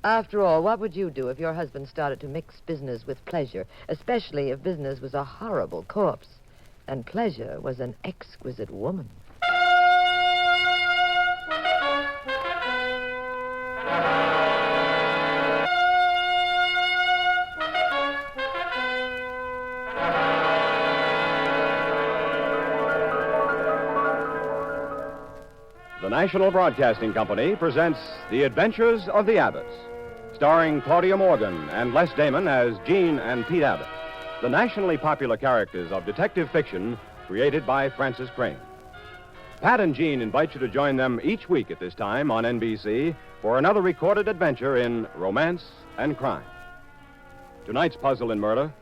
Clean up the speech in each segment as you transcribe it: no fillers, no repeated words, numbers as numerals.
After all, what would you do if your husband started to mix business with pleasure, especially if business was a horrible corpse and pleasure was an exquisite woman? The National Broadcasting Company presents The Adventures of the Abbotts, starring Claudia Morgan and Les Damon as Jean and Pete Abbott, the nationally popular characters of detective fiction created by Francis Crane. Pat and Jean invite you to join them each week at this time on NBC for another recorded adventure in romance and crime. Tonight's puzzle in murder,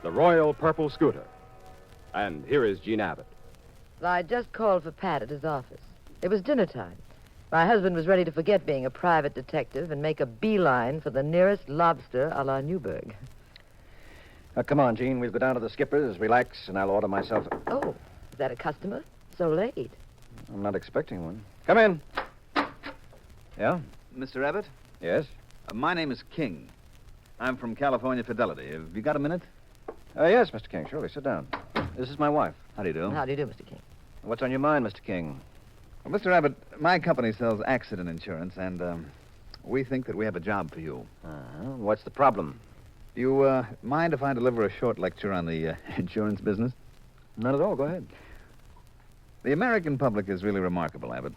the Royal Purple Scooter. And here is Jean Abbott. I just called for Pat at his office. It was dinner time. My husband was ready to forget being a private detective and make a beeline for the nearest lobster a la Newburgh. Come on, Jean. We'll go down to the skipper's, relax, and I'll order myself a... Oh, is that a customer? So late. I'm not expecting one. Come in. Yeah? Mr. Abbott? Yes? My name is King. I'm from California Fidelity. Have you got a minute? Yes, Mr. King. Surely. Sit down. This is my wife. How do you do? How do you do, Mr. King? What's on your mind, Mr. King? Well, Mr. Abbott, my company sells accident insurance, and we think that we have a job for you. What's the problem? Do you mind if I deliver a short lecture on the insurance business? Not at all. Go ahead. The American public is really remarkable, Abbott.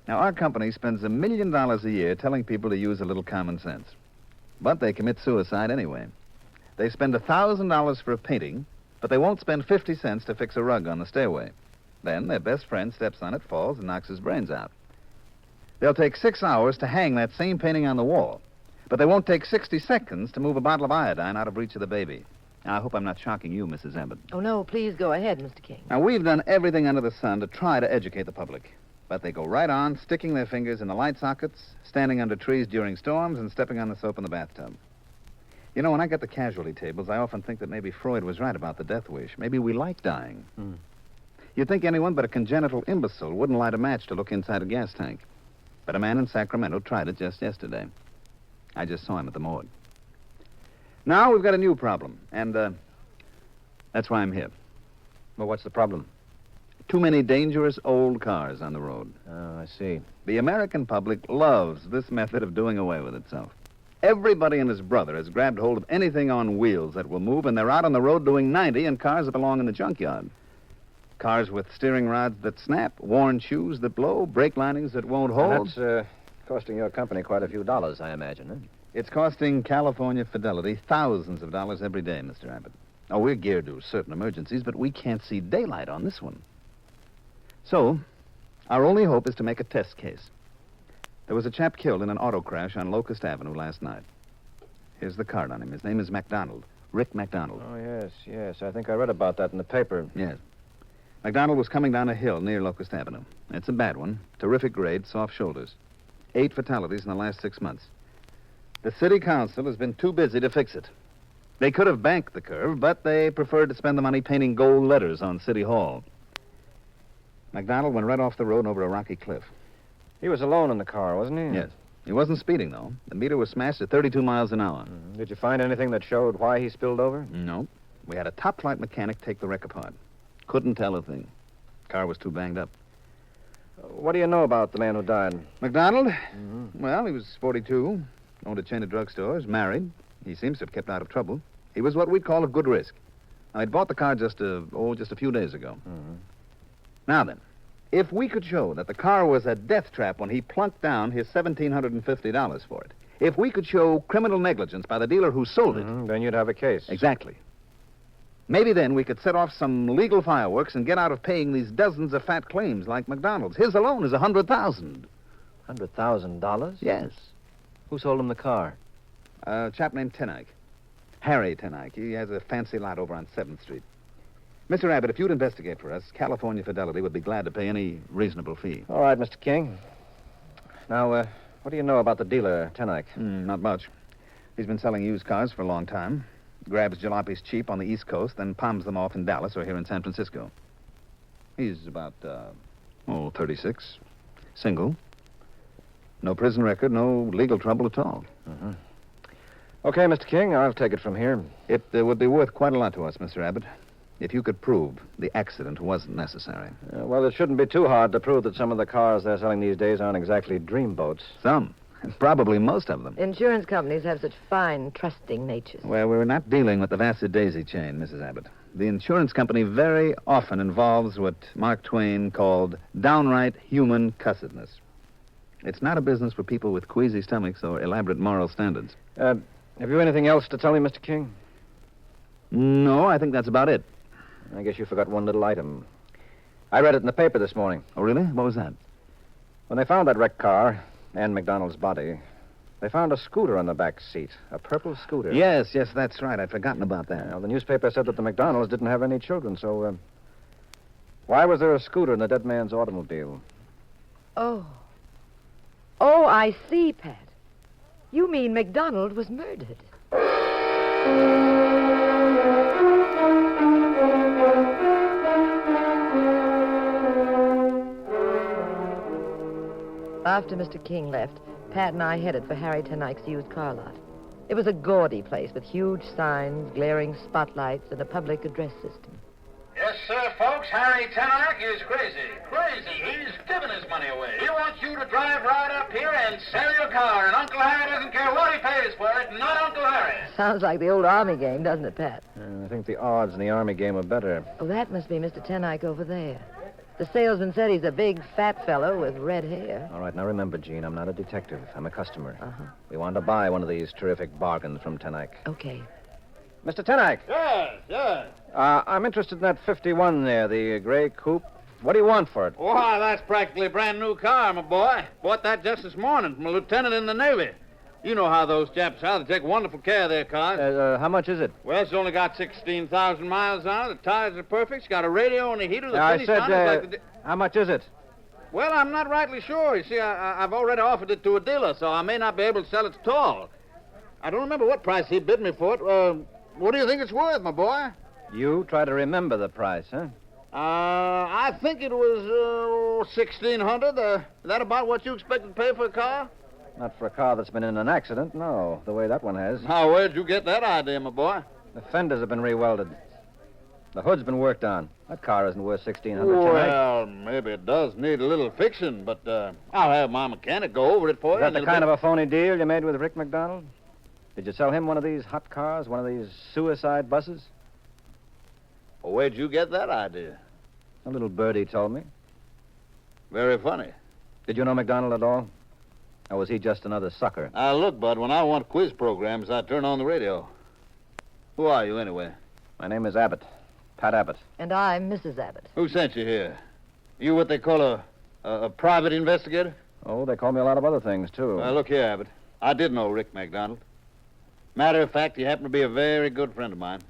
Now, our company spends $1 million a year telling people to use a little common sense. But they commit suicide anyway. They spend $1,000 for a painting, but they won't spend 50 cents to fix a rug on the stairway. Then their best friend steps on it, falls, and knocks his brains out. They'll take 6 hours to hang that same painting on the wall, but they won't take 60 seconds to move a bottle of iodine out of reach of the baby. Now, I hope I'm not shocking you, Mrs. Abbott. Oh, no, please go ahead, Mr. King. Now, we've done everything under the sun to try to educate the public. But they go right on, sticking their fingers in the light sockets, standing under trees during storms, and stepping on the soap in the bathtub. You know, when I get the casualty tables, I often think that maybe Freud was right about the death wish. Maybe we like dying. You'd think anyone but a congenital imbecile wouldn't light a match to look inside a gas tank. But a man in Sacramento tried it just yesterday. I just saw him at the morgue. Now we've got a new problem, and that's why I'm here. Well, what's the problem? Too many dangerous old cars on the road. Oh, I see. The American public loves this method of doing away with itself. Everybody and his brother has grabbed hold of anything on wheels that will move, and they're out on the road doing 90 in cars that belong in the junkyard. Cars with steering rods that snap, worn shoes that blow, brake linings that won't hold. That's costing your company quite a few dollars, I imagine, eh? It's costing California Fidelity thousands of dollars every day, Mr. Abbott. Oh, we're geared to certain emergencies, but we can't see daylight on this one. So, our only hope is to make a test case. There was a chap killed in an auto crash on Locust Avenue last night. Here's the card on him. His name is MacDonald. Rick MacDonald. Oh, yes. I think I read about that in the paper. Yes. MacDonald was coming down a hill near Locust Avenue. It's a bad one. Terrific grade, soft shoulders. 8 fatalities in the last 6 months. The city council has been too busy to fix it. They could have banked the curve, but they preferred to spend the money painting gold letters on City Hall. MacDonald went right off the road and over a rocky cliff. He was alone in the car, wasn't he? Yes. He wasn't speeding, though. The meter was smashed at 32 miles an hour. Did you find anything that showed why he spilled over? No. We had a top-flight mechanic take the wreck apart. Couldn't tell a thing. Car was too banged up. What do you know about the man who died? MacDonald? Well, he was 42, owned a chain of drugstores, married. He seems to have kept out of trouble. He was what we'd call a good risk. Now, he'd bought the car just a few days ago. Now then, if we could show that the car was a death trap when he plunked down his $1,750 for it, if we could show criminal negligence by the dealer who sold it... Then you'd have a case. Exactly. Maybe then we could set off some legal fireworks and get out of paying these dozens of fat claims like MacDonald's. His alone is $100,000. $100,000? Yes. Who sold him the car? A chap named Tenike. Harry Tenike. He has a fancy lot over on 7th Street. Mr. Abbott, if you'd investigate for us, California Fidelity would be glad to pay any reasonable fee. All right, Mr. King. Now, what do you know about the dealer, Tenike? Not much. He's been selling used cars for a long time. Grabs jalopies cheap on the East Coast, then palms them off in Dallas or here in San Francisco. He's about, 36. Single. No prison record, no legal trouble at all. Mm-hmm. Okay, Mr. King, I'll take it from here. It would be worth quite a lot to us, Mr. Abbott, if you could prove the accident wasn't necessary. Well, it shouldn't be too hard to prove that some of the cars they're selling these days aren't exactly dreamboats. Some. Probably most of them. Insurance companies have such fine, trusting natures. Well, we're not dealing with the Vassar Daisy chain, Mrs. Abbott. The insurance company very often involves what Mark Twain called downright human cussedness. It's not a business for people with queasy stomachs or elaborate moral standards. Have you anything else to tell me, Mr. King? No, I think that's about it. I guess you forgot one little item. I read it in the paper this morning. Oh, really? What was that? When they found that wrecked car and McDonald's body, they found a scooter on the back seat, a purple scooter. Yes, that's right. I'd forgotten about that. Well, the newspaper said that the McDonald's didn't have any children, so why was there a scooter in the dead man's automobile? Oh, I see, Pat. You mean MacDonald was murdered. After Mr. King left, Pat and I headed for Harry Tenike's used car lot. It was a gaudy place with huge signs, glaring spotlights, and a public address system. Yes, sir, folks. Harry Tenike is crazy. Crazy. He's giving his money away. He wants you to drive right up here and sell your car, and Uncle Harry doesn't care what he pays for it, not Uncle Harry. Sounds like the old Army game, doesn't it, Pat? I think the odds in the Army game are better. Oh, that must be Mr. Tenike over there. The salesman said he's a big, fat fellow with red hair. All right, now remember, Gene, I'm not a detective. I'm a customer. Uh-huh. We want to buy one of these terrific bargains from Tenike. Okay. Mr. Tenike. Yes. I'm interested in that 51 there, the gray coupe. What do you want for it? Why, that's practically a brand new car, my boy. Bought that just this morning from a lieutenant in the Navy. You know how those chaps are. They take wonderful care of their cars. How much is it? Well, it's only got 16,000 miles on it. The tires are perfect. It's got a radio and a heater. The I finish said, on it's like the... how much is it? Well, I'm not rightly sure. You see, I've already offered it to a dealer, so I may not be able to sell it at all. I don't remember what price he bid me for it. What do you think it's worth, my boy? You try to remember the price, huh? I think it was $1,600. Is that about what you expect to pay for a car? Not for a car that's been in an accident, no, the way that one has. Now, where'd you get that idea, my boy? The fenders have been rewelded. The hood's been worked on. That car isn't worth $1,600 tonight. Well, maybe it does need a little fixing, but I'll have my mechanic go over it for you. Is that the kind of a phony deal you made with Rick McDonald? Did you sell him one of these hot cars, one of these suicide buses? Well, where'd you get that idea? A little birdie told me. Very funny. Did you know McDonald at all? Or was he just another sucker? Now, look, Bud, when I want quiz programs, I turn on the radio. Who are you, anyway? My name is Abbott. Pat Abbott. And I'm Mrs. Abbott. Who sent you here? You what they call a private investigator? Oh, they call me a lot of other things, too. Well, look here, Abbott. I did know Rick McDonald. Matter of fact, he happened to be a very good friend of mine.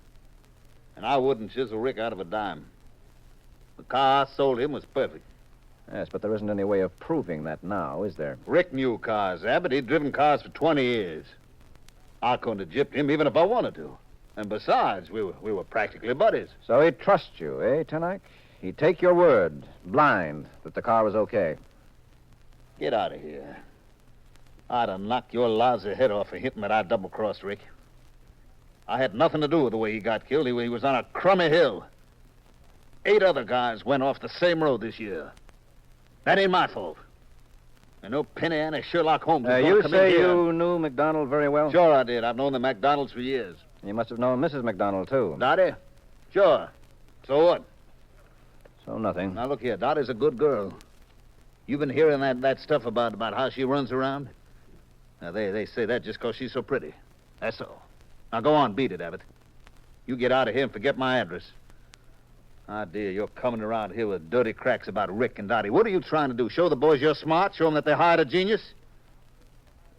And I wouldn't chisel Rick out of a dime. The car I sold him was perfect. Yes, but there isn't any way of proving that now, is there? Rick knew cars, Abbott. He'd driven cars for 20 years. I couldn't have gypped him even if I wanted to. And besides, we were practically buddies. So he'd trust you, eh, Tenike? He'd take your word, blind, that the car was okay. Get out of here. I'd have knocked your lousy head off for hinting that I double-crossed Rick. I had nothing to do with the way he got killed. He was on a crummy hill. 8 other guys went off the same road this year. That ain't my fault. And no Penny Annie Sherlock Holmes is gonna You come in say here. you knew McDonald very well? Sure I did. I've known the McDonalds for years. You must have known Mrs. McDonald, too. Dottie? Sure. So what? So nothing. Now, look here. Dottie's a good girl. You've been hearing that stuff about how she runs around? Now, they say that just 'cause she's so pretty. That's all. Now, go on. Beat it, Abbott. You get out of here and forget my address. Ah, dear, you're coming around here with dirty cracks about Rick and Dottie. What are you trying to do? Show the boys you're smart? Show them that they hired a genius?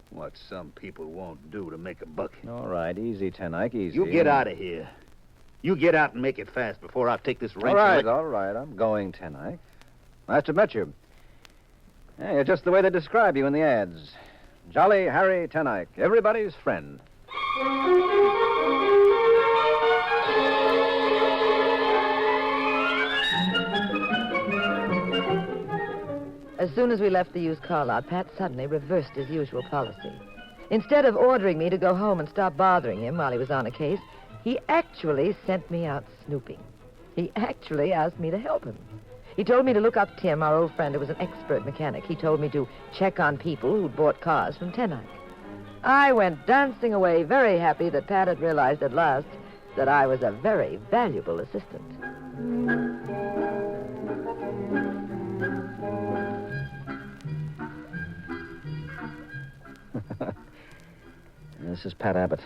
What some people won't do to make a buck. All right, easy, Tenike, easy. You get out of here. You get out and make it fast before I take this wrench. All right, I'm going, Tenike. Nice to meet you. Yeah, you're just the way they describe you in the ads. Jolly Harry Tenike, everybody's friend. As soon as we left the used car lot, Pat suddenly reversed his usual policy. Instead of ordering me to go home and stop bothering him while he was on a case, he actually sent me out snooping. He actually asked me to help him. He told me to look up Tim, our old friend who was an expert mechanic. He told me to check on people who'd bought cars from Ten Eyck. I went dancing away, very happy that Pat had realized at last that I was a very valuable assistant. This is Pat Abbott.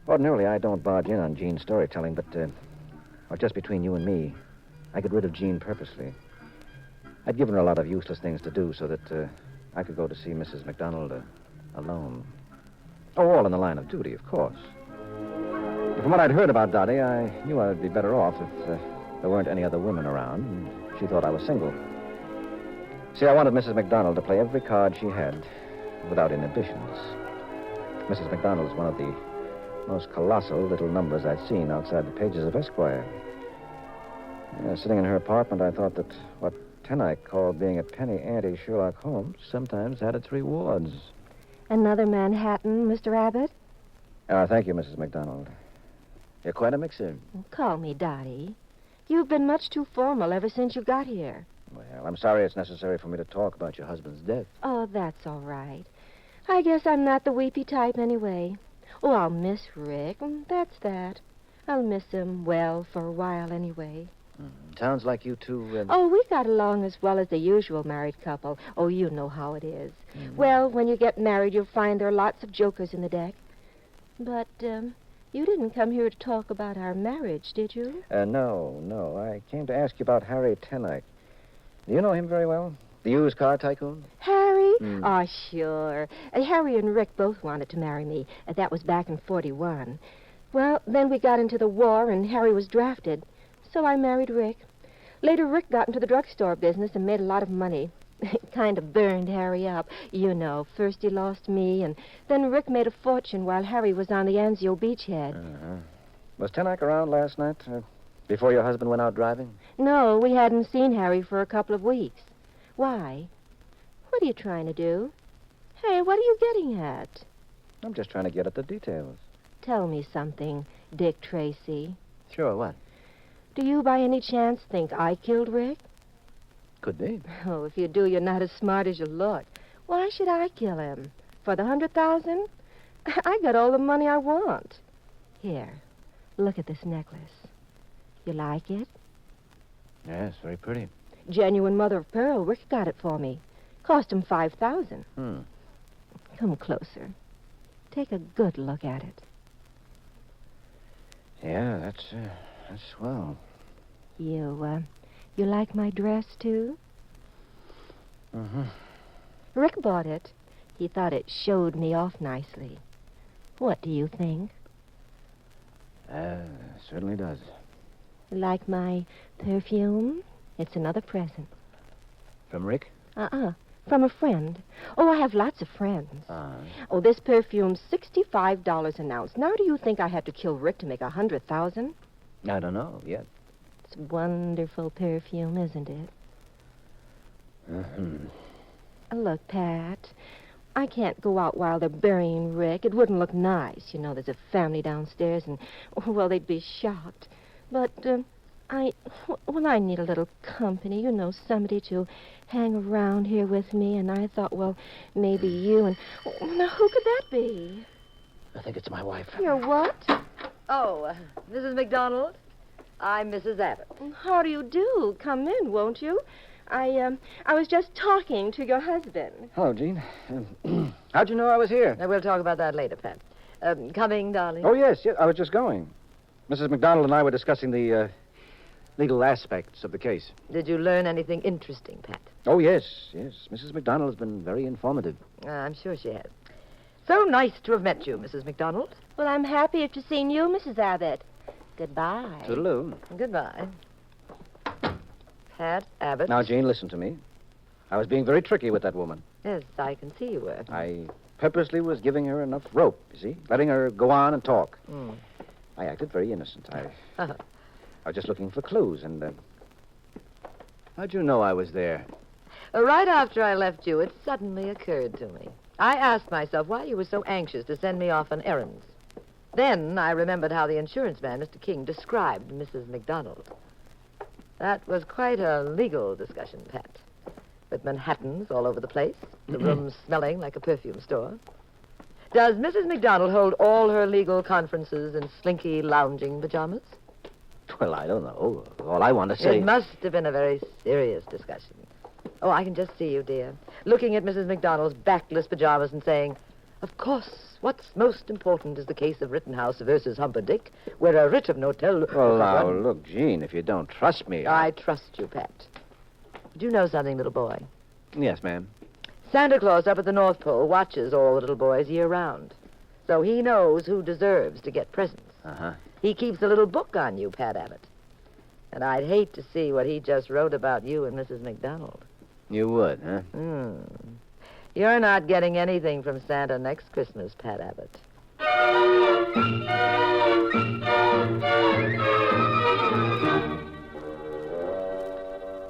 Ordinarily, I don't barge in on Jean's storytelling, but, just between you and me, I got rid of Jean purposely. I'd given her a lot of useless things to do so that I could go to see Mrs. McDonald alone. Oh, all in the line of duty, of course. But from what I'd heard about Dottie, I knew I'd be better off if there weren't any other women around, and she thought I was single. See, I wanted Mrs. McDonald to play every card she had without inhibitions. Mrs. McDonald's one of the most colossal little numbers I'd seen outside the pages of Esquire. Sitting in her apartment, I thought that what Ten Eyck called being a penny ante Sherlock Holmes sometimes had its rewards. Another Manhattan, Mr. Abbott? Thank you, Mrs. McDonald. You're quite a mixer. Call me Dottie. You've been much too formal ever since you got here. Well, I'm sorry it's necessary for me to talk about your husband's death. Oh, that's all right. I guess I'm not the weepy type anyway. Oh, I'll miss Rick. That's that. I'll miss him, well, for a while anyway. Sounds like you two... Oh, we got along as well as the usual married couple. Oh, you know how it is. Well, when you get married, you'll find there are lots of jokers in the deck. But, you didn't come here to talk about our marriage, did you? No. I came to ask you about Harry Ten Eyck. Do you know him very well? The used car tycoon? Harry? Oh, sure. Harry and Rick both wanted to marry me. That was back in 41. Well, then we got into the war, and Harry was drafted. So I married Rick. Later, Rick got into the drugstore business and made a lot of money. It kind of burned Harry up. You know, first he lost me, and then Rick made a fortune while Harry was on the Anzio beachhead. Was Ten Eyck around last night, before your husband went out driving? No, we hadn't seen Harry for a couple of weeks. Why? What are you trying to do? Hey, what are you getting at? I'm just trying to get at the details. Tell me something, Dick Tracy. Sure, what? Do you by any chance think I killed Rick? Could be. Oh, if you do, you're not as smart as you look. Why should I kill him? For the 100,000? I got all the money I want. Here, look at this necklace. You like it? Yes, very pretty. Genuine mother of pearl. Rick got it for me. Cost him 5,000. Come closer. Take a good look at it. Yeah, that's swell. You like my dress, too? Rick bought it. He thought it showed me off nicely. What do you think? Certainly does. Like my perfume? It's another present. From Rick? From a friend. Oh, I have lots of friends. Oh, this perfume's $65 an ounce. Now, do you think I had to kill Rick to make 100,000? I don't know yet. It's wonderful perfume, isn't it? Look, Pat, I can't go out while they're burying Rick. It wouldn't look nice. You know, there's a family downstairs, and, well, they'd be shocked. But, I need a little company, you know, somebody to hang around here with me, and I thought, well, maybe you and... Now, who could that be? I think it's my wife. Your what? Oh, Mrs. McDonald? I'm Mrs. Abbott. How do you do? Come in, won't you? I was just talking to your husband. Hello, Jean. How'd you know I was here? Now, we'll talk about that later, Pat. Coming, darling? Oh, yes, I was just going. Mrs. McDonald and I were discussing the legal aspects of the case. Did you learn anything interesting, Pat? Oh, yes. Mrs. McDonald has been very informative. I'm sure she has. So nice to have met you, Mrs. McDonald. Well, I'm happier to see you, Mrs. Abbott. Goodbye. Toodaloo. Goodbye. Pat Abbott. Now, Jean, listen to me. I was being very tricky with that woman. Yes, I can see you were. I purposely was giving her enough rope, you see, letting her go on and talk. I acted very innocent. I was just looking for clues, and how'd you know I was there? Right after I left you, it suddenly occurred to me. I asked myself why you were so anxious to send me off on errands. Then I remembered how the insurance man, Mr. King, described Mrs. McDonald. That was quite a legal discussion, Pat. With Manhattans all over the place, the room smelling like a perfume store. Does Mrs. McDonald hold all her legal conferences in slinky lounging pajamas? Well, I don't know. All I want to say... It must have been a very serious discussion. Oh, I can just see you, dear, looking at Mrs. McDonald's backless pajamas and saying, of course, what's most important is the case of Rittenhouse versus Humperdinck, where a writ of notel... Well, now, look, Jean, if you don't trust me... I trust you, Pat. Do you know something, little boy? Yes, ma'am. Santa Claus up at the North Pole watches all the little boys year-round. So he knows who deserves to get presents. Uh-huh. He keeps a little book on you, Pat Abbott. And I'd hate to see what he just wrote about you and Mrs. McDonald. You would, huh? You're not getting anything from Santa next Christmas, Pat Abbott.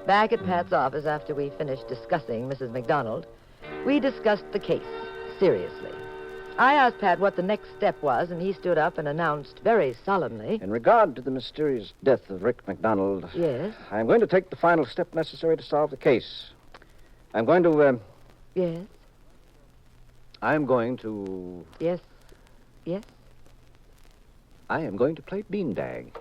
Back at Pat's office after we finished discussing Mrs. McDonald, we discussed the case, seriously. I asked Pat what the next step was, and he stood up and announced very solemnly... In regard to the mysterious death of Rick McDonald... Yes? I'm going to take the final step necessary to solve the case. I'm going to, Yes? I'm going to... Yes? Yes? I am going to play beanbag.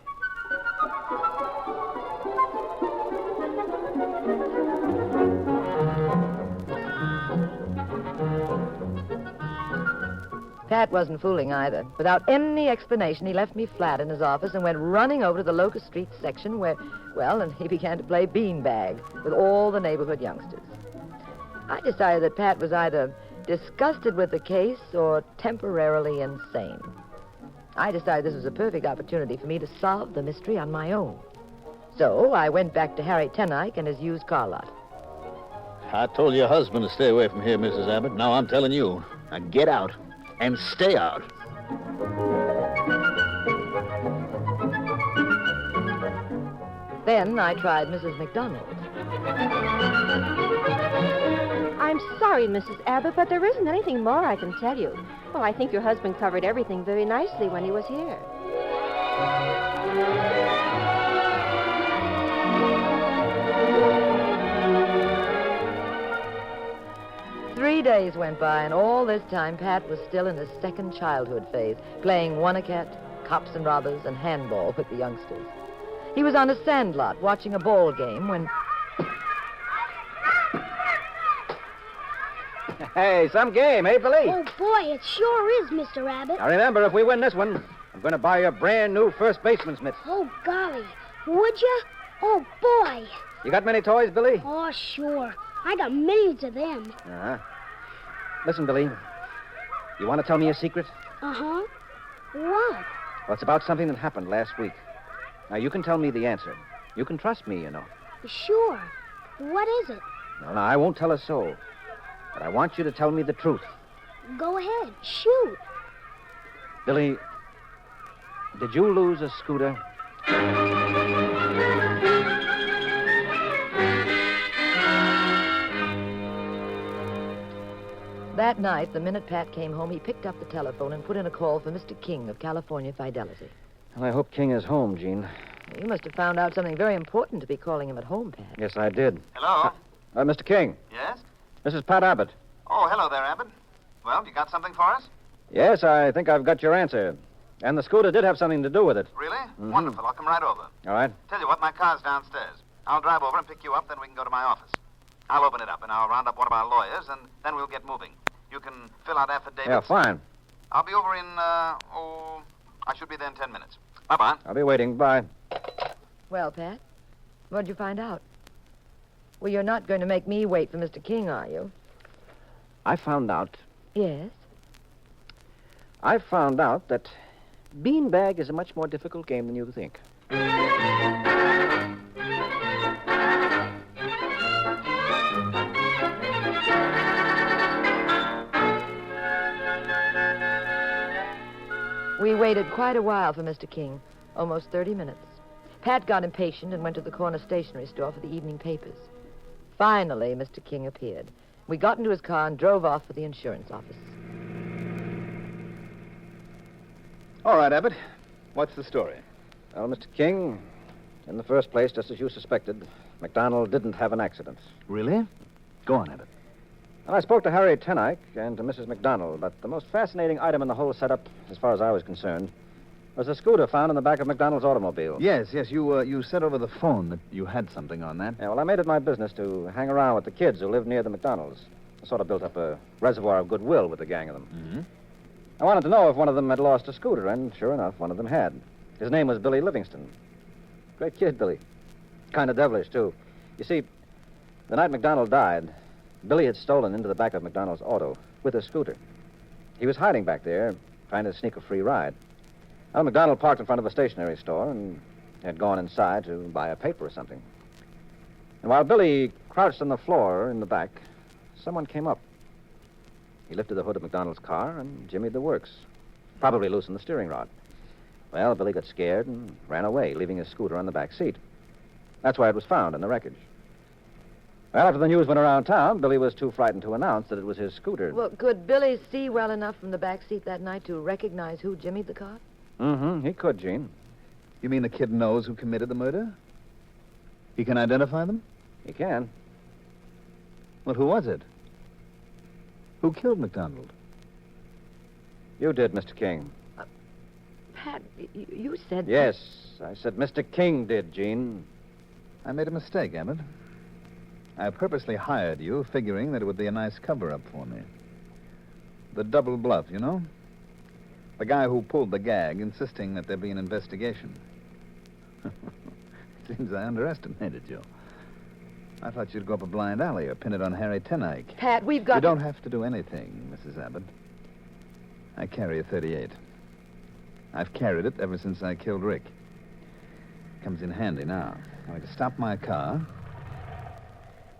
Pat wasn't fooling either. Without any explanation, he left me flat in his office and went running over to the Locust Street section where, and he began to play beanbag with all the neighborhood youngsters. I decided that Pat was either disgusted with the case or temporarily insane. I decided this was a perfect opportunity for me to solve the mystery on my own. So I went back to Harry Tenike and his used car lot. I told your husband to stay away from here, Mrs. Abbott. Now I'm telling you. Now get out and stay out. Then I tried Mrs. McDonald. I'm sorry, Mrs. Abbott, but there isn't anything more I can tell you. Well, I think your husband covered everything very nicely when he was here. 3 days went by, and all this time Pat was still in his second childhood phase, playing one-a-cat, cops and robbers, and handball with the youngsters. He was on a sandlot watching a ball game when... Hey, some game, eh, Billy? Oh, boy, it sure is, Mr. Abbott. Now, remember, if we win this one, I'm going to buy you a brand new first baseman's mitt. Oh, golly. Would you? Oh, boy. You got many toys, Billy? Oh, sure. I got millions of them. Uh-huh. Listen, Billy, you want to tell me a secret? Uh-huh. What? Well, it's about something that happened last week. Now, you can tell me the answer. You can trust me, you know. Sure. What is it? No, I won't tell a soul. But I want you to tell me the truth. Go ahead. Shoot. Billy, did you lose a scooter? That night, the minute Pat came home, he picked up the telephone and put in a call for Mr. King of California Fidelity. Well, I hope King is home, Gene. You must have found out something very important to be calling him at home, Pat. Yes, I did. Hello? Mr. King. Yes? This is Pat Abbott. Oh, hello there, Abbott. Well, you got something for us? Yes, I think I've got your answer. And the scooter did have something to do with it. Really? Mm-hmm. Wonderful. I'll come right over. All right. Tell you what, my car's downstairs. I'll drive over and pick you up, then we can go to my office. I'll open it up, and I'll round up one of our lawyers, and then we'll get moving. You can fill out affidavits. Yeah, fine. I'll be over in, I should be there in 10 minutes. Bye-bye. I'll be waiting. Bye. Well, Pat, what'd you find out? Well, you're not going to make me wait for Mr. King, are you? I found out Yes? that beanbag is a much more difficult game than you think. We waited quite a while for Mr. King, almost 30 minutes. Pat got impatient and went to the corner stationery store for the evening papers. Finally, Mr. King appeared. We got into his car and drove off for the insurance office. All right, Abbott. What's the story? Well, Mr. King, in the first place, just as you suspected, MacDonald didn't have an accident. Really? Go on, Abbott. And I spoke to Harry Tenike and to Mrs. MacDonald, but the most fascinating item in the whole setup, as far as I was concerned, was the scooter found in the back of MacDonald's automobile. Yes. You said over the phone that you had something on that. Yeah, well, I made it my business to hang around with the kids who lived near the MacDonalds. I sort of built up a reservoir of goodwill with the gang of them. Mm-hmm. I wanted to know if one of them had lost a scooter, and sure enough, one of them had. His name was Billy Livingston. Great kid, Billy. Kind of devilish, too. You see, the night MacDonald died, Billy had stolen into the back of MacDonald's auto with his scooter. He was hiding back there, trying to sneak a free ride. Well, MacDonald parked in front of a stationery store and had gone inside to buy a paper or something. And while Billy crouched on the floor in the back, someone came up. He lifted the hood of MacDonald's car and jimmied the works. Probably loosened the steering rod. Well, Billy got scared and ran away, leaving his scooter on the back seat. That's why it was found in the wreckage. Well, after the news went around town, Billy was too frightened to announce that it was his scooter. Well, could Billy see well enough from the back seat that night to recognize who jimmied the car? Mm-hmm. He could, Gene. You mean the kid knows who committed the murder? He can identify them? He can. Well, who was it? Who killed MacDonald? You did, Mr. King. Pat, you said... Yes, I said Mr. King did, Gene. I made a mistake, Abbott. I purposely hired you, figuring that it would be a nice cover-up for me. The double bluff, you know? The guy who pulled the gag, insisting that there be an investigation. Seems I underestimated you. I thought you'd go up a blind alley or pin it on Harry Tenike. Pat, we've got... You don't have to do anything, Mrs. Abbott. I carry a .38. I've carried it ever since I killed Rick. Comes in handy now. I can stop my car.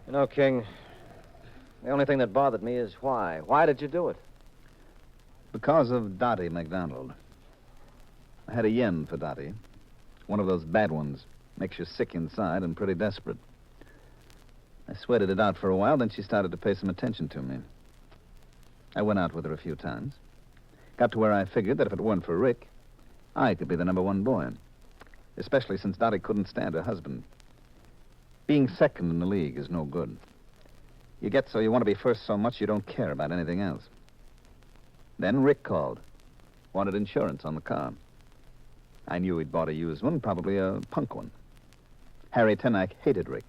You know, King, the only thing that bothered me is why. Why did you do it? Because of Dottie MacDonald. I had a yen for Dottie. One of those bad ones. Makes you sick inside and pretty desperate. I sweated it out for a while, then she started to pay some attention to me. I went out with her a few times. Got to where I figured that if it weren't for Rick, I could be the number one boy. Especially since Dottie couldn't stand her husband. Being second in the league is no good. You get so you want to be first so much you don't care about anything else. Then Rick called. Wanted insurance on the car. I knew he'd bought a used one, probably a punk one. Harry Tenike hated Rick.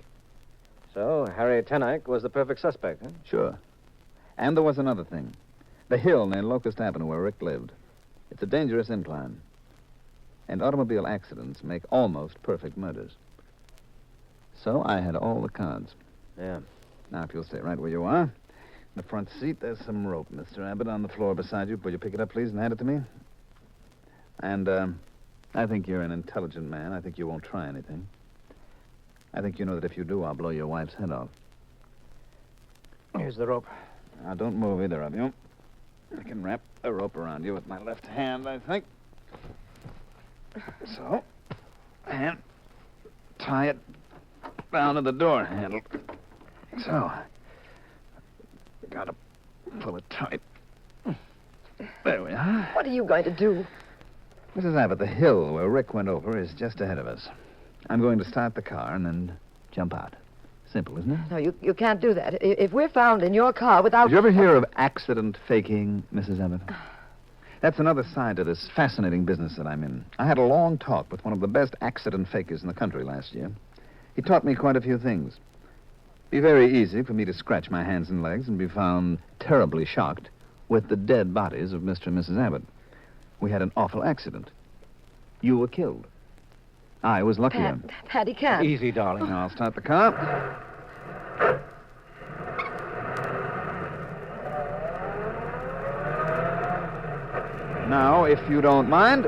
So, Harry Tenike was the perfect suspect, huh? Sure. And there was another thing. The hill near Locust Avenue where Rick lived. It's a dangerous incline. And automobile accidents make almost perfect murders. So I had all the cards. Yeah. Now, if you'll stay right where you are. In the front seat, there's some rope, Mr. Abbott, on the floor beside you. Will you pick it up, please, and hand it to me? And, I think you're an intelligent man. I think you won't try anything. I think you know that if you do, I'll blow your wife's head off. Here's the rope. Now, don't move either of you. I can wrap a rope around you with my left hand, I think. So, and tie it down to the door handle. So, gotta pull it tight. There we are. What are you going to do? Mrs. Abbott, the hill where Rick went over is just ahead of us. I'm going to start the car and then jump out. Simple, isn't it? No, you can't do that. If we're found in your car without... Did you ever hear of accident faking, Mrs. Abbott? That's another side to this fascinating business that I'm in. I had a long talk with one of the best accident fakers in the country last year. He taught me quite a few things. It'd be very easy for me to scratch my hands and legs and be found terribly shocked with the dead bodies of Mr. and Mrs. Abbott. We had an awful accident. You were killed. I was luckier. Pat, he can't. Easy, darling. Now, I'll start the car. Now, if you don't mind,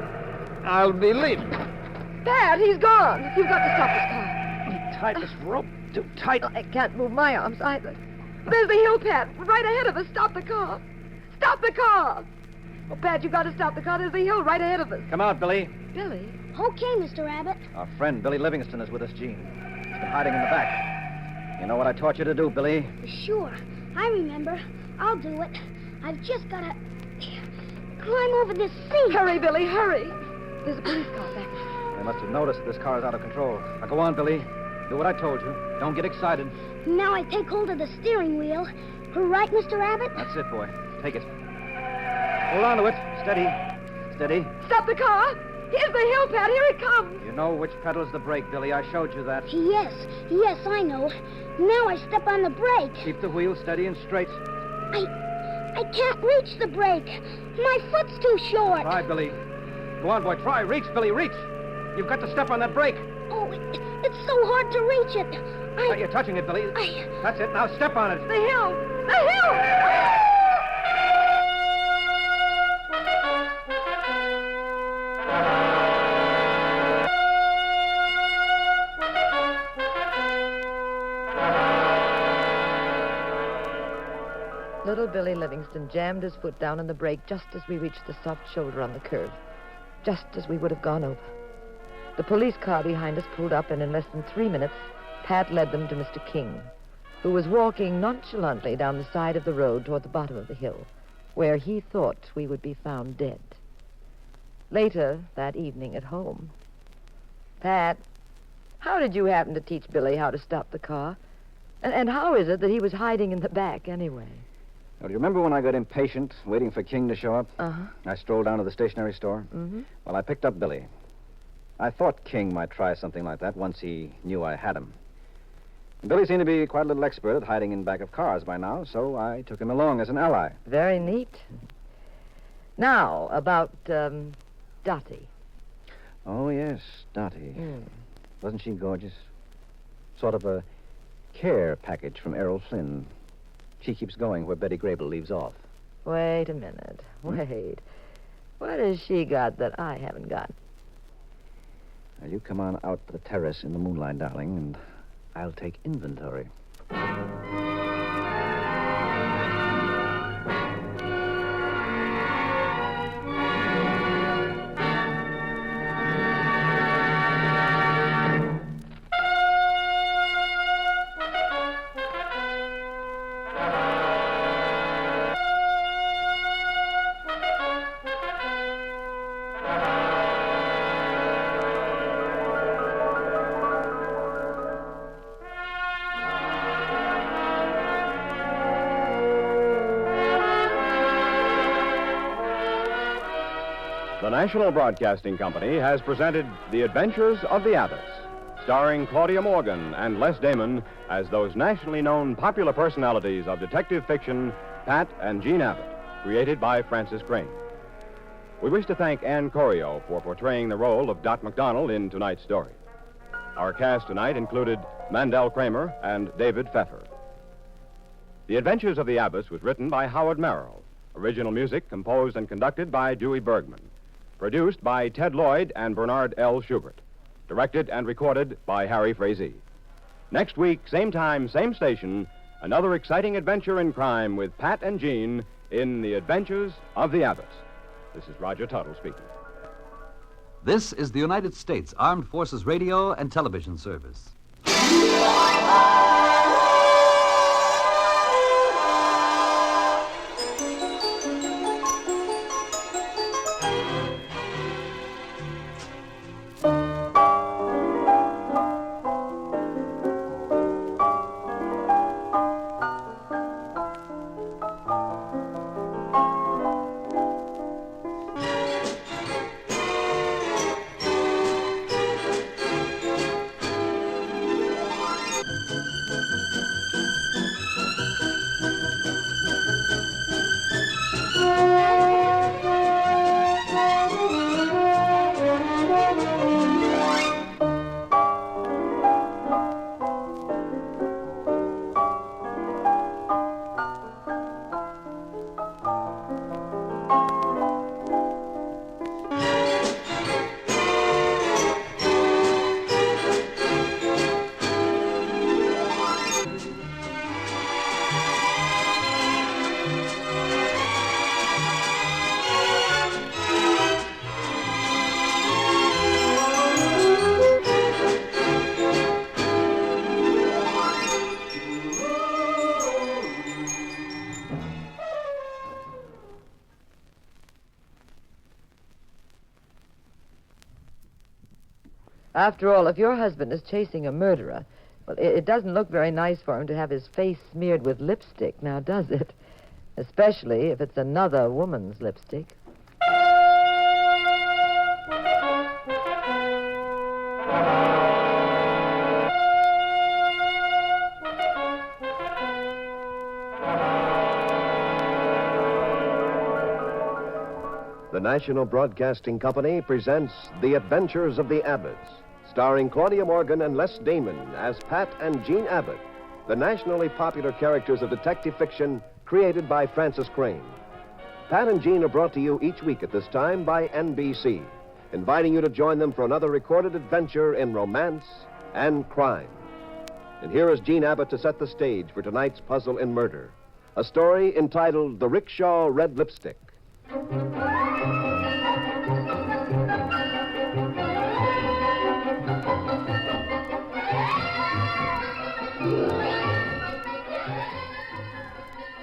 I'll be leaving. Pat, he's gone. You've got to stop this car. You tied this rope too tight. I can't move my arms either. There's the hill, Pat, right ahead of us. Stop the car. Stop the car. Oh, Pat, you've got to stop the car. There's the hill right ahead of us. Come out, Billy. Okay, Mr. Abbott. Our friend Billy Livingston is with us, Gene. He's been hiding in the back. You know what I taught you to do, Billy? Sure. I remember. I'll do it. I've just got to climb over this seat. Hurry, Billy, hurry. There's a police car back there. They must have noticed this car is out of control. Now go on, Billy. Do what I told you. Don't get excited. Now I take hold of the steering wheel. Right, Mr. Abbott? That's it, boy. Take it. Hold on to it. Steady. Steady. Stop the car. Here's the hill, Pat. Here it comes. You know which pedal's the brake, Billy. I showed you that. Yes, I know. Now I step on the brake. Keep the wheel steady and straight. I can't reach the brake. My foot's too short. Try, Billy. Go on, boy. Try. Reach, Billy. Reach. You've got to step on that brake. Oh, it's so hard to reach it. You're touching it, Billy. That's it. Now step on it. The hill. The hill. Little Billy Livingston jammed his foot down on the brake just as we reached the soft shoulder on the curve. Just as we would have gone over. The police car behind us pulled up, and in less than 3 minutes, Pat led them to Mr. King, who was walking nonchalantly down the side of the road toward the bottom of the hill, where he thought we would be found dead. Later that evening at home. Pat, how did you happen to teach Billy how to stop the car? And how is it that he was hiding in the back anyway? Well, do you remember when I got impatient, waiting for King to show up? Uh-huh. I strolled down to the stationery store. Mm-hmm. Well, I picked up Billy. I thought King might try something like that once he knew I had him. Billy seemed to be quite a little expert at hiding in back of cars by now, so I took him along as an ally. Very neat. Now, about, Dottie. Oh, yes, Dottie. Wasn't she gorgeous? Sort of a care package from Errol Flynn. She keeps going where Betty Grable leaves off. Wait a minute. Wait. What has she got that I haven't got? Now, you come on out to the terrace in the moonlight, darling, and I'll take inventory. The National Broadcasting Company has presented The Adventures of the Abbotts, starring Claudia Morgan and Les Damon as those nationally known popular personalities of detective fiction, Pat and Jean Abbott, created by Francis Crane. We wish to thank Ann Corio for portraying the role of Dot McDonald in tonight's story. Our cast tonight included Mandel Kramer and David Pfeffer. The Adventures of the Abbotts was written by Howard Merrill. Original music composed and conducted by Dewey Bergman. Produced by Ted Lloyd and Bernard L. Schubert. Directed and recorded by Harry Frazee. Next week, same time, same station, another exciting adventure in crime with Pat and Jean in The Adventures of the Abbotts. This is Roger Tuttle speaking. This is the United States Armed Forces Radio and Television Service. After all, if your husband is chasing a murderer, well, it doesn't look very nice for him to have his face smeared with lipstick, now does it? Especially if it's another woman's lipstick. The National Broadcasting Company presents The Adventures of the Abbotts, starring Claudia Morgan and Les Damon as Pat and Jean Abbott, the nationally popular characters of detective fiction created by Francis Crane. Pat and Jean are brought to you each week at this time by NBC, inviting you to join them for another recorded adventure in romance and crime. And here is Jean Abbott to set the stage for tonight's puzzle in murder, a story entitled The Rickshaw Red Lipstick.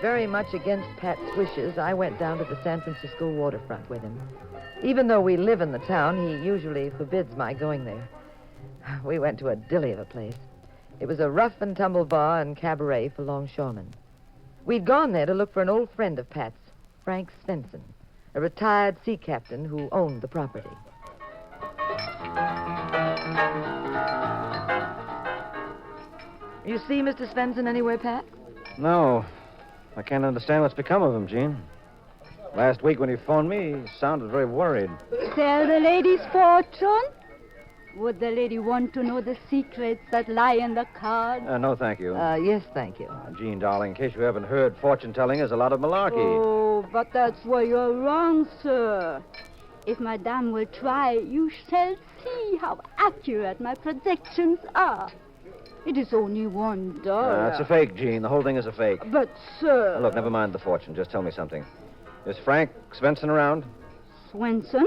Very much against Pat's wishes, I went down to the San Francisco waterfront with him. Even though we live in the town, he usually forbids my going there. We went to a dilly of a place. It was a rough and tumble bar and cabaret for longshoremen. We'd gone there to look for an old friend of Pat's, Frank Svensson, a retired sea captain who owned the property. You see Mr. Svensson anywhere, Pat? No. I can't understand what's become of him, Jean. Last week when he phoned me, he sounded very worried. Sell the lady's fortune? Would the lady want to know the secrets that lie in the cards? No, thank you. Yes, thank you. Jean, darling, in case you haven't heard, fortune-telling is a lot of malarkey. Oh, but that's where you're wrong, sir. If Madame will try, you shall see how accurate my predictions are. It is only $1. It's a fake, Jean. The whole thing is a fake. But, sir... Look, never mind the fortune. Just tell me something. Is Frank Svensson around? Swenson?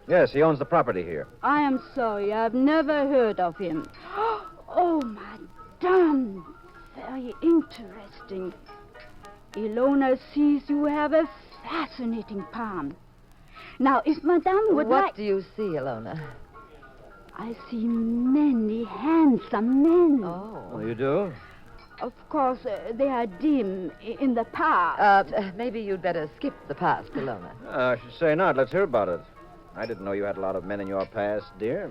Yes, he owns the property here. I am sorry. I've never heard of him. Oh, Madame. Very interesting. Ilona sees you have a fascinating palm. Now, if Madame would like... What do you see, Ilona? I see many handsome men. Oh, you do? Of course, they are dim in the past. Maybe you'd better skip the past, Ilona. I should say not. Let's hear about it. I didn't know you had a lot of men in your past, dear.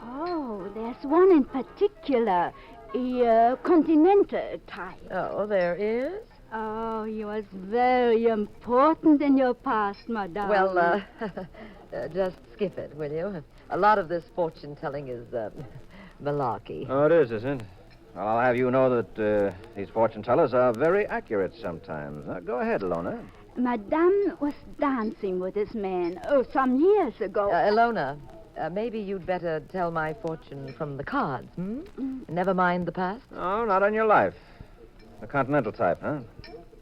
Oh, there's one in particular. A continental type. Oh, there is? Oh, he was very important in your past, Madame. Well, just skip it, will you? A lot of this fortune-telling is malarkey. Oh, it is, isn't it? Well, I'll have you know that these fortune-tellers are very accurate sometimes. Now, go ahead, Ilona. Madame was dancing with this man, some years ago. Ilona, maybe you'd better tell my fortune from the cards, Never mind the past? Oh, not on your life. A continental type, huh?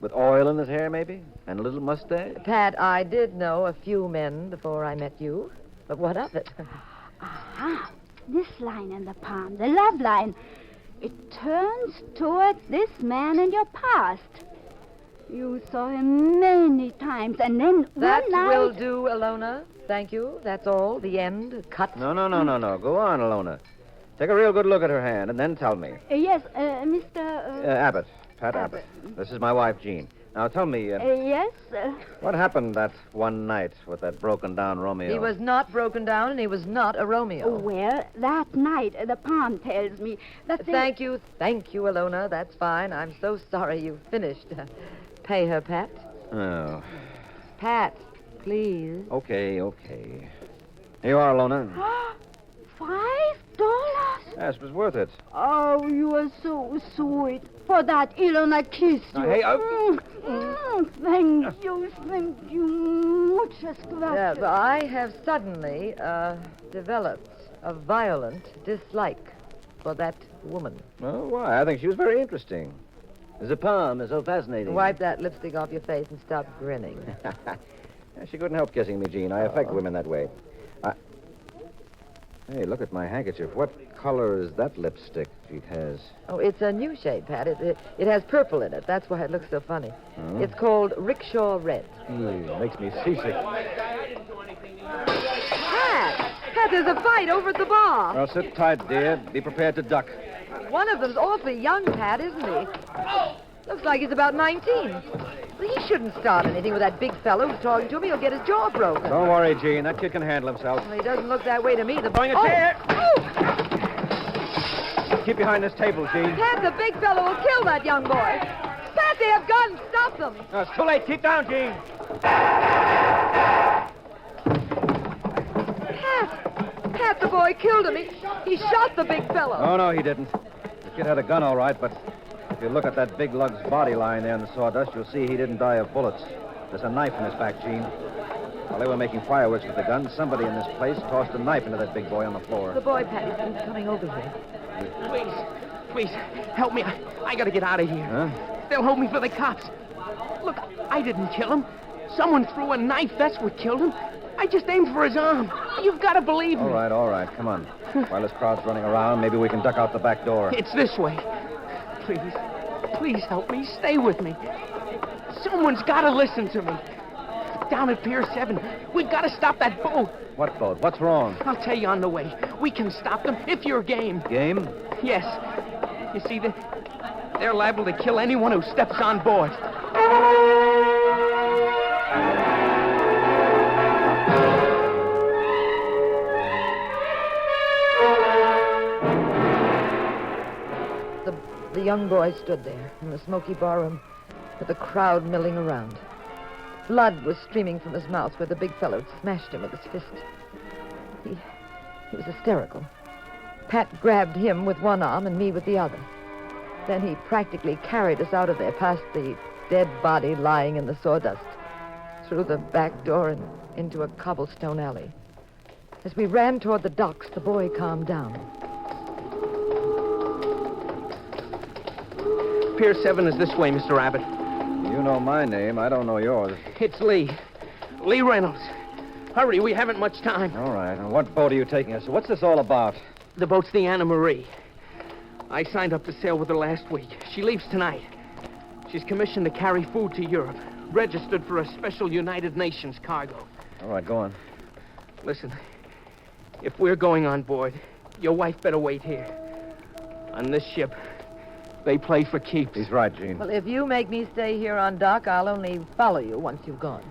With oil in his hair, maybe? And a little mustache? Pat, I did know a few men before I met you. But what of it? Aha. This line in the palm, the love line. It turns toward this man in your past. You saw him many times, and then that one night... will do, Ilona. Thank you. That's all. The end. Cut. No. Go on, Ilona. Take a real good look at her hand, and then tell me. Yes, Mr... Abbott. Pat Abbott. This is my wife, Jean. Now, tell me... yes? What happened that one night with that broken-down Romeo? He was not broken down, and he was not a Romeo. Well, that night, the palm tells me that Thank you, Ilona. That's fine. I'm so sorry you finished. Pay her, Pat. Oh. Pat, please. Okay. Here you are, Ilona. $5? Yes, it was worth it. Oh, you are so sweet. For that, Ilona kissed you. Hey, thank you. Muchas gracias. I have suddenly developed a violent dislike for that woman. Oh, why? I think she was very interesting. The palm is so fascinating. Wipe that lipstick off your face and stop grinning. She couldn't help kissing me, Jean. I affect women that way. Hey, look at my handkerchief. What color is that lipstick she has? Oh, it's a new shade, Pat. It has purple in it. That's why it looks so funny. Oh. It's called Rickshaw Red. Makes me seasick. Pat, there's a fight over at the bar. Well, sit tight, dear. Be prepared to duck. One of them's awfully young, Pat, isn't he? Looks like he's about 19. He shouldn't start anything with that big fellow who's talking to him. He'll get his jaw broken. Don't worry, Gene. That kid can handle himself. Well, he doesn't look that way to me. Bring a chair. Keep behind this table, Gene. Pat, the big fellow will kill that young boy. Pat, they have guns. Stop them. No, it's too late. Keep down, Gene. Pat, the boy killed him. He shot the big fellow. Oh, no, he didn't. The kid had a gun, all right, but if you look at that big lug's body lying there in the sawdust, you'll see he didn't die of bullets. There's a knife in his back, Gene. While they were making fireworks with the gun, somebody in this place tossed a knife into that big boy on the floor. The boy, Pat, is coming over here. Please, help me. I gotta get out of here. Huh? They'll hold me for the cops. Look, I didn't kill him. Someone threw a knife. That's what killed him. I just aimed for his arm. You've got to believe me. All right. Come on. While this crowd's running around, maybe we can duck out the back door. It's this way. Please help me. Stay with me. Someone's got to listen to me. Down at Pier 7, we've got to stop that boat. What boat? What's wrong? I'll tell you on the way. We can stop them if you're game. Game? Yes. You see, they're liable to kill anyone who steps on board. The young boy stood there in the smoky barroom with the crowd milling around. Blood was streaming from his mouth where the big fellow had smashed him with his fist. He was hysterical. Pat grabbed him with one arm and me with the other. Then he practically carried us out of there past the dead body lying in the sawdust, through the back door and into a cobblestone alley. As we ran toward the docks, the boy calmed down. Pier 7 is this way, Mr. Abbott. You know my name. I don't know yours. It's Lee. Lee Reynolds. Hurry, we haven't much time. All right. And what boat are you taking us? What's this all about? The boat's the Anna Marie. I signed up to sail with her last week. She leaves tonight. She's commissioned to carry food to Europe, registered for a special United Nations cargo. All right, go on. Listen, if we're going on board, your wife better wait here. On this ship, they play for keeps. He's right, Gene. Well, if you make me stay here on dock, I'll only follow you once you've gone.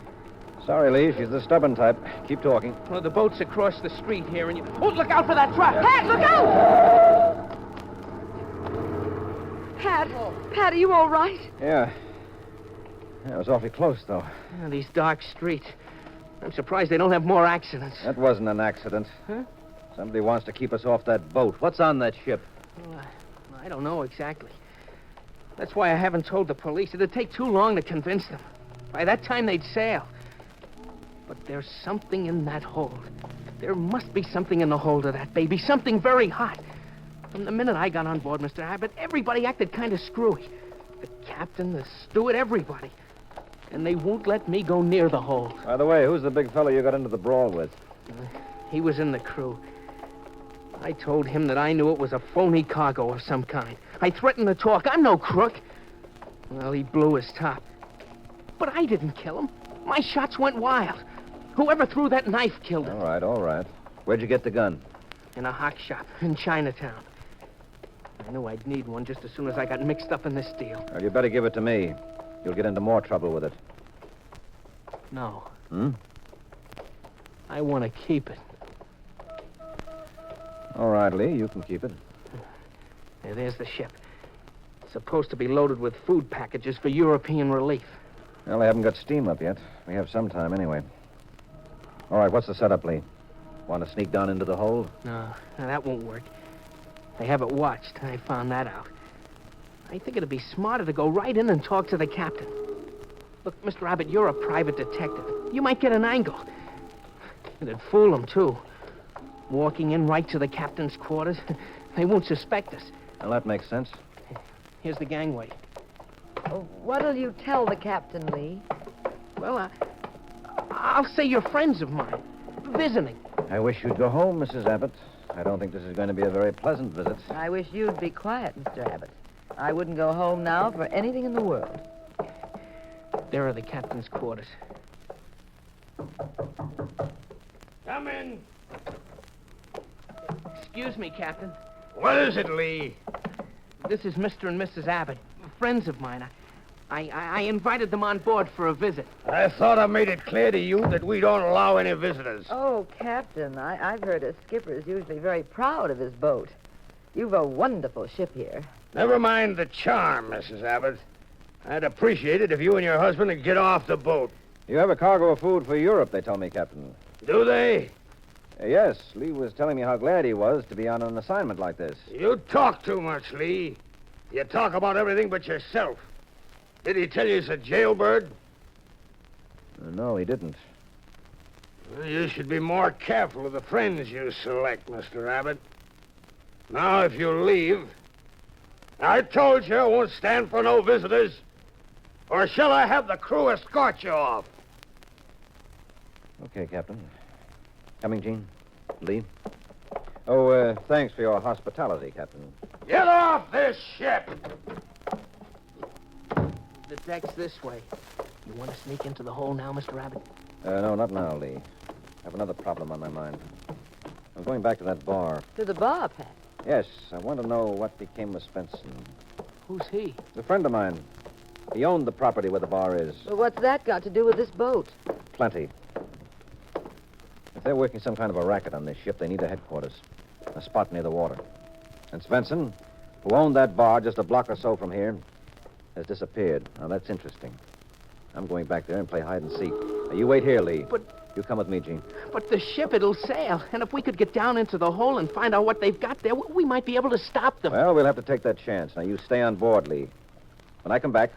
Sorry, Lee. She's the stubborn type. Keep talking. Well, the boat's across the street here, and you... Oh, look out for that truck! Yeah. Pat, look out! Pat, are you all right? Yeah. It was awfully close, though. These dark streets. I'm surprised they don't have more accidents. That wasn't an accident. Huh? Somebody wants to keep us off that boat. What's on that ship? Well, I don't know exactly. That's why I haven't told the police. It'd take too long to convince them. By that time, they'd sail. But there's something in that hold. There must be something in the hold of that baby. Something very hot. From the minute I got on board, Mr. Abbott, everybody acted kind of screwy. The captain, the steward, everybody. And they won't let me go near the hold. By the way, who's the big fellow you got into the brawl with? He was in the crew. I told him that I knew it was a phony cargo of some kind. I threatened to talk. I'm no crook. Well, he blew his top. But I didn't kill him. My shots went wild. Whoever threw that knife killed him. All right. Where'd you get the gun? In a hock shop in Chinatown. I knew I'd need one just as soon as I got mixed up in this deal. Well, you better give it to me. You'll get into more trouble with it. No. Hmm? I want to keep it. All right, Lee, you can keep it. There's the ship. It's supposed to be loaded with food packages for European relief. Well, they haven't got steam up yet. We have some time anyway. All right, what's the setup, Lee? Want to sneak down into the hold? No, that won't work. They have it watched. I found that out. I think it'd be smarter to go right in and talk to the captain. Look, Mr. Abbott, you're a private detective. You might get an angle. It'd fool them, too. Walking in right to the captain's quarters. They won't suspect us. Well, that makes sense. Here's the gangway. What'll you tell the captain, Lee? Well, I'll say you're friends of mine. Visiting. I wish you'd go home, Mrs. Abbott. I don't think this is going to be a very pleasant visit. I wish you'd be quiet, Mr. Abbott. I wouldn't go home now for anything in the world. There are the captain's quarters. Come in. Excuse me, Captain. What is it, Lee? This is Mr. and Mrs. Abbott, friends of mine. I invited them on board for a visit. I thought I made it clear to you that we don't allow any visitors. Oh, Captain, I've heard a skipper is usually very proud of his boat. You've a wonderful ship here. Never mind the charm, Mrs. Abbott. I'd appreciate it if you and your husband would get off the boat. You have a cargo of food for Europe, they tell me, Captain. Do they? Yes, Lee was telling me how glad he was to be on an assignment like this. You talk too much, Lee. You talk about everything but yourself. Did he tell you he's a jailbird? No, he didn't. Well, you should be more careful of the friends you select, Mr. Abbott. Now, if you leave, I told you I won't stand for no visitors. Or shall I have the crew escort you off? Okay, Captain. Coming, Gene? Lee? Oh, thanks for your hospitality, Captain. Get off this ship! The deck's this way. You want to sneak into the hole now, Mr. Abbott? No, not now, Lee. I have another problem on my mind. I'm going back to that bar. To the bar, Pat? Yes, I want to know what became of Svensson. Who's he? He's a friend of mine. He owned the property where the bar is. Well, what's that got to do with this boat? Plenty. If they're working some kind of a racket on this ship, they need a headquarters. A spot near the water. And Svensson, who owned that bar just a block or so from here, has disappeared. Now, that's interesting. I'm going back there and play hide and seek. Now, you wait here, Lee. But... You come with me, Gene. But the ship, it'll sail. And if we could get down into the hole and find out what they've got there, we might be able to stop them. Well, we'll have to take that chance. Now, you stay on board, Lee. When I come back,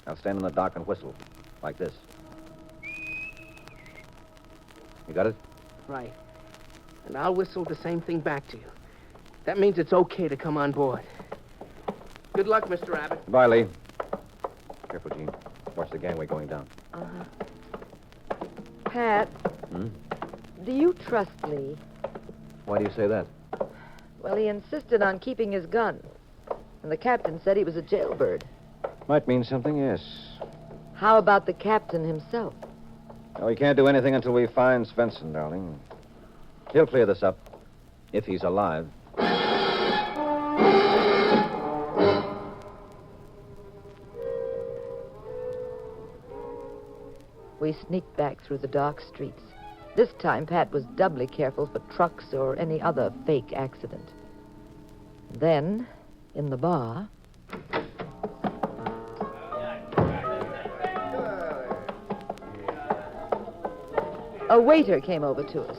I'll stand on the dock and whistle. Like this. You got it? Right. And I'll whistle the same thing back to you. That means it's okay to come on board. Good luck, Mr. Abbott. Bye, Lee. Careful, Gene. Watch the gangway going down. Uh-huh. Pat, do you trust Lee? Why do you say that? Well, he insisted on keeping his gun. And the captain said he was a jailbird. Might mean something, yes. How about the captain himself? Oh, we can't do anything until we find Svensson, darling. He'll clear this up. If he's alive. We sneaked back through the dark streets. This time, Pat was doubly careful for trucks or any other fake accident. Then, in the bar... a waiter came over to us.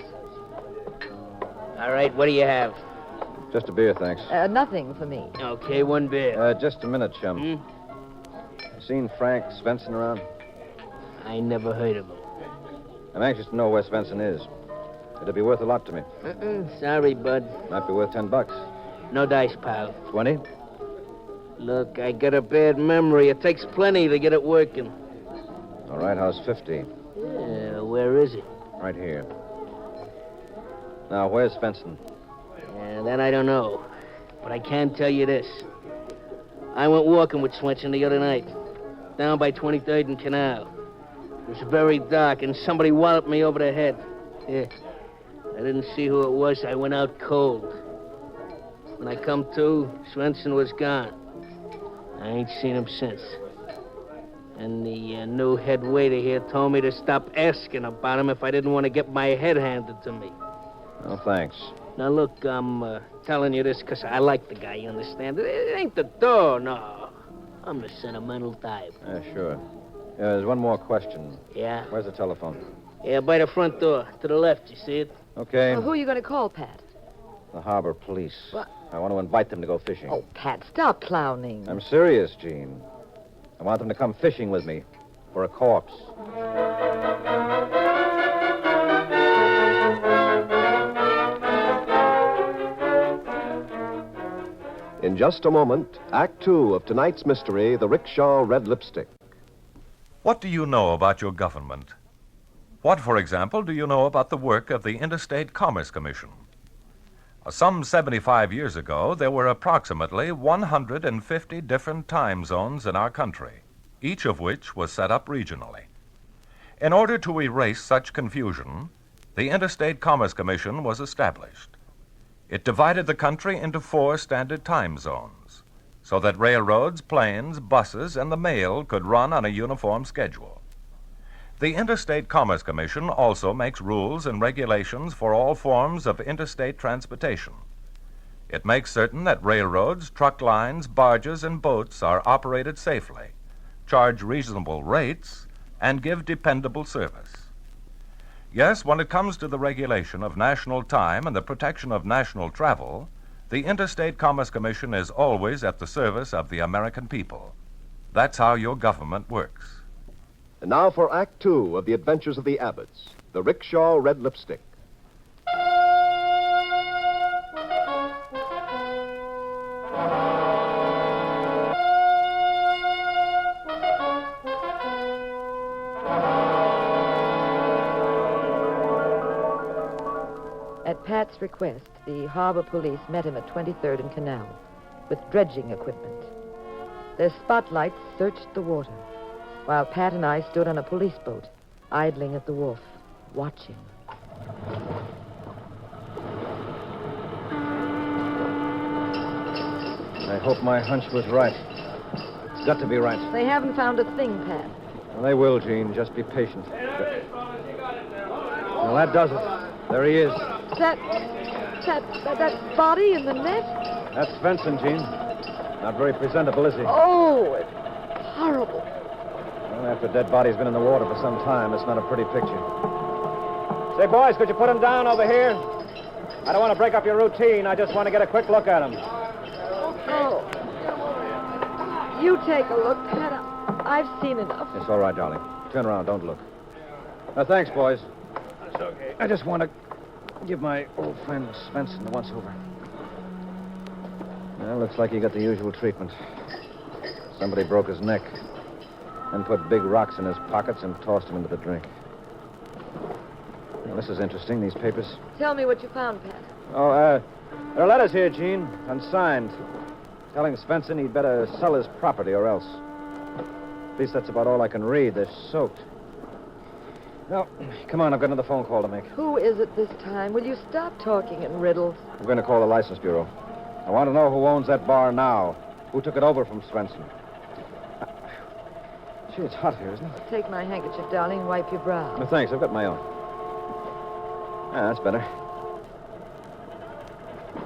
All right, what do you have? Just a beer, thanks. Nothing for me. Okay, one beer. Just a minute, chum. Seen Frank Svensson around? I never heard of him. I'm anxious to know where Svensson is. It'll be worth a lot to me. Sorry, bud. Might be worth $10. No dice, pal. 20? Look, I got a bad memory. It takes plenty to get it working. All right, how's 50? Yeah, where is it? Right here. Now, where's Svensson? That I don't know. But I can tell you this. I went walking with Svensson the other night. Down by 23rd and Canal. It was very dark, and somebody walloped me over the head. Yeah. I didn't see who it was. I went out cold. When I come to, Svensson was gone. I ain't seen him since. And the new head waiter here told me to stop asking about him if I didn't want to get my head handed to me. Oh, thanks. Now, look, I'm telling you this because I like the guy, you understand? It ain't the door, no. I'm the sentimental type. Sure. There's one more question. Yeah? Where's the telephone? Yeah, by the front door. To the left, you see it? Okay. Well, who are you going to call, Pat? The harbor police. What? I want to invite them to go fishing. Oh, Pat, stop clowning. I'm serious, Gene. I want them to come fishing with me for a corpse. In just a moment, Act 2 of tonight's mystery, The Rickshaw Red Lipstick. What do you know about your government? What, for example, do you know about the work of the Interstate Commerce Commission? Some 75 years ago, there were approximately 150 different time zones in our country, each of which was set up regionally. In order to erase such confusion, the Interstate Commerce Commission was established. It divided the country into 4 standard time zones so that railroads, planes, buses, and the mail could run on a uniform schedule. The Interstate Commerce Commission also makes rules and regulations for all forms of interstate transportation. It makes certain that railroads, truck lines, barges, and boats are operated safely, charge reasonable rates, and give dependable service. Yes, when it comes to the regulation of national time and the protection of national travel, the Interstate Commerce Commission is always at the service of the American people. That's how your government works. And now for Act Two of The Adventures of the Abbotts, the Rickshaw Red Lipstick. At Pat's request, the harbor police met him at 23rd and Canal with dredging equipment. Their spotlights searched the water, while Pat and I stood on a police boat, idling at the wharf, watching. I hope my hunch was right. It's got to be right. They haven't found a thing, Pat. Well, they will, Gene. Just be patient. Well, that does it. There he is. That body in the net? That's Svensson, Gene. Not very presentable, is he? Oh, it's horrible. Well, after a dead body's been in the water for some time, it's not a pretty picture. Say, boys, could you put him down over here? I don't want to break up your routine. I just want to get a quick look at him. Oh. You take a look, Pat. I've seen enough. It's all right, darling. Turn around. Don't look. Thanks, boys. That's okay. I just want to give my old friend Svensson the once-over. Well, looks like he got the usual treatment. Somebody broke his neck and put big rocks in his pockets and tossed him into the drink. Well, this is interesting, these papers. Tell me what you found, Pat. Oh, there are letters here, Gene, unsigned, telling Svensson he'd better sell his property or else. At least that's about all I can read. They're soaked. Well, come on, I've got another phone call to make. Who is it this time? Will you stop talking in riddles? I'm going to call the license bureau. I want to know who owns that bar now. Who took it over from Svensson? Gee, it's hot here, isn't it? Take my handkerchief, darling, and wipe your brow. No, thanks. I've got my own. That's better.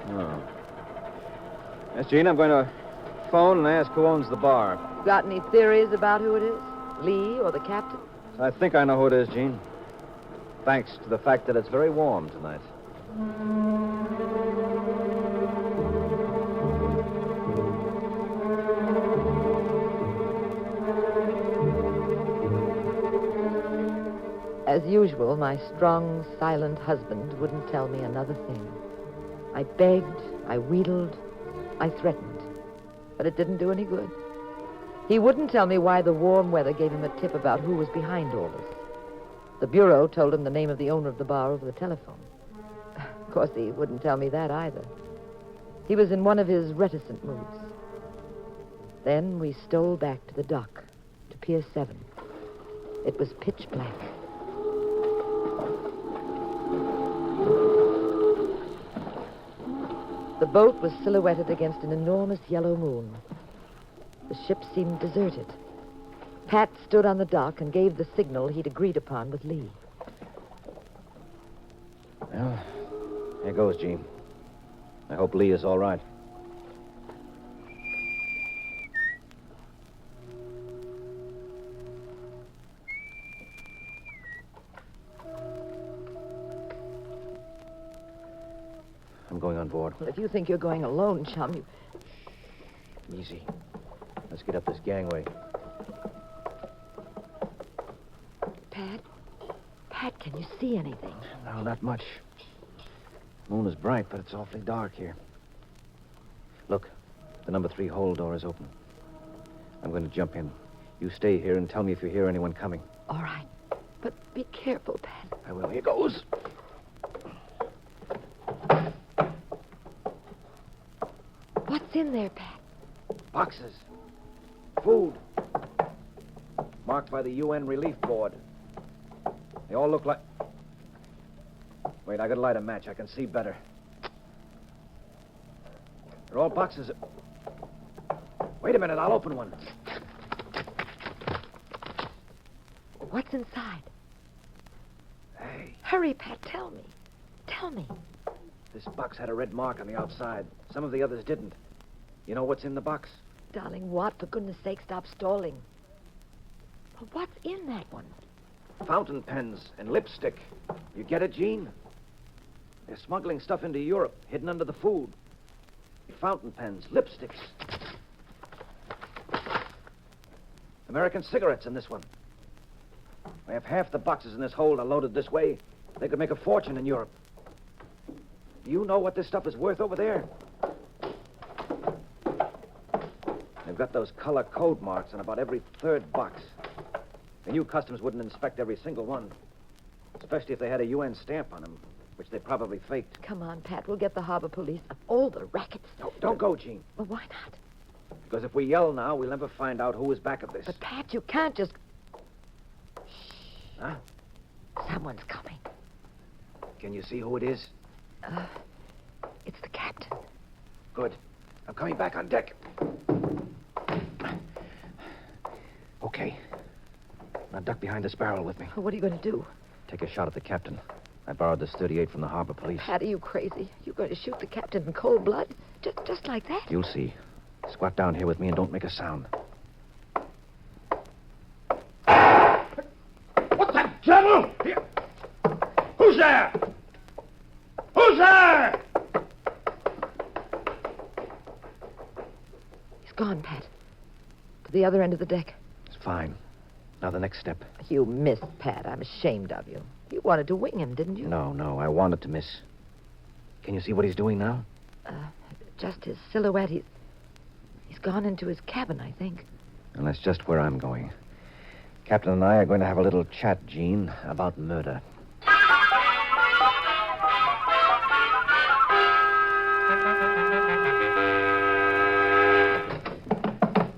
Oh. Yes, Gene, I'm going to phone and ask who owns the bar. Got any theories about who it is? Lee or the captain? I think I know who it is, Gene. Thanks to the fact that it's very warm tonight. As usual, my strong, silent husband wouldn't tell me another thing. I begged, I wheedled, I threatened, but it didn't do any good. He wouldn't tell me why the warm weather gave him a tip about who was behind all this. The bureau told him the name of the owner of the bar over the telephone. Of course, he wouldn't tell me that either. He was in one of his reticent moods. Then we stole back to the dock, to Pier 7. It was pitch black. The boat was silhouetted against an enormous yellow moon. The ship seemed deserted. Pat stood on the dock and gave the signal he'd agreed upon with Lee. Well, here goes, Gene. I hope Lee is all right. I'm going on board. Well, if you think you're going alone, chum, you... Easy. Let's get up this gangway. Pat, can you see anything? No, not much. Moon is bright, but it's awfully dark here. Look, the number 3 hold door is open. I'm going to jump in. You stay here and tell me if you hear anyone coming. All right. But be careful, Pat. I will. Here goes. What's in there, Pat? Boxes. Food. Marked by the UN Relief Board. They all look like... Wait, I gotta light a match. I can see better. They're all boxes. Wait a minute, I'll open one. What's inside? Hey, Hurry, Pat, tell me. Tell me. this box had a red mark on the outside. Some of the others didn't. You know what's in the box? Darling, what? For goodness sake, stop stalling. Well, what's in that one? Fountain pens and lipstick. You get it, Jean? They're smuggling stuff into Europe, hidden under the food. Fountain pens, lipsticks. American cigarettes in this one. I have half the boxes in this hold are loaded this way. They could make a fortune in Europe. Do you know what this stuff is worth over there? They've got those color code marks on about every third box. They knew customs wouldn't inspect every single one, especially if they had a UN stamp on them, which they probably faked. Come on, Pat. We'll get the harbor police of all the rackets. No, don't go, Jean. Well, why not? Because if we yell now, we'll never find out who is back of this. But, Pat, you can't just... Huh? Someone's coming. Can you see who it is? It's the captain. Good. I'm coming back on deck. Okay. Now duck behind this barrel with me. Well, what are you going to do? Take a shot at the captain. I borrowed this .38 from the harbor police. Pat, are you crazy? You're going to shoot the captain in cold blood? Just like that? You'll see. Squat down here with me and don't make a sound. What's that, General? Here. Who's there? Who's there? He's gone, Pat. To the other end of the deck. It's fine. Now the next step. You missed, Pat. I'm ashamed of you. You wanted to wing him, didn't you? No. I wanted to miss. Can you see what he's doing now? Just his silhouette. He's gone into his cabin, I think. And that's just where I'm going. Captain and I are going to have a little chat, Jean, about murder.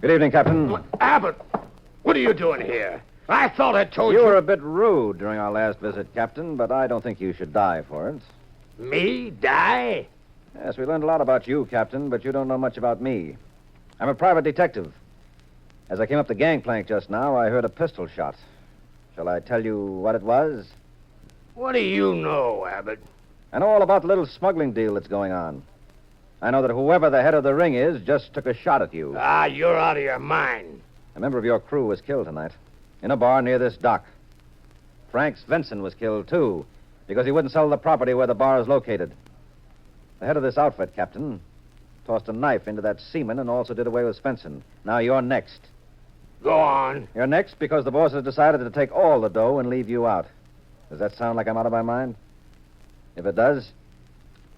Good evening, Captain. Abbott, what are you doing here? I thought I told you... You were a bit rude during our last visit, Captain, but I don't think you should die for it. Me? Die? Yes, we learned a lot about you, Captain, but you don't know much about me. I'm a private detective. As I came up the gangplank just now, I heard a pistol shot. Shall I tell you what it was? What do you know, Abbott? I know all about the little smuggling deal that's going on. I know that whoever the head of the ring is just took a shot at you. Ah, you're out of your mind. A member of your crew was killed tonight in a bar near this dock. Frank Svensson was killed, too, because he wouldn't sell the property where the bar is located. The head of this outfit, Captain, tossed a knife into that seaman and also did away with Svensson. Now you're next. Go on. You're next because the boss has decided to take all the dough and leave you out. Does that sound like I'm out of my mind? If it does,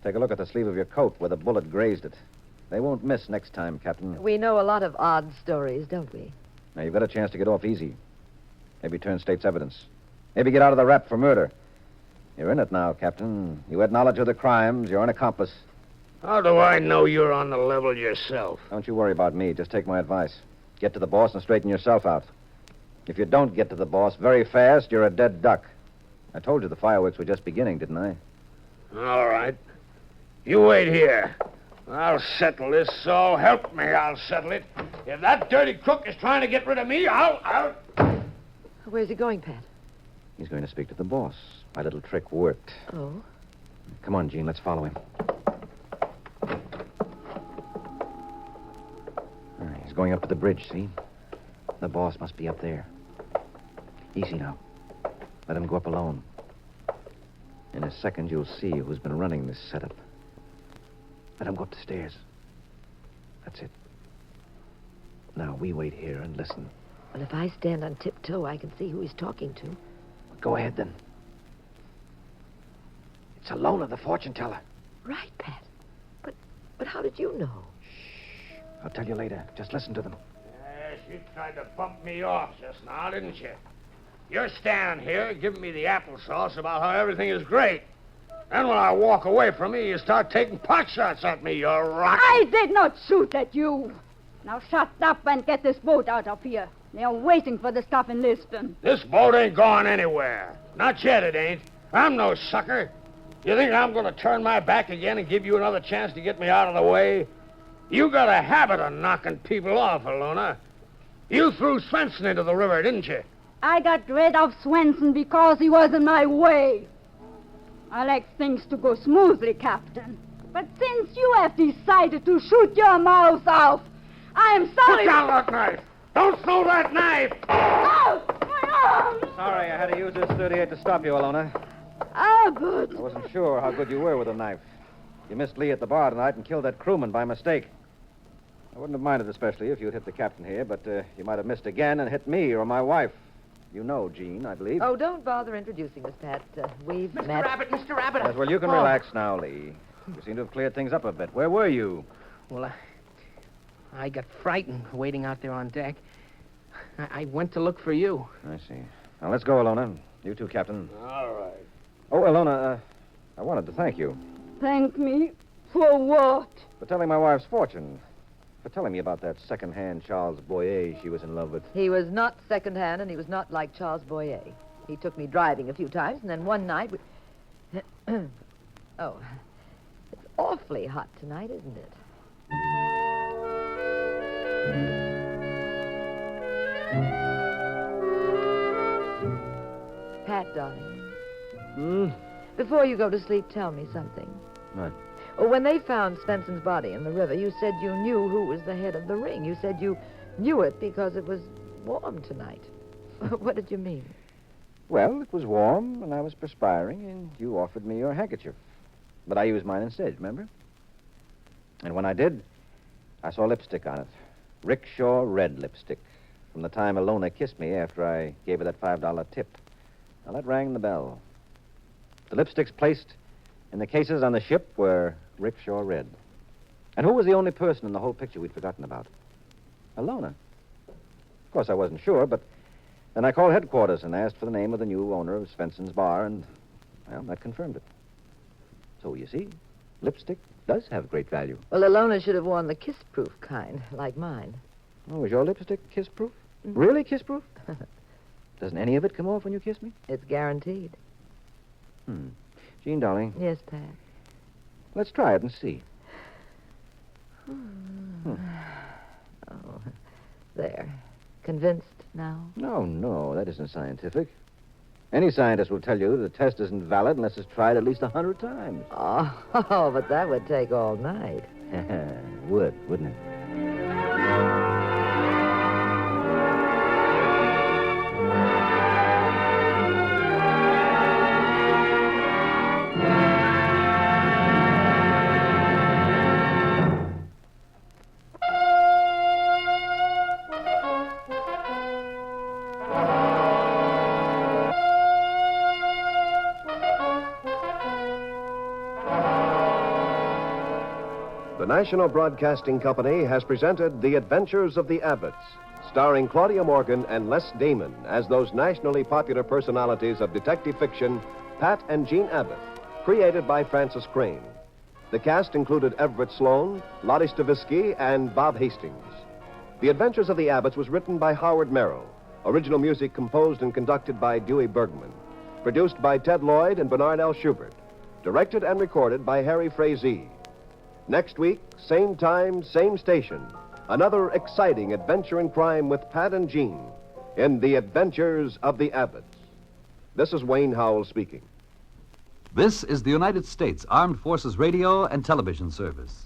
take a look at the sleeve of your coat where the bullet grazed it. They won't miss next time, Captain. We know a lot of odd stories, don't we? Now, you've got a chance to get off easy. Maybe turn state's evidence. Maybe get out of the rap for murder. You're in it now, Captain. You had knowledge of the crimes. You're an accomplice. How do I know you're on the level yourself? Don't you worry about me. Just take my advice. Get to the boss and straighten yourself out. If you don't get to the boss very fast, you're a dead duck. I told you the fireworks were just beginning, didn't I? All right. You wait here. I'll settle this, so help me, I'll settle it. If that dirty crook is trying to get rid of me, I'll... Where's he going, Pat? He's going to speak to the boss. My little trick worked. Oh? Come on, Jean, let's follow him. He's going up to the bridge, see? The boss must be up there. Easy now. Let him go up alone. In a second, you'll see who's been running this setup. Let him go up the stairs. That's it. Now, we wait here and listen. Well, if I stand on tiptoe, I can see who he's talking to. Go ahead, then. It's Alona, the fortune teller. Right, Pat. But how did you know? Shh. I'll tell you later. Just listen to them. Yes, you tried to bump me off just now, didn't you? You're standing here giving me the applesauce about how everything is great. Then when I walk away from you, you start taking pot shots at me, you rock. I did not shoot at you. Now shut up and get this boat out of here. They are waiting for the stuff in Lisbon. This boat ain't going anywhere. Not yet, it ain't. I'm no sucker. You think I'm going to turn my back again and give you another chance to get me out of the way? You got a habit of knocking people off, Alona. You threw Swenson into the river, didn't you? I got rid of Swenson because he was in my way. I like things to go smoothly, Captain. But since you have decided to shoot your mouth off, I am sorry... Put down that knife! Don't throw that knife! Oh, my arm! Sorry, I had to use this 38 to stop you, Alona. Abbott! I wasn't sure how good you were with a knife. You missed Lee at the bar tonight and killed that crewman by mistake. I wouldn't have minded especially if you'd hit the captain here, but you might have missed again and hit me or my wife. You know Jean, I believe. Oh, don't bother introducing us, Pat. We've Mr. met... Mr. Abbott. Yes, well, you can relax now, Lee. You seem to have cleared things up a bit. Where were you? Well, I got frightened waiting out there on deck. I went to look for you. I see. Now, let's go, Alona. You too, Captain. All right. Oh, Alona, I wanted to thank you. Thank me? For what? For telling my wife's fortune. For telling me about that second-hand Charles Boyer she was in love with. He was not second-hand, and he was not like Charles Boyer. He took me driving a few times, and then one night... Oh, it's awfully hot tonight, isn't it? Pat, darling. Before you go to sleep, tell me something. What? Oh, when they found Svenson's body in the river, you said you knew who was the head of the ring. You said you knew it because it was warm tonight. What did you mean? Well, it was warm, and I was perspiring, and you offered me your handkerchief. But I used mine instead, remember? And when I did, I saw lipstick on it. Rickshaw Red Lipstick. From the time Alona kissed me after I gave her that $5 tip. Now, that rang the bell. The lipsticks placed in the cases on the ship were Rickshaw Red. And who was the only person in the whole picture we'd forgotten about? Alona. Of course, I wasn't sure, but then I called headquarters and asked for the name of the new owner of Svenson's bar, and, well, that confirmed it. So, you see, lipstick does have great value. Well, Alona should have worn the kiss-proof kind, like mine. Oh, is your lipstick kiss-proof? Really kiss-proof? Doesn't any of it come off when you kiss me? It's guaranteed. Jean, darling. Yes, Pat. Let's try it and see. Oh, there. Convinced now? No, that isn't scientific. Any scientist will tell you the test isn't valid unless it's tried at least 100 times. Oh, but that would take all night. Wouldn't it? The National Broadcasting Company has presented The Adventures of the Abbotts, starring Claudia Morgan and Les Damon as those nationally popular personalities of detective fiction, Pat and Jean Abbott, created by Francis Crane. The cast included Everett Sloan, Lottie Stavisky, and Bob Hastings. The Adventures of the Abbotts was written by Howard Merrill. Original music composed and conducted by Dewey Bergman. Produced by Ted Lloyd and Bernard L. Schubert. Directed and recorded by Harry Frazee. Next week, same time, same station. Another exciting adventure in crime with Pat and Jean in The Adventures of the Abbotts. This is Wayne Howell speaking. This is the United States Armed Forces Radio and Television Service.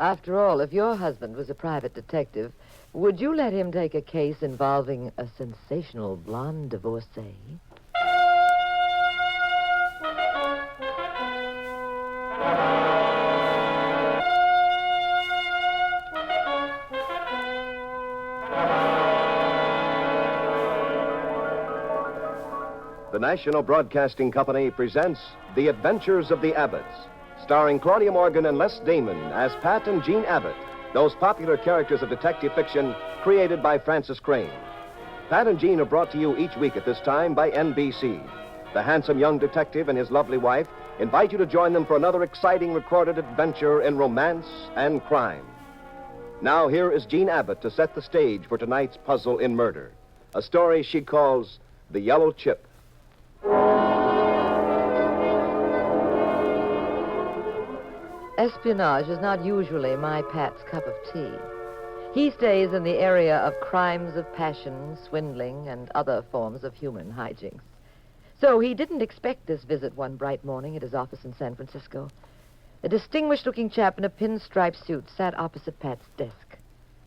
After all, if your husband was a private detective, would you let him take a case involving a sensational blonde divorcee? The National Broadcasting Company presents The Adventures of the Abbotts, starring Claudia Morgan and Les Damon as Pat and Jean Abbott, those popular characters of detective fiction created by Francis Crane. Pat and Jean are brought to you each week at this time by NBC. The handsome young detective and his lovely wife invite you to join them for another exciting recorded adventure in romance and crime. Now here is Jean Abbott to set the stage for tonight's puzzle in murder, a story she calls The Yellow Chip. Espionage is not usually my Pat's cup of tea. He stays in the area of crimes of passion, swindling, and other forms of human hijinks. So he didn't expect this visit one bright morning at his office in San Francisco. A distinguished-looking chap in a pinstripe suit sat opposite Pat's desk.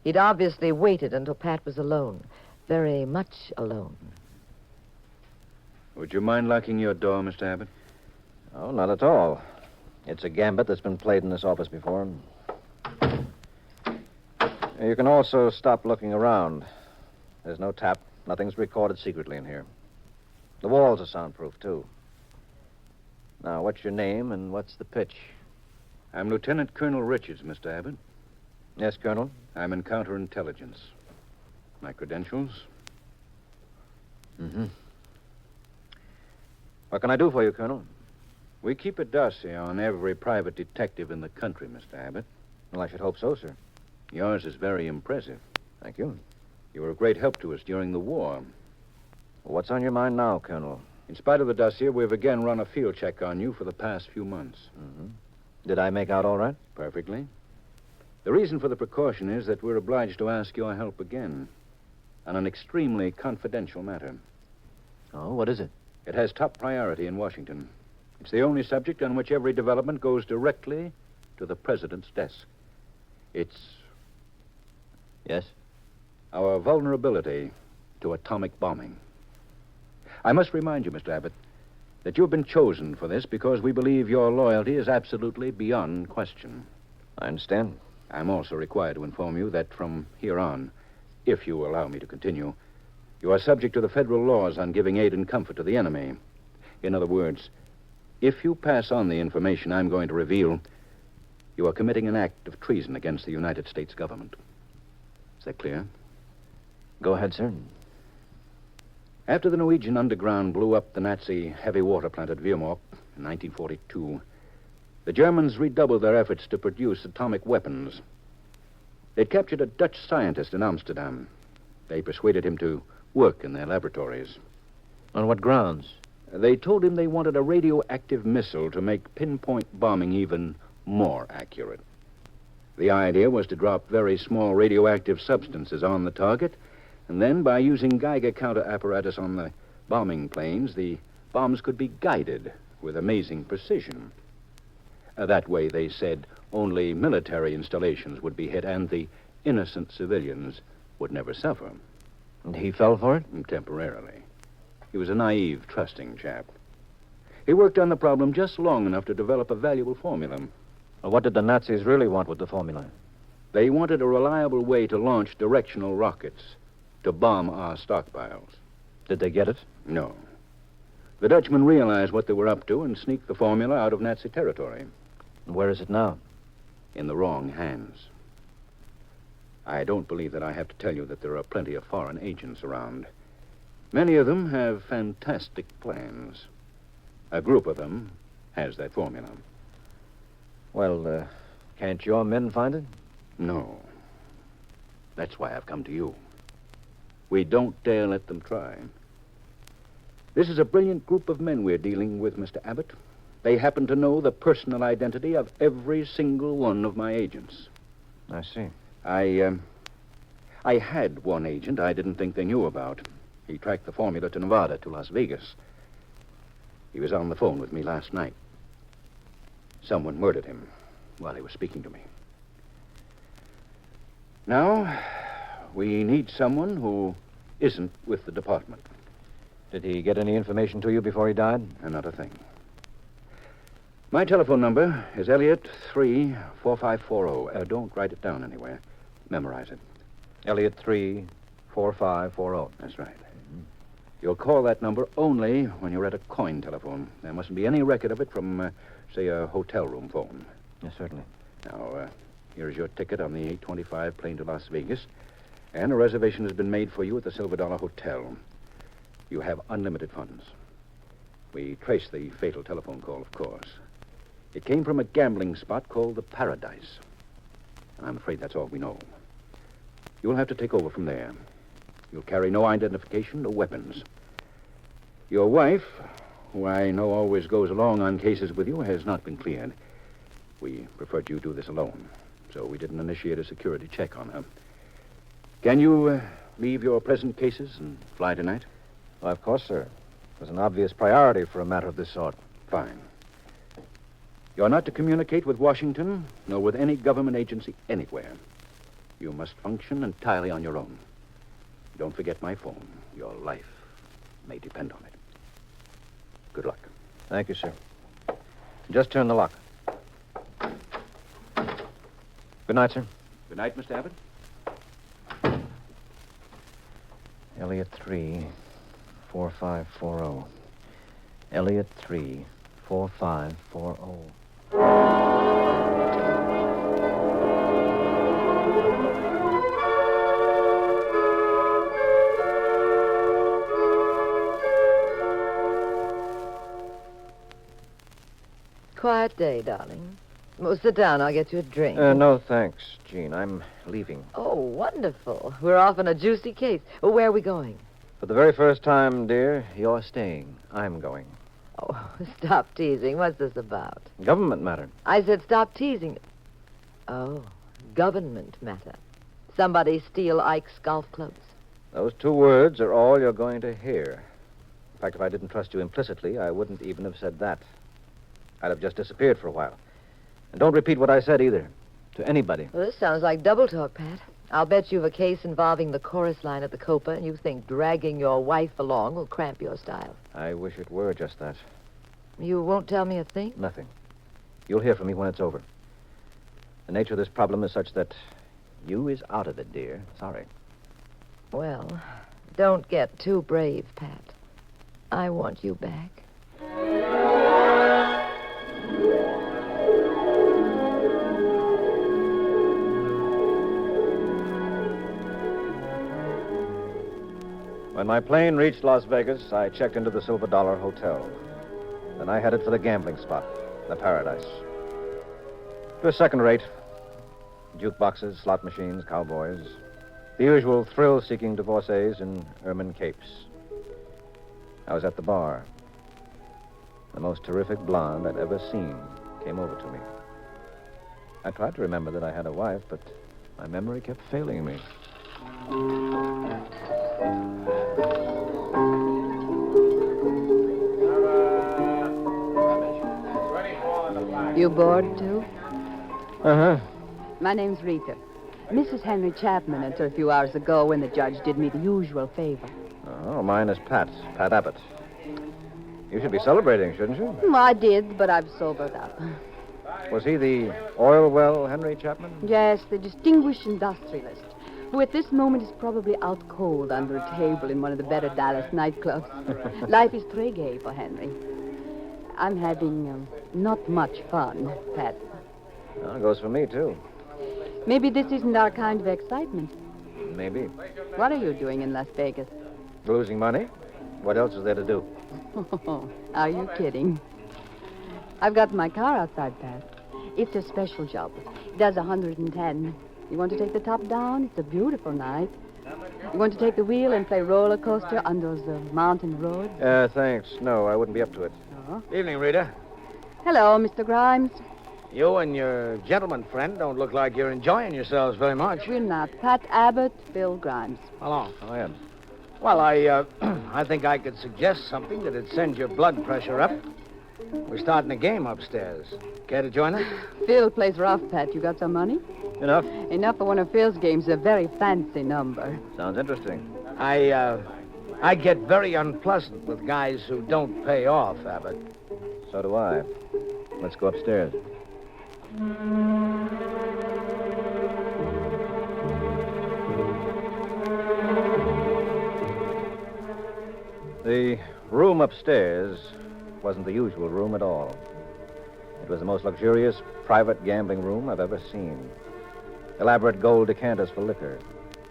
He'd obviously waited until Pat was alone, very much alone. Would you mind locking your door, Mr. Abbott? Oh, not at all. It's a gambit that's been played in this office before. You can also stop looking around. There's no tap. Nothing's recorded secretly in here. The walls are soundproof, too. Now, what's your name and what's the pitch? I'm Lieutenant Colonel Richards, Mr. Abbott. Yes, Colonel? I'm in counterintelligence. My credentials? Mm-hmm. What can I do for you, Colonel? We keep a dossier on every private detective in the country, Mr. Abbott. Well, I should hope so, sir. Yours is very impressive. Thank you. You were a great help to us during the war. What's on your mind now, Colonel? In spite of the dossier, we've again run a field check on you for the past few months. Mm-hmm. Did I make out all right? Perfectly. The reason for the precaution is that we're obliged to ask your help again on an extremely confidential matter. Oh, what is it? It has top priority in Washington. It's the only subject on which every development goes directly to the president's desk. It's... Yes? Our vulnerability to atomic bombing. I must remind you, Mr. Abbott, that you've been chosen for this because we believe your loyalty is absolutely beyond question. I understand. I'm also required to inform you that from here on, if you allow me to continue, you are subject to the federal laws on giving aid and comfort to the enemy. In other words, if you pass on the information I'm going to reveal, you are committing an act of treason against the United States government. Is that clear? Go ahead, sir. After the Norwegian underground blew up the Nazi heavy water plant at Wehrmacht in 1942, the Germans redoubled their efforts to produce atomic weapons. They'd captured a Dutch scientist in Amsterdam. They persuaded him to work in their laboratories. On what grounds? They told him they wanted a radioactive missile to make pinpoint bombing even more accurate. The idea was to drop very small radioactive substances on the target, and then by using Geiger counter apparatus on the bombing planes, the bombs could be guided with amazing precision. That way, they said, only military installations would be hit and the innocent civilians would never suffer. And he fell for it? Temporarily. He was a naive, trusting chap. He worked on the problem just long enough to develop a valuable formula. Well, what did the Nazis really want with the formula? They wanted a reliable way to launch directional rockets to bomb our stockpiles. Did they get it? No. The Dutchmen realized what they were up to and sneaked the formula out of Nazi territory. Where is it now? In the wrong hands. I don't believe that I have to tell you that there are plenty of foreign agents around. Many of them have fantastic plans. A group of them has that formula. Well, can't your men find it? No. That's why I've come to you. We don't dare let them try. This is a brilliant group of men we're dealing with, Mr. Abbott. They happen to know the personal identity of every single one of my agents. I see. I had one agent I didn't think they knew about. He tracked the formula to Nevada, to Las Vegas. He was on the phone with me last night. Someone murdered him while he was speaking to me. Now, we need someone who isn't with the department. Did he get any information to you before he died? Not a thing. My telephone number is Elliot 34540. Don't write it down anywhere. Memorize it. Elliot 34540. That's right. You'll call that number only when you're at a coin telephone. There mustn't be any record of it from, say, a hotel room phone. Yes, certainly. Now, here's your ticket on the 8:25 plane to Las Vegas, and a reservation has been made for you at the Silver Dollar Hotel. You have unlimited funds. We traced the fatal telephone call, of course. It came from a gambling spot called the Paradise. And I'm afraid that's all we know. You'll have to take over from there. You'll carry no identification, no weapons. Your wife, who I know always goes along on cases with you, has not been cleared. We preferred you do this alone, so we didn't initiate a security check on her. Can you leave your present cases and fly tonight? Well, of course, sir. It was an obvious priority for a matter of this sort. Fine. You're not to communicate with Washington, nor with any government agency anywhere. You must function entirely on your own. Don't forget my phone. Your life may depend on it. Good luck. Thank you, sir. Just turn the lock. Good night, sir. Good night, Mr. Abbott. Elliot 34540. Elliot 34540. Quiet day, darling. Well, sit down. I'll get you a drink. No, thanks, Jean. I'm leaving. Oh, wonderful. We're off on a juicy case. Well, where are we going? For the very first time, dear, you're staying. I'm going. Oh, stop teasing. What's this about? Government matter. I said stop teasing. Oh, government matter. Somebody steal Ike's golf clubs. Those two words are all you're going to hear. In fact, if I didn't trust you implicitly, I wouldn't even have said that. I'd have just disappeared for a while. And don't repeat what I said either. To anybody. Well, this sounds like double talk, Pat. I'll bet you've a case involving the chorus line at the Copa, and you think dragging your wife along will cramp your style. I wish it were just that. You won't tell me a thing? Nothing. You'll hear from me when it's over. The nature of this problem is such that you is out of it, dear. Sorry. Well, don't get too brave, Pat. I want you back. When my plane reached Las Vegas, I checked into the Silver Dollar Hotel. Then I headed for the gambling spot, the Paradise. It was second-rate. Jukeboxes, slot machines, cowboys. The usual thrill-seeking divorcees in ermine capes. I was at the bar. The most terrific blonde I'd ever seen came over to me. I tried to remember that I had a wife, but my memory kept failing me. You bored, too? Uh-huh. My name's Rita. Mrs. Henry Chapman until a few hours ago when the judge did me the usual favor. Oh, mine is Pat Abbott. You should be celebrating, shouldn't you? I did, but I've sobered up. Was he the oil well Henry Chapman? Yes, the distinguished industrialist, who at this moment is probably out cold under a table in one of the better Dallas nightclubs. Life is très gay for Henry. I'm having not much fun, Pat. Well, it goes for me, too. Maybe this isn't our kind of excitement. Maybe. What are you doing in Las Vegas? Losing money? What else is there to do? Are you kidding? I've got my car outside, Pat. It's a special job. It does 110. You want to take the top down? It's a beautiful night. You want to take the wheel and play roller coaster on those mountain roads? Thanks. No, I wouldn't be up to it. Oh. Evening, Rita. Hello, Mr. Grimes. You and your gentleman friend don't look like you're enjoying yourselves very much. We're not. Pat Abbott, Bill Grimes. Hello. I am. Well, I think I could suggest something that'd send your blood pressure up. We're starting a game upstairs. Care to join us? Phil plays rough, Pat. You got some money? Enough? Enough for one of Phil's games, a very fancy number. Sounds interesting. I get very unpleasant with guys who don't pay off, Abbott. So do I. Let's go upstairs. The room upstairs wasn't the usual room at all. It was the most luxurious private gambling room I've ever seen. Elaborate gold decanters for liquor,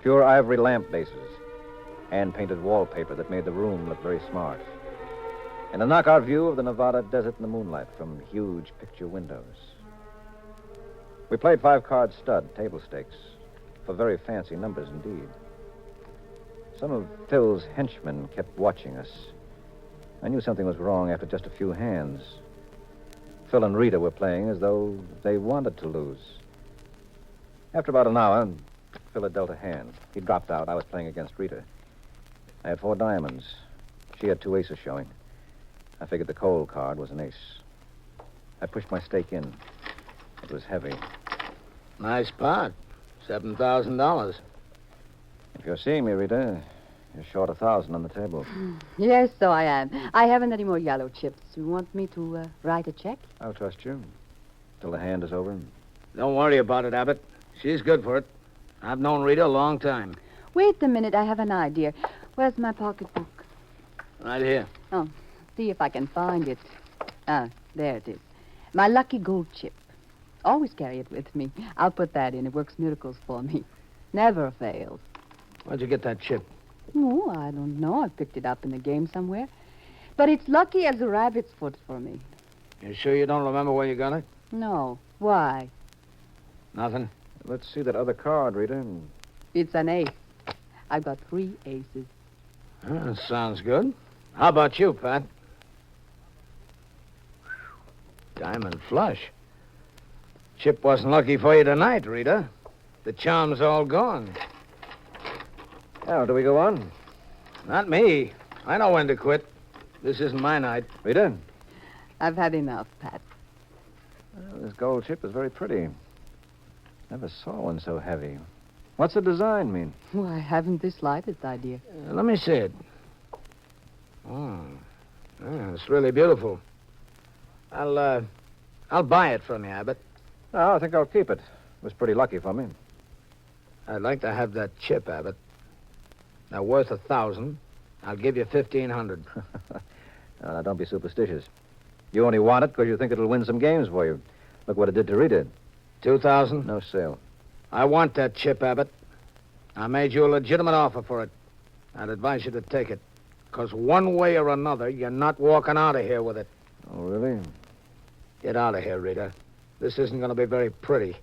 pure ivory lamp bases, hand-painted wallpaper that made the room look very smart, and a knockout view of the Nevada desert in the moonlight from huge picture windows. We played 5-card stud, table stakes, for very fancy numbers indeed. Some of Phil's henchmen kept watching us. I knew something was wrong after just a few hands. Phil and Rita were playing as though they wanted to lose. After about an hour, Phil had dealt a hand. He dropped out. I was playing against Rita. I had 4 diamonds. She had 2 aces showing. I figured the cold card was an ace. I pushed my stake in. It was heavy. Nice pot. $7,000. If you're seeing me, Rita, you're short 1,000 on the table. Yes, so I am. I haven't any more yellow chips. You want me to write a check? I'll trust you. Till the hand is over. Don't worry about it, Abbott. She's good for it. I've known Rita a long time. Wait a minute, I have an idea. Where's my pocketbook? Right here. Oh, see if I can find it. Ah, there it is. My lucky gold chip. Always carry it with me. I'll put that in. It works miracles for me. Never fails. Where'd you get that chip? Oh, I don't know. I picked it up in the game somewhere. But it's lucky as a rabbit's foot for me. You sure you don't remember where you got it? No. Why? Nothing. Let's see that other card, Rita. It's an ace. I've got 3 aces. That sounds good. How about you, Pat? Diamond flush. Chip wasn't lucky for you tonight, Rita. The charm's all gone. Now, do we go on? Not me. I know when to quit. This isn't my night. Rita? I've had enough, Pat. Well, this gold chip is very pretty. Never saw one so heavy. What's the design mean? Well, I haven't the slightest idea. Let me see it. Oh, yeah, it's really beautiful. I'll buy it from you, Abbott. No, I think I'll keep it. It was pretty lucky for me. I'd like to have that chip, Abbott. Now, worth 1,000. I'll give you 1,500. Now, don't be superstitious. You only want it because you think it'll win some games for you. Look what it did to Rita. 2,000? No sale. I want that chip, Abbott. I made you a legitimate offer for it. I'd advise you to take it. Because one way or another, you're not walking out of here with it. Oh, really? Get out of here, Rita. This isn't going to be very pretty.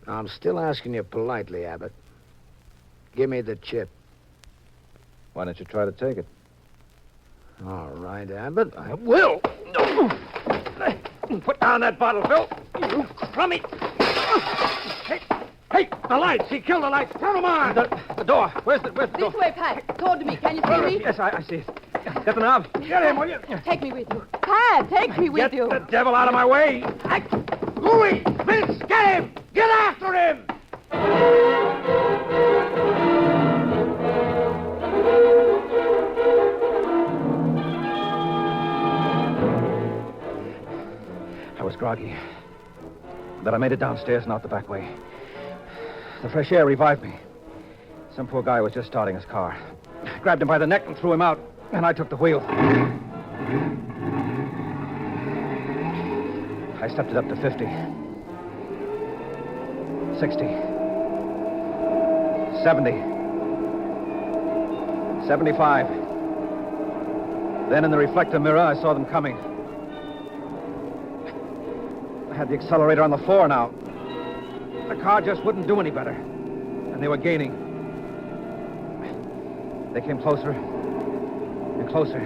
Now, I'm still asking you politely, Abbott. Give me the chip. Why don't you try to take it? All right, Abbott. I will. Put down that bottle, Phil. You crummy. Hey, the lights. He killed the lights. Turn them on. The door. Where's the door? This way, Pat. Toward me. Can you see me? Yes, I see it. Get the knob. Get him, will you? Take me with you. Pat, take me with you. Get the devil out of my way. Louis, Vince, get him. Get after him. I was groggy. But I made it downstairs and out the back way. The fresh air revived me. Some poor guy was just starting his car. I grabbed him by the neck and threw him out, and I took the wheel. I stepped it up to 50. 60. 70. 75. Then in the reflector mirror, I saw them coming. I had the accelerator on the floor now. The car just wouldn't do any better. And they were gaining. They came closer and closer.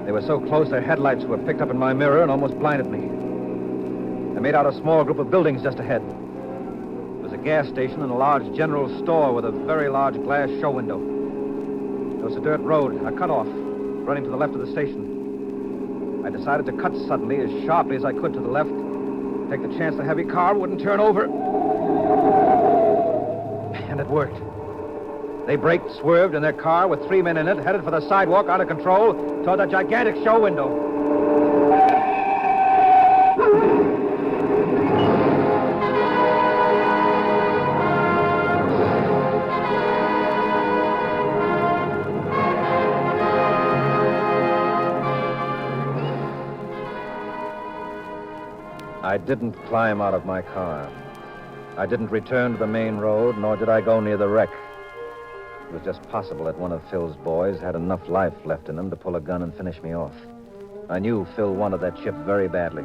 They were so close, their headlights were picked up in my mirror and almost blinded me. They made out a small group of buildings just ahead. There was a gas station and a large general store with a very large glass show window. There was a dirt road, a cutoff, running to the left of the station. I decided to cut suddenly, as sharply as I could to the left, take the chance the heavy car wouldn't turn over. And it worked. They braked, swerved, and their car, with 3 men in it, headed for the sidewalk out of control toward the gigantic show window. I didn't climb out of my car. I didn't return to the main road, nor did I go near the wreck. It was just possible that one of Phil's boys had enough life left in him to pull a gun and finish me off. I knew Phil wanted that chip very badly.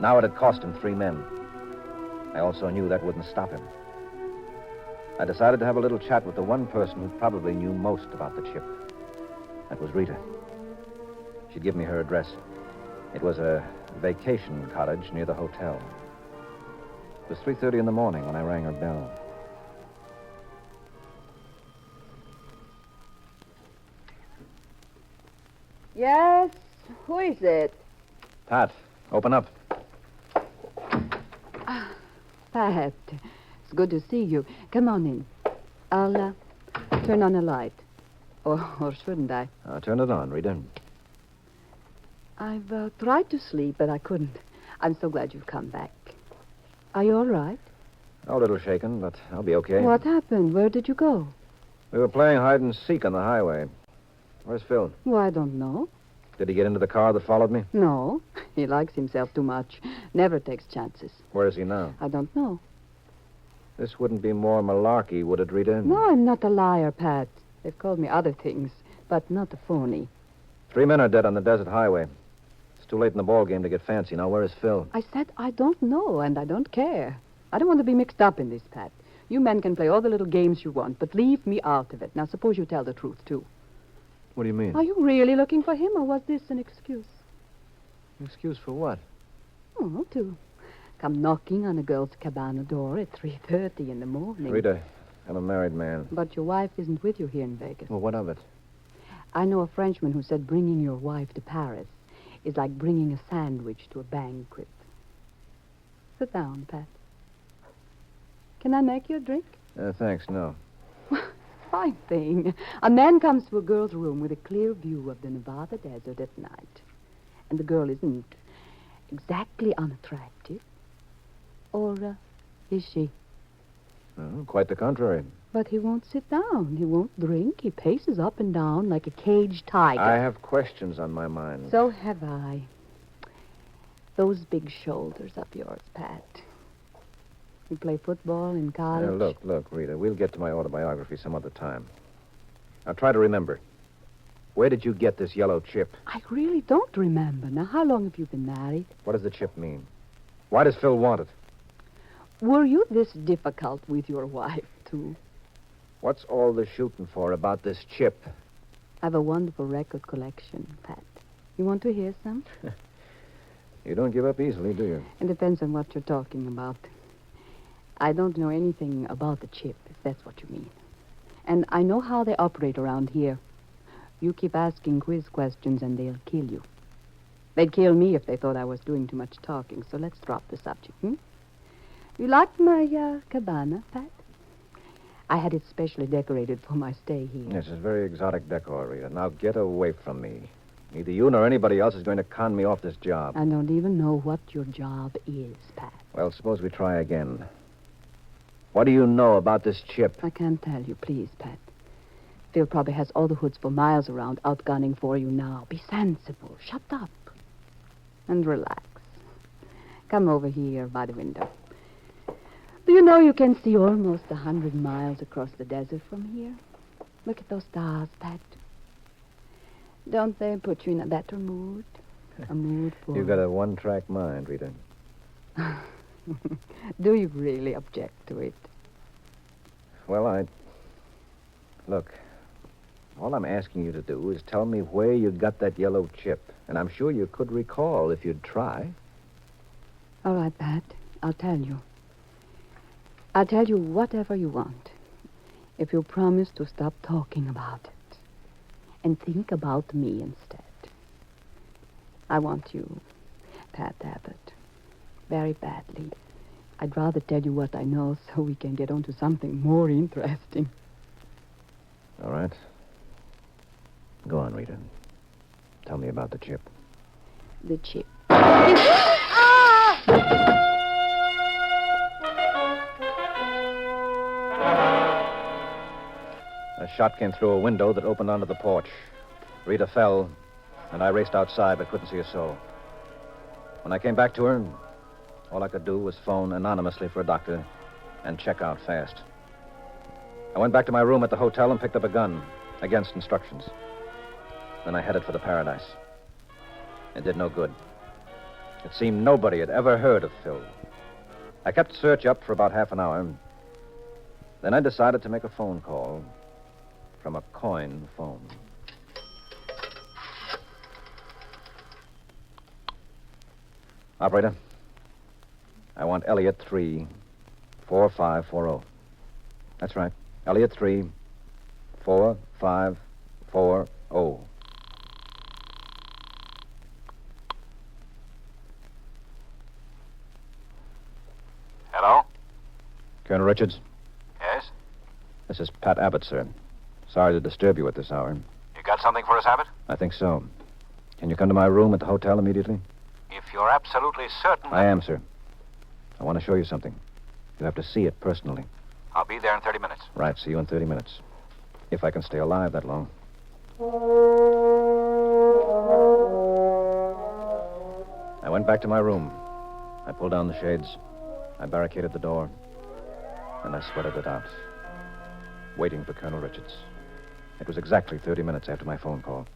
Now it had cost him 3 men. I also knew that wouldn't stop him. I decided to have a little chat with the one person who probably knew most about the chip. That was Rita. She'd give me her address. It was a vacation cottage near the hotel. It was 3:30 in the morning when I rang her bell. Yes? Who is it? Pat, open up. Pat, it's good to see you. Come on in. I'll turn on a light. Or shouldn't I? Turn it on, Rita. I've tried to sleep, but I couldn't. I'm so glad you've come back. Are you all right? A little shaken, but I'll be okay. What happened? Where did you go? We were playing hide and seek on the highway. Where's Phil? Well, I don't know. Did he get into the car that followed me? No. He likes himself too much. Never takes chances. Where is he now? I don't know. This wouldn't be more malarkey, would it, Rita? No, I'm not a liar, Pat. They've called me other things, but not a phony. 3 men are dead on the desert highway. It's too late in the ball game to get fancy. Now, where is Phil? I said I don't know, and I don't care. I don't want to be mixed up in this, Pat. You men can play all the little games you want, but leave me out of it. Now, suppose you tell the truth, too. What do you mean? Are you really looking for him, or was this an excuse? An excuse for what? Oh, to come knocking on a girl's cabana door at 3:30 in the morning. Rita, I'm a married man. But your wife isn't with you here in Vegas. Well, what of it? I know a Frenchman who said bringing your wife to Paris is like bringing a sandwich to a banquet. Sit down, Pat. Can I make you a drink? Thanks, no. Fine thing. A man comes to a girl's room with a clear view of the Nevada desert at night. And the girl isn't exactly unattractive. Or is she? Quite the contrary. But he won't sit down. He won't drink. He paces up and down like a caged tiger. I have questions on my mind. So have I. Those big shoulders of yours, Pat. You play football in college? Look, Rita, we'll get to my autobiography some other time. Now, try to remember. Where did you get this yellow chip? I really don't remember. Now, how long have you been married? What does the chip mean? Why does Phil want it? Were you this difficult with your wife, too? What's all the shooting for about this chip? I have a wonderful record collection, Pat. You want to hear some? You don't give up easily, do you? It depends on what you're talking about. I don't know anything about the chip, if that's what you mean. And I know how they operate around here. You keep asking quiz questions and they'll kill you. They'd kill me if they thought I was doing too much talking, so let's drop the subject, You like my cabana, Pat? I had it specially decorated for my stay here. Yes, it's very exotic decor, Rita. Now get away from me. Neither you nor anybody else is going to con me off this job. I don't even know what your job is, Pat. Well, suppose we try again. What do you know about this chip? I can't tell you, please, Pat. Phil probably has all the hoods for miles around outgunning for you now. Be sensible. Shut up. And relax. Come over here by the window. Do you know you can see almost 100 miles across the desert from here? Look at those stars, Pat. Don't they put you in a better mood? A mood for... You've got a one-track mind, Rita. Do you really object to it? Well, Look, all I'm asking you to do is tell me where you got that yellow chip. And I'm sure you could recall if you'd try. All right, Pat. I'll tell you. I'll tell you whatever you want. If you promise to stop talking about it. And think about me instead. I want you, Pat Abbott. Very badly. I'd rather tell you what I know so we can get on to something more interesting. All right. Go on, Rita. Tell me about the chip. The chip. A shot came through a window that opened onto the porch. Rita fell, and I raced outside but couldn't see a soul. When I came back to her, all I could do was phone anonymously for a doctor and check out fast. I went back to my room at the hotel and picked up a gun, against instructions. Then I headed for the Paradise. It did no good. It seemed nobody had ever heard of Phil. I kept the search up for about half an hour. Then I decided to make a phone call from a coin phone. Operator, I want Elliot 3, 4540. That's right. Elliot 3, 4540. Hello? Colonel Richards? Yes? This is Pat Abbott, sir. Sorry to disturb you at this hour. You got something for us, Abbott? I think so. Can you come to my room at the hotel immediately? If you're absolutely certain... I am, sir. I want to show you something. You have to see it personally. I'll be there in 30 minutes. Right, see you in 30 minutes. If I can stay alive that long. I went back to my room. I pulled down the shades. I barricaded the door. And I sweated it out. Waiting for Colonel Richards. It was exactly 30 minutes after my phone call.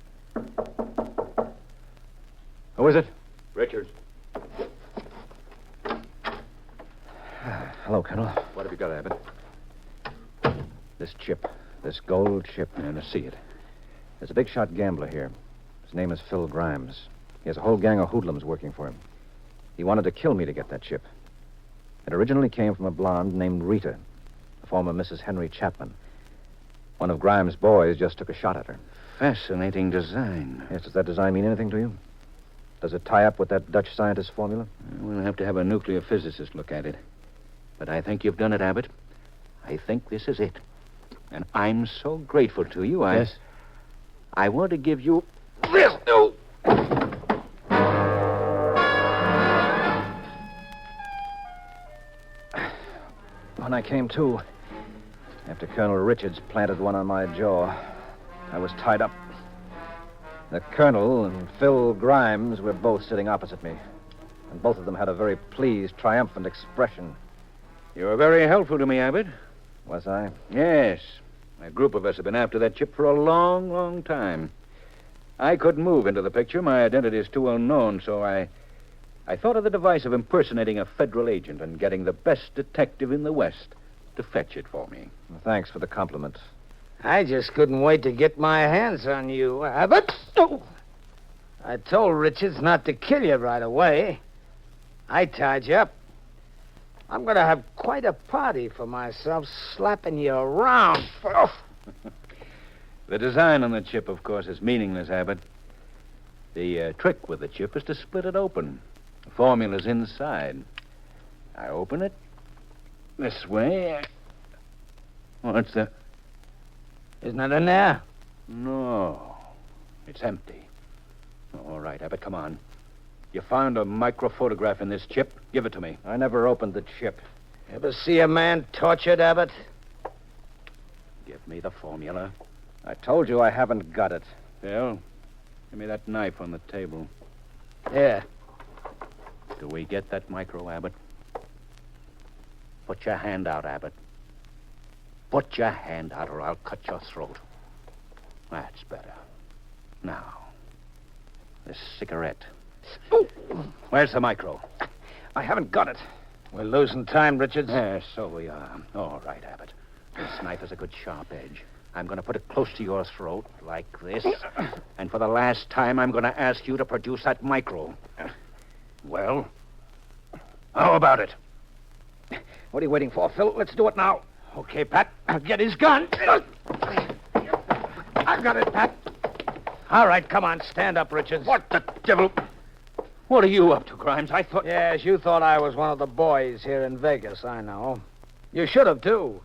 Who is it? Richards. Hello, Colonel. What have you got, Abbott? This chip. This gold chip. Yeah, let's see it. There's a big shot gambler here. His name is Phil Grimes. He has a whole gang of hoodlums working for him. He wanted to kill me to get that chip. It originally came from a blonde named Rita, the former Mrs. Henry Chapman. One of Grimes' boys just took a shot at her. Fascinating design. Yes, does that design mean anything to you? Does it tie up with that Dutch scientist's formula? We'll have to have a nuclear physicist look at it. But I think you've done it, Abbott. I think this is it. And I'm so grateful to you, Yes? I want to give you this. No. When I came to, after Colonel Richards planted one on my jaw, I was tied up. The Colonel and Phil Grimes were both sitting opposite me, and both of them had a very pleased, triumphant expression. You were very helpful to me, Abbott. Was I? Yes. A group of us have been after that chip for a long, long time. I couldn't move into the picture. My identity is too unknown, so I thought of the device of impersonating a federal agent and getting the best detective in the West to fetch it for me. Well, thanks for the compliment. I just couldn't wait to get my hands on you, Abbott. Oh. I told Richards not to kill you right away. I tied you up. I'm going to have quite a party for myself, slapping you around. The design on the chip, of course, is meaningless, Abbott. The trick with the chip is to split it open. The formula's inside. I open it this way. What's that? Isn't it in there? No. It's empty. All right, Abbott, come on. You found a microphotograph in this chip. Give it to me. I never opened the chip. Ever see a man tortured, Abbott? Give me the formula. I told you I haven't got it. Phil, give me that knife on the table. Here. Do we get that micro, Abbott? Put your hand out, Abbott. Put your hand out or I'll cut your throat. That's better. Now, this cigarette. Where's the micro? I haven't got it. We're losing time, Richards. Yes, so we are. All right, Abbott. This knife has a good sharp edge. I'm going to put it close to your throat, like this. And for the last time, I'm going to ask you to produce that micro. Well, how about it? What are you waiting for, Phil? Let's do it now. Okay, Pat. I'll get his gun. I've got it, Pat. All right, come on. Stand up, Richards. What the devil? What are you up to, Grimes? I thought... Yes, you thought I was one of the boys here in Vegas, I know. You should have, too.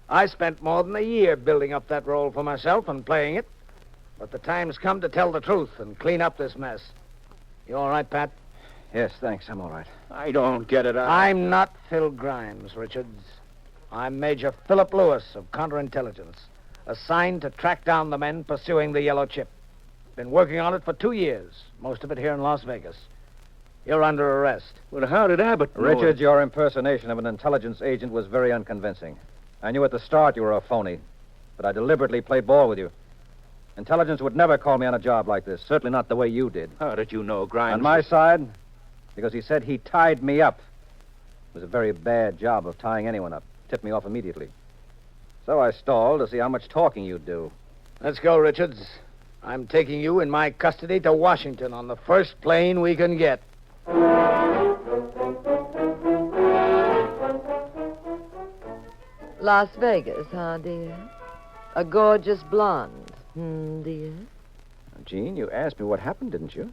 I spent more than a year building up that role for myself and playing it. But the time's come to tell the truth and clean up this mess. You all right, Pat? Yes, thanks. I'm all right. I don't get it. I'm not Phil Grimes, Richards. I'm Major Philip Lewis of Counterintelligence, assigned to track down the men pursuing the yellow chip. Been working on it for 2 years, most of it here in Las Vegas. You're under arrest. Well, how did Abbott know Richard, your impersonation of an intelligence agent was very unconvincing. I knew at the start you were a phony, but I deliberately played ball with you. Intelligence would never call me on a job like this, certainly not the way you did. How did you know, Grimes? On my side, because he said he tied me up. It was a very bad job of tying anyone up. Tipped me off immediately. So I stalled to see how much talking you'd do. Let's go, Richards. I'm taking you in my custody to Washington on the first plane we can get. Las Vegas, huh, dear? A gorgeous blonde, dear? Jean, you asked me what happened, didn't you?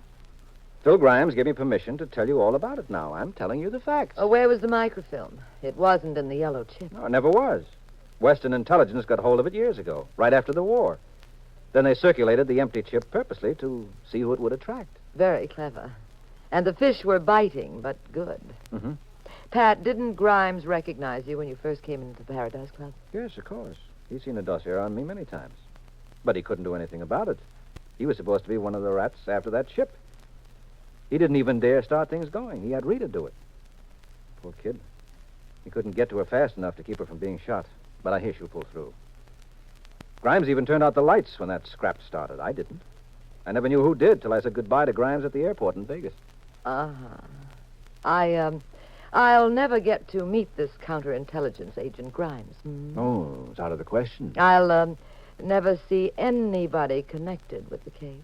Phil Grimes gave me permission to tell you all about it now. I'm telling you the facts. Oh, where was the microfilm? It wasn't in the yellow chip. No, it never was. Western Intelligence got hold of it years ago, right after the war. Then they circulated the empty chip purposely to see who it would attract. Very clever. And the fish were biting, but good. Mm-hmm. Pat, didn't Grimes recognize you when you first came into the Paradise Club? Yes, of course. He's seen a dossier on me many times. But he couldn't do anything about it. He was supposed to be one of the rats after that ship. He didn't even dare start things going. He had Rita do it. Poor kid. He couldn't get to her fast enough to keep her from being shot. But I hear she'll pull through. Grimes even turned out the lights when that scrap started. I didn't. I never knew who did till I said goodbye to Grimes at the airport in Vegas. I'll never get to meet this counterintelligence agent Grimes. Oh, it's out of the question. I'll never see anybody connected with the case.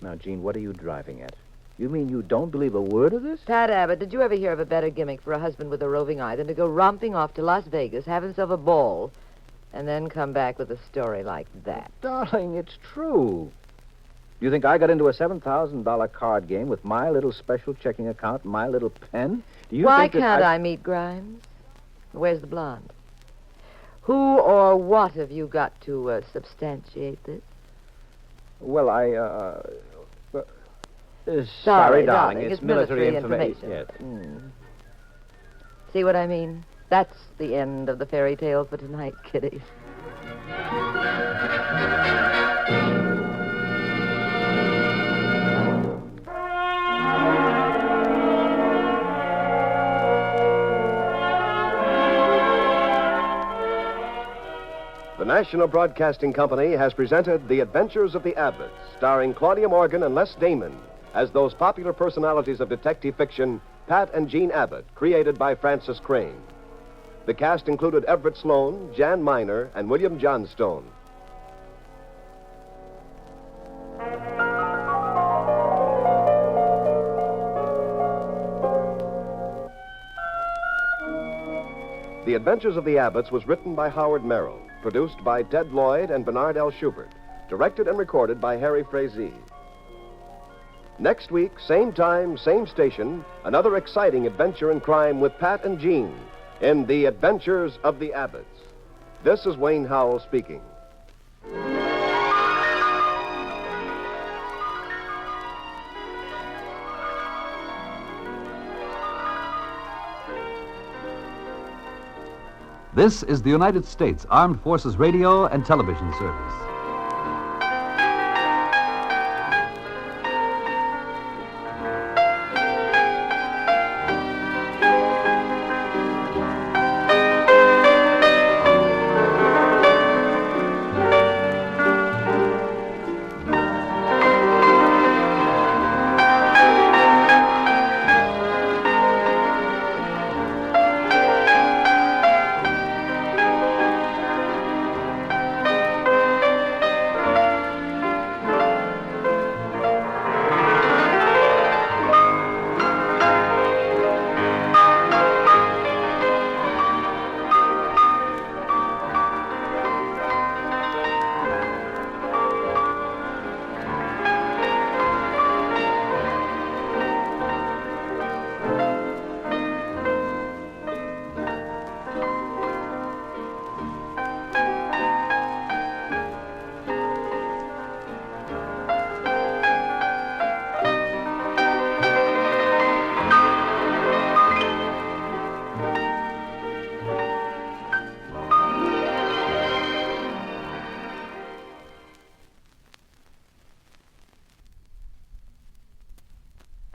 Now, Jean, what are you driving at? You mean you don't believe a word of this? Pat Abbott, did you ever hear of a better gimmick for a husband with a roving eye than to go romping off to Las Vegas, have himself a ball, and then come back with a story like that? Darling, it's true. You think I got into a $7,000 card game with my little special checking account and my little pen? Do you Why think that can't I meet Grimes? Where's the blonde? Who or what have you got to substantiate this? Well, Sorry, darling. It's military information. Yes. See what I mean? That's the end of the fairy tale for tonight, kiddies. The National Broadcasting Company has presented The Adventures of the Abbotts, starring Claudia Morgan and Les Damon as those popular personalities of detective fiction, Pat and Jean Abbott, created by Francis Crane. The cast included Everett Sloan, Jan Miner, and William Johnstone. The Adventures of the Abbotts was written by Howard Merrill, produced by Ted Lloyd and Bernard L. Schubert, directed and recorded by Harry Frazee. Next week, same time, same station, another exciting adventure in crime with Pat and Jean in The Adventures of the Abbotts. This is Wayne Howell speaking. This is the United States Armed Forces Radio and Television Service.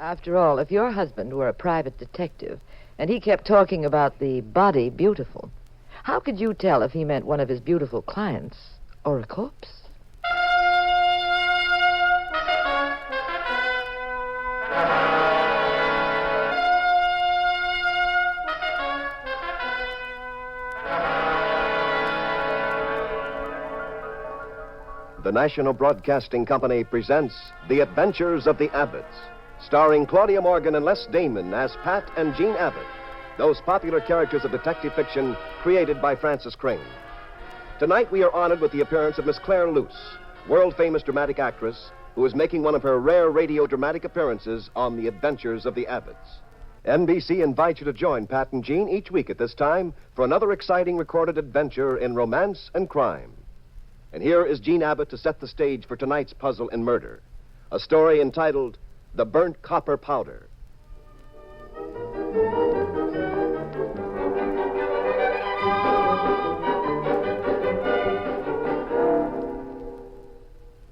After all, if your husband were a private detective and he kept talking about the body beautiful, how could you tell if he meant one of his beautiful clients or a corpse? The National Broadcasting Company presents The Adventures of the Abbotts, starring Claudia Morgan and Les Damon as Pat and Jean Abbott, those popular characters of detective fiction created by Francis Crane. Tonight we are honored with the appearance of Miss Claire Luce, world-famous dramatic actress who is making one of her rare radio dramatic appearances on The Adventures of the Abbotts. NBC invites you to join Pat and Jean each week at this time for another exciting recorded adventure in romance and crime. And here is Jean Abbott to set the stage for tonight's puzzle and murder, a story entitled The Burnt Copper Powder.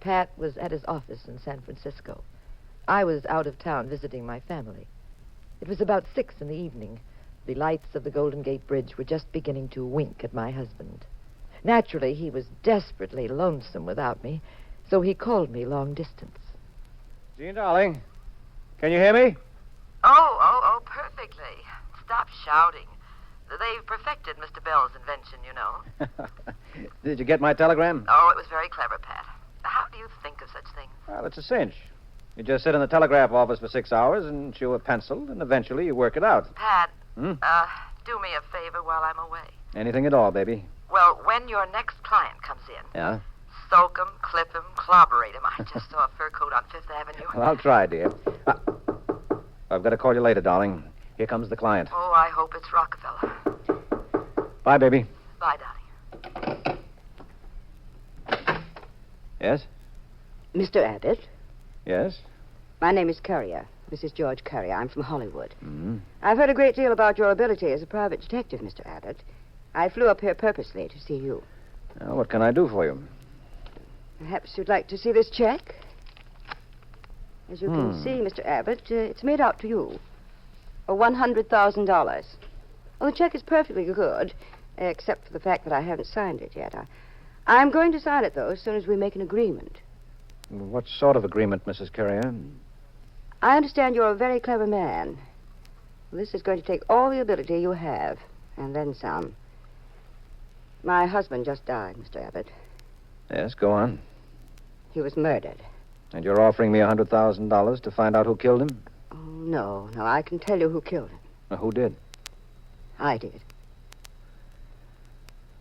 Pat was at his office in San Francisco. I was out of town visiting my family. It was about 6 in the evening. The lights of the Golden Gate Bridge were just beginning to wink at my husband. Naturally, he was desperately lonesome without me, so he called me long distance. Jean, darling, can you hear me? Oh, perfectly. Stop shouting. They've perfected Mr. Bell's invention, you know. Did you get my telegram? Oh, it was very clever, Pat. How do you think of such things? Well, it's a cinch. You just sit in the telegraph office for 6 hours and chew a pencil, and eventually you work it out. Pat, Hmm? do me a favor while I'm away. Anything at all, baby. Well, when your next client comes in, Yeah? soak him, clip him, clobberate him. I just saw a fur coat on Fifth Avenue. Well, I'll try, dear. I've got to call you later, darling. Here comes the client. Oh, I hope it's Rockefeller. Bye, baby. Bye, darling. Yes? Mr. Abbott, Yes? my name is Currier, Mrs. George Currier. I'm from Hollywood. Mm-hmm. I've heard a great deal about your ability as a private detective, Mr. Abbott. I flew up here purposely to see you. Well, what can I do for you? Perhaps you'd like to see this check? As you can see, Mr. Abbott, it's made out to you for $100,000. Well, the check is perfectly good, except for the fact that I haven't signed it yet. I'm going to sign it, though, as soon as we make an agreement. What sort of agreement, Mrs. Currier? I understand you're a very clever man. Well, this is going to take all the ability you have, and then some. My husband just died, Mr. Abbott. Yes, go on. He was murdered. And you're offering me $100,000 to find out who killed him? Oh, no, I can tell you who killed him. Who did? I did.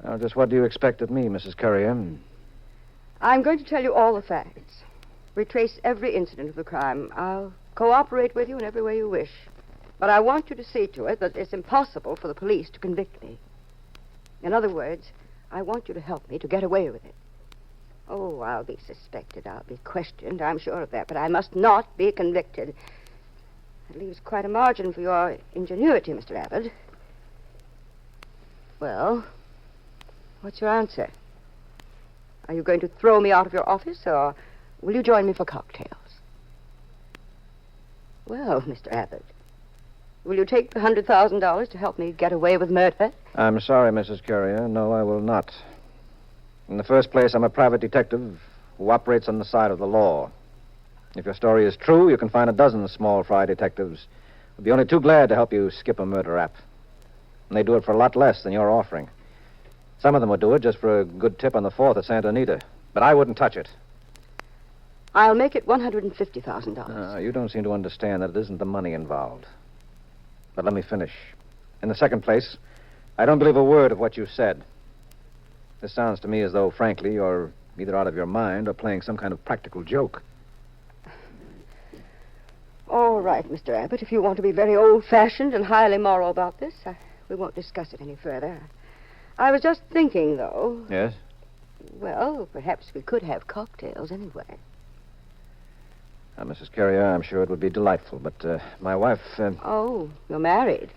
Well, just what do you expect of me, Mrs. Currier? I'm going to tell you all the facts. Retrace every incident of the crime. I'll cooperate with you in every way you wish. But I want you to see to it that it's impossible for the police to convict me. In other words, I want you to help me to get away with it. Oh, I'll be suspected. I'll be questioned. I'm sure of that. But I must not be convicted. That leaves quite a margin for your ingenuity, Mr. Abbott. Well, what's your answer? Are you going to throw me out of your office, or will you join me for cocktails? Well, Mr. Abbott, will you take the $100,000 to help me get away with murder? I'm sorry, Mrs. Currier. No, I will not. In the first place, I'm a private detective who operates on the side of the law. If your story is true, you can find a dozen small fry detectives who'd be only too glad to help you skip a murder rap. And they do it for a lot less than you're offering. Some of them would do it just for a good tip on the 4th at Santa Anita. But I wouldn't touch it. I'll make it $150,000. You don't seem to understand that it isn't the money involved. But let me finish. In the second place, I don't believe a word of what you said. This sounds to me as though, frankly, you're either out of your mind or playing some kind of practical joke. All right, Mr. Abbott, if you want to be very old-fashioned and highly moral about this, we won't discuss it any further. I was just thinking, though. Yes? Well, perhaps we could have cocktails anyway. Now, Mrs. Currier, I'm sure it would be delightful, but my wife... Oh, you're married?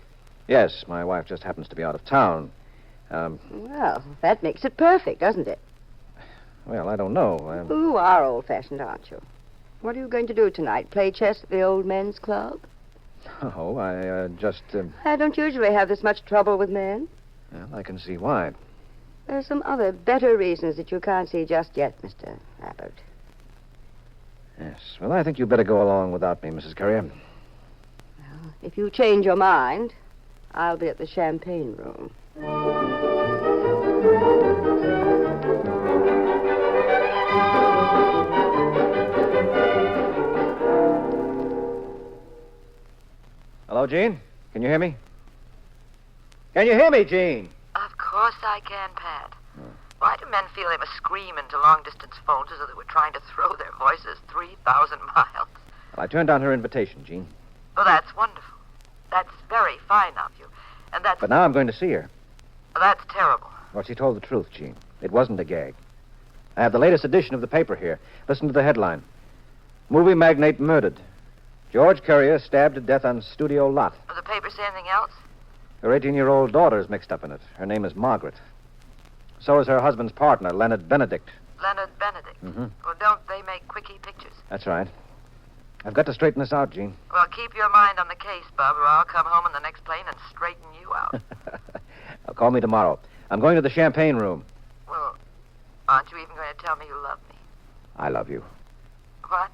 Yes, my wife just happens to be out of town. Well, that makes it perfect, doesn't it? Well, I don't know. You are old-fashioned, aren't you? What are you going to do tonight? Play chess at the old men's club? Oh, I just... I don't usually have this much trouble with men. Well, I can see why. There are some other better reasons that you can't see just yet, Mr. Abbott. Yes. Well, I think you'd better go along without me, Mrs. Currier. Well, if you change your mind, I'll be at the champagne room. Hello, Jean? Can you hear me? Can you hear me, Jean? Of course I can, Pat. Why do men feel they must scream into long-distance phones as though they were trying to throw their voices 3,000 miles? Well, I turned down her invitation, Jean. Oh, that's wonderful. That's very fine of you. And that's... But now I'm going to see her. That's terrible. Well, she told the truth, Jean. It wasn't a gag. I have the latest edition of the paper here. Listen to the headline. Movie magnate murdered. George Currier stabbed to death on studio lot. Does the paper say anything else? Her 18-year-old daughter's mixed up in it. Her name is Margaret. So is her husband's partner, Leonard Benedict. Leonard Benedict? Mm-hmm. Well, don't they make quickie pictures? That's right. I've got to straighten this out, Jean. Well, keep your mind on the case, Bub, or I'll come home in the next plane and straighten you out. Call me tomorrow. I'm going to the champagne room. Well, aren't you even going to tell me you love me? I love you. What?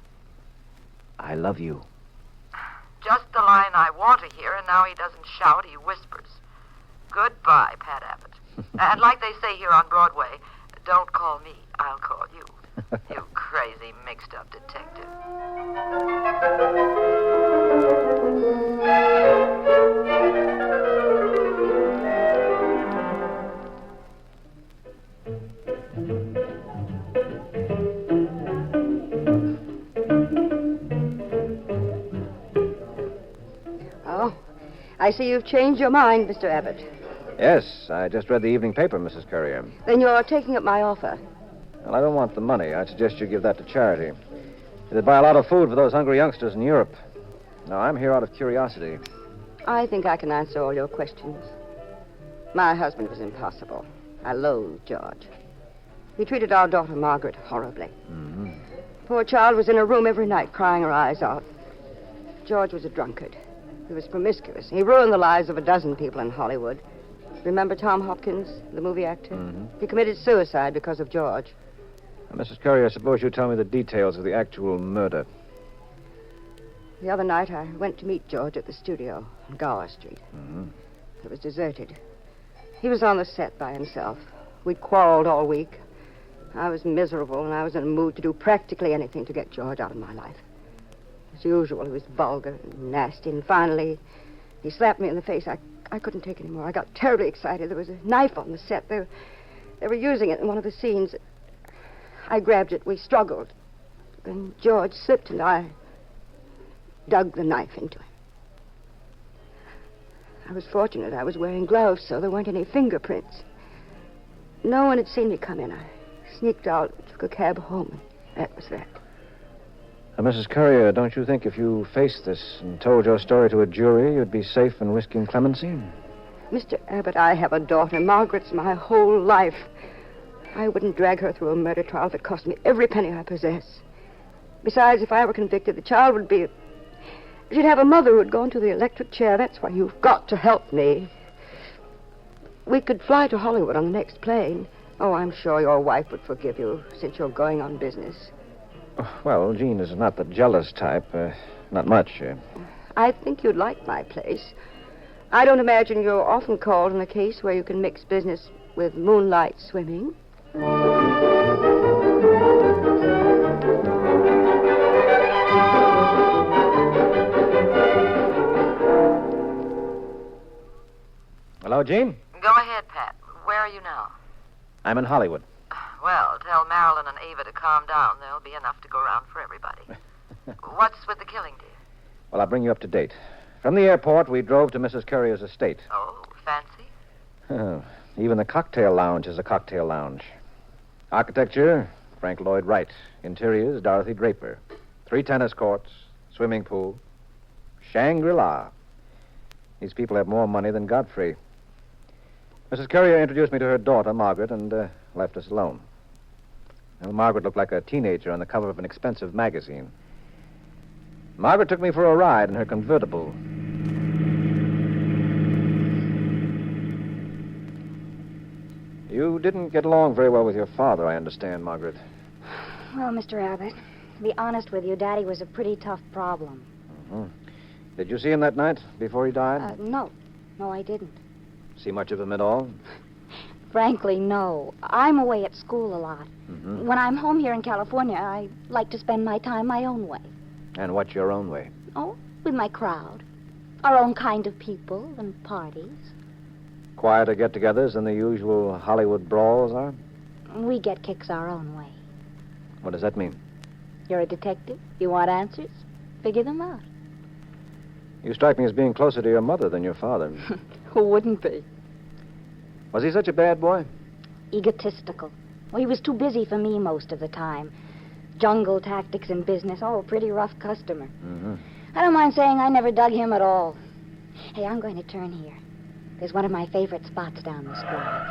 I love you. Just the line I want to hear, and now he doesn't shout, he whispers. Goodbye, Pat Abbott. And like they say here on Broadway, don't call me, I'll call you. You crazy, mixed-up detective. Oh, I see you've changed your mind, Mr. Abbott. Yes, I just read the evening paper, Mrs. Currier. Then you're taking up my offer. Well, I don't want the money. I suggest you give that to charity. It'd buy a lot of food for those hungry youngsters in Europe. No, I'm here out of curiosity. I think I can answer all your questions. My husband was impossible. I loathed George. He treated our daughter, Margaret, horribly. Mm-hmm. Poor child was in her room every night crying her eyes out. George was a drunkard. He was promiscuous. He ruined the lives of a dozen people in Hollywood. Remember Tom Hopkins, the movie actor? Mm-hmm. He committed suicide because of George. Now, Mrs. Currier, suppose you tell me the details of the actual murder. The other night, I went to meet George at the studio on Gower Street. Mm-hmm. It was deserted. He was on the set by himself. We'd quarreled all week. I was miserable, and I was in a mood to do practically anything to get George out of my life. As usual, he was vulgar and nasty, and finally, he slapped me in the face. I couldn't take it anymore. I got terribly excited. There was a knife on the set. They were using it in one of the scenes. I grabbed it. We struggled. And George slipped, and I dug the knife into him. I was fortunate I was wearing gloves, so there weren't any fingerprints. No one had seen me come in. I sneaked out, took a cab home, and that was that. Mrs. Currier, don't you think if you faced this and told your story to a jury, you'd be safe in risking clemency? Mr. Abbott, I have a daughter. Margaret's my whole life. I wouldn't drag her through a murder trial that cost me every penny I possess. Besides, if I were convicted, the child would be... She'd have a mother who'd gone to the electric chair. That's why you've got to help me. We could fly to Hollywood on the next plane. Oh, I'm sure your wife would forgive you, since you're going on business. Well, Jean is not the jealous type. Not much. I think you'd like my place. I don't imagine you're often called in a case where you can mix business with moonlight swimming. Hello, Jean? Go ahead, Pat. Where are you now? I'm in Hollywood. Well, tell Marilyn and Ava to calm down. There'll be enough to go around for everybody. What's with the killing, dear? Well, I'll bring you up to date. From the airport, we drove to Mrs. Currier's estate. Oh, fancy? Even the cocktail lounge is a cocktail lounge. Architecture, Frank Lloyd Wright. Interiors, Dorothy Draper. 3 tennis courts, swimming pool. Shangri-La. These people have more money than Godfrey. Mrs. Currier introduced me to her daughter, Margaret, and left us alone. Well, Margaret looked like a teenager on the cover of an expensive magazine. Margaret took me for a ride in her convertible. You didn't get along very well with your father, I understand, Margaret. Well, Mr. Abbott, to be honest with you, Daddy was a pretty tough problem. Mm-hmm. Did you see him that night before he died? No. No, I didn't. See much of him at all? Frankly, no. I'm away at school a lot. Mm-hmm. When I'm home here in California, I like to spend my time my own way. And what's your own way? Oh, with my crowd. Our own kind of people and parties. Quieter get-togethers than the usual Hollywood brawls are? We get kicks our own way. What does that mean? You're a detective? You want answers? Figure them out. You strike me as being closer to your mother than your father. Who wouldn't be? Was he such a bad boy? Egotistical. Well, he was too busy for me most of the time. Jungle tactics and business. Oh, a pretty rough customer. Mm-hmm. I don't mind saying I never dug him at all. Hey, I'm going to turn here. There's one of my favorite spots down this drive.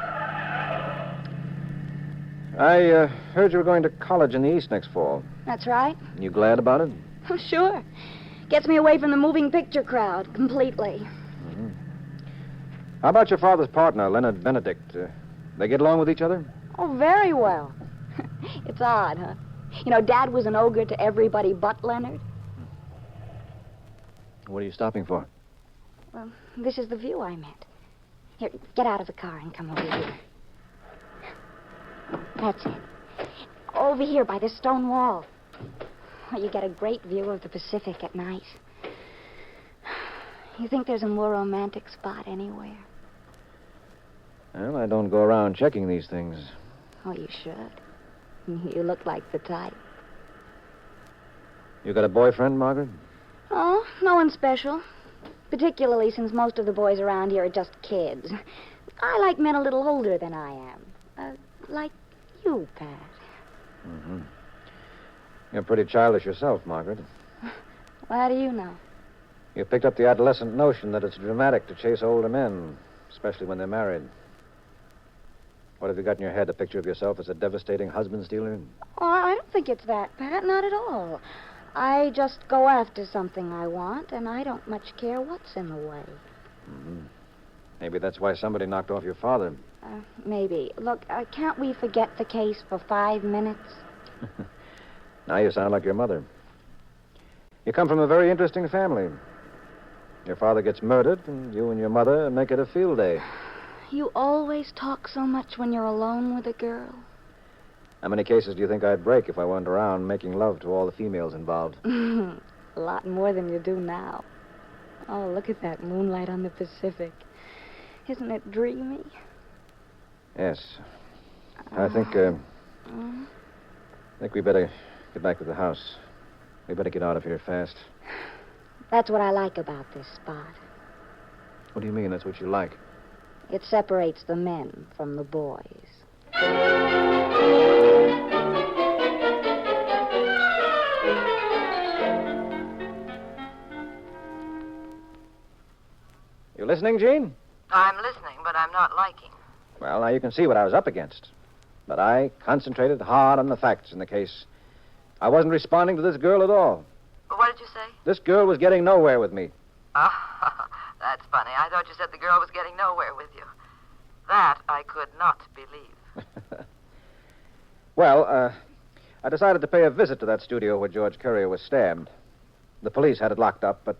I heard you were going to college in the East next fall. That's right. You glad about it? Oh, sure. Gets me away from the moving picture crowd completely. Mm-hmm. How about your father's partner, Leonard Benedict? They get along with each other? Oh, very well. It's odd, huh? You know, Dad was an ogre to everybody but Leonard. What are you stopping for? Well, this is the view I meant. Here, get out of the car and come over here. That's it. Over here by this stone wall. Well, you get a great view of the Pacific at night. You think there's a more romantic spot anywhere? Well, I don't go around checking these things. Oh, you should. You look like the type. You got a boyfriend, Margaret? Oh, no one special. Particularly since most of the boys around here are just kids. I like men a little older than I am. Like you, Pat. Mm-hmm. You're pretty childish yourself, Margaret. Well, how do you know? You picked up the adolescent notion that it's dramatic to chase older men, especially when they're married. What have you got in your head, a picture of yourself as a devastating husband stealer? Oh, I don't think it's that, Pat. Not at all. I just go after something I want, and I don't much care what's in the way. Mm-hmm. Maybe that's why somebody knocked off your father. Maybe. Look, can't we forget the case for 5 minutes? Now you sound like your mother. You come from a very interesting family. Your father gets murdered, and you and your mother make it a field day. You always talk so much when you're alone with a girl. How many cases do you think I'd break if I went around making love to all the females involved? A lot more than you do now. Oh, look at that moonlight on the Pacific. Isn't it dreamy? Yes. I think we better get back to the house. We better get out of here fast. That's what I like about this spot. What do you mean, that's what you like? It separates the men from the boys. You listening, Gene? I'm listening, but I'm not liking. Well, now you can see what I was up against. But I concentrated hard on the facts in the case. I wasn't responding to this girl at all. What did you say? This girl was getting nowhere with me. Oh, that's funny. I thought you said the girl was getting nowhere with you. That I could not believe. Well, I decided to pay a visit to that studio where George Courier was stabbed. The police had it locked up, but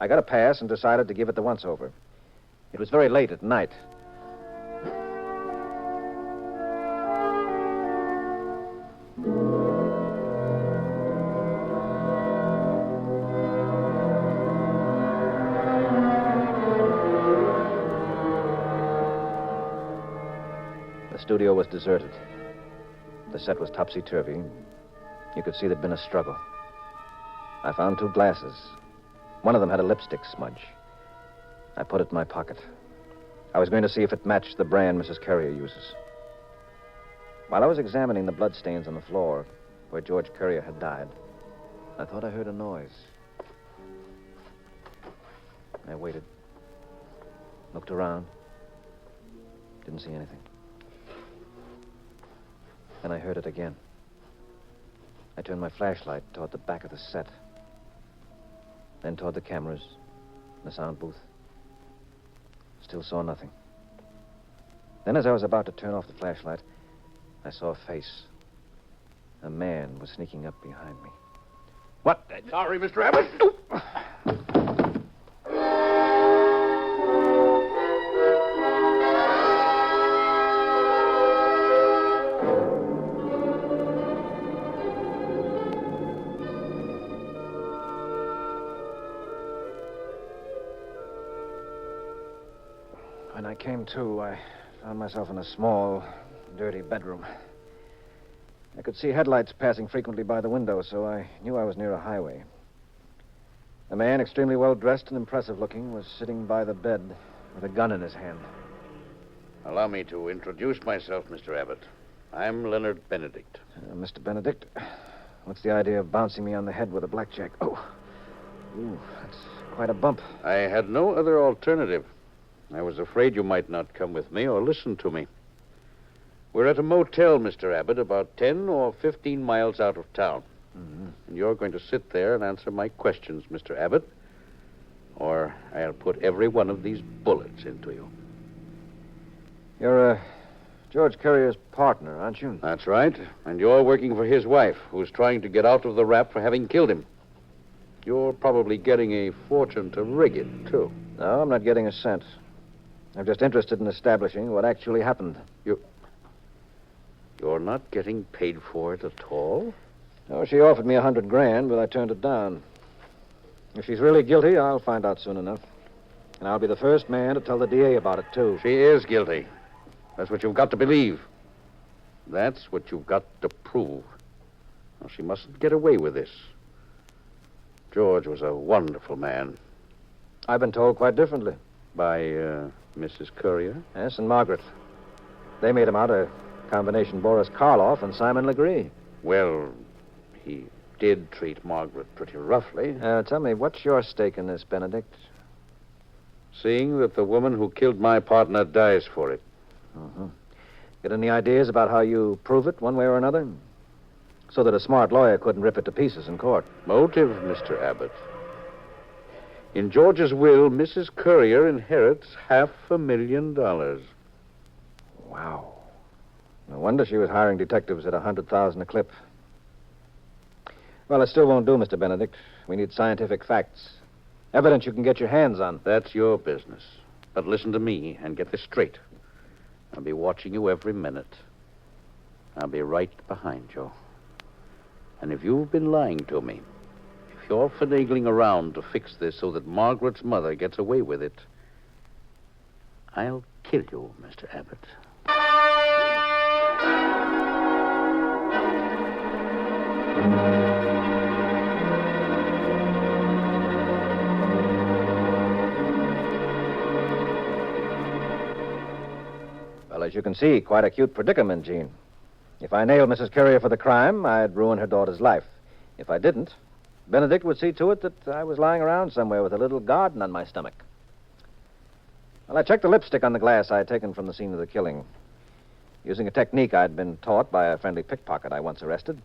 I got a pass and decided to give it the once-over. It was very late at night. The studio was deserted. The set was topsy-turvy. You could see there'd been a struggle. I found 2 glasses. One of them had a lipstick smudge. I put it in my pocket. I was going to see if it matched the brand Mrs. Courier uses. While I was examining the bloodstains on the floor where George Courier had died, I thought I heard a noise. I waited. Looked around. Didn't see anything. Then I heard it again. I turned my flashlight toward the back of the set. then toward the cameras, the sound booth. Still saw nothing. Then, as I was about to turn off the flashlight, I saw a face. A man was sneaking up behind me. What? Sorry, Mr. Abbott. When I came to, I found myself in a small, dirty bedroom. I could see headlights passing frequently by the window, so I knew I was near a highway. A man, extremely well dressed and impressive looking, was sitting by the bed with a gun in his hand. Allow me to introduce myself, Mr. Abbott. I'm Leonard Benedict. Mr. Benedict, what's the idea of bouncing me on the head with a blackjack? Oh, ooh, that's quite a bump. I had no other alternative. I was afraid you might not come with me or listen to me. We're at a motel, Mr. Abbott, about 10 or 15 miles out of town. Mm-hmm. And you're going to sit there and answer my questions, Mr. Abbott, or I'll put every one of these bullets into you. You're, George Currier's partner, aren't you? That's right. And you're working for his wife, who's trying to get out of the rap for having killed him. You're probably getting a fortune to rig it, too. No, I'm not getting a cent. I'm just interested in establishing what actually happened. You're not getting paid for it at all? Oh, she offered me $100,000, but I turned it down. If she's really guilty, I'll find out soon enough. And I'll be the first man to tell the DA about it, too. She is guilty. That's what you've got to believe. That's what you've got to prove. Now, she mustn't get away with this. George was a wonderful man. I've been told quite differently. By, Mrs. Currier? Yes, and Margaret. They made him out a combination Boris Karloff and Simon Legree. Well, he did treat Margaret pretty roughly. Tell me, what's your stake in this, Benedict? Seeing that the woman who killed my partner dies for it. Uh-huh. Get any ideas about how you prove it, one way or another? So that a smart lawyer couldn't rip it to pieces in court. Motive, Mr. Abbott. In George's will, Mrs. Currier inherits $500,000. Wow. No wonder she was hiring detectives at $100,000 a clip. Well, it still won't do, Mr. Benedict. We need scientific facts. Evidence you can get your hands on. That's your business. But listen to me and get this straight. I'll be watching you every minute. I'll be right behind you. And if you've been lying to me, if you're finagling around to fix this so that Margaret's mother gets away with it, I'll kill you, Mr. Abbott. Well, as you can see, quite a cute predicament, Jean. If I nailed Mrs. Currier for the crime, I'd ruin her daughter's life. If I didn't, Benedict would see to it that I was lying around somewhere with a little garden on my stomach. Well, I checked the lipstick on the glass I had taken from the scene of the killing. Using a technique I'd been taught by a friendly pickpocket I once arrested,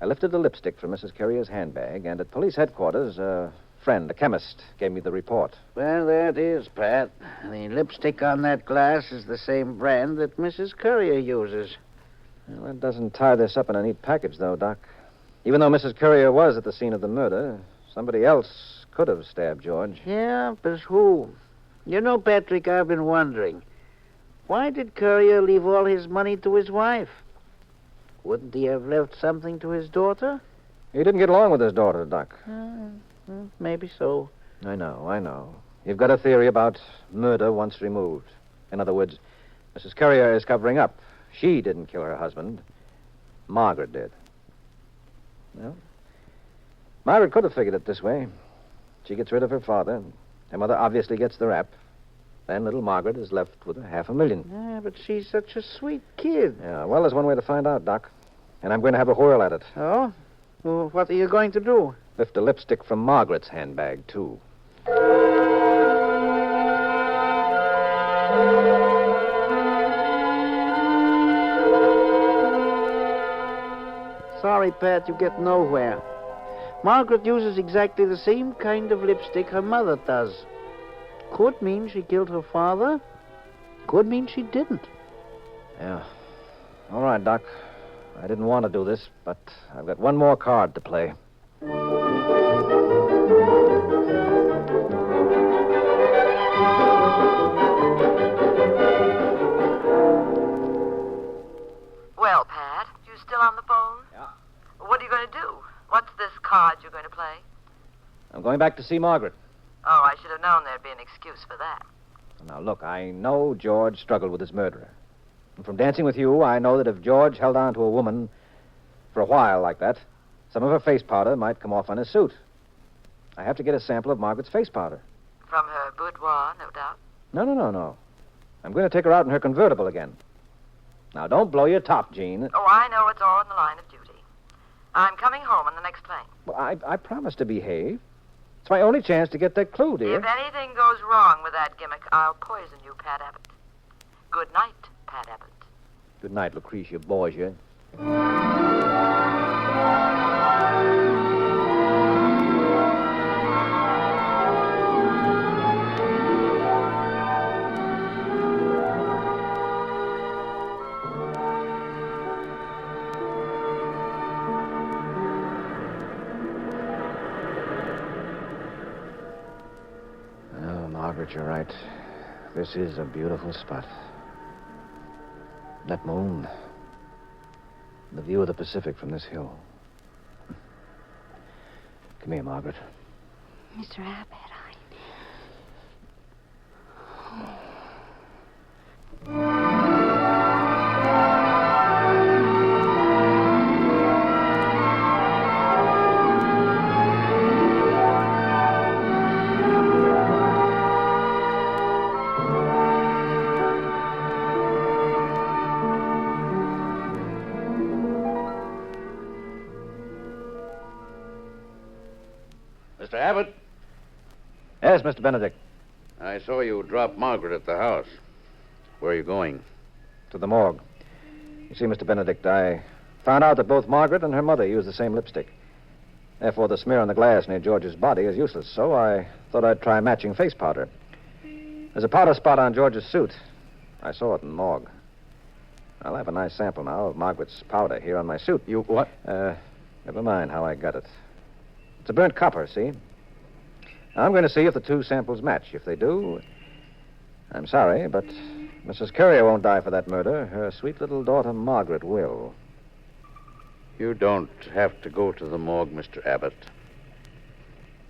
I lifted the lipstick from Mrs. Currier's handbag, and at police headquarters, a friend, a chemist, gave me the report. Well, there it is, Pat. The lipstick on that glass is the same brand that Mrs. Currier uses. Well, that doesn't tie this up in a neat package, though, Doc. Even though Mrs. Currier was at the scene of the murder, somebody else could have stabbed George. Yeah, but who? You know, Patrick, I've been wondering. Why did Currier leave all his money to his wife? Wouldn't he have left something to his daughter? He didn't get along with his daughter, Doc. Maybe so. I know. You've got a theory about murder once removed. In other words, Mrs. Currier is covering up. She didn't kill her husband. Margaret did. Well, Margaret could have figured it this way. She gets rid of her father. Her mother obviously gets the rap. Then little Margaret is left with $500,000. Yeah, but she's such a sweet kid. Yeah, well, there's one way to find out, Doc. And I'm going to have a whirl at it. Oh? Well, what are you going to do? Lift a lipstick from Margaret's handbag, too. Sorry, Pat, you get nowhere. Margaret uses exactly the same kind of lipstick her mother does. Could mean she killed her father. Could mean she didn't. Yeah. All right, Doc. I didn't want to do this, but I've got one more card to play. Well, Pat, you still on the phone? Yeah. What are you going to do? What's this card you're going to play? I'm going back to see Margaret. Oh, I should have known there'd be an excuse for that. Now, look, I know George struggled with his murderer. And from dancing with you, I know that if George held on to a woman for a while like that, some of her face powder might come off on his suit. I have to get a sample of Margaret's face powder. From her boudoir, no doubt. No. I'm going to take her out in her convertible again. Now, don't blow your top, Jean. Oh, I know it's all in the line of duty. I'm coming home on the next plane. Well, I promised to behave. It's my only chance to get that clue, dear. If anything goes wrong with that gimmick, I'll poison you, Pat Abbott. Good night, Pat Abbott. Good night, Lucretia Borgia. Margaret, you're right. This is a beautiful spot. That moon. The view of the Pacific from this hill. Come here, Margaret. Mr. Abbott, Mr. Abbott? Yes, Mr. Benedict. I saw you drop Margaret at the house. Where are you going? To the morgue. You see, Mr. Benedict, I found out that both Margaret and her mother used the same lipstick. Therefore, the smear on the glass near George's body is useless, so I thought I'd try matching face powder. There's a powder spot on George's suit. I saw it in the morgue. I'll have a nice sample now of Margaret's powder here on my suit. You what? Never mind how I got it. It's a burnt copper, see? I'm going to see if the two samples match. If they do, I'm sorry, but Mrs. Currier won't die for that murder. Her sweet little daughter, Margaret, will. You don't have to go to the morgue, Mr. Abbott.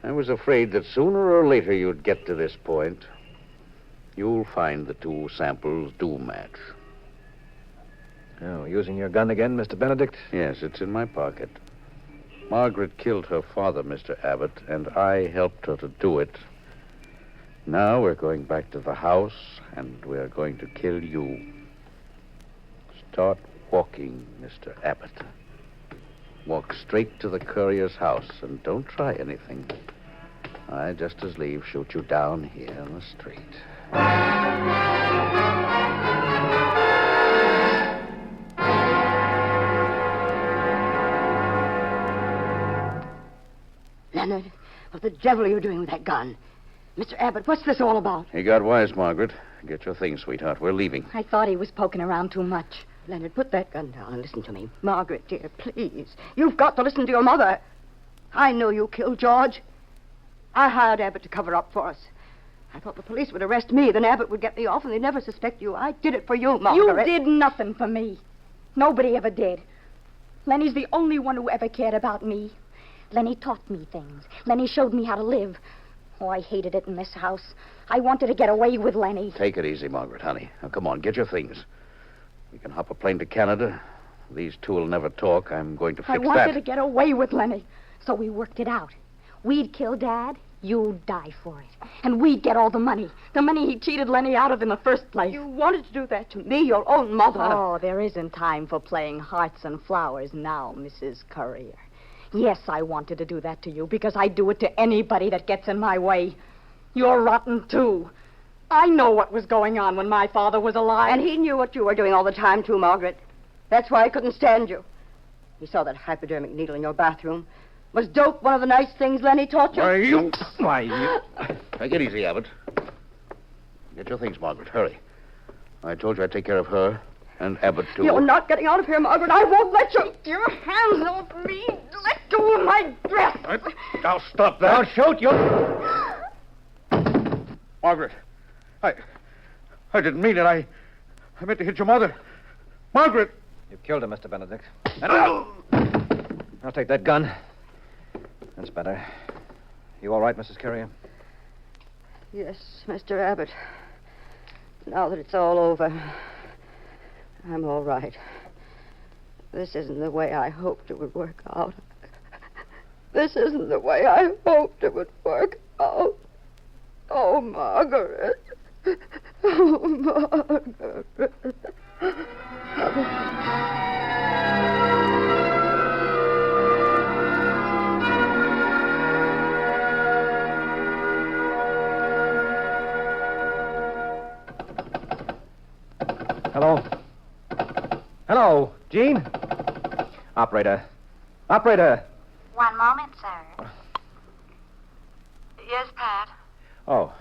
I was afraid that sooner or later you'd get to this point. You'll find the two samples do match. Oh, using your gun again, Mr. Benedict? Yes, it's in my pocket. Margaret killed her father, Mr. Abbott, and I helped her to do it. Now we're going back to the house, and we're going to kill you. Start walking, Mr. Abbott. Walk straight to the courier's house, and don't try anything. I just as leave shoot you down here in the street. Leonard, what the devil are you doing with that gun? Mr. Abbott, what's this all about? He got wise, Margaret. Get your things, sweetheart. We're leaving. I thought he was poking around too much. Leonard, put that gun down and listen to me. Margaret, dear, please. You've got to listen to your mother. I know you killed George. I hired Abbott to cover up for us. I thought the police would arrest me, then Abbott would get me off, and they'd never suspect you. I did it for you, Margaret. You did nothing for me. Nobody ever did. Lenny's the only one who ever cared about me. Lenny taught me things. Lenny showed me how to live. Oh, I hated it in this house. I wanted to get away with Lenny. Take it easy, Margaret, honey. Now, come on, get your things. We can hop a plane to Canada. These two will never talk. I'm going to fix that. I wanted to get away with Lenny, so we worked it out. We'd kill Dad, you'd die for it. And we'd get all the money. The money he cheated Lenny out of in the first place. You wanted to do that to me, your own mother. Oh, there isn't time for playing hearts and flowers now, Mrs. Currier. Yes, I wanted to do that to you because I do it to anybody that gets in my way. You're rotten, too. I know what was going on when my father was alive. And he knew what you were doing all the time, too, Margaret. That's why he couldn't stand you. He saw that hypodermic needle in your bathroom. Was dope one of the nice things Lenny taught you? Why, you... Take it easy, Abbott. Get your things, Margaret. Hurry. I told you I'd take care of her and Abbott, too. You're not getting out of here, Margaret. I won't let you. Get your hands off me. Let go of my dress. I'll stop that. I'll shoot you. Margaret, I didn't mean it. I meant to hit your mother. Margaret! You've killed her, Mr. Benedict. I'll take that gun. That's better. You all right, Mrs. Carrier? Yes, Mr. Abbott. Now that it's all over, I'm all right. This isn't the way I hoped it would work out. This isn't the way I hoped it would work out. Oh, Margaret. Oh, Margaret. Hello? Hello, Gene? Operator. Operator! One moment, sir. Yes, Pat? Oh.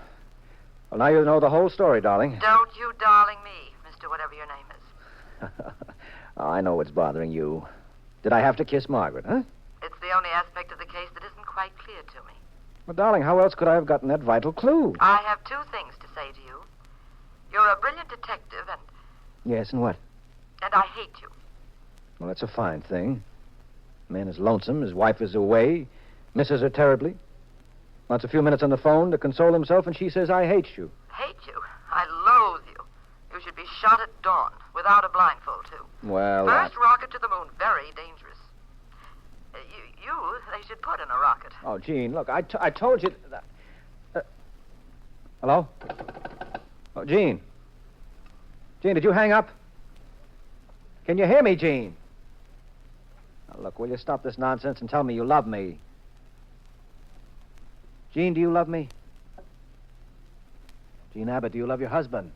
Well, now you know the whole story, darling. Don't you darling me, Mr. Whatever your name is. Oh, I know what's bothering you. Did I have to kiss Margaret, huh? It's the only aspect of the case that isn't quite clear to me. Well, darling, how else could I have gotten that vital clue? I have two things to say to you. You're a brilliant detective, and Yes, and what? I hate you. Well, that's a fine thing. Man is lonesome, his wife is away, misses her terribly. Wants a few minutes on the phone to console himself, and she says, I hate you. Hate you? I loathe you. You should be shot at dawn, without a blindfold, too. Well, First rocket to the moon, very dangerous. They should put in a rocket. Oh, Gene, look, I told you... Hello? Oh, Gene. Gene, did you hang up? Can you hear me, Gene? Now, look, will you stop this nonsense and tell me you love me? Gene, do you love me? Gene Abbott, do you love your husband?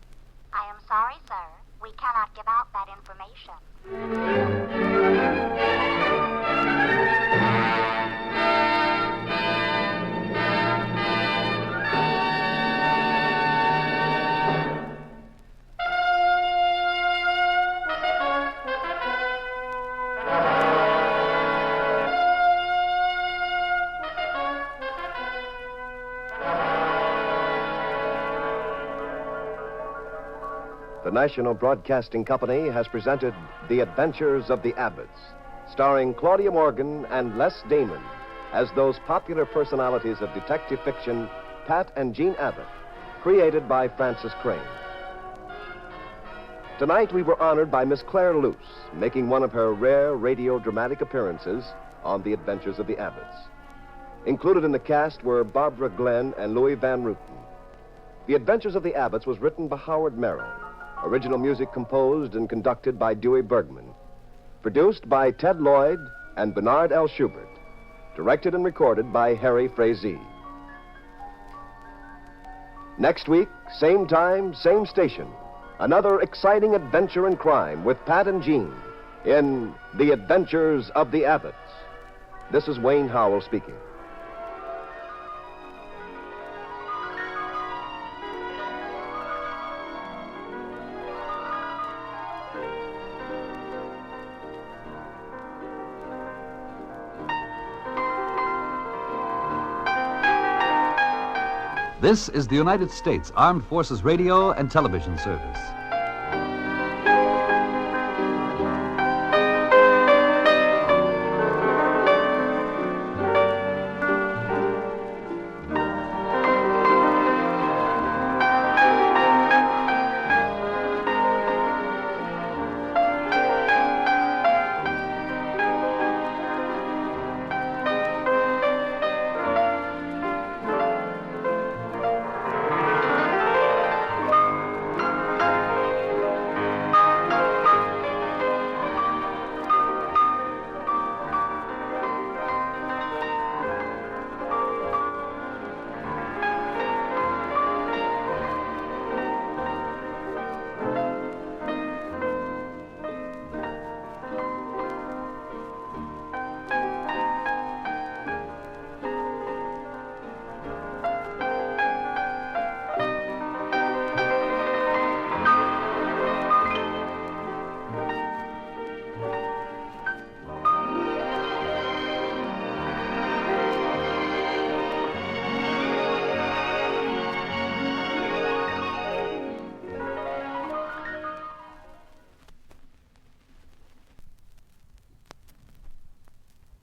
I am sorry, sir. We cannot give out that information. The National Broadcasting Company has presented The Adventures of the Abbotts, starring Claudia Morgan and Les Damon as those popular personalities of detective fiction, Pat and Jean Abbott, created by Francis Crane. Tonight we were honored by Miss Claire Luce, making one of her rare radio dramatic appearances on The Adventures of the Abbotts. Included in the cast were Barbara Glenn and Louis Van Ruten. The Adventures of the Abbotts was written by Howard Merrill. Original music composed and conducted by Dewey Bergman. Produced by Ted Lloyd and Bernard L. Schubert. Directed and recorded by Harry Frazee. Next week, same time, same station. Another exciting adventure in crime with Pat and Jean in The Adventures of the Abbotts. This is Wayne Howell speaking. This is the United States Armed Forces Radio and Television Service.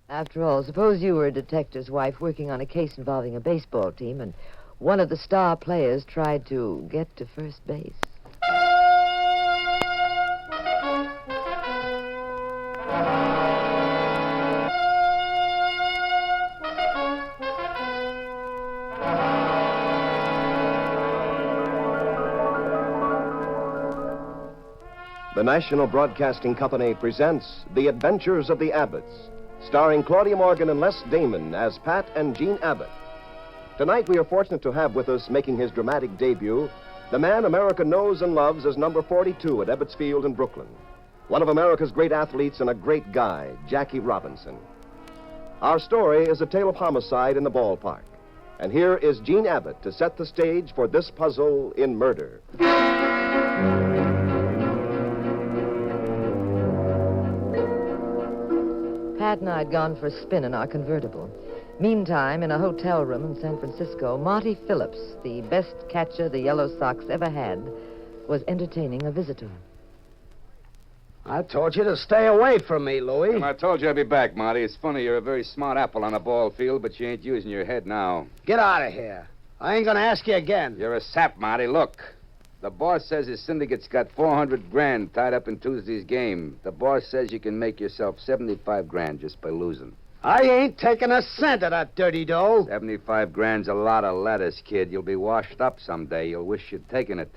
After all, suppose you were a detective's wife working on a case involving a baseball team, and one of the star players tried to get to first base. The National Broadcasting Company presents The Adventures of the Abbotts, starring Claudia Morgan and Les Damon as Pat and Jean Abbott. Tonight we are fortunate to have with us, making his dramatic debut, the man America knows and loves as number 42 at Ebbets Field in Brooklyn. One of America's great athletes and a great guy, Jackie Robinson. Our story is a tale of homicide in the ballpark. And here is Jean Abbott to set the stage for this puzzle in murder. Pat and I had gone for a spin in our convertible. Meantime, in a hotel room in San Francisco, Marty Phillips, the best catcher the Yellow Sox ever had, was entertaining a visitor. I told you to stay away from me, Louie. And I told you I'd be back, Marty. It's funny, you're a very smart apple on a ball field, but you ain't using your head now. Get out of here. I ain't gonna ask you again. You're a sap, Marty. Look. The boss says his syndicate's got $400,000 tied up in Tuesday's game. The boss says you can make yourself $75,000 just by losing. I ain't taking a cent of that dirty dough. $75,000's a lot of lettuce, kid. You'll be washed up someday. You'll wish you'd taken it.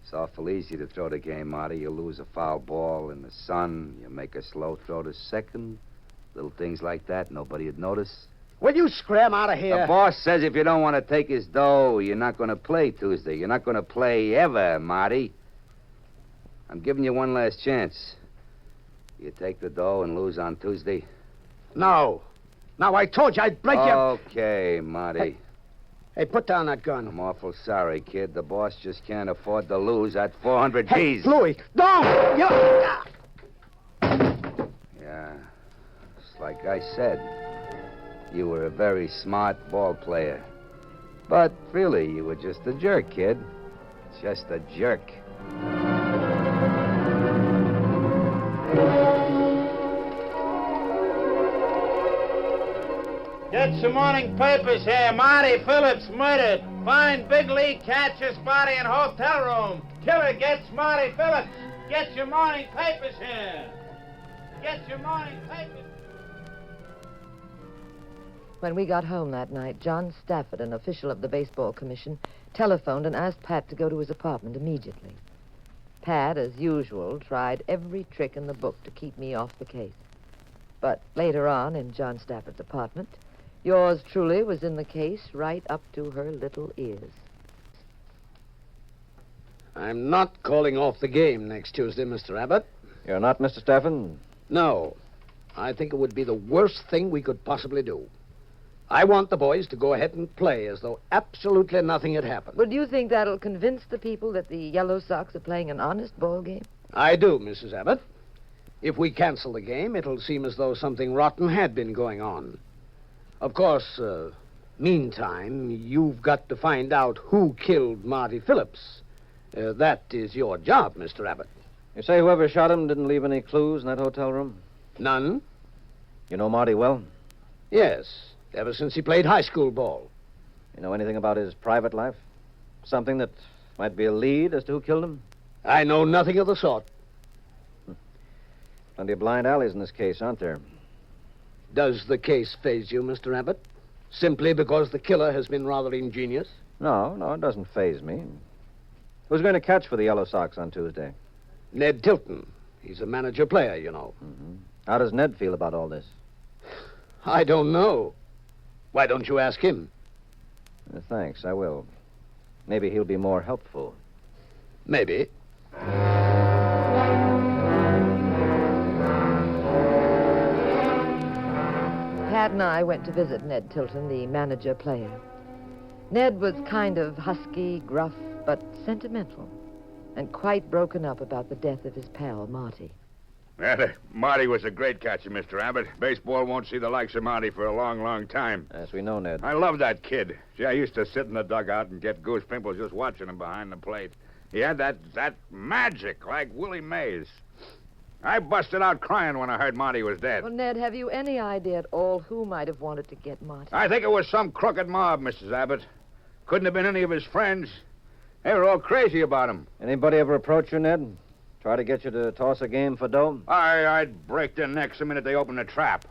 It's awful easy to throw the game, Marty. You lose a foul ball in the sun. You make a slow throw to second. Little things like that. Nobody'd notice. Will you scram out of here? The boss says if you don't want to take his dough, you're not going to play Tuesday. You're not going to play ever, Marty. I'm giving you one last chance. You take the dough and lose on Tuesday? No. No, I told you I'd break you. Okay, Marty. Hey, put down that gun. I'm awful sorry, kid. The boss just can't afford to lose at 400 Hey, G's. Louie, don't! Yeah. It's like I said. You were a very smart ball player. But really, you were just a jerk, kid. Just a jerk. Get some morning papers here. Marty Phillips murdered. Find big league catcher's body in hotel room. Killer gets Marty Phillips. Get your morning papers here. Get your morning papers. When we got home that night, John Stafford, an official of the Baseball Commission, telephoned and asked Pat to go to his apartment immediately. Pat, as usual, tried every trick in the book to keep me off the case. But later on, in John Stafford's apartment, yours truly was in the case right up to her little ears. I'm not calling off the game next Tuesday, Mr. Abbott. You're not, Mr. Stafford? No. I think it would be the worst thing we could possibly do. I want the boys to go ahead and play as though absolutely nothing had happened. But do you think that'll convince the people that the Yellow Sox are playing an honest ball game? I do, Mrs. Abbott. If we cancel the game, it'll seem as though something rotten had been going on. Of course, meantime, you've got to find out who killed Marty Phillips. That is your job, Mr. Abbott. You say whoever shot him didn't leave any clues in that hotel room? None. You know Marty well? Yes, ever since he played high school ball. You know anything about his private life? Something that might be a lead as to who killed him? I know nothing of the sort. Plenty of blind alleys in this case, aren't there? Does the case faze you, Mr. Abbott? Simply because the killer has been rather ingenious? No, it doesn't faze me. Who's going to catch for the Yellow Sox on Tuesday? Ned Tilton. He's a manager player, you know. Mm-hmm. How does Ned feel about all this? I don't know. Why don't you ask him? Thanks, I will. Maybe he'll be more helpful. Maybe. Pat and I went to visit Ned Tilton, the manager player. Ned was kind of husky, gruff, but sentimental, and quite broken up about the death of his pal, Marty. Marty was a great catcher, Mr. Abbott. Baseball won't see the likes of Marty for a long, long time. Yes, we know, Ned. I love that kid. See, I used to sit in the dugout and get goose pimples just watching him behind the plate. He had that magic like Willie Mays. I busted out crying when I heard Monty was dead. Well, Ned, have you any idea at all who might have wanted to get Monty? I think it was some crooked mob, Mrs. Abbott. Couldn't have been any of his friends. They were all crazy about him. Anybody ever approach you, Ned? Try to get you to toss a game for dough? I'd break their necks the minute they opened the trap.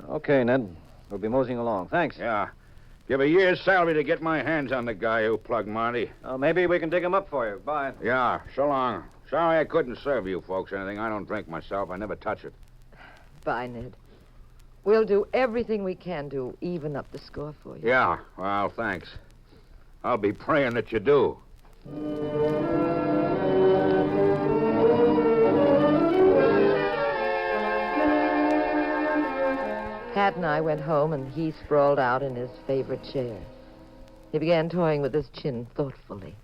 Okay, Ned. We'll be moseying along. Thanks. Yeah. Give a year's salary to get my hands on the guy who plugged Monty. Maybe we can dig him up for you. Bye. Yeah, so long. Sorry I couldn't serve you folks anything. I don't drink myself. I never touch it. Bye, Ned. We'll do everything we can to even up the score for you. Yeah, well, thanks. I'll be praying that you do. Pat and I went home, and he sprawled out in his favorite chair. He began toying with his chin thoughtfully.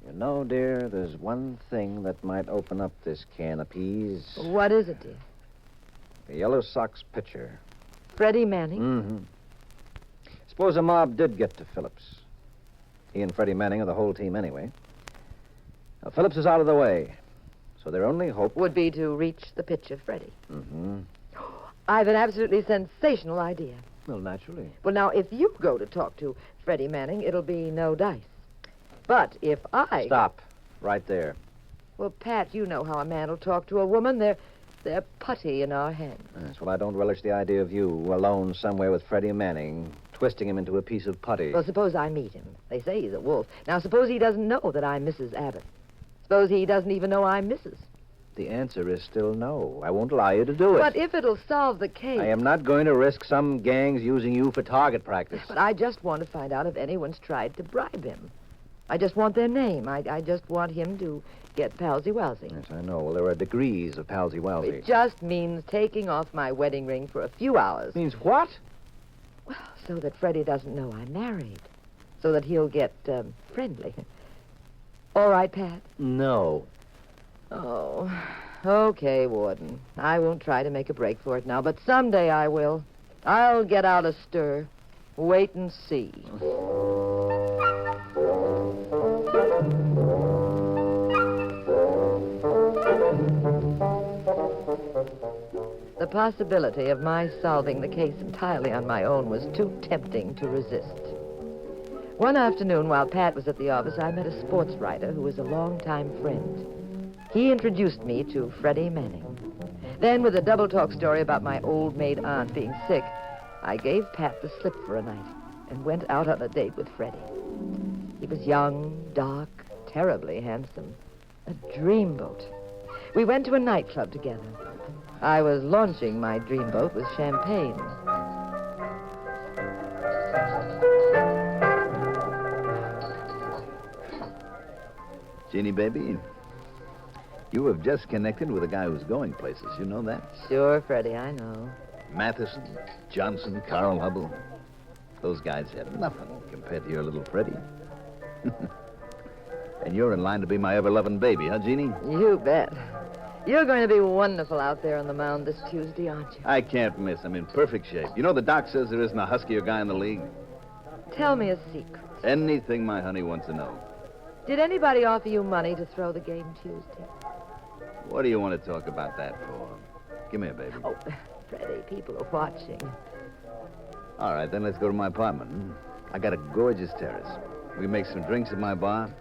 You know, dear, there's one thing that might open up this can of peas. What is it, dear? The Yellow Sox pitcher. Freddie Manning? Mm-hmm. Suppose a mob did get to Phillips. He and Freddie Manning are the whole team anyway. Now, Phillips is out of the way, so their only hope would be to reach the pitcher, Freddie. Mm-hmm. I've an absolutely sensational idea. Well, naturally. Well, now, if you go to talk to Freddie Manning, it'll be no dice. But if I... Stop. Right there. Well, Pat, you know how a man will talk to a woman. They're putty in our hands. Yes, well, I don't relish the idea of you alone somewhere with Freddie Manning, twisting him into a piece of putty. Well, suppose I meet him. They say he's a wolf. Now, suppose he doesn't know that I'm Mrs. Abbott. Suppose he doesn't even know I'm Mrs. The answer is still no. I won't allow you to do it. But if it'll solve the case... I am not going to risk some gangs using you for target practice. But I just want to find out if anyone's tried to bribe him. I just want their name. I just want him to get palsy-walsy. Yes, I know. Well, there are degrees of palsy-walsy. It just means taking off my wedding ring for a few hours. Means what? Well, so that Freddie doesn't know I'm married. So that he'll get friendly. All right, Pat? No. Oh, okay, Warden. I won't try to make a break for it now, but someday I will. I'll get out a stir. Wait and see. The possibility of my solving the case entirely on my own was too tempting to resist. One afternoon, while Pat was at the office, I met a sports writer who was a longtime friend. He introduced me to Freddie Manning. Then, with a double-talk story about my old maid aunt being sick, I gave Pat the slip for a night and went out on a date with Freddie. He was young, dark, terribly handsome. A dreamboat. We went to a nightclub together. I was launching my dreamboat with champagne. Jeannie, baby, you have just connected with a guy who's going places. You know that? Sure, Freddie, I know. Matheson, Johnson, Carl Hubble. Those guys have nothing compared to your little Freddie. And you're in line to be my ever-loving baby, huh, Jeannie? You bet. You're going to be wonderful out there on the mound this Tuesday, aren't you? I can't miss. I'm in perfect shape. You know the doc says there isn't a huskier guy in the league? Tell me a secret. Anything my honey wants to know. Did anybody offer you money to throw the game Tuesday? What do you want to talk about that for? Come here, baby. Oh, Freddie, people are watching. All right, then let's go to my apartment. I got a gorgeous terrace. We make some drinks at my bar.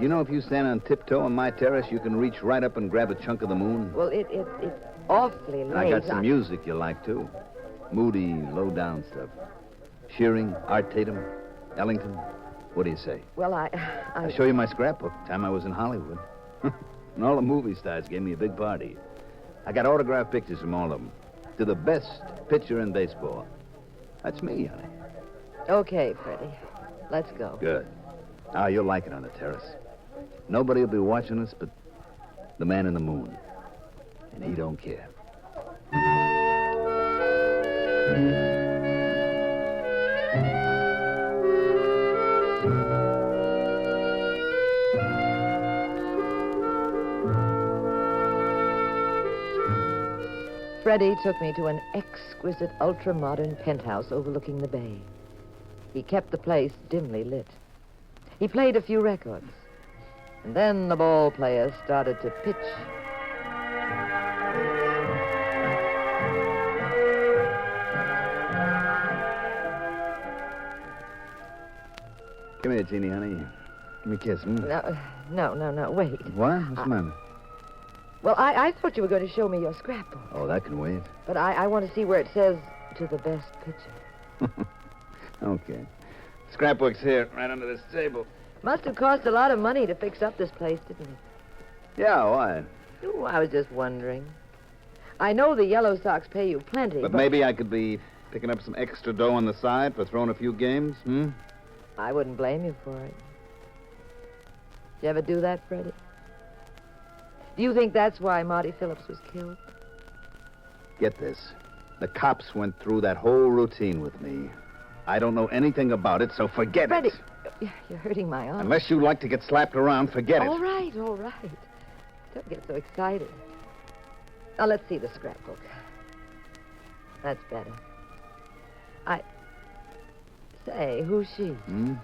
You know, if you stand on tiptoe on my terrace, you can reach right up and grab a chunk of the moon. Well, it's awfully late. And I got some music you like, too. Moody, low-down stuff. Shearing, Art Tatum, Ellington. What do you say? Well, I'll show you my scrapbook. Time I was in Hollywood. And all the movie stars gave me a big party. I got autographed pictures from all of them. To the best pitcher in baseball. That's me, honey. Okay, Freddie. Let's go. Good. Now, you'll like it on the terrace. Nobody will be watching us but the man in the moon. And he don't care. Freddie took me to an exquisite, ultra-modern penthouse overlooking the bay. He kept the place dimly lit. He played a few records. And then the ball players started to pitch. Come here, Jeannie, honey. Give me a kiss, hmm? No, wait. What? What's the matter? Well, I thought you were going to show me your scrapbook. Oh, that can wait. But I want to see where it says, to the best picture. Okay. Scrapbook's here, right under this table. Must have cost a lot of money to fix up this place, didn't it? Yeah, why? Oh, I was just wondering. I know the Yellow Sox pay you plenty, But maybe I could be picking up some extra dough on the side for throwing a few games, hmm? I wouldn't blame you for it. Did you ever do that, Freddie? Do you think that's why Marty Phillips was killed? Get this. The cops went through that whole routine with me. I don't know anything about it, so forget Freddie, it. you're hurting my arm. Unless you like to get slapped around, forget All it. right. Don't get so excited. Now, let's see the scrapbook. That's better. Say, who's she? Hmm?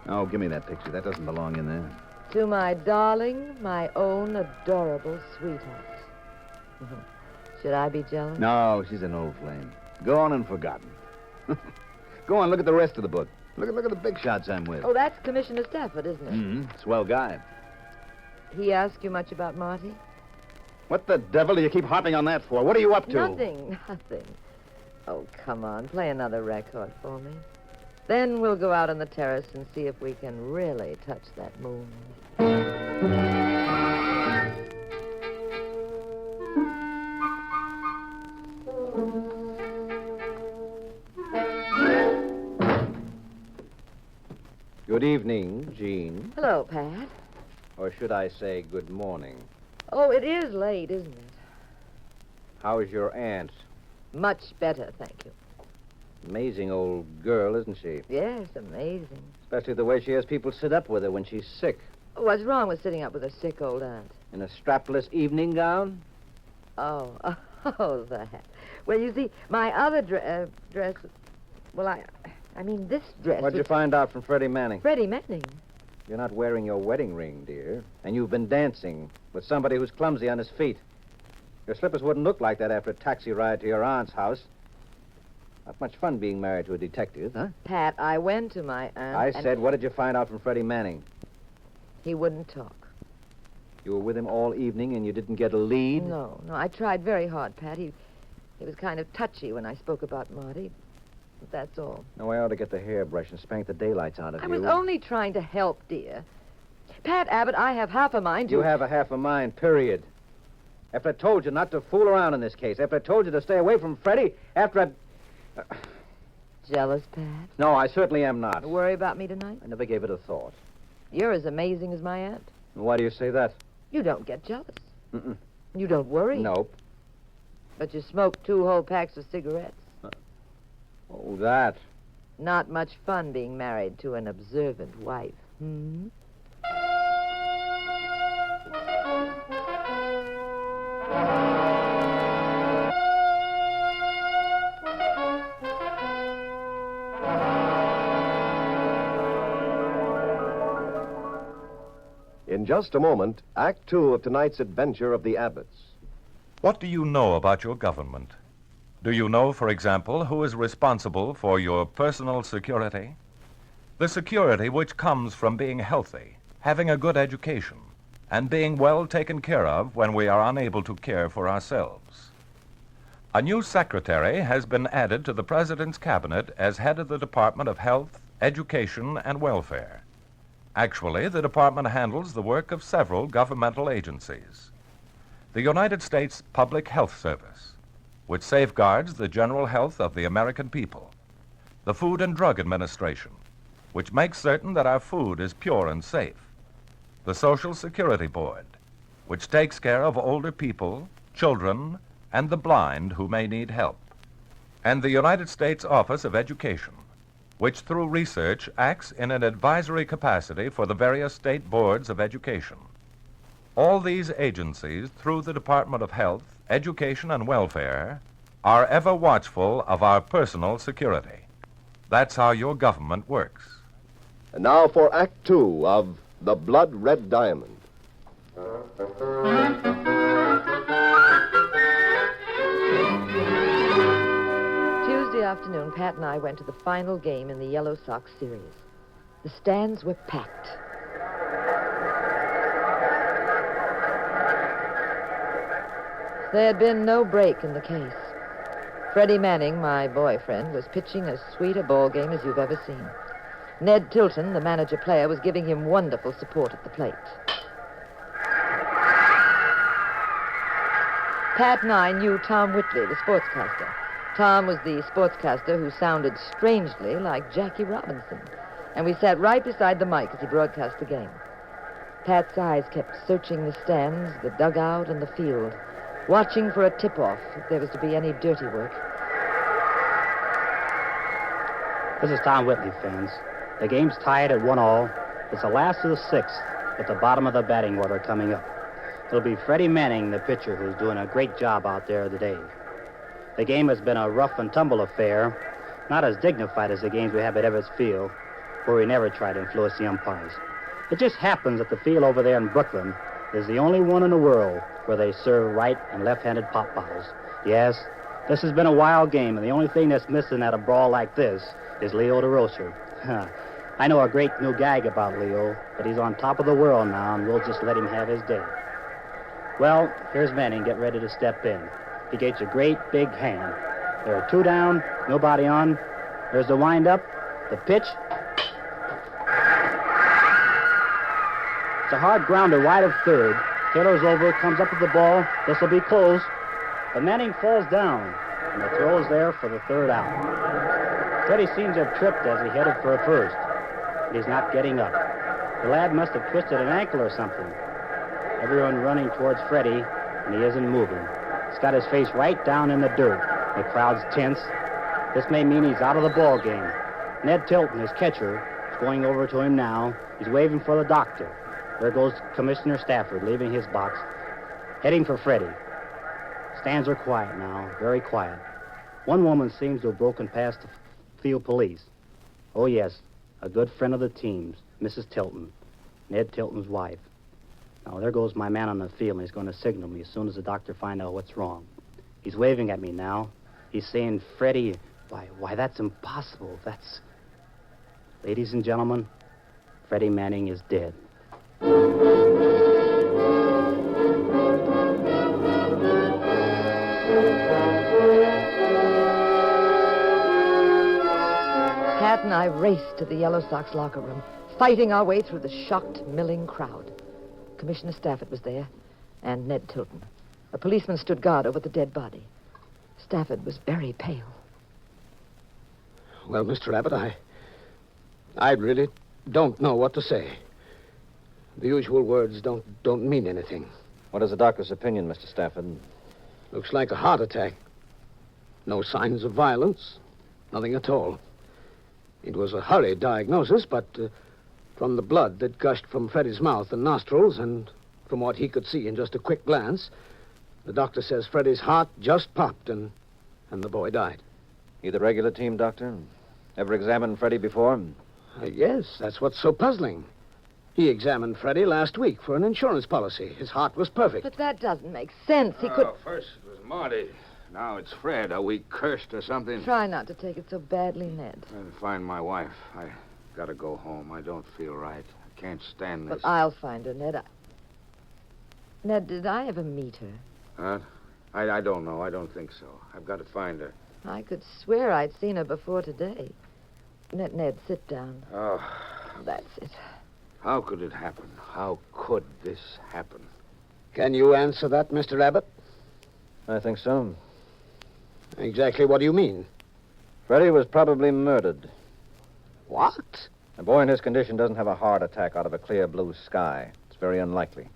Oh, give me that picture. That doesn't belong in there. To my darling, my own adorable sweetheart. Should I be jealous? No, she's an old flame. Gone and forgotten. Go on, look at the rest of the book. Look at the big shots I'm with. Oh, that's Commissioner Stafford, isn't it? Mm-hmm. Swell guy. He asked you much about Marty? What the devil do you keep harping on that for? What are you up to? Nothing. Oh, come on. Play another record for me. Then we'll go out on the terrace and see if we can really touch that moon. Good evening, Jean. Hello, Pat. Or should I say good morning? Oh, it is late, isn't it? How's your aunt? Much better, thank you. Amazing old girl, isn't she? Yes, amazing. Especially the way she has people sit up with her when she's sick. What's wrong with sitting up with a sick old aunt? In a strapless evening gown? Oh, that. Well, you see, my other dress... Well, I mean, this dress... What'd you find out from Freddie Manning? Freddie Manning? You're not wearing your wedding ring, dear. And you've been dancing with somebody who's clumsy on his feet. Your slippers wouldn't look like that after a taxi ride to your aunt's house. Not much fun being married to a detective, huh? Pat, I went to my aunt... I said, what did you find out from Freddie Manning? He wouldn't talk. You were with him all evening and you didn't get a lead? No, I tried very hard, Pat. He was kind of touchy when I spoke about Marty. But that's all. No, I ought to get the hairbrush and spank the daylights out of you. I was only trying to help, dear. Pat Abbott, I have half a mind to... You have a half a mind, period. After I told you not to fool around in this case, after I told you to stay away from Freddie, after I... Jealous, Pat? No, I certainly am not. Worry about me tonight? I never gave it a thought. You're as amazing as my aunt. Why do you say that? You don't get jealous. Mm-mm. You don't worry. Nope. But you smoke 2 whole packs of cigarettes. Oh, that. Not much fun being married to an observant wife. Hmm? In just a moment, Act 2 of tonight's adventure of the Abbotts. What do you know about your government? Do you know, for example, who is responsible for your personal security? The security which comes from being healthy, having a good education, and being well taken care of when we are unable to care for ourselves. A new secretary has been added to the President's cabinet as head of the Department of Health, Education, and Welfare. Actually, the department handles the work of several governmental agencies. The United States Public Health Service, which safeguards the general health of the American people. The Food and Drug Administration, which makes certain that our food is pure and safe. The Social Security Board, which takes care of older people, children, and the blind who may need help. And the United States Office of Education, which through research acts in an advisory capacity for the various state boards of education. All these agencies, through the Department of Health, Education, and Welfare, are ever watchful of our personal security. That's how your government works. And now for Act 2 of The Blood Red Diamond. Tuesday afternoon, Pat and I went to the final game in the Yellow Sox series. The stands were packed. There had been no break in the case. Freddie Manning, my boyfriend, was pitching as sweet a ball game as you've ever seen. Ned Tilton, the manager-player, was giving him wonderful support at the plate. Pat and I knew Tom Whitley, the sportscaster. Tom was the sportscaster who sounded strangely like Jackie Robinson, and we sat right beside the mic as he broadcast the game. Pat's eyes kept searching the stands, the dugout, and the field, watching for a tip-off if there was to be any dirty work. This is Tom Whitley, fans. The game's tied at 1-1. It's the last of the sixth, with the bottom of the batting order coming up. It'll be Freddie Manning, the pitcher, who's doing a great job out there today. The game has been a rough and tumble affair, not as dignified as the games we have at Ebbotts Field, where we never try to influence the umpires. It just happens that the field over there in Brooklyn is the only one in the world where they serve right and left-handed pop bottles. Yes, this has been a wild game, and the only thing that's missing at a brawl like this is Leo the Roaster. I know a great new gag about Leo, but he's on top of the world now, and we'll just let him have his day. Well, here's Manning getting ready to step in. He gets a great big hand. There are 2 down, nobody on. There's the wind-up, the pitch. It's a hard grounder wide of third. Taylor's over, comes up with the ball. This will be close. But Manning falls down, and the throw is there for the 3rd out. Freddie seems to have tripped as he headed for a first, but he's not getting up. The lad must have twisted an ankle or something. Everyone running towards Freddie, and he isn't moving. He's got his face right down in the dirt. The crowd's tense. This may mean he's out of the ball game. Ned Tilton, his catcher, is going over to him now. He's waving for the doctor. There goes Commissioner Stafford, leaving his box, heading for Freddie. Stands are quiet now, very quiet. One woman seems to have broken past the field police. Oh, yes, a good friend of the team's, Mrs. Tilton, Ned Tilton's wife. Now, there goes my man on the field, and he's going to signal me as soon as the doctor finds out what's wrong. He's waving at me now. He's saying, Freddie, why, that's impossible. That's... Ladies and gentlemen, Freddie Manning is dead. Pat and I raced to the Yellow Sox locker room, fighting our way through the shocked, milling crowd. Commissioner Stafford was there, and Ned Tilton. A policeman stood guard over the dead body. Stafford was very pale. Well, Mr. Abbott, I really don't know what to say. The usual words don't mean anything. What is the doctor's opinion, Mr. Stafford? Looks like a heart attack. No signs of violence. Nothing at all. It was a hurried diagnosis, but from the blood that gushed from Freddie's mouth and nostrils, and from what he could see in just a quick glance, the doctor says Freddie's heart just popped and the boy died. You the regular team doctor? Ever examined Freddie before? Yes, that's what's so puzzling. He examined Freddie last week for an insurance policy. His heart was perfect. But that doesn't make sense. He could... First it was Marty. Now it's Fred. Are we cursed or something? Try not to take it so badly, Ned. I'll find my wife. I gotta go home. I don't feel right. I can't stand this. But I'll find her, Ned. Ned, did I ever meet her? Huh? I don't know. I don't think so. I've got to find her. I could swear I'd seen her before today. Ned, sit down. Oh. That's it. How could it happen? How could this happen? Can you answer that, Mr. Abbott? I think so. Exactly what do you mean? Freddie was probably murdered. What? A boy in his condition doesn't have a heart attack out of a clear blue sky. It's very unlikely.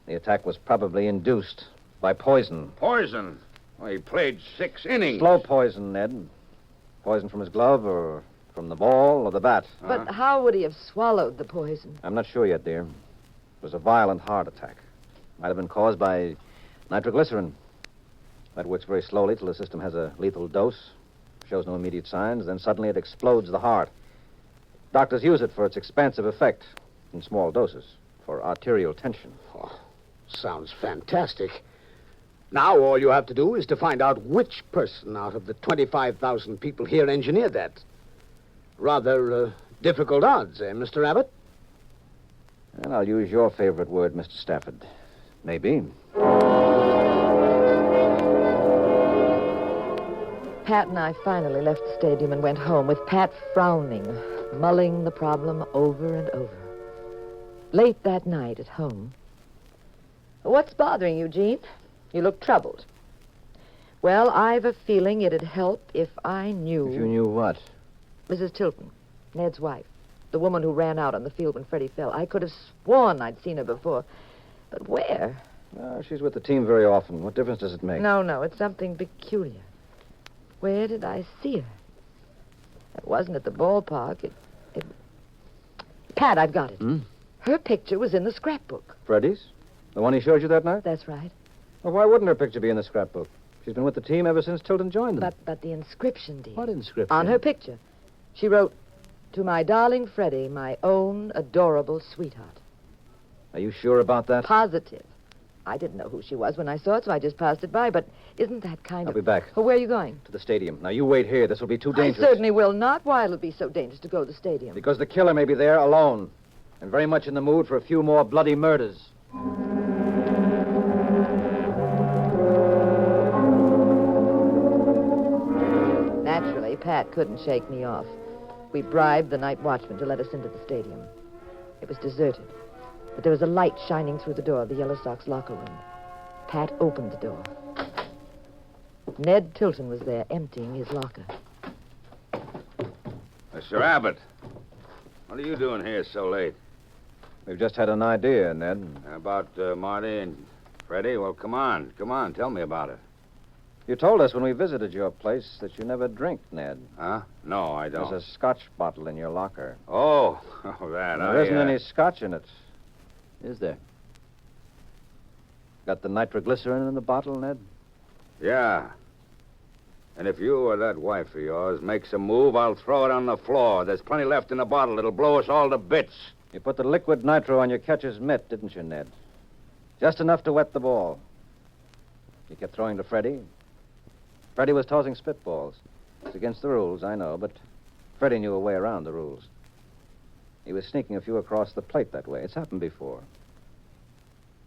The attack was probably induced by poison. Poison? Well, he played 6 innings. Slow poison, Ned. Poison from his glove or from the ball or the bat. But how would he have swallowed the poison? I'm not sure yet, dear. It was a violent heart attack. Might have been caused by nitroglycerin. That works very slowly till the system has a lethal dose, shows no immediate signs, then suddenly it explodes the heart. Doctors use it for its expansive effect in small doses for arterial tension. Oh, sounds fantastic. Now all you have to do is to find out which person out of the 25,000 people here engineered that rather Difficult odds, eh, Mr. Abbott? And I'll use your favorite word, Mr. Stafford. Maybe. Pat and I finally left the stadium and went home with Pat frowning, mulling the problem over and over. Late that night at home. What's bothering you, Jean? You look troubled. Well, I've a feeling it'd help if I knew... If you knew what? Mrs. Tilton, Ned's wife. The woman who ran out on the field when Freddie fell. I could have sworn I'd seen her before. But where? She's with the team very often. What difference does it make? No, it's something peculiar. Where did I see her? It wasn't at the ballpark. It... Pat, I've got it. Her picture was in the scrapbook. Freddie's? The one he showed you that night? That's right. Well, why wouldn't her picture be in the scrapbook? She's been with the team ever since Tilton joined them. But the inscription, dear. What inscription? On her picture. She wrote, "To my darling Freddie, my own adorable sweetheart." Are you sure about that? Positive. I didn't know who she was when I saw it, so I just passed it by. But isn't that kind I'll of... be back. Well, where are you going? To the stadium. Now, you wait here. This will be too dangerous. I certainly will not. Why will it be so dangerous to go to the stadium? Because the killer may be there alone. And very much in the mood for a few more bloody murders. Naturally, Pat couldn't shake me off. We bribed the night watchman to let us into the stadium. It was deserted, but there was a light shining through the door of the Yellow Sox locker room. Pat opened the door. Ned Tilton was there, emptying his locker. Mr. Abbott, what are you doing here so late? We've just had an idea, Ned. About Marty and Freddie? Well, come on, tell me about it. You told us when we visited your place that you never drink, Ned. Huh? No, I don't. There's a scotch bottle in your locker. Oh, that. There isn't any scotch in it. Is there? Got the nitroglycerin in the bottle, Ned? Yeah. And if you or that wife of yours makes a move, I'll throw it on the floor. There's plenty left in the bottle. It'll blow us all to bits. You put the liquid nitro on your catcher's mitt, didn't you, Ned? Just enough to wet the ball. You kept throwing to Freddie. Freddie was tossing spitballs. It's against the rules, I know, but Freddie knew a way around the rules. He was sneaking a few across the plate that way. It's happened before.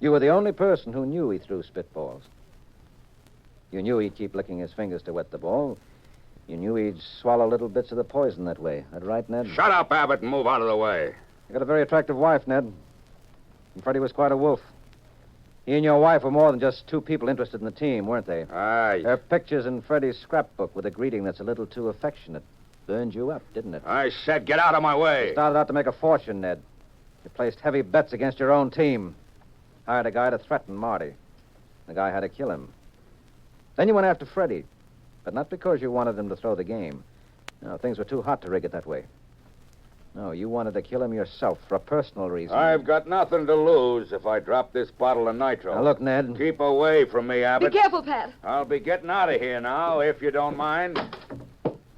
You were the only person who knew he threw spitballs. You knew he'd keep licking his fingers to wet the ball. You knew he'd swallow little bits of the poison that way. That right, Ned? Shut up, Abbott, and move out of the way. You got a very attractive wife, Ned. And Freddie was quite a wolf. He and your wife were more than just two people interested in the team, weren't they? Aye. Her pictures in Freddie's scrapbook with a greeting that's a little too affectionate burned you up, didn't it? I said get out of my way. You started out to make a fortune, Ned. You placed heavy bets against your own team. Hired a guy to threaten Marty. The guy had to kill him. Then you went after Freddie. But not because you wanted him to throw the game. No, things were too hot to rig it that way. No, you wanted to kill him yourself for a personal reason. I've got nothing to lose if I drop this bottle of nitro. Now, look, Ned. Keep away from me, Abbott. Be careful, Pat. I'll be getting out of here now, if you don't mind.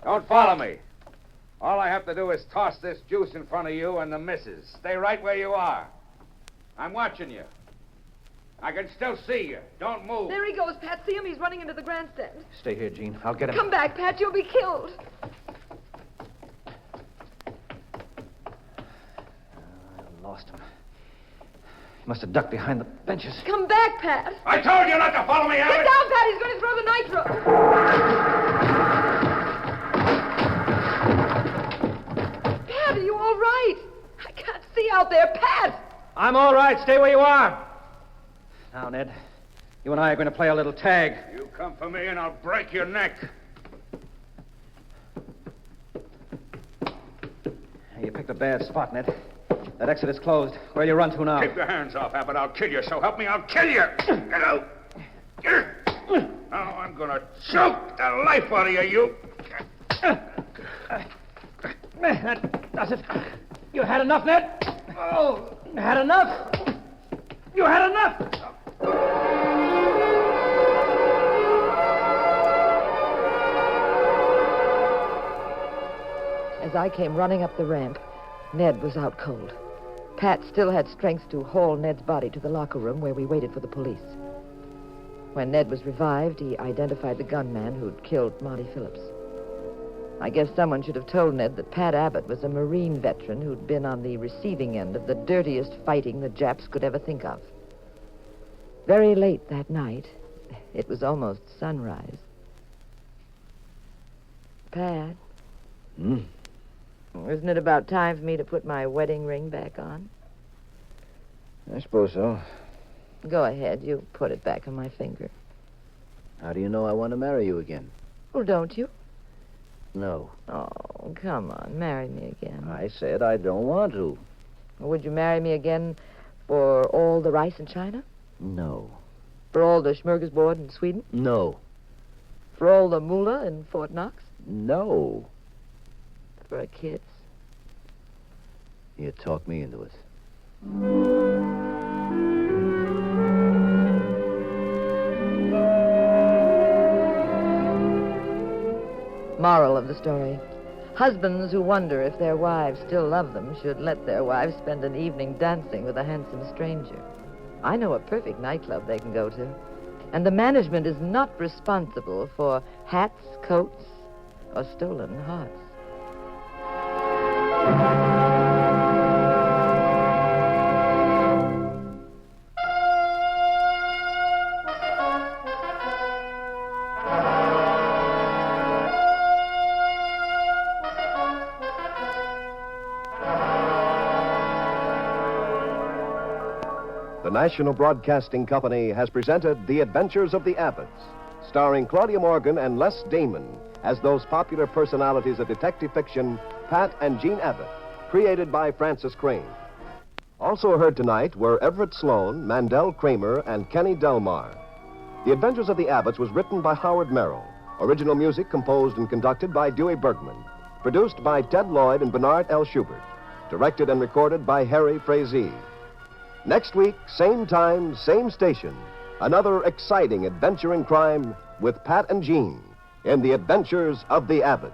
Don't follow me. All I have to do is toss this juice in front of you and the missus. Stay right where you are. I'm watching you. I can still see you. Don't move. There he goes, Pat. See him? He's running into the grandstand. Stay here, Jean. I'll get him. Come back, Pat. You'll be killed. I lost him. He must have ducked behind the benches. Come back, Pat. I told you not to follow me, Abbott. Get down, Pat. He's going to throw the nitro. Pat, are you all right? I can't see out there. Pat! I'm all right. Stay where you are. Now, Ned, you and I are going to play a little tag. You come for me and I'll break your neck. You picked a bad spot, Ned. That exit is closed. Where you run to now? Keep your hands off, Abbott. I'll kill you. So help me, I'll kill you. Get out. Now I'm going to choke the life out of you. That does it. You had enough, Ned? Oh, you had enough? You had enough? As I came running up the ramp, Ned was out cold. Pat still had strength to haul Ned's body to the locker room where we waited for the police. When Ned was revived, he identified the gunman who'd killed Marty Phillips. I guess someone should have told Ned that Pat Abbott was a Marine veteran who'd been on the receiving end of the dirtiest fighting the Japs could ever think of. Very late that night, it was almost sunrise. Pat? Isn't it about time for me to put my wedding ring back on? I suppose so. Go ahead, you put it back on my finger. How do you know I want to marry you again? Well, don't you? No. Oh, come on, marry me again. I said I don't want to. Would you marry me again for all the rice in China? No. For all the smorgasbord in Sweden? No. For all the moolah in Fort Knox? No. For a kiss? You talked me into it. Moral of the story. Husbands who wonder if their wives still love them should let their wives spend an evening dancing with a handsome stranger. I know a perfect nightclub they can go to. And the management is not responsible for hats, coats, or stolen hearts. The National Broadcasting Company has presented The Adventures of the Abbotts, starring Claudia Morgan and Les Damon as those popular personalities of detective fiction, Pat and Jean Abbott, created by Francis Crane. Also heard tonight were Everett Sloan, Mandel Kramer, and Kenny Delmar. The Adventures of the Abbotts was written by Howard Merrill. Original music composed and conducted by Dewey Bergman. Produced by Ted Lloyd and Bernard L. Schubert. Directed and recorded by Harry Frazee. Next week, same time, same station. Another exciting adventure in crime with Pat and Jean in The Adventures of the Abbotts.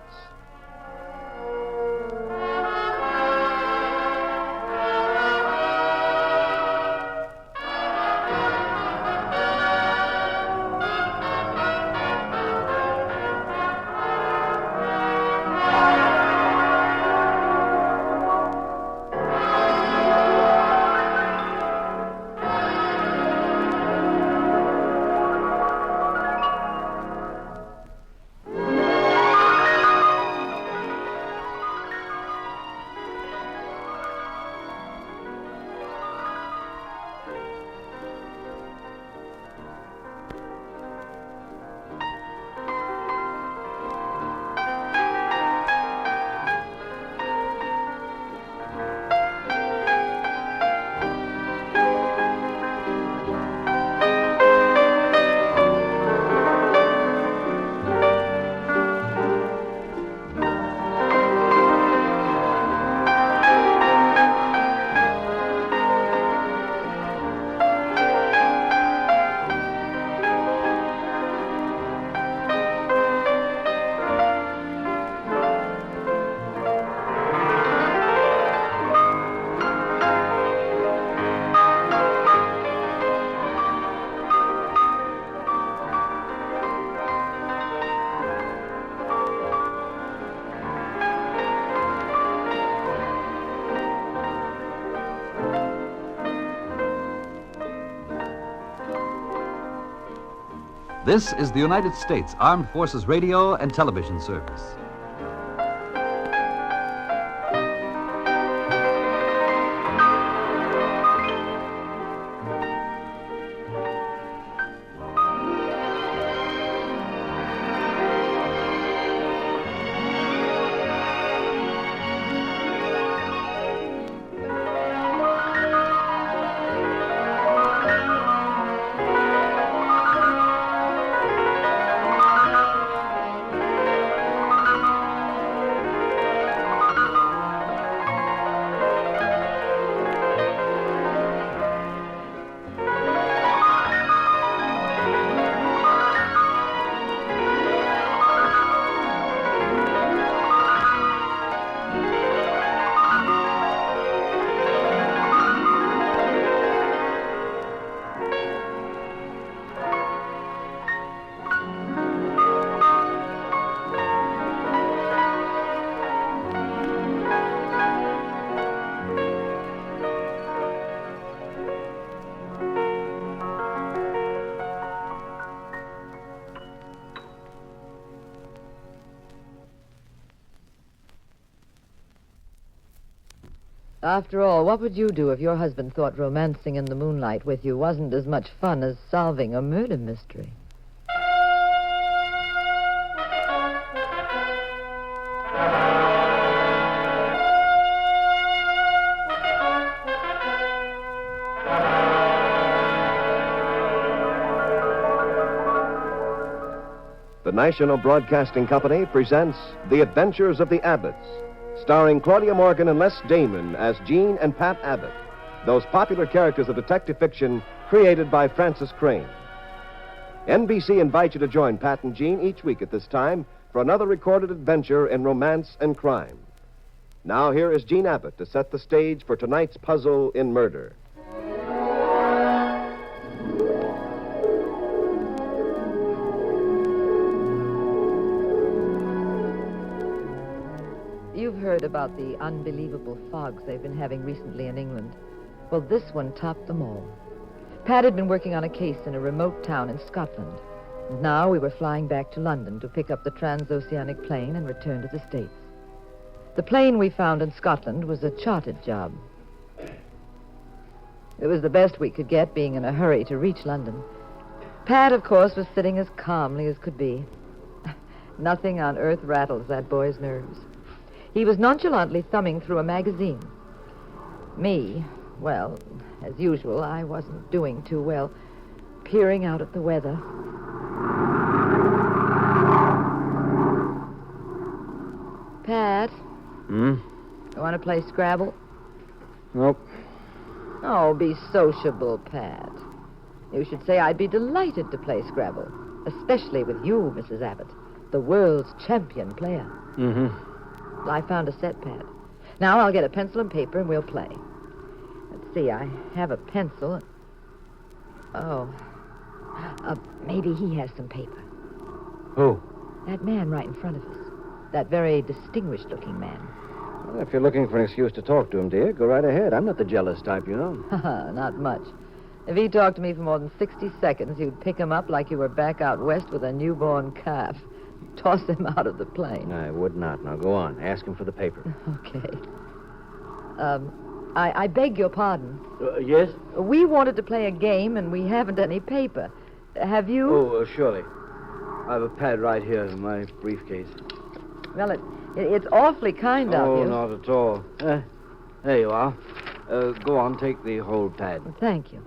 This is the United States Armed Forces Radio and Television Service. After all, what would you do if your husband thought romancing in the moonlight with you wasn't as much fun as solving a murder mystery? The National Broadcasting Company presents The Adventures of the Abbotts, starring Claudia Morgan and Les Damon as Jean and Pat Abbott, those popular characters of detective fiction created by Francis Crane. NBC invites you to join Pat and Jean each week at this time for another recorded adventure in romance and crime. Now here is Jean Abbott to set the stage for tonight's puzzle in murder. You've heard about the unbelievable fogs they've been having recently in England. Well, this one topped them all. Pat had been working on a case in a remote town in Scotland. And now we were flying back to London to pick up the transoceanic plane and return to the States. The plane we found in Scotland was a chartered job. It was the best we could get, being in a hurry to reach London. Pat, of course, was sitting as calmly as could be. Nothing on earth rattles that boy's nerves. He was nonchalantly thumbing through a magazine. Me, well, as usual, I wasn't doing too well, peering out at the weather. Pat? Hmm? You want to play Scrabble? Nope. Oh, be sociable, Pat. You should say I'd be delighted to play Scrabble, especially with you, Mrs. Abbott, the world's champion player. Mm-hmm. Well, I found a set, Pat. Now I'll get a pencil and paper and we'll play. Let's see, I have a pencil. Oh. Maybe he has some paper. Who? That man right in front of us. That very distinguished-looking man. Well, if you're looking for an excuse to talk to him, dear, go right ahead. I'm not the jealous type, you know. Not much. If he talked to me for more than 60 seconds, you'd pick him up like you were back out west with a newborn calf. Toss him out of the plane. I would not. Now, go on. Ask him for the paper. Okay. I beg your pardon. Yes? We wanted to play a game, and we haven't any paper. Have you? Oh, surely. I have a pad right here in my briefcase. Well, it's awfully kind of you. Oh, not at all. There you are. Go on, take the whole pad. Well, thank you.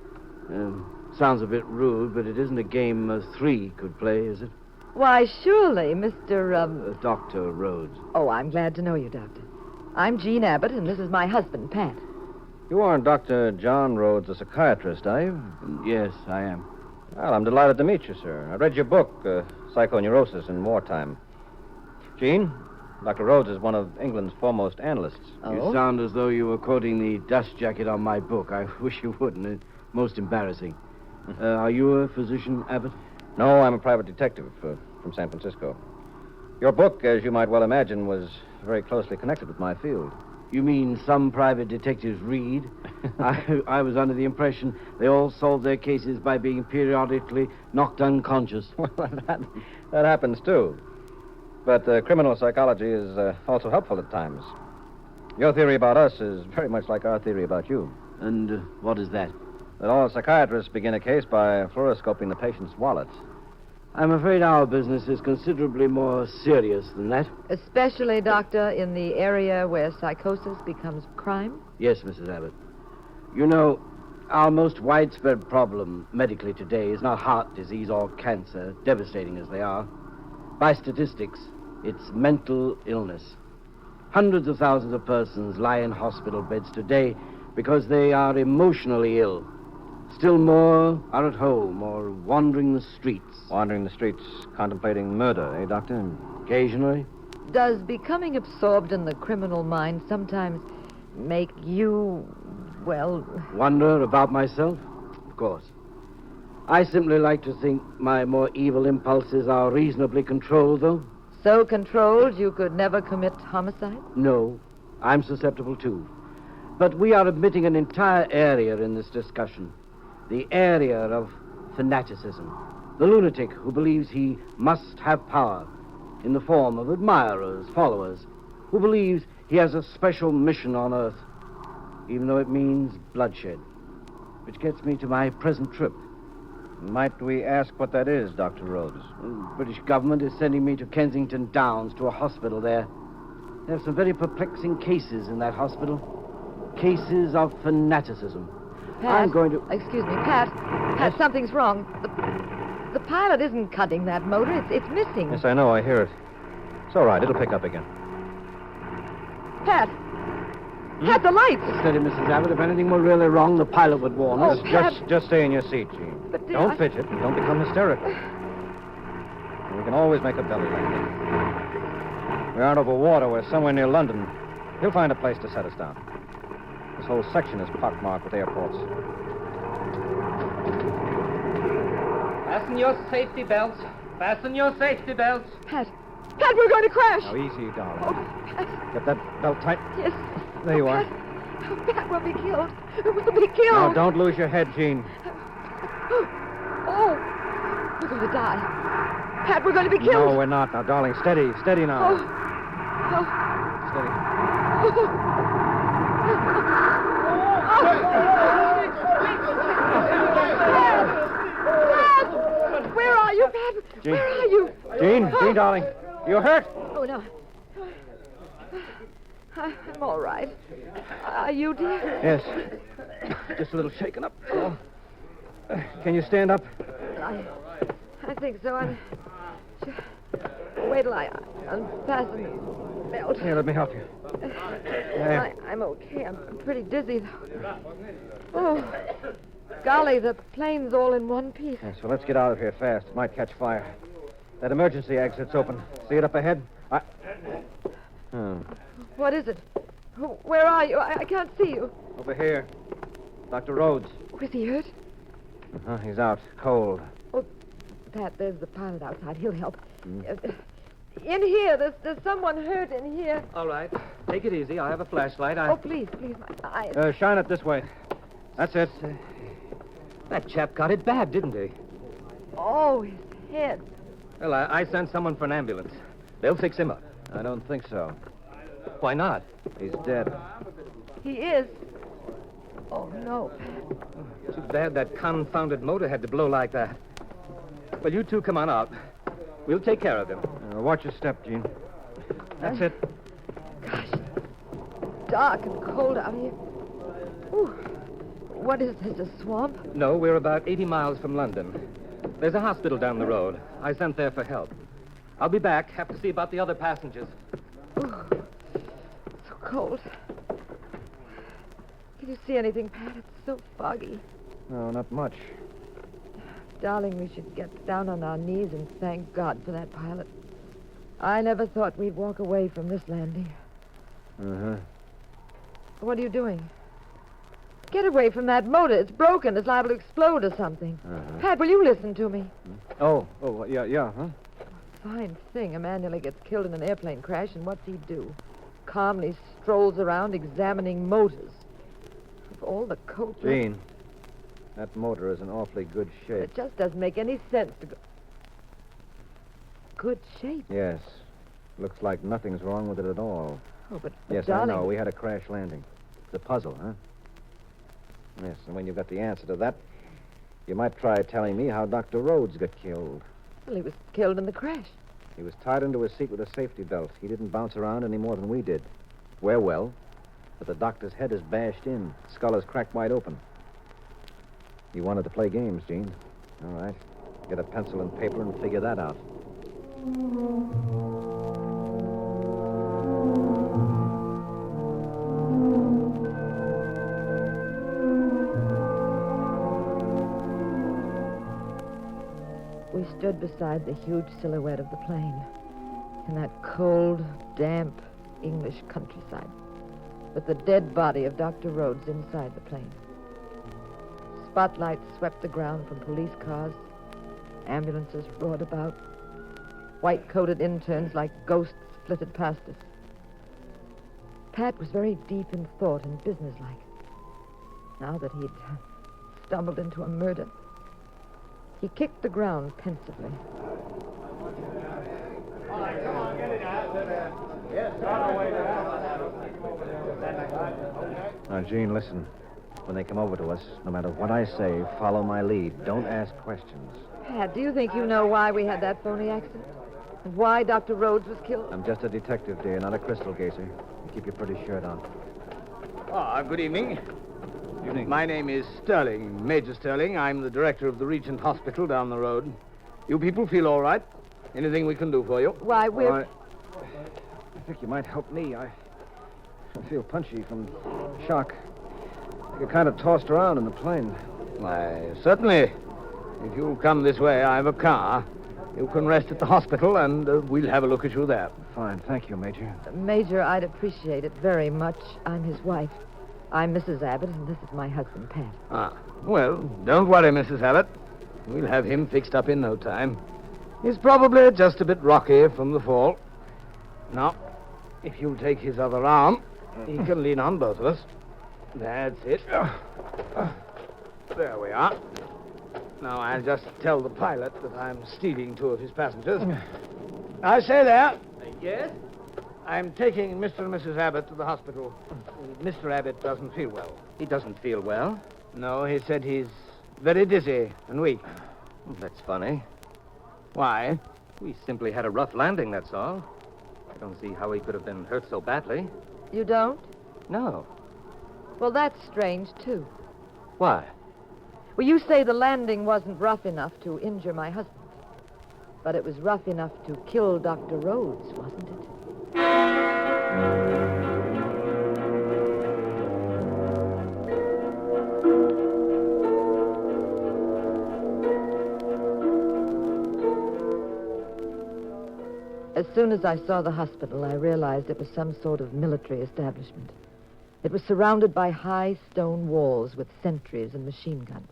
Sounds a bit rude, but it isn't a game three could play, is it? Why, surely, Mr. Dr. Rhodes. Oh, I'm glad to know you, Doctor. I'm Jean Abbott, and this is my husband, Pat. You aren't Dr. John Rhodes, a psychiatrist, are you? Yes, I am. Well, I'm delighted to meet you, sir. I read your book, Psychoneurosis in Wartime. Jean, Dr. Rhodes is one of England's foremost analysts. Oh? You sound as though you were quoting the dust jacket on my book. I wish you wouldn't. It's most embarrassing. Are you a physician, Abbott? No, I'm a private detective from San Francisco. Your book, as you might well imagine, was very closely connected with my field. You mean some private detectives read? I was under the impression they all solved their cases by being periodically knocked unconscious. Well, that happens, too. But criminal psychology is also helpful at times. Your theory about us is very much like our theory about you. And what is that? That all psychiatrists begin a case by fluoroscoping the patient's wallet. I'm afraid our business is considerably more serious than that. Especially, Doctor, in the area where psychosis becomes crime? Yes, Mrs. Abbott. You know, our most widespread problem medically today is not heart disease or cancer, devastating as they are. By statistics, it's mental illness. Hundreds of thousands of persons lie in hospital beds today because they are emotionally ill. Still more are at home or wandering the streets. Wandering the streets, contemplating murder, eh, Doctor? Occasionally. Does becoming absorbed in the criminal mind sometimes make you, well... Wonder about myself? Of course. I simply like to think my more evil impulses are reasonably controlled, though. So controlled you could never commit homicide? No, I'm susceptible too. But we are admitting an entire area in this discussion. The area of fanaticism. The lunatic who believes he must have power in the form of admirers, followers, who believes he has a special mission on Earth. even though it means bloodshed. Which gets me to my present trip. Might we ask what that is, Dr. Rhodes? The British government is sending me to Kensington Downs, to a hospital there. They have some very perplexing cases in that hospital. Cases of fanaticism. Pat, I'm going to... Excuse me, Pat. Pat, something's wrong. The pilot isn't cutting that motor. It's missing. Yes, I know. I hear it. It's all right. It'll pick up again. Pat! Pat, the lights! Steady, Mrs. Abbott. If anything were really wrong, the pilot would warn us. Just stay in your seat, Jean. But don't fidget and don't become hysterical. We can always make a belly landing. We aren't over water. We're somewhere near London. He'll find a place to set us down. This whole section is pockmarked with airports. Fasten your safety belts. Fasten your safety belts. Pat, we're going to crash. Now, easy, darling. Oh, Pat. Get that belt tight. Yes. There you are. Pat will be killed. We'll be killed. Now, don't lose your head, Jean. Oh, we're going to die. Pat, we're going to be killed. No, we're not. Now, darling, steady. Steady now. Steady. Pat! Where are you, Pat? Jean. Where are you? Jean, darling. You hurt? Oh, no. I'm all right. Are you, dear? Yes. Just a little shaken up. Oh. Can you stand up? I think so. Wait till I unfasten the belt. Here, let me help you. I'm okay. I'm pretty dizzy, though. Oh, golly, the plane's all in one piece. Yeah, so let's get out of here fast. It might catch fire. That emergency exit's open. See it up ahead? What is it? Where are you? I can't see you. Over here. Dr. Rhodes. Was he hurt? He's out. Cold. Oh, Pat, there's the pilot outside. He'll help. In here. There's someone hurt in here. All right. Take it easy. I have a flashlight. Oh, please, my eyes. Shine it this way. That's it. That chap got it bad, didn't he? Oh, his head. Well, I sent someone for an ambulance. They'll fix him up. I don't think so. Why not? He's dead. He is. Oh, no. Too bad that confounded motor had to blow like that. Well, you two come on out. We'll take care of him. Watch your step, Jean. That's it. Gosh. Dark and cold out here. Ooh. What is this, a swamp? No, we're about 80 miles from London. There's a hospital down the road. I sent there for help. I'll be back. Have to see about the other passengers. Ooh. So cold. Can you see anything, Pat? It's so foggy. No, not much. Darling, we should get down on our knees and thank God for that pilot. I never thought we'd walk away from this landing. What are you doing? Get away from that motor. It's broken. It's liable to explode or something. Pat, will you listen to me? Yeah, huh? Fine thing. A man nearly gets killed in an airplane crash, and what's he do? Calmly strolls around examining motors. Of all the coats... Jean, that motor is in awfully good shape. It just doesn't make any sense to go... Good shape? Yes. Looks like nothing's wrong with it at all. Oh, but Yes, darling... I know. We had a crash landing. It's a puzzle, huh? Yes, and when you've got the answer to that, you might try telling me how Dr. Rhodes got killed. Well, he was killed in the crash. He was tied into his seat with a safety belt. He didn't bounce around any more than we did. We're well, but the doctor's head is bashed in. Skull is cracked wide open. You wanted to play games, Jean. All right. Get a pencil and paper and figure that out. We stood beside the huge silhouette of the plane in that cold, damp English countryside with the dead body of Dr. Rhodes inside the plane. Spotlights swept the ground from police cars. Ambulances roared about. White-coated interns like ghosts flitted past us. Pat was very deep in thought and businesslike. Now that he'd stumbled into a murder, he kicked the ground pensively. All right, come on, get it out. Now, Gene, listen. When they come over to us, no matter what I say, follow my lead. Don't ask questions. Pat, do you think you know why we had that phony accident? And why Dr. Rhodes was killed? I'm just a detective, dear, not a crystal gazer. Keep your pretty shirt on. Good evening. My name is Sterling, Major Sterling. I'm the director of the Regent Hospital down the road. You people feel all right? Anything we can do for you? Why, we're... I think you might help me. I feel punchy from shock. I get kind of tossed around in the plane. Why, certainly. If you'll come this way, I have a car. You can rest at the hospital, and we'll have a look at you there. Fine. Thank you, Major. Major, I'd appreciate it very much. I'm his wife. I'm Mrs. Abbott, and this is my husband, Pat. Well, don't worry, Mrs. Abbott. We'll have him fixed up in no time. He's probably just a bit rocky from the fall. Now, if you'll take his other arm, he can lean on both of us. That's it. There we are. Now, I'll just tell the pilot that I'm stealing 2 of his passengers. I say there. Yes? I'm taking Mr. and Mrs. Abbott to the hospital. Mr. Abbott doesn't feel well. He doesn't feel well. No, he said he's very dizzy and weak. That's funny. Why? We simply had a rough landing, that's all. I don't see how he could have been hurt so badly. You don't? No. Well, that's strange, too. Why? Well, you say the landing wasn't rough enough to injure my husband. But it was rough enough to kill Dr. Rhodes, wasn't it? As soon as I saw the hospital, I realized it was some sort of military establishment. It was surrounded by high stone walls with sentries and machine guns.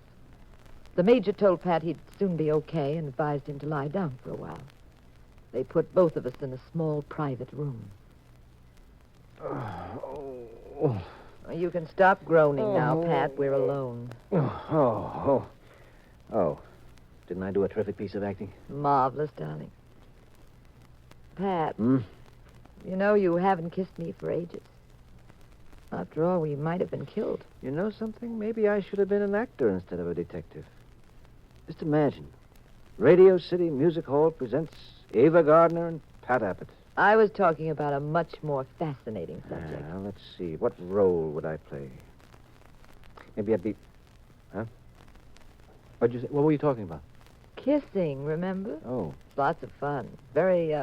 The major told Pat he'd soon be okay and advised him to lie down for a while. They put both of us in a small private room. You can stop groaning now, Pat. We're alone. Oh. Didn't I do a terrific piece of acting? Marvelous, darling. Pat, you know you haven't kissed me for ages. After all, we might have been killed. You know something? Maybe I should have been an actor instead of a detective. Just imagine. Radio City Music Hall presents Ava Gardner and Pat Abbott. I was talking about a much more fascinating subject. Let's see. What role would I play? Maybe I'd be... Huh? What'd you say? What were you talking about? Kissing, remember? Oh. It's lots of fun. Very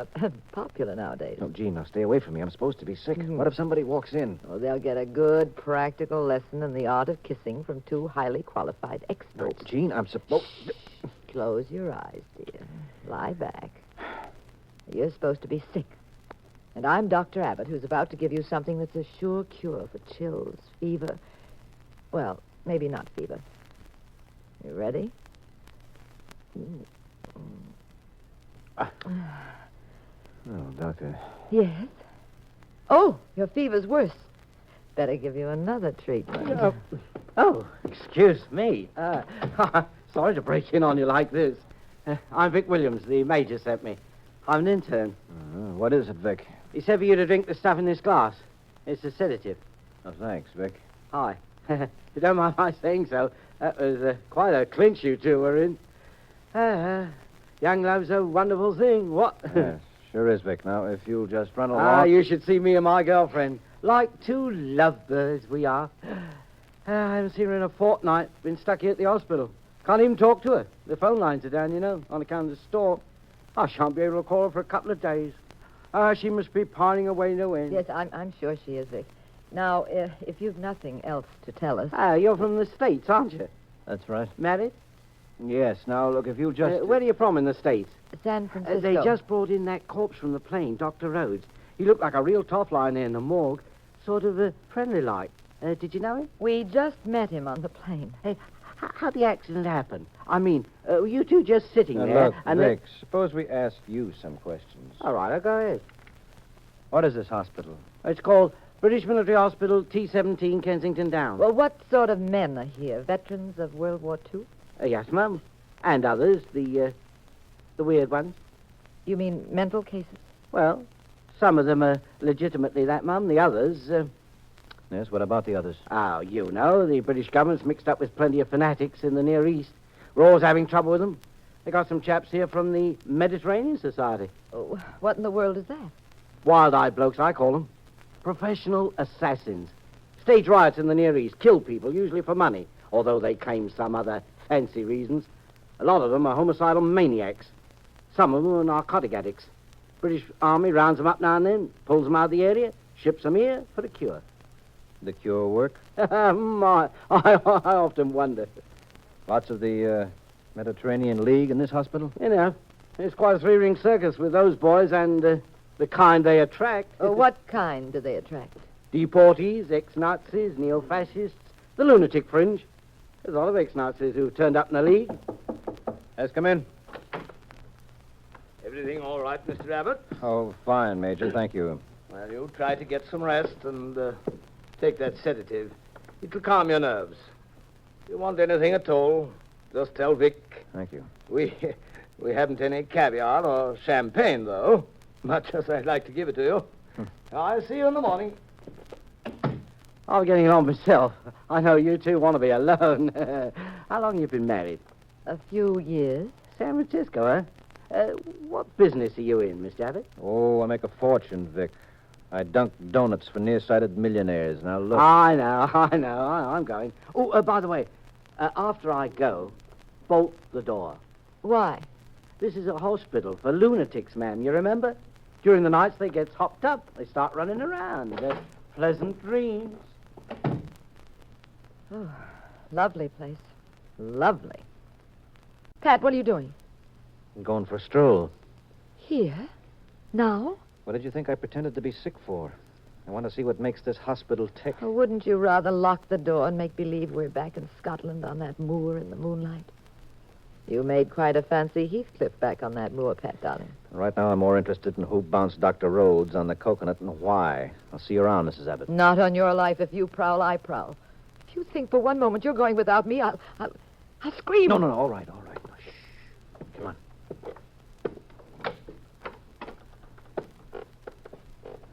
popular nowadays. Oh, Gene, now stay away from me. I'm supposed to be sick. What if somebody walks in? Oh, they'll get a good practical lesson in the art of kissing from 2 highly qualified experts. No, Gene, I'm supposed... Close your eyes, dear. Lie back. You're supposed to be sick. And I'm Dr. Abbott, who's about to give you something that's a sure cure for chills, fever. Well, maybe not fever. You ready? Oh, Doctor. Yes? Oh, your fever's worse. Better give you another treatment. Excuse me. Sorry to break in on you like this. I'm Vic Williams. The major sent me. I'm an intern. What is it, Vic? He said for you to drink the stuff in this glass. It's a sedative. Oh, thanks, Vic. Hi. If you don't mind my saying so, that was quite a clinch you two were in. Young love's a wonderful thing. What? Yes, sure is, Vic. Now, if you'll just run along... You should see me and my girlfriend. Like 2 lovebirds we are. I haven't seen her in a fortnight. Been stuck here at the hospital. Can't even talk to her. The phone lines are down, you know, on account of the storm. I shan't be able to call her for a couple of days. She must be pining away no end. Yes, I'm sure she is, Vic. Now, if you've nothing else to tell us... You're from the States, aren't you? That's right. Married? Yes. Now, look, if you'll just... Where are you from in the States? San Francisco. They just brought in that corpse from the plane, Dr. Rhodes. He looked like a real top line there in the morgue. Sort of friendly-like. Did you know him? We just met him on the plane. Hey, how'd the accident happen? I mean, were you two just sitting there? Look, Vic, suppose we ask you some questions. All right, I'll go ahead. What is this hospital? It's called British Military Hospital, T-17, Kensington Downs. Well, what sort of men are here? Veterans of World War II? Yes, ma'am. And others, the weird ones. You mean mental cases? Well, Some of them are legitimately that, Mum. The others... Yes, what about the others? Oh, you know, the British government's mixed up with plenty of fanatics in the Near East. We're always having trouble with them. They got some chaps here from the Mediterranean Society. Oh, what in the world is that? Wild-eyed blokes, I call them. Professional assassins. Stage riots in the Near East, kill people, usually for money, although they claim some other fancy reasons. A lot of them are homicidal maniacs. Some of them are narcotic addicts. British Army rounds them up now and then, pulls them out of the area, ships them here for the cure. The cure work? I often wonder. Lots of the Mediterranean League in this hospital? You know, it's quite a three-ring circus with those boys and the kind they attract. What kind do they attract? Deportees, ex-Nazis, neo-fascists, the lunatic fringe. There's a lot of ex-Nazis who've turned up in the League. Yes, come in. Everything all right, Mr. Abbott? Oh, fine, Major. Thank you. Well, you try to get some rest and take that sedative. It'll calm your nerves. If you want anything at all, just tell Vic. Thank you. We haven't any caviar or champagne, though, much as I'd like to give it to you. I'll see you in the morning. I'm getting along myself. I know you two want to be alone. How long have you been married? A few years. San Francisco, huh? What business are you in, Mr. Abbott? Oh, I make a fortune, Vic. I dunk donuts for nearsighted millionaires. Now, look. I know. I'm going. Oh, by the way, after I go, bolt the door. Why? This is a hospital for lunatics, ma'am. You remember? During the nights, they get hopped up. They start running around. They're pleasant dreams. Oh, lovely place. Lovely. Pat, what are you doing? I'm going for a stroll. Here? Now? What did you think I pretended to be sick for? I want to see what makes this hospital tick. Or wouldn't you rather lock the door and make believe we're back in Scotland on that moor in the moonlight? You made quite a fancy Heathcliff back on that moor, Pat, darling. Right now, I'm more interested in who bounced Dr. Rhodes on the coconut and why. I'll see you around, Mrs. Abbott. Not on your life. If you prowl, I prowl. If you think for one moment you're going without me, I'll scream. No, all right. No, shh. Come on.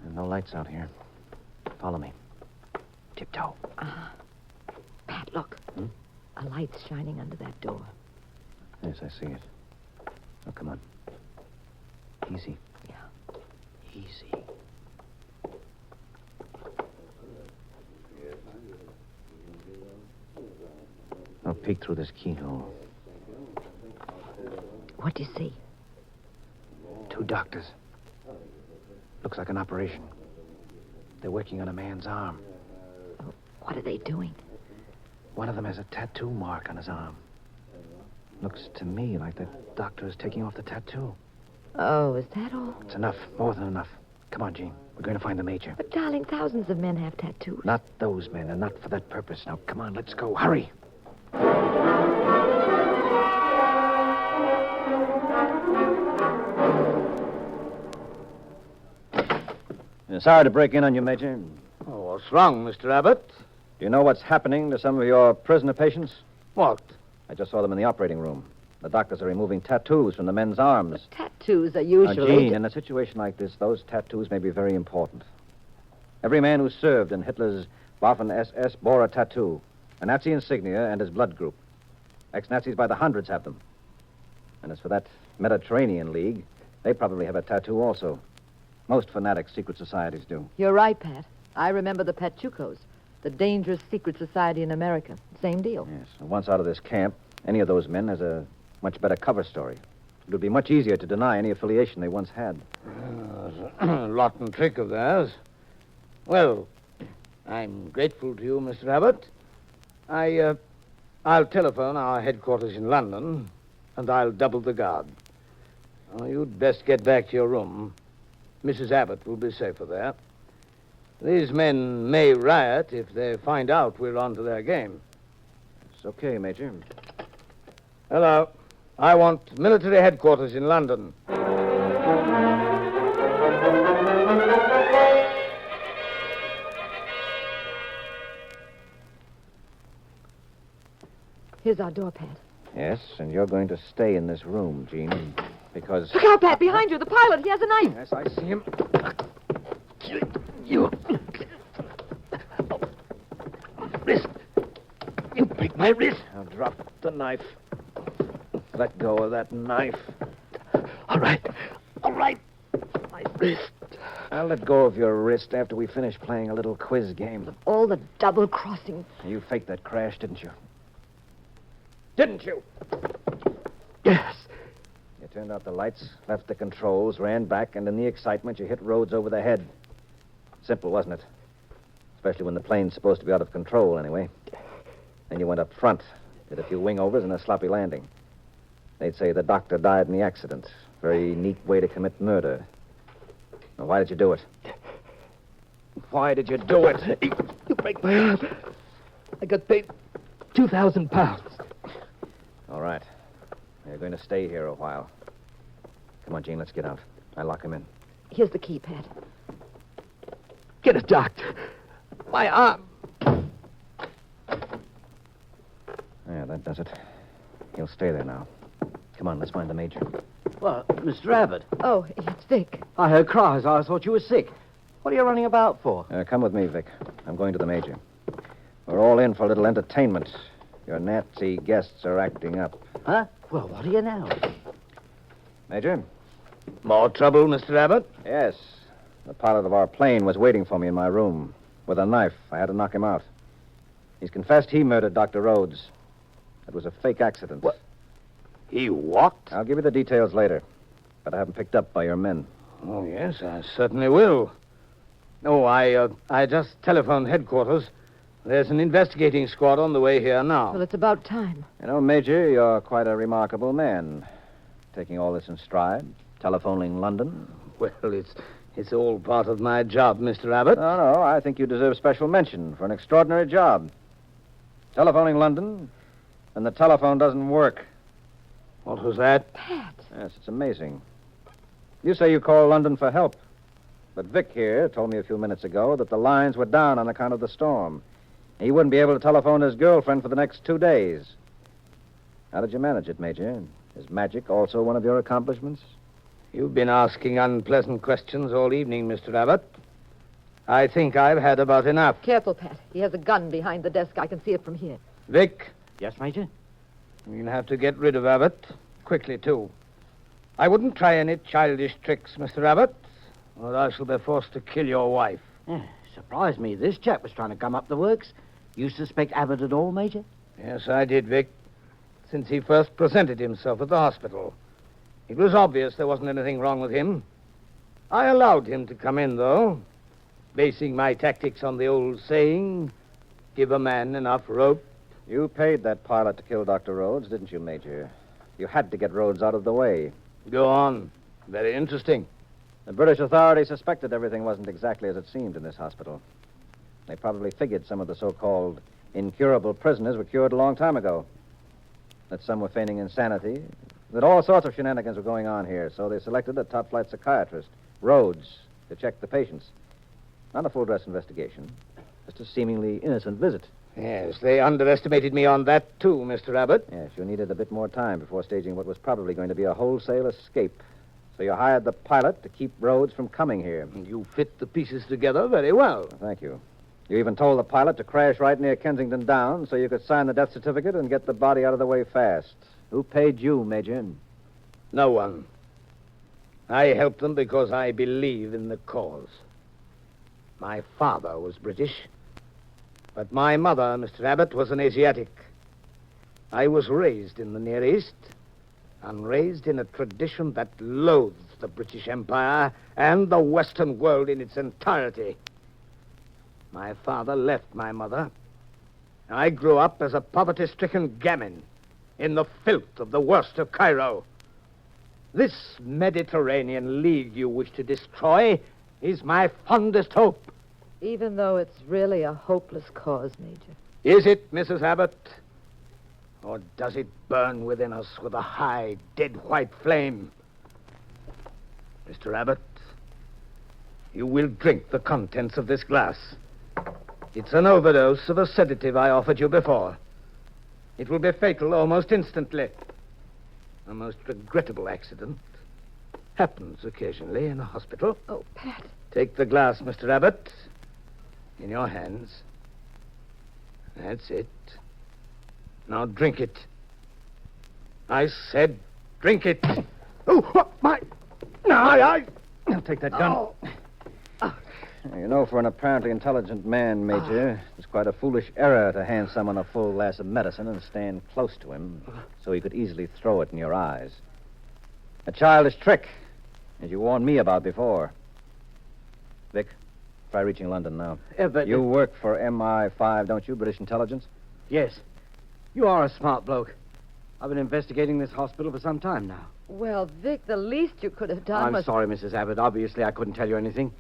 There are no lights out here. Follow me. Tiptoe. Pat, look. A light's shining under that door. Yes, I see it. Oh, come on. Easy. Yeah. Easy. I'll peek through this keyhole. What do you see? 2 doctors. Looks like an operation. They're working on a man's arm. What are they doing? One of them has a tattoo mark on his arm. Looks to me like the doctor is taking off the tattoo. Oh, is that all? It's enough. More than enough. Come on, Jean. We're going to find the major. But, darling, thousands of men have tattoos. Not those men, and not for that purpose. Now, come on, let's go. Hurry. Sorry to break in on you, Major. Oh, what's wrong, Mr. Abbott? Do you know what's happening to some of your prisoner patients? What? I just saw them in the operating room. The doctors are removing tattoos from the men's arms. Tattoos are usually... Now, Jean, in a situation like this, those tattoos may be very important. Every man who served in Hitler's Waffen-SS bore a tattoo, a Nazi insignia, and his blood group. Ex-Nazis by the hundreds have them. And as for that Mediterranean League, they probably have a tattoo also. Most fanatic secret societies do. You're right, Pat. I remember the Pachucos, the dangerous secret society in America. Same deal. Yes. Once out of this camp, any of those men has a much better cover story. It would be much easier to deny any affiliation they once had. Rotten trick of theirs. Well, I'm grateful to you, Mr. Abbott. I'll telephone our headquarters in London, and I'll double the guard. Oh, you'd best get back to your room. Mrs. Abbott will be safer there. These men may riot if they find out we're onto their game. It's okay, Major. Hello. I want military headquarters in London. Here's our door, Pat. Yes, and you're going to stay in this room, Jean, because... Look out, Pat, behind you, the pilot. He has a knife. Yes, I see him. kill you. Wrist. You break my wrist. Now drop the knife. Let go of that knife. All right. My wrist. I'll let go of your wrist after we finish playing a little quiz game. All the double-crossing. You faked that crash, didn't you? Didn't you? Yes. You turned out the lights, left the controls, ran back, and in the excitement, you hit Rhodes over the head. Simple, wasn't it? Especially when the plane's supposed to be out of control, anyway. Then you went up front, did a few wing-overs and a sloppy landing. They'd say the doctor died in the accident. Very neat way to commit murder. Now, why did you do it? Why did you do it? You break my arm. I got paid 2,000 pounds. All right. You're going to stay here a while. Come on, Jean, let's get out. I lock him in. Here's the key, Pat. Get a doctor. My arm. Yeah, that does it. He'll stay there now. Come on, let's find the major. Well, Mr. Abbott. Oh, it's Vic. I heard cries. I thought you were sick. What are you running about for? Come with me, Vic. I'm going to the major. We're all in for a little entertainment. Your Nazi guests are acting up. Huh? Well, what do you know? Major? More trouble, Mr. Abbott? Yes. The pilot of our plane was waiting for me in my room. With a knife. I had to knock him out. He's confessed he murdered Dr. Rhodes. It was a fake accident. What? He walked? I'll give you the details later. But I haven't picked up by your men. Oh, yes, I certainly will. No, I just telephoned headquarters. There's an investigating squad on the way here now. Well, it's about time. You know, Major, you're quite a remarkable man. Taking all this in stride. Telephoning London. Well, it's all part of my job, Mr. Abbott. No, I think you deserve special mention for an extraordinary job. Telephoning London, and the telephone doesn't work. What was that? Pat. Yes, it's amazing. You say you call London for help. But Vic here told me a few minutes ago that the lines were down on account of the storm. He wouldn't be able to telephone his girlfriend for the next 2 days. How did you manage it, Major? Is magic also one of your accomplishments? You've been asking unpleasant questions all evening, Mr. Abbott. I think I've had about enough. Careful, Pat. He has a gun behind the desk. I can see it from here. Vic. Yes, Major? You'll have to get rid of Abbott. Quickly, too. I wouldn't try any childish tricks, Mr. Abbott, or I shall be forced to kill your wife. Yeah, surprised me. This chap was trying to come up the works. You suspect Abbott at all, Major? Yes, I did, Vic. Since he first presented himself at the hospital. It was obvious there wasn't anything wrong with him. I allowed him to come in, though, basing my tactics on the old saying, give a man enough rope. You paid that pilot to kill Dr. Rhodes, didn't you, Major? You had to get Rhodes out of the way. Go on. Very interesting. The British authorities suspected everything wasn't exactly as it seemed in this hospital. They probably figured some of the so-called incurable prisoners were cured a long time ago. That some were feigning insanity. That all sorts of shenanigans were going on here, so they selected a top-flight psychiatrist, Rhodes, to check the patients. Not a full-dress investigation, just a seemingly innocent visit. Yes, they underestimated me on that, too, Mr. Abbott. Yes, you needed a bit more time before staging what was probably going to be a wholesale escape. So you hired the pilot to keep Rhodes from coming here. You fit the pieces together very well. Thank you. You even told the pilot to crash right near Kensington Downs so you could sign the death certificate and get the body out of the way fast. Who paid you, Major? No one. I helped them because I believe in the cause. My father was British, but my mother, Mr. Abbott, was an Asiatic. I was raised in the Near East, and raised in a tradition that loathes the British Empire and the Western world in its entirety. My father left my mother. I grew up as a poverty-stricken gamin in the filth of the worst of Cairo. This Mediterranean League you wish to destroy is my fondest hope. Even though it's really a hopeless cause, Major. Is it, Mrs. Abbott? Or does it burn within us with a high, dead white flame? Mr. Abbott, you will drink the contents of this glass. It's an overdose of a sedative I offered you before. It will be fatal almost instantly. A most regrettable accident. Happens occasionally in a hospital. Oh, Pat. Take the glass, Mr. Abbott. In your hands. That's it. Now drink it. I said drink it. Oh, my... No, I'll take that gun. Oh. You know, for an apparently intelligent man, Major, it's quite a foolish error to hand someone a full glass of medicine and stand close to him so he could easily throw it in your eyes. A childish trick, as you warned me about before. Vic, try reaching London now. But... You work for MI5, don't you, British Intelligence? Yes. You are a smart bloke. I've been investigating this hospital for some time now. Well, Vic, the least you could have done I'm was... sorry, Mrs. Abbott. Obviously, I couldn't tell you anything.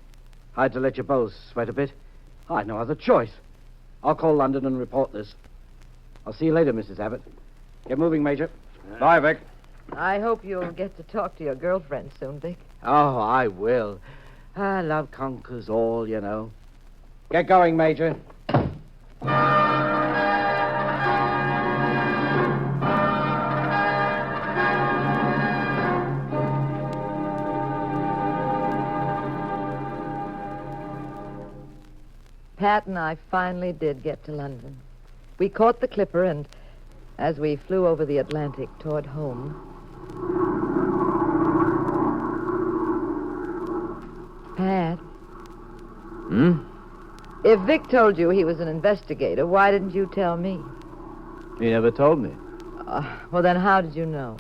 I had to let you both sweat a bit. I had no other choice. I'll call London and report this. I'll see you later, Mrs. Abbott. Get moving, Major. Bye, Vic. I hope you'll get to talk to your girlfriend soon, Vic. Oh, I will. Love conquers all, you know. Get going, Major. Pat and I finally did get to London. We caught the clipper, and as we flew over the Atlantic toward home... Pat? If Vic told you he was an investigator, why didn't you tell me? He never told me. Well, then how did you know?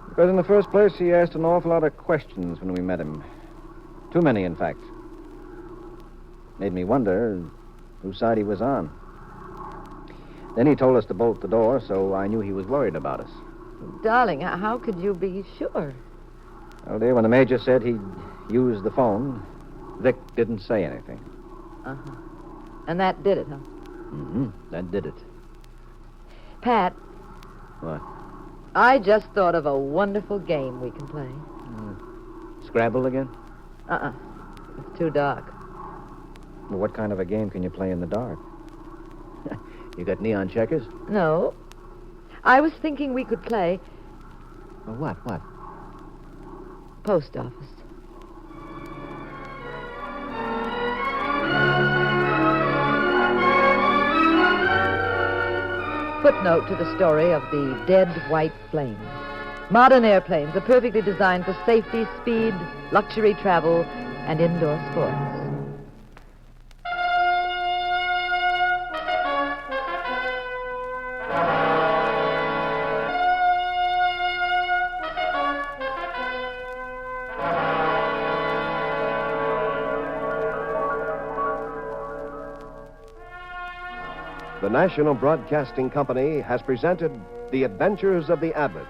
Because in the first place, he asked an awful lot of questions when we met him. Too many, in fact. Made me wonder whose side he was on. Then he told us to bolt the door, so I knew he was worried about us. Darling, how could you be sure? Well, dear, when the Major said he'd use the phone, Vic didn't say anything. Uh-huh. And that did it, huh? Mm-hmm. That did it. Pat. What? I just thought of a wonderful game we can play. Scrabble again? Uh-uh. It's too dark. Well, what kind of a game can you play in the dark? You got neon checkers? No. I was thinking we could play... Well, what? Post office. Footnote to the story of the Dead White Flame. Modern airplanes are perfectly designed for safety, speed, luxury travel, and indoor sports. The National Broadcasting Company has presented The Adventures of the Abbotts,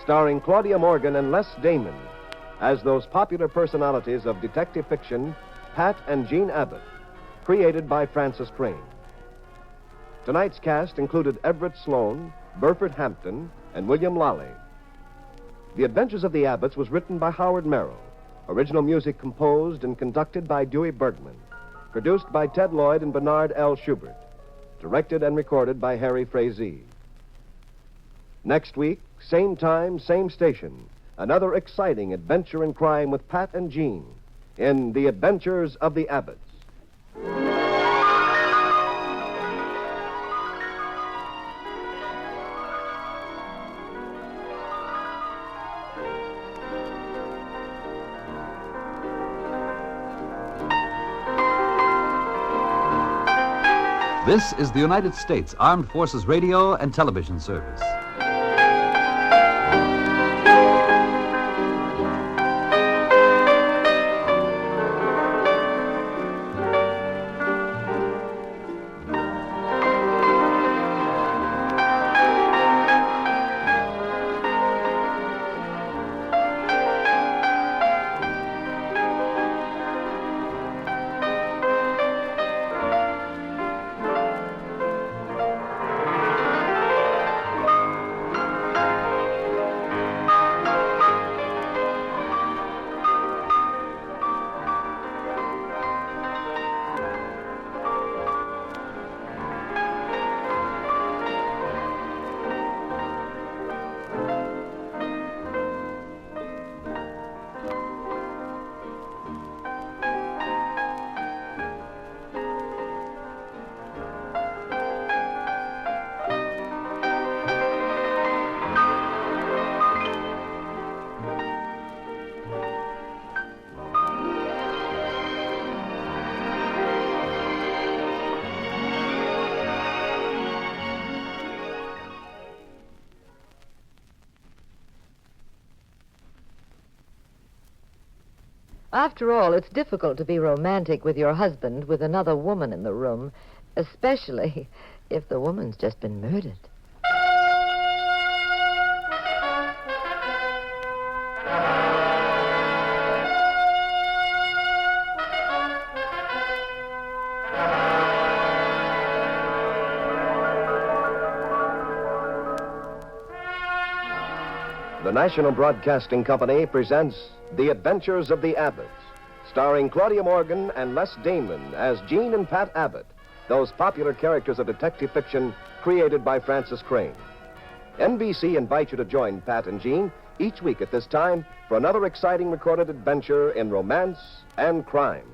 starring Claudia Morgan and Les Damon as those popular personalities of detective fiction, Pat and Jean Abbott, created by Francis Crane. Tonight's cast included Everett Sloane, Burford Hampton, and William Lally. The Adventures of the Abbotts was written by Howard Merrill, original music composed and conducted by Dewey Bergman, produced by Ted Lloyd and Bernard L. Schubert, directed and recorded by Harry Frazee. Next week, same time, same station, another exciting adventure in crime with Pat and Jean in The Adventures of the Abbotts. This is the United States Armed Forces Radio and Television Service. After all, it's difficult to be romantic with your husband with another woman in the room, especially if the woman's just been murdered. The National Broadcasting Company presents The Adventures of the Abbotts, starring Claudia Morgan and Les Damon as Jean and Pat Abbott, those popular characters of detective fiction created by Francis Crane. NBC invites you to join Pat and Jean each week at this time for another exciting recorded adventure in romance and crime.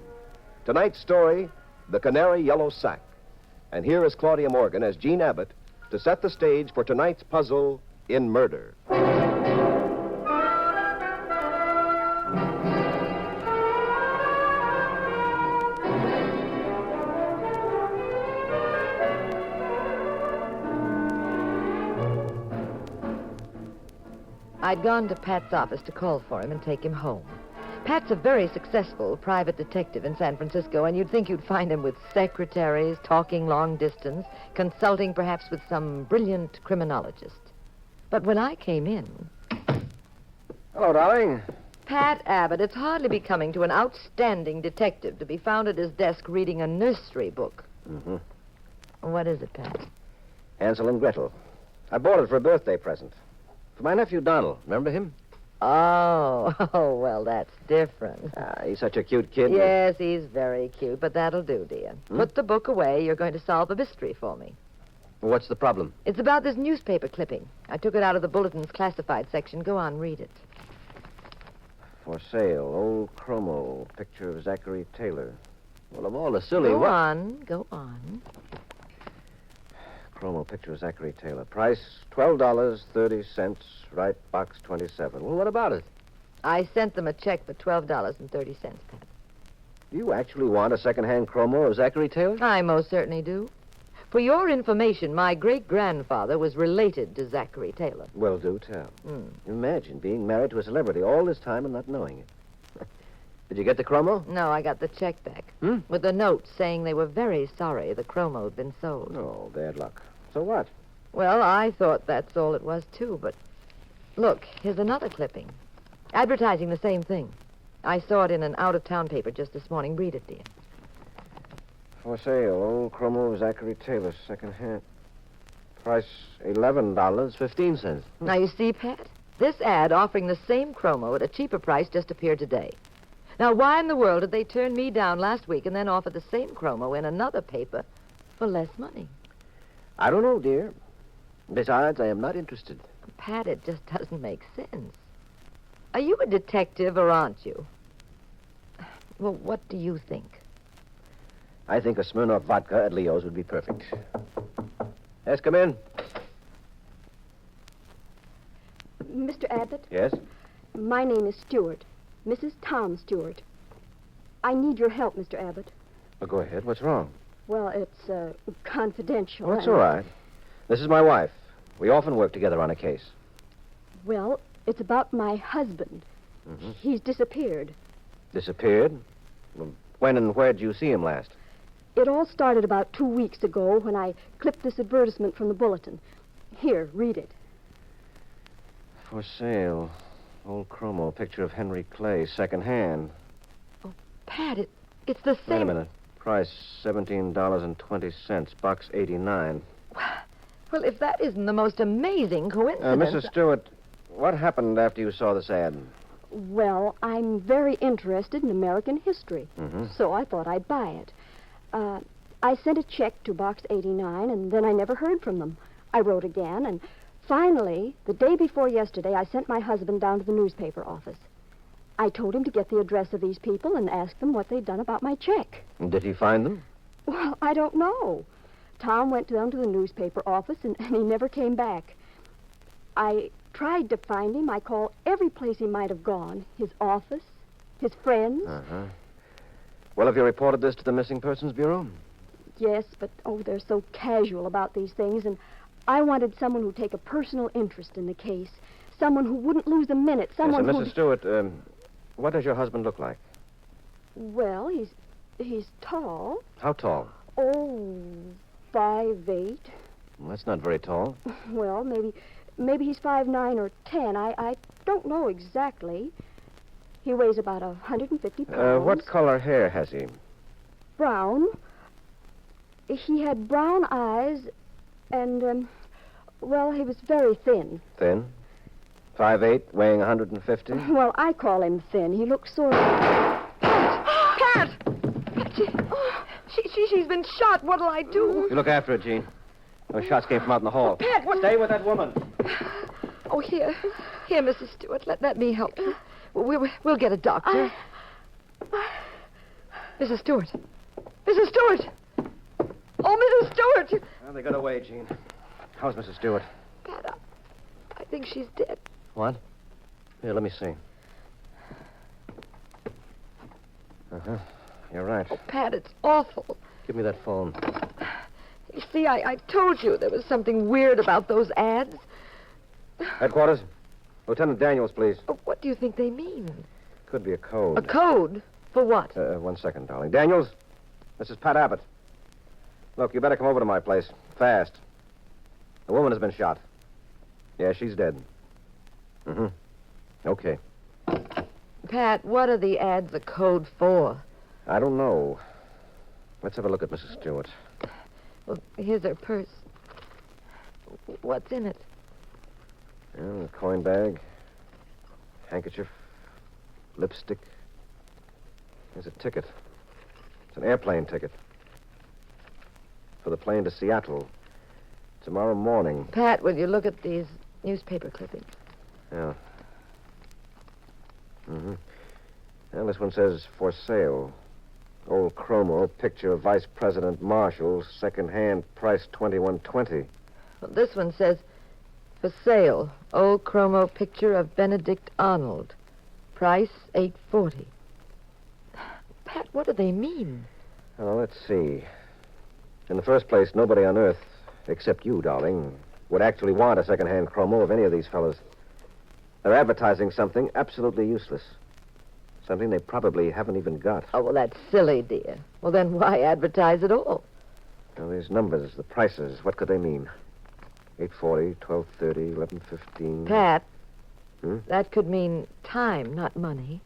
Tonight's story, The Canary Yellow Sack. And here is Claudia Morgan as Jean Abbott to set the stage for tonight's puzzle in murder. I'd gone to Pat's office to call for him and take him home. Pat's a very successful private detective in San Francisco, and you'd think you'd find him with secretaries, talking long distance, consulting perhaps with some brilliant criminologist. But when I came in... Hello, darling. Pat Abbott, it's hardly becoming to an outstanding detective to be found at his desk reading a nursery book. Mm-hmm. What is it, Pat? Hansel and Gretel. I bought it for a birthday present. For my nephew, Donald. Remember him? Oh, well, that's different. He's such a cute kid. Yes, he's very cute, but that'll do, dear. Put the book away. You're going to solve a mystery for me. What's the problem? It's about this newspaper clipping. I took it out of the bulletin's classified section. Go on, read it. For sale, old chromo, picture of Zachary Taylor. Well, of all the silly... Go on. Chromo, picture of Zachary Taylor. Price, $12.30, right box 27. Well, what about it? I sent them a check for $12.30, Pat. Do you actually want a second-hand chromo of Zachary Taylor? I most certainly do. For your information, my great-grandfather was related to Zachary Taylor. Well, do tell. Imagine being married to a celebrity all this time and not knowing it. Did you get the chromo? No, I got the check back. With a note saying they were very sorry the chromo had been sold. Oh, bad luck. So what? Well, I thought that's all it was, too, but... Look, here's another clipping. Advertising the same thing. I saw it in an out-of-town paper just this morning. Read it, dear. For sale, old chromo of Zachary Taylor, second-hand. Price, $11.15. Now, you see, Pat? This ad offering the same chromo at a cheaper price just appeared today. Now, why in the world did they turn me down last week and then offer the same chromo in another paper for less money? I don't know, dear. Besides, I am not interested. Pat, it just doesn't make sense. Are you a detective or aren't you? Well, what do you think? I think a Smirnoff vodka at Leo's would be perfect. Yes, come in. Mr. Abbott? Yes? My name is Stewart. Mrs. Tom Stewart. I need your help, Mr. Abbott. Well, go ahead. What's wrong? Well, it's confidential. Oh, it's all right. This is my wife. We often work together on a case. Well, it's about my husband. Mm-hmm. He's disappeared. Disappeared? Well, when and where did you see him last? It all started about 2 weeks ago when I clipped this advertisement from the bulletin. Here, read it. For sale. Old chromo, picture of Henry Clay, second-hand. Oh, Pat, it's the same... Wait a minute. Price, $17.20, box 89. Well, if that isn't the most amazing coincidence... Mrs. Stewart, what happened after you saw this ad? Well, I'm very interested in American history, so I thought I'd buy it. I sent a check to box 89, and then I never heard from them. I wrote again, and finally, the day before yesterday, I sent my husband down to the newspaper office. I told him to get the address of these people and ask them what they'd done about my check. Did he find them? Well, I don't know. Tom went down to the newspaper office, and he never came back. I tried to find him. I called every place he might have gone. His office, his friends. Well, have you reported this to the Missing Persons Bureau? Yes, but, they're so casual about these things, and I wanted someone who'd take a personal interest in the case. Someone who wouldn't lose a minute. Someone Mrs. Stewart, what does your husband look like? Well, he's tall. How tall? Oh, 5'8". Well, that's not very tall. Well, maybe he's 5'9" or 10. I don't know exactly. He weighs about 150 pounds. What color hair has he? Brown. He had brown eyes, and well, he was very thin. Thin? 5'8", weighing 150? Well, I call him thin. He looks sort of... Pat! She's been shot. What'll I do? You look after her, Jean. Those shots came from out in the hall. Pat, what... Stay with that woman. Oh, here, Mrs. Stewart. Let me help you. We'll get a doctor. Mrs. Stewart. Mrs. Stewart! Oh, Mrs. Stewart! Well, they got away, Jean. How's Mrs. Stewart? Pat, I think she's dead. What? Here, let me see. Uh-huh. You're right. Oh, Pat, it's awful. Give me that phone. You see, I told you there was something weird about those ads. Headquarters? Lieutenant Daniels, please. Oh, what do you think they mean? Could be a code. A code? For what? 1 second, darling. Daniels, this is Pat Abbott. Look, you better come over to my place. Fast. The woman has been shot. Yeah, she's dead. Mm-hmm. Okay. Pat, what are the ads a code for? I don't know. Let's have a look at Mrs. Stewart. Well, here's her purse. What's in it? A coin bag, handkerchief, lipstick. There's a ticket. It's an airplane ticket. For the plane to Seattle. Tomorrow morning. Pat, will you look at these newspaper clippings? Yeah. Mm-hmm. Well, this one says, for sale. Old chromo, picture of Vice President Marshall, second-hand, price $21.20. Well, this one says, for sale, old chromo picture of Benedict Arnold, price $8.40. Pat, what do they mean? Well, let's see. In the first place, nobody on Earth, except you, darling, would actually want a second-hand chromo of any of these fellas. They're advertising something absolutely useless. Something they probably haven't even got. Oh, well, that's silly, dear. Well, then why advertise at all? Now, these numbers, the prices, what could they mean? 8:40, 12:30, 11:15. Pat, Hmm? that could mean time, not money.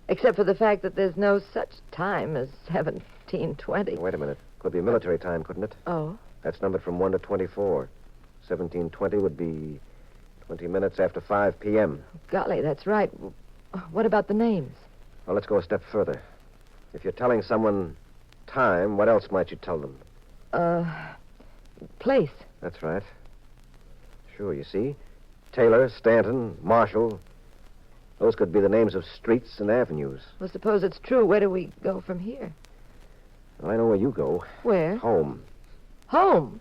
Except for the fact that there's no such time as 17:20. Wait a minute. Could be military time, couldn't it? Oh? That's numbered from 1 to 24. 17:20 would be 20 minutes after 5 p.m. Golly, that's right. What about the names? Well, let's go a step further. If you're telling someone time, what else might you tell them? Place. That's right. Sure, you see. Taylor, Stanton, Marshall. Those could be the names of streets and avenues. Well, suppose it's true. Where do we go from here? Well, I know where you go. Where? Home. Home?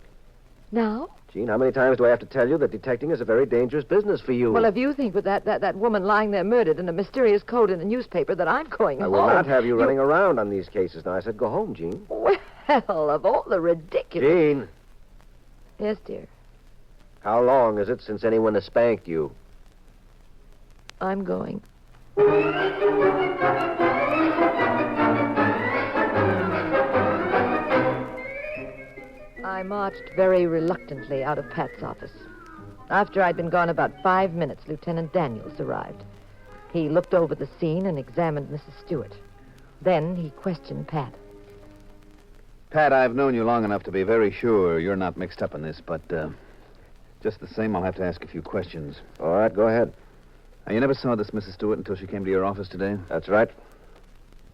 Now? Jean, how many times do I have to tell you that detecting is a very dangerous business for you? Well, if you think with that woman lying there murdered and a mysterious code in the newspaper that I'm going I home... will not have you running around on these cases. Now, I said go home, Jean. Well, of all the ridiculous... Jean, Yes, dear. how long is it since anyone has spanked you? I'm going. I marched very reluctantly out of Pat's office. After I'd been gone about 5 minutes, Lieutenant Daniels arrived. He looked over the scene and examined Mrs. Stewart. Then he questioned Pat. Pat, I've known you long enough to be very sure you're not mixed up in this, but just the same, I'll have to ask a few questions. All right, go ahead. Now, you never saw this Mrs. Stewart until she came to your office today? That's right.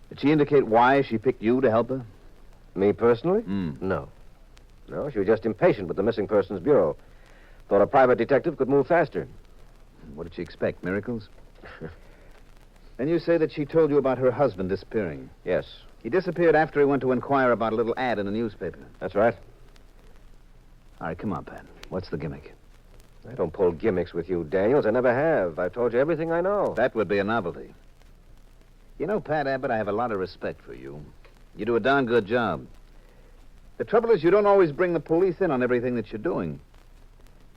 Did she indicate why she picked you to help her? Me personally? No. No, she was just impatient with the Missing Persons Bureau. Thought a private detective could move faster. What did she expect, miracles? Then you say that she told you about her husband disappearing. Yes. He disappeared after he went to inquire about a little ad in the newspaper. That's right. All right, come on, Pat. What's the gimmick? I don't pull gimmicks with you, Daniels. I never have. I've told you everything I know. That would be a novelty. You know, Pat Abbott, I have a lot of respect for you. You do a darn good job. The trouble is you don't always bring the police in on everything that you're doing.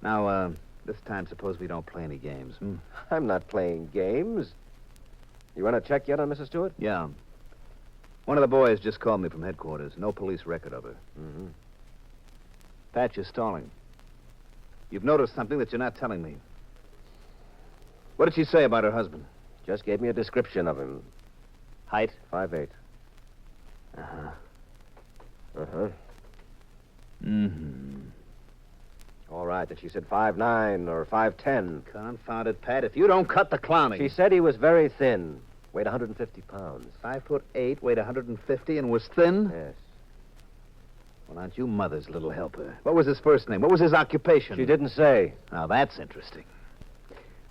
Now, this time, suppose we don't play any games, I'm not playing games. You run a check yet on Mrs. Stewart? Yeah. One of the boys just called me from headquarters. No police record of her. Mm-hmm. Pat, you're stalling. You've noticed something that you're not telling me. What did she say about her husband? Just gave me a description of him. Height? 5'8". Uh-huh. Uh-huh. Mm-hmm. All right, that she said 5'9" or 5'10". Confound it, Pat. If you don't cut the clowning. She said he was very thin. Weighed 150 pounds. 5'8", weighed 150, and was thin? Yes. Well, aren't you Mother's little helper? What was his first name? What was his occupation? She didn't say. Now, that's interesting.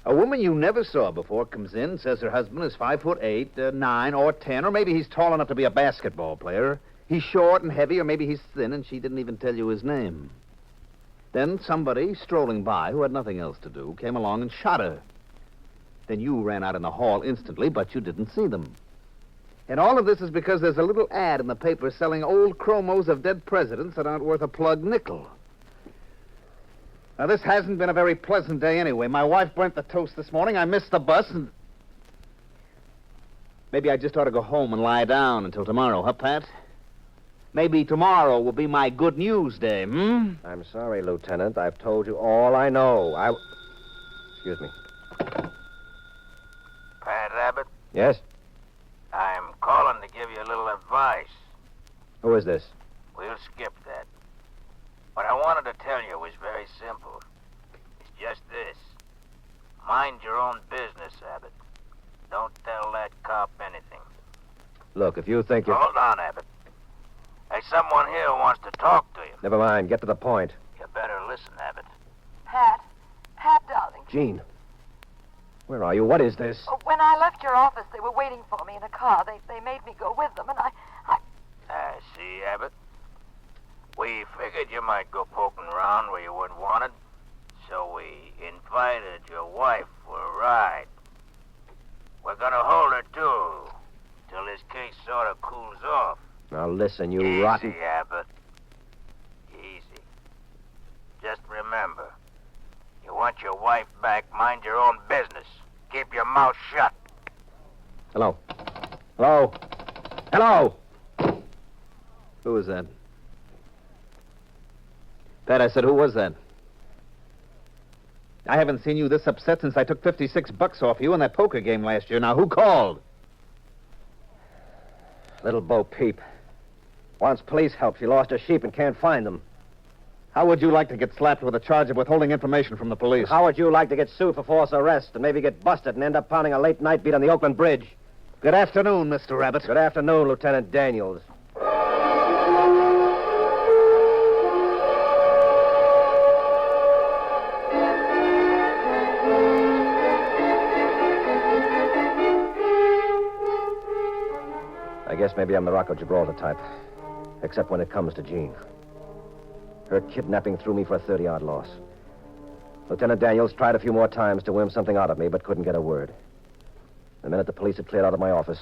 A woman you never saw before comes in, says her husband is 5'8", 9, or 10, or maybe he's tall enough to be a basketball player. He's short and heavy, or maybe he's thin, and she didn't even tell you his name. Then somebody strolling by who had nothing else to do came along and shot her. Then you ran out in the hall instantly, but you didn't see them. And all of this is because there's a little ad in the paper selling old chromos of dead presidents that aren't worth a plug nickel. Now, this hasn't been a very pleasant day anyway. My wife burnt the toast this morning. I missed the bus, and... Maybe I just ought to go home and lie down until tomorrow, huh, Pat? Maybe tomorrow will be my good news day, hmm? I'm sorry, Lieutenant. I've told you all I know. Excuse me. Pat Abbott, Yes? I'm calling to give you a little advice. Who is this? We'll skip that. What I wanted to tell you was very simple. It's just this. Mind your own business, Abbott. Don't tell that cop anything. Look, if you think you're... Hold on, Abbott. There's someone here who wants to talk to you. Never mind. Get to the point. You better listen, Abbott. Pat, darling. Jean. Where are you? What is this? Oh, when I left your office, they were waiting for me in a car. They made me go with them, and I... See, Abbott? We figured you might go poking around where you weren't wanted, so we invited your wife for a ride. We're gonna hold her, too, till this case sort of cools off. Now listen, you Easy, rotten... Abbott. Easy. Just remember, you want your wife back, mind your own business. Keep your mouth shut. Hello? Hello? Hello? Who was that? Pat, I said, who was that? I haven't seen you this upset since I took $56 off you in that poker game last year. Now, who called? Little Bo Peep. Wants police help. She lost her sheep and can't find them. How would you like to get slapped with a charge of withholding information from the police? How would you like to get sued for false arrest and maybe get busted and end up pounding a late night beat on the Oakland Bridge? Good afternoon, Mr. Abbott. Good afternoon, Lieutenant Daniels. I guess maybe I'm the Rock of Gibraltar type. Except when it comes to Jean. Her kidnapping threw me for a 30-yard loss. Lieutenant Daniels tried a few more times to worm something out of me, but couldn't get a word. The minute the police had cleared out of my office,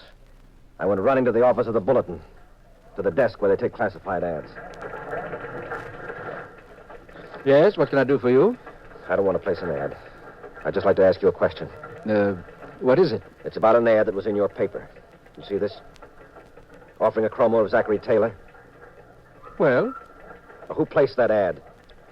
I went running to the office of the Bulletin, to the desk where they take classified ads. Yes, what can I do for you? I don't want to place an ad. I'd just like to ask you a question. What is it? It's about an ad that was in your paper. You see this? Offering a chromo of Zachary Taylor. Well? Who placed that ad?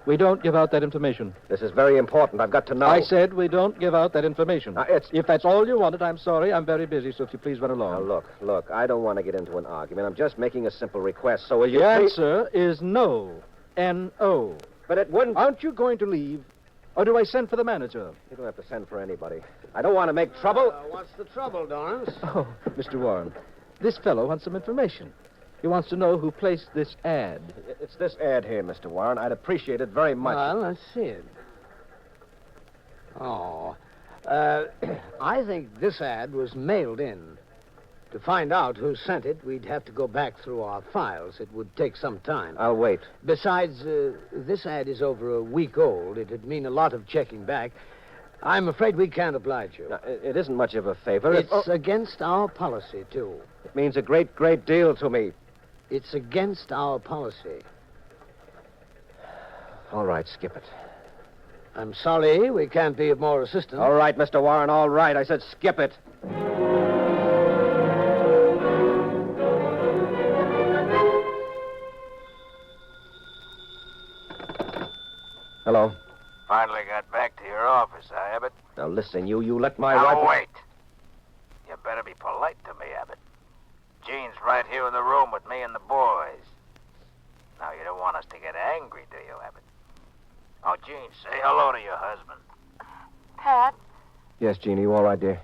We don't give out that information. This is very important. I've got to know. I said we don't give out that information. If that's all you wanted, I'm sorry. I'm very busy, so if you please run along. Now, look. I don't want to get into an argument. I'm just making a simple request. So will you The please... answer is no. N-O. But it wouldn't... Aren't you going to leave? Or do I send for the manager? You don't have to send for anybody. I don't want to make trouble. What's the trouble, Dorrance? Oh, Mr. Warren, this fellow wants some information. He wants to know who placed this ad. It's this ad here, Mr. Warren. I'd appreciate it very much. Well, let's see it. Oh. I think this ad was mailed in. To find out who sent it, we'd have to go back through our files. It would take some time. I'll wait. Besides, this ad is over a week old. It'd mean a lot of checking back. I'm afraid we can't oblige you. Now, it isn't much of a favor. It's against our policy, too. It means a great, great deal to me. It's against our policy. All right, skip it. I'm sorry we can't be of more assistance. All right, Mr. Warren, all right. I said skip it. Hello. Finally got back to your office, huh, Abbott? Now listen, you let my Now, wife... wait. You better be polite to me, Abbott. Jean's right here in the room with me and the boys. Now, you don't want us to get angry, do you, Abbott? Oh, Jean, say hello to your husband. Pat? Yes, Jean, are you all right, dear?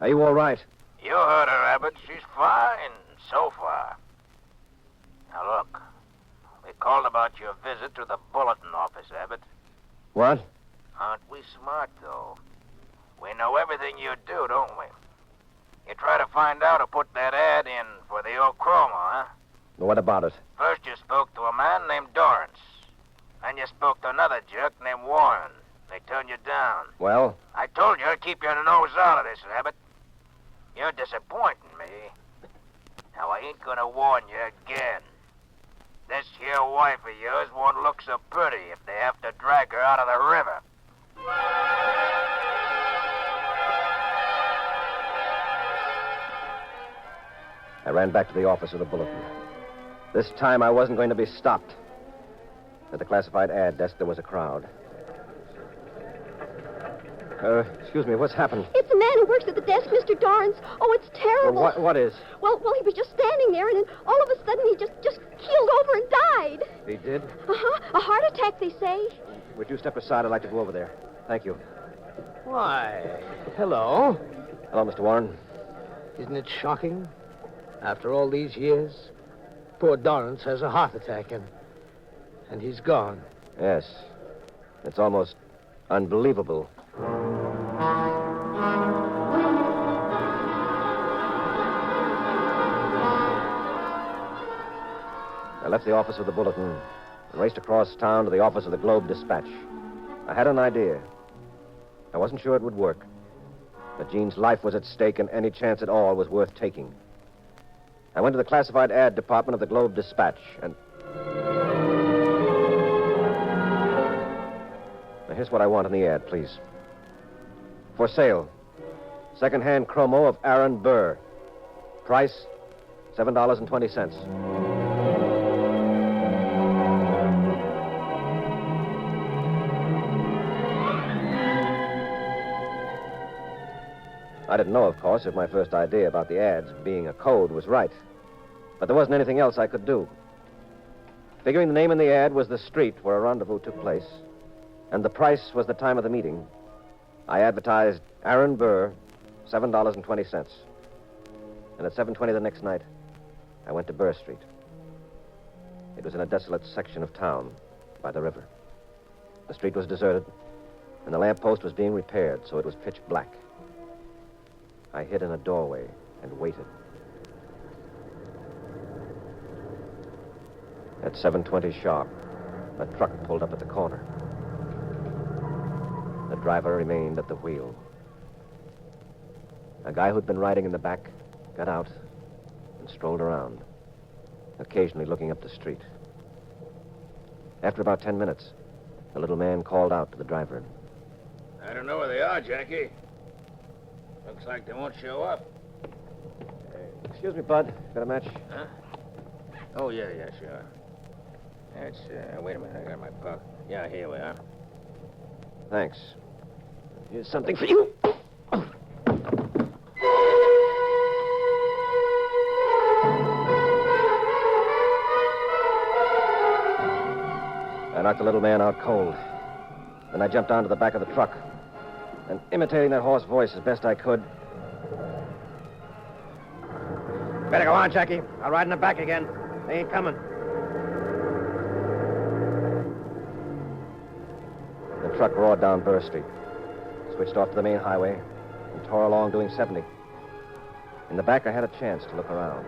Are you all right? You heard her, Abbott. She's fine, so far. Now, look. We called about your visit to the bulletin office, Abbott. What? Aren't we smart, though? We know everything you do, don't we? You try to find out who put that ad in for the old chroma, huh? What about it? First you spoke to a man named Dorrance. Then you spoke to another jerk named Warren. They turned you down. Well? I told you to keep your nose out of this, Abbott. You're disappointing me. Now, I ain't gonna warn you again. This here wife of yours won't look so pretty if they have to drag her out of the river. I ran back to the office of the Bulletin. This time I wasn't going to be stopped. At the classified ad desk, there was a crowd. Excuse me, what's happened? It's the man who works at the desk, Mr. Dorrance. Oh, it's terrible. What is? Well, he was just standing there, and then all of a sudden he just keeled over and died. He did? Uh-huh. A heart attack, they say. Would you step aside? I'd like to go over there. Thank you. Why, hello. Hello, Mr. Warren. Isn't it shocking? After all these years, poor Dorrance has a heart attack, and he's gone. Yes. It's almost unbelievable. I left the office of the Bulletin and raced across town to the office of the Globe-Dispatch. I had an idea. I wasn't sure it would work, but Jean's life was at stake, and any chance at all was worth taking. I went to the classified ad department of the Globe-Dispatch, and... Now, here's what I want in the ad, please. For sale, second-hand chromo of Aaron Burr. Price, $7.20. I didn't know, of course, if my first idea about the ads being a code was right. But there wasn't anything else I could do. Figuring the name in the ad was the street where a rendezvous took place, and the price was the time of the meeting, I advertised Aaron Burr, $7.20. And at 7:20 the next night, I went to Burr Street. It was in a desolate section of town by the river. The street was deserted, and the lamppost was being repaired, so it was pitch black. I hid in a doorway and waited. At 7:20 sharp, a truck pulled up at the corner. The driver remained at the wheel. A guy who'd been riding in the back got out and strolled around, occasionally looking up the street. After about 10 minutes, the little man called out to the driver. I don't know where they are, Jackie. Looks like they won't show up. Excuse me, Bud. Got a match? Huh? Oh, yeah, sure. It's, wait a minute, I got my pocket. Yeah, here we are. Thanks. Here's something for you. I knocked the little man out cold. Then I jumped onto the back of the truck. And imitating that hoarse voice as best I could. Better go on, Jackie. I'll ride in the back again. They ain't coming. The truck roared down Burr Street, switched off to the main highway, and tore along doing 70. In the back, I had a chance to look around.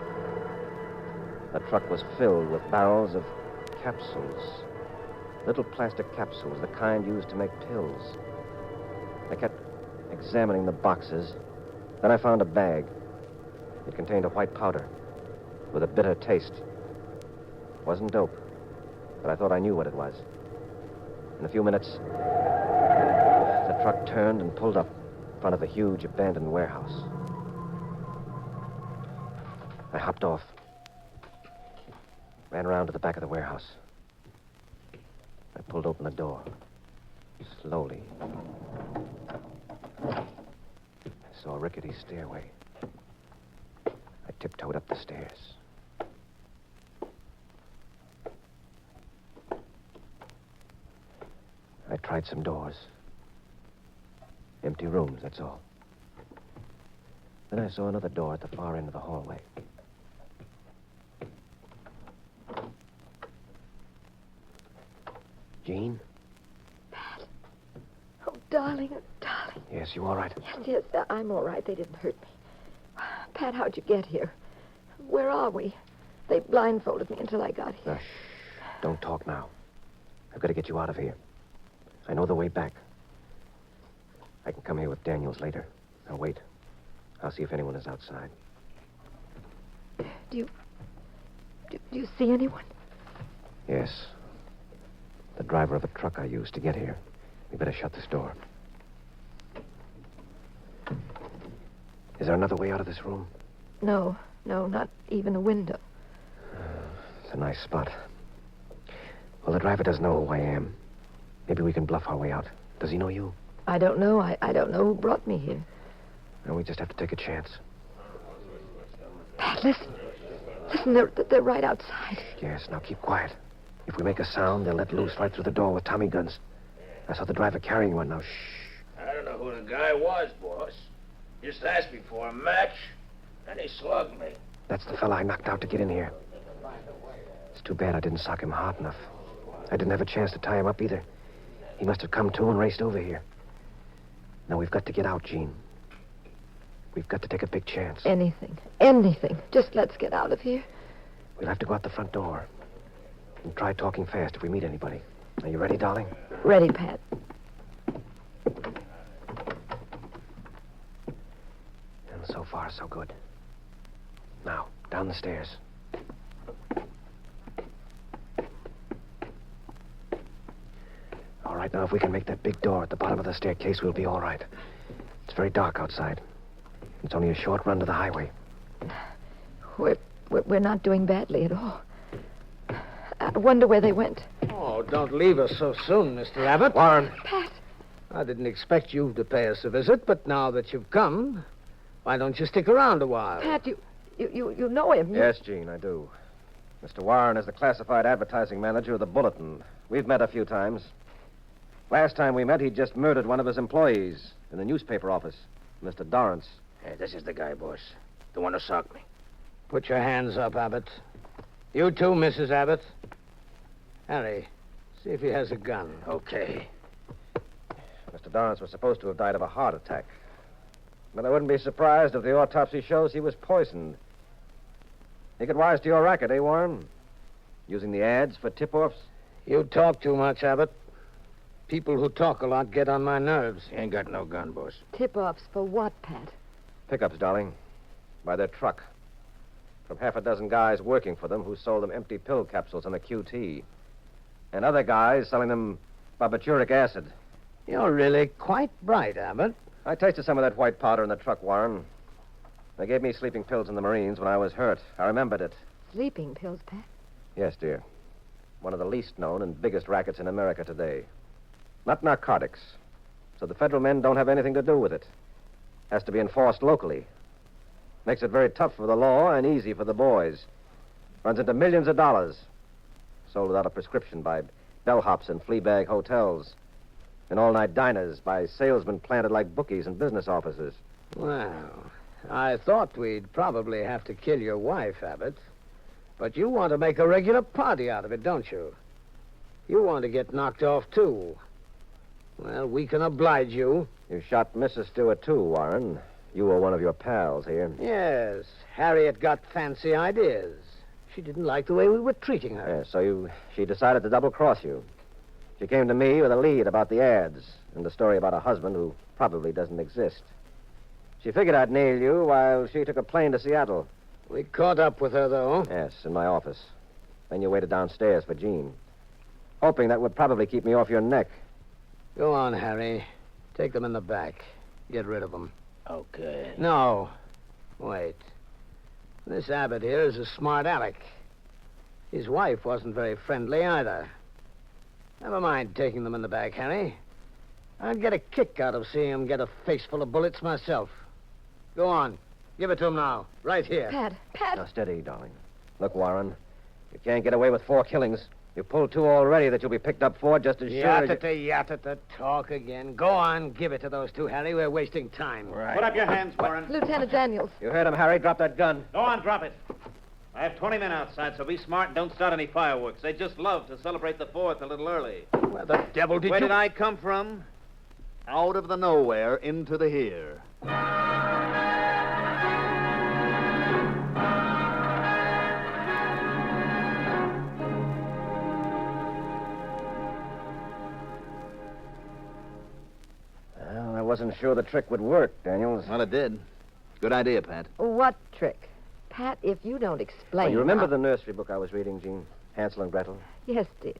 The truck was filled with barrels of capsules. Little plastic capsules, the kind used to make pills. I kept examining the boxes. Then I found a bag. It contained a white powder with a bitter taste. It wasn't dope, but I thought I knew what it was. In a few minutes, the truck turned and pulled up in front of a huge abandoned warehouse. I hopped off, ran around to the back of the warehouse. I pulled open the door. Slowly. I saw a rickety stairway. I tiptoed up the stairs. I tried some doors. Empty rooms, that's all. Then I saw another door at the far end of the hallway. Jean? Oh, darling, oh, darling. Yes, you all right? Yes, I'm all right. They didn't hurt me. Pat, how'd you get here? Where are we? They blindfolded me until I got here. Shh. Don't talk now. I've got to get you out of here. I know the way back. I can come here with Daniels later. Now, wait. I'll see if anyone is outside. Do you see anyone? Yes. The driver of a truck I used to get here. We better shut this door. Is there another way out of this room? No, not even a window. It's a nice spot. Well, the driver doesn't know who I am. Maybe we can bluff our way out. Does he know you? I don't know. I don't know who brought me here. No, we just have to take a chance. Pat, listen. Listen, they're right outside. Yes, now keep quiet. If we make a sound, they'll let loose right through the door with Tommy guns. I saw the driver carrying one. Now, shh. I don't know who the guy was, boss. Just asked me for a match, and he slugged me. That's the fella I knocked out to get in here. It's too bad I didn't sock him hard enough. I didn't have a chance to tie him up either. He must have come to and raced over here. Now, we've got to get out, Jean. We've got to take a big chance. Anything. Just let's get out of here. We'll have to go out the front door. And try talking fast if we meet anybody. Are you ready, darling? Ready, Pat. And so far, so good. Now, down the stairs. All right, now, if we can make that big door at the bottom of the staircase, we'll be all right. It's very dark outside. It's only a short run to the highway. We're not doing badly at all. I wonder where they went. Oh, don't leave us so soon, Mr. Abbott. Warren. Pat. I didn't expect you to pay us a visit, but now that you've come, why don't you stick around a while? Pat, you know him. Yes, Jean, I do. Mr. Warren is the classified advertising manager of the Bulletin. We've met a few times. Last time we met, he'd just murdered one of his employees in the newspaper office, Mr. Dorrance. Hey, this is the guy, boss. The one who socked me. Put your hands up, Abbott. You too, Mrs. Abbott. Harry, see if he has a gun. Okay. Mr. Dorrance was supposed to have died of a heart attack. But I wouldn't be surprised if the autopsy shows he was poisoned. You get wise to your racket, eh, Warren? Using the ads for tip-offs? You talk too much, Abbott. People who talk a lot get on my nerves. He ain't got no gun, boss. Tip-offs for what, Pat? Pickups, darling. By their truck. From half a dozen guys working for them who sold them empty pill capsules on the QT. And other guys selling them barbituric acid. You're really quite bright, Abbott. I tasted some of that white powder in the truck, Warren. They gave me sleeping pills in the Marines when I was hurt. I remembered it. Sleeping pills, Pat? Yes, dear. One of the least known and biggest rackets in America today. Not narcotics. So the federal men don't have anything to do with it. Has to be enforced locally. Makes it very tough for the law and easy for the boys. Runs into millions of dollars. Sold without a prescription by bellhops and flea-bag hotels. In all-night diners by salesmen planted like bookies in business offices. Well, I thought we'd probably have to kill your wife, Abbott. But you want to make a regular party out of it, don't you? You want to get knocked off, too. Well, we can oblige you. You shot Mrs. Stewart, too, Warren. You were one of your pals here. Yes, Harriet got fancy ideas. She didn't like the way we were treating her. Yes, so she decided to double-cross you. She came to me with a lead about the ads and the story about a husband who probably doesn't exist. She figured I'd nail you while she took a plane to Seattle. We caught up with her, though. Yes, in my office. Then you waited downstairs for Jean. Hoping that would probably keep me off your neck. Go on, Harry. Take them in the back. Get rid of them. Okay. No. Wait. This Abbott here is a smart aleck. His wife wasn't very friendly either. Never mind taking them in the back, Harry. I'd get a kick out of seeing him get a face full of bullets myself. Go on. Give it to him now. Right here. Pat. Now, steady, darling. Look, Warren, you can't get away with 4 killings. You pulled 2 already that you'll be picked up for just as sure as Yattata, talk again. Go on, give it to those 2, Harry. We're wasting time. Right. Put up your hands, Warren. Lieutenant Daniels. You heard him, Harry. Drop that gun. Go on, drop it. I have 20 men outside, so be smart and don't start any fireworks. They just love to celebrate the 4th a little early. Where the devil did Where you... did I come from? Out of the nowhere into the here. Well, I wasn't sure the trick would work, Daniels. Well, it did. Good idea, Pat. What trick? Pat, if you don't explain... Oh, you remember the nursery book I was reading, Jean? Hansel and Gretel? Yes, dear.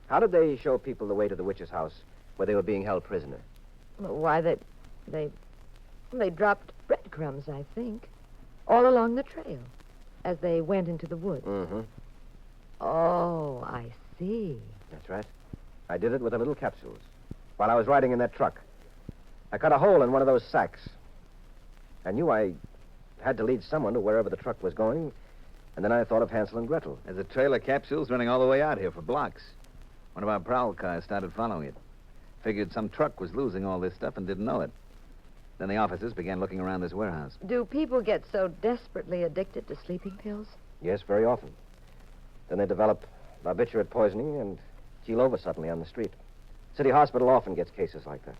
How did they show people the way to the witch's house where they were being held prisoner? Why, they dropped breadcrumbs, I think, all along the trail as they went into the woods. Mm-hmm. Oh, I see. That's right. I did it with the little capsules while I was riding in that truck. I cut a hole in one of those sacks. I knew I had to lead someone to wherever the truck was going, and then I thought of Hansel and Gretel. There's a trail of capsules running all the way out here for blocks. One of our prowl cars started following it. Figured some truck was losing all this stuff and didn't know it. Then the officers began looking around this warehouse. Do people get so desperately addicted to sleeping pills? Yes, very often. Then they develop barbiturate poisoning and keel over suddenly on the street. City Hospital often gets cases like that.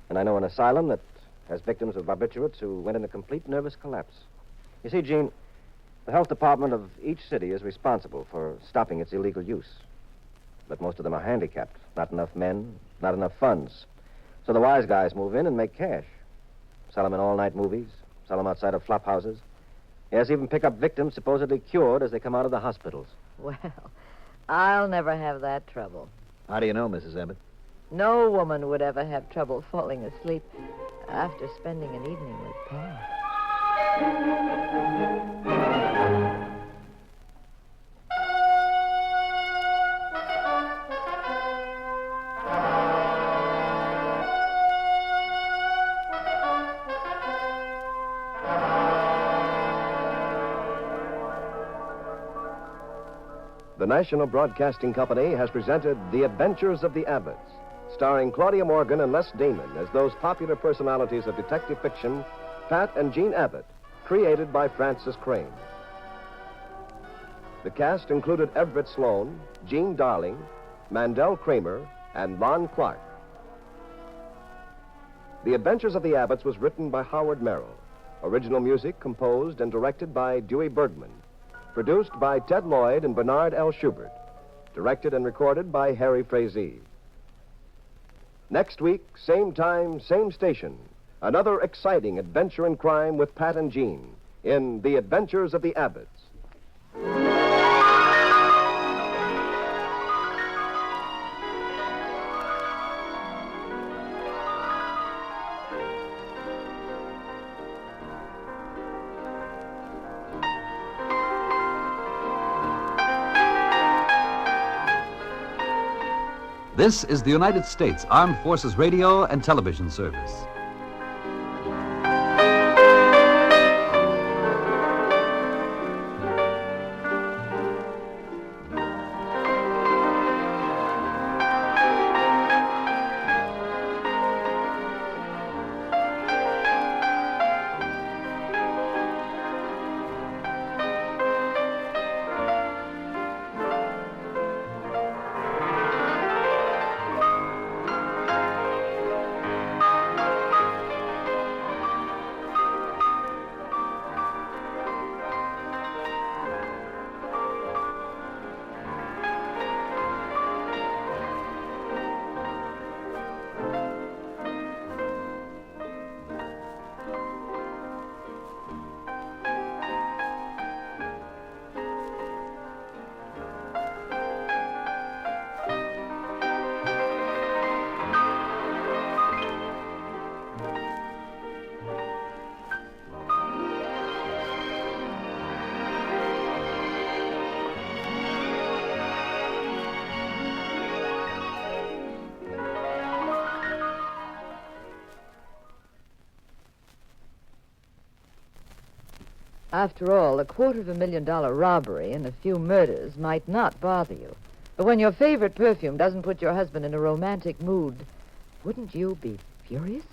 And I know an asylum that has victims of barbiturates who went into complete nervous collapse. You see, Jean, the health department of each city is responsible for stopping its illegal use. But most of them are handicapped. Not enough men, not enough funds. So the wise guys move in and make cash. Sell them in all-night movies, sell them outside of flop houses. Yes, even pick up victims supposedly cured as they come out of the hospitals. Well, I'll never have that trouble. How do you know, Mrs. Abbott? No woman would ever have trouble falling asleep after spending an evening with Pa. The National Broadcasting Company has presented The Adventures of the Abbotts, starring Claudia Morgan and Les Damon as those popular personalities of detective fiction, Pat and Jean Abbott, created by Francis Crane. The cast included Everett Sloan, Jean Darling, Mandel Kramer, and Lon Clark. The Adventures of the Abbotts was written by Howard Merrill. Original music composed and directed by Dewey Bergman. Produced by Ted Lloyd and Bernard L. Schubert. Directed and recorded by Harry Frazee. Next week, same time, same station. Another exciting adventure in crime with Pat and Jean in The Adventures of the Abbotts. This is the United States Armed Forces Radio and Television Service. After all, a $250,000 robbery and a few murders might not bother you. But when your favorite perfume doesn't put your husband in a romantic mood, wouldn't you be furious?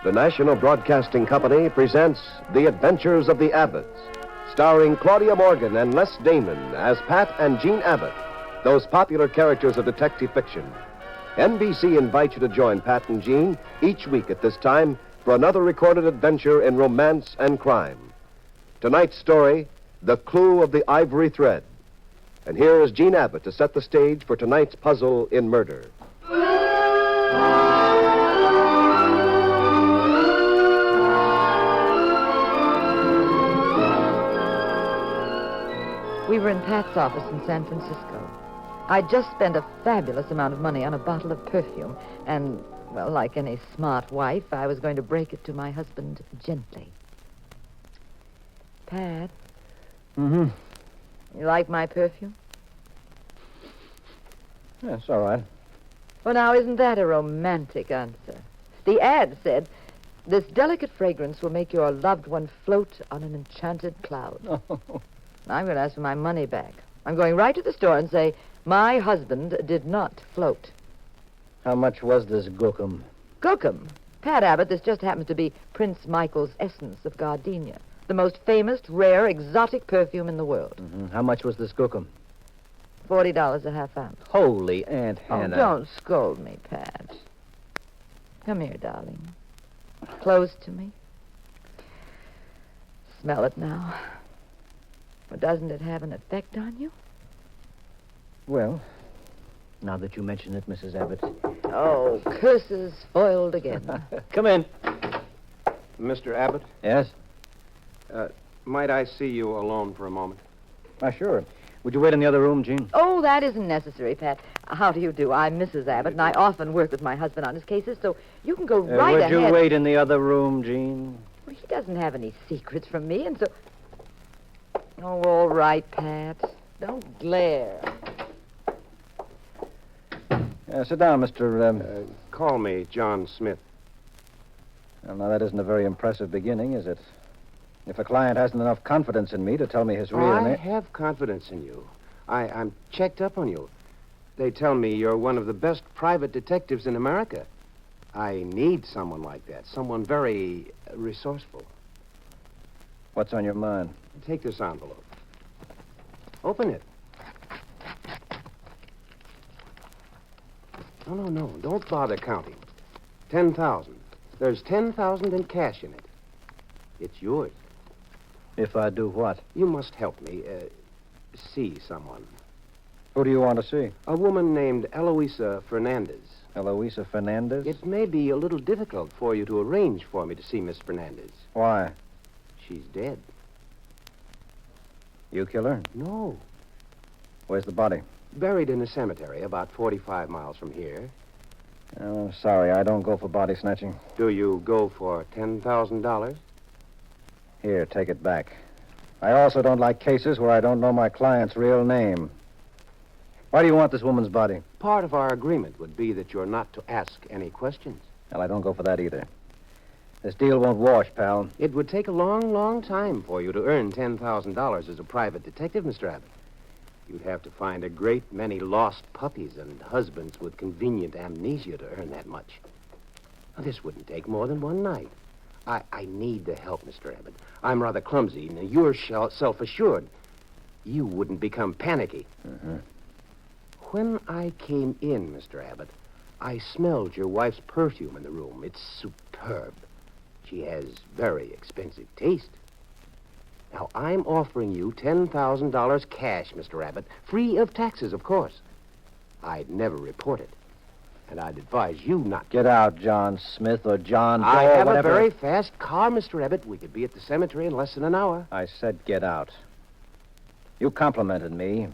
The National Broadcasting Company presents The Adventures of the Abbotts, starring Claudia Morgan and Les Damon as Pat and Jean Abbott, those popular characters of detective fiction. NBC invites you to join Pat and Jean each week at this time for another recorded adventure in romance and crime. Tonight's story, The Clue of the Ivory Thread. And here is Jean Abbott to set the stage for tonight's puzzle in murder. We were in Pat's office in San Francisco. I'd just spent a fabulous amount of money on a bottle of perfume, and, well, like any smart wife, I was going to break it to my husband gently. Pat? Mm-hmm. You like my perfume? Yeah, it's all right. Well, now, isn't that a romantic answer? The ad said, "This delicate fragrance will make your loved one float on an enchanted cloud." Oh. I'm going to ask for my money back. I'm going right to the store and say, my husband did not float. How much was this gookum? Gookum? Pat Abbott, this just happens to be Prince Michael's Essence of Gardenia, the most famous, rare, exotic perfume in the world. Mm-hmm. How much was this gookum? $40 a half ounce. Holy Aunt Hannah. Oh, don't scold me, Pat. Come here, darling. Close to me. Smell it now. Or doesn't it have an effect on you? Well, now that you mention it, Mrs. Abbott. Oh, curses foiled again. Come in. Mr. Abbott? Yes? Might I see you alone for a moment? Why, sure. Would you wait in the other room, Jean? Oh, that isn't necessary, Pat. How do you do? I'm Mrs. Abbott, and I often work with my husband on his cases, so you can go right ahead. Would you wait in the other room, Jean? Well, he doesn't have any secrets from me, and so... Oh, all right, Pat. Don't glare. Sit down, Mr. Call me John Smith. Well, now, that isn't a very impressive beginning, is it? If a client hasn't enough confidence in me to tell me his real name... I have confidence in you. I'm checked up on you. They tell me you're one of the best private detectives in America. I need someone like that, someone very resourceful. What's on your mind? Take this envelope. Open it. No. Don't bother counting. 10,000. There's 10,000 in cash in it. It's yours. If I do what? You must help me see someone. Who do you want to see? A woman named Eloisa Fernandez. Eloisa Fernandez? It may be a little difficult for you to arrange for me to see Miss Fernandez. Why? She's dead. You kill her? No. Where's the body? Buried in a cemetery about 45 miles from here. Oh, sorry, I don't go for body snatching. Do you go for $10,000? Here, take it back. I also don't like cases where I don't know my client's real name. Why do you want this woman's body? Part of our agreement would be that you're not to ask any questions. Well, I don't go for that either. This deal won't wash, pal. It would take a long, long time for you to earn $10,000 as a private detective, Mr. Abbott. You'd have to find a great many lost puppies and husbands with convenient amnesia to earn that much. Now, this wouldn't take more than one night. I need the help, Mr. Abbott. I'm rather clumsy, and you're self-assured. You wouldn't become panicky. Mm-hmm. When I came in, Mr. Abbott, I smelled your wife's perfume in the room. It's superb. She has very expensive taste. Now, I'm offering you $10,000 cash, Mr. Abbott, free of taxes, of course. I'd never report it. And I'd advise you not to. Get out, John Smith or John Doe, I have whatever. a very fast car, Mr. Abbott. We could be at the cemetery in less than an hour. I said get out. You complimented me.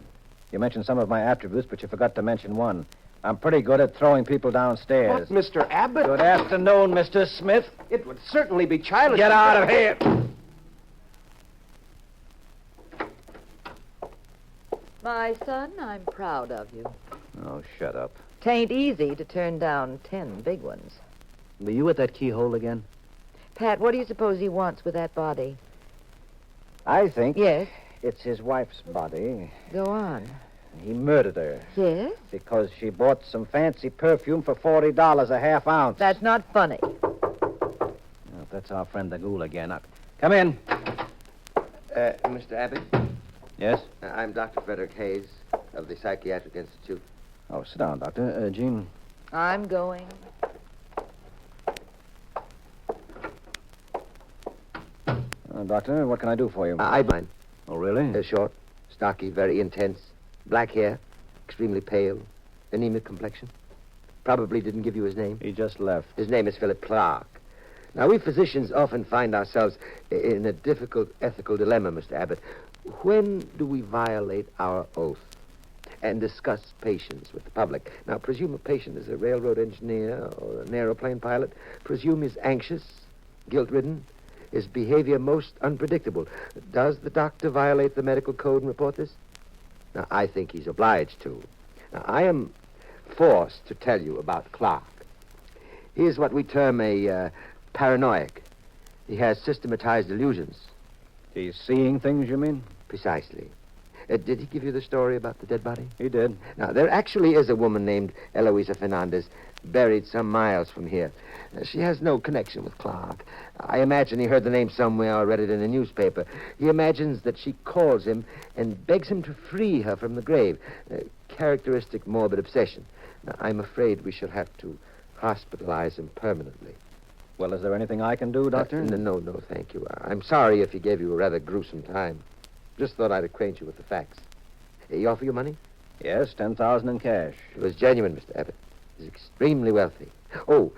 You mentioned some of my attributes, but you forgot to mention one. I'm pretty good at throwing people downstairs. What, Mr. Abbott? Good afternoon, Mr. Smith. It would certainly be childish. Get out of here. My son, I'm proud of you. Oh, shut up. Tain't easy to turn down 10 big ones. Were you at that keyhole again? Pat, what do you suppose he wants with that body? I think... Yes? It's his wife's body. Go on. He murdered her. Yes? Because she bought some fancy perfume for $40 a half ounce. That's not funny. Oh, that's our friend the ghoul again. Come in. Mr. Abbott? Yes? I'm Dr. Frederick Hayes of the Psychiatric Institute. Oh, sit down, Doctor. Jean. I'm going. Doctor, what can I do for you? I mind. Oh, really? Short, stocky, very intense, black hair, extremely pale, anemic complexion. Probably didn't give you his name. He just left. His name is Philip Clark. Now, we physicians often find ourselves in a difficult ethical dilemma, Mr. Abbott. When do we violate our oath and discuss patients with the public? Now, presume a patient is a railroad engineer or an aeroplane pilot. Presume he's anxious, guilt-ridden, his behavior most unpredictable. Does the doctor violate the medical code and report this? Now, I think he's obliged to. Now, I am forced to tell you about Clark. He is what we term a paranoiac. He has systematized delusions. He's seeing things, you mean? Precisely. Did he give you the story about the dead body? He did. Now, there actually is a woman named Eloisa Fernandez buried some miles from here. She has no connection with Clark. I imagine he heard the name somewhere or read it in a newspaper. He imagines that she calls him and begs him to free her from the grave. Characteristic morbid obsession. Now, I'm afraid we shall have to hospitalize him permanently. Well, is there anything I can do, Doctor? No, thank you. I'm sorry if he gave you a rather gruesome time. Just thought I'd acquaint you with the facts. He offer you money? Yes, $10,000 in cash. It was genuine, Mr. Abbott. He's extremely wealthy. Oh,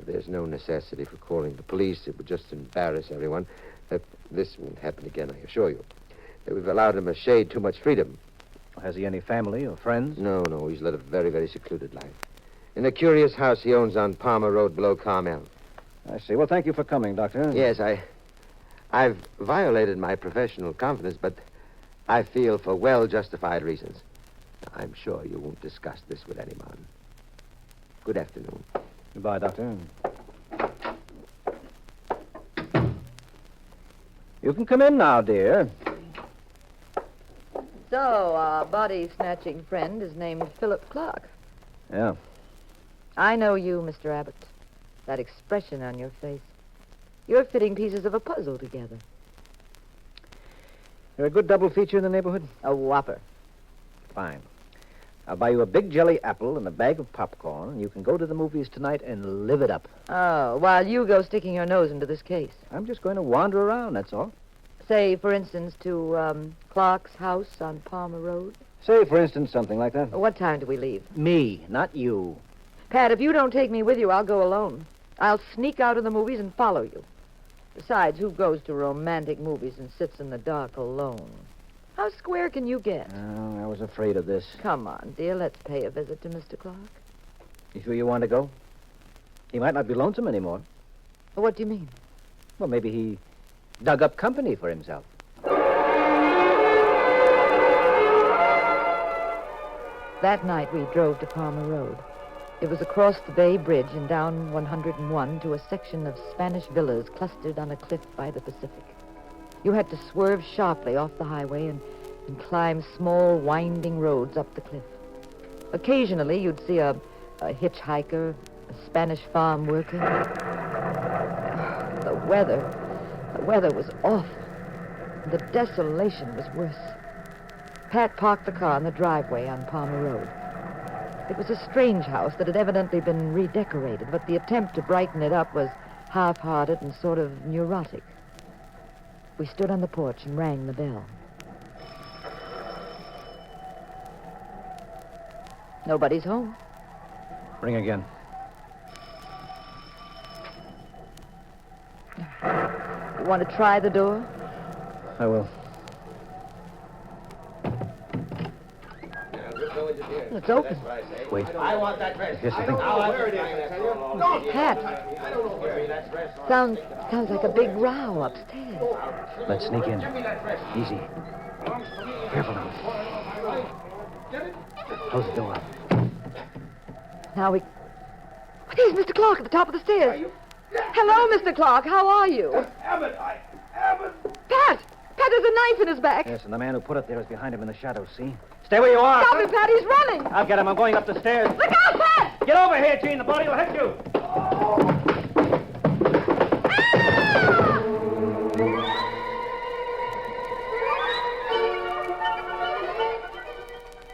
there's no necessity for calling the police. It would just embarrass everyone. This won't happen again, I assure you. We've allowed him a shade too much freedom. Has he any family or friends? No. He's led a very, very secluded life. In a curious house he owns on Palmer Road below Carmel. I see. Well, thank you for coming, Doctor. Yes, I've violated my professional confidence, but I feel for well-justified reasons. I'm sure you won't discuss this with anyone. Good afternoon. Goodbye, Doctor. You can come in now, dear. So, our body-snatching friend is named Philip Clark. Yeah. I know you, Mr. Abbott. That expression on your face. You're fitting pieces of a puzzle together. You're a good double feature in the neighborhood? A whopper. Fine. I'll buy you a big jelly apple and a bag of popcorn, and you can go to the movies tonight and live it up. Oh, while you go sticking your nose into this case. I'm just going to wander around, that's all. Say, for instance, to Clark's house on Palmer Road? Say, for instance, something like that. What time do we leave? Me, not you. Pat, if you don't take me with you, I'll go alone. I'll sneak out of the movies and follow you. Besides, who goes to romantic movies and sits in the dark alone? How square can you get? Oh, I was afraid of this. Come on, dear, let's pay a visit to Mr. Clark. You sure you want to go? He might not be lonesome anymore. What do you mean? Well, maybe he dug up company for himself. That night we drove to Palmer Road. It was across the Bay Bridge and down 101 to a section of Spanish villas clustered on a cliff by the Pacific. You had to swerve sharply off the highway and climb small, winding roads up the cliff. Occasionally, you'd see a hitchhiker, a Spanish farm worker. The weather was awful. The desolation was worse. Pat parked the car in the driveway on Palmer Road. It was a strange house that had evidently been redecorated, but the attempt to brighten it up was half-hearted and sort of neurotic. We stood on the porch and rang the bell. Nobody's home. Ring again. You want to try the door? I will. Now, which door is it here? It's open. Wait. I want that dress. Here's something. I'll wear it if I tell you. No, Pat. I don't know where that dress. Sounds like a big row upstairs. Let's sneak in. Give me that dress. Easy. Careful now. Close the door. Now we... There's Mr. Clark at the top of the stairs. Hello, Mr. Clark. How are you? Abbott! Pat! Pat, there's a knife in his back. Yes, and the man who put it there is behind him in the shadows, see? Stay where you are. Stop it, Pat. He's running. I'll get him. I'm going up the stairs. Look out, Pat! Get over here, Gene. The body will hit you.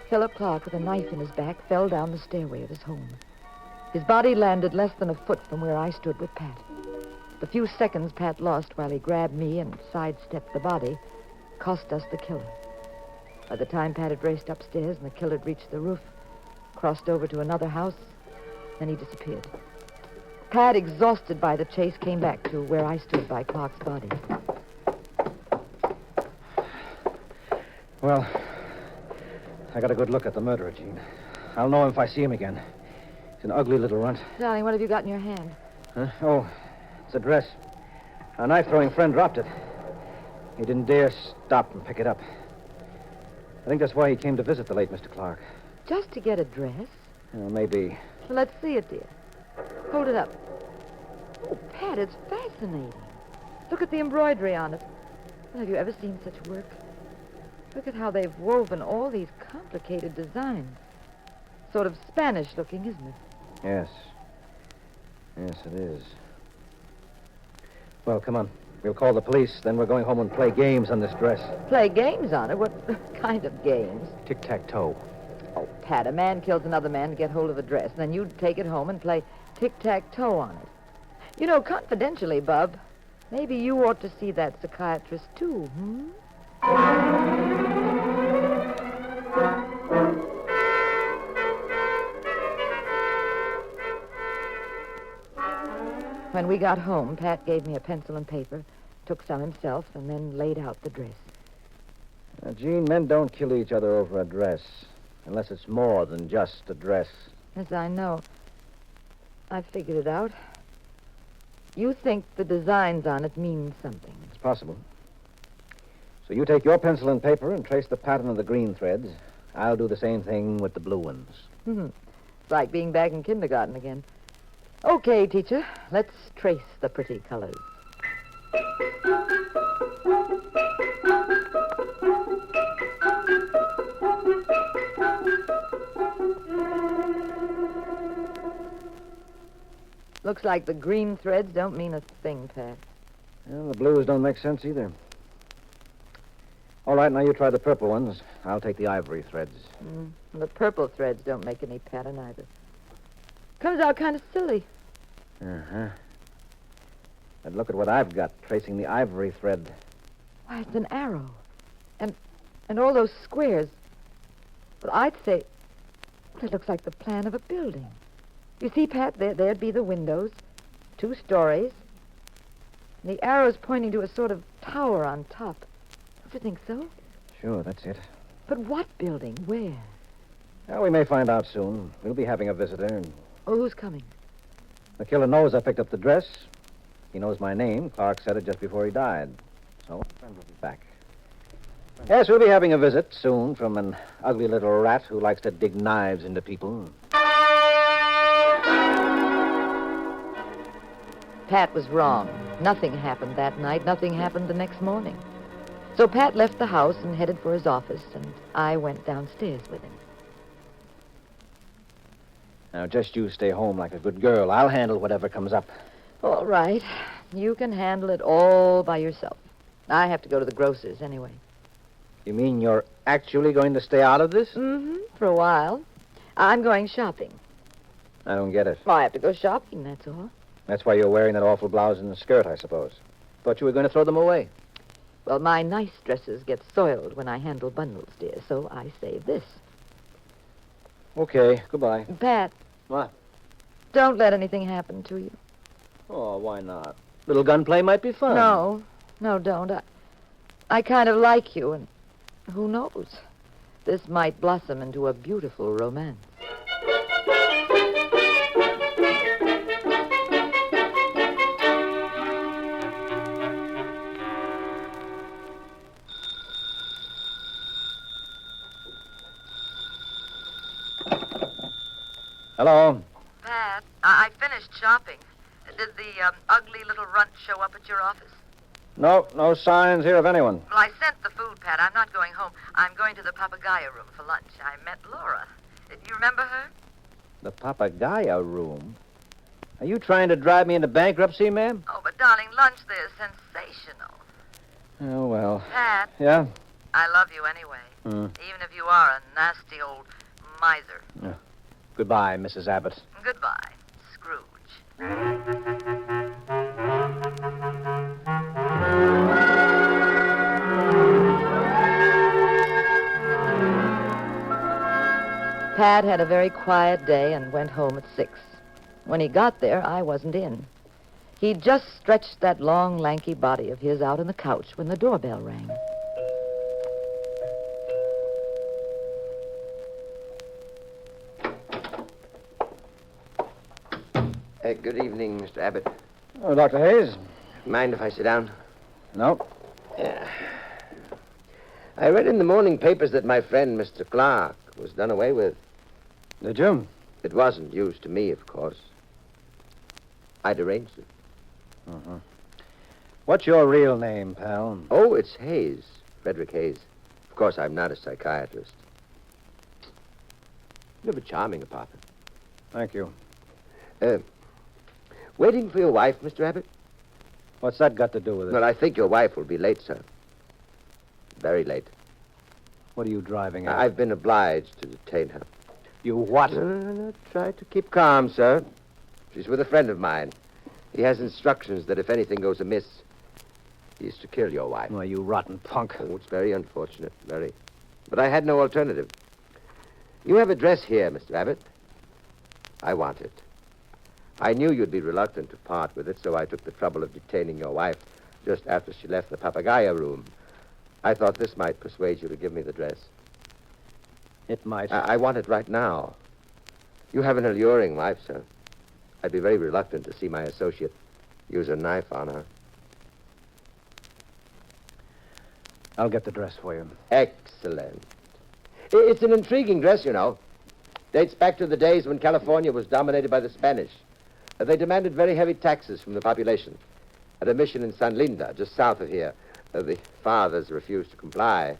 Philip Clark, with a knife in his back, fell down the stairway of his home. His body landed less than a foot from where I stood with Pat. The few seconds Pat lost while he grabbed me and sidestepped the body cost us the killer. By the time Pat had raced upstairs and the killer had reached the roof, crossed over to another house, then he disappeared. Pat, exhausted by the chase, came back to where I stood by Clark's body. Well, I got a good look at the murderer, Gene. I'll know him if I see him again. He's an ugly little runt. Darling, what have you got in your hand? Huh? Oh, it's a dress. A knife-throwing friend dropped it. He didn't dare stop and pick it up. I think that's why he came to visit the late Mr. Clark. Just to get a dress? Maybe. Well, let's see it, dear. Hold it up. Oh, Pat, it's fascinating. Look at the embroidery on it. Well, have you ever seen such work? Look at how they've woven all these complicated designs. Sort of Spanish-looking, isn't it? Yes. Yes, it is. Well, come on. We'll call the police, then we're going home and play games on this dress. Play games on it? What kind of games? Tic-tac-toe. Oh, Pat, a man kills another man to get hold of a dress, and then you take it home and play tic-tac-toe on it. You know, confidentially, Bub, maybe you ought to see that psychiatrist, too, When we got home, Pat gave me a pencil and paper, took some himself, and then laid out the dress. Gene, men don't kill each other over a dress, unless it's more than just a dress. Yes, I know. I figured it out. You think the designs on it mean something. It's possible. So you take your pencil and paper and trace the pattern of the green threads. I'll do the same thing with the blue ones. It's like being back in kindergarten again. Okay, teacher, let's trace the pretty colors. Looks like the green threads don't mean a thing, Pat. Well, the blues don't make sense either. All right, now you try the purple ones. I'll take the ivory threads. The purple threads don't make any pattern either. Comes out kind of silly. Uh-huh. And look at what I've got, tracing the ivory thread. Why, it's an arrow. And all those squares. Well, I'd say... Well, it looks like the plan of a building. You see, Pat, there'd be the windows. 2 stories. And the arrow's pointing to a sort of tower on top. Don't you think so? Sure, that's it. But what building? Where? Well, we may find out soon. We'll be having a visitor. And Oh, who's coming? the killer knows I picked up the dress. He knows my name. Clark said it just before he died. So, my friend will be back. Yes, we'll be having a visit soon from an ugly little rat who likes to dig knives into people. Pat was wrong. Nothing happened that night. Nothing happened the next morning. So Pat left the house and headed for his office, and I went downstairs with him. Now, just you stay home like a good girl. I'll handle whatever comes up. All right. You can handle it all by yourself. I have to go to the grocer's anyway. You mean you're actually going to stay out of this? For a while. I'm going shopping. I don't get it. Well, I have to go shopping, that's all. That's why you're wearing that awful blouse and skirt, I suppose. Thought you were going to throw them away. Well, my nice dresses get soiled when I handle bundles, dear, so I save this. Okay, goodbye. Pat. What? Don't let anything happen to you. Oh, why not? Little gunplay might be fun. No, don't. I kind of like you, and who knows? this might blossom into a beautiful romance. Hello. Pat, I finished shopping. Did the ugly little runt show up at your office? No signs here of anyone. Well, I sent the food, Pat. I'm not going home. I'm going to the Papagayo room for lunch. I met Laura. You remember her? The Papagayo room? Are you trying to drive me into bankruptcy, ma'am? Oh, but darling, lunch there is sensational. Oh, well. Pat. Yeah? I love you anyway. Even if you are a nasty old miser. Goodbye, Mrs. Abbott. Goodbye, Scrooge. Pat had a very quiet day and went home at 6. When he got there, I wasn't in. He'd just stretched that long, lanky body of his out on the couch when the doorbell rang. Good evening, Mr. Abbott. Oh, Dr. Hayes? Mind if I sit down? No. Yeah. I read in the morning papers that my friend, Mr. Clark, was done away with. Did you? It wasn't used to me, of course. I'd arranged it. Uh-huh. What's your real name, pal? Oh, it's Hayes. Frederick Hayes. Of course, I'm not a psychiatrist. You have a charming apartment. Thank you. Waiting for your wife, Mr. Abbott? What's that got to do with it? Well, I think your wife will be late, sir. Very late. What are you driving at? I've been obliged to detain her. You what? Try to keep calm, sir. She's with a friend of mine. He has instructions that if anything goes amiss, he's to kill your wife. Oh, you rotten punk. Oh, it's very unfortunate, very. But I had no alternative. You have a dress here, Mr. Abbott. I want it. I knew you'd be reluctant to part with it, so I took the trouble of detaining your wife just after she left the Papagayo room. I thought this might persuade you to give me the dress. It might. I want it right now. You have an alluring wife, sir. I'd be very reluctant to see my associate use a knife on her. I'll get the dress for you. Excellent. It's an intriguing dress, you know. Dates back to the days when California was dominated by the Spanish. They demanded very heavy taxes from the population. At a mission in San Linda, just south of here, the fathers refused to comply.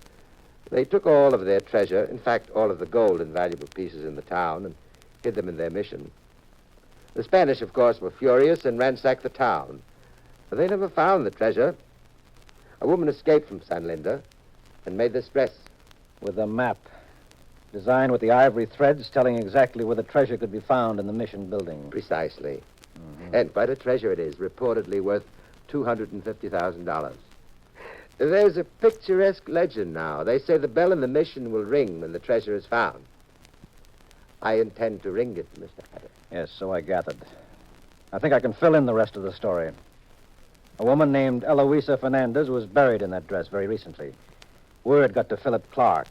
They took all of their treasure, in fact, all of the gold and valuable pieces in the town, and hid them in their mission. The Spanish, of course, were furious and ransacked the town. But they never found the treasure. A woman escaped from San Linda and made this dress. With a map. Designed with the ivory threads telling exactly where the treasure could be found in the mission building. Precisely. And quite a treasure it is, reportedly worth $250,000. There's a picturesque legend now. They say the bell in the mission will ring when the treasure is found. I intend to ring it, Mr. Abbott. Yes, so I gathered. I think I can fill in the rest of the story. A woman named Eloisa Fernandez was buried in that dress very recently. Word got to Philip Clark.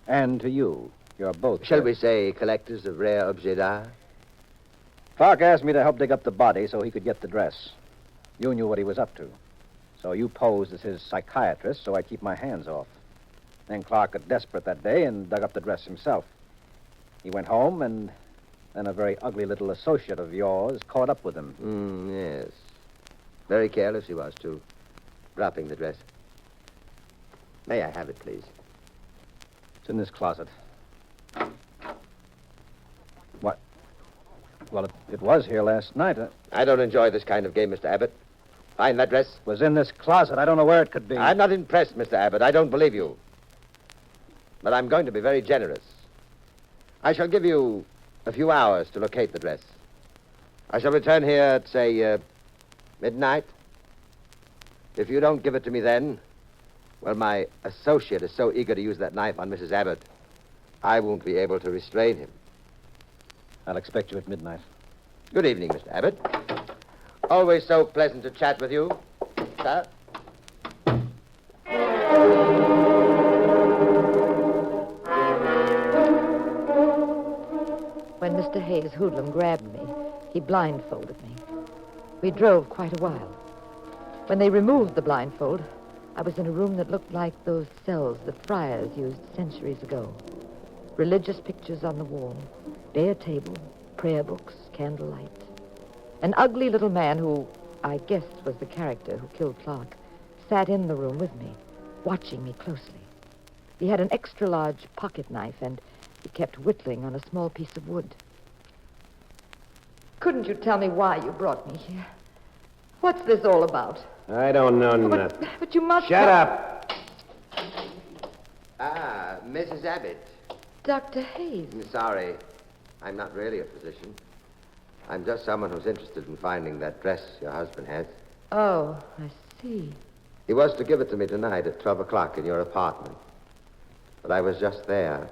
And to you. You're both. Shall we say collectors of rare objets d'art? Clark asked me to help dig up the body so he could get the dress. You knew what he was up to. So you posed as his psychiatrist so I'd keep my hands off. Then Clark got desperate that day and dug up the dress himself. He went home, and then a very ugly little associate of yours caught up with him. Yes. Very careless he was, too. Dropping the dress. May I have it, please? It's in this closet. What? Well, it was here last night. I don't enjoy this kind of game, Mr. Abbott. Find that dress. It was in this closet. I don't know where it could be. I'm not impressed, Mr. Abbott. I don't believe you. But I'm going to be very generous. I shall give you a few hours to locate the dress. I shall return here at, say, midnight. If you don't give it to me then, well, my associate is so eager to use that knife on Mrs. Abbott, I won't be able to restrain him. I'll expect you at midnight. Good evening, Mr. Abbott. Always so pleasant to chat with you, sir. Mr. Hayes' hoodlum grabbed me, he blindfolded me. We drove quite a while. When they removed the blindfold, I was in a room that looked like those cells that friars used centuries ago. Religious pictures on the wall, bare table, prayer books, candlelight. An ugly little man who, I guessed, was the character who killed Clark, sat in the room with me, watching me closely. He had an extra-large pocket knife, and he kept whittling on a small piece of wood. Couldn't you tell me why you brought me here? What's this all about? I don't know nothing. But you must... Shut up! Ah, Mrs. Abbott. Dr. Hayes. I'm sorry. I'm not really a physician. I'm just someone who's interested in finding that dress your husband has. Oh, I see. He was to give it to me tonight at 12 o'clock in your apartment. But I was just there.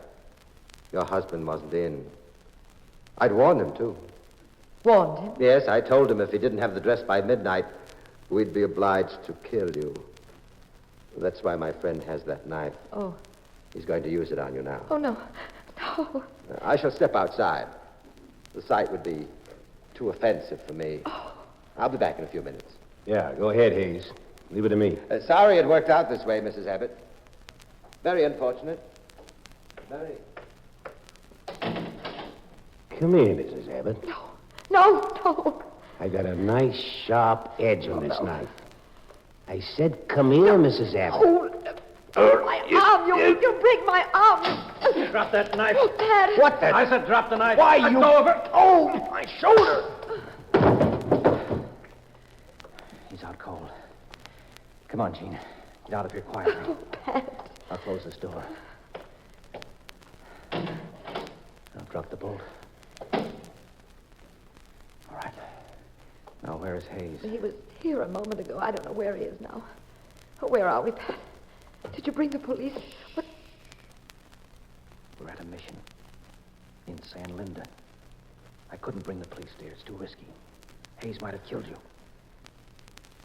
Your husband wasn't in. I'd warned him, too. Warned him? Yes, I told him if he didn't have the dress by midnight, we'd be obliged to kill you. That's why my friend has that knife. Oh. He's going to use it on you now. Oh, no. No. I shall step outside. The sight would be too offensive for me. Oh. I'll be back in a few minutes. Yeah, go ahead, Hayes. Leave it to me. Sorry it worked out this way, Mrs. Abbott. Very unfortunate. Very. Come here, Mrs. Abbott. No. I got a nice sharp edge on this knife. I said, come here, Mrs. Abbott. My arm! You break my arm! Drop that knife. Oh, Dad. What the? I said drop the knife. Why, Let you... go of her. Oh, my shoulder! He's out cold. Come on, Gene. Get out of here quietly. Oh, Pat. I'll close this door. Now drop the bolt. All right. Now, where is Hayes? He was here a moment ago. I don't know where he is now. Oh, where are we, Pat? Did you bring the police? What? We're at a mission. In San Linda. I couldn't bring the police there. It's too risky. Hayes might have killed you.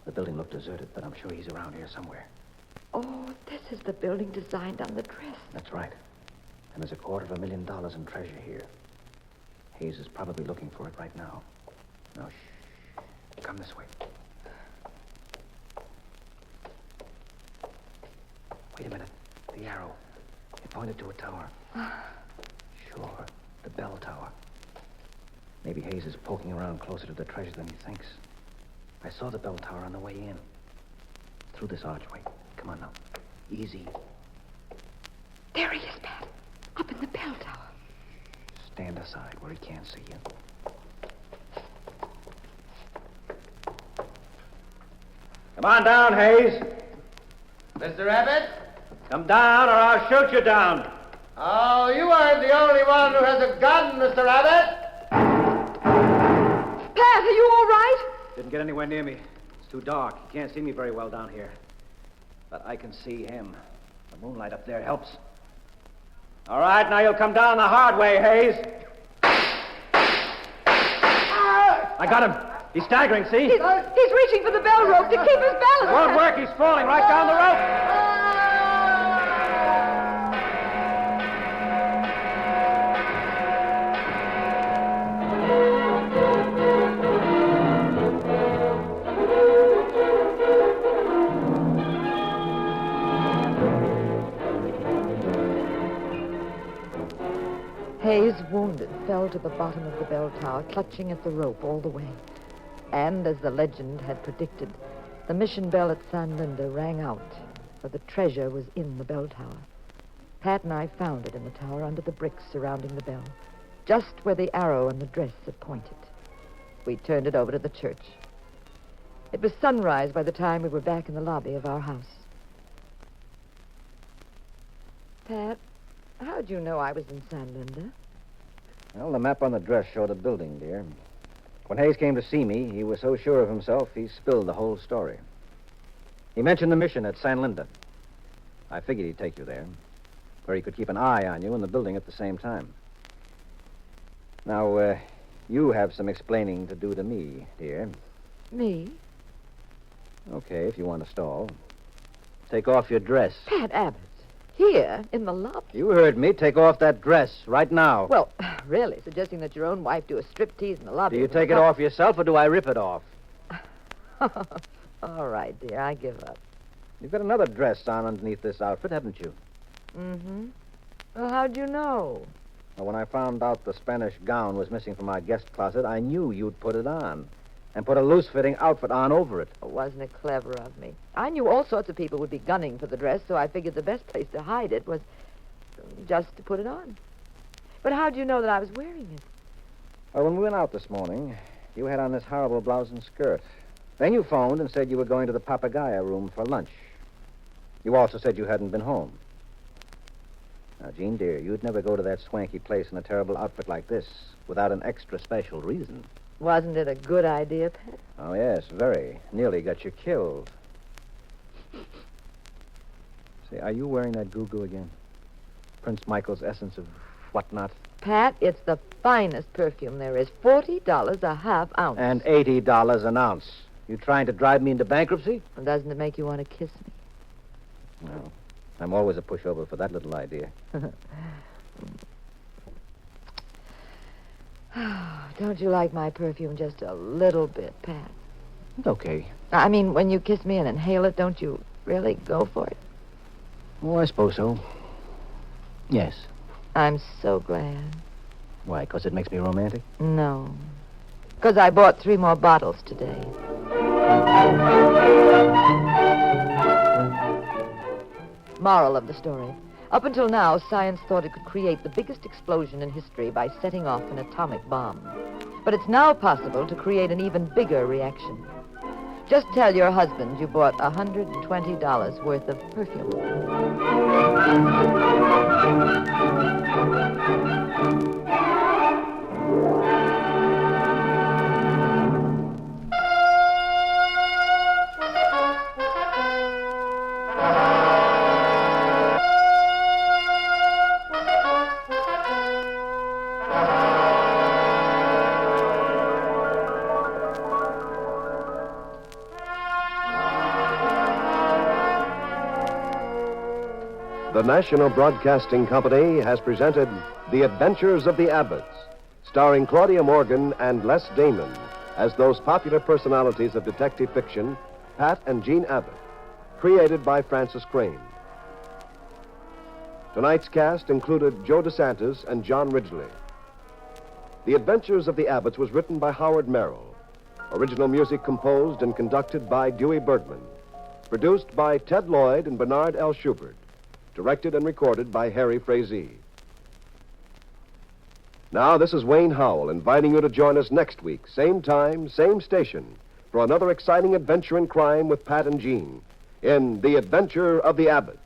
The building looked deserted, but I'm sure he's around here somewhere. Oh, this is the building designed on the dress. That's right. And there's $250,000 in treasure here. Hayes is probably looking for it right now. Now, shh. Come this way. Wait a minute. The arrow. It pointed to a tower. Sure. The bell tower. Maybe Hayes is poking around closer to the treasure than he thinks. I saw the bell tower on the way in. Through this archway. Come on now. Easy. There he is, Pat. Up in the bell tower. Stand aside where he can't see you. Come on down, Hayes. Mr. Abbott? Come down or I'll shoot you down. Oh, you aren't the only one who has a gun, Mr. Abbott. Pat, are you all right? Didn't get anywhere near me. It's too dark. He can't see me very well down here. But I can see him. The moonlight up there helps. All right, now you'll come down the hard way, Hayes. I got him. He's staggering, see? He's reaching for the bell rope to keep his balance. Won't work. He's falling right down the rope. Hayes, wounded, fell to the bottom of the bell tower, clutching at the rope all the way. And, as the legend had predicted, the mission bell at San Linda rang out, for the treasure was in the bell tower. Pat and I found it in the tower under the bricks surrounding the bell, just where the arrow and the dress had pointed. We turned it over to the church. It was sunrise by the time we were back in the lobby of our house. Pat, how'd you know I was in San Linda? Well, the map on the dress showed a building, dear. When Hayes came to see me, he was so sure of himself, he spilled the whole story. He mentioned the mission at San Linda. I figured he'd take you there, where he could keep an eye on you in the building at the same time. Now, you have some explaining to do to me, dear. Me? Okay, if you want to stall. Take off your dress. Pat Abbott. Here, in the lobby. You heard me. Take off that dress right now. Well, really, suggesting that your own wife do a striptease in the lobby. Do you of the take it off yourself, or do I rip it off? All right, dear, I give up. You've got another dress on underneath this outfit, haven't you? Mm-hmm. Well, how'd you know? Well, when I found out the Spanish gown was missing from my guest closet, I knew you'd put it on. And put a loose-fitting outfit on over it. Oh, wasn't it clever of me? I knew all sorts of people would be gunning for the dress, so I figured the best place to hide it was just to put it on. But how'd you know that I was wearing it? Well, when we went out this morning, you had on this horrible blouse and skirt. Then you phoned and said you were going to the Papagayo room for lunch. You also said you hadn't been home. Now, Jean, dear, you'd never go to that swanky place in a terrible outfit like this without an extra special reason. Wasn't it a good idea, Pat? Oh, yes, very. Nearly got you killed. Say, are you wearing that goo-goo again? Prince Michael's essence of whatnot? Pat, it's the finest perfume there is. $40 a half ounce. And $80 an ounce. You trying to drive me into bankruptcy? And doesn't it make you want to kiss me? No. I'm always a pushover for that little idea. Don't you like my perfume just a little bit, Pat? It's okay. I mean, when you kiss me and inhale it, don't you really go for it? Oh, I suppose so. Yes. I'm so glad. Why, because it makes me romantic? No. Because I bought 3 more bottles today. Moral of the story. Up until now, science thought it could create the biggest explosion in history by setting off an atomic bomb. But it's now possible to create an even bigger reaction. Just tell your husband you bought $120 worth of perfume. The National Broadcasting Company has presented The Adventures of the Abbotts, starring Claudia Morgan and Les Damon as those popular personalities of detective fiction, Pat and Jean Abbott, created by Francis Crane. Tonight's cast included Joe DeSantis and John Ridgely. The Adventures of the Abbotts was written by Howard Merrill. Original music composed and conducted by Dewey Bergman. Produced by Ted Lloyd and Bernard L. Schubert. Directed and recorded by Harry Frazee. Now, this is Wayne Howell inviting you to join us next week, same time, same station, for another exciting adventure in crime with Pat and Jean in The Adventure of the Abbotts.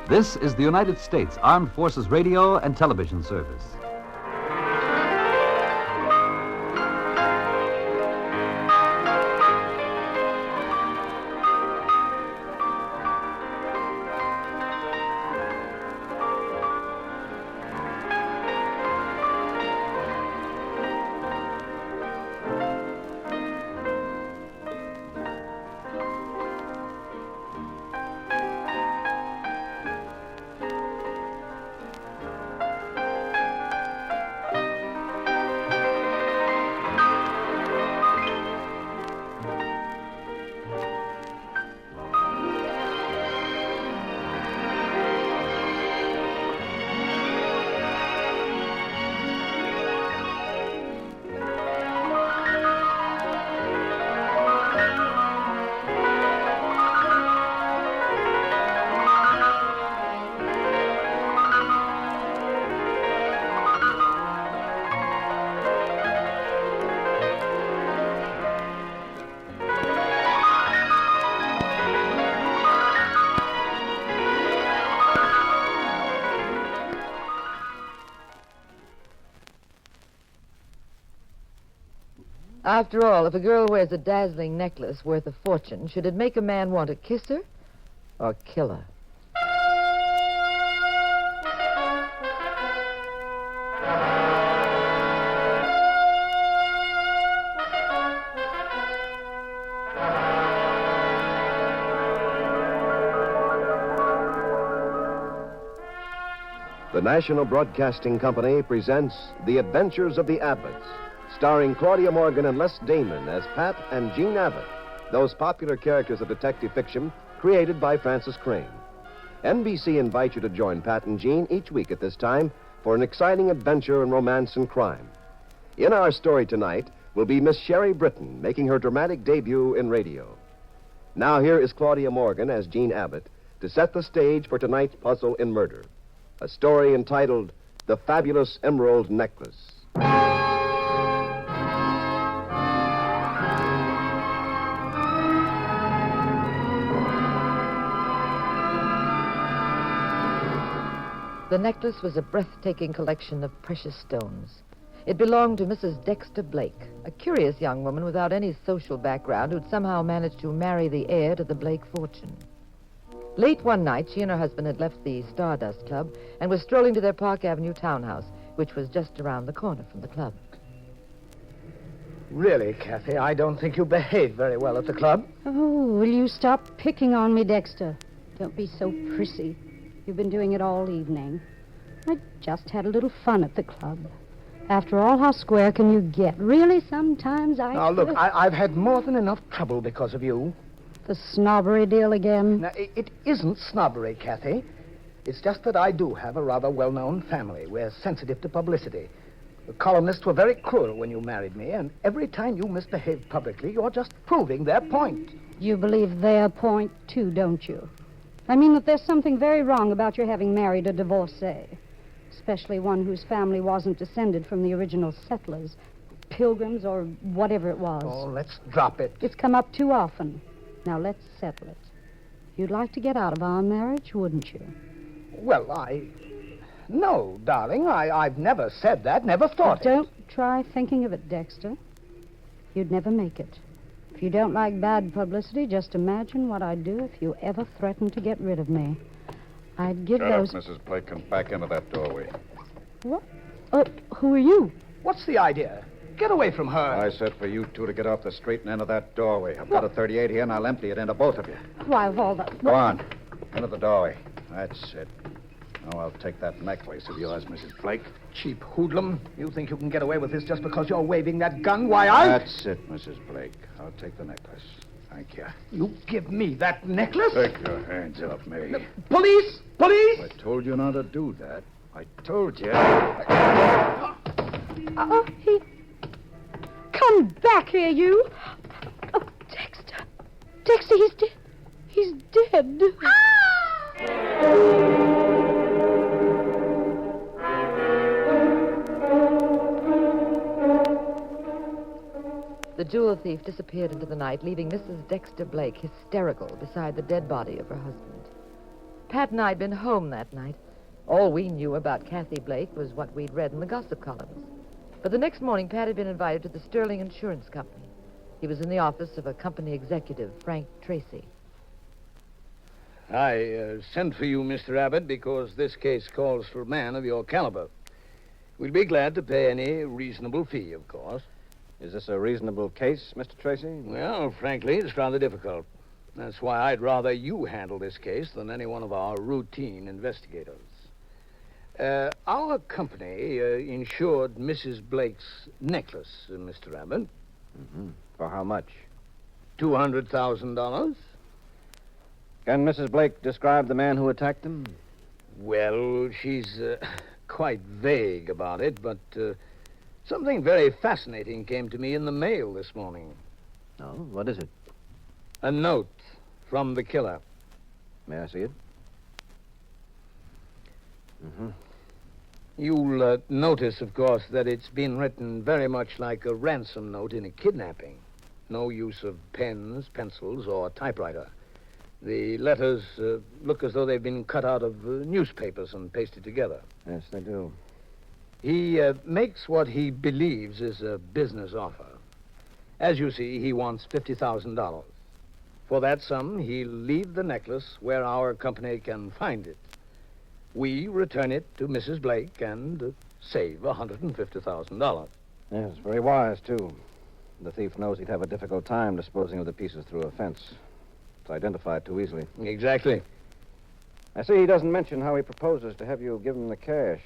This is the United States Armed Forces Radio and Television Service. After all, if a girl wears a dazzling necklace worth a fortune, should it make a man want to kiss her or kill her? The National Broadcasting Company presents The Adventures of the Abbotts, starring Claudia Morgan and Les Damon as Pat and Jean Abbott, those popular characters of detective fiction created by Francis Crane. NBC invites you to join Pat and Jean each week at this time for an exciting adventure in romance and crime. In our story tonight will be Miss Sherry Britton making her dramatic debut in radio. Now here is Claudia Morgan as Jean Abbott to set the stage for tonight's puzzle in murder. A story entitled The Fabulous Emerald Necklace. The necklace was a breathtaking collection of precious stones. It belonged to Mrs. Dexter Blake, a curious young woman without any social background who'd somehow managed to marry the heir to the Blake fortune. Late one night, she and her husband had left the Stardust Club and were strolling to their Park Avenue townhouse, which was just around the corner from the club. Really, Kathy, I don't think you behaved very well at the club. Oh, will you stop picking on me, Dexter? Don't be so prissy. You've been doing it all evening. I just had a little fun at the club. After all, how square can you get? Really, sometimes I... Now, look, I've had more than enough trouble because of you. The snobbery deal again? Now, it isn't snobbery, Kathy. It's just that I do have a rather well-known family. We're sensitive to publicity. The columnists were very cruel when you married me, and every time you misbehave publicly, you're just proving their point. You believe their point, too, don't you? I mean that there's something very wrong about your having married a divorcee, especially one whose family wasn't descended from the original settlers, pilgrims, or whatever it was. Oh, let's drop it. It's come up too often. Now, let's settle it. You'd like to get out of our marriage, wouldn't you? Well, No, darling, I've never said that, never thought it. Don't try thinking of it, Dexter. You'd never make it. If you don't like bad publicity, just imagine what I'd do if you ever threatened to get rid of me. I'd give Shut those... up, Mrs. Blake, and back into that doorway. What? Who are you? What's the idea? Get away from her. I said for you two to get off the straight end of that doorway. I've got a 38 here, and I'll empty it into both of you. Why, of all the... Go on. Into the doorway. That's it. Now I'll take that necklace of yours, Mrs. Blake. Cheap hoodlum. You think you can get away with this just because you're waving that gun? Why, I... That's it, Mrs. Blake. I'll take the necklace. Thank you. You give me that necklace? Take your hands off me. Police! Police! I told you not to do that. I told you. He... Come back here, you. Oh, Dexter. Dexter, he's dead. He's dead. The jewel thief disappeared into the night, leaving Mrs. Dexter Blake hysterical beside the dead body of her husband. Pat and I had been home that night. All we knew about Kathy Blake was what we'd read in the gossip columns. But the next morning, Pat had been invited to the Sterling Insurance Company. He was in the office of a company executive, Frank Tracy. I sent for you, Mr. Abbott, because this case calls for a man of your caliber. We'll be glad to pay any reasonable fee, of course. Is this a reasonable case, Mr. Tracy? Well, frankly, it's rather difficult. That's why I'd rather you handle this case than any one of our routine investigators. Our company insured Mrs. Blake's necklace, Mr. Abbott. Mm-hmm. For how much? $200,000. Can Mrs. Blake describe the man who attacked him? Well, she's quite vague about it, but something very fascinating came to me in the mail this morning. Oh, what is it? A note from the killer. May I see it? Mm-hmm. You'll notice, of course, that it's been written very much like a ransom note in a kidnapping. No use of pens, pencils, or typewriter. The letters look as though they've been cut out of newspapers and pasted together. Yes, they do. He makes what he believes is a business offer. As you see, he wants $50,000. For that sum, he'll leave the necklace where our company can find it. We return it to Mrs. Blake and save $150,000. Yes, very wise, too. The thief knows he'd have a difficult time disposing of the pieces through a fence. It's identified too easily. Exactly. I see he doesn't mention how he proposes to have you give him the cash.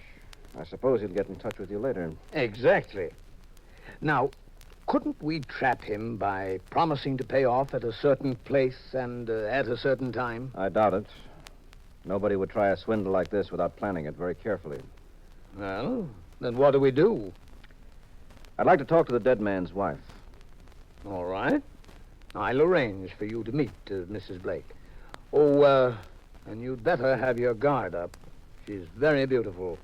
I suppose he'll get in touch with you later. Exactly. Now, couldn't we trap him by promising to pay off at a certain place and at a certain time? I doubt it. Nobody would try a swindle like this without planning it very carefully. Well, then what do we do? I'd like to talk to the dead man's wife. All right. I'll arrange for you to meet Mrs. Blake. Oh, and you'd better have your guard up. She's very beautiful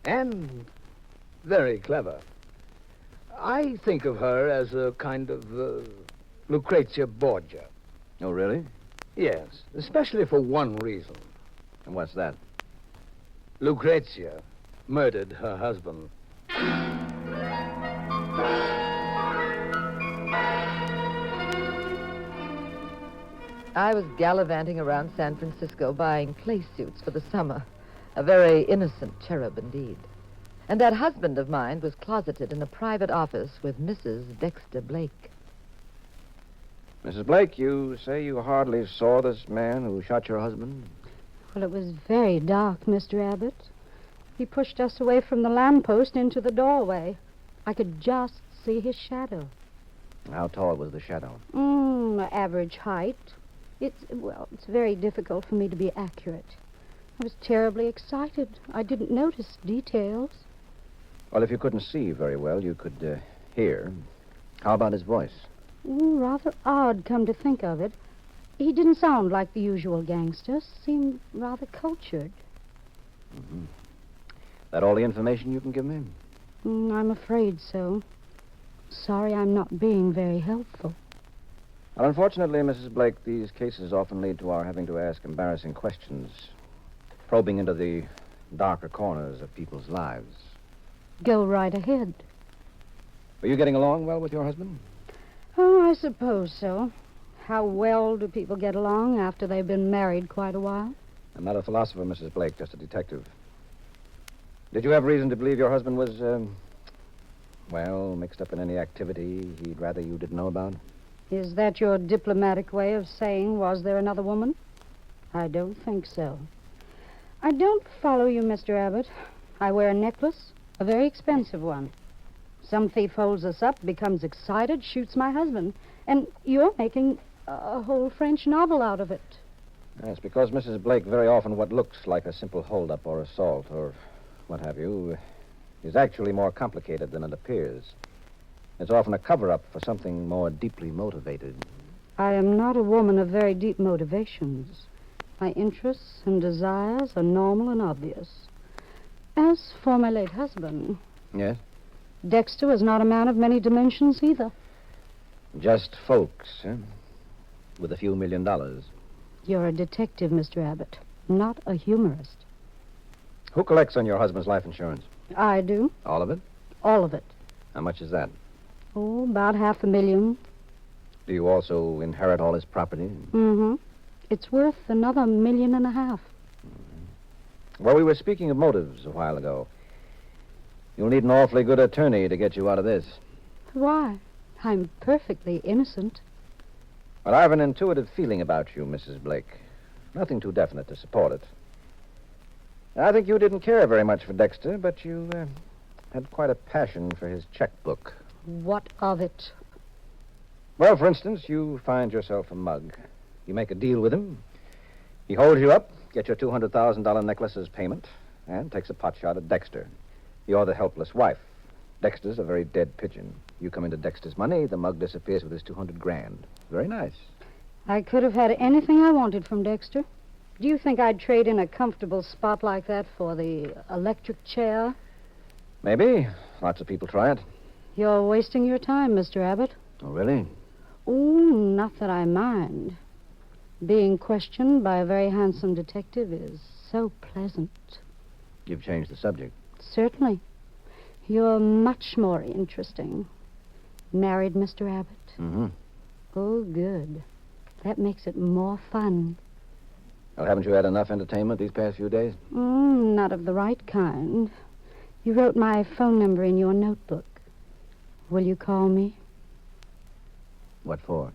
and very clever. I think of her as a kind of Lucrezia Borgia. Oh, really? Yes, especially for one reason. And what's that? Lucrezia murdered her husband. I was gallivanting around San Francisco buying play suits for the summer. A very innocent cherub indeed. And that husband of mine was closeted in a private office with Mrs. Dexter Blake. Mrs. Blake, you say you hardly saw this man who shot your husband? Well, it was very dark, Mr. Abbott. He pushed us away from the lamppost into the doorway. I could just see his shadow. How tall was the shadow? Average height. It's very difficult for me to be accurate. I was terribly excited. I didn't notice details. Well, if you couldn't see very well, you could hear. How about his voice? Rather odd, come to think of it. He didn't sound like the usual gangster. Seemed rather cultured. Mm-hmm. That all the information you can give me? I'm afraid so. Sorry I'm not being very helpful. Well, unfortunately, Mrs. Blake, these cases often lead to our having to ask embarrassing questions, probing into the darker corners of people's lives. Go right ahead. Are you getting along well with your husband? Oh, I suppose so. How well do people get along after they've been married quite a while? I'm not a philosopher, Mrs. Blake, just a detective. Did you have reason to believe your husband was, mixed up in any activity he'd rather you didn't know about? Is that your diplomatic way of saying, was there another woman? I don't think so. I don't follow you, Mr. Abbott. I wear a necklace, a very expensive one. Some thief holds us up, becomes excited, shoots my husband. And you're making a whole French novel out of it. Yes, because Mrs. Blake, very often what looks like a simple holdup or assault or what have you is actually more complicated than it appears. It's often a cover-up for something more deeply motivated. I am not a woman of very deep motivations. My interests and desires are normal and obvious. As for my late husband... Yes? Dexter was not a man of many dimensions either. Just folks, eh? With a few $1 million. You're a detective, Mr. Abbott, not a humorist. Who collects on your husband's life insurance? I do. All of it? All of it. How much is that? Oh, about $500,000. Do you also inherit all his property? Mm-hmm. It's worth another $1.5 million. Well, we were speaking of motives a while ago. You'll need an awfully good attorney to get you out of this. Why? I'm perfectly innocent. Well, I have an intuitive feeling about you, Mrs. Blake. Nothing too definite to support it. I think you didn't care very much for Dexter, but you had quite a passion for his checkbook. What of it? Well, for instance, you find yourself a mug. You make a deal with him. He holds you up, gets your $200,000 necklace as payment, and takes a pot shot at Dexter. You're the helpless wife. Dexter's a very dead pigeon. You come into Dexter's money, the mug disappears with his $200,000. Very nice. I could have had anything I wanted from Dexter. Do you think I'd trade in a comfortable spot like that for the electric chair? Maybe. Lots of people try it. You're wasting your time, Mr. Abbott. Oh, really? Oh, not that I mind. Being questioned by a very handsome detective is so pleasant. You've changed the subject. Certainly. You're much more interesting. Married, Mr. Abbott? Mm-hmm. Oh, good. That makes it more fun. Well, haven't you had enough entertainment these past few days? Not of the right kind. You wrote my phone number in your notebook. Will you call me? What for?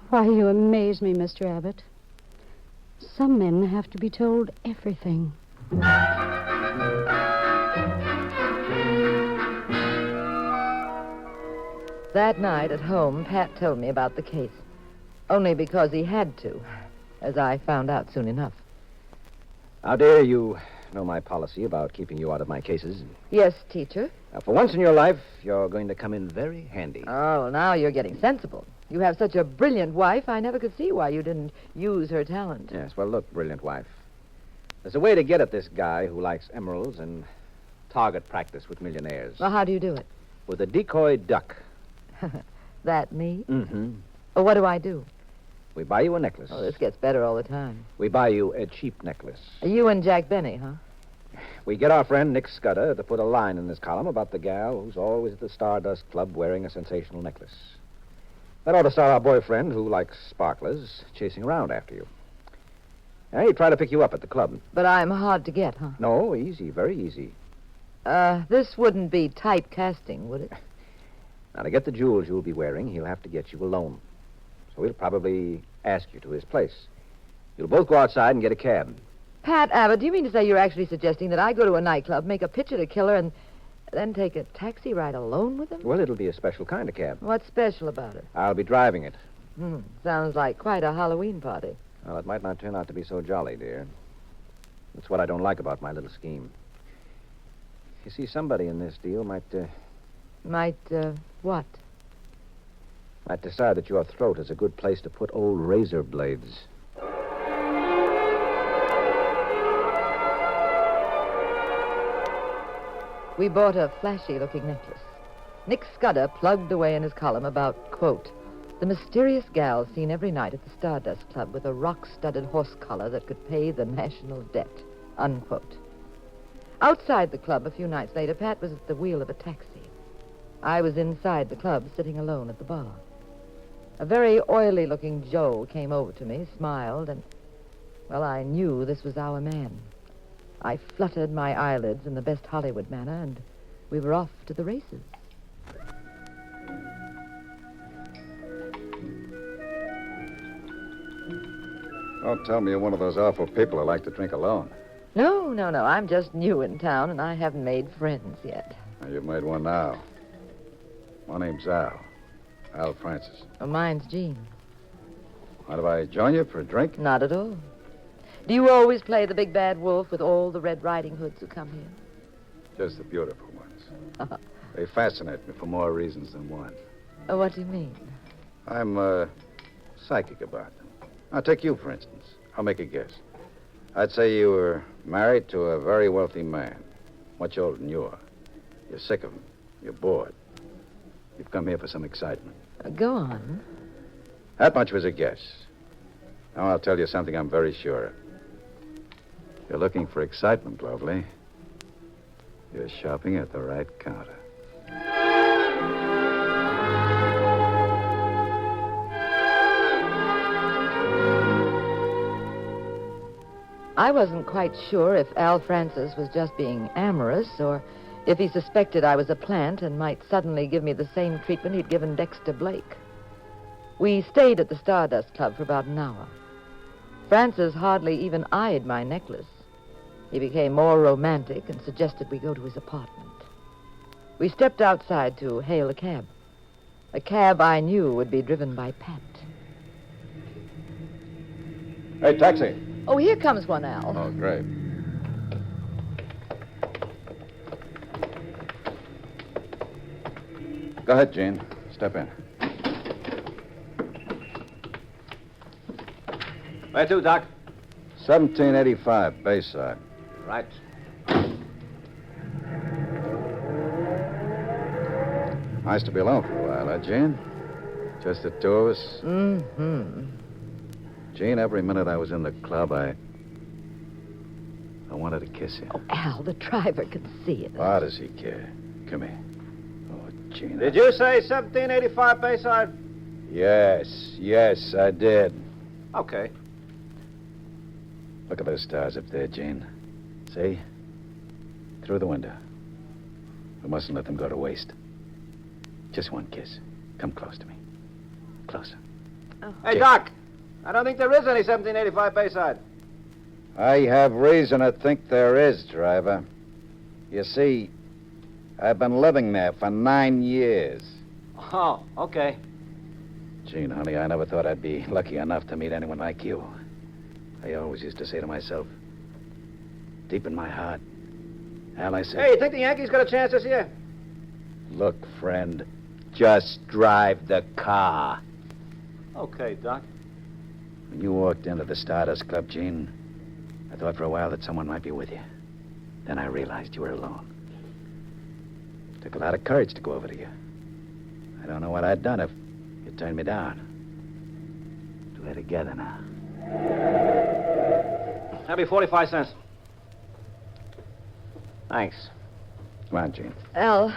Why, you amaze me, Mr. Abbott. Some men have to be told everything. That night at home, Pat told me about the case. Only because he had to, as I found out soon enough. Now, dear, you know my policy about keeping you out of my cases. Yes, teacher. Now, for once in your life, you're going to come in very handy. Oh, well, now you're getting sensible. You have such a brilliant wife, I never could see why you didn't use her talent. Yes, well, look, brilliant wife. There's a way to get at this guy who likes emeralds and target practice with millionaires. Well, how do you do it? With a decoy duck. That me? Mm-hmm. Well, what do I do? We buy you a necklace. Oh, this gets better all the time. We buy you a cheap necklace. You and Jack Benny, huh? We get our friend Nick Scudder to put a line in this column about the gal who's always at the Stardust Club wearing a sensational necklace. That ought to start our boyfriend, who likes sparklers, chasing around after you. And he'd try to pick you up at the club. But I'm hard to get, huh? No, easy, very easy. This wouldn't be typecasting, would it? Now, to get the jewels you'll be wearing, he'll have to get you alone. So he'll probably ask you to his place. You'll both go outside and get a cab. Pat Abbott, do you mean to say you're actually suggesting that I go to a nightclub, make a pitch at a killer, and then take a taxi ride alone with him? Well, it'll be a special kind of cab. What's special about it? I'll be driving it. Sounds like quite a Halloween party. Well, it might not turn out to be so jolly, dear. That's what I don't like about my little scheme. You see, somebody in this deal might what? Might decide that your throat is a good place to put old razor blades. We bought a flashy-looking necklace. Nick Scudder plugged away in his column about, quote, the mysterious gal seen every night at the Stardust Club with a rock-studded horse collar that could pay the national debt, unquote. Outside the club a few nights later, Pat was at the wheel of a taxi. I was inside the club, sitting alone at the bar. A very oily-looking Joe came over to me, smiled, and, well, I knew this was our man. I fluttered my eyelids in the best Hollywood manner, and we were off to the races. Don't tell me you're one of those awful people who like to drink alone. No. I'm just new in town, and I haven't made friends yet. Well, you've made one now. My name's Al Francis. Oh, mine's Jean. Mind if I join you for a drink? Not at all. Do you always play the big bad wolf with all the Red Riding Hoods who come here? Just the beautiful ones. They fascinate me for more reasons than one. What do you mean? I'm psychic about them. I'll take you, for instance. I'll make a guess. I'd say you were married to a very wealthy man, much older than you are. You're sick of him. You're bored. You've come here for some excitement. Go on. That much was a guess. Now I'll tell you something I'm very sure of. You're looking for excitement, Lovely. You're shopping at the right counter. I wasn't quite sure if Al Francis was just being amorous or if he suspected I was a plant and might suddenly give me the same treatment he'd given Dexter Blake. We stayed at the Stardust Club for about an hour. Francis hardly even eyed my necklace. He became more romantic and suggested we go to his apartment. We stepped outside to hail a cab. A cab I knew would be driven by Pat. Hey, taxi. Oh, here comes one, Al. Oh, great. Go ahead, Gene. Step in. Where to, Doc? 1785, Bayside. Right. Nice to be alone for a while, huh, Gene? Just the two of us? Mm-hmm. Gene, every minute I was in the club, I wanted to kiss you. Oh, Al, the driver can see it. Why does he care? Come here. Oh, Gene. Did you say 1785 Bayside? Yes, I did. Okay. Look at those stars up there, Gene. See? Through the window. We mustn't let them go to waste. Just one kiss. Come close to me. Closer. Hey, Doc. I don't think there is any 1785 Bayside. I have reason to think there is, driver. You see, I've been living there for 9 years. Oh, okay. Gene, honey, I never thought I'd be lucky enough to meet anyone like you. I always used to say to myself, deep in my heart, Al, I said... Hey, you think the Yankees got a chance this year? Look, friend, just drive the car. Okay, Doc. When you walked into the Stardust Club, Gene, I thought for a while that someone might be with you. Then I realized you were alone. It took a lot of courage to go over to you. I don't know what I'd done if you turned me down. We're together now. That'll be 45 cents. Thanks. Come on, Gene. Al,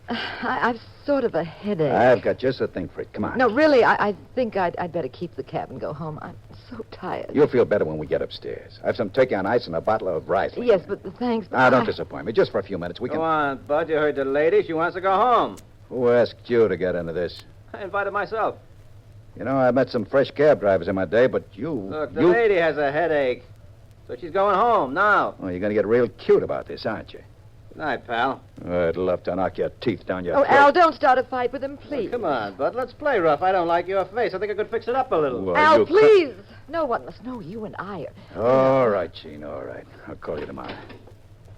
I've sort of a headache. I've got just the thing for it. Come on. No, really, I think I'd better keep the cab and go home. I'm so tired. You'll feel better when we get upstairs. I have some turkey on ice and a bottle of Riesling. Yes, but thanks. But Don't disappoint me. Just for a few minutes. We can... Go on, Bud. You heard the lady. She wants to go home. Who asked you to get into this? I invited myself. You know, I've met some fresh cab drivers in my day, but you... Look, the lady has a headache. So she's going home now. Oh, you're going to get real cute about this, aren't you? Good night, pal. I'd love to knock your teeth down your Oh, throat. Al, don't start a fight with him, please. Come on, Bud. Let's play rough. I don't like your face. I think I could fix it up a little. Well, Al, please. No one must know you and I are... All right, Gene, all right. I'll call you tomorrow.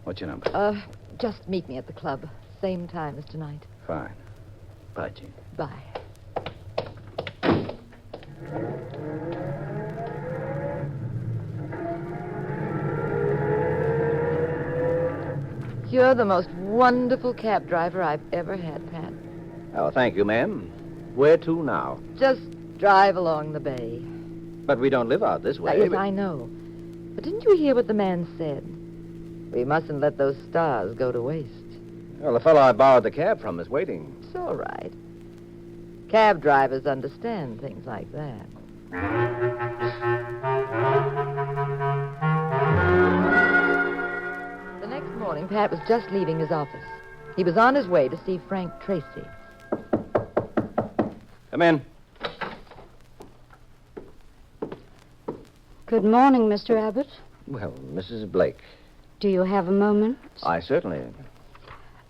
What's your number? Just meet me at the club. Same time as tonight. Fine. Bye, Gene. Bye. You're the most wonderful cab driver I've ever had, Pat. Oh, thank you, ma'am. Where to now? Just drive along the bay. But we don't live out this way. Yes, I know. But didn't you hear what the man said? We mustn't let those stars go to waste. Well, the fellow I borrowed the cab from is waiting. It's all right. Cab drivers understand things like that. The next morning, Pat was just leaving his office. He was on his way to see Frank Tracy. Come in. Good morning, Mr. Abbott. Well, Mrs. Blake. Do you have a moment? I certainly...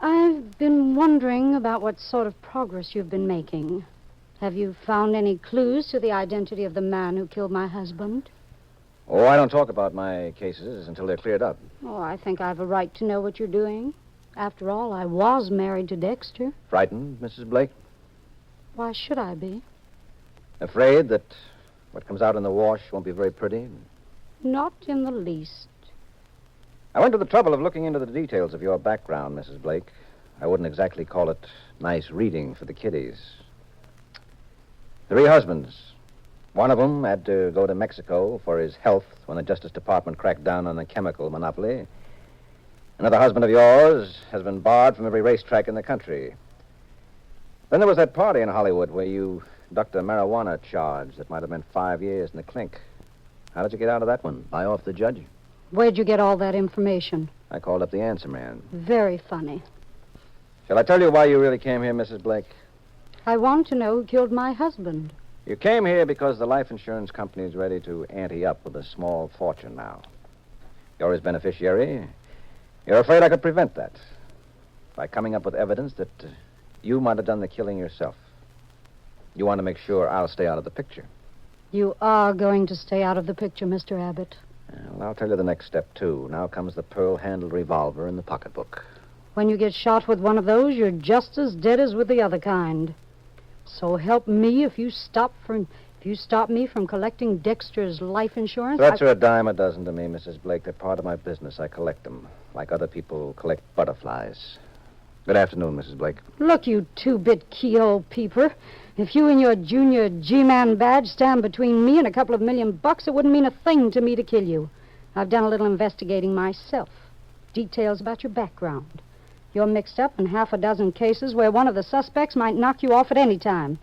I've been wondering about what sort of progress you've been making. Have you found any clues to the identity of the man who killed my husband? Oh, I don't talk about my cases until they're cleared up. Oh, I think I've a right to know what you're doing. After all, I was married to Dexter. Frightened, Mrs. Blake? Why should I be? Afraid that what comes out in the wash won't be very pretty? Not in the least. I went to the trouble of looking into the details of your background, Mrs. Blake. I wouldn't exactly call it nice reading for the kiddies. 3 husbands. One of them had to go to Mexico for his health when the Justice Department cracked down on the chemical monopoly. Another husband of yours has been barred from every racetrack in the country. Then there was that party in Hollywood where you ducked a marijuana charge that might have meant 5 years in the clink. How did you get out of that one? Buy off the judge? Where'd you get all that information? I called up the answer man. Very funny. Shall I tell you why you really came here, Mrs. Blake? I want to know who killed my husband. You came here because the life insurance company is ready to ante up with a small fortune now. You're his beneficiary. You're afraid I could prevent that by coming up with evidence that you might have done the killing yourself. You want to make sure I'll stay out of the picture. You are going to stay out of the picture, Mr. Abbott. Well, I'll tell you the next step, too. Now comes the pearl-handled revolver in the pocketbook. When you get shot with one of those, you're just as dead as with the other kind. So help me if you stop me from collecting Dexter's life insurance. Threats are a dime a dozen to me, Mrs. Blake. They're part of my business. I collect them, like other people collect butterflies. Good afternoon, Mrs. Blake. Look, you 2-bit keyhole peeper. If you and your junior G-Man badge stand between me and a couple of $1 million, it wouldn't mean a thing to me to kill you. I've done a little investigating myself. Details about your background. You're mixed up in half a dozen cases where one of the suspects might knock you off at any time.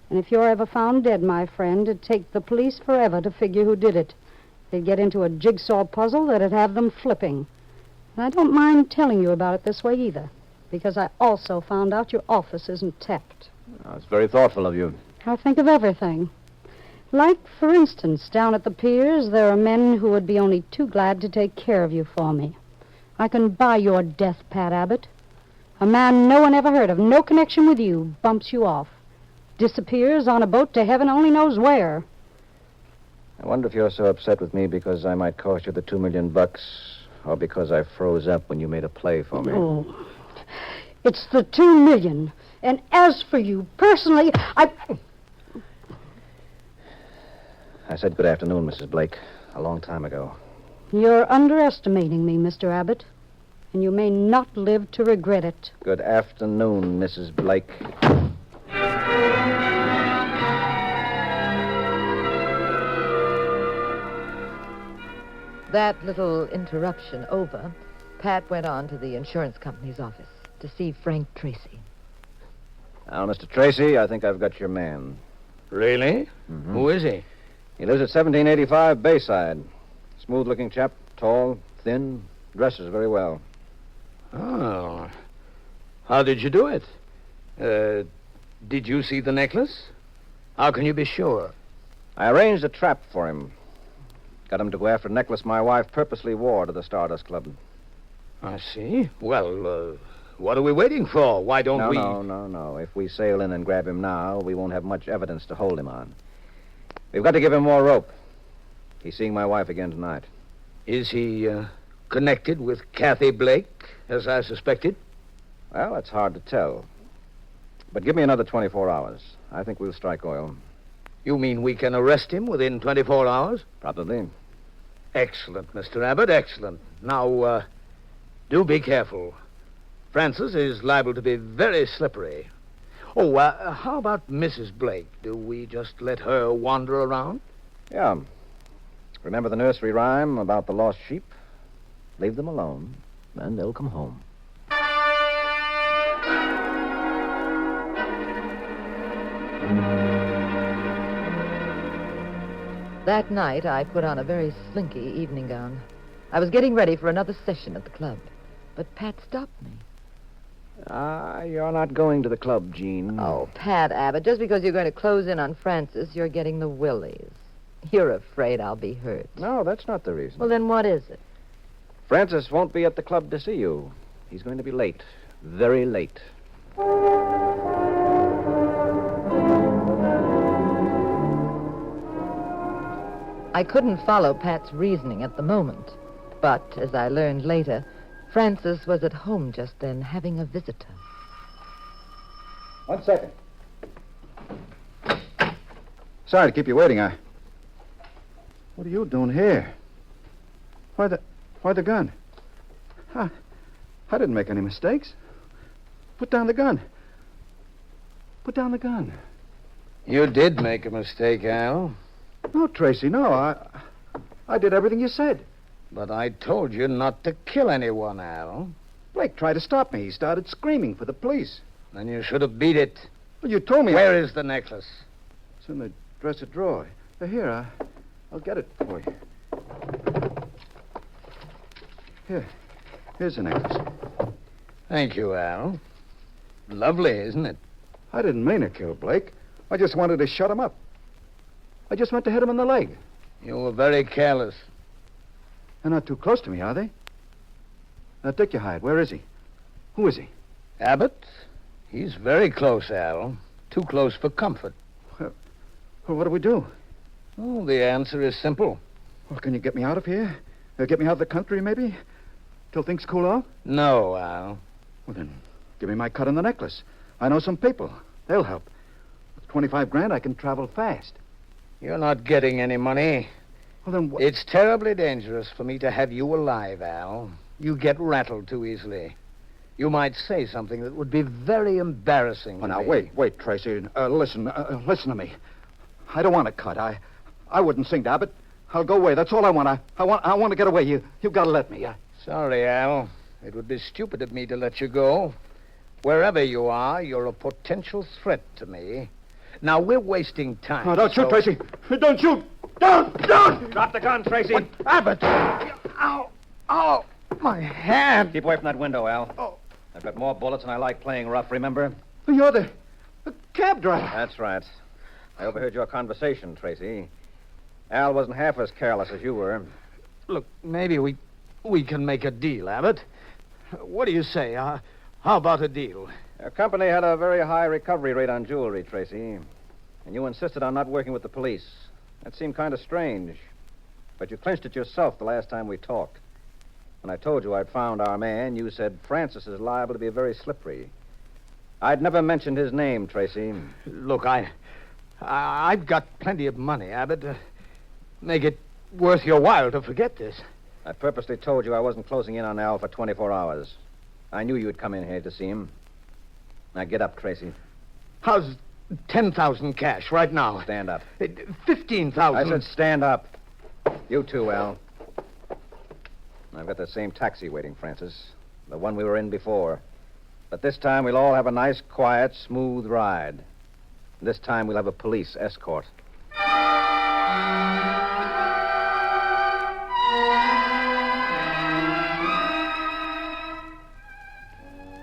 And if you're ever found dead, my friend, it'd take the police forever to figure who did it. They'd get into a jigsaw puzzle that'd have them flipping. And I don't mind telling you about it this way either, because I also found out your office isn't tapped. That's very thoughtful of you. I think of everything. Like, for instance, down at the piers, there are men who would be only too glad to take care of you for me. I can buy your death, Pat Abbott. A man no one ever heard of, no connection with you, bumps you off. Disappears on a boat to heaven only knows where. I wonder if you're so upset with me because I might cost you the $2 million, or because I froze up when you made a play for me. Oh, it's the $2 million. And as for you, personally, I said good afternoon, Mrs. Blake, a long time ago. You're underestimating me, Mr. Abbott. And you may not live to regret it. Good afternoon, Mrs. Blake. That little interruption over, Pat went on to the insurance company's office to see Frank Tracy. Now, Mr. Tracy, I think I've got your man. Really? Mm-hmm. Who is he? He lives at 1785 Bayside. Smooth-looking chap, tall, thin, dresses very well. Oh. How did you do it? Did you see the necklace? How can you be sure? I arranged a trap for him. Got him to go after a necklace my wife purposely wore to the Stardust Club. I see. Well, what are we waiting for? Why don't we... No. If we sail in and grab him now, we won't have much evidence to hold him on. We've got to give him more rope. He's seeing my wife again tonight. Is he connected with Kathy Blake, as I suspected? Well, it's hard to tell. But give me another 24 hours. I think we'll strike oil. You mean we can arrest him within 24 hours? Probably. Excellent, Mr. Abbott, excellent. Now, do be careful. Francis is liable to be very slippery. Oh, how about Mrs. Blake? Do we just let her wander around? Yeah. Remember the nursery rhyme about the lost sheep? Leave them alone, and they'll come home. That night, I put on a very slinky evening gown. I was getting ready for another session at the club, but Pat stopped me. You're not going to the club, Jean. Oh, Pat Abbott, just because you're going to close in on Francis, you're getting the willies. You're afraid I'll be hurt. No, that's not the reason. Well, then what is it? Francis won't be at the club to see you. He's going to be late. Very late. I couldn't follow Pat's reasoning at the moment. But, as I learned later, Francis was at home just then, having a visitor. 1 second. Sorry to keep you waiting. What are you doing here? Why the gun? I didn't make any mistakes. Put down the gun. Put down the gun. You did make a mistake, Al. No, Tracy, no. I did everything you said. But I told you not to kill anyone, Al. Blake tried to stop me. He started screaming for the police. Then you should have beat it. Well, you told me... Where is the necklace? It's in the dresser drawer. Here, I'll get it for you. Here's the necklace. Thank you, Al. Lovely, isn't it? I didn't mean to kill Blake. I just wanted to shut him up. I just meant to hit him in the leg. You were very careless. They're not too close to me, are they? Now, Dick, you hired. Where is he? Who is he? Abbott? He's very close, Al. Too close for comfort. Well, what do we do? Oh, the answer is simple. Well, can you get me out of here? Get me out of the country, maybe? Till things cool off? No, Al. Well, then, give me my cut on the necklace. I know some people. They'll help. With 25 grand, I can travel fast. You're not getting any money. Well, then what? It's terribly dangerous for me to have you alive, Al. You get rattled too easily. You might say something that would be very embarrassing. Oh, now, wait, Tracy. Listen to me. I don't want to cut. I wouldn't sing to Abbott. I'll go away. That's all I want. I want to get away. You've got to let me. Sorry, Al. It would be stupid of me to let you go. Wherever you are, you're a potential threat to me. Now, we're wasting time. Oh, don't shoot, Tracy. Don't shoot. Don't! Drop the gun, Tracy. What? Abbott! Ow! Ow! My hand! Keep away from that window, Al. Oh. I've got more bullets and I like playing rough, remember? You're the cab driver. That's right. I overheard your conversation, Tracy. Al wasn't half as careless as you were. Look, maybe we can make a deal, Abbott. What do you say? How about a deal? Your company had a very high recovery rate on jewelry, Tracy. And you insisted on not working with the police. That seemed kind of strange. But you clinched it yourself the last time we talked. When I told you I'd found our man, you said Francis is liable to be very slippery. I'd never mentioned his name, Tracy. Look, I've got plenty of money, Abbott. Make it worth your while to forget this. I purposely told you I wasn't closing in on Al for 24 hours. I knew you'd come in here to see him. Now get up, Tracy. How's 10,000 cash right now? Stand up. 15,000. I said stand up. You too, Al. I've got the same taxi waiting, Francis. The one we were in before. But this time we'll all have a nice, quiet, smooth ride. This time we'll have a police escort.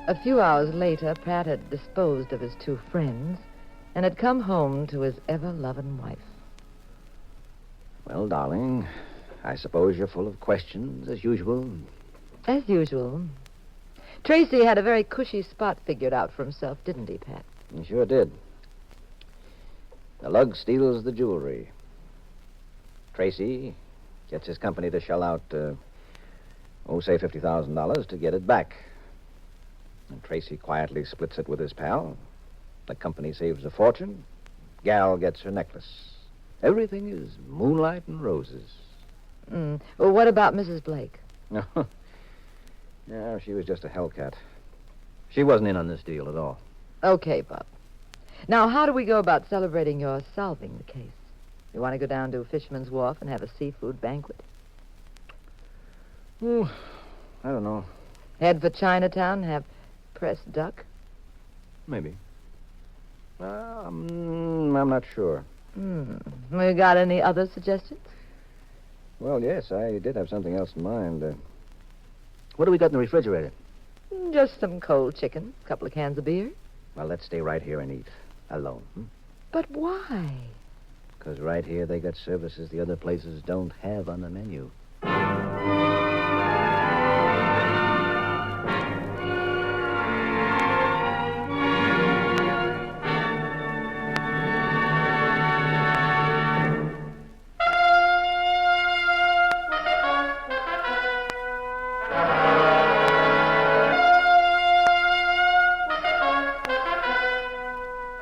A few hours later, Pat had disposed of his two friends and had come home to his ever-loving wife. Well, darling, I suppose you're full of questions, as usual. As usual. Tracy had a very cushy spot figured out for himself, didn't he, Pat? He sure did. The lug steals the jewelry. Tracy gets his company to shell out, say $50,000 to get it back. And Tracy quietly splits it with his pal. The company saves a fortune. Gal gets her necklace. Everything is moonlight and roses. Well, what about Mrs. Blake? No. Yeah, she was just a hellcat. She wasn't in on this deal at all. Okay, Bob. Now, how do we go about celebrating your solving the case? You want to go down to Fisherman's Wharf and have a seafood banquet? I don't know. Head for Chinatown and have pressed duck? Maybe. I'm not sure. We got any other suggestions? Well, yes, I did have something else in mind. What do we got in the refrigerator? Just some cold chicken, a couple of cans of beer. Well, let's stay right here and eat. Alone. But why? Because right here they got services the other places don't have on the menu.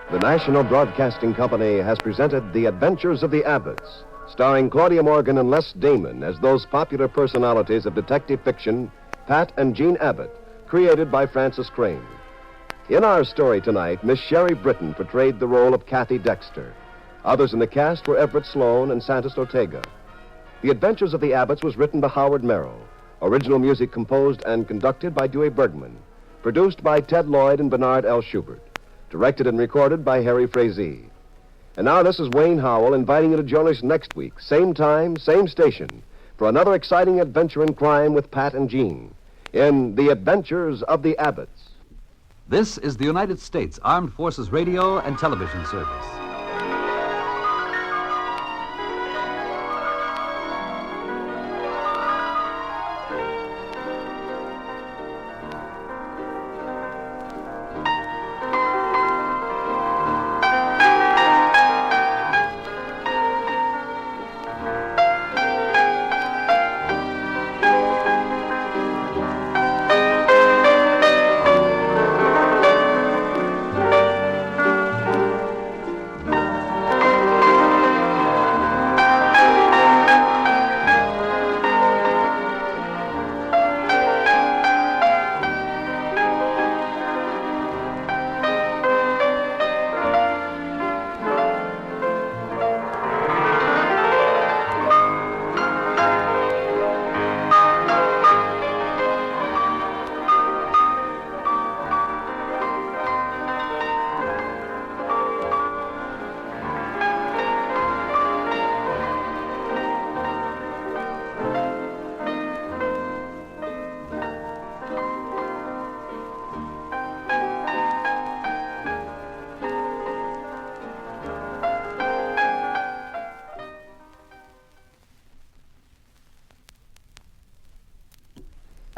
The National Broadcasting Company has presented The Adventures of the Abbotts, starring Claudia Morgan and Les Damon as those popular personalities of detective fiction, Pat and Jean Abbott, created by Francis Crane. In our story tonight, Miss Sherry Britton portrayed the role of Kathy Dexter. Others in the cast were Everett Sloan and Santos Ortega. The Adventures of the Abbotts was written by Howard Merrill. Original music composed and conducted by Dewey Bergman. Produced by Ted Lloyd and Bernard L. Schubert. Directed and recorded by Harry Frazee. And now this is Wayne Howell inviting you to join us next week, same time, same station, for another exciting adventure in crime with Pat and Jean in The Adventures of the Abbotts. This is the United States Armed Forces Radio and Television Service.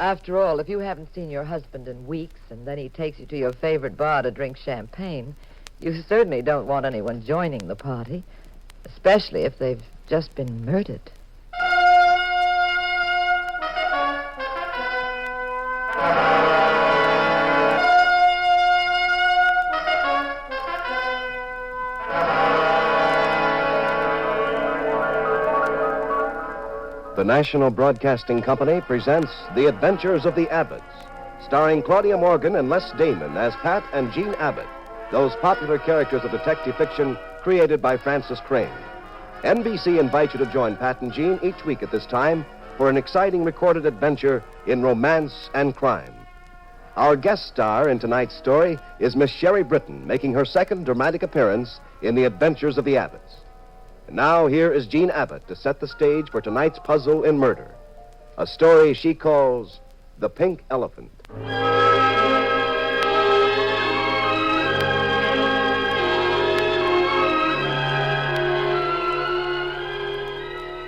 After all, if you haven't seen your husband in weeks and then he takes you to your favorite bar to drink champagne, you certainly don't want anyone joining the party, especially if they've just been murdered. The National Broadcasting Company presents The Adventures of the Abbotts, starring Claudia Morgan and Les Damon as Pat and Jean Abbott, those popular characters of detective fiction created by Francis Crane. NBC invites you to join Pat and Jean each week at this time for an exciting recorded adventure in romance and crime. Our guest star in tonight's story is Miss Sherry Britton, making her second dramatic appearance in The Adventures of the Abbotts. And now here is Jean Abbott to set the stage for tonight's puzzle in murder, a story she calls The Pink Elephant.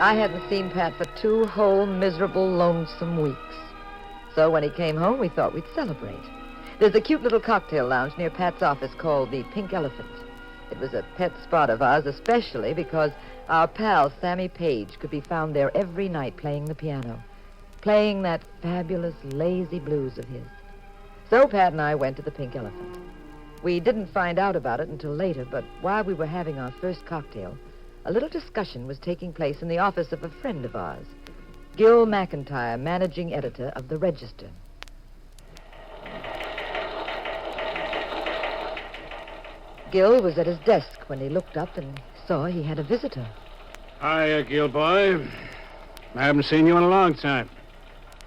I hadn't seen Pat for 2 whole miserable, lonesome weeks. So when he came home, we thought we'd celebrate. There's a cute little cocktail lounge near Pat's office called the Pink Elephant. It was a pet spot of ours, especially because our pal, Sammy Page, could be found there every night playing the piano, playing that fabulous, lazy blues of his. So Pat and I went to the Pink Elephant. We didn't find out about it until later, but while we were having our first cocktail, a little discussion was taking place in the office of a friend of ours, Gil McIntyre, managing editor of the Register. Gil was at his desk when he looked up and saw he had a visitor. Hiya, Gil boy. I haven't seen you in a long time.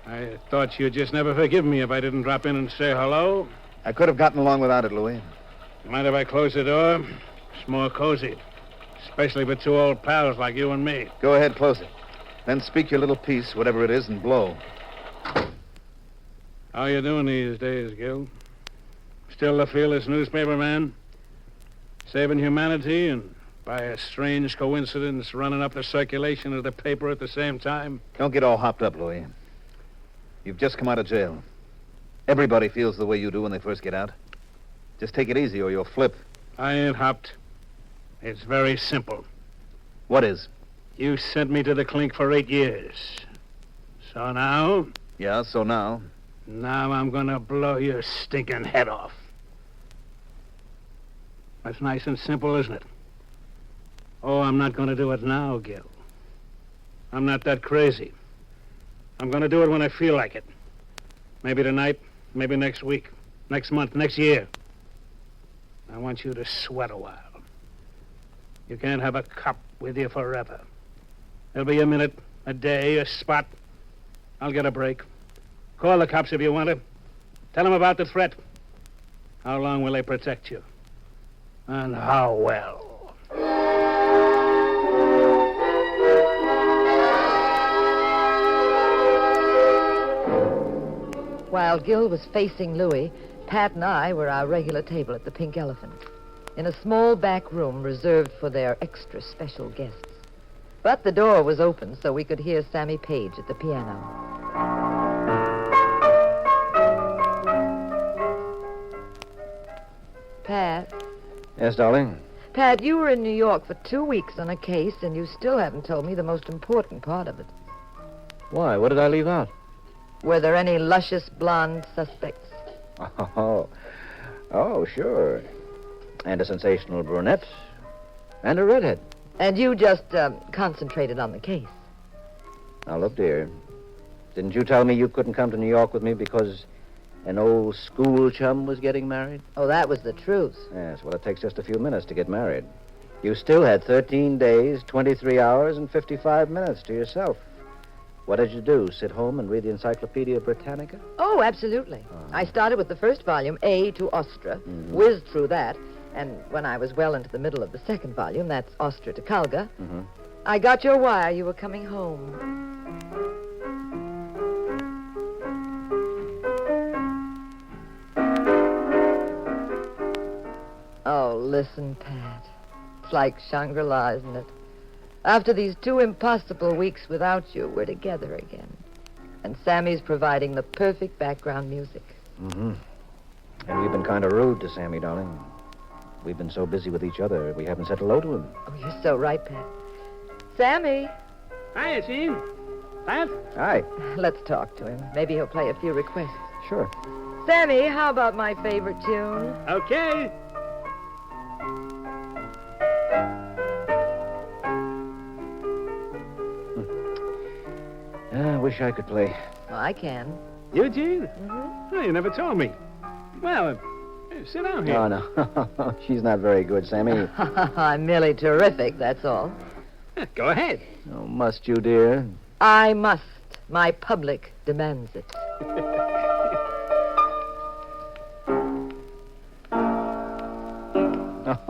I thought you'd just never forgive me if I didn't drop in and say hello. I could have gotten along without it, Louis. Mind if I close the door? It's more cozy, especially for 2 old pals like you and me. Go ahead, close it. Then speak your little piece, whatever it is, and blow. How you doing these days, Gil? Still the fearless newspaper man? Saving humanity and, by a strange coincidence, running up the circulation of the paper at the same time? Don't get all hopped up, Louis. You've just come out of jail. Everybody feels the way you do when they first get out. Just take it easy or you'll flip. I ain't hopped. It's very simple. What is? You sent me to the clink for 8 years. So now? Yeah, so now? Now I'm gonna blow your stinking head off. That's nice and simple, isn't it? Oh, I'm not gonna do it now, Gil. I'm not that crazy. I'm gonna do it when I feel like it. Maybe tonight, maybe next week, next month, next year. I want you to sweat a while. You can't have a cop with you forever. There'll be a minute, a day, a spot. I'll get a break. Call the cops if you want to. Tell them about the threat. How long will they protect you? And how well? While Gil was facing Louis, Pat and I were our regular table at the Pink Elephant, in a small back room reserved for their extra special guests. But the door was open, so we could hear Sammy Page at the piano. Pat? Yes, darling? Pat, you were in New York for 2 weeks on a case, and you still haven't told me the most important part of it. Why? What did I leave out? Were there any luscious blonde suspects? Oh, sure. And a sensational brunette. And a redhead. And you just concentrated on the case. Now, look, dear. Didn't you tell me you couldn't come to New York with me because an old school chum was getting married? Oh, that was the truth. Yes, well, it takes just a few minutes to get married. You still had 13 days, 23 hours, and 55 minutes to yourself. What did you do, sit home and read the Encyclopedia Britannica? Oh, absolutely. I started with the first volume, A to Ostra, whizzed through that, and when I was well into the middle of the second volume, that's Ostra to Kalga, I got your wire you were coming home. Oh, listen, Pat. It's like Shangri-La, isn't it? After these 2 impossible weeks without you, we're together again. And Sammy's providing the perfect background music. Mm-hmm. And we've been kind of rude to Sammy, darling. We've been so busy with each other, we haven't said hello to him. Oh, you're so right, Pat. Sammy. Hi, Gene. Pat? Hi. Let's talk to him. Maybe he'll play a few requests. Sure. Sammy, how about my favorite tune? Okay. I wish I could play. Oh, I can. You, Gene? Mm-hmm. Oh, you never told me. Well, sit down here. Oh, no. She's not very good, Sammy. I'm merely terrific, that's all. Go ahead. Oh, must you, dear? I must. My public demands it.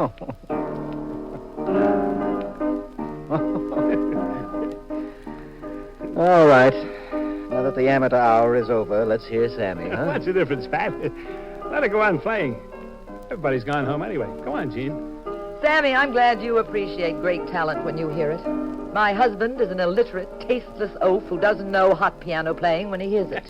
Oh. All right. Now that the amateur hour is over, let's hear Sammy, huh? What's the difference, Pat? Let her go on playing. Everybody's gone home anyway. Go on, Gene. Sammy, I'm glad you appreciate great talent when you hear it. My husband is an illiterate, tasteless oaf who doesn't know hot piano playing when he hears it.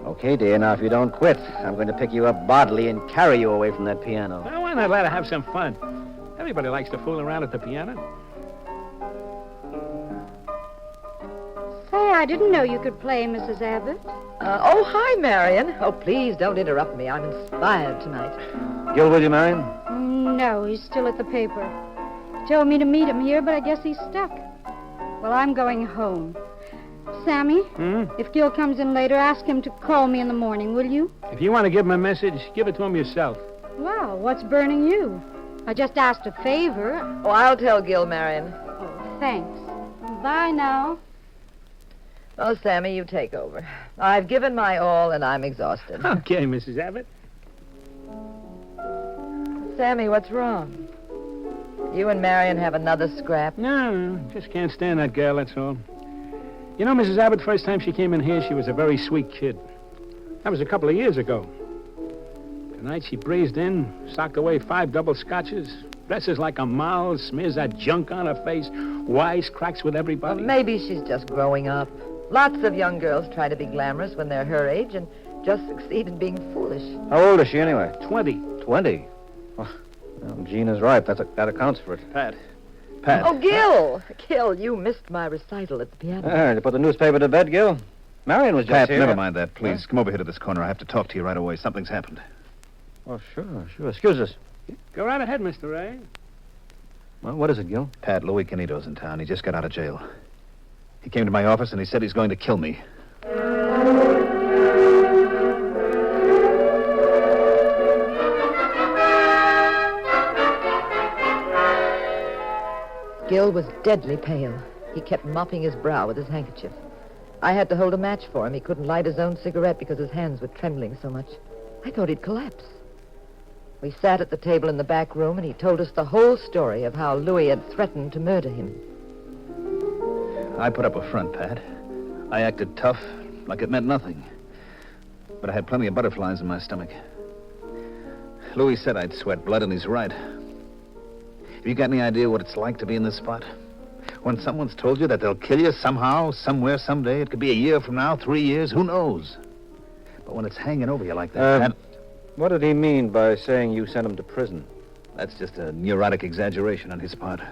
Okay, dear. Now, if you don't quit, I'm going to pick you up bodily and carry you away from that piano. Well, why not let her have some fun? Everybody likes to fool around at the piano. Say, I didn't know you could play, Mrs. Abbott. Oh, hi, Marion. Oh, please don't interrupt me. I'm inspired tonight. Gil with you, Marion? No, he's still at the paper. Told me to meet him here, but I guess he's stuck. Well, I'm going home. Sammy, if Gil comes in later, ask him to call me in the morning, will you? If you want to give him a message, give it to him yourself. Well, what's burning you? I just asked a favor. Oh, I'll tell Gil, Marion. Oh, thanks. Bye now. Oh, Sammy, you take over. I've given my all, and I'm exhausted. Okay, Mrs. Abbott. Sammy, what's wrong? You and Marion have another scrap? No, just can't stand that girl, that's all. You know, Mrs. Abbott, first time she came in here, she was a very sweet kid. That was a couple of years ago. Tonight she breezed in, socked away 5 double scotches, dresses like a mouse, smears that junk on her face, wisecracks with everybody. Well, maybe she's just growing up. Lots of young girls try to be glamorous when they're her age and just succeed in being foolish. How old is she, anyway? 20. 20? Well, Gene is right. That accounts for it. Pat. Oh, Gil! Gil, you missed my recital at the piano. You put the newspaper to bed, Gil? Marion was just Pat, here. never mind that, please. Come over here to this corner. I have to talk to you right away. Something's happened. Oh, sure. Excuse us. Go right ahead, Mr. Ray. Well, what is it, Gil? Pat, Louis Canito's in town. He just got out of jail. He came to my office and he said he's going to kill me. Gil was deadly pale. He kept mopping his brow with his handkerchief. I had to hold a match for him. He couldn't light his own cigarette because his hands were trembling so much. I thought he'd collapse. We sat at the table in the back room, and he told us the whole story of how Louis had threatened to murder him. I put up a front, Pat. I acted tough, like it meant nothing. But I had plenty of butterflies in my stomach. Louis said I'd sweat blood, and he's right. Have you got any idea what it's like to be in this spot? When someone's told you that they'll kill you somehow, somewhere, someday, it could be a year from now, 3 years, who knows? But when it's hanging over you like that... What did he mean by saying you sent him to prison? That's just a neurotic exaggeration on his part.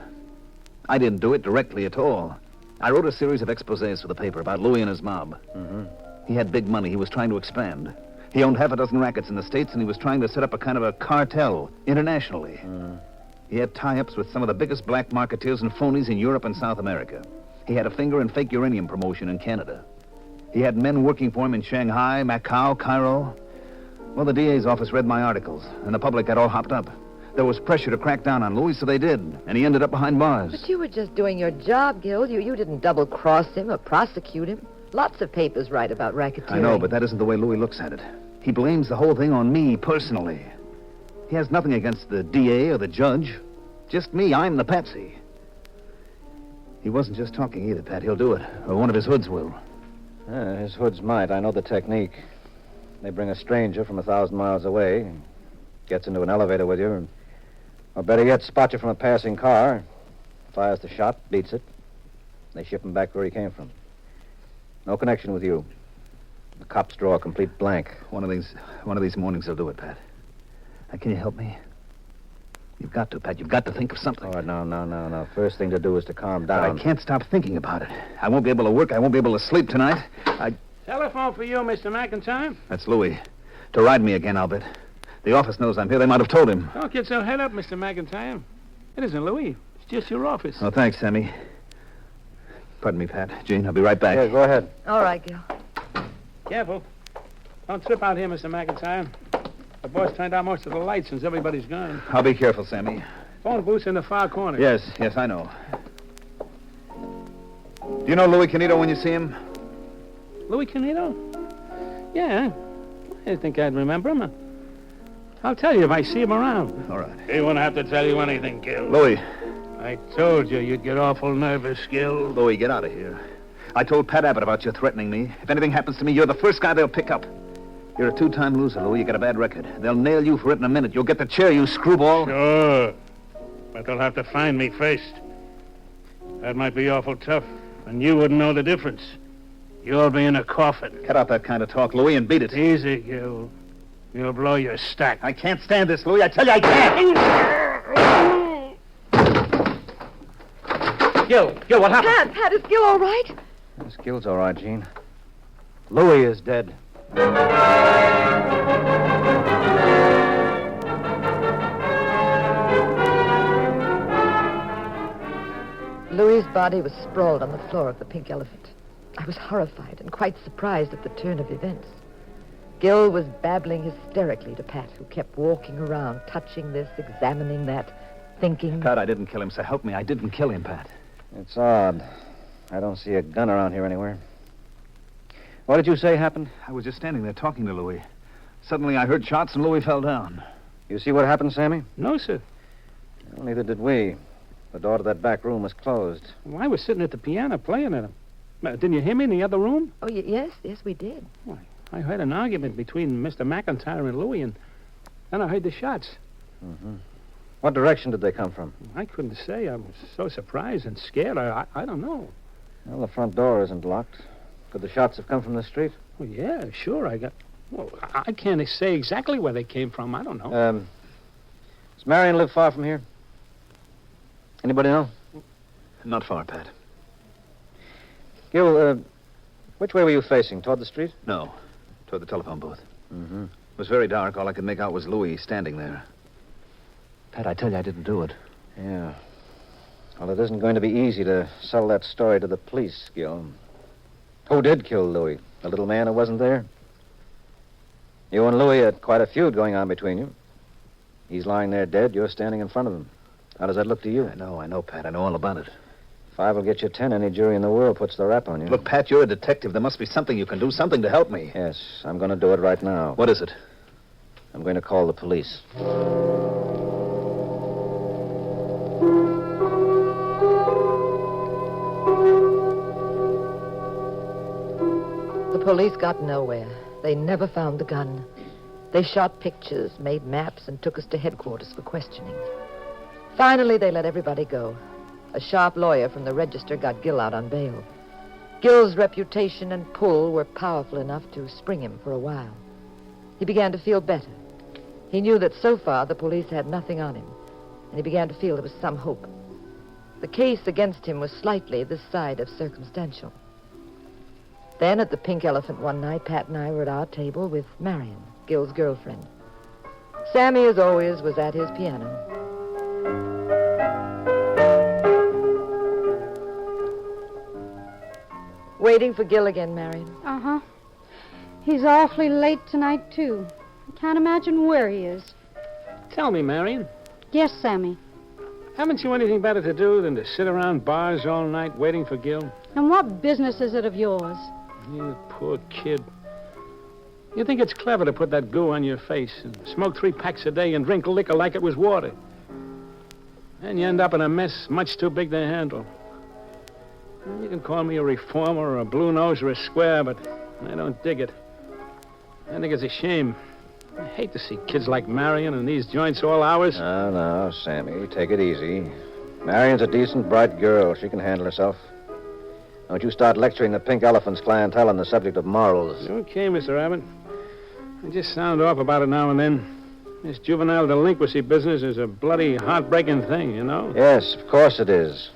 I didn't do it directly at all. I wrote a series of exposés for the paper about Louis and his mob. Mm-hmm. He had big money. He was trying to expand. He owned 6 rackets in the States, and he was trying to set up a kind of a cartel internationally. He had tie-ups with some of the biggest black marketeers and phonies in Europe and South America. He had a finger in fake uranium promotion in Canada. He had men working for him in Shanghai, Macau, Cairo. Well, the DA's office read my articles, and the public got all hopped up. There was pressure to crack down on Louis, so they did, and he ended up behind bars. But you were just doing your job, Gil. You didn't double-cross him or prosecute him. Lots of papers write about racketeering. I know, but that isn't the way Louis looks at it. He blames the whole thing on me, personally. He has nothing against the DA or the judge. Just me. I'm the patsy. He wasn't just talking either, Pat. He'll do it, or one of his hoods will. His hoods might. I know the technique. They bring a stranger from 1,000 miles away, gets into an elevator with you, or better yet, spot you from a passing car, Fires the shot, beats it. They ship him back where he came from. No connection with you. The cops draw a complete blank. One of these mornings I'll do it, Pat. Now, can you help me? You've got to, Pat. You've got to think of something. Oh, no. First thing to do is to calm down. But I can't stop thinking about it. I won't be able to work. I won't be able to sleep tonight. Telephone for you, Mr. McIntyre. That's Louis. To ride me again, I'll bet. The office knows I'm here. They might have told him. Don't get so head up, Mr. McIntyre. It isn't Louis. It's just your office. Oh, thanks, Sammy. Pardon me, Pat. Gene, I'll be right back. Yeah, go ahead. All right, Gil. Careful. Don't trip out here, Mr. McIntyre. The boss turned out most of the lights since everybody's gone. I'll be careful, Sammy. Phone booth's in the far corner. Yes, I know. Do you know Louis Canito when you see him? Louis Canito? Yeah. I think I'd remember him. I'll tell you if I see him around. All right. He won't have to tell you anything, Gil. Louis. I told you you'd get awful nervous, Gil. Louis, get out of here. I told Pat Abbott about you threatening me. If anything happens to me, you're the first guy they'll pick up. You're a two-time loser, Louis. You got a bad record. They'll nail you for it in a minute. You'll get the chair, you screwball. Sure. But they'll have to find me first. That might be awful tough, and you wouldn't know the difference. You'll be in a coffin. Cut out that kind of talk, Louis, and beat it. Easy, Gil. You'll blow your stack. I can't stand this, Louis. I tell you, I can't. Gil, what happened? Pat, is Gil all right? This Gil's all right, Gene. Louis is dead. Louis's body was sprawled on the floor of the Pink Elephant. I was horrified and quite surprised at the turn of events. Gil was babbling hysterically to Pat, who kept walking around, touching this, examining that, thinking... Pat, I didn't kill him, so help me. I didn't kill him, Pat. It's odd. I don't see a gun around here anywhere. What did you say happened? I was just standing there talking to Louis. Suddenly I heard shots and Louis fell down. You see what happened, Sammy? No, sir. Well, neither did we. The door to that back room was closed. Well, I was sitting at the piano playing at him. Didn't you hear me in the other room? Oh, yes, we did. Why, I heard an argument between Mr. McIntyre and Louis, and then I heard the shots. Mm-hmm. What direction did they come from? I couldn't say. I was so surprised and scared. I don't know. Well, the front door isn't locked. Could the shots have come from the street? Well, yeah, sure. I can't say exactly where they came from. I don't know. Does Marion live far from here? Anybody know? Not far, Pat. Gil, which way were you facing? Toward the street? No, toward the telephone booth. Mm-hmm. It was very dark. All I could make out was Louis standing there. Pat, I tell you, I didn't do it. Yeah. Well, it isn't going to be easy to sell that story to the police, Gil. Who did kill Louis? The little man who wasn't there? You and Louis had quite a feud going on between you. He's lying there dead. You're standing in front of him. How does that look to you? I know, Pat. I know all about it. 5 will get you 10. Any jury in the world puts the rap on you. Look, Pat, you're a detective. There must be something you can do, something to help me. Yes, I'm going to do it right now. What is it? I'm going to call the police. The police got nowhere. They never found the gun. They shot pictures, made maps, and took us to headquarters for questioning. Finally, they let everybody go. A sharp lawyer from the Register got Gil out on bail. Gil's reputation and pull were powerful enough to spring him for a while. He began to feel better. He knew that so far the police had nothing on him, and he began to feel there was some hope. The case against him was slightly this side of circumstantial. Then at the Pink Elephant one night, Pat and I were at our table with Marion, Gil's girlfriend. Sammy, as always, was at his piano. Waiting for Gil again, Marion. Uh-huh. He's awfully late tonight, too. I can't imagine where he is. Tell me, Marion. Yes, Sammy. Haven't you anything better to do than to sit around bars all night waiting for Gil? And what business is it of yours? You poor kid. You think it's clever to put that goo on your face and smoke 3 packs a day and drink liquor like it was water. And you end up in a mess much too big to handle. You can call me a reformer or a blue nose or a square, but I don't dig it. I think it's a shame. I hate to see kids like Marion in these joints all hours. No, Sammy, take it easy. Marion's a decent, bright girl. She can handle herself. Don't you start lecturing the Pink Elephant's clientele on the subject of morals. Okay, Mr. Abbott. I just sound off about it now and then. This juvenile delinquency business is a bloody heartbreaking thing, you know? Yes, of course it is.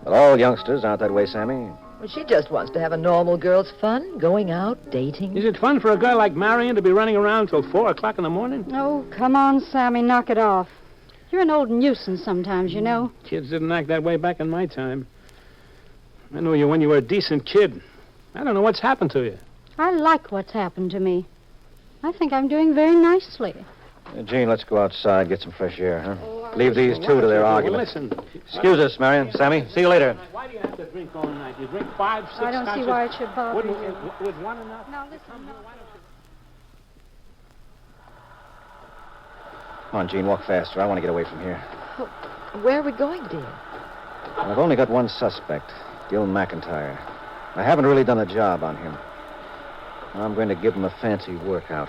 But all youngsters aren't that way, Sammy. Well, she just wants to have a normal girl's fun, going out, dating. Is it fun for a girl like Marion to be running around till 4 o'clock in the morning? Oh, come on, Sammy, knock it off. You're an old nuisance sometimes, you know. Kids didn't act that way back in my time. I knew you when you were a decent kid. I don't know what's happened to you. I like what's happened to me. I think I'm doing very nicely. Jean, let's go outside, get some fresh air, huh? Leave these two to their argument. Listen. Excuse us, Marion. Sammy, see you later. Why do you have to drink all night? You drink 5, 6 I don't see why it should bother you. With one enough? Now, listen. Come on, Jean, walk faster. I want to get away from here. Oh, where are we going, dear? I've only got one suspect, Gil McIntyre. I haven't really done a job on him. I'm going to give him a fancy workout.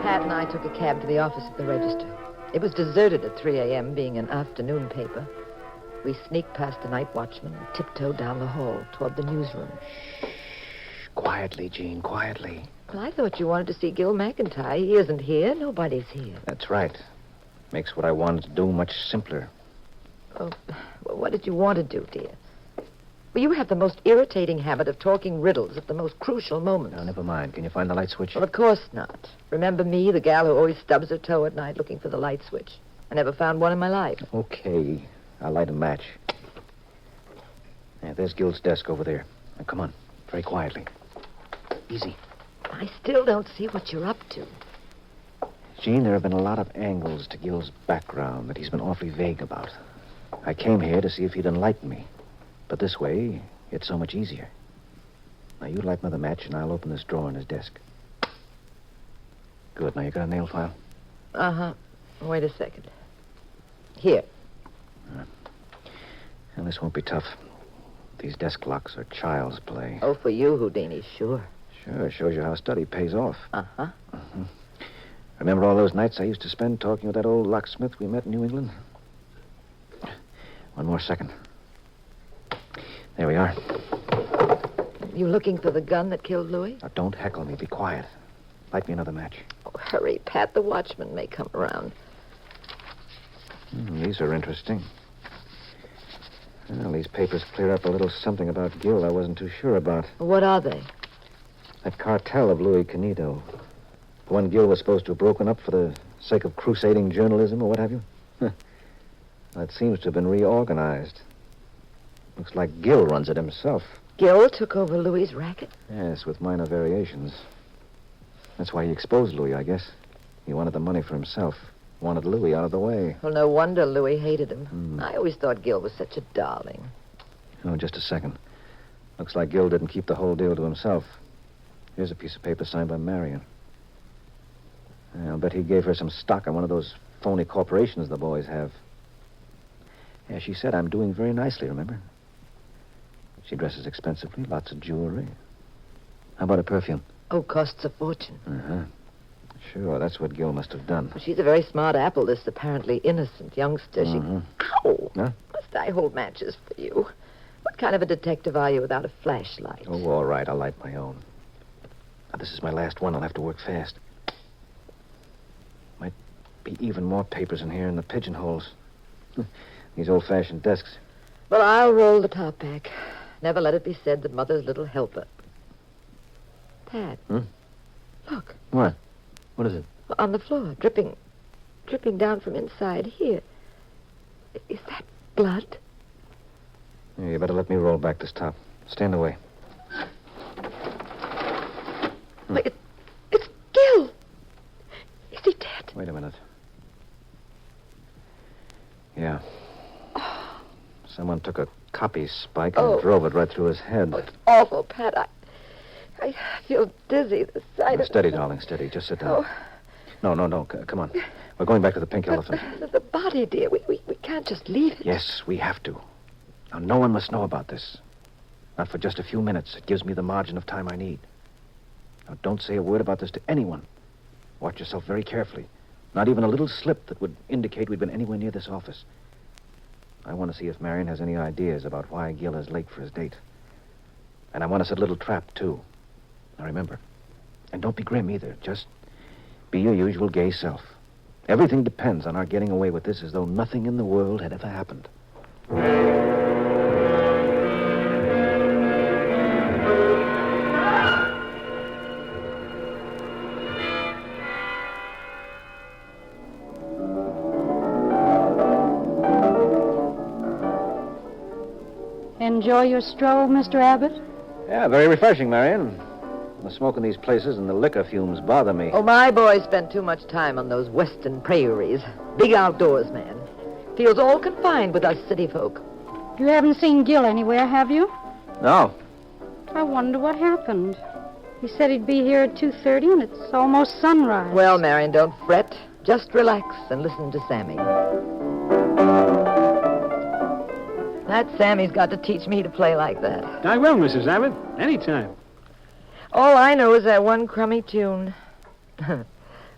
Pat and I took a cab to the office of the Register. It was deserted at 3 a.m., being an afternoon paper. We sneaked past the night watchman and tiptoed down the hall toward the newsroom. Quietly, Jean, quietly. Well, I thought you wanted to see Gil McIntyre. He isn't here. Nobody's here. That's right. Makes what I wanted to do much simpler. Oh, well, what did you want to do, dear? Well, you have the most irritating habit of talking riddles at the most crucial moments. Now, never mind. Can you find the light switch? Well, of course not. Remember me, the gal who always stubs her toe at night looking for the light switch? I never found one in my life. Okay. I'll light a match. Yeah, there's Gil's desk over there. Now, come on. Very quietly. Easy. I still don't see what you're up to. Jean, there have been a lot of angles to Gil's background that he's been awfully vague about. I came here to see if he'd enlighten me. But this way, it's so much easier. Now, you light another match, and I'll open this drawer in his desk. Good. Now, you got a nail file? Uh-huh. Wait a second. Here. And this won't be tough. These desk locks are child's play. Oh, for you, Houdini, sure. Sure, shows you how study pays off. Uh-huh. Mm-hmm. Remember all those nights I used to spend talking with that old locksmith we met in New England? One more second. There we are. You looking for the gun that killed Louis? Now, don't heckle me. Be quiet. Light me another match. Oh, hurry, Pat. The watchman may come around. These are interesting. Well, these papers clear up a little something about Gil I wasn't too sure about. What are they? That cartel of Louis Canito. The one Gil was supposed to have broken up for the sake of crusading journalism or what have you. That seems to have been reorganized. Looks like Gil runs it himself. Gil took over Louis's racket? Yes, with minor variations. That's why he exposed Louis, I guess. He wanted the money for himself. Wanted Louis out of the way. Well, no wonder Louis hated him. I always thought Gil was such a darling. Oh, just a second. Looks like Gil didn't keep the whole deal to himself. Here's a piece of paper signed by Marion. I'll bet he gave her some stock in one of those phony corporations the boys have. Yeah, she said I'm doing very nicely, remember? She dresses expensively, lots of jewelry. How about a perfume? Oh, costs a fortune. Uh-huh. Sure, that's what Gil must have done. Well, she's a very smart apple, this apparently innocent youngster. Mm-hmm. Ow! Huh? Must I hold matches for you? What kind of a detective are you without a flashlight? Oh, all right, I'll light my own. Now, this is my last one. I'll have to work fast. Might be even more papers in here in the pigeonholes. These old-fashioned desks. Well, I'll roll the top back. Never let it be said that Mother's little helper. Pat. Look. What? What is it? On the floor, dripping down from inside here. Is that blood? Yeah, you better let me roll back this top. Stand away. Look, it's Gil. Is he dead? Wait a minute. Yeah. Someone took a copy spike and drove it right through his head. Oh, it's awful, Pat. I feel dizzy. The sight of... Steady, darling, steady. Just sit down. No. Come on. We're going back to the Pink Elephant. The body, dear. We can't just leave it. Yes, we have to. Now, no one must know about this. Not for just a few minutes. It gives me the margin of time I need. Now, don't say a word about this to anyone. Watch yourself very carefully. Not even a little slip that would indicate we'd been anywhere near this office. I want to see if Marion has any ideas about why Gil is late for his date. And I want to set a little trap, too. Now, remember. And don't be grim, either. Just be your usual gay self. Everything depends on our getting away with this as though nothing in the world had ever happened. Enjoy your stroll, Mr. Abbott? Yeah, very refreshing, Marion. The smoke in these places and the liquor fumes bother me. Oh, my boy spent too much time on those western prairies. Big outdoors man. Feels all confined with us city folk. You haven't seen Gil anywhere, have you? No. I wonder what happened. He said he'd be here at 2:30, and it's almost sunrise. Well, Marion, don't fret. Just relax and listen to Sammy. That Sammy's got to teach me to play like that. I will, Mrs. Abbott. Anytime. All I know is that one crummy tune.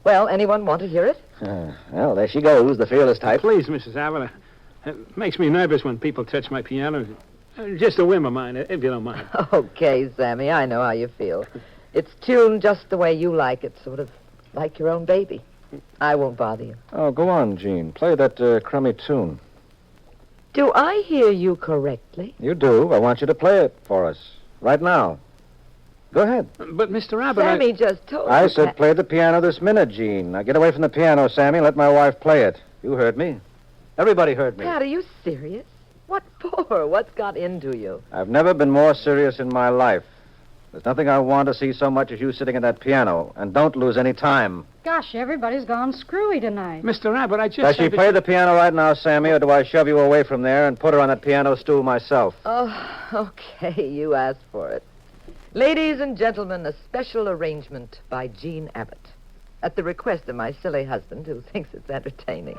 Well, anyone want to hear it? Well, there she goes, the fearless type. Please, Mrs. Abbott. It makes me nervous when people touch my piano. Just a whim of mine, if you don't mind. Okay, Sammy, I know how you feel. It's tuned just the way you like it, sort of like your own baby. I won't bother you. Oh, go on, Jean. Play that crummy tune. Do I hear you correctly? You do. I want you to play it for us. Right now. Go ahead. But, Mr. Abbott, Sammy just told I me said that. play the piano this minute, Jean. Now get away from the piano, Sammy, and let my wife play it. You heard me. Everybody heard me. Pat, are you serious? What for? What's got into you? I've never been more serious in my life. There's nothing I want to see so much as you sitting at that piano. And don't lose any time. Gosh, everybody's gone screwy tonight. Mr. Abbott, I just... Does she play the piano right now, Sammy, or do I shove you away from there and put her on that piano stool myself? Oh, okay, you asked for it. Ladies and gentlemen, a special arrangement by Jean Abbott, at the request of my silly husband, who thinks it's entertaining.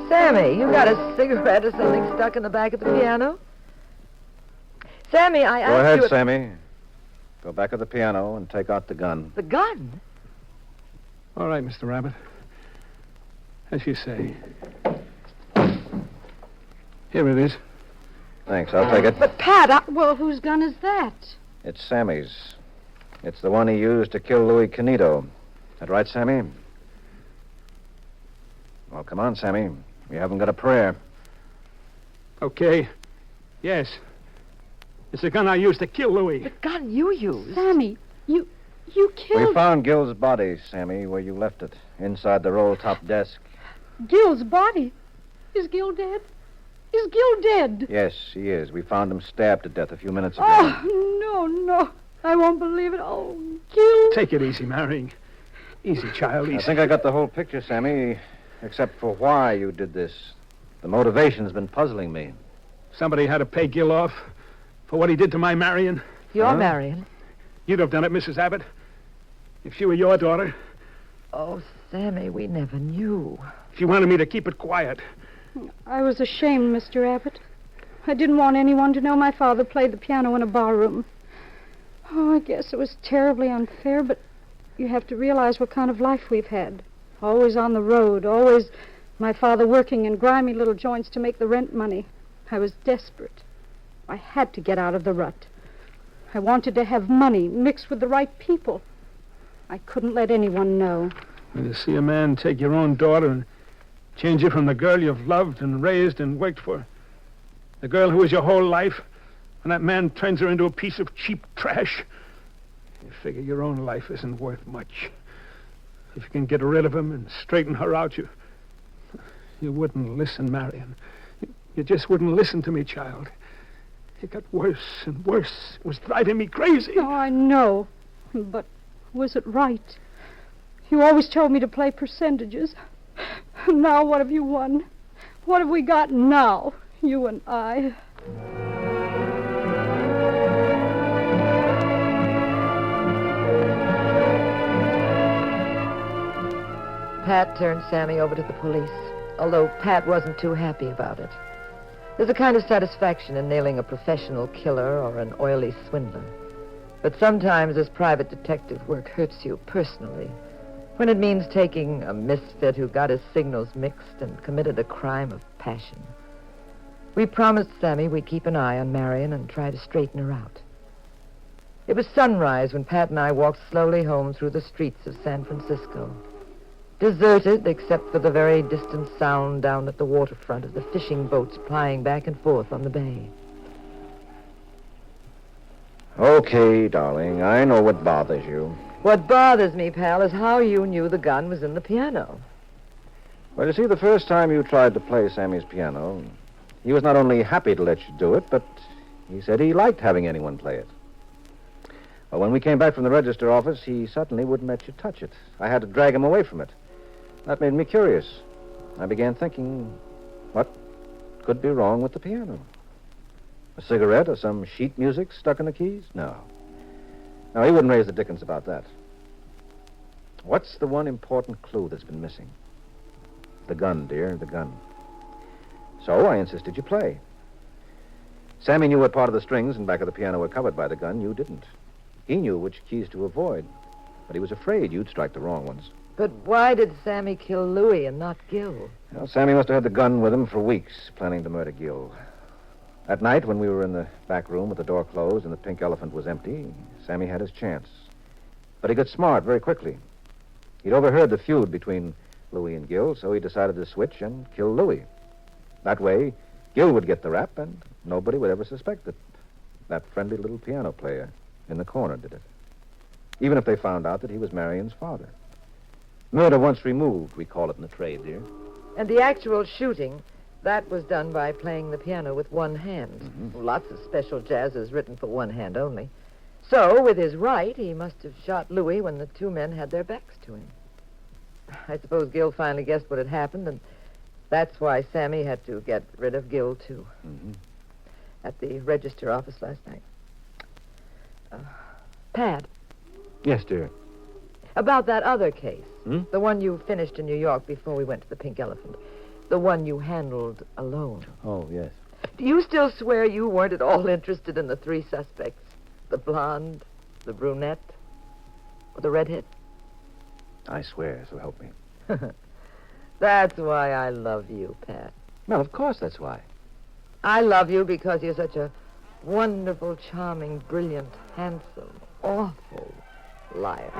Sammy, you got a cigarette or something stuck in the back of the piano? Sammy, I asked you... Go ahead, if- Sammy. Go back to the piano and take out the gun. The gun? All right, Mr. Abbott. As you say. Here it is. Thanks, I'll take it. But, Pat, well, whose gun is that? It's Sammy's. It's the one he used to kill Louis Canito. That right, Sammy? Well, come on, Sammy. We haven't got a prayer. Okay. Yes. It's the gun I used to kill Louis. The gun you used? Sammy, you killed... We found Gil's body, Sammy, where you left it. Inside the roll-top desk. Gil's body? Is Gil dead? Is Gil dead? Yes, he is. We found him stabbed to death a few minutes ago. Oh, no. I won't believe it. Oh, Gil. Take it easy, Mary. Easy, child, easy. I think I got the whole picture, Sammy, except for why you did this. The motivation's been puzzling me. Somebody had to pay Gil off for what he did to my Marion. Your Marion? You'd have done it, Mrs. Abbott, if she were your daughter. Oh, Sammy, we never knew. She wanted me to keep it quiet. I was ashamed, Mr. Abbott. I didn't want anyone to know my father played the piano in a barroom. Oh, I guess it was terribly unfair, but you have to realize what kind of life we've had. Always on the road, always my father working in grimy little joints to make the rent money. I was desperate. I had to get out of the rut. I wanted to have money mixed with the right people. I couldn't let anyone know. And to see a man take your own daughter and change her from the girl you've loved and raised and worked for, the girl who was your whole life, and that man turns her into a piece of cheap trash, you figure your own life isn't worth much. If you can get rid of him and straighten her out, you wouldn't listen, Marion. You just wouldn't listen to me, child. It got worse and worse. It was driving me crazy. Oh, I know. But was it right? You always told me to play percentages. Now what have you won? What have we got now, you and I? Pat turned Sammy over to the police. although Pat wasn't too happy about it. There's a kind of satisfaction in nailing a professional killer or an oily swindler. But sometimes this private detective work hurts you personally, when it means taking a misfit who got his signals mixed and committed a crime of passion. We promised Sammy we'd keep an eye on Marion and try to straighten her out. It was sunrise when Pat and I walked slowly home through the streets of San Francisco. Deserted, except for the very distant sound down at the waterfront of the fishing boats plying back and forth on the bay. Okay, darling, I know what bothers you. What bothers me, pal, is how you knew the gun was in the piano. Well, you see, the first time you tried to play Sammy's piano, he was not only happy to let you do it, but he said he liked having anyone play it. Well, when we came back from the register office, he suddenly wouldn't let you touch it. I had to drag him away from it. That made me curious. I began thinking, what could be wrong with the piano? A cigarette or some sheet music stuck in the keys? No. No, he wouldn't raise the dickens about that. What's the one important clue that's been missing? The gun, dear, the gun. So I insisted you play. Sammy knew what part of the strings and back of the piano were covered by the gun. You didn't. He knew which keys to avoid, but he was afraid you'd strike the wrong ones. But why did Sammy kill Louis and not Gil? Well, Sammy must have had the gun with him for weeks, planning to murder Gil. At night, when we were in the back room with the door closed and the pink elephant was empty, Sammy had his chance. But he got smart very quickly. He'd overheard the feud between Louis and Gil, so he decided to switch and kill Louis. That way, Gil would get the rap, and nobody would ever suspect that that friendly little piano player in the corner did it. Even if they found out that he was Marion's father. Murder once removed, we call it in the trade, dear. And the actual shooting, that was done by playing the piano with one hand. Mm-hmm. Lots of special jazz is written for one hand only. So, with his right, he must have shot Louis when the two men had their backs to him. I suppose Gil finally guessed what had happened, and that's why Sammy had to get rid of Gil, too. Mm-hmm. At the register office last night. Pat. Yes, dear. About that other case. Hmm? The one you finished in New York before we went to the Pink Elephant. The one you handled alone. Oh, yes. Do you still swear you weren't at all interested in the three suspects? The blonde, the brunette, or the redhead? I swear, so help me. That's why I love you, Pat. Well, of course that's why. I love you because you're such a wonderful, charming, brilliant, handsome, awful liar.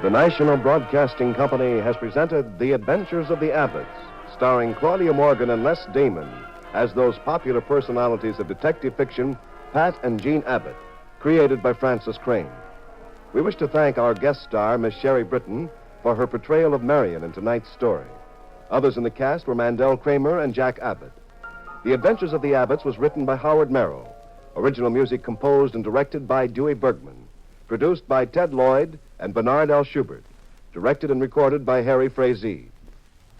The National Broadcasting Company has presented The Adventures of the Abbotts, starring Claudia Morgan and Les Damon as those popular personalities of detective fiction, Pat and Jean Abbott, created by Francis Crane. We wish to thank our guest star, Miss Sherry Britton, for her portrayal of Marion in tonight's story. Others in the cast were Mandel Kramer and Jack Abbott. The Adventures of the Abbotts was written by Howard Merrill. Original music composed and directed by Dewey Bergman. Produced by Ted Lloyd and Bernard L. Schubert. Directed and recorded by Harry Frazee.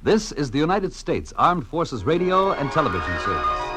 This is the United States Armed Forces Radio and Television Service.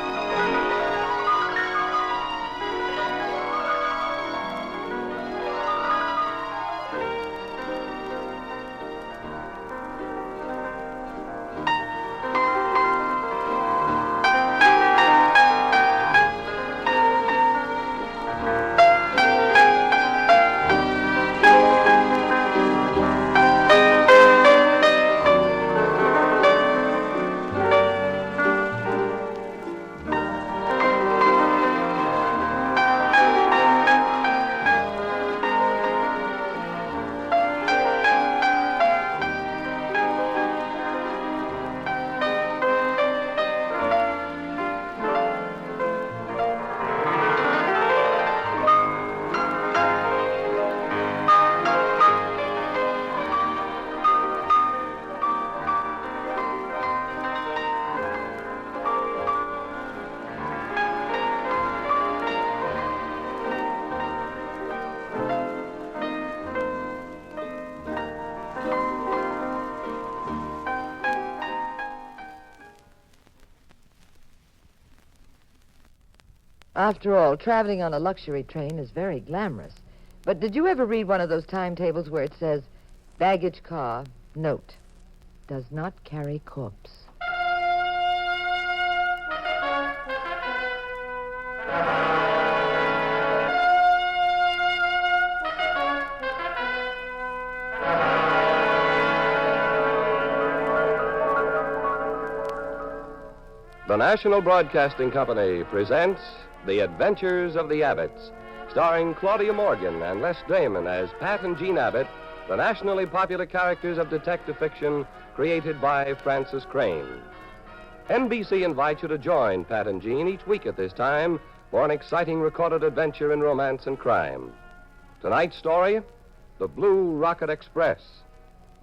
After all, traveling on a luxury train is very glamorous. But did you ever read one of those timetables where it says, baggage car, note, does not carry corpse? The National Broadcasting Company presents The Adventures of the Abbotts, starring Claudia Morgan and Les Damon as Pat and Jean Abbott, the nationally popular characters of detective fiction created by Francis Crane. NBC invites you to join Pat and Jean each week at this time for an exciting recorded adventure in romance and crime. Tonight's story, The Blue Rocket Express.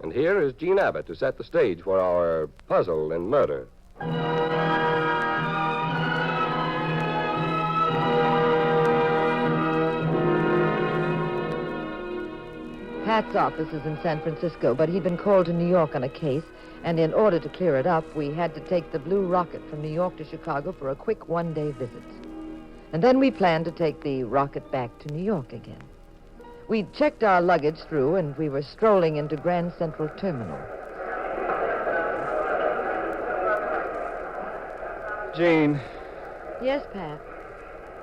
And here is Jean Abbott to set the stage for our puzzle in murder. Pat's office is in San Francisco, but he'd been called to New York on a case, and in order to clear it up, we had to take the Blue Rocket from New York to Chicago for a quick one-day visit. And then we planned to take the rocket back to New York again. We'd checked our luggage through, and we were strolling into Grand Central Terminal. Jean, Yes, Pat?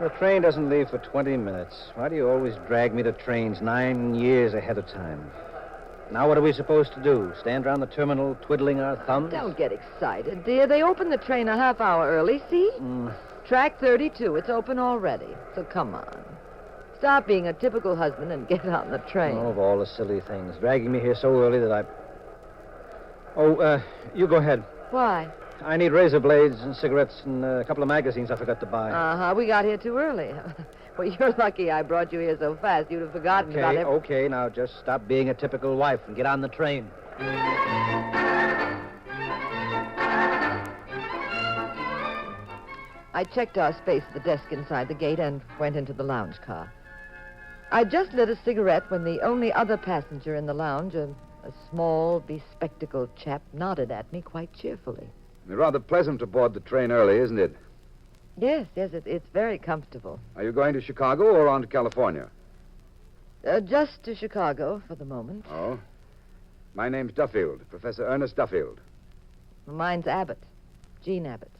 the train doesn't leave for 20 minutes. Why do you always drag me to trains 9 years ahead of time? Now what are we supposed to do? Stand around the terminal twiddling our thumbs? Don't get excited, dear. They opened the train a half hour early, see? Track 32. It's open already. So come on. Stop being a typical husband and get on the train. Oh, of all the silly things. Dragging me here so early that I... you go ahead. Why? I need razor blades and cigarettes and a couple of magazines I forgot to buy. Uh-huh. We got here too early. Well, you're lucky I brought you here so fast. You'd have forgotten about it. Okay, now just stop being a typical wife and get on the train. I checked our space at the desk inside the gate and went into the lounge car. I just lit a cigarette when the only other passenger in the lounge, a small, bespectacled chap, nodded at me quite cheerfully. Rather pleasant to board the train early, isn't it? Yes, it's very comfortable. Are you going to Chicago or on to California? Just to Chicago for the moment. Oh. My name's Duffield, Professor Ernest Duffield. Mine's Abbott, Jean Abbott.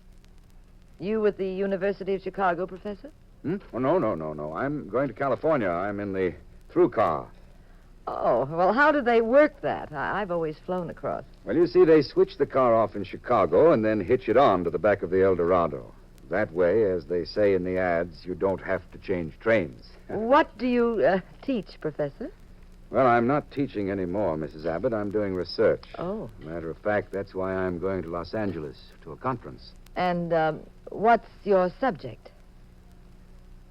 You with the University of Chicago, Professor? Oh, no. I'm going to California. I'm in the through car. Oh, well, how do they work that? I've always flown across. Well, you see, they switch the car off in Chicago and then hitch it on to the back of the El Dorado. That way, as they say in the ads, you don't have to change trains. What do you teach, Professor? Well, I'm not teaching anymore, Mrs. Abbott. I'm doing research. Oh. Matter of fact, that's why I'm going to Los Angeles to a conference. And what's your subject?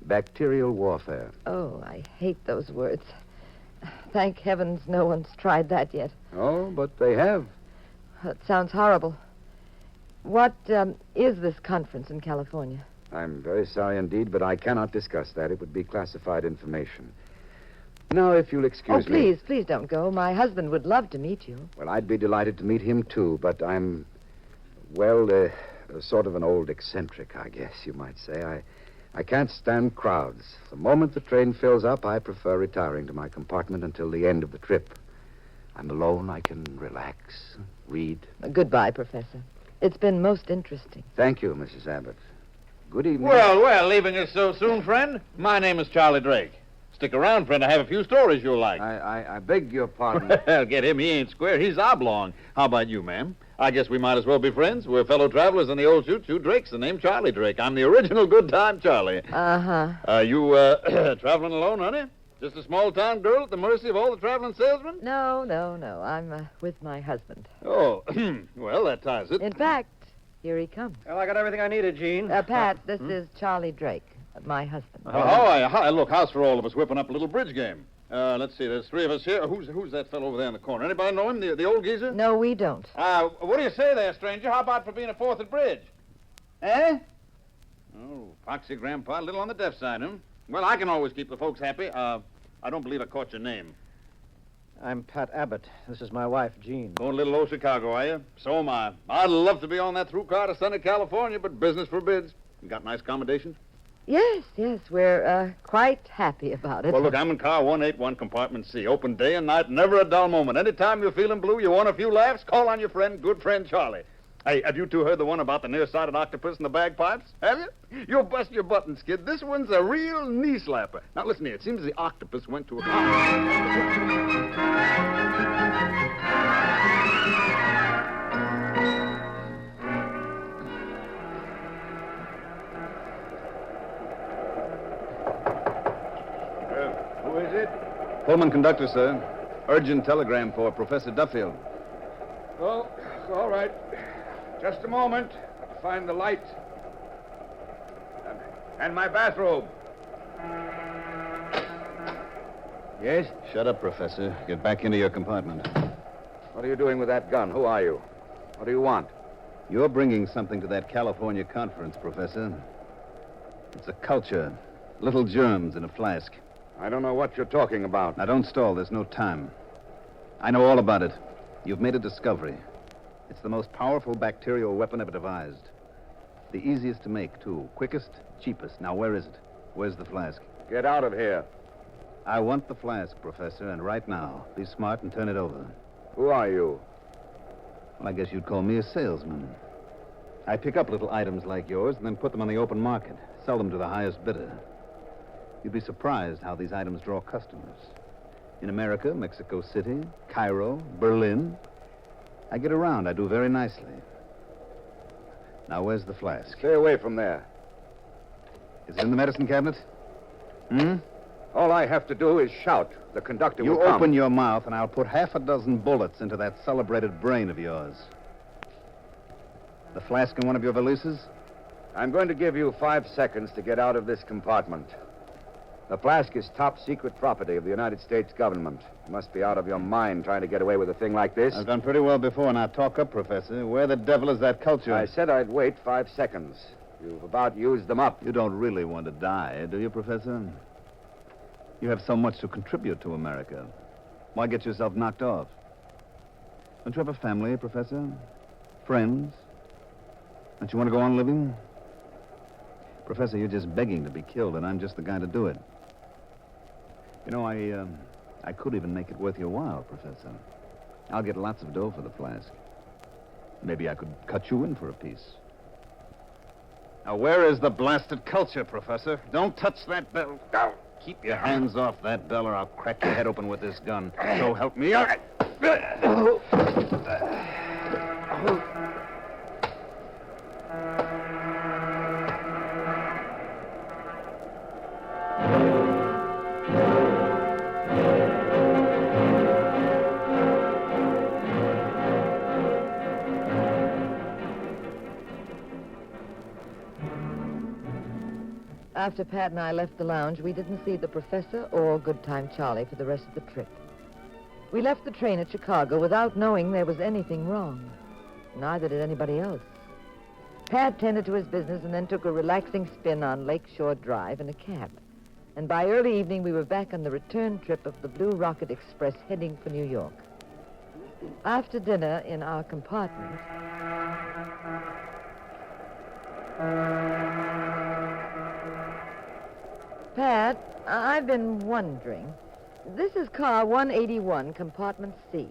Bacterial warfare. Oh, I hate those words. Thank heavens no one's tried that yet. Oh, but they have. That sounds horrible. What is this conference in California? I'm very sorry indeed, but I cannot discuss that. It would be classified information. Now, if you'll excuse me... Oh, please don't go. My husband would love to meet you. Well, I'd be delighted to meet him, too, but I'm, well, sort of an old eccentric, I guess you might say. I can't stand crowds. The moment the train fills up, I prefer retiring to my compartment until the end of the trip. I'm alone. I can relax, read. Goodbye, Professor. It's been most interesting. Thank you, Mrs. Abbott. Good evening. Well, leaving us so soon, friend? My name is Charlie Drake. Stick around, friend. I have a few stories you'll like. I beg your pardon. Well, get him. He ain't square. He's oblong. How about you, ma'am? I guess we might as well be friends. We're fellow travelers in the old choo-choo. Drake's the name, Charlie Drake. I'm the original good time Charlie. Uh-huh. You, traveling alone, honey? Just a small-town girl at the mercy of all the traveling salesmen? No. I'm with my husband. Oh, well, that ties it. In fact, here he comes. Well, I got everything I needed, Jean. Pat, this is Charlie Drake, my husband. Look, how's for all of us whipping up a little bridge game? Let's see, there's three of us here. Who's that fellow over there in the corner? Anybody know him, the old geezer? No, we don't. What do you say there, stranger? How about for being a fourth at bridge? Eh? Oh, foxy grandpa, a little on the deaf side, huh? Well, I can always keep the folks happy. I don't believe I caught your name. I'm Pat Abbott. This is my wife, Jean. Going to little old Chicago, are you? So am I. I'd love to be on that through car to sunny California, but business forbids. You got nice accommodations? Yes, we're quite happy about it. Well, look, I'm in car 181, compartment C. Open day and night, never a dull moment. Anytime you're feeling blue, you want a few laughs, call on your good friend Charlie. Hey, have you two heard the one about the nearsighted octopus and the bagpipes? Have you? You'll bust your buttons, kid. This one's a real knee slapper. Now, listen here. It seems the octopus went to a... Who is it? Pullman conductor, sir. Urgent telegram for Professor Duffield. Oh, all right. Just a moment. I'll find the light. And my bathrobe. Yes? Shut up, Professor. Get back into your compartment. What are you doing with that gun? Who are you? What do you want? You're bringing something to that California conference, Professor. It's a culture. Little germs in a flask. I don't know what you're talking about. Now, don't stall. There's no time. I know all about it. You've made a discovery. It's the most powerful bacterial weapon ever devised. The easiest to make, too. Quickest, cheapest. Now, where is it? Where's the flask? Get out of here. I want the flask, Professor, and right now. Be smart and turn it over. Who are you? Well, I guess you'd call me a salesman. I pick up little items like yours and then put them on the open market. Sell them to the highest bidder. You'd be surprised how these items draw customers. In America, Mexico City, Cairo, Berlin. I get around. I do very nicely. Now, where's the flask? Stay away from there. Is it in the medicine cabinet? All I have to do is shout. The conductor will You come. open your mouth, and I'll put 6 bullets into that celebrated brain of yours. The flask in one of your valises? I'm going to give you 5 seconds to get out of this compartment. The flask is top secret property of the United States government. You must be out of your mind trying to get away with a thing like this. I've done pretty well before. Now talk up, Professor. Where the devil is that culture? I said I'd wait 5 seconds. You've about used them up. You don't really want to die, do you, Professor? You have so much to contribute to America. Why get yourself knocked off? Don't you have a family, Professor? Friends? Don't you want to go on living? Professor, you're just begging to be killed, and I'm just the guy to do it. You know, I could even make it worth your while, Professor. I'll get lots of dough for the flask. Maybe I could cut you in for a piece. Now, where is the blasted culture, Professor? Don't touch that bell. Go. Keep your hands off that bell, or I'll crack your head open with this gun. So help me. After Pat and I left the lounge, we didn't see the professor or Good Time Charlie for the rest of the trip. We left the train at Chicago without knowing there was anything wrong. Neither did anybody else. Pat tended to his business and then took a relaxing spin on Lakeshore Drive in a cab. And by early evening, we were back on the return trip of the Blue Rocket Express heading for New York. After dinner in our compartment... Pat, I've been wondering. This is car 181, compartment C.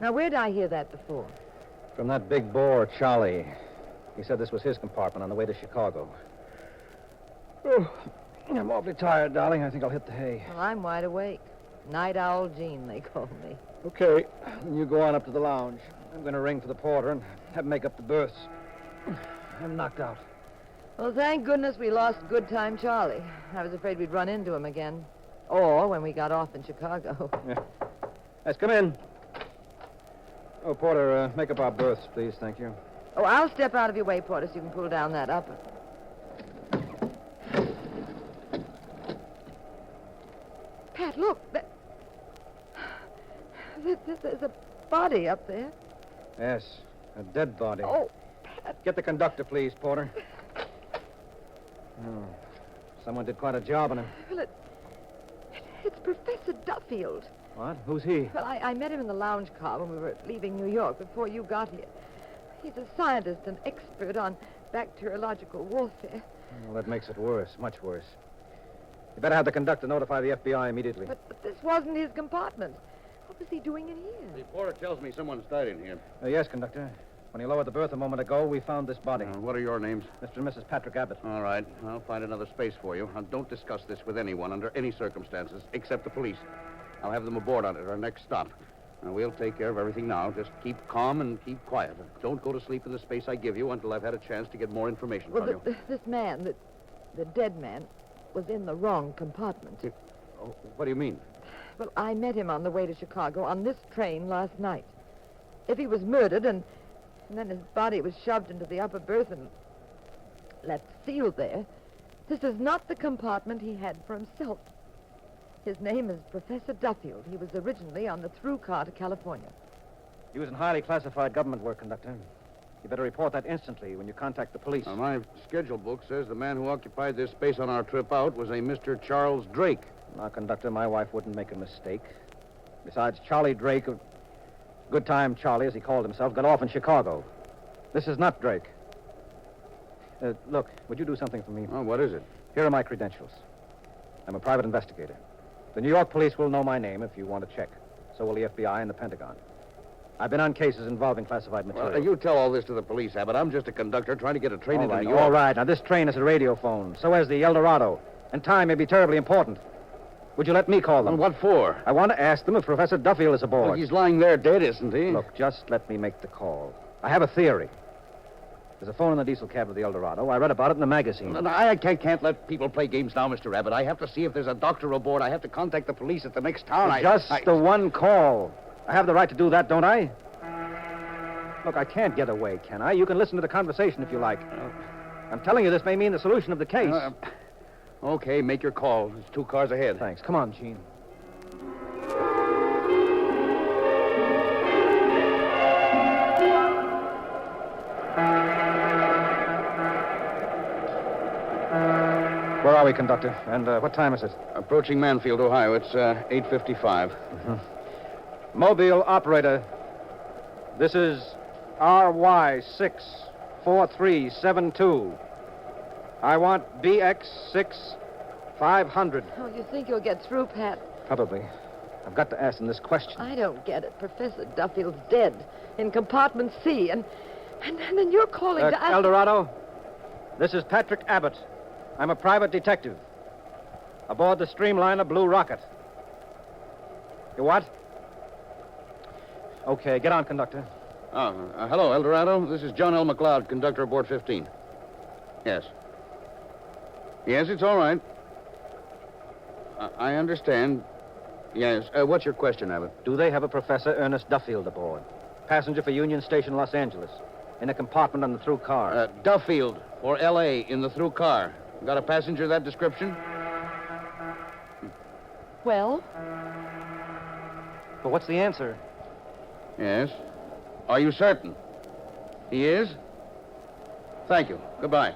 Now, where did I hear that before? From that big bore, Charlie. He said this was his compartment on the way to Chicago. Oh, I'm awfully tired, darling. I think I'll hit the hay. Well, I'm wide awake. Night Owl Jean, they call me. Okay. You go on up to the lounge. I'm going to ring for the porter and have him make up the berths. I'm knocked out. Well, thank goodness we lost Good Time Charlie. I was afraid we'd run into him again. Or when we got off in Chicago. Yeah. Yes, come in. Oh, porter, make up our berths, please. Thank you. Oh, I'll step out of your way, Porter, so you can pull down that upper. Pat, look. There's a body up there. Yes, a dead body. Oh, Pat. Get the conductor, please, porter. Oh, someone did quite a job on him. Well, it's Professor Duffield. What? Who's he? Well, I met him in the lounge car when we were leaving New York before you got here. He's a scientist and expert on bacteriological warfare. Well, that makes it worse, much worse. You better have the conductor notify the FBI immediately. But this wasn't his compartment. What was he doing in here? The porter tells me someone's died in here. Yes, conductor. When he lowered the berth a moment ago, we found this body. What are your names? Mr. and Mrs. Patrick Abbott. All right. I'll find another space for you. Now, don't discuss this with anyone under any circumstances, except the police. I'll have them aboard on it at our next stop. Now, we'll take care of everything now. Just keep calm and keep quiet. Don't go to sleep in the space I give you until I've had a chance to get more information from you. This man, the dead man, was in the wrong compartment. Oh, what do you mean? Well, I met him on the way to Chicago on this train last night. If he was murdered and then his body was shoved into the upper berth and left sealed there, this is not the compartment he had for himself. His name is Professor Duffield. He was originally on the through car to California. He was in highly classified government work, conductor. You better report that instantly when you contact the police. My schedule book says the man who occupied this space on our trip out was a Mr. Charles Drake. Now, conductor, my wife wouldn't make a mistake. Besides, Charlie Drake, Good Time Charlie, as he called himself, got off in Chicago. This is not Drake. Look, would you do something for me? Oh, what is it? Here are my credentials. I'm a private investigator. The New York police will know my name if you want to check. So will the FBI and the Pentagon. I've been on cases involving classified material. Well, you tell all this to the police, Abbott. I'm just a conductor trying to get a train into New York. All right. Now, this train is a radio phone. So is the El Dorado. And time may be terribly important. Would you let me call them? Well, what for? I want to ask them if Professor Duffield is aboard. Well, he's lying there dead, isn't he? Look, just let me make the call. I have a theory. There's a phone in the diesel cab of the El Dorado. I read about it in the magazine. No, I can't let people play games now, Mr. Abbott. I have to see if there's a doctor aboard. I have to contact the police at the next town. Just the one call. I have the right to do that, don't I? Look, I can't get away, can I? You can listen to the conversation if you like. I'm telling you, this may mean the solution of the case. Okay, make your call. There's 2 cars ahead. Thanks. Come on, Gene. Where are we, conductor? And what time is it? Approaching Manfield, Ohio. It's 8:55. Mm-hmm. Mobile operator. This is RY64372. I want BX6500. Oh, you think you'll get through, Pat? Probably. I've got to ask them this question. I don't get it. Professor Duffield's dead in compartment C, and then you're calling to ask... El Dorado, this is Patrick Abbott. I'm a private detective. Aboard the Streamliner Blue Rocket. You what? Okay, get on, conductor. Hello, El Dorado. This is John L. McLeod, conductor aboard 15. Yes. Yes, it's all right. I understand. Yes. What's your question, Abbott? Do they have a Professor Ernest Duffield aboard? Passenger for Union Station, Los Angeles. In a compartment on the through car. Duffield for L.A. in the through car. Got a passenger of that description? Well? But what's the answer? Yes. Are you certain? He is? Thank you. Goodbye.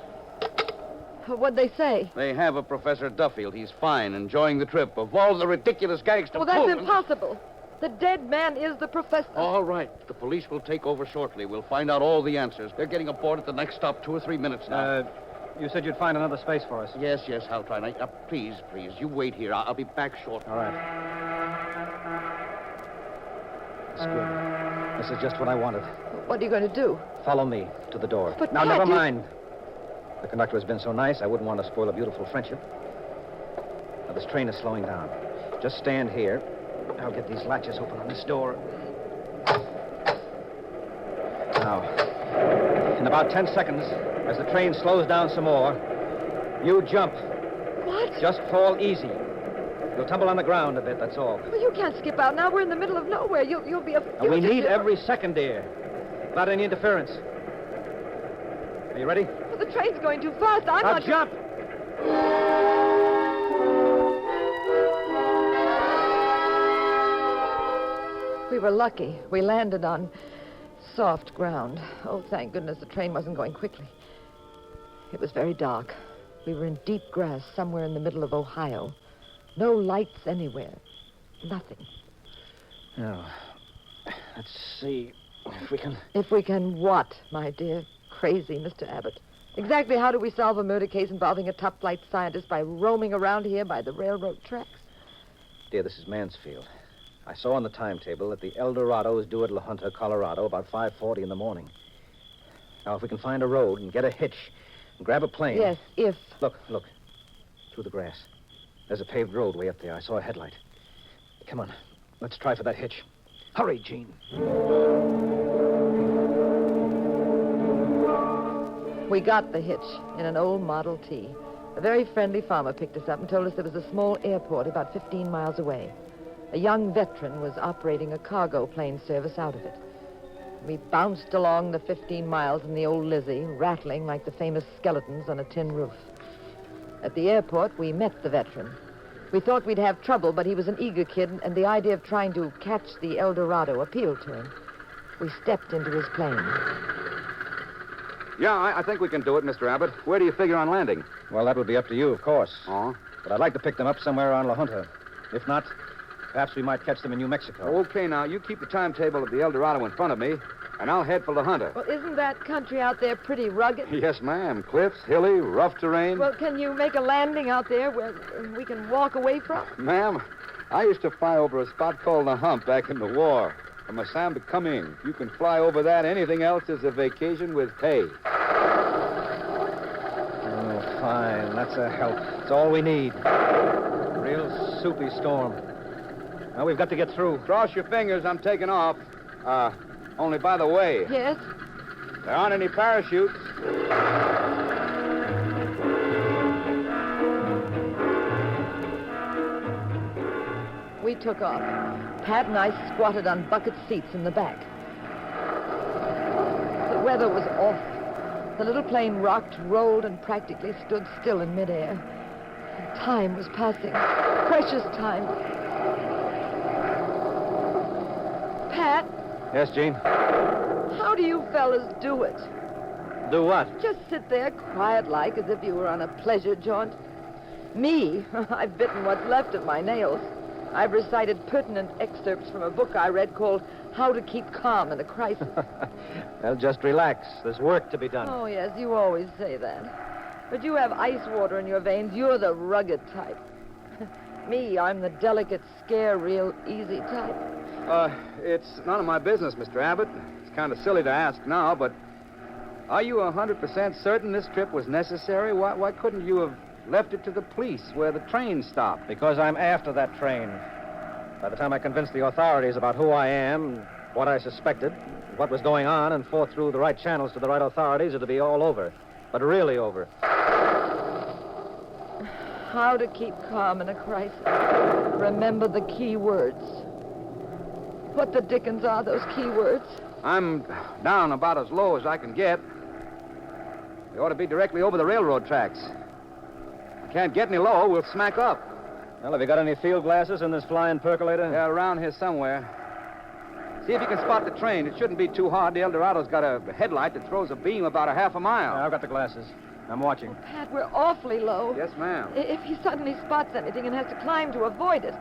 What'd they say? They have a Professor Duffield. He's fine, enjoying the trip. Of all the ridiculous gags to pull... Well, that's impossible. The dead man is the professor. All right. The police will take over shortly. We'll find out all the answers. They're getting aboard at the next stop 2 or 3 minutes now. You said you'd find another space for us. Yes, I'll try. Now, please, you wait here. I'll be back shortly. All right. That's good. This is just what I wanted. What are you going to do? Follow me to the door. But now, Pat, never mind. The conductor has been so nice, I wouldn't want to spoil a beautiful friendship. Now, this train is slowing down. Just stand here. I'll get these latches open on this door. Now, in about 10 seconds, as the train slows down some more, you jump. What? Just fall easy. You'll tumble on the ground a bit, that's all. Well, you can't skip out now. We're in the middle of nowhere. You'll be a... And we need every second, dear. Without any interference. Are you ready? Well, the train's going too fast. I'm now not... jump! We were lucky. We landed on soft ground. Oh, thank goodness the train wasn't going quickly. It was very dark. We were in deep grass somewhere in the middle of Ohio. No lights anywhere. Nothing. Now, let's see if we can... If we can what, my dear, crazy Mr. Abbott? Exactly how do we solve a murder case involving a top-flight scientist by roaming around here by the railroad tracks? Dear, this is Mansfield. I saw on the timetable that the El Dorado is due at La Junta, Colorado, about 5:40 in the morning. Now, if we can find a road and get a hitch and grab a plane... Yes, if... Look. Through the grass. There's a paved road way up there. I saw a headlight. Come on. Let's try for that hitch. Hurry, Gene. We got the hitch in an old Model T. A very friendly farmer picked us up and told us there was a small airport about 15 miles away. A young veteran was operating a cargo plane service out of it. We bounced along the 15 miles in the old Lizzie, rattling like the famous skeletons on a tin roof. At the airport, we met the veteran. We thought we'd have trouble, but he was an eager kid, and the idea of trying to catch the El Dorado appealed to him. We stepped into his plane. Yeah, I think we can do it, Mr. Abbott. Where do you figure on landing? Well, that would be up to you, of course. Oh? But I'd like to pick them up somewhere around La Junta. If not, perhaps we might catch them in New Mexico. Okay, now, you keep the timetable of the El Dorado in front of me, and I'll head for La Junta. Well, isn't that country out there pretty rugged? Yes, ma'am. Cliffs, hilly, rough terrain. Well, can you make a landing out there where we can walk away from? Ma'am, I used to fly over a spot called the Hump back in the war. From Assam to Kunming. You can fly over that. Anything else is a vacation with pay. Oh, fine. That's a help. It's all we need. Real soupy storm. Now, we've got to get through. Cross your fingers. I'm taking off. Only by the way. Yes? There aren't any parachutes. We took off. Pat and I squatted on bucket seats in the back. The weather was awful. The little plane rocked, rolled, and practically stood still in midair. Time was passing. Precious time. Pat? Yes, Gene? How do you fellas do it? Do what? Just sit there quiet-like as if you were on a pleasure jaunt. Me? I've bitten what's left of my nails. I've recited pertinent excerpts from a book I read called How to Keep Calm in a Crisis. Well, just relax. There's work to be done. Oh, yes, you always say that. But you have ice water in your veins. You're the rugged type. Me, I'm the delicate, scare real easy type. It's none of my business, Mr. Abbott. It's kind of silly to ask now, but are you 100% certain this trip was necessary? Why couldn't you have left it to the police where the train stopped? Because I'm after that train. By the time I convinced the authorities about who I am, what I suspected, what was going on, and fought through the right channels to the right authorities, it'll be all over. But really over. How to keep calm in a crisis. Remember the key words. What the dickens are those key words? I'm down about as low as I can get. We ought to be directly over the railroad tracks. If we can't get any lower, we'll smack up. Well, have you got any field glasses in this flying percolator? Yeah, around here somewhere. See if you can spot the train. It shouldn't be too hard. The El Dorado's got a headlight that throws a beam about a half a mile. Yeah, I've got the glasses. I'm watching. Pat, we're awfully low. Yes, ma'am. If he suddenly spots anything and has to climb to avoid it,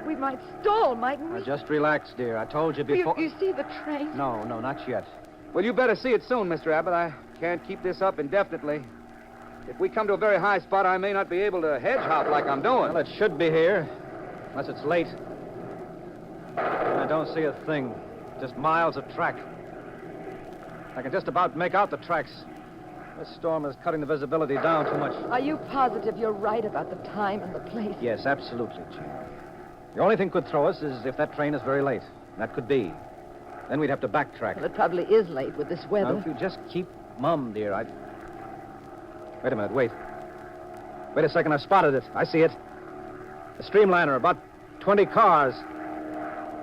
we might stall, mightn't we? Now, just relax, dear. I told you before... You see the train? No, not yet. Well, you better see it soon, Mr. Abbott. I can't keep this up indefinitely. If we come to a very high spot, I may not be able to hedge hop like I'm doing. Well, it should be here, unless it's late. I don't see a thing. Just miles of track. I can just about make out the tracks. This storm is cutting the visibility down too much. Are you positive you're right about the time and the place? Yes, absolutely, Jim. The only thing could throw us is if that train is very late. That could be. Then we'd have to backtrack. Well, it probably is late with this weather. Now, if you just keep mum, dear, Wait a minute, wait. Wait a second, I've spotted it. I see it. A streamliner, about 20 cars.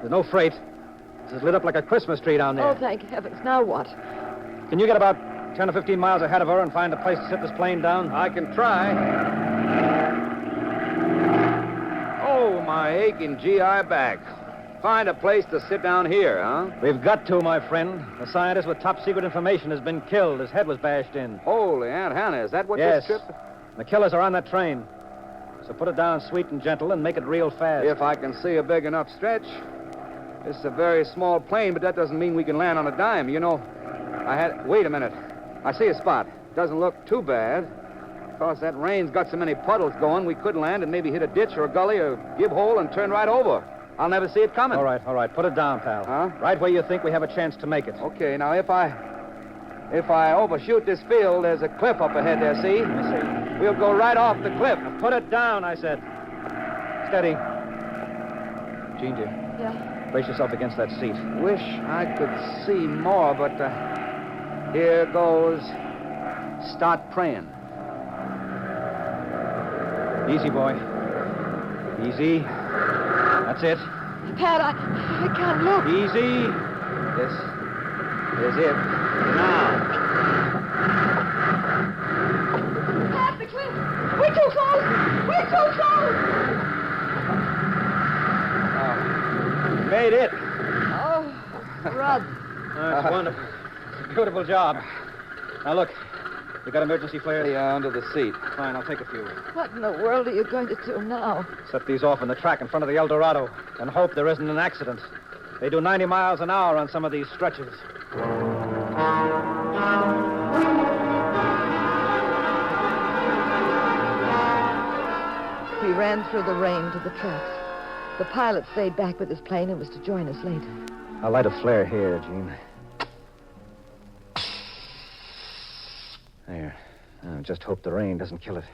There's no freight. This is lit up like a Christmas tree down there. Oh, thank heavens. Now what? Can you get about 10 or 15 miles ahead of her and find a place to sit this plane down? I can try. Oh, my aching GI back. Find a place to sit down here, huh? We've got to, my friend. The scientist with top secret information has been killed. His head was bashed in. Holy Aunt Hannah, is that what yes. this trip... The killers are on that train. So put it down sweet and gentle and make it real fast. If I can see a big enough stretch. This is a very small plane, but that doesn't mean we can land on a dime. You know, Wait a minute. I see a spot. doesn't look too bad. Of course, that rain's got so many puddles going, we could land and maybe hit a ditch or a gully or give hole and turn right over. I'll never see it coming. All right. Put it down, pal. Huh? Right where you think we have a chance to make it. Okay, now if I overshoot this field, there's a cliff up ahead there, see? Let me see. We'll go right off the cliff. Now put it down, I said. Steady. Jean, dear. Yeah? Brace yourself against that seat. Wish I could see more, but here goes. Start praying. Easy, boy. Easy. That's it. Pat, I can't look. Easy. This is it. Now. Pat, the cliff. We're too close. We're too close. Made it. Oh, Rod. That's wonderful. It's a beautiful job. Now, look. You got emergency flares? Yeah, under the seat. Fine, I'll take a few. What in the world are you going to do now? Set these off on the track in front of the El Dorado and hope there isn't an accident. They do 90 miles an hour on some of these stretches. We ran through the rain to the tracks. The pilot stayed back with his plane and was to join us later. I'll light a flare here, Jean. There. Now, just hope the rain doesn't kill it.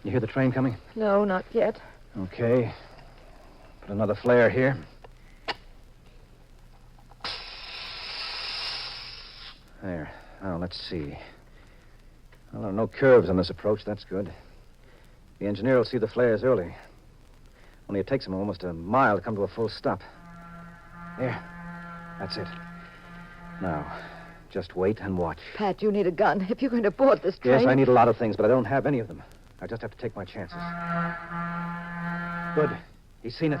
You hear the train coming? No, not yet. Okay. Put another flare here. There. Now, let's see. Well, there are no curves on this approach. That's good. The engineer will see the flares early. Only it takes him almost a mile to come to a full stop. There. That's it. Now, just wait and watch. Pat, you need a gun if you're going to board this train. Yes, I need a lot of things, but I don't have any of them. I just have to take my chances. Good. He's seen it.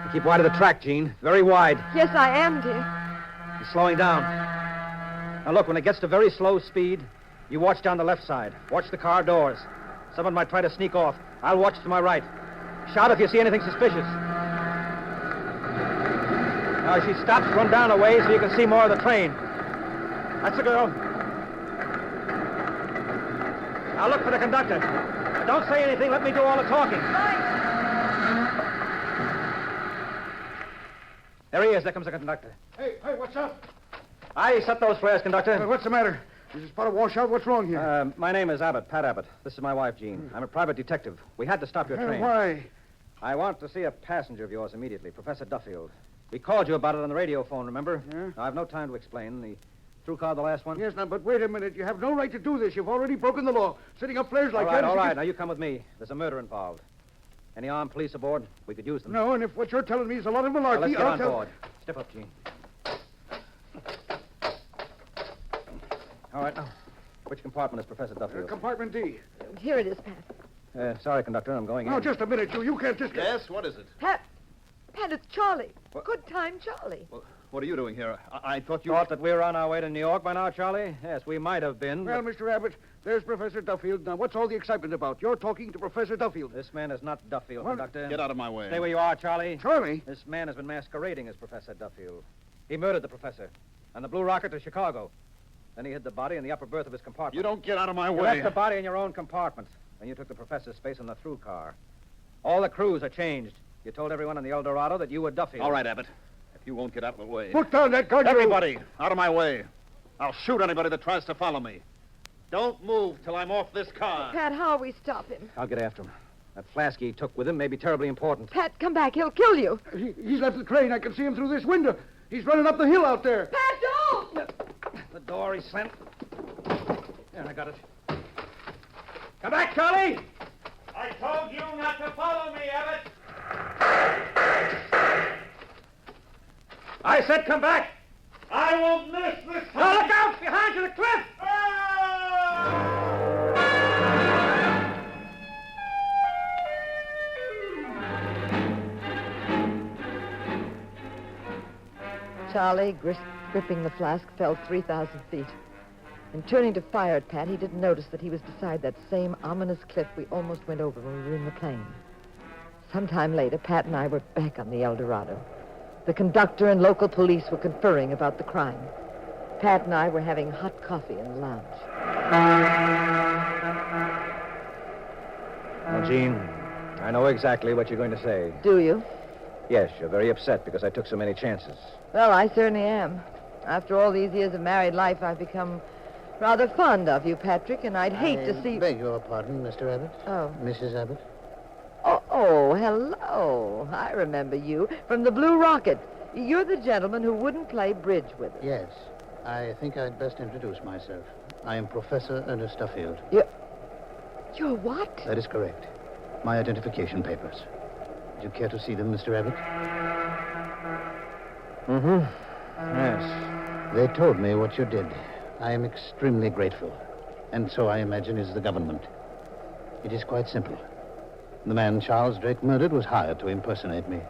You keep wide of the track, Jean. Very wide. Yes, I am, dear. He's slowing down. Now, look, when it gets to very slow speed, you watch down the left side. Watch the car doors. Someone might try to sneak off. I'll watch to my right. Shout if you see anything suspicious. Now, as she stops, run down a way so you can see more of the train. That's the girl. Now, look for the conductor. Don't say anything. Let me do all the talking. There he is. There comes the conductor. Hey, what's up? I set those flares, conductor. What's the matter? Is this spot a washout? What's wrong here? My name is Abbott, Pat Abbott. This is my wife, Jean. I'm a private detective. We had to stop your train. Why? I want to see a passenger of yours immediately, Professor Duffield. We called you about it on the radio phone, remember? Yeah? Now, I've no time to explain. The through car, the last one? Yes, now, but wait a minute. You have no right to do this. You've already broken the law. Setting up flares like that. All right. Now, you come with me. There's a murder involved. Any armed police aboard? We could use them. No, and if what you're telling me is a lot of malarkey, Now, let's get I'll on tell... board. Step up, Gene. All right, now, which compartment is Professor Duffield? Compartment D. Here it is, Pat. Sorry, conductor, I'm going in. No, just a minute, you. You can't just... Yes, what is it? Pat, it's Charlie. Good time, Charlie. Well, what are you doing here? I thought you... Thought that we were on our way to New York by now, Charlie? Yes, we might have been. Well, Mr. Abbott, there's Professor Duffield. Now, what's all the excitement about? You're talking to Professor Duffield. This man is not Duffield, conductor. Get out of my way. Stay where you are, Charlie. Charlie? This man has been masquerading as Professor Duffield. He murdered the professor on the blue rocket to Chicago. Then he hid the body in the upper berth of his compartment. You don't get out of my You way. left the body in your own compartment. Then you took the professor's space on the through car. All the crews are changed. You told everyone in the El Dorado that you were Duffield. All right, Abbott. If you won't get out of the way. Put down that gun. Everybody, out of my way. I'll shoot anybody that tries to follow me. Don't move till I'm off this car. Pat, how will we stop him? I'll get after him. That flask he took with him may be terribly important. Pat, come back. He'll kill you. He's left the train. I can see him through this window. He's running up the hill out there. Pat, don't! The door he slammed. There, I got it. Come back, Charlie! I told you not to follow me, Abbott. I said come back! I won't miss this time. Now look out! Behind you, the cliff! Charlie, gripping the flask, fell 3,000 feet. And turning to fire at Pat, he didn't notice that he was beside that same ominous cliff we almost went over when we were in the plane. Sometime later, Pat and I were back on the El Dorado. The conductor and local police were conferring about the crime. Pat and I were having hot coffee in the lounge. Now, Jean, I know exactly what you're going to say. Do you? Yes, you're very upset because I took so many chances. Well, I certainly am. After all these years of married life, I've become rather fond of you, Patrick, and I'd hate to see... I beg your pardon, Mr. Abbott. Oh. Mrs. Abbott. Oh, hello. I remember you from the Blue Rocket. You're the gentleman who wouldn't play bridge with us. Yes. I think I'd best introduce myself. I am Professor Ernest Duffield. You're what? That is correct. My identification papers. Would you care to see them, Mr. Abbott? Mm-hmm. Yes. They told me what you did. I am extremely grateful. And so I imagine is the government. It is quite simple. The man Charles Drake murdered was hired to impersonate me.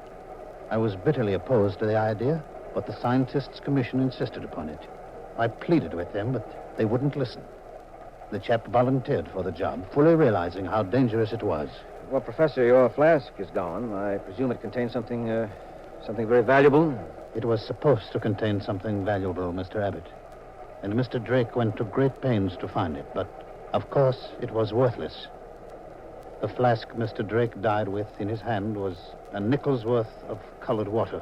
I was bitterly opposed to the idea, but the Scientists' Commission insisted upon it. I pleaded with them, but they wouldn't listen. The chap volunteered for the job, fully realizing how dangerous it was. Well, Professor, your flask is gone. I presume it contains something very valuable? It was supposed to contain something valuable, Mr. Abbott. And Mr. Drake went to great pains to find it, but, of course, it was worthless. The flask Mr. Drake died with in his hand was a nickel's worth of colored water.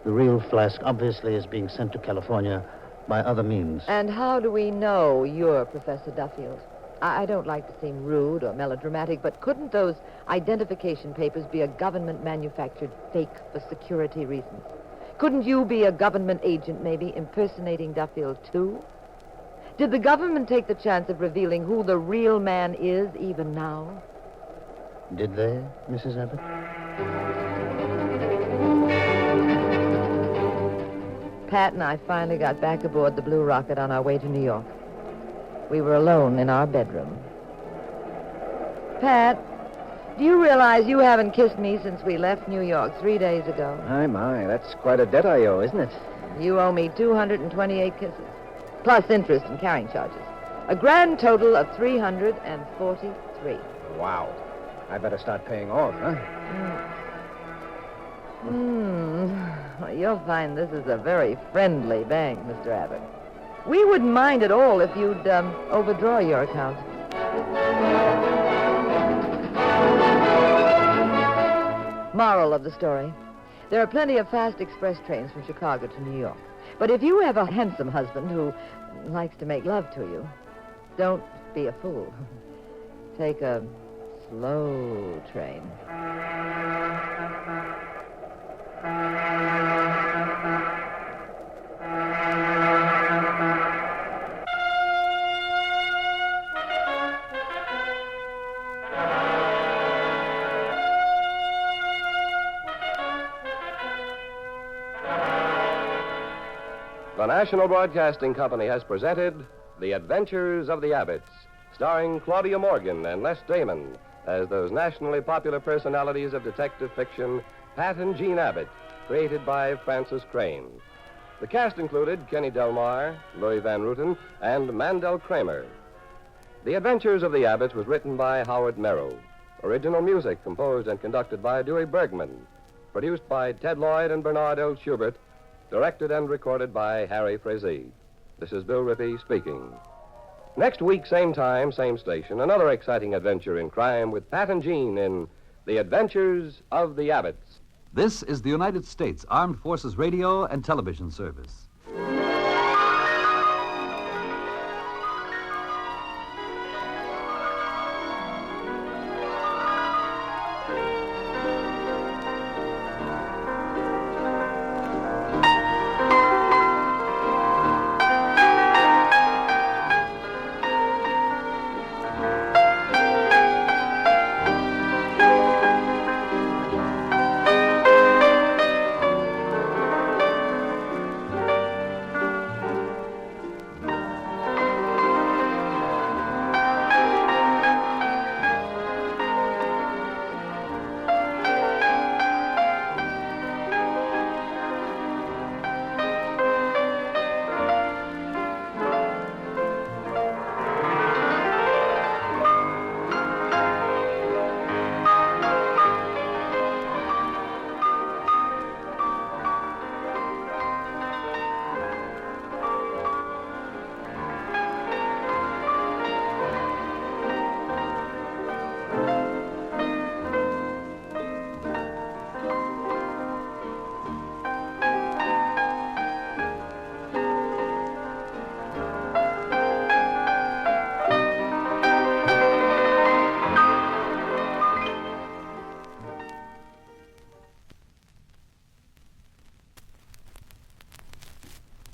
The real flask obviously is being sent to California by other means. And how do we know you're Professor Duffield? I don't like to seem rude or melodramatic, but couldn't those identification papers be a government-manufactured fake for security reasons? Couldn't you be a government agent, maybe, impersonating Duffield, too? Did the government take the chance of revealing who the real man is, even now? Did they, Mrs. Abbott? Pat and I finally got back aboard the Blue Rocket on our way to New York. We were alone in our bedroom. Pat, do you realize you haven't kissed me since we left New York 3 days ago? My, that's quite a debt I owe, isn't it? You owe me 228 kisses, plus interest and carrying charges. A grand total of 343. Wow. I better start paying off, huh? Well, you'll find this is a very friendly bank, Mr. Abbott. We wouldn't mind at all if you'd overdraw your account. Moral of the story. There are plenty of fast express trains from Chicago to New York. But if you have a handsome husband who likes to make love to you, don't be a fool. Take a slow train. The National Broadcasting Company has presented The Adventures of the Abbotts, starring Claudia Morgan and Les Damon as those nationally popular personalities of detective fiction, Pat and Jean Abbott, created by Francis Crane. The cast included Kenny Delmar, Louis Van Ruten, and Mandel Kramer. The Adventures of the Abbotts was written by Howard Merrill. Original music composed and conducted by Dewey Bergman. Produced by Ted Lloyd and Bernard L. Schubert. Directed and recorded by Harry Frazee. This is Bill Rippey speaking. Next week, same time, same station, another exciting adventure in crime with Pat and Jean in The Adventures of the Abbotts. This is the United States Armed Forces Radio and Television Service.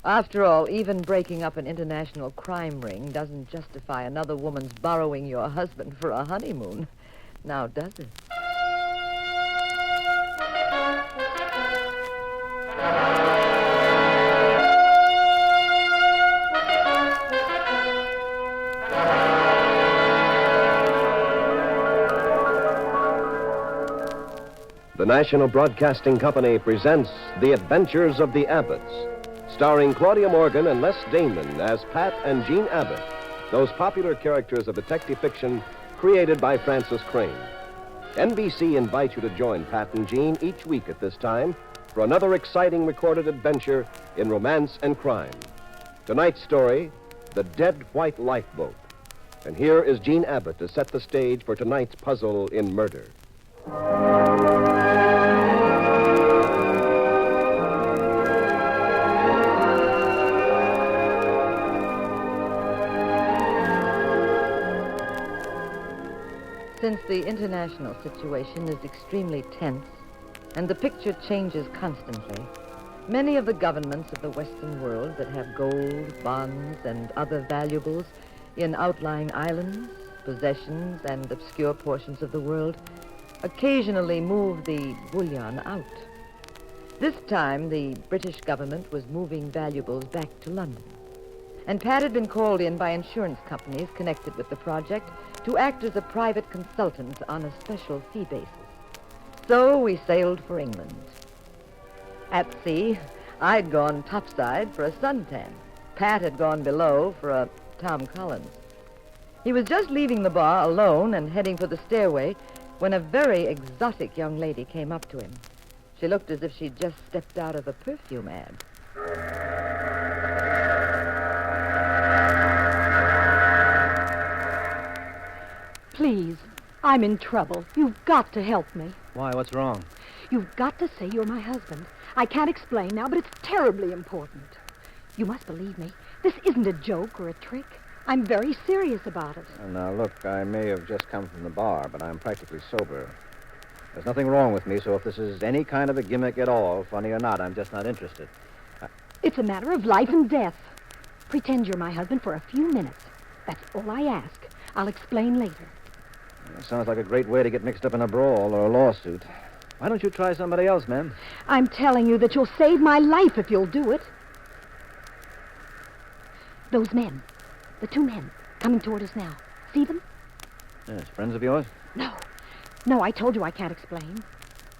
After all, even breaking up an international crime ring doesn't justify another woman's borrowing your husband for a honeymoon. Now, does it? The National Broadcasting Company presents The Adventures of the Abbotts, starring Claudia Morgan and Les Damon as Pat and Jean Abbott, those popular characters of detective fiction created by Francis Crane. NBC invites you to join Pat and Jean each week at this time for another exciting recorded adventure in romance and crime. Tonight's story, The Dead White Lifeboat. And here is Jean Abbott to set the stage for tonight's puzzle in murder. Since the international situation is extremely tense and the picture changes constantly, many of the governments of the Western world that have gold, bonds, and other valuables in outlying islands, possessions, and obscure portions of the world occasionally move the bullion out. This time, the British government was moving valuables back to London. And Pat had been called in by insurance companies connected with the project to act as a private consultant on a special fee basis. So we sailed for England. At sea, I'd gone topside for a suntan. Pat had gone below for a Tom Collins. He was just leaving the bar alone and heading for the stairway when a very exotic young lady came up to him. She looked as if she'd just stepped out of a perfume ad. Please, I'm in trouble. You've got to help me. Why? What's wrong? You've got to say you're my husband. I can't explain now, but it's terribly important. You must believe me. This isn't a joke or a trick. I'm very serious about it. Now, look, I may have just come from the bar, but I'm practically sober. There's nothing wrong with me, so if this is any kind of a gimmick at all, funny or not, I'm just not interested. It's a matter of life and death. Pretend you're my husband for a few minutes. That's all I ask. I'll explain later. Sounds like a great way to get mixed up in a brawl or a lawsuit. Why don't you try somebody else, ma'am? I'm telling you that you'll save my life if you'll do it. Those men, the two men, coming toward us now. See them? Yes, friends of yours? No, I told you I can't explain.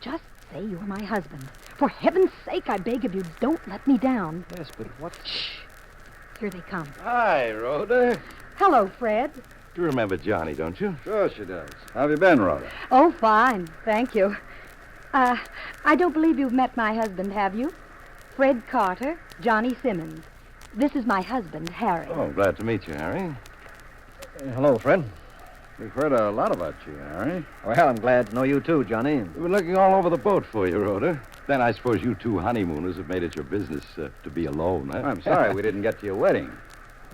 Just say you're my husband. For heaven's sake, I beg of you, don't let me down. Yes, but what? Shh. Here they come. Hi, Rhoda. Hello, Fred. You remember Johnny, don't you? Sure she does. How have you been, Rhoda? Oh, fine. Thank you. I don't believe you've met my husband, have you? Fred Carter, Johnny Simmons. This is my husband, Harry. Oh, glad to meet you, Harry. Hello, Fred. We've heard a lot about you, Harry. Well, I'm glad to know you too, Johnny. We've been looking all over the boat for you, Rhoda. Then I suppose you two honeymooners have made it your business to be alone, huh? I'm sorry we didn't get to your wedding.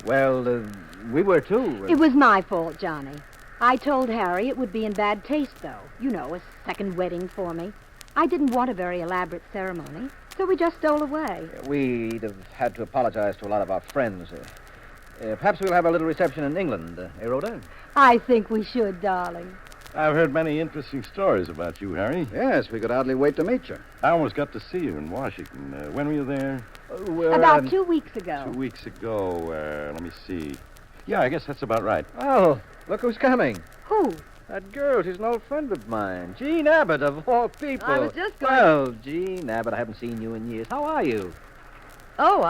Well, we were too. It was my fault, Johnny. I told Harry it would be in bad taste, though. You know, a second wedding for me. I didn't want a very elaborate ceremony, so we just stole away. We'd have had to apologize to a lot of our friends. Perhaps we'll have a little reception in England, Rhoda? I think we should, darling. I've heard many interesting stories about you, Harry. Yes, we could hardly wait to meet you. I almost got to see you in Washington. When were you there? About 2 weeks ago. 2 weeks ago. Let me see. Yeah, I guess that's about right. Oh, look who's coming. Who? That girl. She's an old friend of mine. Jean Abbott, of all people. I was just going... Well, Jean Abbott, I haven't seen you in years. How are you? Oh,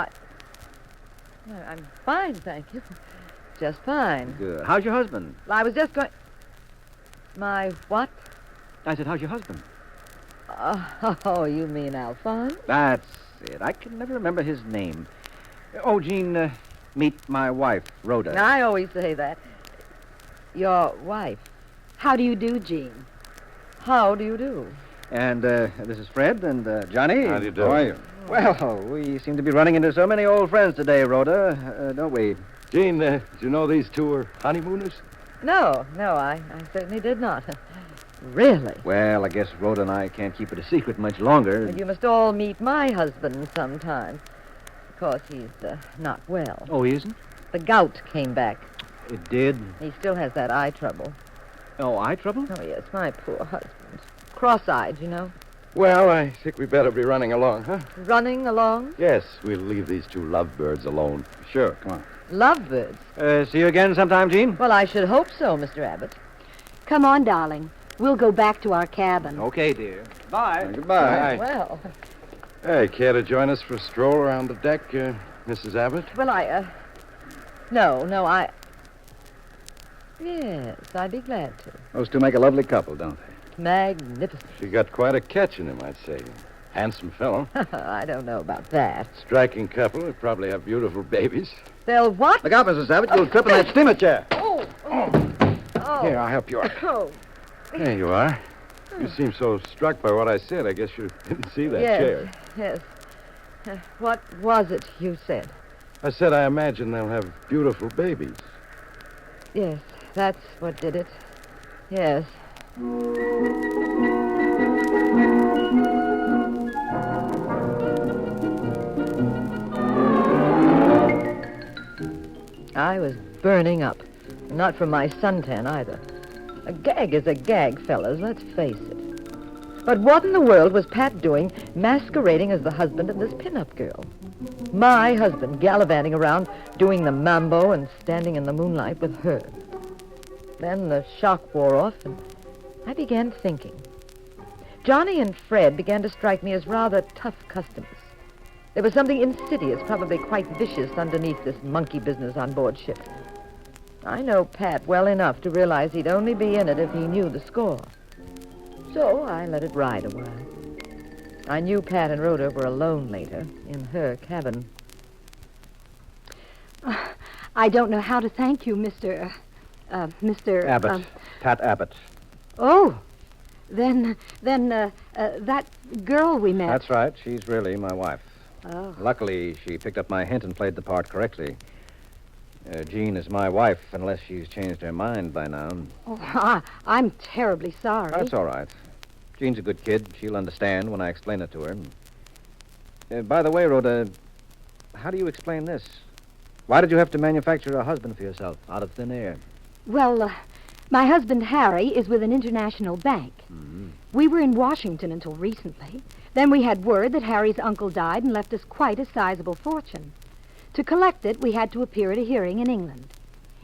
I'm fine, thank you. Just fine. Good. How's your husband? I was just going... My what? I said, how's your husband? Oh, you mean Alphonse? That's it. I can never remember his name. Oh, Jean, meet my wife, Rhoda. I always say that. Your wife. How do you do, Jean? How do you do? And this is Fred and Johnny. How do you do? How are you? Well, we seem to be running into so many old friends today, Rhoda, don't we? Jean, do you know these two are honeymooners? No, I certainly did not. Really? Well, I guess Rhoda and I can't keep it a secret much longer. But you must all meet my husband sometime. because he's not well. Oh, he isn't? The gout came back. It did? He still has that eye trouble. Oh, eye trouble? Oh, yes, my poor husband. Cross-eyed, you know. Well, I think we better be running along, huh? Running along? Yes, we'll leave these two lovebirds alone. Sure, come on. Lovebirds? See you again sometime, Jean? Well, I should hope so, Mr. Abbott. Come on, darling. We'll go back to our cabin. Okay, dear. Bye. Goodbye. Well, Hey, care to join us for a stroll around the deck, Mrs. Abbott? well, Yes, I'd be glad to. Those two make a lovely couple, don't they? Magnificent. She got quite a catch in him, I'd say. Handsome fellow. I don't know about that. Striking couple. They probably have beautiful babies. They'll what? Look out, Mrs. Abbott. You'll trip in that steamer chair. Oh. Here, I'll help you up. Oh. There you are. You seem so struck by what I said. I guess you didn't see that chair. Yes. What was it you said? I said I imagine they'll have beautiful babies. Yes, that's what did it. Yes. I was burning up. Not from my suntan, either. A gag is a gag, fellas, let's face it. But what in the world was Pat doing masquerading as the husband of this pinup girl? My husband gallivanting around doing the mambo and standing in the moonlight with her. Then the shock wore off, and I began thinking. Johnny and Fred began to strike me as rather tough customers. There was something insidious, probably quite vicious, underneath this monkey business on board ship. I know Pat well enough to realize he'd only be in it if he knew the score. So I let it ride a while. I knew Pat and Rhoda were alone later, in her cabin. I don't know how to thank you, Mr. Abbott. Pat Abbott. Oh, then, that girl we met. That's right. She's really my wife. Oh. Luckily, she picked up my hint and played the part correctly. Jean is my wife, unless she's changed her mind by now. Oh, I'm terribly sorry. That's all right. Jean's a good kid. She'll understand when I explain it to her. By the way, Rhoda, how do you explain this? Why did you have to manufacture a husband for yourself out of thin air? Well, my husband, Harry, is with an international bank. Mm-hmm. We were in Washington until recently. Then we had word that Harry's uncle died and left us quite a sizable fortune. To collect it, we had to appear at a hearing in England.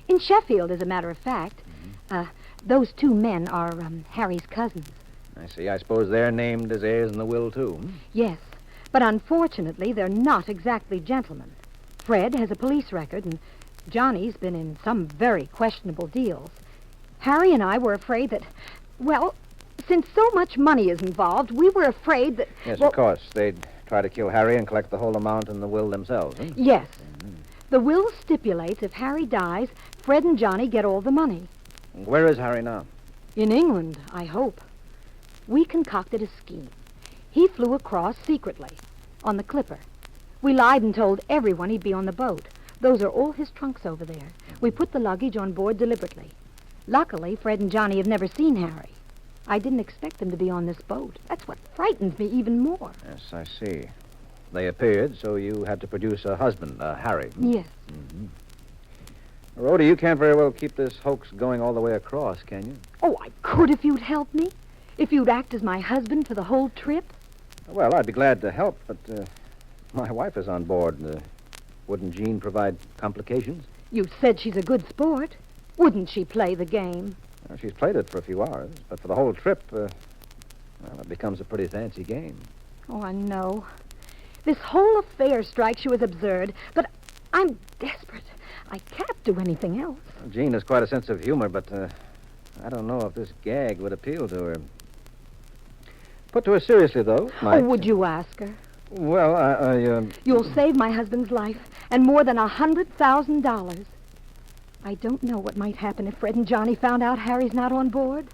In Sheffield, as a matter of fact. Mm-hmm. Those two men are Harry's cousins. I see. I suppose they're named as heirs in the will, too. Yes, but unfortunately, they're not exactly gentlemen. Fred has a police record, and Johnny's been in some very questionable deals. Harry and I were afraid that, well, since so much money is involved, we were afraid that... Yes, of course. They'd try to kill Harry and collect the whole amount in the will themselves. Yes. The will stipulates if Harry dies, Fred and Johnny get all the money. Where is Harry now? In England, I hope. We concocted a scheme. He flew across secretly, on the Clipper. We lied and told everyone he'd be on the boat. Those are all his trunks over there. We put the luggage on board deliberately. Luckily, Fred and Johnny have never seen Harry. I didn't expect them to be on this boat. That's what frightens me even more. Yes, I see. They appeared, so you had to produce a husband, Harry. Yes. Mm-hmm. Rhoda, you can't very well keep this hoax going all the way across, can you? Oh, I could if you'd help me. If you'd act as my husband for the whole trip. Well, I'd be glad to help, but my wife is on board. Wouldn't Jean provide complications? You said she's a good sport. Wouldn't she play the game? Well, she's played it for a few hours, but for the whole trip, well, it becomes a pretty fancy game. Oh, I know. This whole affair strikes you as absurd, but I'm desperate. I can't do anything else. Well, Jean has quite a sense of humor, but I don't know if this gag would appeal to her. Put to her seriously, though. Oh, would you ask her? Well, You'll save my husband's life, and more than $100,000. I don't know what might happen if Fred and Johnny found out Harry's not on board.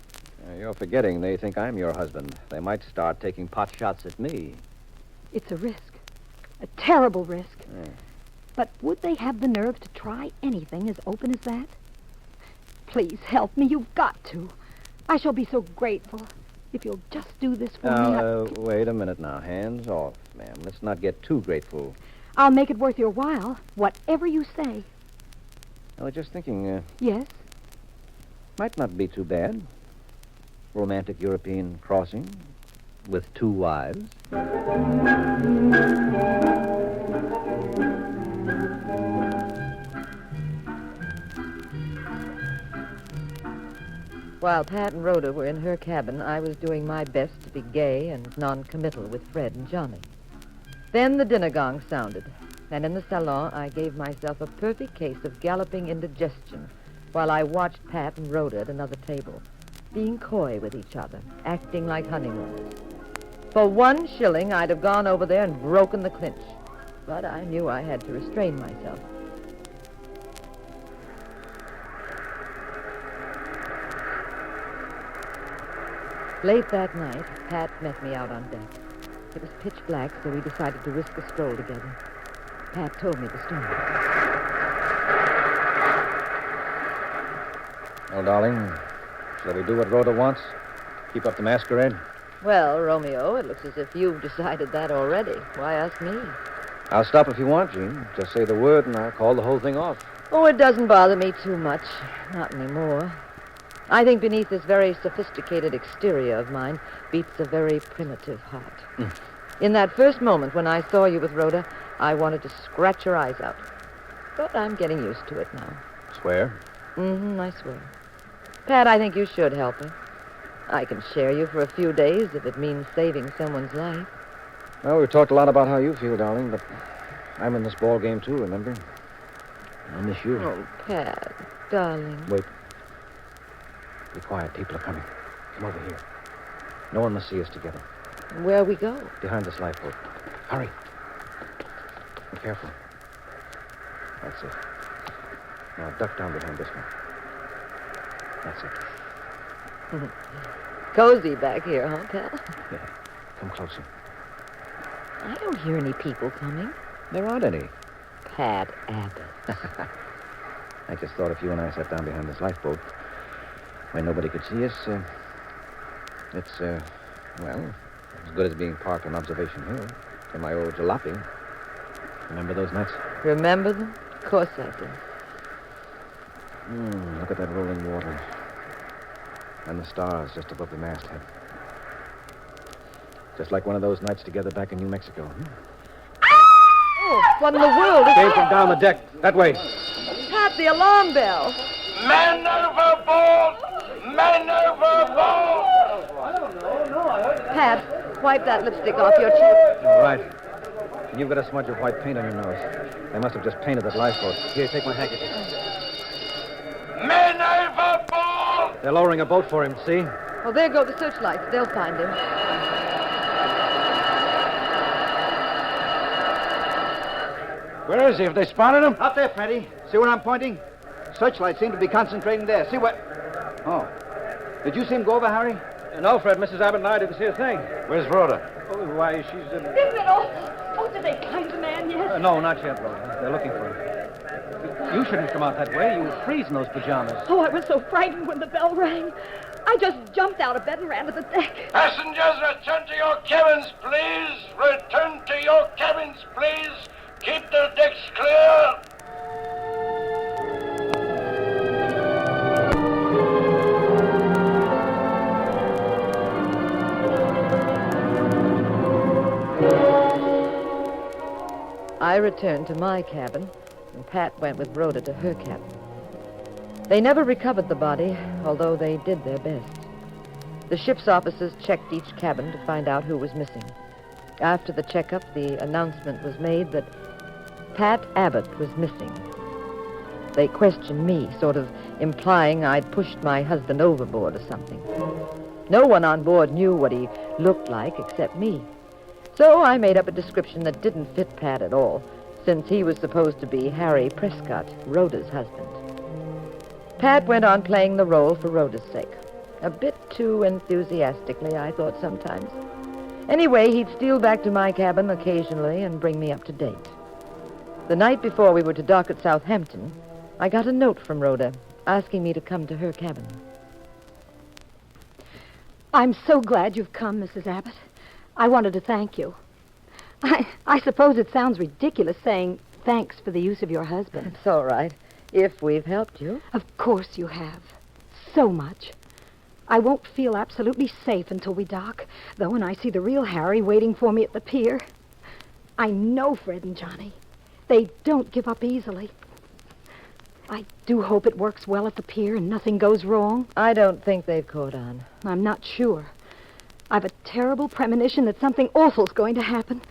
You're forgetting they think I'm your husband. They might start taking pot shots at me. It's a risk. A terrible risk. Yeah. But would they have the nerve to try anything as open as that? Please help me. You've got to. I shall be so grateful if you'll just do this for me. Wait a minute now. Hands off, ma'am. Let's not get too grateful. I'll make it worth your while, whatever you say. I was just thinking, Yes? might not be too bad. Romantic European crossing with 2 wives. While Pat and Rhoda were in her cabin, I was doing my best to be gay and non-committal with Fred and Johnny. Then the dinner gong sounded, and in the salon I gave myself a perfect case of galloping indigestion while I watched Pat and Rhoda at another table, being coy with each other, acting like honeymooners. For 1 shilling, I'd have gone over there and broken the clinch, but I knew I had to restrain myself. Late that night, Pat met me out on deck. It was pitch black, so we decided to risk a stroll together. Pat told me the story. Well, darling, shall we do what Rhoda wants? Keep up the masquerade? Well, Romeo, it looks as if you've decided that already. Why ask me? I'll stop if you want, Jean. Just say the word and I'll call the whole thing off. Oh, it doesn't bother me too much. Not anymore. I think beneath this very sophisticated exterior of mine beats a very primitive heart. In that first moment when I saw you with Rhoda, I wanted to scratch your eyes out. But I'm getting used to it now. Swear? I swear. Pat, I think you should help her. I can share you for a few days if it means saving someone's life. Well, we've talked a lot about how you feel, darling, but I'm in this ball game too, remember? I miss you. Oh, Pat, darling. Wait. Be quiet. People are coming. Come over here. No one must see us together. Where we go? Behind this lifeboat. Hurry. Be careful. That's it. Now duck down behind this one. That's it. Cozy back here, huh, Pat? Yeah. Come closer. I don't hear any people coming. There aren't any. Pat Abbott. I just thought if you and I sat down behind this lifeboat where nobody could see us, it's, well, as good as being parked on Observation Hill in my old jalopy. Remember those nights? Remember them? Of course I do. Look at that rolling water. And the stars just above the masthead. Just like one of those nights together back in New Mexico. Oh, what in the world is Came that? from down the deck. That way. Pat, the alarm bell. Men overboard! Men overboard! Pat, wipe that lipstick off your cheek. All right. You've got a smudge of white paint on your nose. They must have just painted that lifeboat. Here, take my handkerchief. Men overboard! They're lowering a boat for him, see? Oh, there go the searchlights. They'll find him. Where is he? Have they spotted him? Out there, Freddy. See where I'm pointing? Searchlights seem to be concentrating there. See what? Oh. Did you see him go over, Harry? No, Fred. Mrs. Abbott and I didn't see a thing. Where's Rhoda? Oh, why, she's... Isn't it all? Oh, did they find the man yet? No, not yet, Rhoda. They're looking for him. You shouldn't come out that way. You would freeze in those pajamas. Oh, I was so frightened when the bell rang. I just jumped out of bed and ran to the deck. Passengers, return to your cabins, please. Return to your cabins, please. Keep the decks clear. I returned to my cabin, and Pat went with Rhoda to her cabin. They never recovered the body, although they did their best. The ship's officers checked each cabin to find out who was missing. After the checkup, the announcement was made that Pat Abbott was missing. They questioned me, sort of implying I'd pushed my husband overboard or something. No one on board knew what he looked like except me. So I made up a description that didn't fit Pat at all, since he was supposed to be Harry Prescott, Rhoda's husband. Pat went on playing the role for Rhoda's sake. A bit too enthusiastically, I thought sometimes. Anyway, he'd steal back to my cabin occasionally and bring me up to date. The night before we were to dock at Southampton, I got a note from Rhoda asking me to come to her cabin. I'm so glad you've come, Mrs. Abbott. I wanted to thank you. I suppose it sounds ridiculous saying thanks for the use of your husband. It's all right, if we've helped you. Of course you have. So much. I won't feel absolutely safe until we dock, though when I see the real Harry waiting for me at the pier. I know Fred and Johnny. They don't give up easily. I do hope it works well at the pier and nothing goes wrong. I don't think they've caught on. I'm not sure. I've a terrible premonition that something awful's going to happen,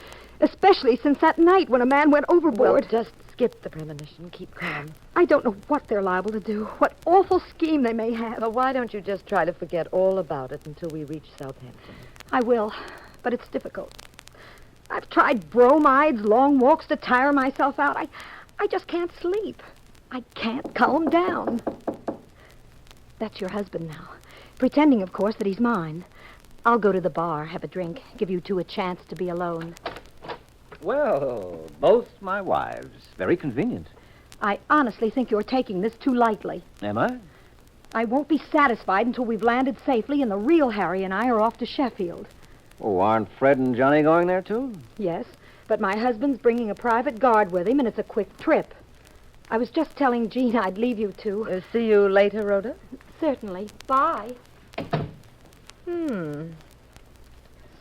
especially since that night when a man went overboard. Well, just skip the premonition. Keep calm. I don't know what they're liable to do, what awful scheme they may have. Well, why don't you just try to forget all about it until we reach Southampton? I will, but it's difficult. I've tried bromides, long walks to tire myself out. I just can't sleep. I can't calm down. That's your husband now, pretending, of course, that he's mine. I'll go to the bar, have a drink, give you two a chance to be alone. Well, both my wives. Very convenient. I honestly think you're taking this too lightly. Am I? I won't be satisfied until we've landed safely and the real Harry and I are off to Sheffield. Oh, aren't Fred and Johnny going there, too? Yes, but my husband's bringing a private guard with him, and it's a quick trip. I was just telling Jean I'd leave you two. See you later, Rhoda? Certainly. Bye.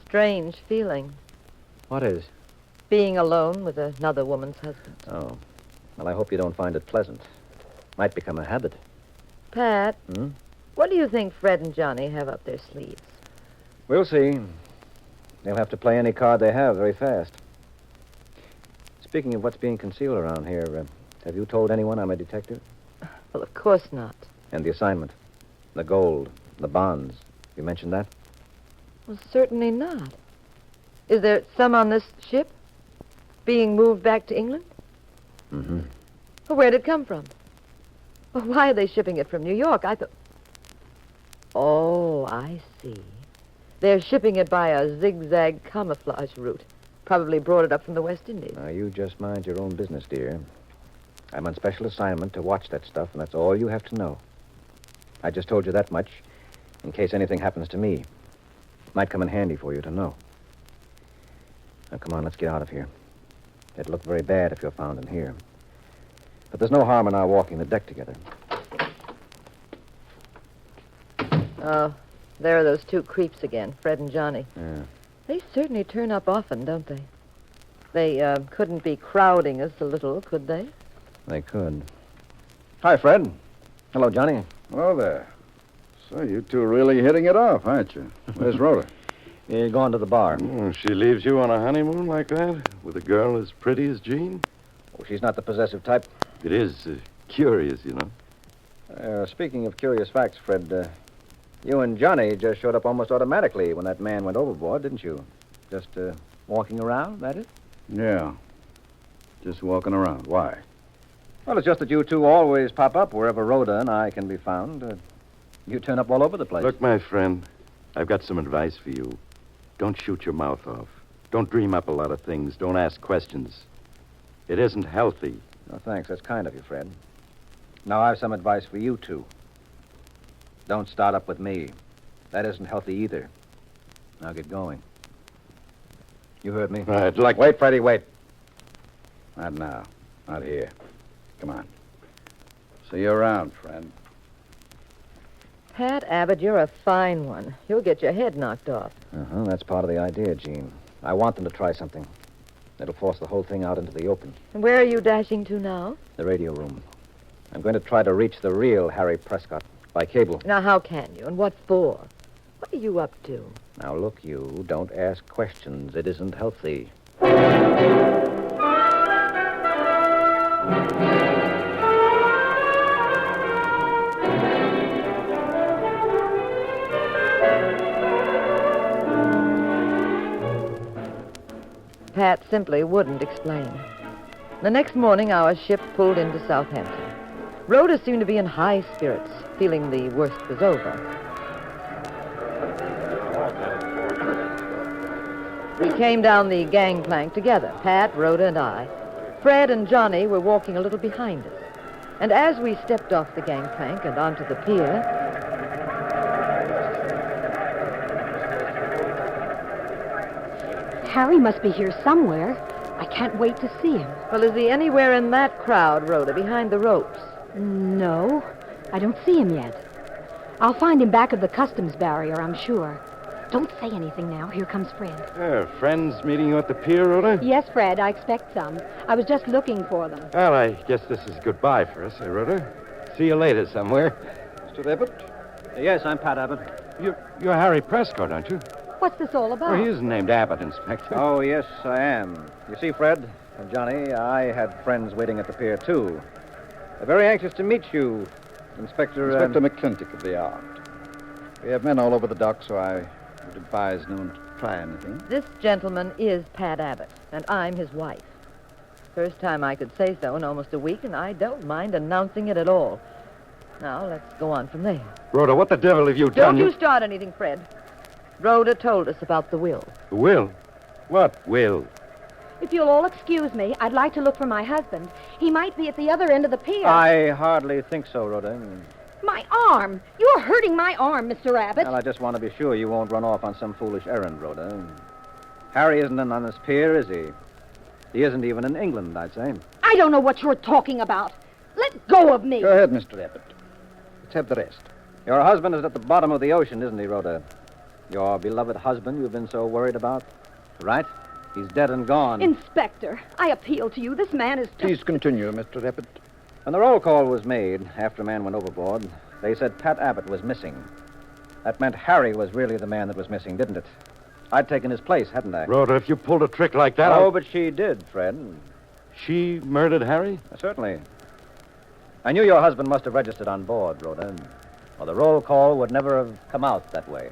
Strange feeling. What is? Being alone with another woman's husband. Oh. Well, I hope you don't find it pleasant. Might become a habit. Pat, what do you think Fred and Johnny have up their sleeves? We'll see. They'll have to play any card they have very fast. Speaking of what's being concealed around here, have you told anyone I'm a detective? Well, of course not. And the assignment? The gold? The bonds? You mentioned that? Well, certainly not. Is there some on this ship? Being moved back to England? Mm-hmm. Well, where'd it come from? Well, why are they shipping it from New York? I thought... Oh, I see. They're shipping it by a zigzag camouflage route. Probably brought it up from the West Indies. Now, you just mind your own business, dear. I'm on special assignment to watch that stuff, and that's all you have to know. I just told you that much in case anything happens to me. Might come in handy for you to know. Now, come on, let's get out of here. It'd look very bad if you're found in here. But there's no harm in our walking the deck together. Oh, there are those two creeps again, Fred and Johnny. Yeah. They certainly turn up often, don't they? They couldn't be crowding us a little, could they? They could. Hi, Fred. Hello, Johnny. Hello there. So you two are really hitting it off, aren't you? Where's Rhoda? You're going to the bar. Oh, she leaves you on a honeymoon like that? With a girl as pretty as Jean? Oh, she's not the possessive type. It is curious, you know. Speaking of curious facts, Fred, you and Johnny just showed up almost automatically when that man went overboard, didn't you? Just walking around, that is? Yeah. Just walking around. Why? Well, it's just that you two always pop up wherever Rhoda and I can be found. You turn up all over the place. Look, my friend, I've got some advice for you. Don't shoot your mouth off. Don't dream up a lot of things. Don't ask questions. It isn't healthy. Oh, thanks. That's kind of you, Fred. Now, I have some advice for you two. Don't start up with me. That isn't healthy either. Now get going. You heard me? I'd like... Wait, Freddie, wait. Not now. Not here. Come on. See you around, friend. Pat Abbott, you're a fine one. You'll get your head knocked off. Uh-huh. That's part of the idea, Jean. I want them to try something. It'll force the whole thing out into the open. And where are you dashing to now? The radio room. I'm going to try to reach the real Harry Prescott by cable. Now, how can you? And what for? What are you up to? Now, look, you. Don't ask questions. It isn't healthy. Pat simply wouldn't explain. The next morning, our ship pulled into Southampton. Rhoda seemed to be in high spirits, feeling the worst was over. We came down the gangplank together, Pat, Rhoda, and I. Fred and Johnny were walking a little behind us. And as we stepped off the gangplank and onto the pier, Harry must be here somewhere. I can't wait to see him. Well, is he anywhere in that crowd, Rhoda, behind the ropes? No, I don't see him yet. I'll find him back of the customs barrier, I'm sure. Don't say anything now. Here comes Fred. Friends meeting you at the pier, Rhoda? Yes, Fred, I expect some. I was just looking for them. Well, I guess this is goodbye for us, Rhoda? See you later somewhere. Mr. Abbott? Yes, I'm Pat Abbott. You're Harry Prescott, aren't you? What's this all about? Well, he isn't named Abbott, Inspector. Oh, yes, I am. You see, Fred and Johnny, I had friends waiting at the pier, too. They're very anxious to meet you, Inspector... Inspector McClintock of the Yard. We have men all over the dock, so I would advise no one to try anything. This gentleman is Pat Abbott, and I'm his wife. First time I could say so in almost a week, and I don't mind announcing it at all. Now, let's go on from there. Rhoda, what the devil have you done? Don't you start anything, Fred. Rhoda told us about the will. The will? What will? If you'll all excuse me, I'd like to look for my husband. He might be at the other end of the pier. I hardly think so, Rhoda. My arm! You're hurting my arm, Mr. Abbott. Well, I just want to be sure you won't run off on some foolish errand, Rhoda. Harry isn't on this pier, is he? He isn't even in England, I'd say. I don't know what you're talking about. Let go of me. Go ahead, Mr. Abbott. Let's have the rest. Your husband is at the bottom of the ocean, isn't he, Rhoda? Your beloved husband you've been so worried about? Right? He's dead and gone. Inspector, I appeal to you. This man is... Please continue, Mr. Abbott. When the roll call was made, after a man went overboard, they said Pat Abbott was missing. That meant Harry was really the man that was missing, didn't it? I'd taken his place, hadn't I? Rhoda, if you pulled a trick like that... Oh, but she did, Fred. She murdered Harry? Certainly. I knew your husband must have registered on board, Rhoda, or the roll call would never have come out that way.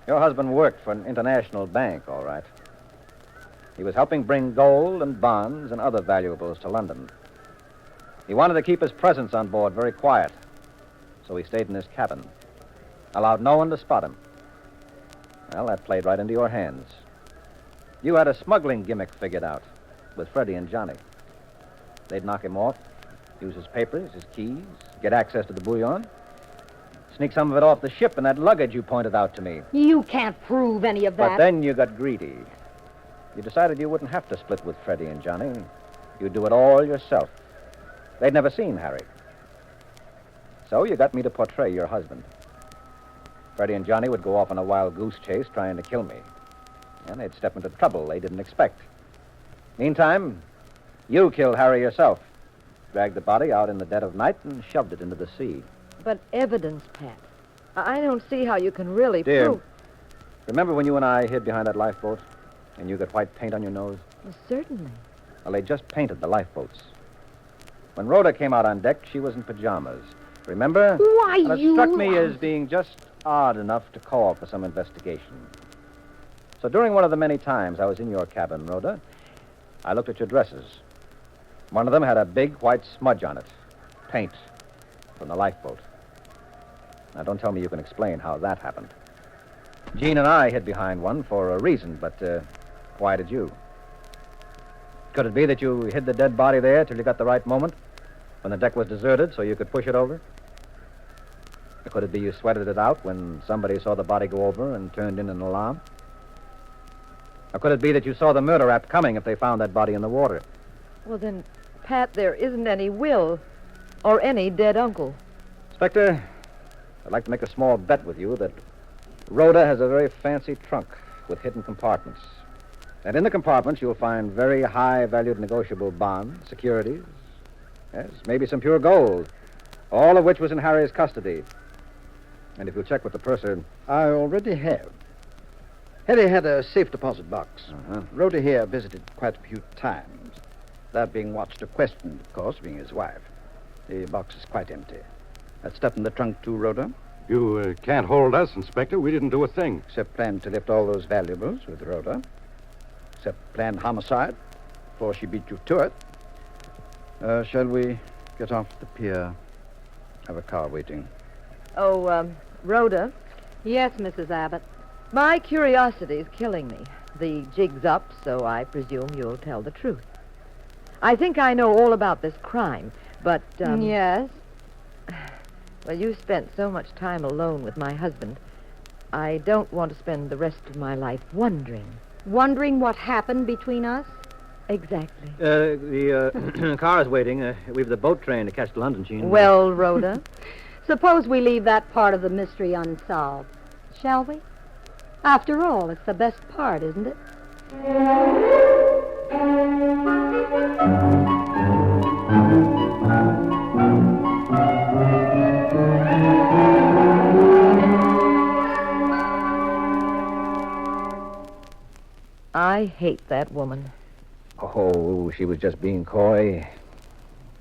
Your husband worked for an international bank, all right. He was helping bring gold and bonds and other valuables to London. He wanted to keep his presence on board very quiet, so he stayed in his cabin, allowed no one to spot him. Well, that played right into your hands. You had a smuggling gimmick figured out with Freddie and Johnny. They'd knock him off, use his papers, his keys, get access to the bullion, sneak some of it off the ship in that luggage you pointed out to me. You can't prove any of that. But then you got greedy. You decided you wouldn't have to split with Freddie and Johnny. You'd do it all yourself. They'd never seen Harry. So you got me to portray your husband. Freddie and Johnny would go off on a wild goose chase trying to kill me. And they'd step into trouble they didn't expect. Meantime, you killed Harry yourself. Dragged the body out in the dead of night and shoved it into the sea. But evidence, Pat. I don't see how you can really Dear, prove... remember when you and I hid behind that lifeboat and you got white paint on your nose? Well, certainly. Well, they just painted the lifeboats. When Rhoda came out on deck, she was in pajamas. Remember? Why, and it struck me as being just odd enough to call for some investigation. So during one of the many times I was in your cabin, Rhoda, I looked at your dresses. One of them had a big white smudge on it. Paint from the lifeboat. Now, don't tell me you can explain how that happened. Jean and I hid behind one for a reason, but why did you? Could it be that you hid the dead body there till you got the right moment, when the deck was deserted, so you could push it over? Or could it be you sweated it out when somebody saw the body go over and turned in an alarm? Or could it be that you saw the murder rap coming if they found that body in the water? Well, then, Pat, there isn't any will or any dead uncle. Inspector, I'd like to make a small bet with you that Rhoda has a very fancy trunk with hidden compartments. And in the compartments, you'll find very high-valued negotiable bonds, securities, yes, maybe some pure gold, all of which was in Harry's custody. And if you'll check with the purser... I already have. Harry had a safe deposit box. Rhoda here visited quite a few times. Without being watched or questioned, of course, being his wife. The box is quite empty. That stuff in the trunk, too, Rhoda? You can't hold us, Inspector. We didn't do a thing. Except plan to lift all those valuables with Rhoda. Except planned homicide before she beat you to it. Shall we get off the pier? Have a car waiting. Oh, Rhoda? Yes, Mrs. Abbott. My curiosity's killing me. The jig's up, so I presume you'll tell the truth. I think I know all about this crime, but, Yes? Well, you spent so much time alone with my husband. I don't want to spend the rest of my life wondering. Wondering what happened between us? Exactly. The car is waiting. We've the boat train to catch to London, Jean. Well, Rhoda, suppose we leave that part of the mystery unsolved, shall we? After all, it's the best part, isn't it? I hate that woman. Oh, she was just being coy.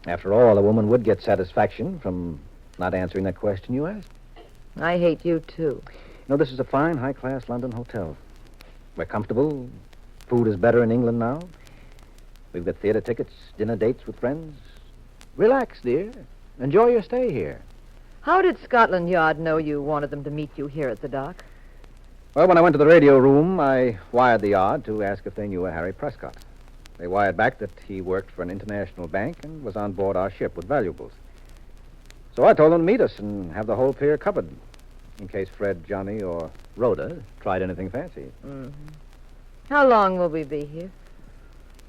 After all, a woman would get satisfaction from not answering that question you asked. I hate you, too. You know, this is a fine, high-class London hotel. We're comfortable. Food is better in England now. We've got theater tickets, dinner dates with friends. Relax, dear. Enjoy your stay here. How did Scotland Yard know you wanted them to meet you here at the dock? Well, when I went to the radio room, I wired the yard to ask if they knew a Harry Prescott. They wired back that he worked for an international bank and was on board our ship with valuables. So I told them to meet us and have the whole pier covered, in case Fred, Johnny, or Rhoda tried anything fancy. Mm-hmm. How long will we be here?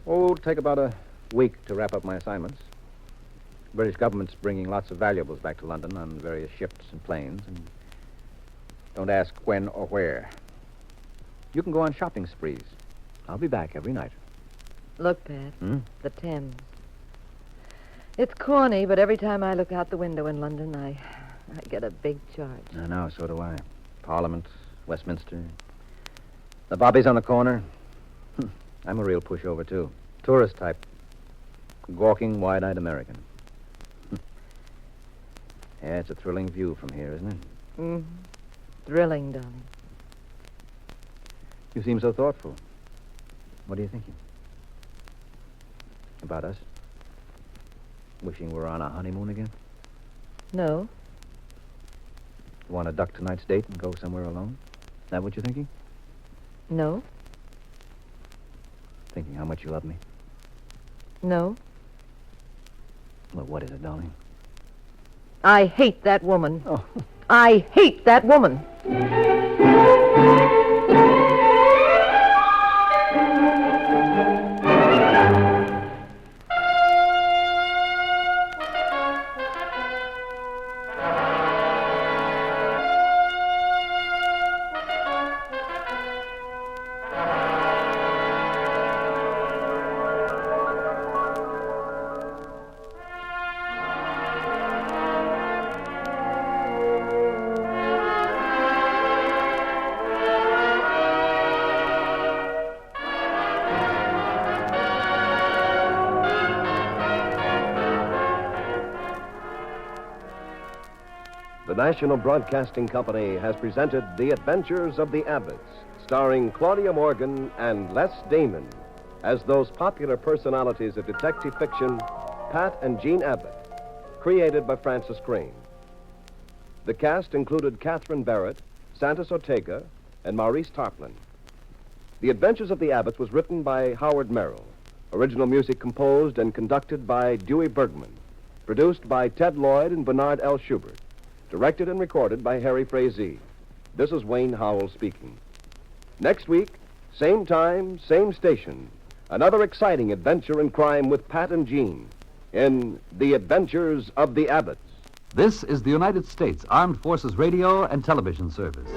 Oh, it'll take about a week to wrap up my assignments. The British government's bringing lots of valuables back to London on various ships and planes, and don't ask when or where. You can go on shopping sprees. I'll be back every night. Look, Pat, the Thames. It's corny, but every time I look out the window in London, I get a big charge. I know, so do I. Parliament, Westminster, the bobbies on the corner. I'm a real pushover, too. Tourist type. Gawking, wide-eyed American. Yeah, it's a thrilling view from here, isn't it? Mm-hmm. Thrilling, darling. You seem so thoughtful. What are you thinking? About us? Wishing we were on our honeymoon again? No. Want to duck tonight's date and go somewhere alone? Is that what you're thinking? No. Thinking how much you love me? No. Well, what is it, darling? I hate that woman. Oh. I hate that woman. The National Broadcasting Company has presented The Adventures of the Abbotts, starring Claudia Morgan and Les Damon as those popular personalities of detective fiction, Pat and Jean Abbott, created by Francis Crane. The cast included Catherine Barrett, Santos Ortega, and Maurice Tarplin. The Adventures of the Abbotts was written by Howard Merrill. Original music composed and conducted by Dewey Bergman. Produced by Ted Lloyd and Bernard L. Schubert. Directed and recorded by Harry Frazee. This is Wayne Howell speaking. Next week, same time, same station. Another exciting adventure in crime with Pat and Jean in The Adventures of the Abbotts. This is the United States Armed Forces Radio and Television Service.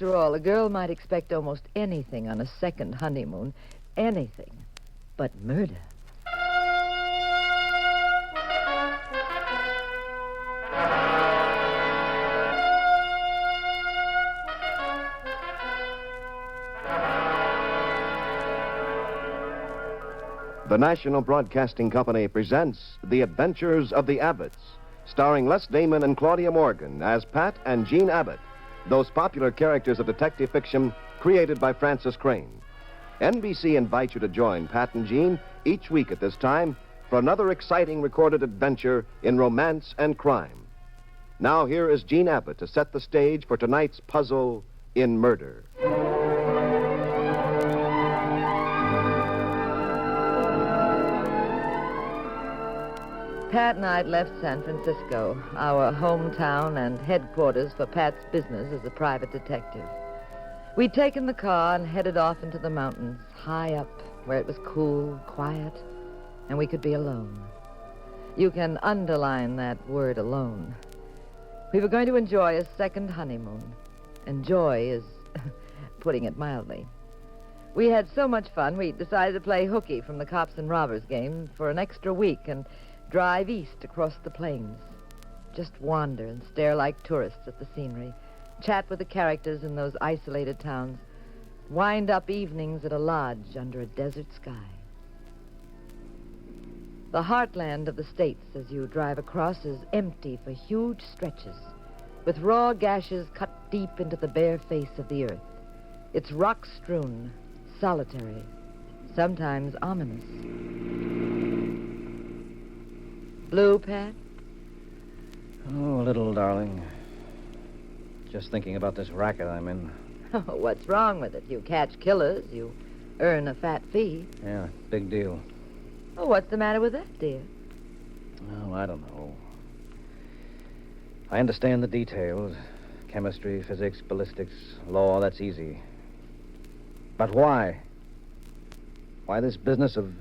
After all, a girl might expect almost anything on a second honeymoon. Anything. But murder. The National Broadcasting Company presents The Adventures of the Abbotts, starring Les Damon and Claudia Morgan as Pat and Jean Abbott, those popular characters of detective fiction created by Francis Crane. NBC invites you to join Pat and Jean each week at this time for another exciting recorded adventure in romance and crime. Now here is Jean Abbott to set the stage for tonight's puzzle in murder. Pat and I had left San Francisco, our hometown and headquarters for Pat's business as a private detective. We'd taken the car and headed off into the mountains, high up, where it was cool, quiet, and we could be alone. You can underline that word alone. We were going to enjoy a second honeymoon. Enjoy is putting it mildly. We had so much fun, we decided to play hooky from the Cops and Robbers game for an extra week and drive east across the plains. Just wander and stare like tourists at the scenery. Chat with the characters in those isolated towns. Wind up evenings at a lodge under a desert sky. The heartland of the States, as you drive across, is empty for huge stretches, with raw gashes cut deep into the bare face of the earth. It's rock-strewn, solitary, sometimes ominous. Blue, Pat? Oh, a little, darling. Just thinking about this racket I'm in. Oh, what's wrong with it? You catch killers, you earn a fat fee. Yeah, big deal. Oh, what's the matter with that, dear? Oh, I don't know. I understand the details. Chemistry, physics, ballistics, law, that's easy. But why? Why this business of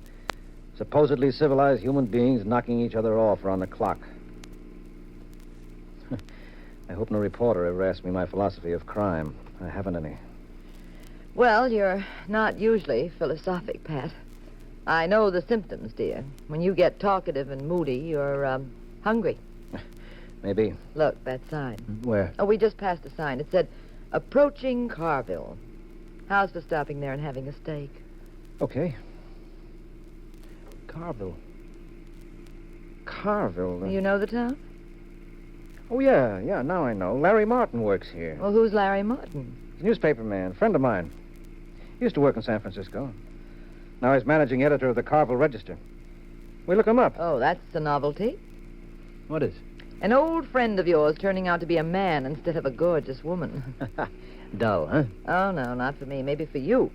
supposedly civilized human beings knocking each other off around the clock? I hope no reporter ever asked me my philosophy of crime. I haven't any. Well, you're not usually philosophic, Pat. I know the symptoms, dear. When you get talkative and moody, you're, hungry. Maybe. Look, that sign. Where? Oh, we just passed a sign. It said, approaching Carville. How's for stopping there and having a steak? Okay. Carville. Carville? You know the town? Oh, yeah, now I know. Larry Martin works here. Well, who's Larry Martin? He's a newspaper man, friend of mine. He used to work in San Francisco. Now he's managing editor of the Carville Register. We look him up. Oh, that's a novelty. What is? An old friend of yours turning out to be a man instead of a gorgeous woman. Dull, huh? Oh, no, not for me. Maybe for you.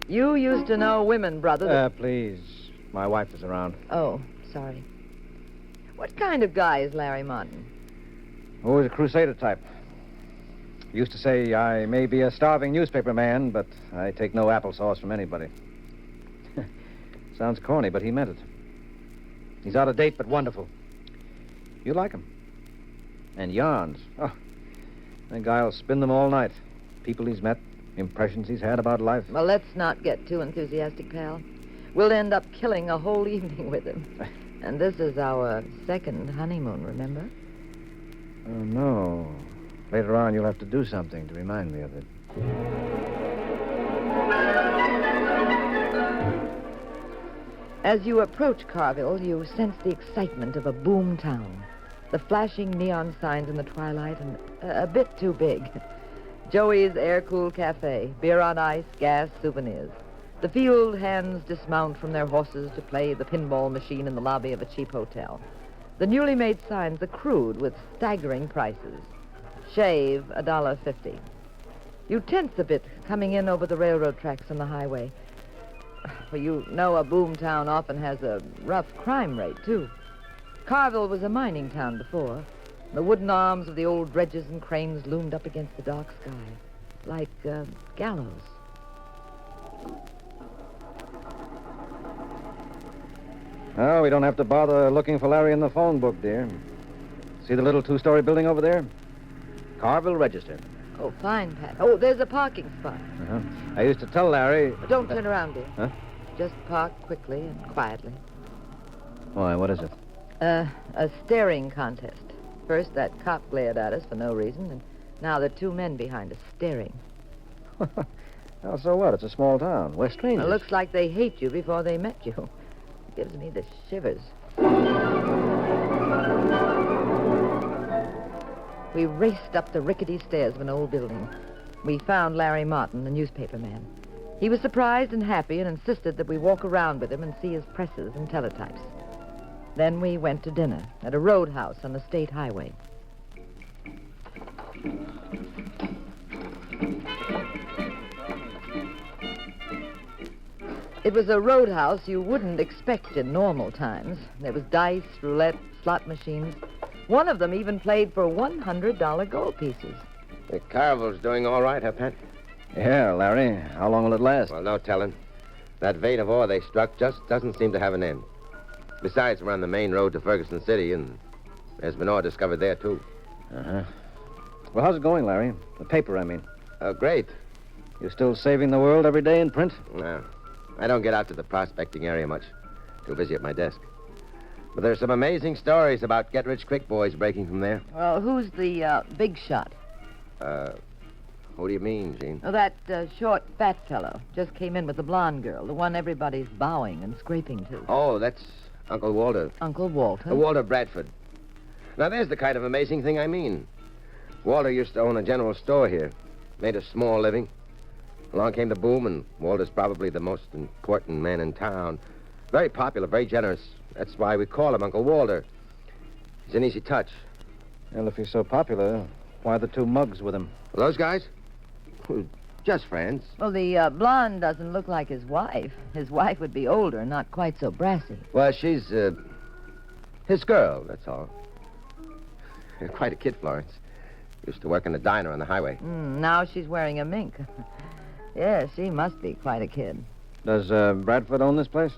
You used to know women, brother. Please. My wife is around. Oh, sorry. What kind of guy is Larry Martin? Oh, he's a crusader type. He used to say, I may be a starving newspaper man, but I take no applesauce from anybody. Sounds corny, but he meant it. He's out of date, but wonderful. You like him. And yarns. Oh, that guy will spin them all night. People he's met, impressions he's had about life. Well, let's not get too enthusiastic, pal. We'll end up killing a whole evening with him. And this is our second honeymoon, remember? Oh, no. Later on, you'll have to do something to remind me of it. As you approach Carville, you sense the excitement of a boom town. The flashing neon signs in the twilight and a bit too big. Joey's air-cooled cafe, beer on ice, gas, souvenirs. The field hands dismount from their horses to play the pinball machine in the lobby of a cheap hotel. The newly made signs are crude with staggering prices. Shave, $1.50. You tense a bit coming in over the railroad tracks on the highway. For you know a boom town often has a rough crime rate, too. Carville was a mining town before. The wooden arms of the old dredges and cranes loomed up against the dark sky, like gallows. Oh, we don't have to bother looking for Larry in the phone book, dear. See the little two-story building over there? Carville Register. Oh, fine, Pat. Oh, there's a parking spot. Uh-huh. I used to tell Larry... Don't turn around, dear. Huh? Just park quickly and quietly. Why, what is it? A staring contest. First, that cop glared at us for no reason, and now there are two men behind us staring. Well, so what? It's a small town. We're strangers. It looks like they hate you before they met you. It gives me the shivers. We raced up the rickety stairs of an old building. We found Larry Martin, the newspaper man. He was surprised and happy and insisted that we walk around with him and see his presses and teletypes. Then we went to dinner at a roadhouse on the state highway. It was a roadhouse you wouldn't expect in normal times. There was dice, roulette, slot machines. One of them even played for $100 gold pieces. The Carvel's doing all right, huh, Pat? Yeah, Larry. How long will it last? Well, no telling. That vein of ore they struck just doesn't seem to have an end. Besides, we're on the main road to Ferguson City, and there's been ore discovered there, too. Uh-huh. Well, how's it going, Larry? The paper, I mean. Great. You still saving the world every day in print? No. I don't get out to the prospecting area much. Too busy at my desk. But there's some amazing stories about get-rich-quick boys breaking from there. Well, who's the big shot? Who do you mean, Jean? Oh, that short, fat fellow. Just came in with the blonde girl, the one everybody's bowing and scraping to. Oh, that's Uncle Walter. Uncle Walter? Walter Bradford. Now, there's the kind of amazing thing I mean. Walter used to own a general store here. Made a small living. Along came the boom, and Walter's probably the most important man in town. Very popular, very generous. That's why we call him Uncle Walter. He's an easy touch. Well, if he's so popular, why the two mugs with him? Those guys? Just friends. Well, the blonde doesn't look like his wife. His wife would be older, not quite so brassy. Well, she's, his girl, that's all. Quite a kid, Florence. Used to work in a diner on the highway. Now she's wearing a mink. Yeah, she must be quite a kid. Does Bradford own this place?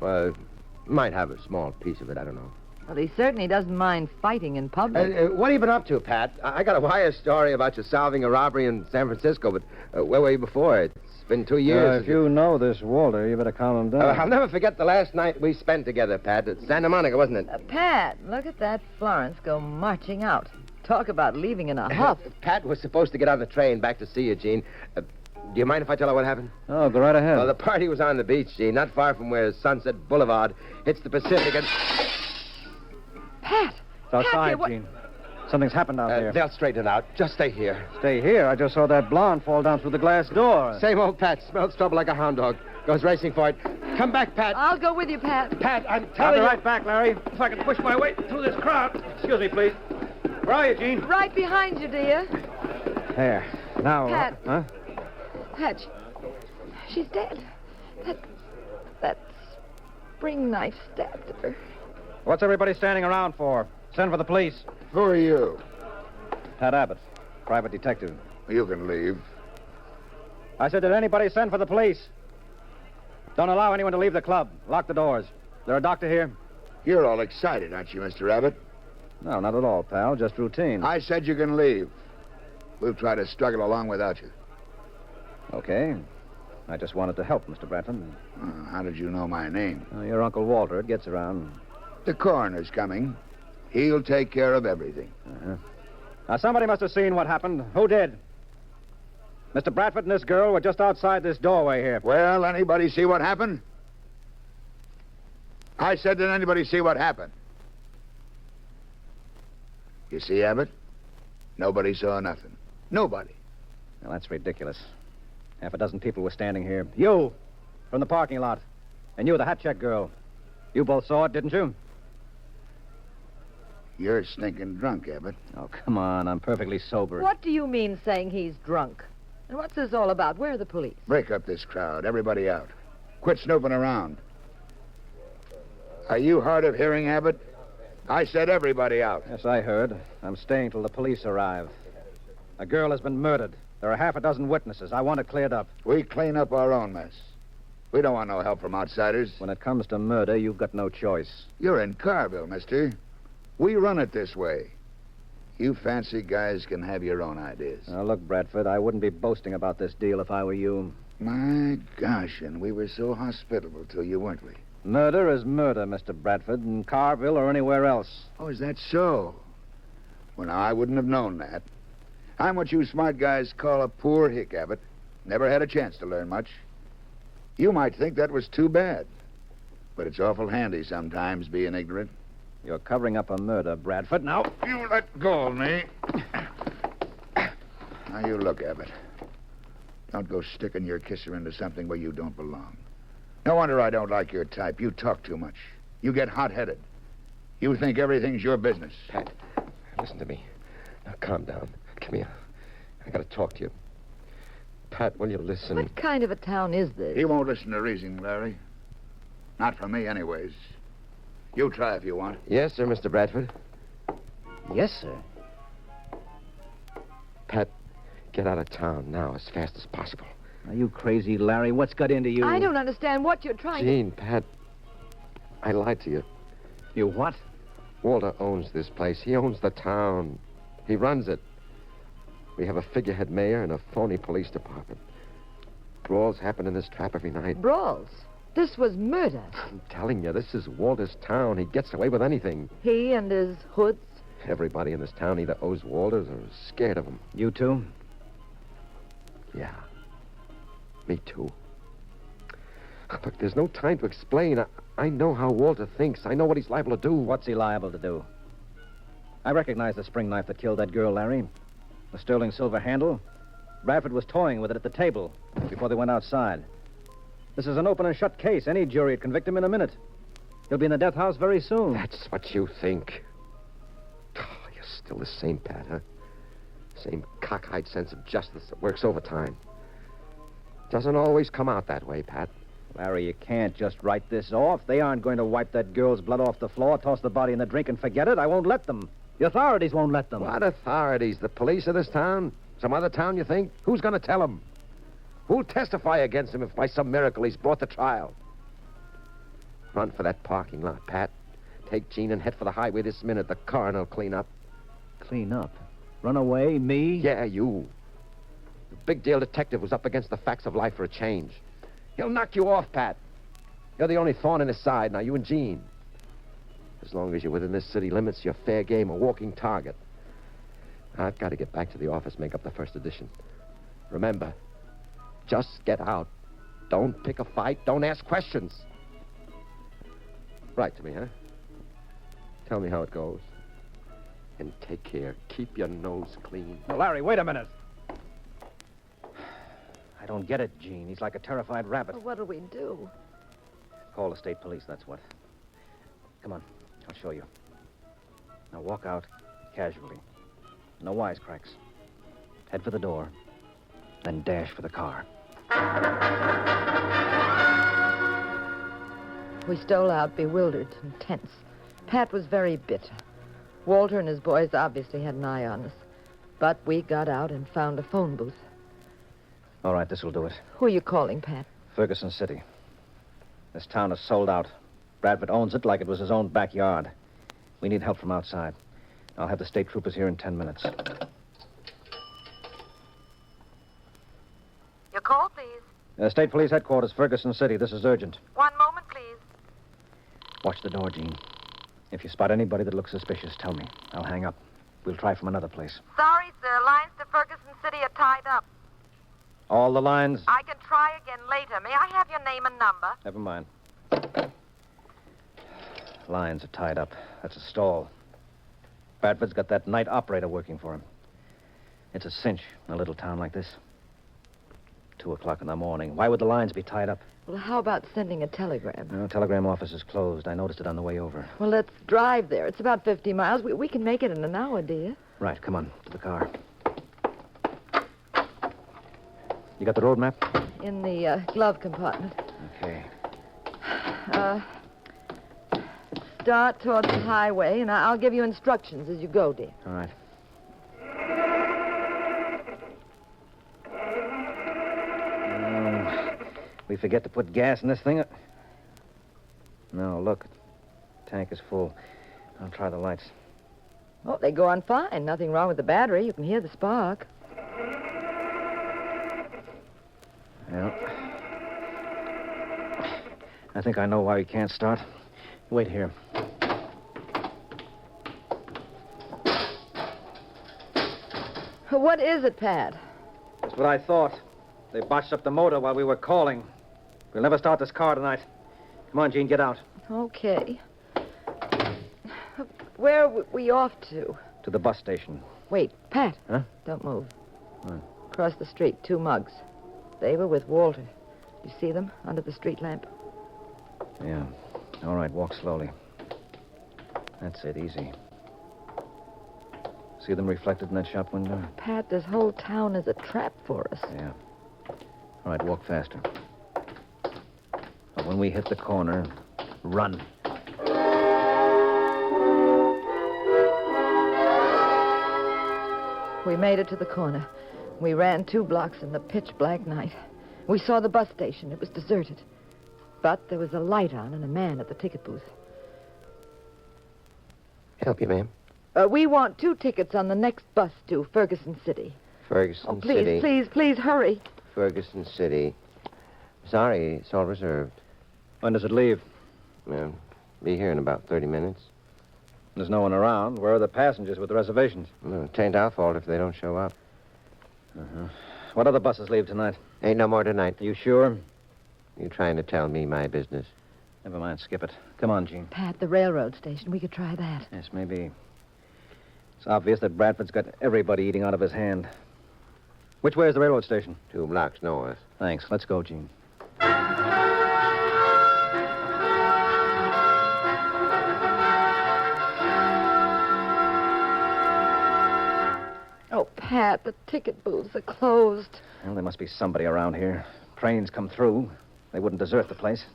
Might have a small piece of it, I don't know. Well, he certainly doesn't mind fighting in public. What have you been up to, Pat? I got a wire story about you solving a robbery in San Francisco, but where were you before? It's been 2 years. If you know this Walter, you better calm him down. I'll never forget the last night we spent together, Pat. At Santa Monica, wasn't it? Pat, look at that Florence go marching out. Talk about leaving in a huff. Pat was supposed to get on the train back to see you, Gene. Do you mind if I tell her what happened? Oh, go right ahead. Well, the party was on the beach, Gene, not far from where Sunset Boulevard hits the Pacific and... Pat! It's outside, Pat, Gene. Something's happened out there. They'll straighten it out. Just stay here. Stay here? I just saw that blonde fall down through the glass door. Same old Pat. Smells trouble like a hound dog. Goes racing for it. Come back, Pat. I'll go with you, Pat. Pat, I'm I'll telling be you... right back, Larry. If I can push my way through this crowd. Excuse me, please. Where are you, Gene? Right behind you, dear. There. Now... Pat. Huh? Pat, she's dead. That spring knife stabbed her. What's everybody standing around for? Send for the police. Who are you? Pat Abbott, private detective. You can leave. I said, did anybody send for the police? Don't allow anyone to leave the club. Lock the doors. Is there a doctor here? You're all excited, aren't you, Mr. Abbott? No, not at all, pal. Just routine. I said you can leave. We'll try to struggle along without you. Okay. I just wanted to help, Mr. Bradford. How did you know my name? Your Uncle Walter. It gets around. The coroner's coming. He'll take care of everything. Uh-huh. Now, somebody must have seen what happened. Who did? Mr. Bradford and this girl were just outside this doorway here. Well, anybody see what happened? I said, did anybody see what happened? You see, Abbott? Nobody saw nothing. Nobody. Well, that's ridiculous. Half a dozen people were standing here. You, from the parking lot. And you, the hat check girl. You both saw it, didn't you? You're stinking drunk, Abbott. Oh, come on. I'm perfectly sober. What do you mean saying he's drunk? And what's this all about? Where are the police? Break up this crowd. Everybody out. Quit snooping around. Are you hard of hearing, Abbott? I said everybody out. Yes, I heard. I'm staying till the police arrive. A girl has been murdered. There are half a dozen witnesses. I want it cleared up. We clean up our own mess. We don't want no help from outsiders. When it comes to murder, you've got no choice. You're in Carville, mister. We run it this way. You fancy guys can have your own ideas. Now, look, Bradford, I wouldn't be boasting about this deal if I were you. My gosh, and we were so hospitable to you, weren't we? Murder is murder, Mr. Bradford, in Carville or anywhere else. Oh, is that so? Well, now, I wouldn't have known that. I'm what you smart guys call a poor hick, Abbott. Never had a chance to learn much. You might think that was too bad. But it's awful handy sometimes being ignorant. You're covering up a murder, Bradford. Now, you let go of me. Now, you look, Abbott. Don't go sticking your kisser into something where you don't belong. No wonder I don't like your type. You talk too much. You get hot-headed. You think everything's your business. Pat, listen to me. Now, calm down. Come here. I gotta talk to you. Pat, will you listen? What kind of a town is this? He won't listen to reason, Larry. Not from me, anyways. You try if you want. Yes, sir, Mr. Bradford. Yes, sir. Pat, get out of town now as fast as possible. Are you crazy, Larry? What's got into you? I don't understand what you're trying Gene, Pat, I lied to you. You what? Walter owns this place. He owns the town. He runs it. We have a figurehead mayor and a phony police department. Brawls happen in this trap every night. Brawls? This was murder. I'm telling you, this is Walter's town. He gets away with anything. He and his hoods? Everybody in this town either owes Walters or is scared of him. You too? Yeah. Me too. Look, there's no time to explain. I know how Walter thinks. I know what he's liable to do. What's he liable to do? I recognize the spring knife that killed that girl, Larry. The sterling silver handle. Bradford was toying with it at the table before they went outside. This is an open and shut case. Any jury would convict him in a minute. He'll be in the death house very soon. That's what you think. Oh, you're still the same, Pat, huh? Same cockeyed sense of justice that works overtime. Doesn't always come out that way, Pat. Larry, you can't just write this off. They aren't going to wipe that girl's blood off the floor, toss the body in the drink, and forget it. I won't let them. The authorities won't let them. What authorities? The police of this town? Some other town, you think? Who's going to tell him? Who'll testify against him if by some miracle he's brought to trial? Run for that parking lot, Pat. Take Gene and head for the highway this minute. The coroner will clean up. Clean up? Run away? Me? Yeah, you. The big deal detective who's up against the facts of life for a change. He'll knock you off, Pat. You're the only thorn in his side now, you and Gene. As long as you're within this city limits, you're fair game, a walking target. I've got to get back to the office, make up the first edition. Remember, just get out. Don't pick a fight. Don't ask questions. Write to me, huh? Tell me how it goes. And take care. Keep your nose clean. Now, Larry, wait a minute. I don't get it, Gene. He's like a terrified rabbit. Well, what'll we do? Call the state police, that's what. Come on, I'll show you. Now walk out casually. No wisecracks. Head for the door, then dash for the car. We stole out bewildered and tense. Pat was very bitter. Walter and his boys obviously had an eye on us. But we got out and found a phone booth. All right, this will do it. Who are you calling, Pat? Ferguson City. This town is sold out. Bradford owns it like it was his own backyard. We need help from outside. I'll have the state troopers here in 10 minutes. Your call, please. State Police Headquarters, Ferguson City. This is urgent. One moment, please. Watch the door, Gene. If you spot anybody that looks suspicious, tell me. I'll hang up. We'll try from another place. Sorry, sir. Lines to Ferguson City are tied up. All the lines? I can try again later. May I have your name and number? Never mind. Lines are tied up. That's a stall. Bradford's got that night operator working for him. It's a cinch in a little town like this. 2 o'clock in the morning. Why would the lines be tied up? Well, how about sending a telegram? No, telegram office is closed. I noticed it on the way over. Well, let's drive there. It's about 50 miles. We can make it in an hour, dear. Right, come on, to the car. You got the road map? In the glove compartment. Okay. Start towards the highway, and I'll give you instructions as you go, dear. All right. We forget to put gas in this thing? No, look. Tank is full. I'll try the lights. Oh, they go on fine. Nothing wrong with the battery. You can hear the spark. Yeah. I think I know why we can't start. Wait here. What is it, Pat? That's what I thought. They botched up the motor while we were calling. We'll never start this car tonight. Come on, Jean, get out. Okay. Where are we off to? To the bus station. Wait, Pat. Huh? Don't move. What? Across the street, 2 mugs. They were with Walter. You see them under the street lamp? Yeah. All right, walk slowly. That's it, easy. See them reflected in that shop window? Pat, this whole town is a trap for us. Yeah. All right, walk faster. But when we hit the corner, run. We made it to the corner. We ran 2 blocks in the pitch-black night. We saw the bus station. It was deserted. But there was a light on and a man at the ticket booth. Help you, ma'am? We want 2 tickets on the next bus to Ferguson City. Ferguson City. Please, hurry. Ferguson City. Sorry, it's all reserved. When does it leave? Well, be here in about 30 minutes. There's no one around. Where are the passengers with the reservations? Well, it ain't our fault if they don't show up. Uh-huh. What other buses leave tonight? Ain't no more tonight. You sure? You trying to tell me my business? Never mind, skip it. Come on, Jean. Pat, the railroad station. We could try that. Yes, maybe. It's obvious that Bradford's got everybody eating out of his hand. Which way is the railroad station? 2 blocks north. Thanks. Let's go, Jean. Oh, Pat, the ticket booths are closed. Well, there must be somebody around here. Trains come through. They wouldn't desert the place.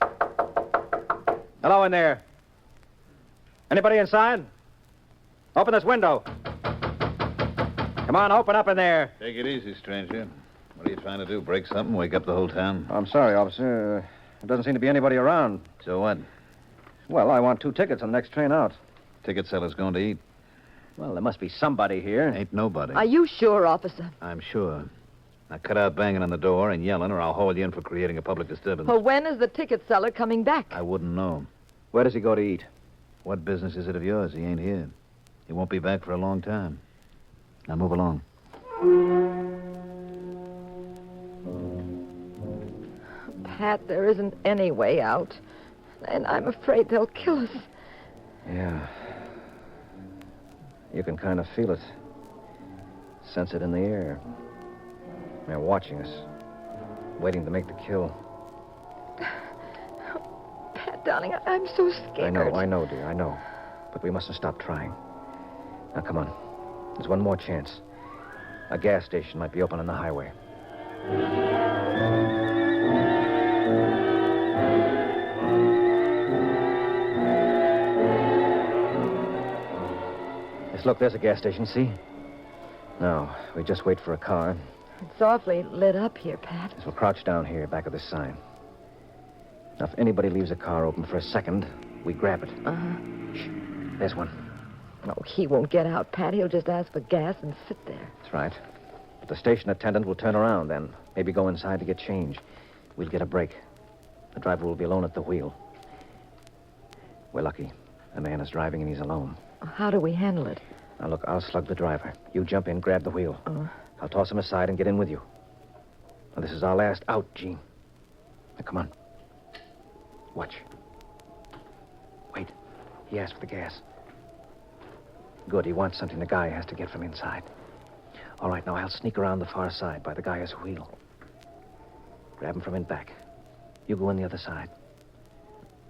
Hello in there. Anybody inside? Open this window. Come on, open up in there. Take it easy, stranger. What are you trying to do? Break something? Wake up the whole town? I'm sorry, officer. There doesn't seem to be anybody around. So what? Well, I want 2 tickets on the next train out. Ticket seller's going to eat. Well, there must be somebody here. Ain't nobody. Are you sure, officer? I'm sure. Now cut out banging on the door and yelling, or I'll haul you in for creating a public disturbance. Well, when is the ticket seller coming back? I wouldn't know. Where does he go to eat? What business is it of yours? He ain't here. He won't be back for a long time. Now move along. Pat, there isn't any way out. And I'm afraid they'll kill us. Yeah. You can kind of feel it. Sense it in the air. They're watching us. Waiting to make the kill. Pat, darling, I'm so scared. I know, dear, I know. But we mustn't stop trying. Now, come on. There's one more chance. A gas station might be open on the highway. Yes, look, there's a gas station, see? Now, we just wait for a car. It's awfully lit up here, Pat. Yes, we'll crouch down here, back of this sign. Now, if anybody leaves a car open for a second, we grab it. Uh-huh. Shh. There's one. No, he won't get out, Pat. He'll just ask for gas and sit there. That's right. But the station attendant will turn around then. Maybe go inside to get change. We'll get a break. The driver will be alone at the wheel. We're lucky. The man is driving and he's alone. How do we handle it? Now, look, I'll slug the driver. You jump in, grab the wheel. I'll toss him aside and get in with you. Now, this is our last out, Jean. Now, come on. Watch. Wait. He asked for the gas. Good. He wants something the guy has to get from inside. All right, now I'll sneak around the far side by the guy's wheel. Grab him from in back. You go in the other side.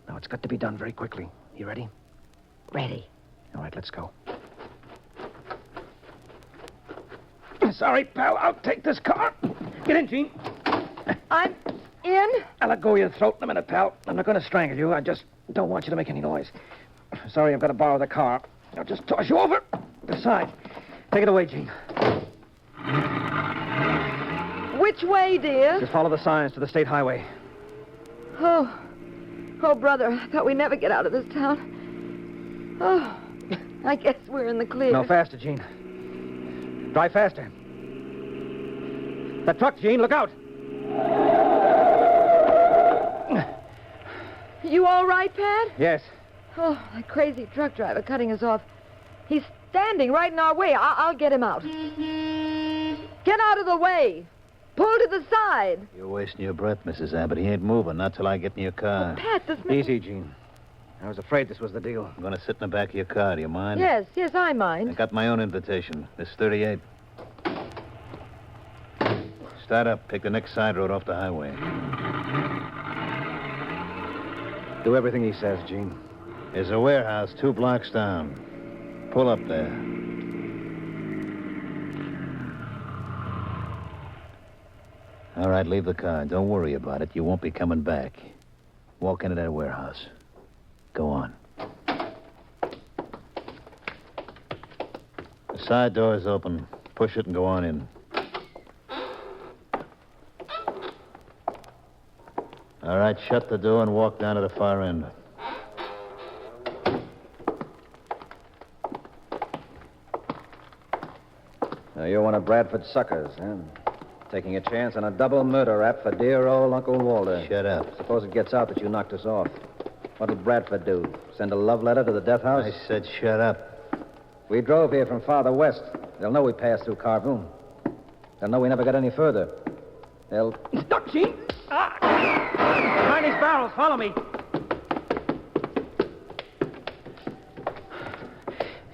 Now, it's got to be done very quickly. You ready? Ready. All right, let's go. Sorry, pal. I'll take this car. Get in, Jean. I'm in? I'll let go of your throat in a minute, pal. I'm not going to strangle you. I just don't want you to make any noise. Sorry, I've got to borrow the car. I'll just toss you over the side. Take it away, Jean. Which way, dear? Just follow the signs to the state highway. Oh, brother, I thought we'd never get out of this town. Oh. I guess we're in the clear. No, faster, Gene. Drive faster. That truck, Gene, look out. You all right, Pat? Yes. Oh, that crazy truck driver cutting us off. He's standing right in our way. I'll get him out. Get out of the way. Pull to the side. You're wasting your breath, Mrs. Abbott. He ain't moving, not till I get in your car. Pat, this man... Easy, Gene. I was afraid this was the deal. I'm going to sit in the back of your car. Do you mind? Yes, I mind. I got my own invitation. This 38. Start up. Take the next side road off the highway. Do everything he says, Gene. There's a warehouse 2 blocks down. Pull up there. All right, leave the car. Don't worry about it. You won't be coming back. Walk into that warehouse. Go on. The side door is open. Push it and go on in. All right, shut the door and walk down to the far end. Now, you're one of Bradford's suckers, huh? Taking a chance on a double murder rap for dear old Uncle Walter. Shut up. Suppose it gets out that you knocked us off. What'll Bradford do? Send a love letter to the death house? I said shut up. We drove here from farther west. They'll know we passed through Carvoon. They'll know we never got any further. They'll... Stop, Gene! Behind these barrels, follow me.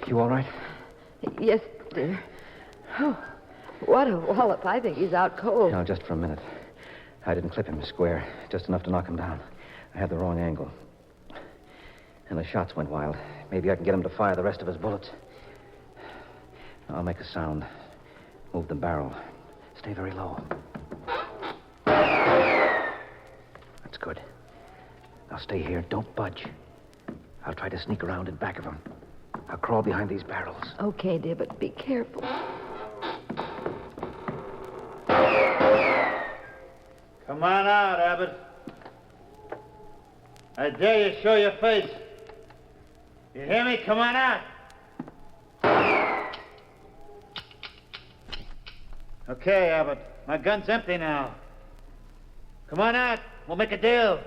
You all right? Yes, dear. Oh, what a wallop. I think he's out cold. No, just for a minute. I didn't clip him square. Just enough to knock him down. I had the wrong angle. And the shots went wild. Maybe I can get him to fire the rest of his bullets. I'll make a sound. Move the barrel. Stay very low. That's good. Now stay here. Don't budge. I'll try to sneak around in back of him. I'll crawl behind these barrels. Okay, dear, but be careful. Come on out, Abbott. I dare you show your face. You hear me? Come on out. Okay, Abbott. My gun's empty now. Come on out. We'll make a deal.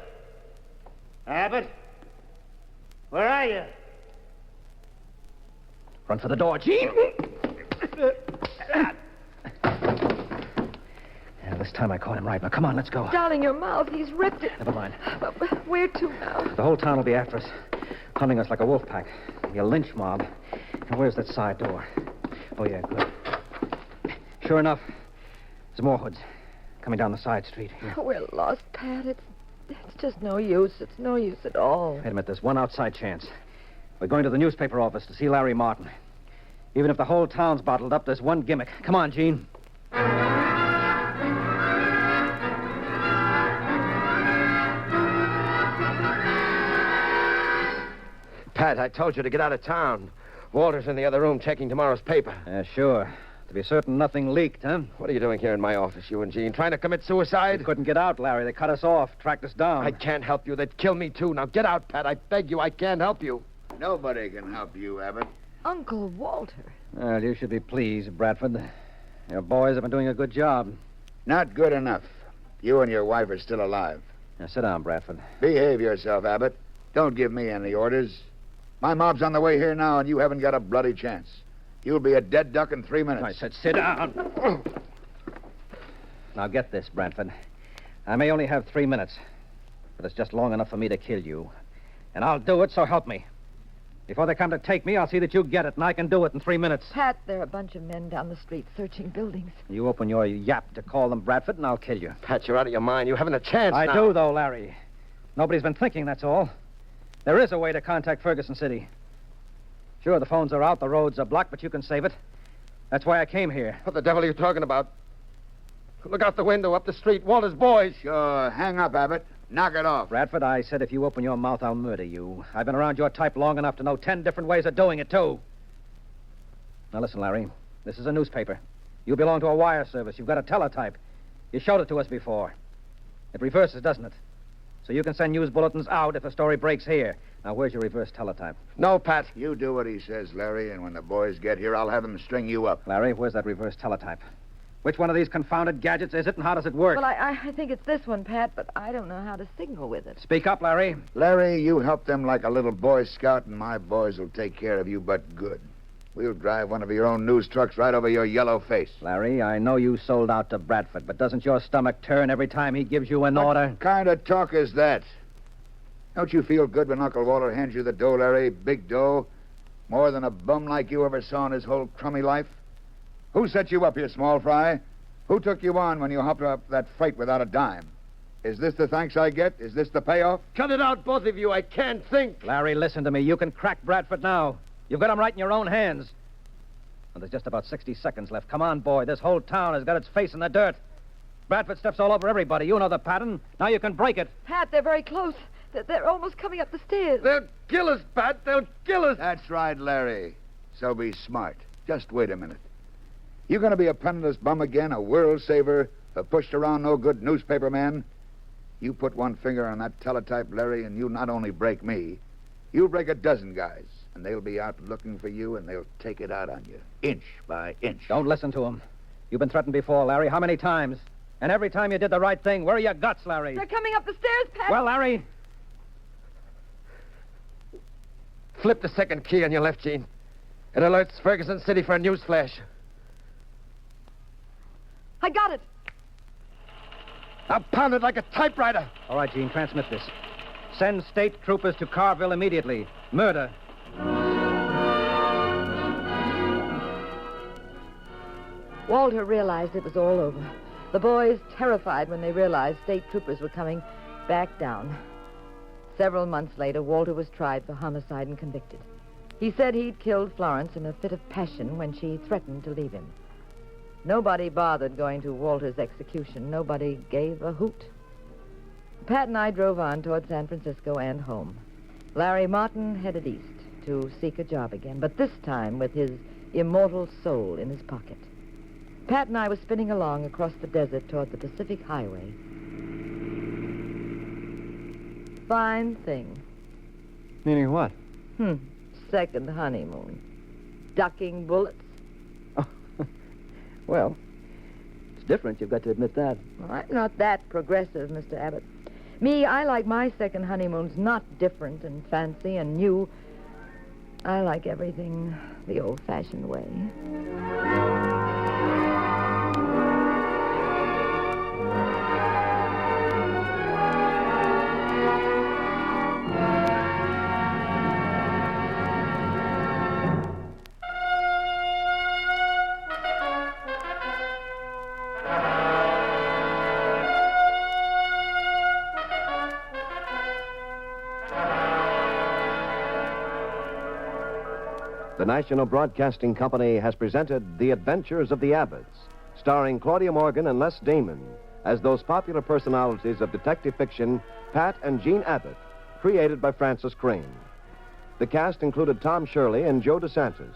Abbott? Where are you? Run for the door, Gene. Yeah, this time I caught him right. Now, come on, let's go. Darling, your mouth. He's ripped it. Never mind. Where to now? The whole town will be after us, hunting us like a wolf pack. It'll be a lynch mob. And where's that side door? Oh, yeah, good. Sure enough, there's more hoods coming down the side street. Here. We're lost, Pat. It's just no use. It's no use at all. Wait a minute. There's one outside chance. We're going to the newspaper office to see Larry Martin. Even if the whole town's bottled up, there's one gimmick. Come on, Gene. Pat, I told you to get out of town. Walter's in the other room checking tomorrow's paper. Sure. To be certain nothing leaked, huh? What are you doing here in my office, you and Jean? Trying to commit suicide? We couldn't get out, Larry. They cut us off, tracked us down. I can't help you. They'd kill me, too. Now get out, Pat. I beg you. I can't help you. Nobody can help you, Abbott. Uncle Walter. Well, you should be pleased, Bradford. Your boys have been doing a good job. Not good enough. You and your wife are still alive. Now, sit down, Bradford. Behave yourself, Abbott. Don't give me any orders. My mob's on the way here now, and you haven't got a bloody chance. You'll be a dead duck in 3 minutes. I said sit down. Now, get this, Bradford. I may only have 3 minutes, but it's just long enough for me to kill you. And I'll do it, so help me. Before they come to take me, I'll see that you get it, and I can do it in 3 minutes. Pat, there are a bunch of men down the street searching buildings. You open your yap to call them, Bradford, and I'll kill you. Pat, you're out of your mind. You haven't a chance I now. do, though, Larry. Nobody's been thinking, that's all. There is a way to contact Ferguson City. Sure, the phones are out, the roads are blocked, but you can save it. That's why I came here. What the devil are you talking about? Look out the window, up the street. Walter's boys. Sure, hang up, Abbott. Knock it off. Bradford, I said if you open your mouth, I'll murder you. I've been around your type long enough to know 10 different ways of doing it, too. Now, listen, Larry. This is a newspaper. You belong to a wire service. You've got a teletype. You showed it to us before. It reverses, doesn't it? so you can send news bulletins out if a story breaks here. Now, where's your reverse teletype? No, Pat. You do what he says, Larry, and when the boys get here, I'll have them string you up. Larry, where's that reverse teletype? Which one of these confounded gadgets is it, and how does it work? Well, I think it's this one, Pat, but I don't know how to signal with it. Speak up, Larry. Larry, you help them like a little Boy Scout, and my boys will take care of you but good. We'll drive one of your own news trucks right over your yellow face. Larry, I know you sold out to Bradford, but doesn't your stomach turn every time he gives you an order? What kind of talk is that? Don't you feel good when Uncle Walter hands you the dough, Larry? Big dough? More than a bum like you ever saw in his whole crummy life? Who set you up here, small fry? Who took you on when you hopped up that freight without a dime? Is this the thanks I get? Is this the payoff? Cut it out, both of you. I can't think. Larry, listen to me. You can crack Bradford now. You've got him right in your own hands. And there's just about 60 seconds left. Come on, boy. This whole town has got its face in the dirt. Bradford steps all over everybody. You know the pattern. Now you can break it. Pat, they're very close. They're almost coming up the stairs. They'll kill us, Pat. They'll kill us. That's right, Larry. So be smart. Just wait a minute. You going to be a penniless bum again, a world saver, a pushed around no good newspaper man? You put one finger on that teletype, Larry, and you not only break me, you'll break a dozen guys. And they'll be out looking for you, and they'll take it out on you, inch by inch. Don't listen to him. You've been threatened before, Larry. How many times? And every time you did the right thing. Where are your guts, Larry? They're coming up the stairs, Pat. Well, Larry. Flip the second key on your left, Gene. It alerts Ferguson City for a news flash. I got it. Now pound it like a typewriter. All right, Gene, transmit this. Send state troopers to Carville immediately. Murder. Walter realized it was all over. The boys, terrified when they realized state troopers were coming, backed down. Several months later, Walter was tried for homicide and convicted. He said he'd killed Florence in a fit of passion when she threatened to leave him. Nobody bothered going to Walter's execution. Nobody gave a hoot. Pat and I drove on toward San Francisco and home. Larry Martin headed east to seek a job again, but this time with his immortal soul in his pocket. Pat and I were spinning along across the desert toward the Pacific Highway. Fine thing. Meaning what? Second honeymoon. Ducking bullets. Well, it's different. You've got to admit that. Well, I'm not that progressive, Mr. Abbott. Me, I like my second honeymoons not different and fancy and new. I like everything the old-fashioned way. The National Broadcasting Company has presented The Adventures of the Abbotts, starring Claudia Morgan and Les Damon as those popular personalities of detective fiction, Pat and Jean Abbott, created by Francis Crane. The cast included Tom Shirley and Joe DeSantis.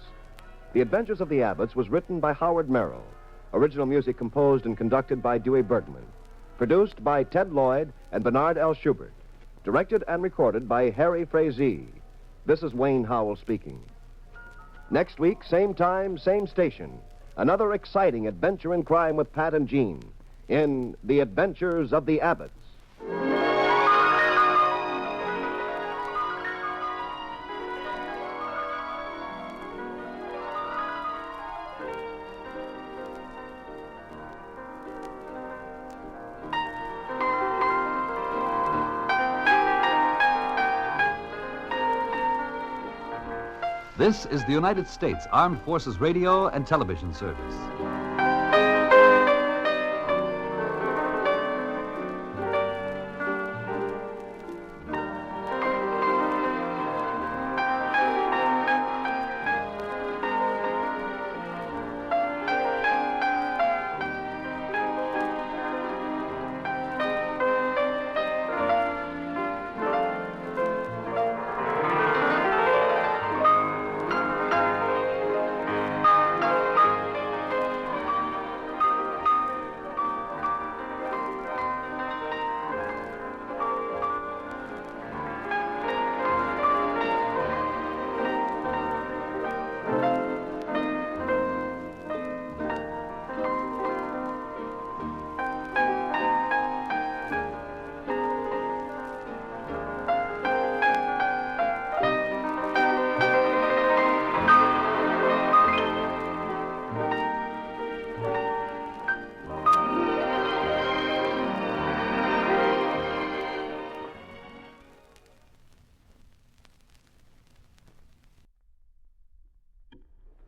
The Adventures of the Abbotts was written by Howard Merrill. Original music composed and conducted by Dewey Bergman. Produced by Ted Lloyd and Bernard L. Schubert. Directed and recorded by Harry Frazee. This is Wayne Howell speaking. Next week, same time, same station. Another exciting adventure in crime with Pat and Jean in The Adventures of the Abbotts. This is the United States Armed Forces Radio and Television Service.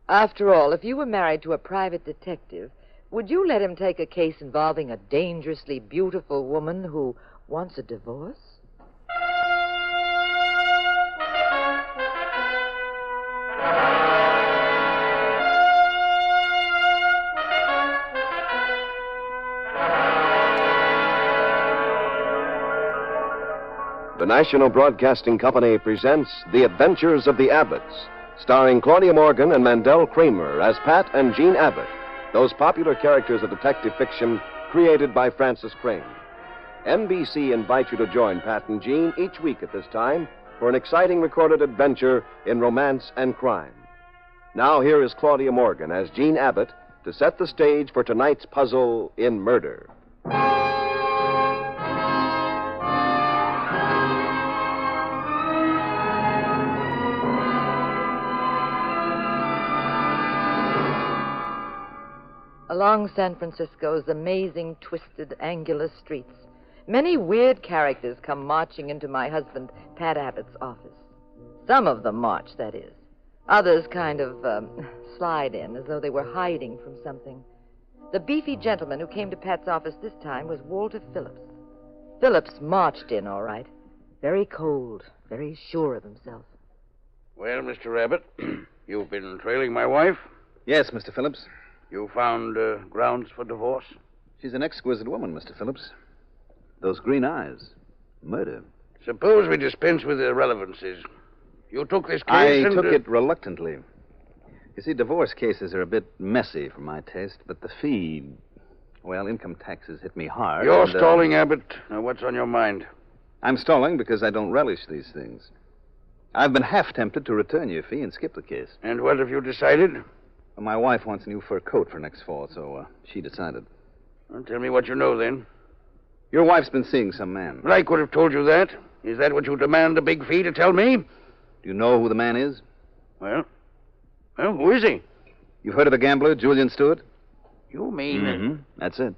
After all, if you were married to a private detective, would you let him take a case involving a dangerously beautiful woman who wants a divorce? The National Broadcasting Company presents The Adventures of the Abbotts, starring Claudia Morgan and Mandel Kramer as Pat and Jean Abbott, those popular characters of detective fiction created by Francis Crane. NBC invites you to join Pat and Jean each week at this time for an exciting recorded adventure in romance and crime. Now here is Claudia Morgan as Jean Abbott to set the stage for tonight's puzzle in murder. Along San Francisco's amazing, twisted, angular streets, many weird characters come marching into my husband, Pat Abbott's office. Some of them march, that is. Others kind of slide in as though they were hiding from something. The beefy gentleman who came to Pat's office this time was Walter Phillips. Phillips marched in, all right. Very cold, very sure of himself. Well, Mr. Abbott, you've been trailing my wife? Yes, Mr. Phillips. You found grounds for divorce? She's an exquisite woman, Mr. Phillips. Those green eyes. Murder. Suppose we dispense with irrelevancies. You took this case I took it reluctantly. You see, divorce cases are a bit messy for my taste, but the fee... Well, income taxes hit me hard. You're stalling, Abbott. Now, what's on your mind? I'm stalling because I don't relish these things. I've been half tempted to return your fee and skip the case. And what have you decided? Well, my wife wants a new fur coat for next fall, so she decided. Well, tell me what you know, then. Your wife's been seeing some man. I could have told you that. Is that what you demand a big fee to tell me? Do you know who the man is? Well, who is he? You've heard of the gambler, Julian Stewart? You mean... Mm-hmm. That's it.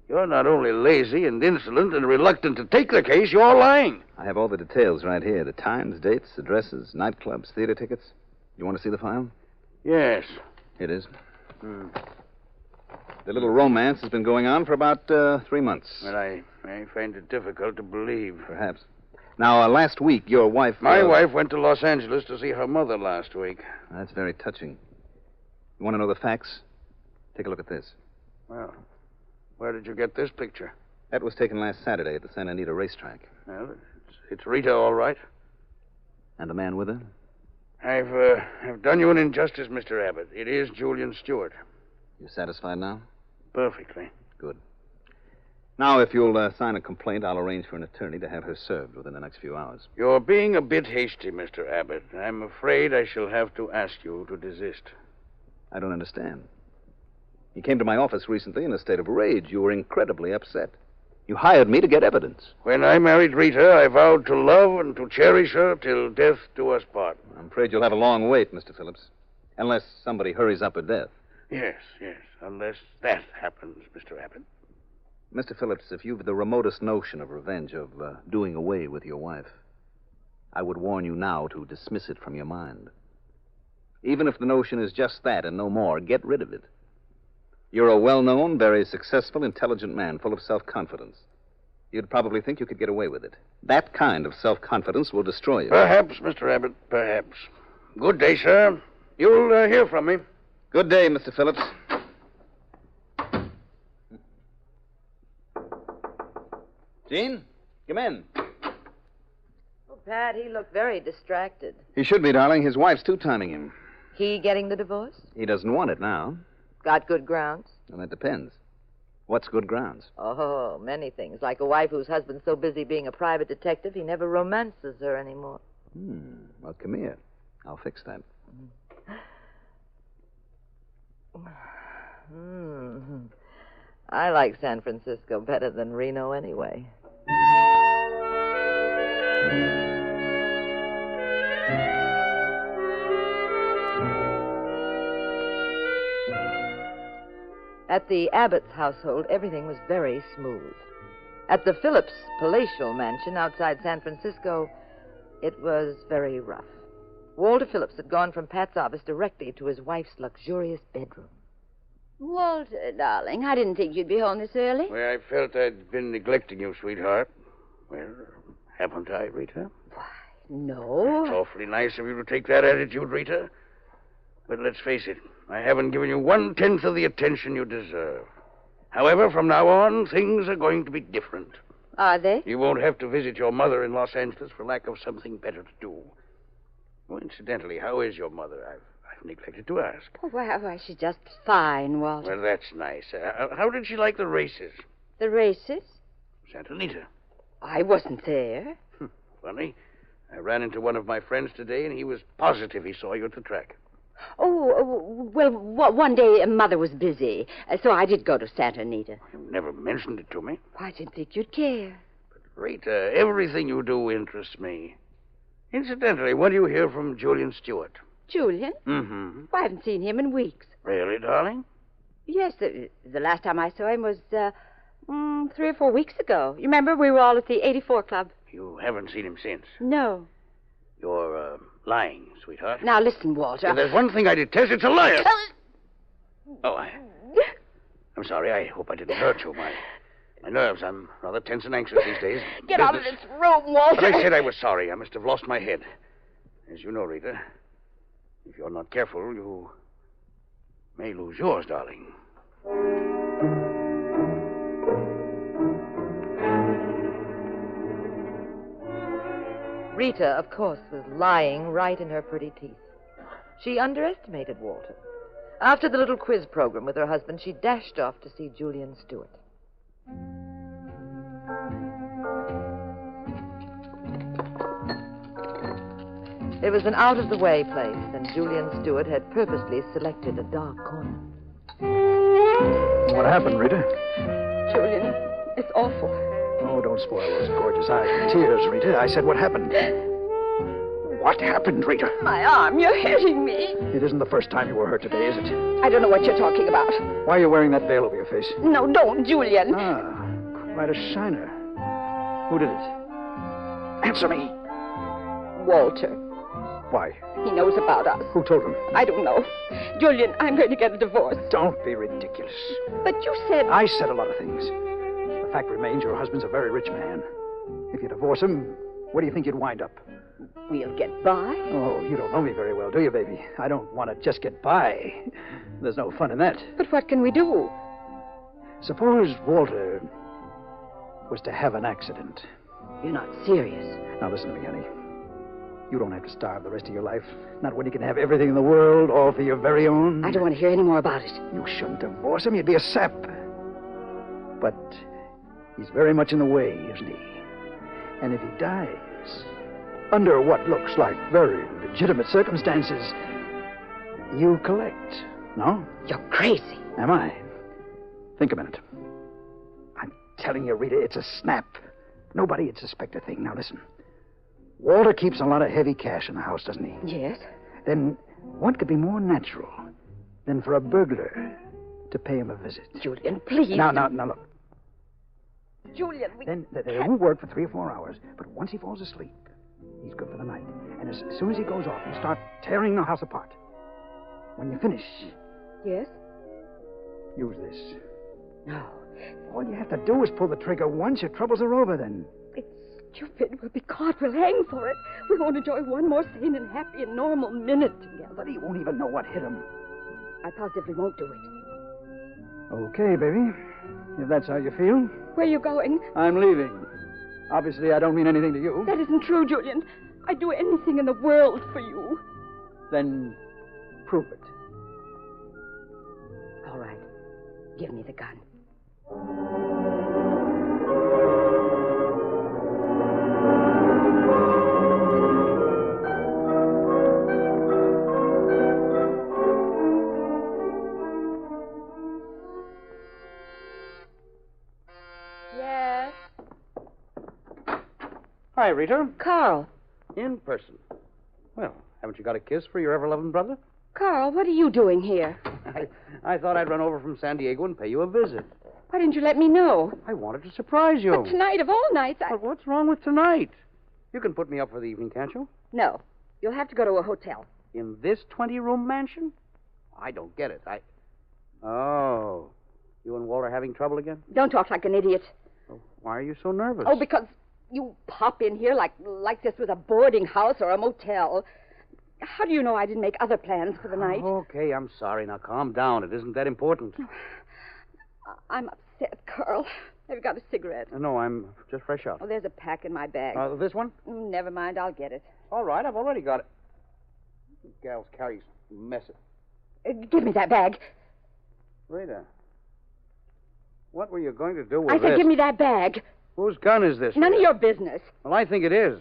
You're not only lazy and insolent and reluctant to take the case, you're lying. I have all the details right here. The times, dates, addresses, nightclubs, theater tickets. You want to see the file? Yes. It is. The little romance has been going on for about 3 months. But I find it difficult to believe. Perhaps. Now, last week, your wife... My wife went to Los Angeles to see her mother last week. That's very touching. You want to know the facts? Take a look at this. Well, where did you get this picture? That was taken last Saturday at the Santa Anita racetrack. Well, it's Rita, all right. And the man with her? I've done you an injustice, Mr. Abbott. It is Julian Stewart. You satisfied now? Perfectly. Good. Now, if you'll sign a complaint, I'll arrange for an attorney to have her served within the next few hours. You're being a bit hasty, Mr. Abbott. I'm afraid I shall have to ask you to desist. I don't understand. You came to my office recently in a state of rage. You were incredibly upset. You hired me to get evidence. When I married Rita, I vowed to love and to cherish her till death do us part. I'm afraid you'll have a long wait, Mr. Phillips. Unless somebody hurries up her death. Yes. Unless that happens, Mr. Abbott. Mr. Phillips, if you've the remotest notion of revenge, of doing away with your wife, I would warn you now to dismiss it from your mind. Even if the notion is just that and no more, get rid of it. You're a well-known, very successful, intelligent man, full of self-confidence. You'd probably think you could get away with it. That kind of self-confidence will destroy you. Perhaps, Mr. Abbott, perhaps. Good day, sir. You'll hear from me. Good day, Mr. Phillips. Jean, come in. Oh, Pat, he looked very distracted. He should be, darling. His wife's two-timing him. He getting the divorce? He doesn't want it now. Got good grounds? Well, that depends. What's good grounds? Oh, many things. Like a wife whose husband's so busy being a private detective, he never romances her anymore. Well, come here. I'll fix that. I like San Francisco better than Reno anyway. At the Abbotts household, everything was very smooth. At the Phillips palatial mansion outside San Francisco, it was very rough. Walter Phillips had gone from Pat's office directly to his wife's luxurious bedroom. Walter, darling, I didn't think you'd be home this early. Well, I felt I'd been neglecting you, sweetheart. Well, haven't I, Rita? No. It's awfully nice of you to take that attitude, Rita. But let's face it, I haven't given you 1/10 of the attention you deserve. However, from now on, things are going to be different. Are they? You won't have to visit your mother in Los Angeles for lack of something better to do. Oh, incidentally, how is your mother? I've neglected to ask. Oh, why, she's just fine, Walter. Well, that's nice. How did she like the races? The races? Santa Anita. I wasn't there. Funny. I ran into one of my friends today, and he was positive he saw you at the track. Oh, well, one day Mother was busy, so I did go to Santa Anita. You never mentioned it to me. I didn't think you'd care. Rita, everything you do interests me. Incidentally, when do you hear from Julian Stewart? Julian? Mm-hmm. I haven't seen him in weeks. Really, darling? Yes, the last time I saw him was 3 or 4 weeks ago. You remember we were all at the 84 Club? You haven't seen him since. No. You're lying, sweetheart. Now listen, Walter. If there's one thing I detest, it's a liar. I'm sorry. I hope I didn't hurt you. My nerves. I'm rather tense and anxious these days. Get out of this room, Walter. But I said I was sorry. I must have lost my head. As you know, Rita, if you're not careful, you may lose yours, darling. Rita, of course, was lying right in her pretty teeth. She underestimated Walter. After the little quiz program with her husband, she dashed off to see Julian Stewart. It was an out-of-the-way place, and Julian Stewart had purposely selected a dark corner. What happened, Rita? Julian, it's awful. Oh, don't spoil those gorgeous eyes with tears, Rita. I said, what happened? What happened, Rita? My arm, you're hitting me. It isn't the first time you were hurt today, is it? I don't know what you're talking about. Why are you wearing that veil over your face? No, don't, Julian. Ah, quite a shiner. Who did it? Answer me. Walter. Why? He knows about us. Who told him? I don't know. Julian, I'm going to get a divorce. Don't be ridiculous. But you said... I said a lot of things. The fact remains your husband's a very rich man. If you divorce him, where do you think you'd wind up? We'll get by. Oh, you don't know me very well, do you, baby? I don't want to just get by. There's no fun in that. But what can we do? Suppose Walter was to have an accident. You're not serious. Now listen to me, honey. You don't have to starve the rest of your life. Not when you can have everything in the world, all for your very own. I don't want to hear any more about it. You shouldn't divorce him. You'd be a sap. But he's very much in the way, isn't he? And if he dies, under what looks like very legitimate circumstances, you collect, no? You're crazy. Am I? Think a minute. I'm telling you, Rita, it's a snap. Nobody'd suspect a thing. Now listen. Walter keeps a lot of heavy cash in the house, doesn't he? Yes. Then what could be more natural than for a burglar to pay him a visit? Julian, please. Now, look. Julian, Then they won't work for 3 or 4 hours, but once he falls asleep, he's good for the night. And as soon as he goes off, you start tearing the house apart. When you finish... Yes? Use this. No. All you have to do is pull the trigger once, your troubles are over then. It's stupid. We'll be caught. We'll hang for it. We won't enjoy one more sane and happy and normal minute together. But he won't even know what hit him. I positively won't do it. Okay, baby. If that's how you feel. Where are you going? I'm leaving. Obviously, I don't mean anything to you. That isn't true, Julian. I'd do anything in the world for you. Then prove it. All right. Give me the gun. Yes? Hi, Rita. Carl. In person. Well, haven't you got a kiss for your ever-loving brother? Carl, what are you doing here? I thought I'd run over from San Diego and pay you a visit. Why didn't you let me know? I wanted to surprise you. But tonight of all nights, But what's wrong with tonight? You can put me up for the evening, can't you? No. You'll have to go to a hotel. In this 20-room mansion? I don't get it. Oh. You and Walter having trouble again? Don't talk like an idiot. Oh, why are you so nervous? Oh, because you pop in here like this was a boarding house or a motel. How do you know I didn't make other plans for the night? Okay, I'm sorry. Now, calm down. It isn't that important. I'm upset, Carl. Have you got a cigarette? No, I'm just fresh out. Oh, there's a pack in my bag. This one? Never mind, I'll get it. All right, I've already got it. You gals carry some mess. Give me that bag. Rita, what were you going to do with I said this? give me that bag. Whose gun is this? None of your business. Well, I think it is.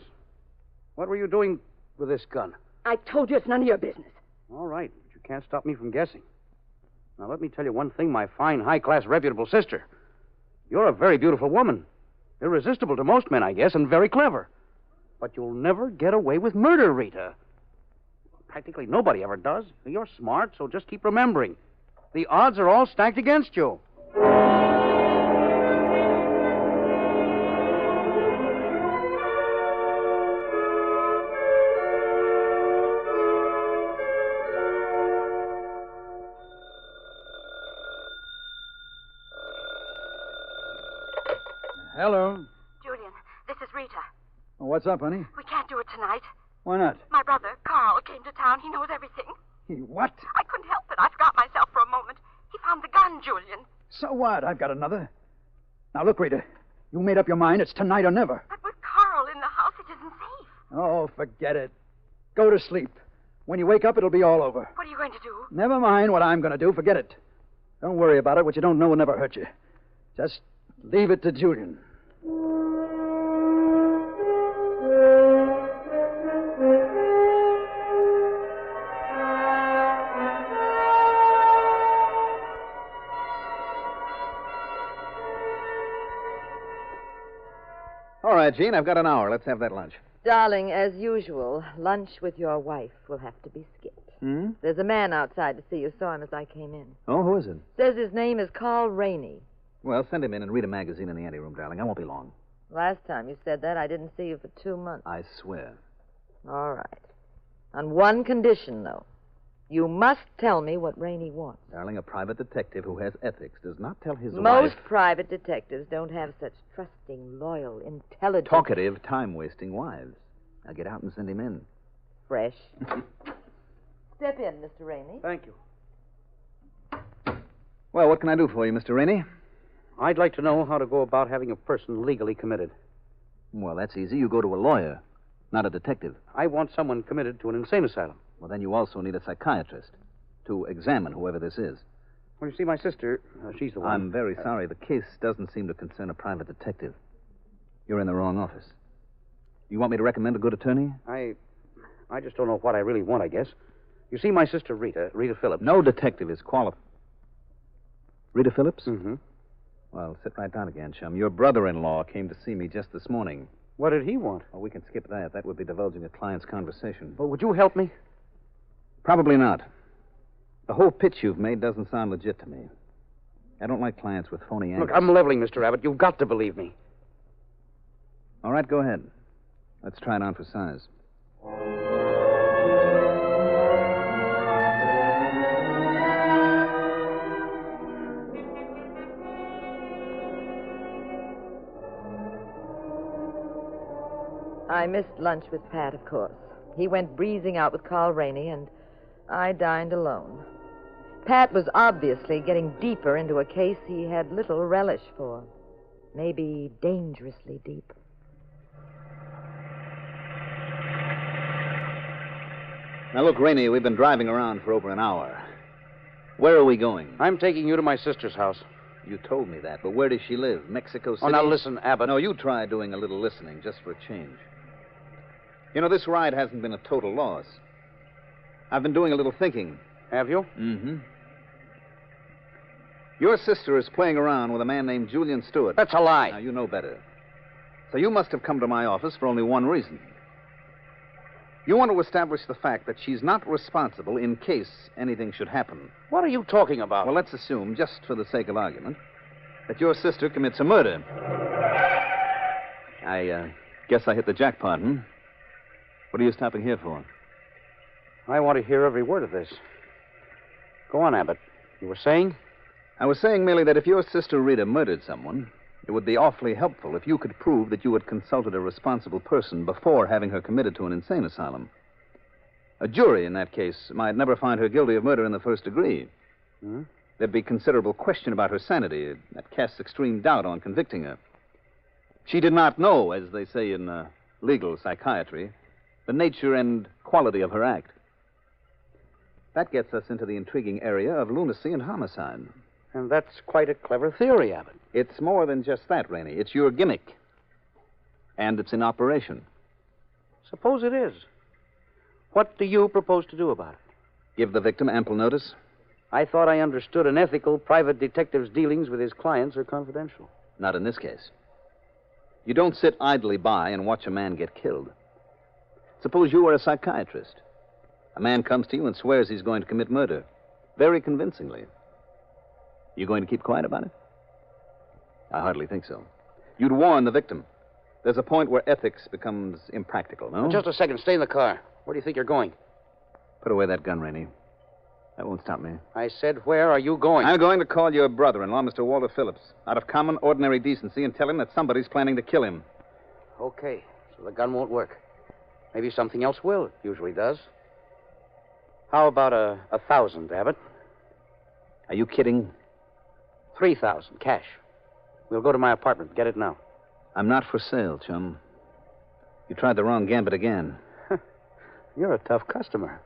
What were you doing with this gun? I told you it's none of your business. All right, but you can't stop me from guessing. Now, let me tell you one thing, my fine, high-class, reputable sister. You're a very beautiful woman. Irresistible to most men, I guess, and very clever. But you'll never get away with murder, Rita. Practically nobody ever does. You're smart, so just keep remembering. The odds are all stacked against you. Hello. Julian, this is Rita. What's up, honey? We can't do it tonight. Why not? My brother, Carl, came to town. He knows everything. What? I couldn't help it. I forgot myself for a moment. He found the gun, Julian. So what? I've got another. Now, look, Rita. You made up your mind. It's tonight or never. But with Carl in the house, it isn't safe. Oh, forget it. Go to sleep. When you wake up, it'll be all over. What are you going to do? Never mind what I'm going to do. Forget it. Don't worry about it. What you don't know will never hurt you. Just leave it to Julian. All right, Gene, I've got an hour. Let's have that lunch. Darling, as usual, lunch with your wife will have to be skipped. Hmm? There's a man outside to see you. Saw him as I came in. Oh, who is it? Says his name is Carl Rainey. Well, send him in and read a magazine in the anteroom, darling. I won't be long. Last time you said that, I didn't see you for 2 months. I swear. All right. On one condition, though. You must tell me what Rainey wants. Darling, a private detective who has ethics does not tell his Most wife... private detectives don't have such trusting, loyal, intelligent... talkative, time-wasting wives. Now get out and send him in. Fresh. Step in, Mr. Rainey. Thank you. Well, what can I do for you, Mr. Rainey? I'd like to know how to go about having a person legally committed. Well, that's easy. You go to a lawyer, not a detective. I want someone committed to an insane asylum. Well, then you also need a psychiatrist to examine whoever this is. Well, you see, my sister, she's the one. I'm very sorry. The case doesn't seem to concern a private detective. You're in the wrong office. You want me to recommend a good attorney? I just don't know what I really want, I guess. You see, my sister Rita Phillips. No detective is qualified. Rita Phillips? Mm-hmm. Well, sit right down again, chum. Your brother-in-law came to see me just this morning. What did he want? Oh, we can skip that. That would be divulging a client's conversation. Well, would you help me? Probably not. The whole pitch you've made doesn't sound legit to me. I don't like clients with phony angles. Look, I'm leveling, Mr. Abbott. You've got to believe me. All right, go ahead. Let's try it on for size. I missed lunch with Pat, of course. He went breezing out with Carl Rainey, and I dined alone. Pat was obviously getting deeper into a case he had little relish for. Maybe dangerously deep. Now, look, Rainey, we've been driving around for over an hour. Where are we going? I'm taking you to my sister's house. You told me that, but where does she live? Mexico City? Oh, now listen, Abbott. No, you try doing a little listening, just for a change. You know, this ride hasn't been a total loss. I've been doing a little thinking. Have you? Mm-hmm. Your sister is playing around with a man named Julian Stewart. That's a lie. Now, you know better. So you must have come to my office for only one reason. You want to establish the fact that she's not responsible in case anything should happen. What are you talking about? Well, let's assume, just for the sake of argument, that your sister commits a murder. I guess I hit the jackpot, hmm? What are you stopping here for? I want to hear every word of this. Go on, Abbott. You were saying? I was saying merely that if your sister Rita murdered someone, it would be awfully helpful if you could prove that you had consulted a responsible person before having her committed to an insane asylum. A jury, in that case, might never find her guilty of murder in the first degree. Hmm? There'd be considerable question about her sanity. That casts extreme doubt on convicting her. She did not know, as they say in legal psychiatry, the nature and quality of her act. That gets us into the intriguing area of lunacy and homicide. And that's quite a clever theory, Abbott. It's more than just that, Rainey. It's your gimmick. And it's in operation. Suppose it is. What do you propose to do about it? Give the victim ample notice. I thought I understood an ethical private detective's dealings with his clients are confidential. Not in this case. You don't sit idly by and watch a man get killed. Suppose you were a psychiatrist. A man comes to you and swears he's going to commit murder. Very convincingly. You going to keep quiet about it? I hardly think so. You'd warn the victim. There's a point where ethics becomes impractical, no? Just a second. Stay in the car. Where do you think you're going? Put away that gun, Rainey. That won't stop me. I said, where are you going? I'm going to call your brother-in-law, Mr. Walter Phillips, out of common, ordinary decency and tell him that somebody's planning to kill him. Okay, so the gun won't work. Maybe something else will. It usually does. How about 1,000, Abbott? Are you kidding? 3,000, cash. We'll go to my apartment. Get it now. I'm not for sale, chum. You tried the wrong gambit again. You're a tough customer.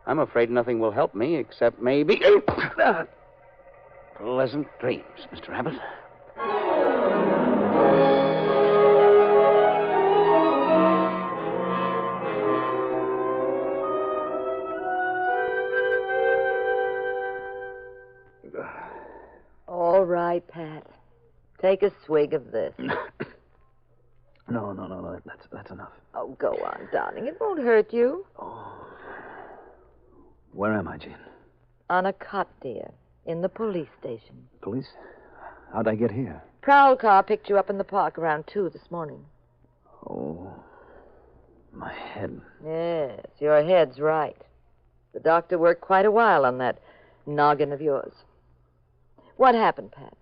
I'm afraid nothing will help me except maybe... pleasant dreams, Mr. Abbott. All right, Pat. Take a swig of this. No. That's enough. Oh, go on, darling. It won't hurt you. Where am I, Jean? On a cot, dear. In the police station. Police? How'd I get here? Prowl car picked you up in the park around 2 this morning. Oh, my head. Yes, your head's right. The doctor worked quite a while on that noggin of yours. What happened, Pat?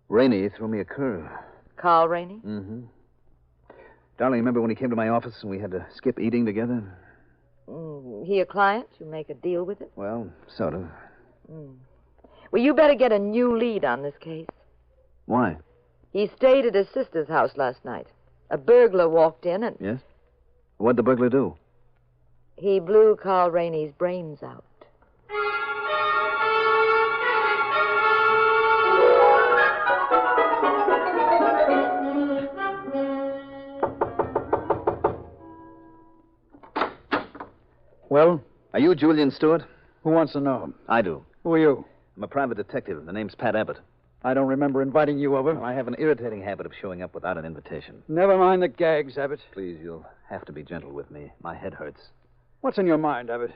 Rainey threw me a curve. Carl Rainey? Mm-hmm. Darling, remember when he came to my office and we had to skip eating together? He a client? You make a deal with it? Well, sort of. Well, you better get a new lead on this case. Why? He stayed at his sister's house last night. A burglar walked in and... Yes? What'd the burglar do? He blew Carl Rainey's brains out. Well? Are you Julian Stewart? Who wants to know? I do. Who are you? I'm a private detective. The name's Pat Abbott. I don't remember inviting you over. Well, I have an irritating habit of showing up without an invitation. Never mind the gags, Abbott. Please, you'll have to be gentle with me. My head hurts. What's in your mind, Abbott?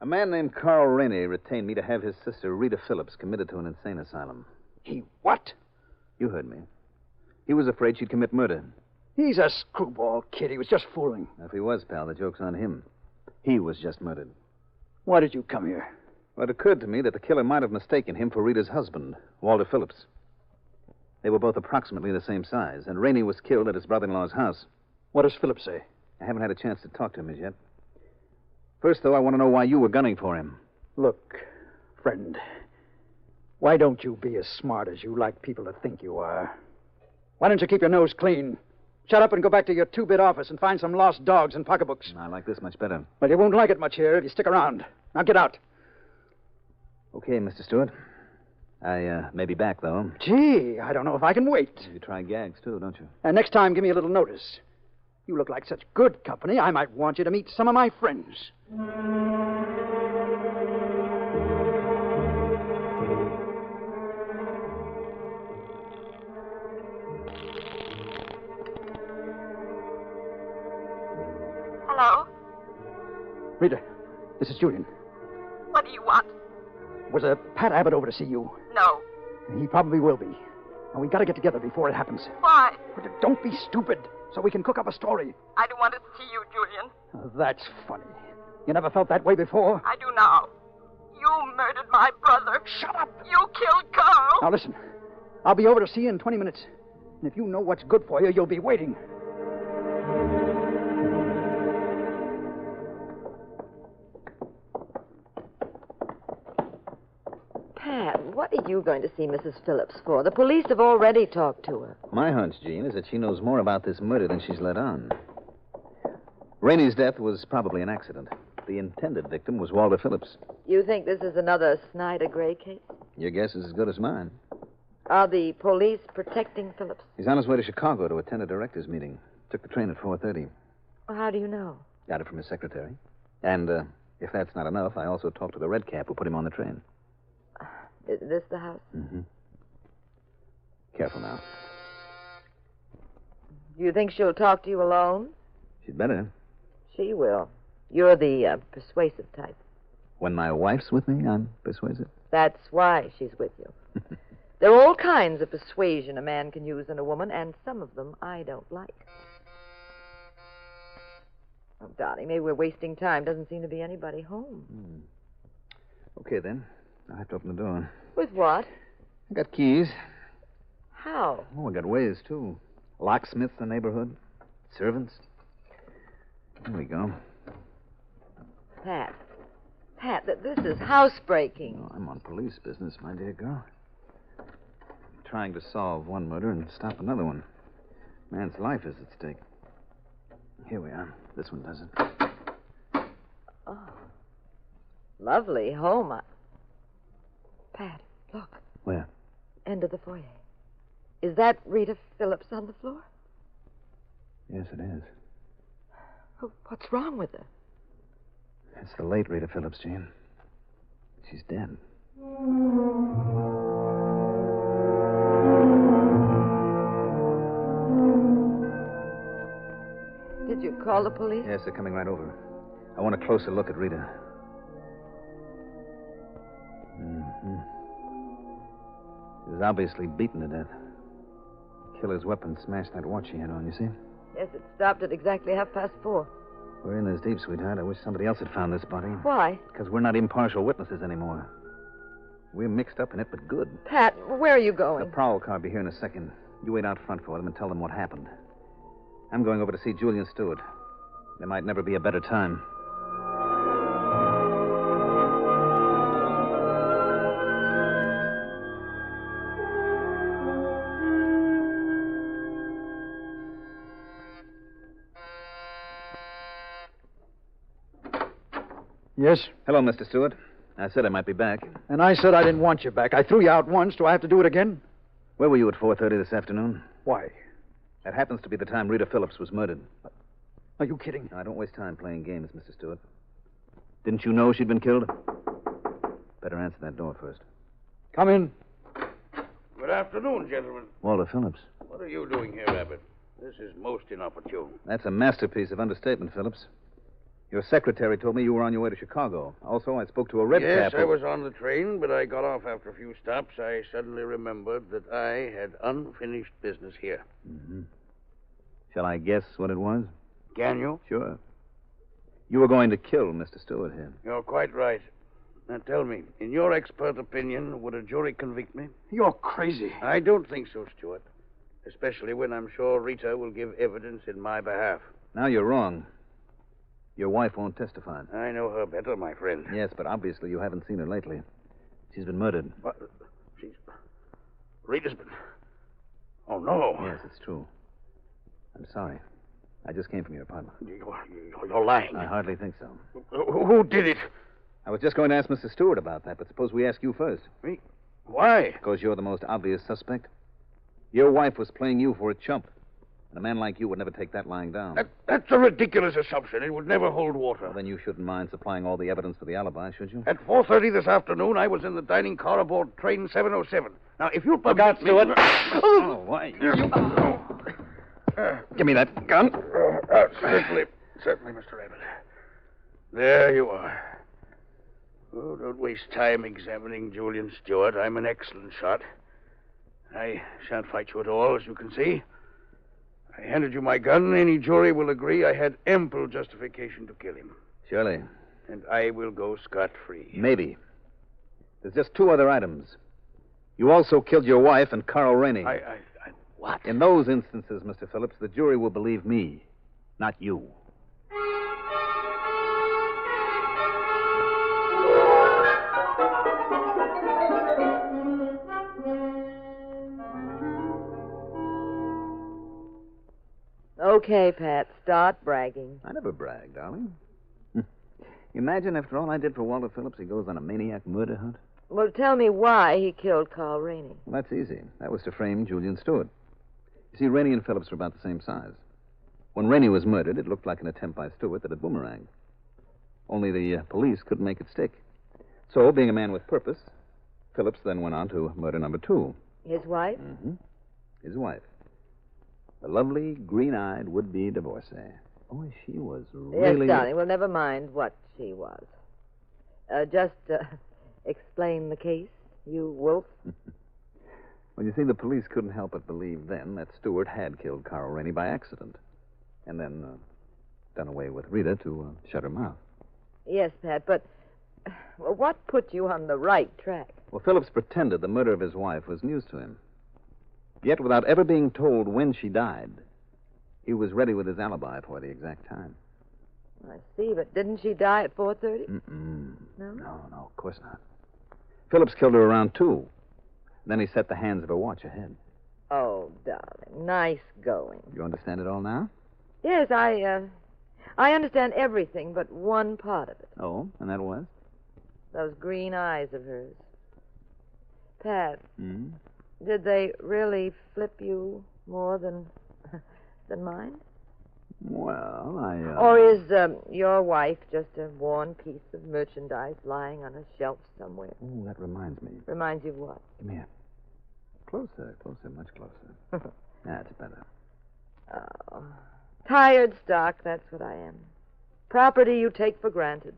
A man named Carl Rainey retained me to have his sister Rita Phillips committed to an insane asylum. He what? You heard me. He was afraid she'd commit murder. He's a screwball kid. He was just fooling. If he was, pal, the joke's on him. He was just murdered. Why did you come here? Well, it occurred to me that the killer might have mistaken him for Rita's husband, Walter Phillips. They were both approximately the same size, and Rainey was killed at his brother-in-law's house. What does Phillips say? I haven't had a chance to talk to him as yet. First, though, I want to know why you were gunning for him. Look, friend, why don't you be as smart as you like people to think you are? Why don't you keep your nose clean? Shut up and go back to your two-bit office and find some lost dogs and pocketbooks. I like this much better. Well, you won't like it much here if you stick around. Now get out. Okay, Mr. Stewart. I may be back, though. Gee, I don't know if I can wait. You try gags, too, don't you? And next time, give me a little notice. You look like such good company, I might want you to meet some of my friends. Hello? Rita, this is Julian. What do you want? Was Pat Abbott over to see you? No. He probably will be. Now, we gotta get together before it happens. Why? Don't be stupid, so we can cook up a story. I don't want to see you, Julian. Oh, that's funny. You never felt that way before. I do now. You murdered my brother. Shut up! You killed Carl. Now listen. I'll be over to see you in 20 minutes. And if you know what's good for you, you'll be waiting. Pat, what are you going to see Mrs. Phillips for? The police have already talked to her. My hunch, Jean, is that she knows more about this murder than she's let on. Rainey's death was probably an accident. The intended victim was Walter Phillips. You think this is another Snyder Gray case? Your guess is as good as mine. Are the police protecting Phillips? He's on his way to Chicago to attend a directors' meeting. Took the train at 4:30. Well, how do you know? Got it from his secretary. And if that's not enough, I also talked to the red cap who put him on the train. Is this the house? Mm-hmm. Careful now. Do you think she'll talk to you alone? She'd better. She will. You're the persuasive type. When my wife's with me, I'm persuasive. That's why she's with you. There are all kinds of persuasion a man can use in a woman, and some of them I don't like. Oh, darling, maybe we're wasting time. Doesn't seem to be anybody home. Okay, then. I'll have to open the door. With what? I got keys. How? Oh, I got ways, too. Locksmiths in the neighborhood. Servants. There we go. Pat, this is housebreaking. Oh, I'm on police business, my dear girl. I'm trying to solve one murder and stop another one. Man's life is at stake. Here we are. This one does it. Oh. Lovely home. Pat, look. Where? End of the foyer. Is that Rita Phillips on the floor? Yes, it is. Oh, what's wrong with her? It's the late Rita Phillips, Jean. She's dead. Did you call the police? Yes, they're coming right over. I want a closer look at Rita. Mm-hmm. She was obviously beaten to death. The killer's weapon smashed that watch she had on, you see? Yes, it stopped at exactly 4:30. We're in this deep, sweetheart. I wish somebody else had found this body. Why? Because we're not impartial witnesses anymore. We're mixed up in it, but good. Pat, where are you going? The prowl car will be here in a second. You wait out front for them and tell them what happened. I'm going over to see Julian Stewart. There might never be a better time. Yes? Hello, Mr. Stewart. I said I might be back. And I said I didn't want you back. I threw you out once. Do I have to do it again? Where were you at 4:30 this afternoon? Why? That happens to be the time Rita Phillips was murdered. Are you kidding? No, don't waste time playing games, Mr. Stewart. Didn't you know she'd been killed? Better answer that door first. Come in. Good afternoon, gentlemen. Walter Phillips. What are you doing here, Abbott? This is most inopportune. That's a masterpiece of understatement, Phillips. Your secretary told me you were on your way to Chicago. Also, I spoke to a red cap. Yes, I was on the train, but I got off after a few stops. I suddenly remembered that I had unfinished business here. Mm-hmm. Shall I guess what it was? Can you? Sure. You were going to kill Mr. Stewart here. You're quite right. Now tell me, in your expert opinion, would a jury convict me? You're crazy. I don't think so, Stewart. Especially when I'm sure Rita will give evidence in my behalf. Now you're wrong. Your wife won't testify. I know her better, my friend. Yes, but obviously you haven't seen her lately. She's been murdered. What? Rita's been... Oh, no. Yes, it's true. I'm sorry. I just came from your apartment. You're lying. I hardly think so. Who did it? I was just going to ask Mr. Stewart about that, but suppose we ask you first. Me? Why? Because you're the most obvious suspect. Your wife was playing you for a chump. And a man like you would never take that lying down. That's a ridiculous assumption. It would never hold water. Well, then you shouldn't mind supplying all the evidence for the alibi, should you? At 4:30 this afternoon, I was in the dining car aboard train 707. Now, if you'll Look out, permit Stewart. me... Oh, why? Give me that gun. Certainly, Mr. Abbott. There you are. Oh, don't waste time examining Julian Stewart. I'm an excellent shot. I shan't fight you at all, as you can see. I handed you my gun. Any jury will agree I had ample justification to kill him. Surely. and I will go scot-free. Maybe. There's just two other items. You also killed your wife and Carl Rainey. What? In those instances, Mr. Phillips, the jury will believe me, not you. Okay, Pat, start bragging. I never brag, darling. Imagine after all I did for Walter Phillips, he goes on a maniac murder hunt. Well, tell me why he killed Carl Rainey. Well, that's easy. That was to frame Julian Stewart. You see, Rainey and Phillips were about the same size. When Rainey was murdered, it looked like an attempt by Stewart that had boomeranged. Only the police couldn't make it stick. So, being a man with purpose, Phillips then went on to murder number two. His wife? Mm-hmm. His wife. The lovely, green-eyed would-be divorcee. Oh, she was really... Yes, darling. Well, never mind what she was. Just explain the case, you wolf. Well, you see, the police couldn't help but believe then that Stewart had killed Carl Rainey by accident. And then done away with Rita to shut her mouth. Yes, Pat, but what put you on the right track? Well, Phillips pretended the murder of his wife was news to him. Yet, without ever being told when she died, he was ready with his alibi for the exact time. I see, but didn't she die at 4:30? No? No, of course not. Phillips killed her around 2. Then he set the hands of her watch ahead. Oh, darling, nice going. You understand it all now? Yes, I understand everything but one part of it. Oh, and that was? Those green eyes of hers. Pat, Hmm? did they really flip you more than mine? Well, Or is your wife just a worn piece of merchandise lying on a shelf somewhere? Oh, that reminds me. Reminds you of what? Come here. Closer, much closer. That's better. Oh, tired stock, that's what I am. Property you take for granted.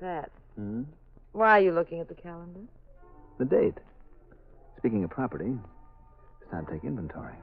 Pat, why are you looking at the calendar? The date. Speaking of property, it's time to take inventory.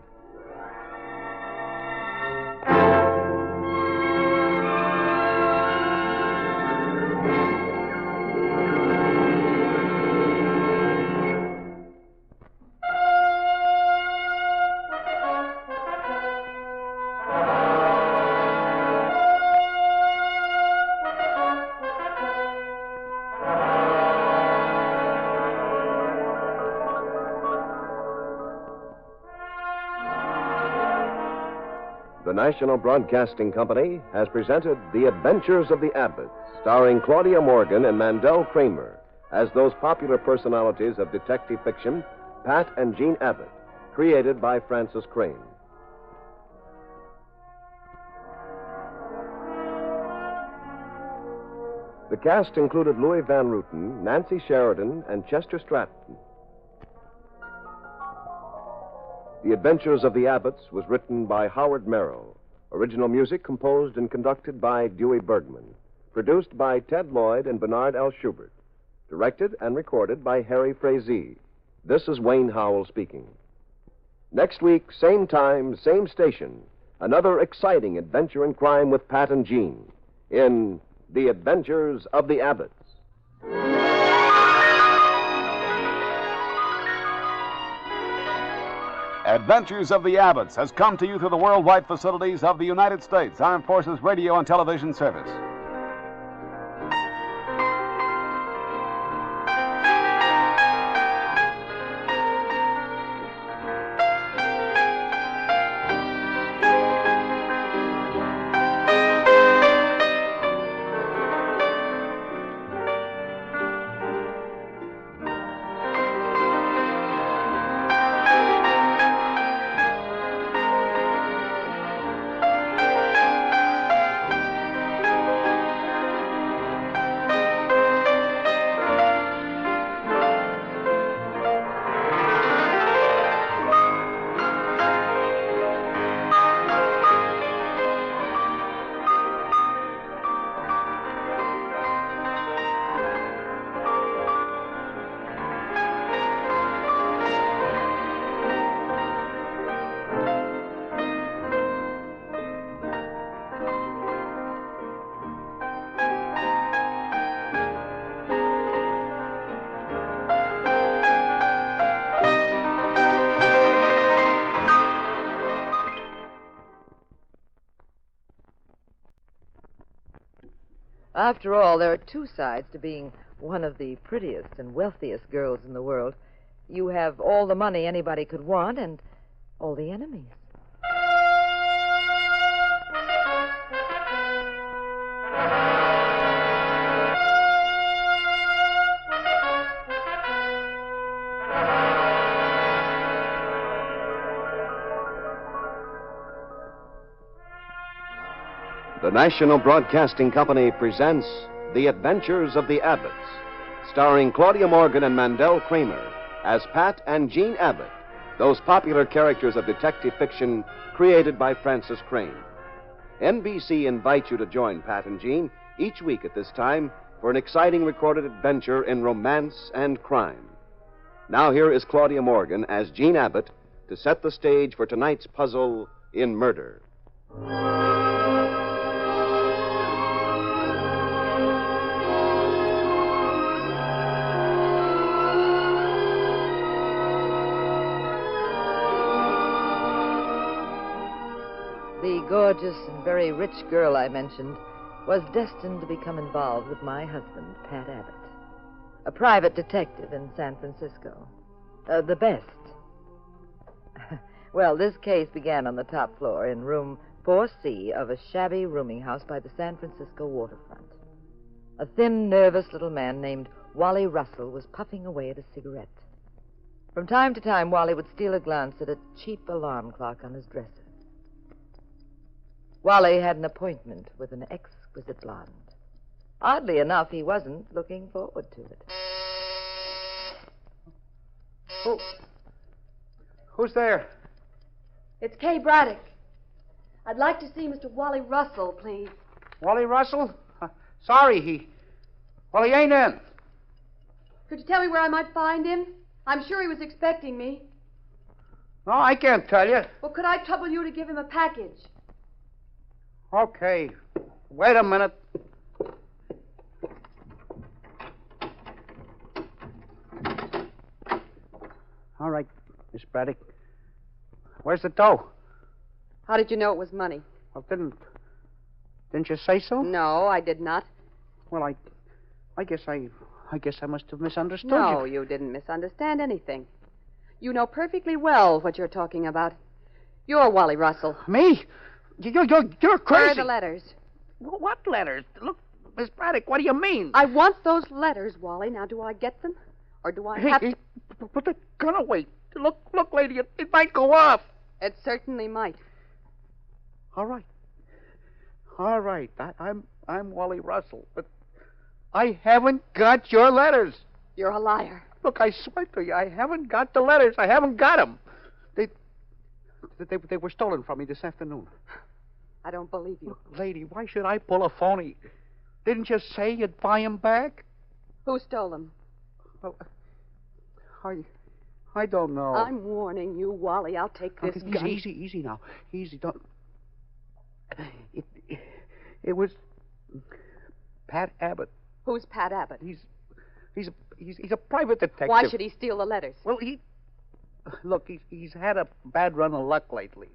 The National Broadcasting Company has presented The Adventures of the Abbotts, starring Claudia Morgan and Mandel Kramer as those popular personalities of detective fiction, Pat and Jean Abbott, created by Francis Crane. The cast included Louis Van Ruten, Nancy Sheridan, and Chester Stratton. The Adventures of the Abbotts was written by Howard Merrill. Original music composed and conducted by Dewey Bergman. Produced by Ted Lloyd and Bernard L. Schubert. Directed and recorded by Harry Frazee. This is Wayne Howell speaking. Next week, same time, same station. Another exciting adventure in crime with Pat and Jean in The Adventures of the Abbotts. Adventures of the Abbotts has come to you through the worldwide facilities of the United States Armed Forces Radio and Television Service. After all, there are two sides to being one of the prettiest and wealthiest girls in the world. You have all the money anybody could want and all the enemies. The National Broadcasting Company presents The Adventures of the Abbotts, starring Claudia Morgan and Mandel Kramer as Pat and Jean Abbott, those popular characters of detective fiction created by Francis Crane. NBC invites you to join Pat and Jean each week at this time for an exciting recorded adventure in romance and crime. Now here is Claudia Morgan as Jean Abbott to set the stage for tonight's puzzle in murder. The gorgeous and very rich girl I mentioned was destined to become involved with my husband, Pat Abbott, a private detective in San Francisco. The best. Well, this case began on the top floor in room 4C of a shabby rooming house by the San Francisco waterfront. A thin, nervous little man named Wally Russell was puffing away at a cigarette. From time to time, Wally would steal a glance at a cheap alarm clock on his dresser. Wally had an appointment with an exquisite blonde. Oddly enough, he wasn't looking forward to it. Who's there? It's Kay Braddock. I'd like to see Mr. Wally Russell, please. Wally Russell? Sorry, he ain't in. Could you tell me where I might find him? I'm sure he was expecting me. No, I can't tell you. Well, could I trouble you to give him a package? Okay. Wait a minute. All right, Miss Braddock. Where's the dough? How did you know it was money? Well, didn't you say so? No, I did not. Well, I guess I must have misunderstood you. No, you didn't misunderstand anything. You know perfectly well what you're talking about. You're Wally Russell. Me? You're crazy. Where are the letters? What letters? Look, Miss Braddock, what do you mean? I want those letters, Wally. Now, do I get them? Or do I have to... Put the gun away. Look, lady, it might go off. It certainly might. All right. I'm Wally Russell, but I haven't got your letters. You're a liar. Look, I swear to you, I haven't got the letters. I haven't got them. They were stolen from me this afternoon. I don't believe you. Look, lady, why should I pull a phony? Didn't you say you'd buy them back? Who stole them? Well, I don't know. I'm warning you, Wally. I'll take this gun. Easy now. Easy, don't... It was Pat Abbott. Who's Pat Abbott? He's a private detective. Why should he steal the letters? Well, Look, he's had a bad run of luck lately.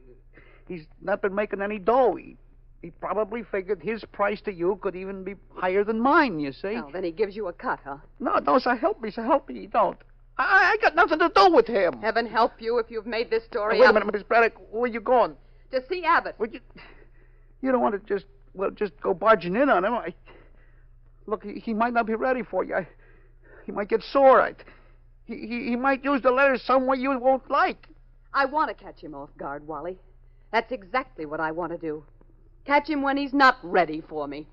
He's not been making any dough. He probably figured his price to you could even be higher than mine, you see. Oh, then he gives you a cut, huh? No, so help me, he don't. I got nothing to do with him. Heaven help you if you've made this story Wait up. a minute, Miss Braddock. Where you going? To see Abbott. You don't want to just go barging in on him. Look, he might not be ready for you. He might get sore. He might use the letters some way you won't like. I want to catch him off guard, Wally. That's exactly what I want to do. Catch him when he's not ready for me.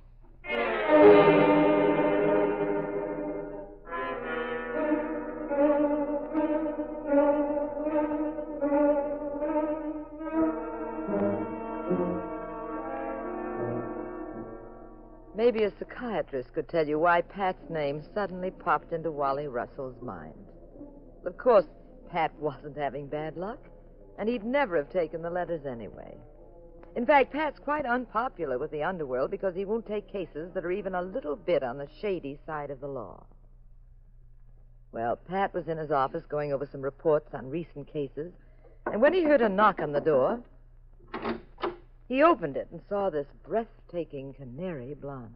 Maybe a psychiatrist could tell you why Pat's name suddenly popped into Wally Russell's mind. Of course, Pat wasn't having bad luck, and he'd never have taken the letters anyway. In fact, Pat's quite unpopular with the underworld because he won't take cases that are even a little bit on the shady side of the law. Well, Pat was in his office going over some reports on recent cases, and when he heard a knock on the door, he opened it and saw this breathtaking Canary blonde.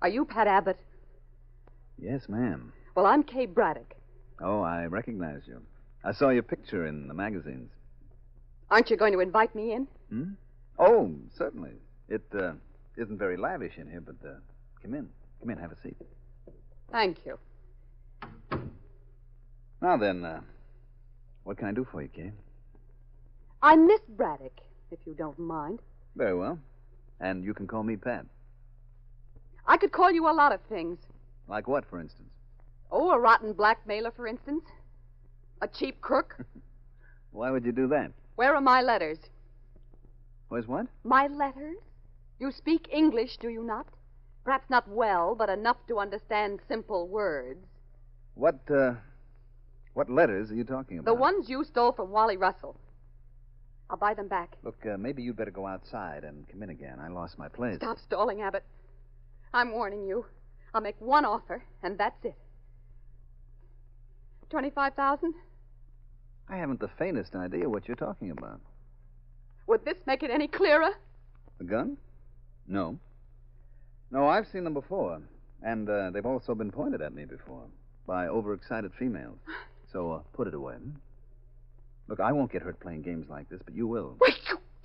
Are you Pat Abbott? Yes, ma'am. Well, I'm Kay Braddock. Oh, I recognize you. I saw your picture in the magazines. Aren't you going to invite me in? Hmm? Oh, certainly. It isn't very lavish in here, but come in. Come in, have a seat. Thank you. Now then, what can I do for you, Kay? I'm Miss Braddock, if you don't mind. Very well. And you can call me Pat. I could call you a lot of things. Like what, for instance? Oh, a rotten blackmailer, for instance. A cheap crook. Why would you do that? Where are my letters? Where's what? My letters? You speak English, do you not? Perhaps not well, but enough to understand simple words. What letters are you talking about? The ones you stole from Wally Russell. I'll buy them back. Look, maybe you'd better go outside and come in again. I lost my place. Stop stalling, Abbott. I'm warning you. I'll make one offer, and that's it. 25,000? I haven't the faintest idea what you're talking about. Would this make it any clearer? A gun? No. No, I've seen them before. And they've also been pointed at me before by overexcited females. So put it away. Look, I won't get hurt playing games like this, but you will. Wait,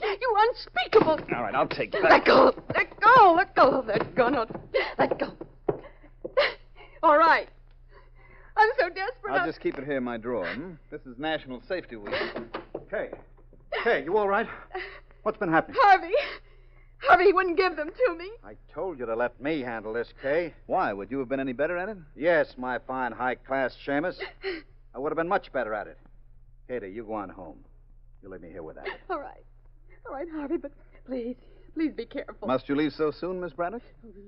you unspeakable... All right, I'll take that. Let go! Let go! Let go of that gun. Let go. All right. I'm so desperate. I'll just keep it here in my drawer. This is National Safety Week. Hey, you all right? What's been happening? Harvey wouldn't give them to me. I told you to let me handle this, Kay. Why? Would you have been any better at it? Yes, my fine high-class Seamus. I would have been much better at it. Katie, you go on home. You leave me here with that. All right, Harvey, but please be careful. Must you leave so soon, Miss Braddock?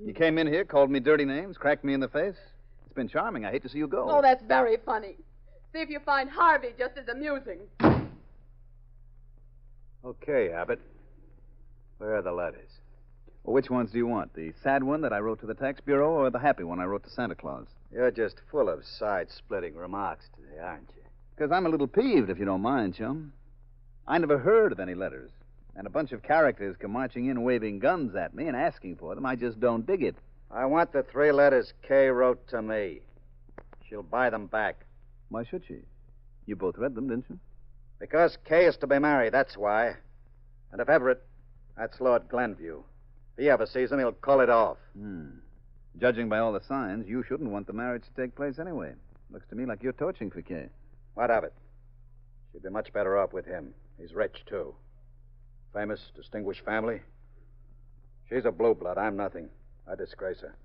You came in here, called me dirty names, cracked me in the face. It's been charming. I hate to see you go. Oh, that's very funny. See if you find Harvey just as amusing. Okay, Abbott. Where are the letters? Well, which ones do you want? The sad one that I wrote to the tax bureau or the happy one I wrote to Santa Claus? You're just full of side-splitting remarks today, aren't you? Because I'm a little peeved, if you don't mind, chum. I never heard of any letters. And a bunch of characters come marching in waving guns at me and asking for them. I just don't dig it. I want the 3 letters Kay wrote to me. She'll buy them back. Why should she? You both read them, didn't you? Because Kay is to be married, that's why. And if Everett, that's Lord Glenview. If he ever sees him, he'll call it off. Judging by all the signs, you shouldn't want the marriage to take place anyway. Looks to me like you're torching for Kay. What of it? She'd be much better off with him. He's rich, too. Famous, distinguished family. She's a blue blood. I'm nothing. I disgrace her.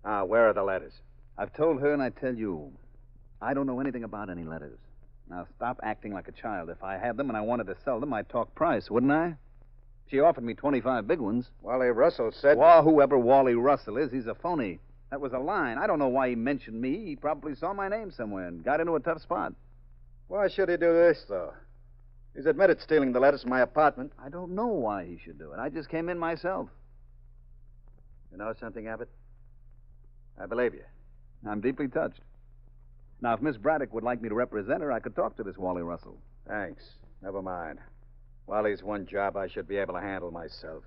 Now, where are the letters? I've told her and I tell you, I don't know anything about any letters. Now, stop acting like a child. If I had them and I wanted to sell them, I'd talk price, wouldn't I? She offered me 25 big ones. Wally Russell said... Well, whoever Wally Russell is, he's a phony. That was a line. I don't know why he mentioned me. He probably saw my name somewhere and got into a tough spot. Why should he do this, though? He's admitted stealing the letters from my apartment. I don't know why he should do it. I just came in myself. You know something, Abbott? I believe you. I'm deeply touched. Now, if Miss Braddock would like me to represent her, I could talk to this Wally Russell. Thanks. Never mind. Wally's one job I should be able to handle myself.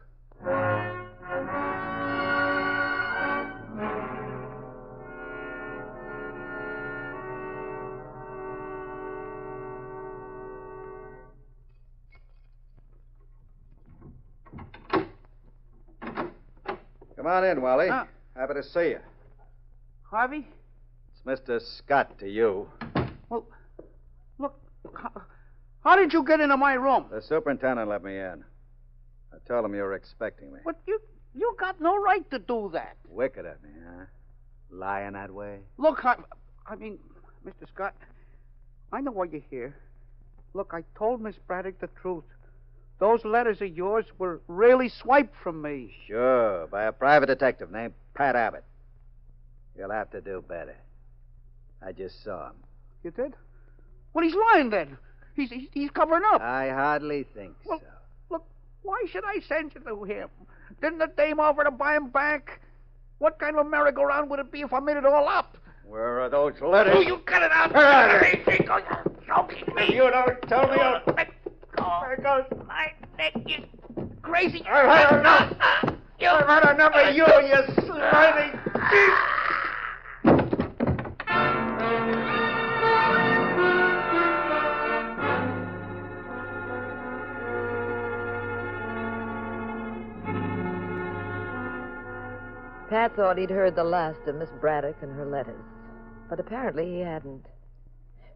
Come on in, Wally. Happy to see you. Harvey? It's Mr. Scott to you. Well, look, how did you get into my room? The superintendent let me in. I told him you were expecting me. But you got no right to do that. Wicked of me, huh? Lying that way? Look, I mean, Mr. Scott, I know why you're here. Look, I told Miss Braddock the truth. Those letters of yours were really swiped from me. Sure, by a private detective named Pat Abbott. You'll have to do better. I just saw him. You did? Well, he's lying then. He's covering up. I hardly think so. Look, why should I send you to him? Didn't the dame offer to buy him back? What kind of a merry-go-round would it be if I made it all up? Where are those letters? Oh, you cut it out! You're choking me! You don't tell me I'll... There goes my neck, you crazy... I've had enough! I've had enough of you burning. Pat thought he'd heard the last of Miss Braddock and her letters, but apparently he hadn't.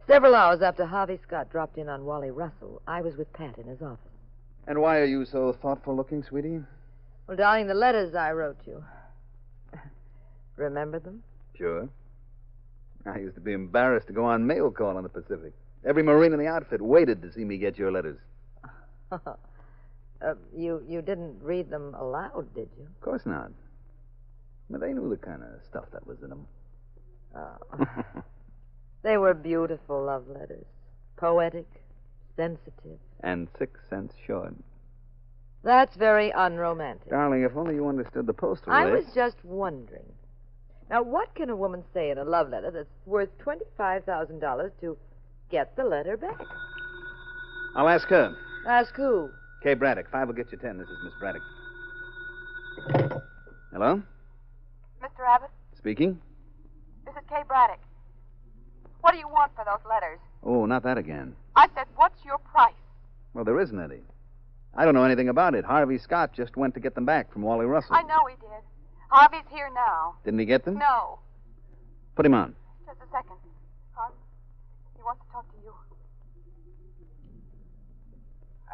Several hours after Harvey Scott dropped in on Wally Russell, I was with Pat in his office. And why are you so thoughtful-looking, sweetie? Well, darling, the letters I wrote you. Remember them? Sure. I used to be embarrassed to go on mail call on the Pacific. Every Marine in the outfit waited to see me get your letters. You didn't read them aloud, did you? Of course not. But they knew the kind of stuff that was in them. Oh. They were beautiful love letters. Poetic, sensitive. And 6 cents short. That's very unromantic. Darling, if only you understood the postal I rate. was just wondering. Now, what can a woman say in a love letter that's worth $25,000 to get the letter back? I'll ask her. Ask who? Kay Braddock. 5 will get you 10. This is Miss Braddock. Hello? Mr. Abbott, Speaking? this is Kay Braddock. What do you want for those letters? Oh, not that again. I said, what's your price? Well, there isn't any. I don't know anything about it. Harvey Scott just went to get them back from Wally Russell. I know he did. Harvey's here now. Didn't he get them? No. Put him on. Just a second. Harvey, he wants to talk to you.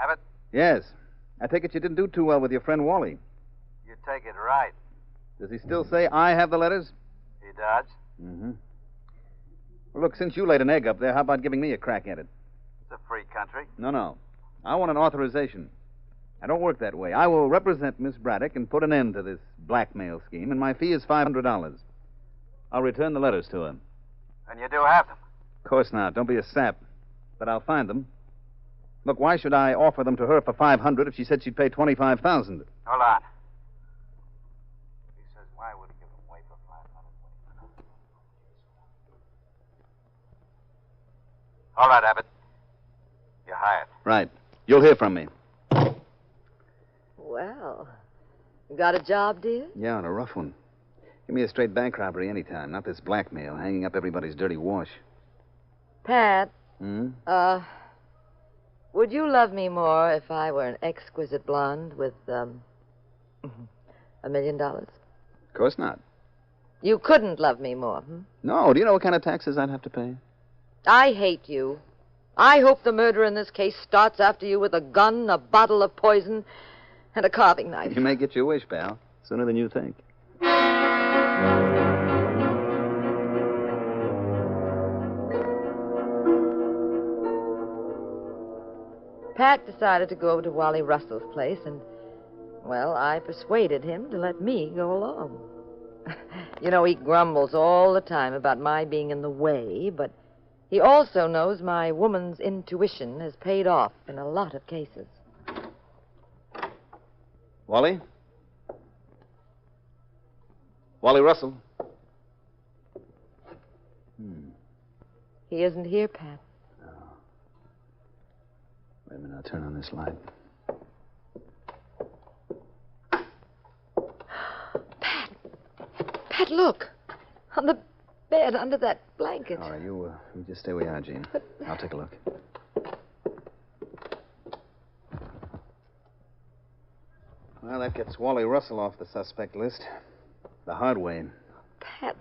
Abbott, Yes. I take it you didn't do too well with your friend Wally. you take it right. Does he still say I have the letters? He does. Mm-hmm. Well, look, since you laid an egg up there, how about giving me a crack at it? It's a free country. No. I want an authorization. I don't work that way. I will represent Miss Braddock and put an end to this blackmail scheme, and my fee is $500. I'll return the letters to her. And you do have them. Of course not. Don't be a sap. But I'll find them. Look, why should I offer them to her for $500 if she said she'd pay $25,000? Hold on. He says, why would he give them away for $500? All right, Abbott. You're hired. Right. You'll hear from me. Well, you got a job, dear? Yeah, and a rough one. Give me a straight bank robbery anytime, not this blackmail, hanging up everybody's dirty wash. Pat, Hmm? would you love me more if I were an exquisite blonde with, $1 million? Of course not. You couldn't love me more, No, do you know what kind of taxes I'd have to pay? I hate you. I hope the murderer in this case starts after you with a gun, a bottle of poison, and a carving knife. You may get your wish, pal. Sooner than you think. Pat decided to go over to Wally Russell's place, and, well, I persuaded him to let me go along. You know, he grumbles all the time about my being in the way, but he also knows my woman's intuition has paid off in a lot of cases. Wally? Wally Russell? He isn't here, Pat. Wait a minute, I'll turn on this light. Pat, look. On the bed under that blanket. All right, you just stay where you are, Jean. I'll take a look. Well, that gets Wally Russell off the suspect list. The hard way. Pat,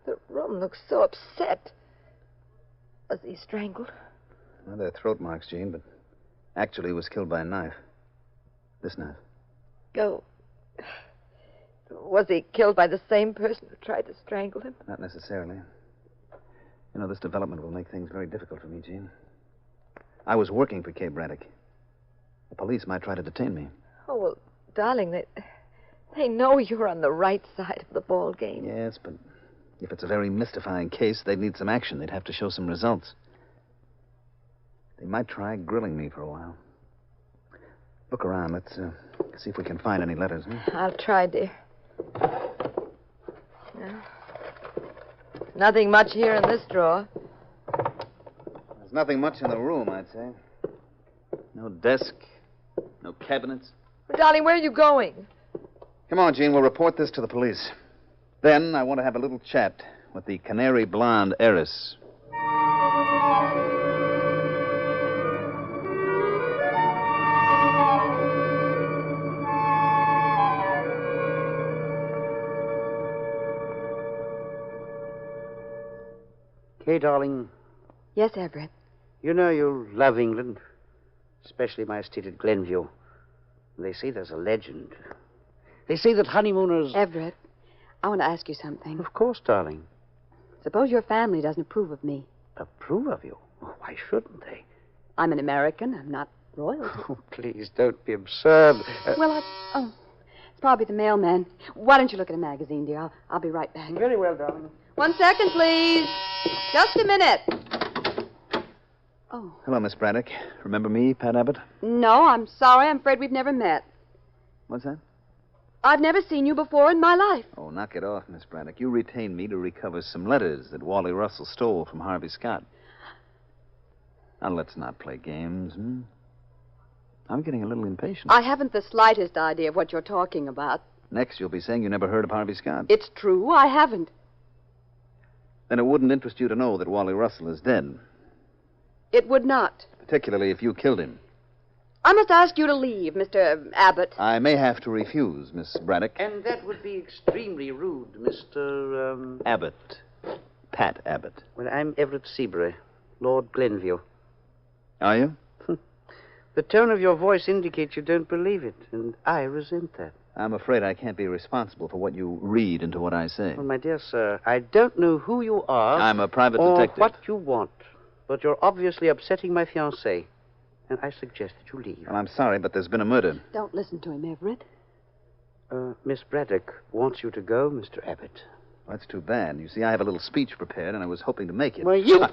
the room looks so upset. Was he strangled? Well, there are throat marks, Jean, but actually he was killed by a knife. This knife. Go. Was he killed by the same person who tried to strangle him? Not necessarily. You know, this development will make things very difficult for me, Jean. I was working for Kay Braddock. The police might try to detain me. Oh, well, darling, they know you're on the right side of the ball game. Yes, but if it's a very mystifying case, they'd need some action. They'd have to show some results. They might try grilling me for a while. Look around. Let's see if we can find any letters. I'll try, dear. No. Nothing much here in this drawer. There's nothing much in the room, I'd say. No desk, no cabinets. Darling, where are you going? Come on, Gene. We'll report this to the police. Then I want to have a little chat with the Canary blonde heiress. Kay, darling, Yes, Everett. you know you love England, especially my estate at Glenview. They say there's a legend. They say that honeymooners... Everett, I want to ask you something. Of course, darling. Suppose your family doesn't approve of me. Approve of you? Oh, why shouldn't they? I'm an American. I'm not royalty. Oh, please, don't be absurd. Oh, it's probably the mailman. Why don't you look at a magazine, dear? I'll be right back. Very well, darling. 1 second, please. Just a minute. Oh. Hello, Miss Braddock. Remember me, Pat Abbott? No, I'm sorry. I'm afraid we've never met. What's that? I've never seen you before in my life. Oh, knock it off, Miss Braddock. You retained me to recover some letters that Wally Russell stole from Harvey Scott. Now, let's not play games, I'm getting a little impatient. I haven't the slightest idea of what you're talking about. Next, you'll be saying you never heard of Harvey Scott. It's true. I haven't. Then it wouldn't interest you to know that Wally Russell is dead, It would not. particularly if you killed him. I must ask you to leave, Mr. Abbott. I may have to refuse, Miss Braddock. And that would be extremely rude, Mr. Abbott. Pat Abbott. Well, I'm Everett Seabury, Lord Glenview. Are you? The tone of your voice indicates you don't believe it, and I resent that. I'm afraid I can't be responsible for what you read into what I say. Well, my dear sir, I don't know who you are. I'm a private or detective. what you want, but you're obviously upsetting my fiancée, and I suggest that you leave. Well, I'm sorry, but there's been a murder. Don't listen to him, Everett. Miss Braddock wants you to go, Mr. Abbott. Well, that's too bad. You see, I have a little speech prepared, and I was hoping to make it. Well, you...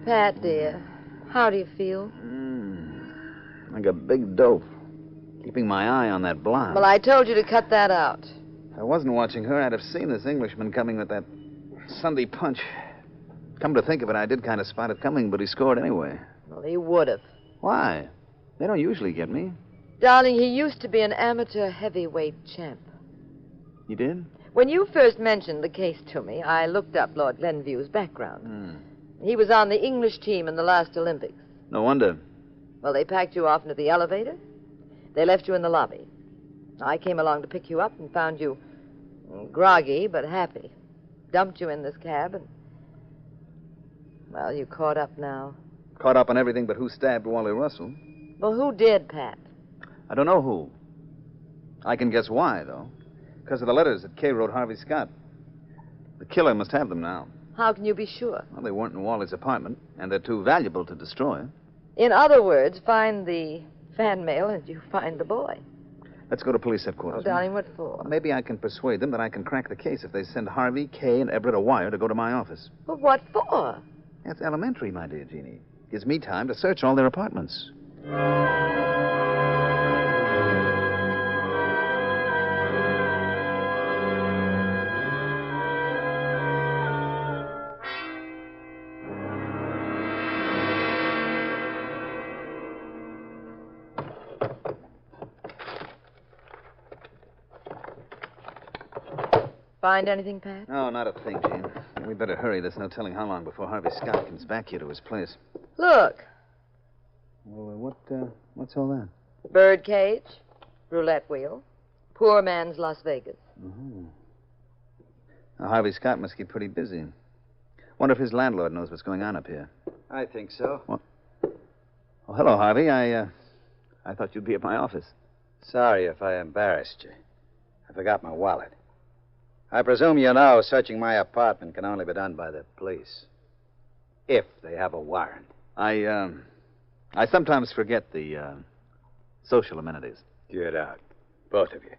Pat, dear, how do you feel? Like a big dope. Keeping my eye on that blonde. Well, I told you to cut that out. If I wasn't watching her, I'd have seen this Englishman coming with that Sunday punch. Come to think of it, I did kind of spot it coming, but he scored anyway. Well, he would have. Why? They don't usually get me. Darling, he used to be an amateur heavyweight champ. You did? When you first mentioned the case to me, I looked up Lord Glenview's background. He was on the English team in the last Olympics. No wonder. Well, they packed you off into the elevator. They left you in the lobby. I came along to pick you up and found you groggy but happy. Dumped you in this cab and... Well, you caught up now. Caught up on everything but who stabbed Wally Russell. Well, who did, Pat? I don't know who. I can guess why, though. Because of the letters that Kay wrote Harvey Scott. The killer must have them now. How can you be sure? Well, they weren't in Wally's apartment, and they're too valuable to destroy. In other words, find the fan mail and you find the boy. Let's go to police headquarters. Oh, darling, what for? Maybe I can persuade them that I can crack the case if they send Harvey, Kay, and Everett a wire to go to my office. Well, what for? That's elementary, my dear Jeannie. Gives me time to search all their apartments. Find anything, Pat? No, not a thing, Jean. We better hurry. There's no telling how long before Harvey Scott comes back here to his place. Look. Well, what's all that? Birdcage, roulette wheel, poor man's Las Vegas. Mm-hmm. Now, Harvey Scott must get pretty busy. Wonder if his landlord knows what's going on up here. I think so. What? Oh, hello, Harvey. I thought you'd be at my office. Sorry if I embarrassed you. I forgot my wallet. I presume you know searching my apartment can only be done by the police. If they have a warrant. I sometimes forget the social amenities. Get out. Both of you.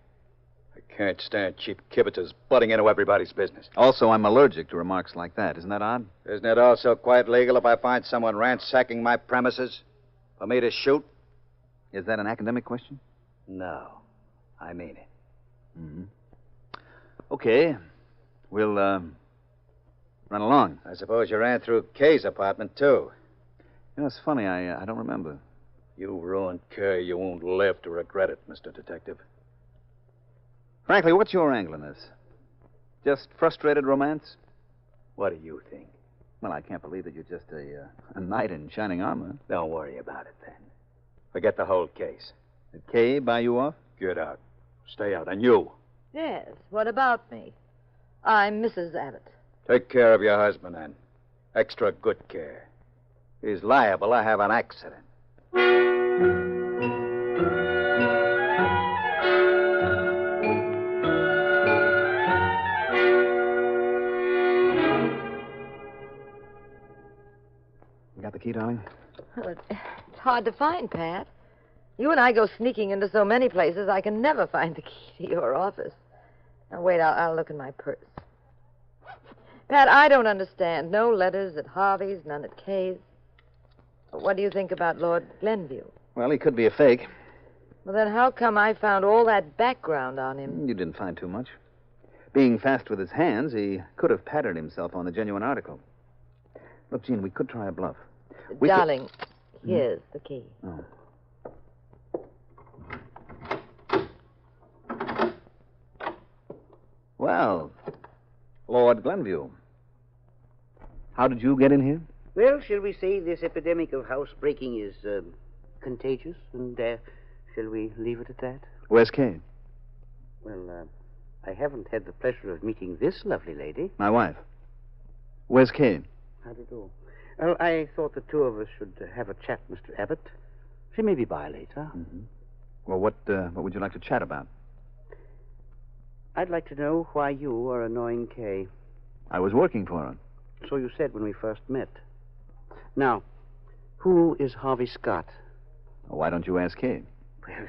I can't stand cheap kibiters butting into everybody's business. Also, I'm allergic to remarks like that. Isn't that odd? Isn't it also quite legal if I find someone ransacking my premises for me to shoot? Is that an academic question? No. I mean it. Mm-hmm. Okay. We'll, run along. I suppose you ran through Kay's apartment, too. You know, it's funny. I don't remember. You ruined Kay. You won't live to regret it, Mr. Detective. Frankly, what's your angle in this? Just frustrated romance? What do you think? Well, I can't believe that you're just a knight in shining armor. Don't worry about it, then. Forget the whole case. Did Kay buy you off? Get out. Stay out. And you, Yes, what about me? I'm Mrs. Abbott. take care of your husband, Ann. Extra good care. He's liable to have an accident. You got the key, darling? Well, it's hard to find, Pat. You and I go sneaking into so many places, I can never find the key to your office. Now, wait, I'll look in my purse. Pat, I don't understand. No letters at Harvey's, none at Kay's. What do you think about Lord Glenview? Well, he could be a fake. Well, then how come I found all that background on him? You didn't find too much. Being fast with his hands, he could have patterned himself on the genuine article. Look, Jean, we could try a bluff. Darling, here's the key. Oh. Well, Lord Glenview, how did you get in here? Well, shall we say this epidemic of housebreaking is contagious, and shall we leave it at that? Where's Kay? Well, I haven't had the pleasure of meeting this lovely lady. My wife. Where's Kay? How do you do? Well, I thought the two of us should have a chat, Mr. Abbott. She may be by later. Mm-hmm. Well, what would you like to chat about? I'd like to know why you are annoying Kay. I was working for her. So you said when we first met. Now, who is Harvey Scott? Why don't you ask Kay? Well,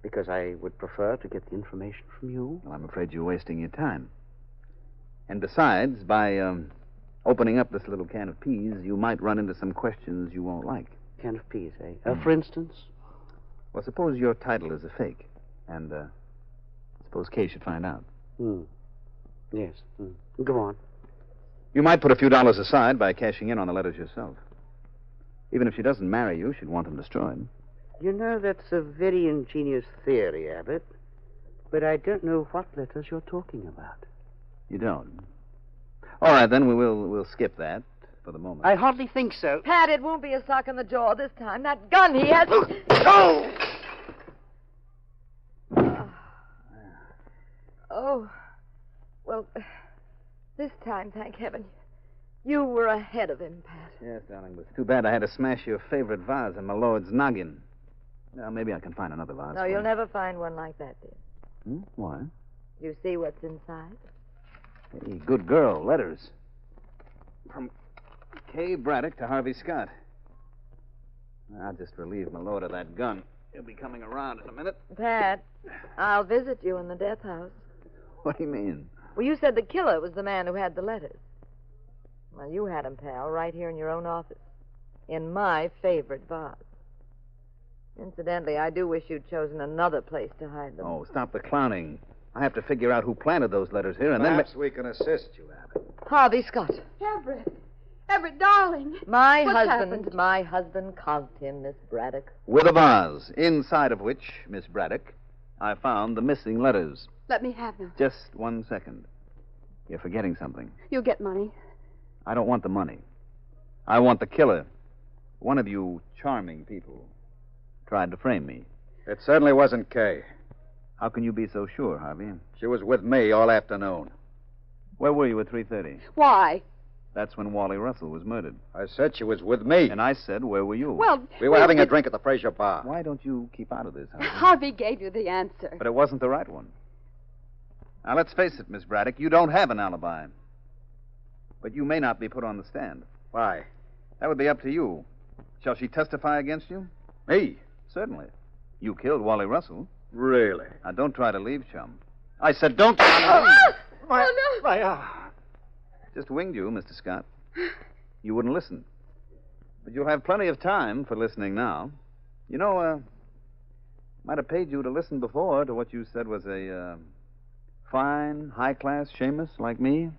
because I would prefer to get the information from you. Well, I'm afraid you're wasting your time. And besides, by opening up this little can of peas, you might run into some questions you won't like. Can of peas, eh? For instance? Well, suppose your title is a fake, and suppose Kay should find out. Yes. Go on. You might put a few dollars aside by cashing in on the letters yourself. Even if she doesn't marry you, she'd want them destroyed. You know, that's a very ingenious theory, Abbott. But I don't know what letters you're talking about. You don't? All right, then we'll skip that for the moment. I hardly think so. Pat, it won't be a sock in the jaw this time. That gun he has... Oh! Oh. Well, this time, thank heaven, you were ahead of him, Pat. Yes, darling, but it's too bad I had to smash your favorite vase in my lord's noggin. Now, maybe I can find another vase. No, you'll never find one like that, dear. Why? You see what's inside? Hey, good girl. Letters. From Kay Braddock to Harvey Scott. I'll just relieve my lord of that gun. He'll be coming around in a minute. Pat, I'll visit you in the death house. What do you mean? Well, you said the killer was the man who had the letters. Well, you had him, pal, right here in your own office. In my favorite vase. Incidentally, I do wish you'd chosen another place to hide them. Oh, stop the clowning. I have to figure out who planted those letters here, and Perhaps we can assist you, Abbott. Harvey Scott. Everett, darling. My What's husband, count him, Miss Braddock. With a vase, inside of which, Miss Braddock, I found the missing letters. Let me have them. Just 1 second. You're forgetting something. You'll get money. I don't want the money. I want the killer. One of you charming people tried to frame me. It certainly wasn't Kay. How can you be so sure, Harvey? She was with me all afternoon. Where were you at 3:30? Why? That's when Wally Russell was murdered. I said she was with me. And I said, where were you? Well, we were having a drink at the Fraser Bar. Why don't you keep out of this, Harvey? Harvey gave you the answer. But it wasn't the right one. Now, let's face it, Miss Braddock, you don't have an alibi. But you may not be put on the stand. Why? That would be up to you. Shall she testify against you? Me? Certainly. You killed Wally Russell. Really? Now, don't try to leave, chum. I said don't... My Just winged you, Mr. Scott. You wouldn't listen. But you'll have plenty of time for listening now. You know, Might have paid you to listen before to what you said was a fine, high-class Seamus like me.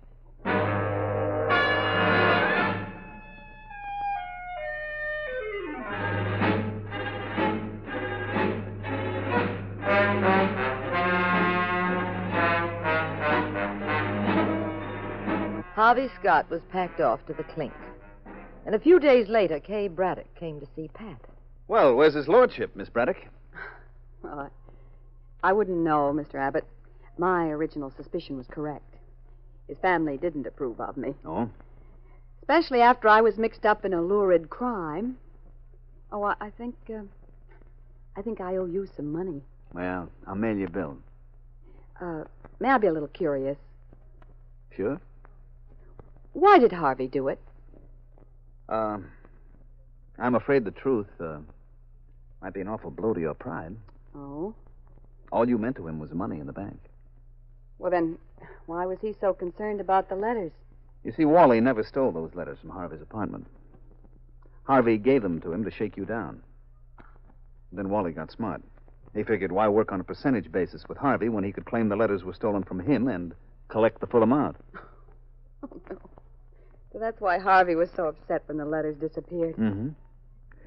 Harvey Scott was packed off to the clink. And a few days later, Kay Braddock came to see Pat. Well, where's his lordship, Miss Braddock? Well, I wouldn't know, Mr. Abbott. My original suspicion was correct. His family didn't approve of me. Oh? Especially after I was mixed up in a lurid crime. Oh, I think I owe you some money. Well, I'll mail you a bill. May I be a little curious? Sure? Why did Harvey do it? I'm afraid the truth might be an awful blow to your pride. Oh? All you meant to him was money in the bank. Well, then, why was he so concerned about the letters? You see, Wally never stole those letters from Harvey's apartment. Harvey gave them to him to shake you down. Then Wally got smart. He figured why work on a percentage basis with Harvey when he could claim the letters were stolen from him and collect the full amount. Oh, no. So that's why Harvey was so upset when the letters disappeared. Mm-hmm.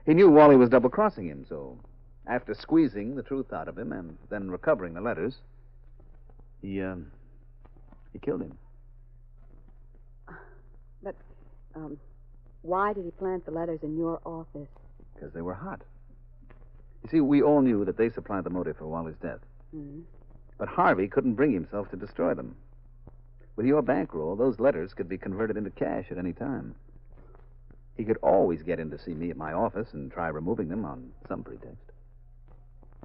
He knew Wally was double-crossing him, so after squeezing the truth out of him and then recovering the letters, he killed him. But, why did he plant the letters in your office? Because they were hot. You see, we all knew that they supplied the motive for Wally's death. Mm-hmm. But Harvey couldn't bring himself to destroy them. With your bankroll, those letters could be converted into cash at any time. He could always get in to see me at my office and try removing them on some pretext.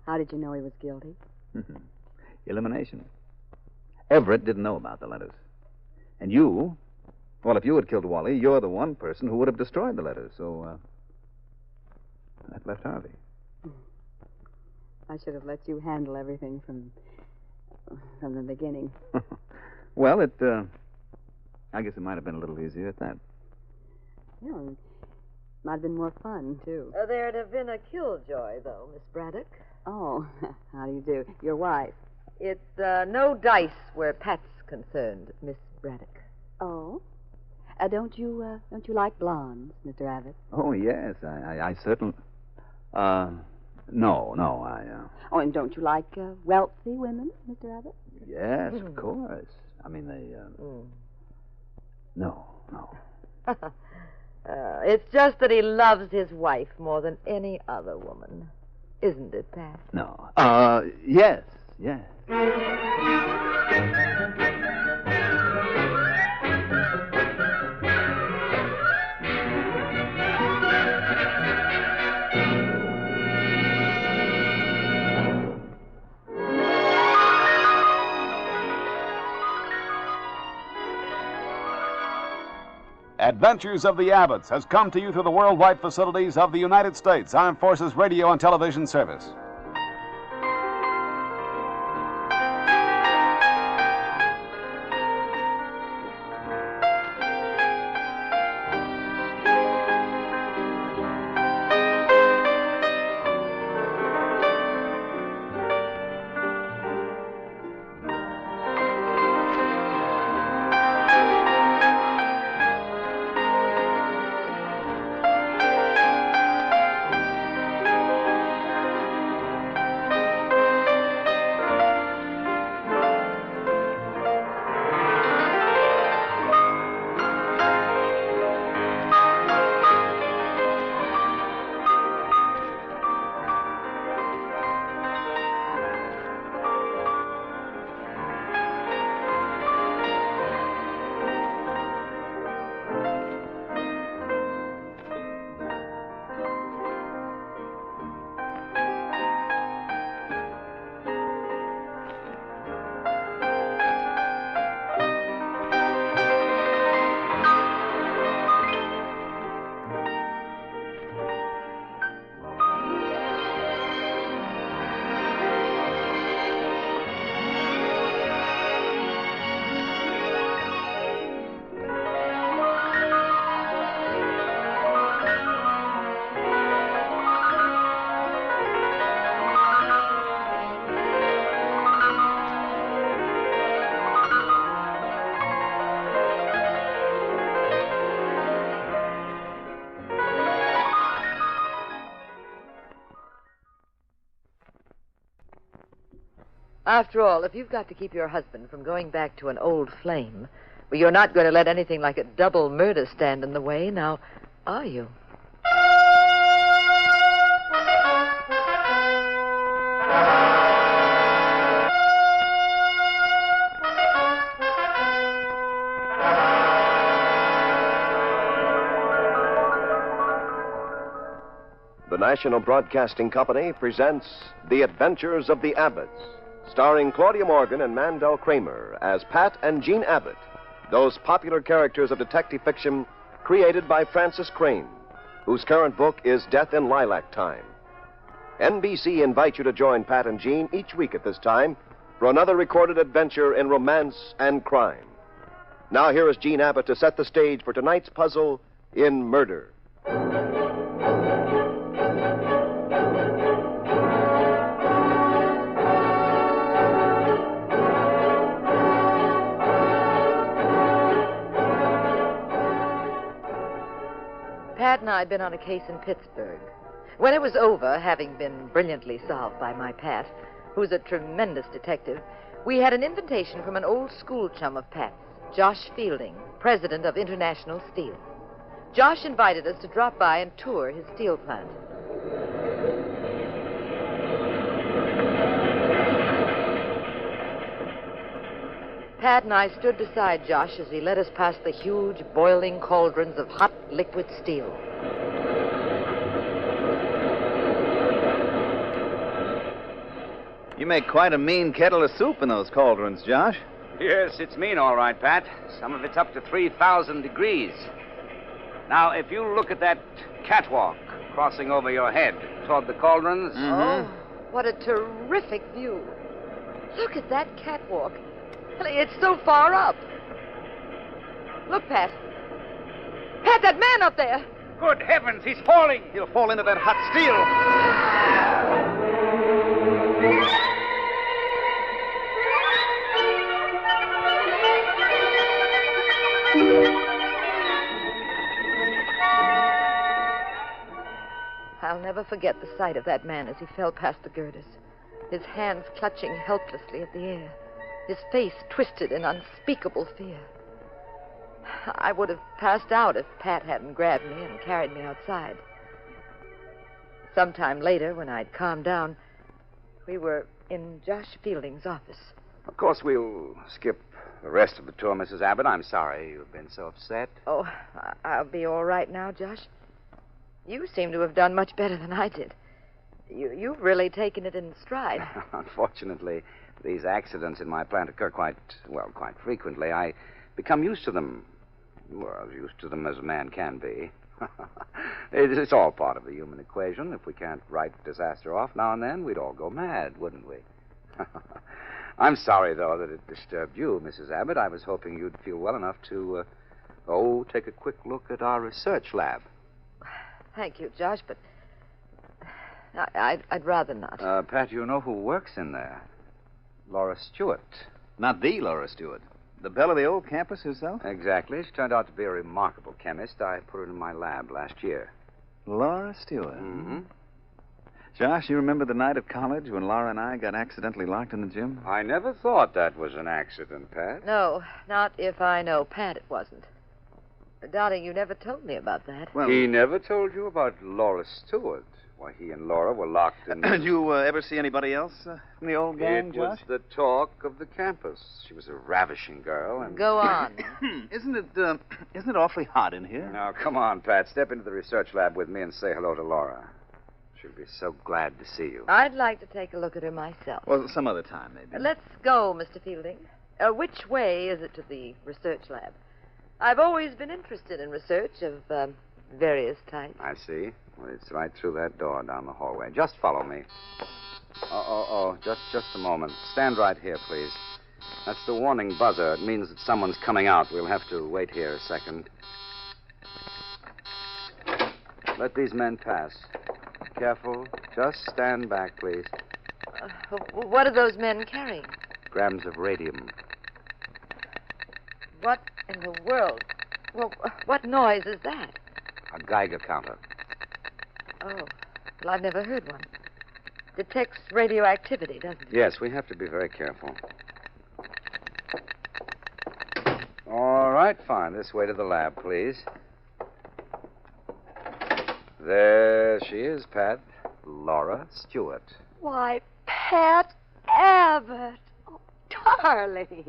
How did you know he was guilty? Elimination. Everett didn't know about the letters. And you, well, if you had killed Wally, you're the one person who would have destroyed the letters, so that left Harvey. I should have let you handle everything from the beginning. Well, I guess it might have been a little easier at that. Yeah, it might have been more fun, too. There'd have been a killjoy, though, Miss Braddock. Oh, how do you do? Your wife. It's no dice where Pat's concerned, Miss Braddock. Oh? Don't you like blondes, Mr. Abbott? Oh, yes, I certainly... No, Oh, and don't you like wealthy women, Mr. Abbott? Yes, of course. I mean, they... No. It's just that he loves his wife more than any other woman. Isn't it, Pat? No. Yes. Adventures of the Abbotts has come to you through the worldwide facilities of the United States Armed Forces Radio and Television Service. After all, if you've got to keep your husband from going back to an old flame, well, you're not going to let anything like a double murder stand in the way, now, are you? The National Broadcasting Company presents The Adventures of the Abbotts, starring Claudia Morgan and Mandel Kramer as Pat and Jean Abbott, those popular characters of detective fiction created by Francis Crane, whose current book is Death in Lilac Time. NBC invites you to join Pat and Jean each week at this time for another recorded adventure in romance and crime. Now here is Jean Abbott to set the stage for tonight's puzzle in Murder. Pat and I had been on a case in Pittsburgh. When it was over, having been brilliantly solved by my Pat, who's a tremendous detective, we had an invitation from an old school chum of Pat's, Josh Fielding, president of International Steel. Josh invited us to drop by and tour his steel plant. Pat and I stood beside Josh as he led us past the huge, boiling cauldrons of hot, liquid steel. You make quite a mean kettle of soup in those cauldrons, Josh. Yes, it's mean, all right, Pat. Some of it's up to 3,000 degrees. Now, if you look at that catwalk crossing over your head toward the cauldrons... Oh, what a terrific view. Look at that catwalk. It's so far up. Look, Pat. Pat, that man up there. Good heavens, he's falling. He'll fall into that hot steel. I'll never forget the sight of that man as he fell past the girders, his hands clutching helplessly at the air, his face twisted in unspeakable fear. I would have passed out if Pat hadn't grabbed me and carried me outside. Sometime later, when I'd calmed down, we were in Josh Fielding's office. Of course, we'll skip the rest of the tour, Mrs. Abbott. I'm sorry you've been so upset. Oh, I'll be all right now, Josh. You seem to have done much better than I did. You've really taken it in stride. Unfortunately, these accidents in my plant occur quite frequently. I become used to them. Well, as used to them as a man can be. It's all part of the human equation. If we can't write disaster off now and then, we'd all go mad, wouldn't we? I'm sorry, though, that it disturbed you, Mrs. Abbott. I was hoping you'd feel well enough to, take a quick look at our research lab. Thank you, Josh, but I'd rather not. Pat, you know who works in there? Laura Stewart. Not the Laura Stewart. The belle of the old campus herself? Exactly. She turned out to be a remarkable chemist. I put her in my lab last year. Laura Stewart? Mm-hmm. Josh, you remember the night at college when Laura and I got accidentally locked in the gym? I never thought that was an accident, Pat. No, not if I know Pat it wasn't. Darling, you never told me about that. Well, he never told you about Laura Stewart. Why, he and Laura were locked in... Did you ever see anybody else from the old gang, Josh? It was the talk of the campus. She was a ravishing girl, and... Go on. Isn't it awfully hot in here? Now, come on, Pat. Step into the research lab with me and say hello to Laura. She'll be so glad to see you. I'd like to take a look at her myself. Well, some other time, maybe. Let's go, Mr. Fielding. Which way is it to the research lab? I've always been interested in research of various types. I see. Well, it's right through that door down the hallway. Just follow me. Just a moment. Stand right here, please. That's the warning buzzer. It means that someone's coming out. We'll have to wait here a second. Let these men pass. Careful. Just stand back, please. What are those men carrying? Grams of radium. What in the world? Well, what noise is that? A Geiger counter. Oh, well, I've never heard one. Detects radioactivity, doesn't it? Yes, we have to be very careful. All right, fine. This way to the lab, please. There she is, Pat. Laura Stewart. Why, Pat Abbott. Oh, darling.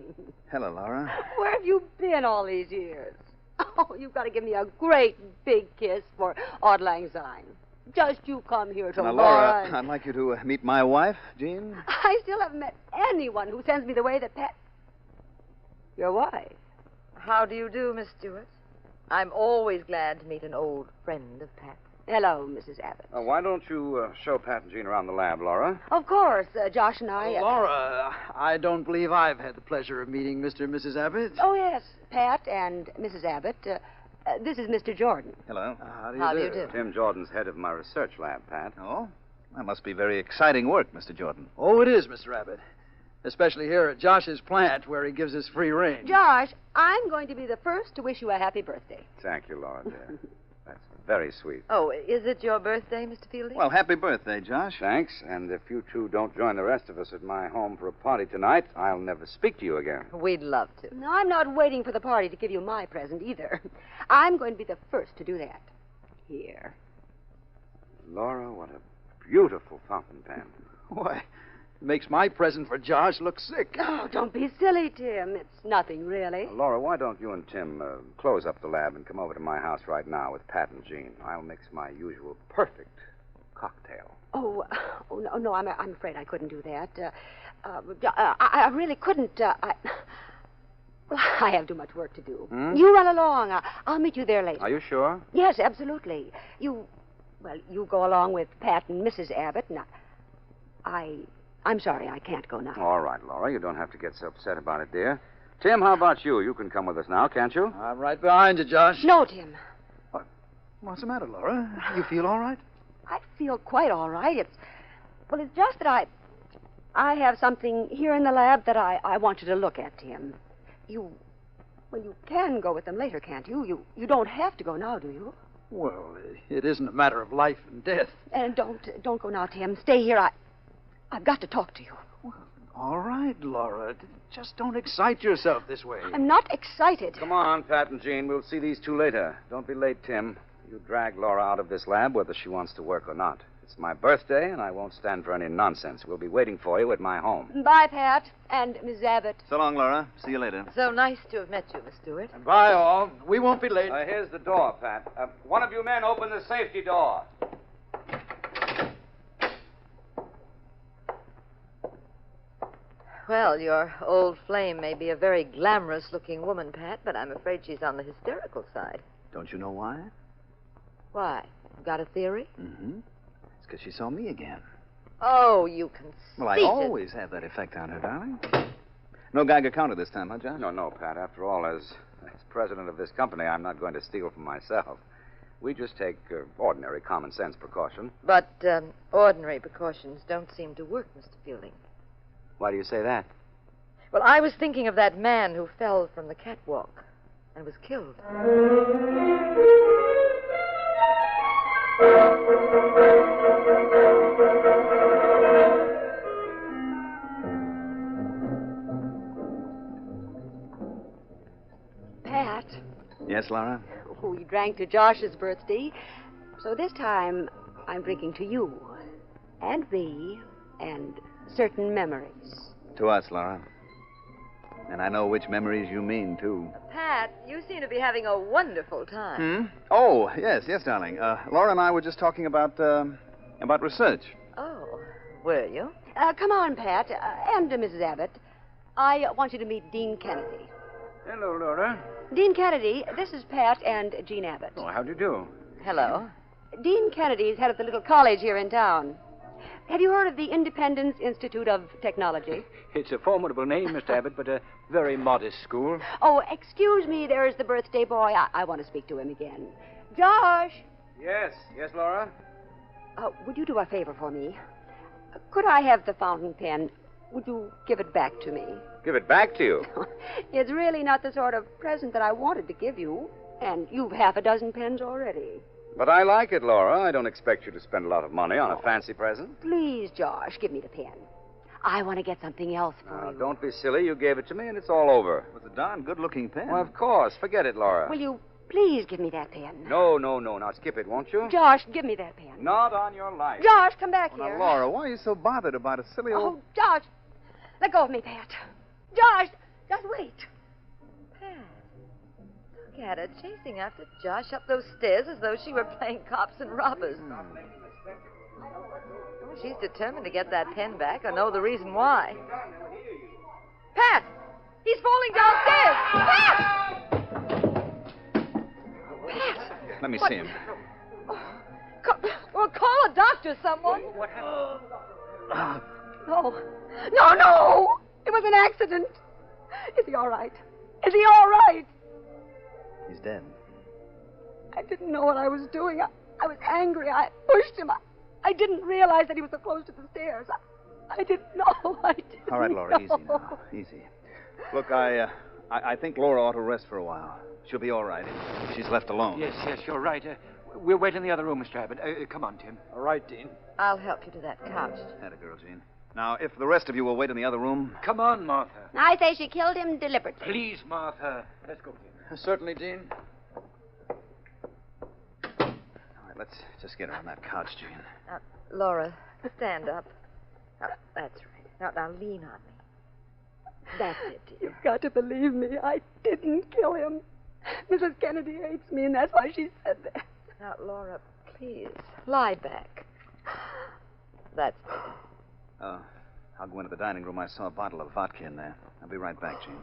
Hello, Laura. Where have you been all these years? Oh, you've got to give me a great big kiss for Auld Lang Syne. Just you come here to Now, Laura. Laura, I'd like you to meet my wife, Jean. I still haven't met anyone who sends me the way that Pat... Your wife. How do you do, Miss Stewart? I'm always glad to meet an old friend of Pat's. Hello, Mrs. Abbott. Why don't you show Pat and Jean around the lab, Laura? Of course, Josh and I... Laura, I don't believe I've had the pleasure of meeting Mr. and Mrs. Abbott. Oh, yes, Pat and Mrs. Abbott. This is Mr. Jordan. Hello. How do you do? Tim Jordan's head of my research lab, Pat. Oh? That must be very exciting work, Mr. Jordan. Oh, it is, Mr. Abbott. Especially here at Josh's plant, where he gives us free rein. Josh, I'm going to be the first to wish you a happy birthday. Thank you, Laura, dear. That's very sweet. Oh, is it your birthday, Mr. Fielding? Well, happy birthday, Josh. Thanks. And if you two don't join the rest of us at my home for a party tonight, I'll never speak to you again. We'd love to. No, I'm not waiting for the party to give you my present either. I'm going to be the first to do that. Here. Laura, what a beautiful fountain pen. Why, it makes my present for Josh look sick. Oh, don't be silly, Tim. It's nothing, really. Laura, why don't you and Tim close up the lab and come over to my house right now with Pat and Jean? I'll mix my usual perfect cocktail. Oh, no, I'm afraid I couldn't do that. I really couldn't. I have too much work to do. You run along. I'll meet you there later. Are you sure? Yes, absolutely. You go along with Pat and Mrs. Abbott, and I'm sorry, I can't go now. All right, Laura, you don't have to get so upset about it, dear. Tim, how about you? You can come with us now, can't you? I'm right behind you, Josh. No, Tim. What's the matter, Laura? You feel all right? I feel quite all right. It's just that I have something here in the lab that I want you to look at, Tim. You can go with them later, can't you? You don't have to go now, do you? Well, it isn't a matter of life and death. And don't go now, Tim. Stay here. I've got to talk to you. Well, all right, Laura. Just don't excite yourself this way. I'm not excited. Come on, Pat and Jean. We'll see these two later. Don't be late, Tim. You drag Laura out of this lab whether she wants to work or not. It's my birthday, and I won't stand for any nonsense. We'll be waiting for you at my home. Bye, Pat and Miss Abbott. So long, Laura. See you later. So nice to have met you, Miss Stewart. Bye, all. We won't be late. Here's the door, Pat. One of you men open the safety door. Well, your old flame may be a very glamorous-looking woman, Pat, but I'm afraid she's on the hysterical side. Don't you know why? Why? Got a theory? Mm-hmm. It's because she saw me again. Oh, you conceited. Well, I always have that effect on her, darling. No Geiger counter this time, huh, Josh? No, Pat. After all, as president of this company, I'm not going to steal from myself. We just take ordinary common sense precaution. But ordinary precautions don't seem to work, Mr. Fielding. Why do you say that? Well, I was thinking of that man who fell from the catwalk and was killed. Pat. Yes, Laura? Oh, you drank to Josh's birthday. So this time, I'm drinking to you and me and certain memories. To us, Laura. And I know which memories you mean, too. Pat, you seem to be having a wonderful time. Oh, yes, darling. Laura and I were just talking about research. Oh, were you? Come on, Pat, and Mrs. Abbott. I want you to meet Dean Kennedy. Hello, Laura. Dean Kennedy, this is Pat and Jean Abbott. Oh, how do you do? Hello. Dean Kennedy is head of the little college here in town. Have you heard of the Independence Institute of Technology? It's a formidable name, Mr. Abbott, but a very modest school. Oh, excuse me, there's the birthday boy. I want to speak to him again. Josh! Yes, Laura? Would you do a favor for me? Could I have the fountain pen? Would you give it back to me? Give it back to you. It's really not the sort of present that I wanted to give you. And you've half a dozen pens already. But I like it, Laura. I don't expect you to spend a lot of money on a fancy present. Please, Josh, give me the pen. I want to get something else for Now, you. don't be silly. You gave it to me, and it's all over. It was a darn good-looking pen. Well, of course. Forget it, Laura. Will you please give me that pen? No. Now, skip it, won't you? Josh, give me that pen. Not on your life. Josh, come back Now, here. Laura, why are you so bothered about a silly old... Oh, Josh. Let go of me, Pat. Josh, just wait. Look at her, chasing after Josh up those stairs as though she were playing cops and robbers. Oh, she's determined to get that pen back. I know the reason why. Pat! He's falling downstairs! Pat! Let me What? see him. Well, call a doctor, someone. What happened? No! It was an accident. Is he all right? Is he all right? He's dead. I didn't know what I was doing. I was angry. I pushed him. I didn't realize that he was so close to the stairs. I didn't know. I didn't All right, Laura, easy know. now. Easy. Look, I think Laura ought to rest for a while. She'll be all right if she's left alone. Yes, you're right. We'll wait in the other room, Mr. Abbott. Come on, Tim. All right, Dean. I'll help you to that couch. Had a girl, Jean. Now, if the rest of you will wait in the other room... Come on, Martha. I say she killed him deliberately. Please, Martha. Let's go, Tim. Certainly, Dean. All right, let's just get her on that couch, Jean. Now, Laura, stand up. Now, that's right. Now lean on me. That's it, dear. You've got to believe me. I didn't kill him. Mrs. Kennedy hates me, and that's why she said that. Now, Laura, please, lie back. That's it. I'll go into the dining room. I saw a bottle of vodka in there. I'll be right back, Jean.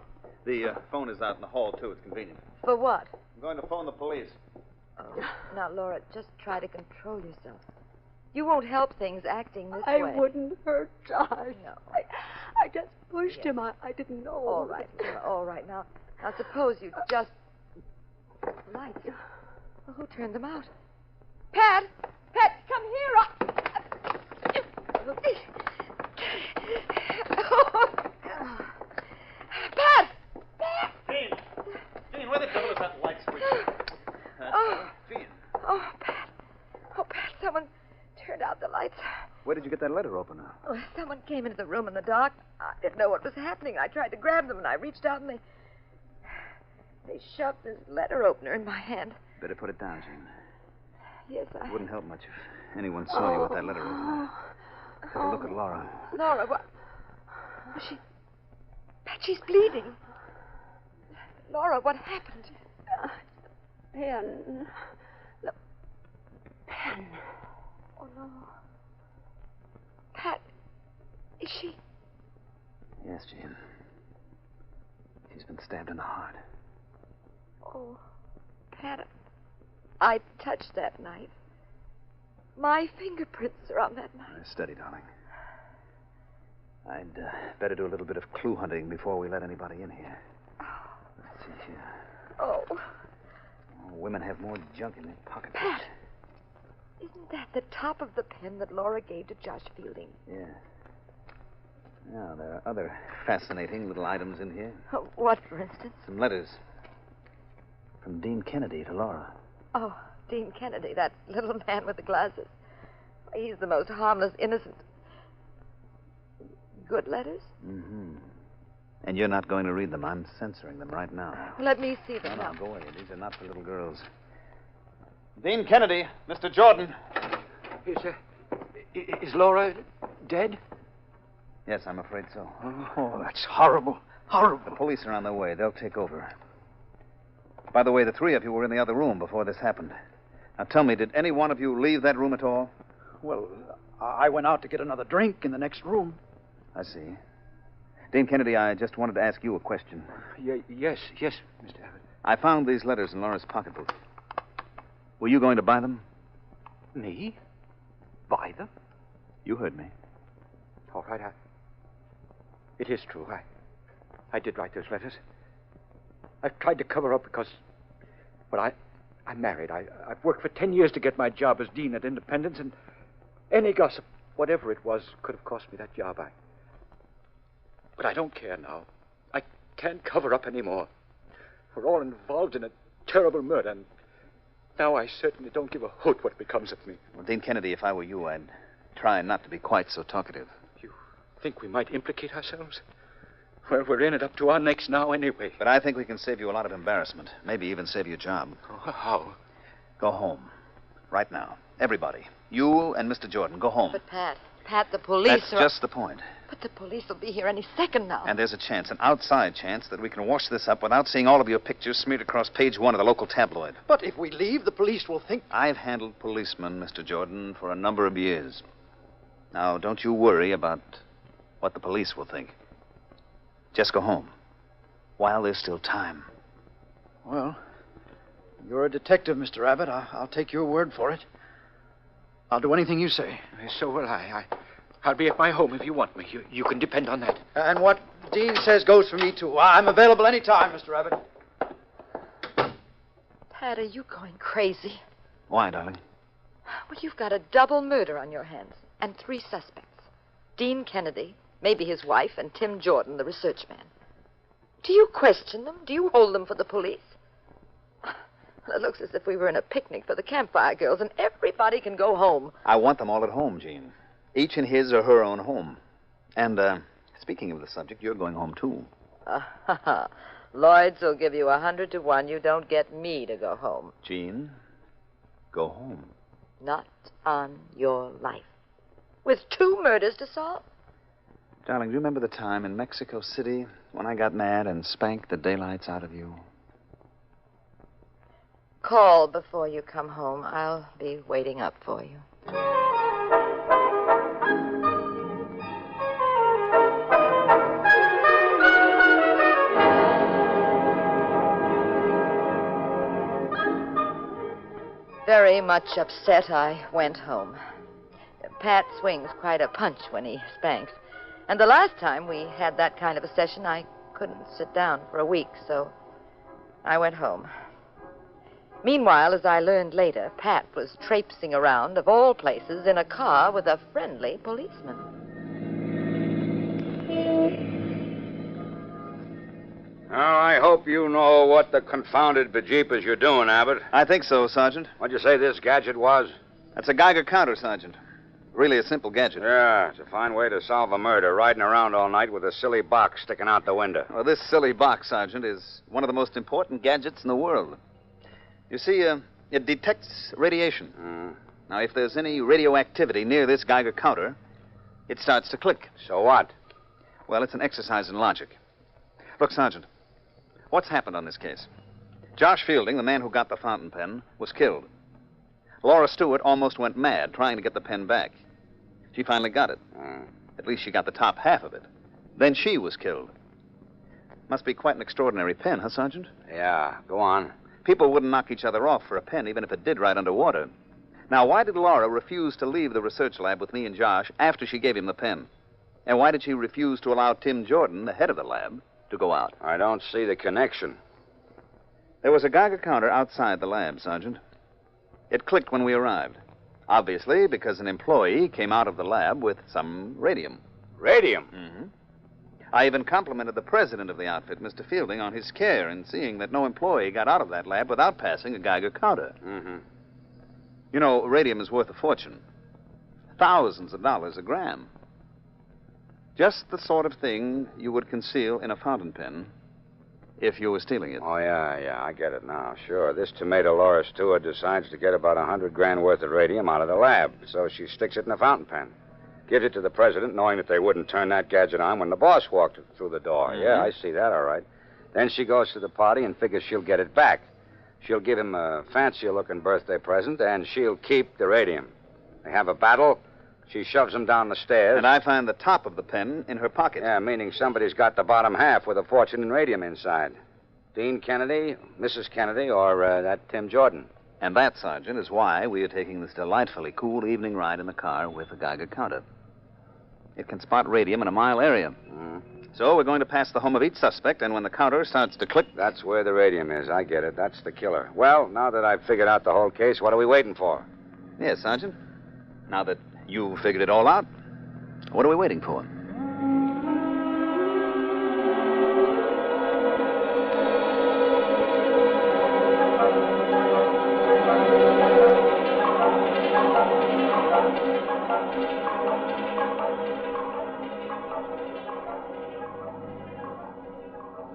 The phone is out in the hall, too. It's convenient. For what? I'm going to phone the police. Oh. Now, Laura, just try to control yourself. You won't help things acting this way. I wouldn't hurt Josh. No. I just pushed him. I didn't know. All right, Laura, all right. Now, suppose you just... Lights. Well, who turned them out? Pat! Pat, come here! Pat! Jean, where the devil is that light switch? Jean. Oh, Pat. Oh, Pat, someone turned out the lights. Where did you get that letter opener? Oh, someone came into the room in the dark. I didn't know what was happening. I tried to grab them, and I reached out, and they shoved this letter opener in my hand. Better put it down, Jean. Yes, It wouldn't help much if anyone saw you with that letter opener. Take a look at Laura. Laura, what? Pat, she's bleeding. Laura, what happened? Pen. The pen. Oh, no. Pat, is she... Yes, Jean. She's been stabbed in the heart. Oh, Pat, I touched that knife. My fingerprints are on that knife. Steady, darling. I'd better do a little bit of clue hunting before we let anybody in here. Let's see here. Oh. Women have more junk in their pockets. Pat, isn't that the top of the pen that Laura gave to Josh Fielding? Yeah. Now, there are other fascinating little items in here. Oh, what, for instance? Some letters. From Dean Kennedy to Laura. Oh, Dean Kennedy, that little man with the glasses. He's the most harmless, innocent. Good letters? Mm-hmm. And you're not going to read them. I'm censoring them right now. Let me see them No, now. go away. These are not for little girls. Dean Kennedy, Mr. Jordan. Is Laura dead? Yes, I'm afraid so. Oh, that's horrible. Horrible. The police are on their way. They'll take over. By the way, the three of you were in the other room before this happened. Now tell me, did any one of you leave that room at all? Well, I went out to get another drink in the next room. I see. Dean Kennedy, I just wanted to ask you a question. Yes, Mr. Abbott. I found these letters in Laura's pocketbook. Were you going to buy them? Me? Buy them? You heard me. All right, it is true. I did write those letters. I've tried to cover up because... Well, I'm married. I've worked for 10 years to get my job as dean at Independence, and any gossip, whatever it was, could have cost me that job. But I don't care now. I can't cover up anymore. We're all involved in a terrible murder, and Now I certainly don't give a hoot what becomes of me. Well, Dean Kennedy, if I were you, I'd try not to be quite so talkative. You think we might implicate ourselves? Well, we're in it up to our necks now anyway. But I think we can save you a lot of embarrassment. Maybe even save your job. Oh, how? Go home. Right now. Everybody. You and Mr. Jordan, go home. But, Pat, the police That's are... just the point. But the police will be here any second now. And there's a chance, an outside chance, that we can wash this up without seeing all of your pictures smeared across page 1 of the local tabloid. But if we leave, the police will think... I've handled policemen, Mr. Jordan, for a number of years. Now, don't you worry about what the police will think. Just go home. While there's still time. Well, you're a detective, Mr. Abbott. I'll take your word for it. I'll do anything you say. So will I. I'll be at my home if you want me. You can depend on that. And what Dean says goes for me, too. I'm available any time, Mr. Abbott. Pat, are you going crazy? Why, darling? Well, you've got a double murder on your hands and 3 suspects. Dean Kennedy, maybe his wife, and Tim Jordan, the research man. Do you question them? Do you hold them for the police? Well, it looks as if we were in a picnic for the Campfire Girls, and everybody can go home. I want them all at home, Jean. Each in his or her own home. And, speaking of the subject, you're going home, too. Lloyd's will give you 100 to 1. You don't get me to go home. Jean, go home. Not on your life. With 2 murders to solve. Darling, do you remember the time in Mexico City when I got mad and spanked the daylights out of you? Call before you come home. I'll be waiting up for you. Very much upset, I went home. Pat swings quite a punch when he spanks. And the last time we had that kind of a session, I couldn't sit down for a week, so I went home. Meanwhile, as I learned later, Pat was traipsing around, of all places, in a car with a friendly policeman. Well, I hope you know what the confounded bejeepers you're doing, Abbott. I think so, Sergeant. What'd you say this gadget was? That's a Geiger counter, Sergeant. Really a simple gadget. Yeah, it's a fine way to solve a murder, riding around all night with a silly box sticking out the window. Well, this silly box, Sergeant, is one of the most important gadgets in the world. You see, it detects radiation. Now, if there's any radioactivity near this Geiger counter, it starts to click. So what? Well, it's an exercise in logic. Look, Sergeant, what's happened on this case? Josh Fielding, the man who got the fountain pen, was killed. Laura Stewart almost went mad trying to get the pen back. She finally got it. At least she got the top half of it. Then she was killed. Must be quite an extraordinary pen, huh, Sergeant? Yeah, go on. People wouldn't knock each other off for a pen, even if it did right underwater. Now, why did Laura refuse to leave the research lab with me and Josh after she gave him the pen? And why did she refuse to allow Tim Jordan, the head of the lab, to go out? I don't see the connection. There was a Geiger counter outside the lab, Sergeant. It clicked when we arrived. Obviously, because an employee came out of the lab with some radium. Radium? Mm-hmm. I even complimented the president of the outfit, Mr. Fielding, on his care in seeing that no employee got out of that lab without passing a Geiger counter. Mm-hmm. You know, radium is worth a fortune. Thousands of dollars a gram. Just the sort of thing you would conceal in a fountain pen if you were stealing it. Oh, yeah, I get it now. Sure, this tomato Laura Stewart decides to get about $100,000 worth of radium out of the lab, so she sticks it in a fountain pen. Gives it to the president, knowing that they wouldn't turn that gadget on when the boss walked through the door. Mm-hmm. Yeah, I see that, all right. Then she goes to the party and figures she'll get it back. She'll give him a fancier-looking birthday present, and she'll keep the radium. They have a battle. She shoves him down the stairs. And I find the top of the pen in her pocket. Yeah, meaning somebody's got the bottom half with a fortune in radium inside. Dean Kennedy, Mrs. Kennedy, or that Tim Jordan. And that, Sergeant, is why we are taking this delightfully cool evening ride in the car with the Geiger counter. It can spot radium in a mile area. So we're going to pass the home of each suspect, and when the counter starts to click... That's where the radium is. I get it. That's the killer. Well, now that I've figured out the whole case, what are we waiting for? Yes, Sergeant. Now that you figured it all out, what are we waiting for?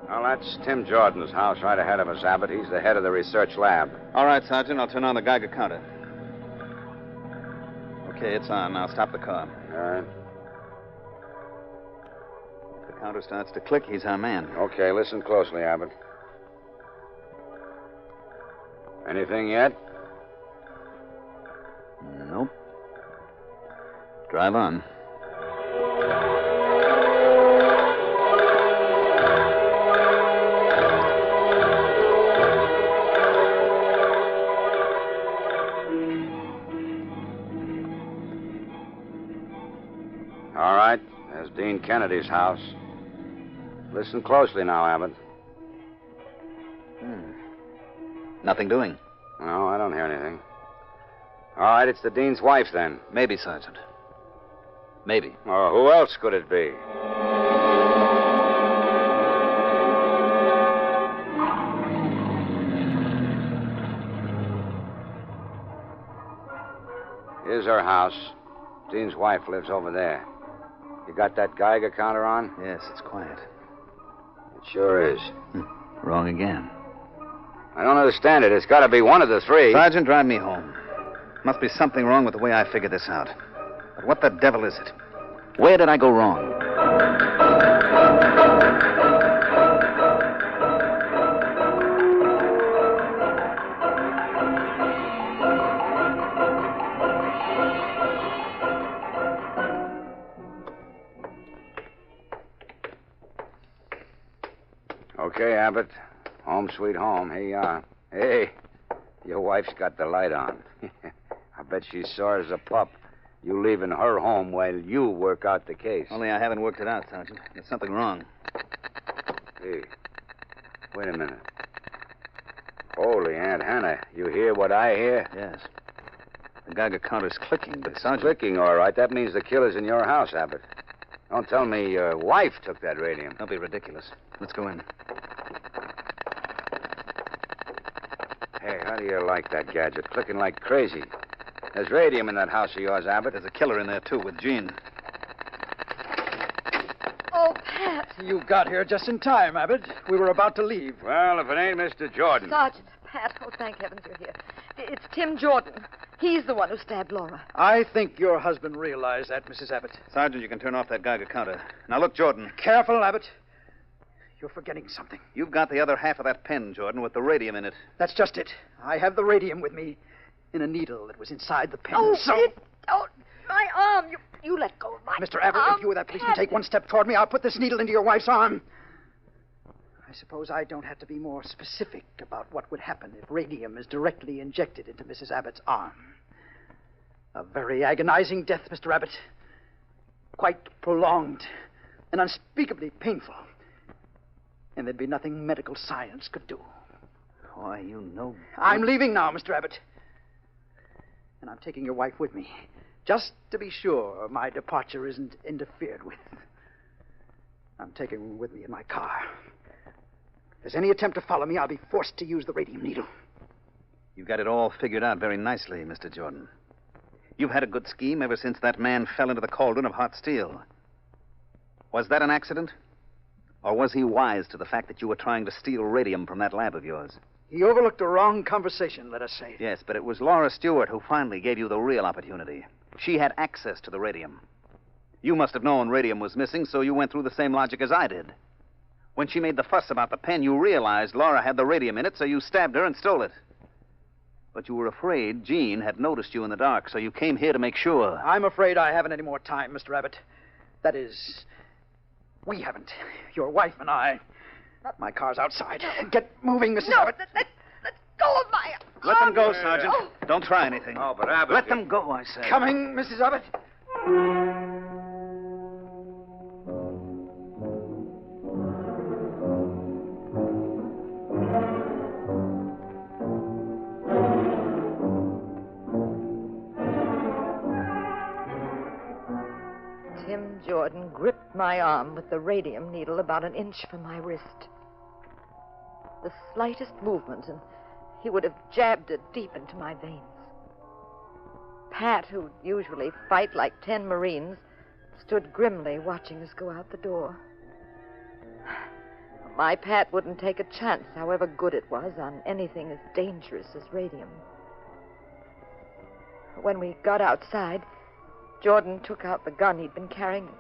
Well, that's Tim Jordan's house right ahead of us, Abbott. He's the head of the research lab. All right, Sergeant. I'll turn on the Geiger counter. Okay, it's on. Now stop the car. All right. If the counter starts to click, he's our man. Okay, listen closely, Abbott. Anything yet? Nope. Drive on. All right. There's Dean Kennedy's house. Listen closely now, Abbott. Nothing doing. No, I don't hear anything. All right, it's the Dean's wife, then. Maybe, Sergeant. Maybe. Or who else could it be? Here's her house. Dean's wife lives over there. You got that Geiger counter on? Yes, it's quiet. It sure is. Wrong again. I don't understand it. It's got to be one of the three. Sergeant, drive me home. Must be something wrong with the way I figured this out. But what the devil is it? Where did I go wrong? Okay, Abbott. Home sweet home. Here you are. Hey, your wife's got the light on. I bet she's sore as a pup. You leaving her home while you work out the case. Only I haven't worked it out, Sergeant. There's something wrong. Hey, wait a minute. Holy Aunt Hannah, you hear what I hear? Yes. The Geiger counter's clicking, but Sergeant... Clicking, all right. That means the killer's in your house, Abbott. Don't tell me your wife took that radium. Don't be ridiculous. Let's go in. Hey, how do you like that gadget? Clicking like crazy. There's radium in that house of yours, Abbott. There's a killer in there, too, with Jean. Oh, Pat. You got here just in time, Abbott. We were about to leave. Well, if it ain't Mr. Jordan. Sergeant, Pat, oh, thank heavens you're here. It's Tim Jordan. He's the one who stabbed Laura. I think your husband realized that, Mrs. Abbott. Sergeant, you can turn off that Geiger counter. Now, look, Jordan. Careful, Abbott. You're forgetting something. You've got the other half of that pen, Jordan, with the radium in it. That's just it. I have the radium with me in a needle that was inside the pen. Oh, so... my arm. You let go of my Mr. Abbott, if you or that policeman take one step toward me, I'll put this needle into your wife's arm. I suppose I don't have to be more specific about what would happen if radium is directly injected into Mrs. Abbott's arm. A very agonizing death, Mr. Abbott. Quite prolonged and unspeakably painful. And there'd be nothing medical science could do. Why, you know... I'm leaving now, Mr. Abbott. And I'm taking your wife with me, just to be sure my departure isn't interfered with. I'm taking her with me in my car. If there's any attempt to follow me, I'll be forced to use the radium needle. You've got it all figured out very nicely, Mr. Jordan. You've had a good scheme ever since that man fell into the cauldron of hot steel. Was that an accident? Or was he wise to the fact that you were trying to steal radium from that lab of yours? He overlooked a wrong conversation, let us say. Yes, but it was Laura Stewart who finally gave you the real opportunity. She had access to the radium. You must have known radium was missing, so you went through the same logic as I did. When she made the fuss about the pen, you realized Laura had the radium in it, so you stabbed her and stole it. But you were afraid Jean had noticed you in the dark, so you came here to make sure. I'm afraid I haven't any more time, Mr. Abbott. That is, we haven't. Your wife and I. My car's outside. Get moving, Mrs. Abbott. Let go of my Let them go, arm. Sergeant. Oh. Don't try anything. Oh, but Abbott... Let them go, I say. Coming, Mrs. Abbott. Tim Jordan gripped my arm with the radium needle about an inch from my wrist. The slightest movement, and he would have jabbed it deep into my veins. Pat, who'd usually fight like 10 Marines, stood grimly watching us go out the door. My Pat wouldn't take a chance, however good it was, on anything as dangerous as radium. When we got outside, Jordan took out the gun he'd been carrying and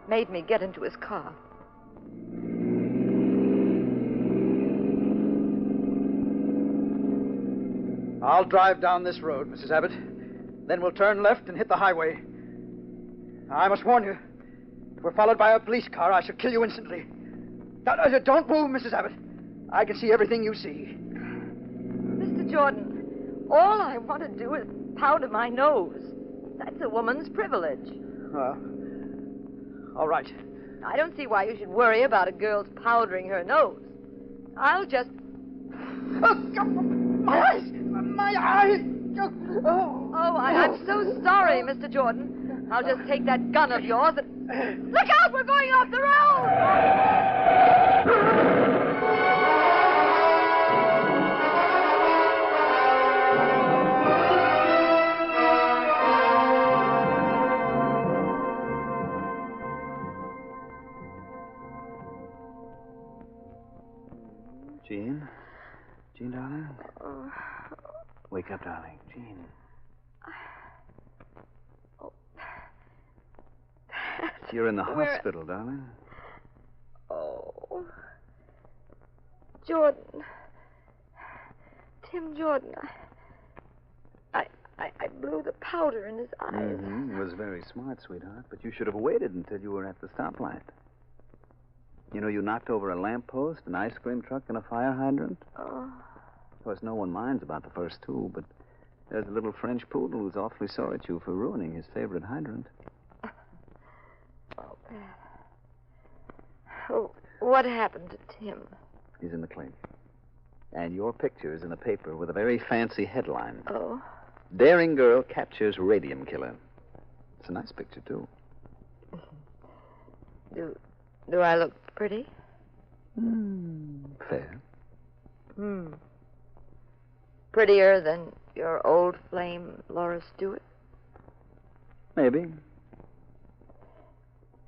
made me get into his car. I'll drive down this road, Mrs. Abbott. Then we'll turn left and hit the highway. I must warn you, if we're followed by a police car, I shall kill you instantly. Don't move, Mrs. Abbott. I can see everything you see. Mr. Jordan, all I want to do is powder my nose. That's a woman's privilege. All right. I don't see why you should worry about a girl's powdering her nose. I'll just... My eyes! My eyes! Oh, I'm so sorry, Mr. Jordan. I'll just take that gun of yours and... Look out! We're going off the road! Jean? Jean, darling? Wake up, darling. Jean. You're in the hospital, darling. Oh. Jordan. Tim Jordan. I blew the powder in his eyes. Mm-hmm. It was very smart, sweetheart, but you should have waited until you were at the stoplight. You know, you knocked over a lamppost, an ice cream truck, and a fire hydrant. Oh. Of course, no one minds about the first two, but there's a little French poodle who's awfully sore at you for ruining his favorite hydrant. Oh, Pat. Oh, what happened to Tim? He's in the clinic. And your picture is in the paper with a very fancy headline. Oh? Daring girl captures radium killer. It's a nice picture, too. Do I look pretty? Fair. Prettier than your old flame, Laura Stewart? Maybe.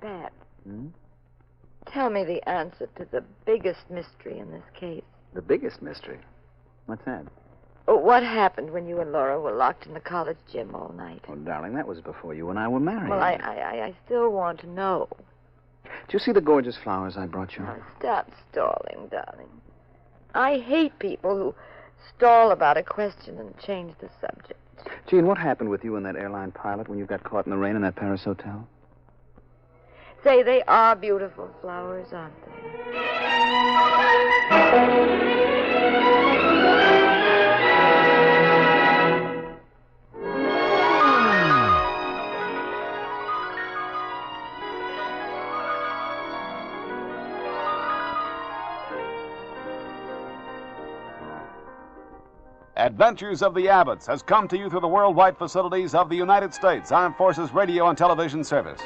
Pat, tell me the answer to the biggest mystery in this case. The biggest mystery? What's that? Oh, what happened when you and Laura were locked in the college gym all night? Oh, darling, that was before you and I were married. Well, I still want to know. Did you see the gorgeous flowers I brought you? Oh, stop stalling, darling. I hate people who stall about a question and change the subject. Jean, what happened with you and that airline pilot when you got caught in the rain in that Paris hotel? Say, they are beautiful flowers, aren't they? Adventures of the Abbotts has come to you through the worldwide facilities of the United States Armed Forces Radio and Television Service.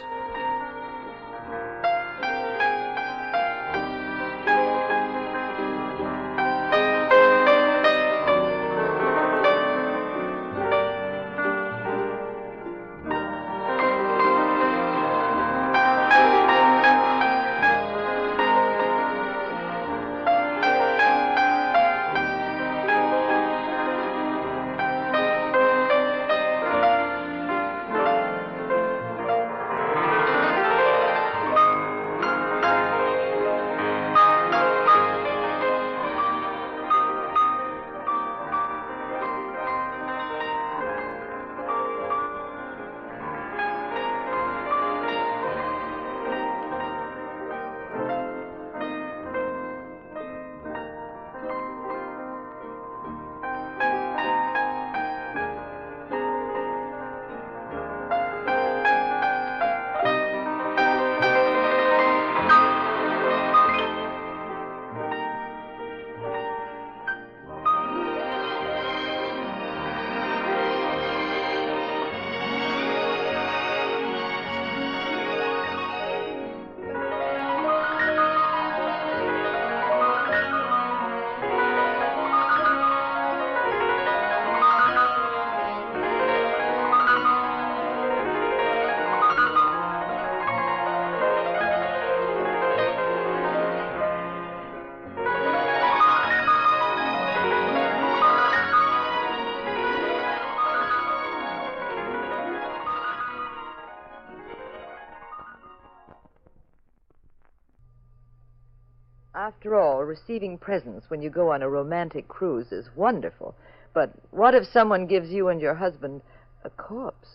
After all, receiving presents when you go on a romantic cruise is wonderful. But what if someone gives you and your husband a corpse?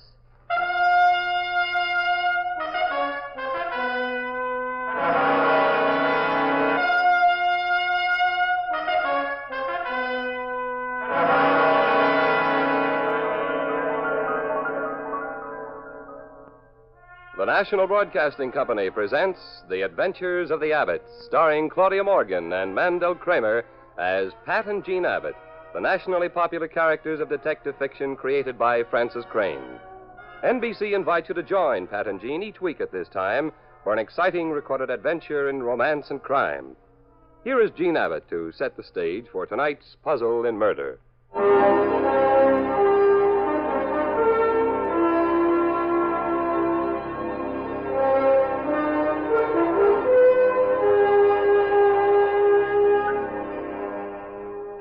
The National Broadcasting Company presents The Adventures of the Abbotts, starring Claudia Morgan and Mandel Kramer as Pat and Jean Abbott, the nationally popular characters of detective fiction created by Francis Crane. NBC invites you to join Pat and Jean each week at this time for an exciting recorded adventure in romance and crime. Here is Jean Abbott to set the stage for tonight's Puzzle in Murder.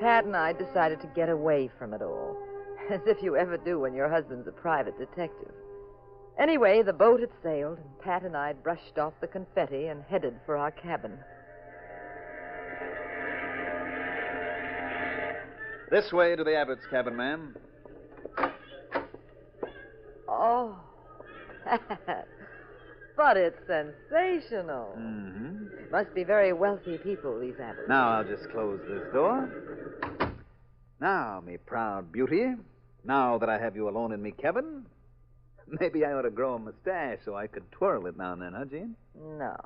Pat and I decided to get away from it all, as if you ever do when your husband's a private detective. Anyway, the boat had sailed, and Pat and I brushed off the confetti and headed for our cabin. This way to the Abbott's cabin, ma'am. Oh, Pat. But it's sensational. Mm-hmm. Must be very wealthy people, these Abbotts. Now I'll just close this door. Now, me proud beauty, now that I have you alone in me cabin, maybe I ought to grow a mustache so I could twirl it now and then, huh, Jean? No,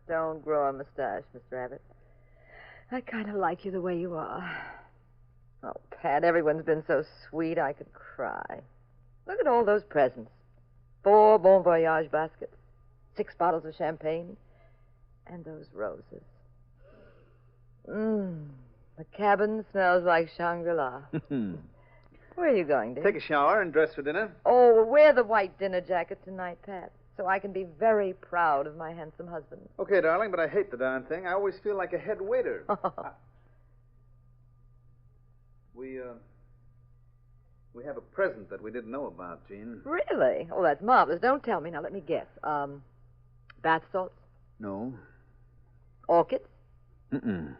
don't grow a mustache, Mr. Abbott. I kind of like you the way you are. Oh, Pat, everyone's been so sweet I could cry. Look at all those presents. 4 Bon Voyage baskets, 6 bottles of champagne, and those roses. The cabin smells like Shangri-La. Where are you going, dear? Take a shower and dress for dinner. Oh, wear the white dinner jacket tonight, Pat, so I can be very proud of my handsome husband. Okay, darling, but I hate the darn thing. I always feel like a head waiter. We have a present that we didn't know about, Jean. Really? Oh, that's marvelous. Don't tell me. Now, let me guess. Bath salts? No. Orchids? Mm-mm.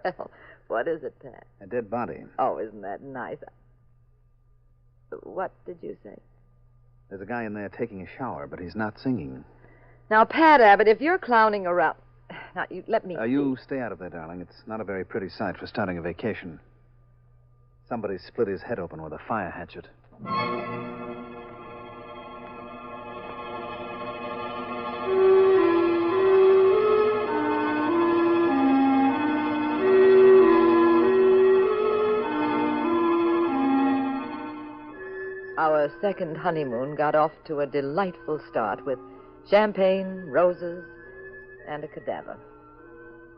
Well, what is it, Pat? A dead body. Oh, isn't that nice? What did you say? There's a guy in there taking a shower, but he's not singing. Now, Pat Abbott, if you're clowning around... Now, let me... You stay out of there, darling. It's not a very pretty sight for starting a vacation. Somebody split his head open with a fire hatchet. Our second honeymoon got off to a delightful start with champagne, roses, and a cadaver.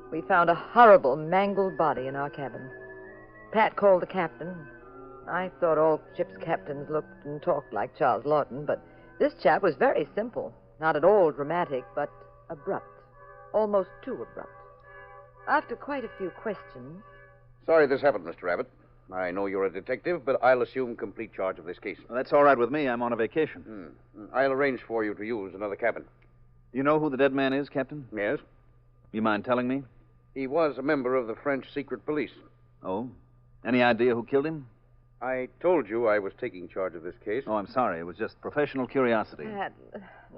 We found a horrible, mangled body in our cabin. Pat called the captain. I thought all ship's captains looked and talked like Charles Lawton, but this chap was very simple. Not at all dramatic, but abrupt. Almost too abrupt. After quite a few questions... Sorry this happened, Mr. Abbott. I know you're a detective, but I'll assume complete charge of this case. Well, that's all right with me. I'm on a vacation. I'll arrange for you to use another cabin. You know who the dead man is, Captain? Yes. You mind telling me? He was a member of the French secret police. Oh? Any idea who killed him? I told you I was taking charge of this case. Oh, I'm sorry. It was just professional curiosity. Pat,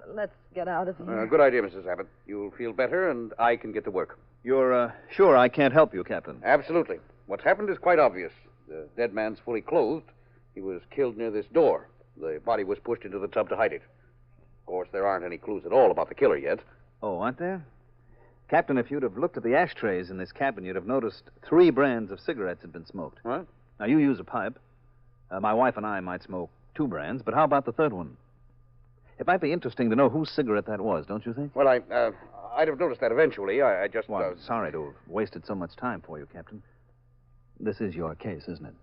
let's get out of here. Good idea, Mrs. Abbott. You'll feel better, and I can get to work. You're sure I can't help you, Captain? Absolutely. What's happened is quite obvious. The dead man's fully clothed. He was killed near this door. The body was pushed into the tub to hide it. Of course, there aren't any clues at all about the killer yet. Oh, aren't there? Captain, if you'd have looked at the ashtrays in this cabin, you'd have noticed 3 brands of cigarettes had been smoked. What? Now, you use a pipe. My wife and I might smoke 2 brands, but how about the third one? It might be interesting to know whose cigarette that was, don't you think? Well, I'd have noticed that eventually. I just... Well, I'm sorry to have wasted so much time for you, Captain. This is your case, isn't it?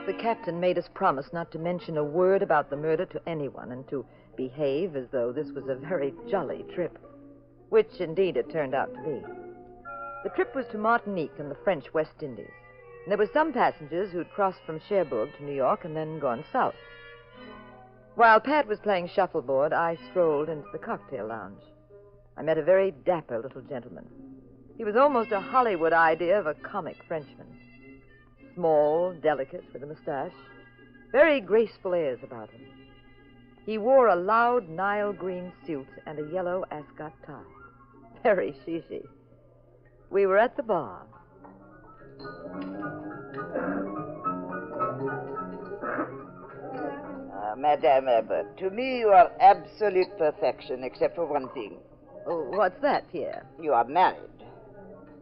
The captain made us promise not to mention a word about the murder to anyone and to behave as though this was a very jolly trip, which indeed it turned out to be. The trip was to Martinique in the French West Indies. And there were some passengers who'd crossed from Cherbourg to New York and then gone south. While Pat was playing shuffleboard, I strolled into the cocktail lounge. I met a very dapper little gentleman. He was almost a Hollywood idea of a comic Frenchman. Small, delicate, with a mustache. Very graceful airs about him. He wore a loud Nile green suit and a yellow ascot tie. Very chic. We were at the bar. Madame Abbott, to me you are absolute perfection, except for one thing. Oh, what's that, Pierre? You are married.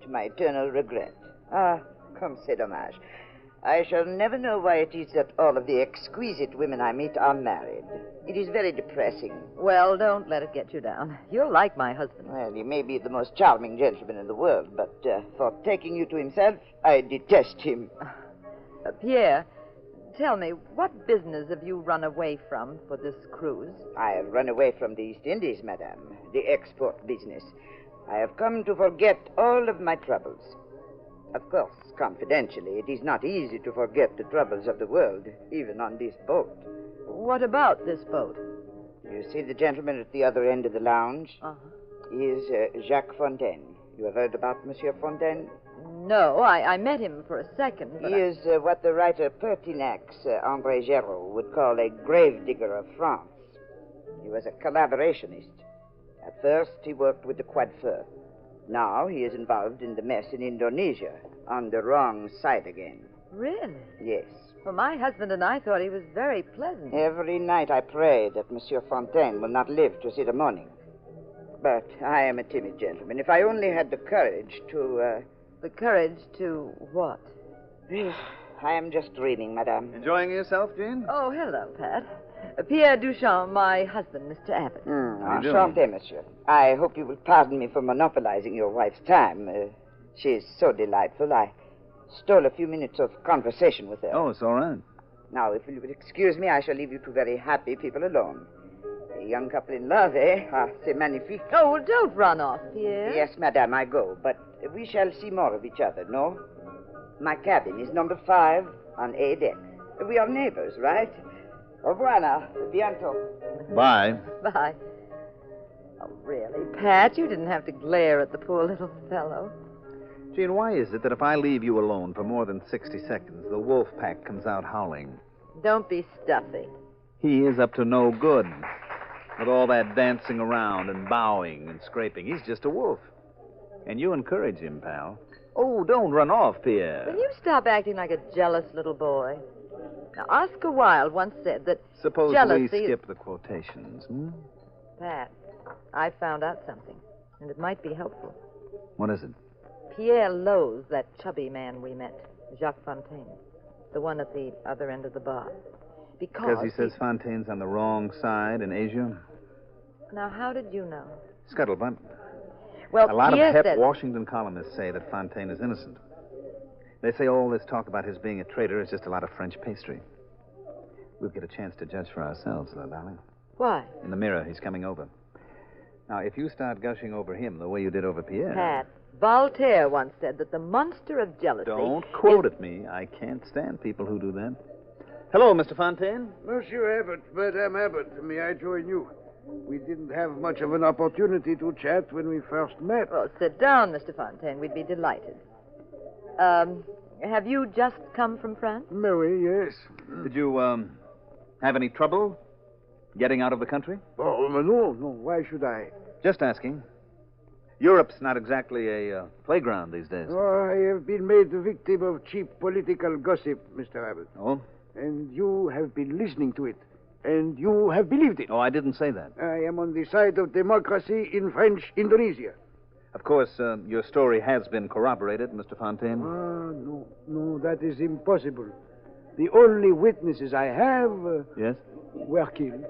To my eternal regret. Comme c'est dommage. I shall never know why it is that all of the exquisite women I meet are married. It is very depressing. Well, don't let it get you down. You're like my husband. Well, he may be the most charming gentleman in the world, but for taking you to himself, I detest him. Pierre, tell me, what business have you run away from for this cruise? I have run away from the East Indies, madame. The export business. I have come to forget all of my troubles. Of course, confidentially, it is not easy to forget the troubles of the world, even on this boat. What about this boat? You see the gentleman at the other end of the lounge? Uh-huh. He is Jacques Fontaine. You have heard about Monsieur Fontaine? No, I met him for a second. He is what the writer Pertinax, André Géraud, would call a gravedigger of France. He was a collaborationist. At first, he worked with the coiffeur. Now he is involved in the mess in Indonesia, on the wrong side again. Really? Yes. Well, my husband and I thought he was very pleasant. Every night I pray that Monsieur Fontaine will not live to see the morning. But I am a timid gentleman. If I only had the courage to, The courage to what? I am just dreaming, madame. Enjoying yourself, Jean? Oh, hello, Pat. Pierre Duchamp, my husband, Mr. Abbott. Enchanté, monsieur. I hope you will pardon me for monopolizing your wife's time. She is so delightful. I stole a few minutes of conversation with her. Oh, it's all right. Now, if you will excuse me, I shall leave you two very happy people alone. A young couple in love, eh? C'est magnifique. Oh, well, don't run off, Pierre. Yes, madame, I go. But we shall see more of each other, no? My cabin is number 5 on A deck. We are neighbors, right? Au revoir now. Bientôt. Bye. Bye. Oh, really, Pat? You didn't have to glare at the poor little fellow. Jean, why is it that if I leave you alone for more than 60 seconds, the wolf pack comes out howling? Don't be stuffy. He is up to no good. With all that dancing around and bowing and scraping, he's just a wolf. And you encourage him, pal. Oh, don't run off, Pierre. Will you stop acting like a jealous little boy? Now, Oscar Wilde once said that Suppose jealousy we skip the quotations, Pat, I found out something, and it might be helpful. What is it? Pierre loathes that chubby man we met, Jacques Fontaine, the one at the other end of the bar. Because he says Fontaine's on the wrong side in Asia? Now, how did you know? Scuttlebutt. Well, a lot Pierre of hep says... Washington columnists say that Fontaine is innocent. They say all this talk about his being a traitor is just a lot of French pastry. We'll get a chance to judge for ourselves, though, darling. Why? In the mirror, he's coming over. Now, if you start gushing over him the way you did over Pierre... Pat, Voltaire once said that the monster of jealousy... Don't quote at me. I can't stand people who do that. Hello, Mr. Fontaine. Monsieur Abbott, Madame Abbott, may I join you? We didn't have much of an opportunity to chat when we first met. Well, sit down, Mr. Fontaine. We'd be delighted. Have you just come from France? Mary, yes. Did you, have any trouble getting out of the country? Oh, no. Why should I? Just asking. Europe's not exactly a playground these days. Oh, I have been made the victim of cheap political gossip, Mr. Abbott. Oh? And you have been listening to it. And you have believed it. Oh, I didn't say that. I am on the side of democracy in French Indonesia. Of course, your story has been corroborated, Mr. Fontaine. No, that is impossible. The only witnesses I have Yes? were killed.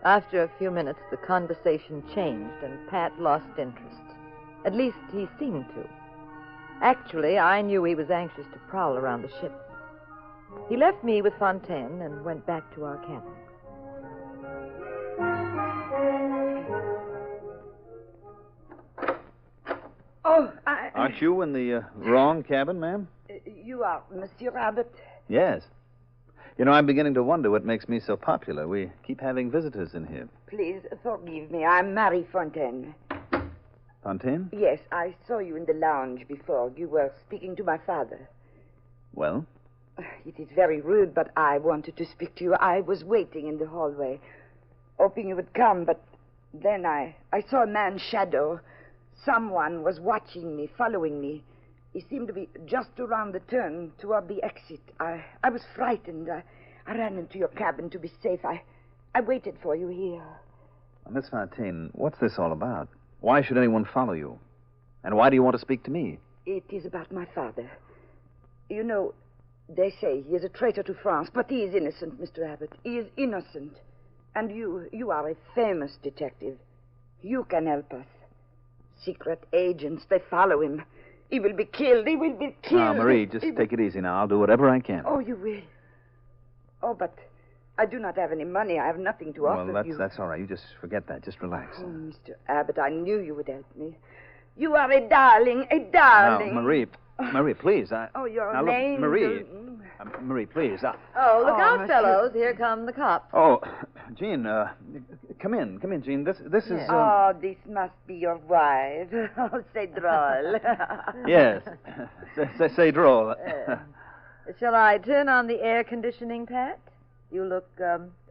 After a few minutes, the conversation changed, and Pat lost interest. At least he seemed to. Actually, I knew he was anxious to prowl around the ship. He left me with Fontaine and went back to our cabin. Oh, Aren't you in the wrong cabin, ma'am? You are Monsieur Abbott? Yes. You know, I'm beginning to wonder what makes me so popular. We keep having visitors in here. Please forgive me. I'm Marie Fontaine. Fontaine? Yes, I saw you in the lounge before. You were speaking to my father. Well? It is very rude, but I wanted to speak to you. I was waiting in the hallway, hoping you would come, but then I saw a man's shadow. Someone was watching me, following me. He seemed to be just around the turn toward the exit. I was frightened. I ran into your cabin to be safe. I waited for you here. Miss Fontaine, what's this all about? Why should anyone follow you? And why do you want to speak to me? It is about my father. You know, they say he is a traitor to France, but he is innocent, Mr. Abbott. He is innocent. And you are a famous detective. You can help us. Secret agents, they follow him. He will be killed. He will be killed. Now, Marie, just take it easy now. I'll do whatever I can. Oh, you will? Oh, but I do not have any money. I have nothing to offer Well, you. that's all right. You just forget that. Just relax. Oh, Mr. Abbott, I knew you would help me. You are a darling, a darling. Now, Marie, please. Oh, you're now, an look, angel. Marie, please. Oh, look out, monsieur. fellows. Here come the cops. Oh, Jean, come in, Jean. This is. Oh, this must be your wife. Oh, c'est drôle. Yes. Say droll. Shall I turn on the air conditioning, Pat? You look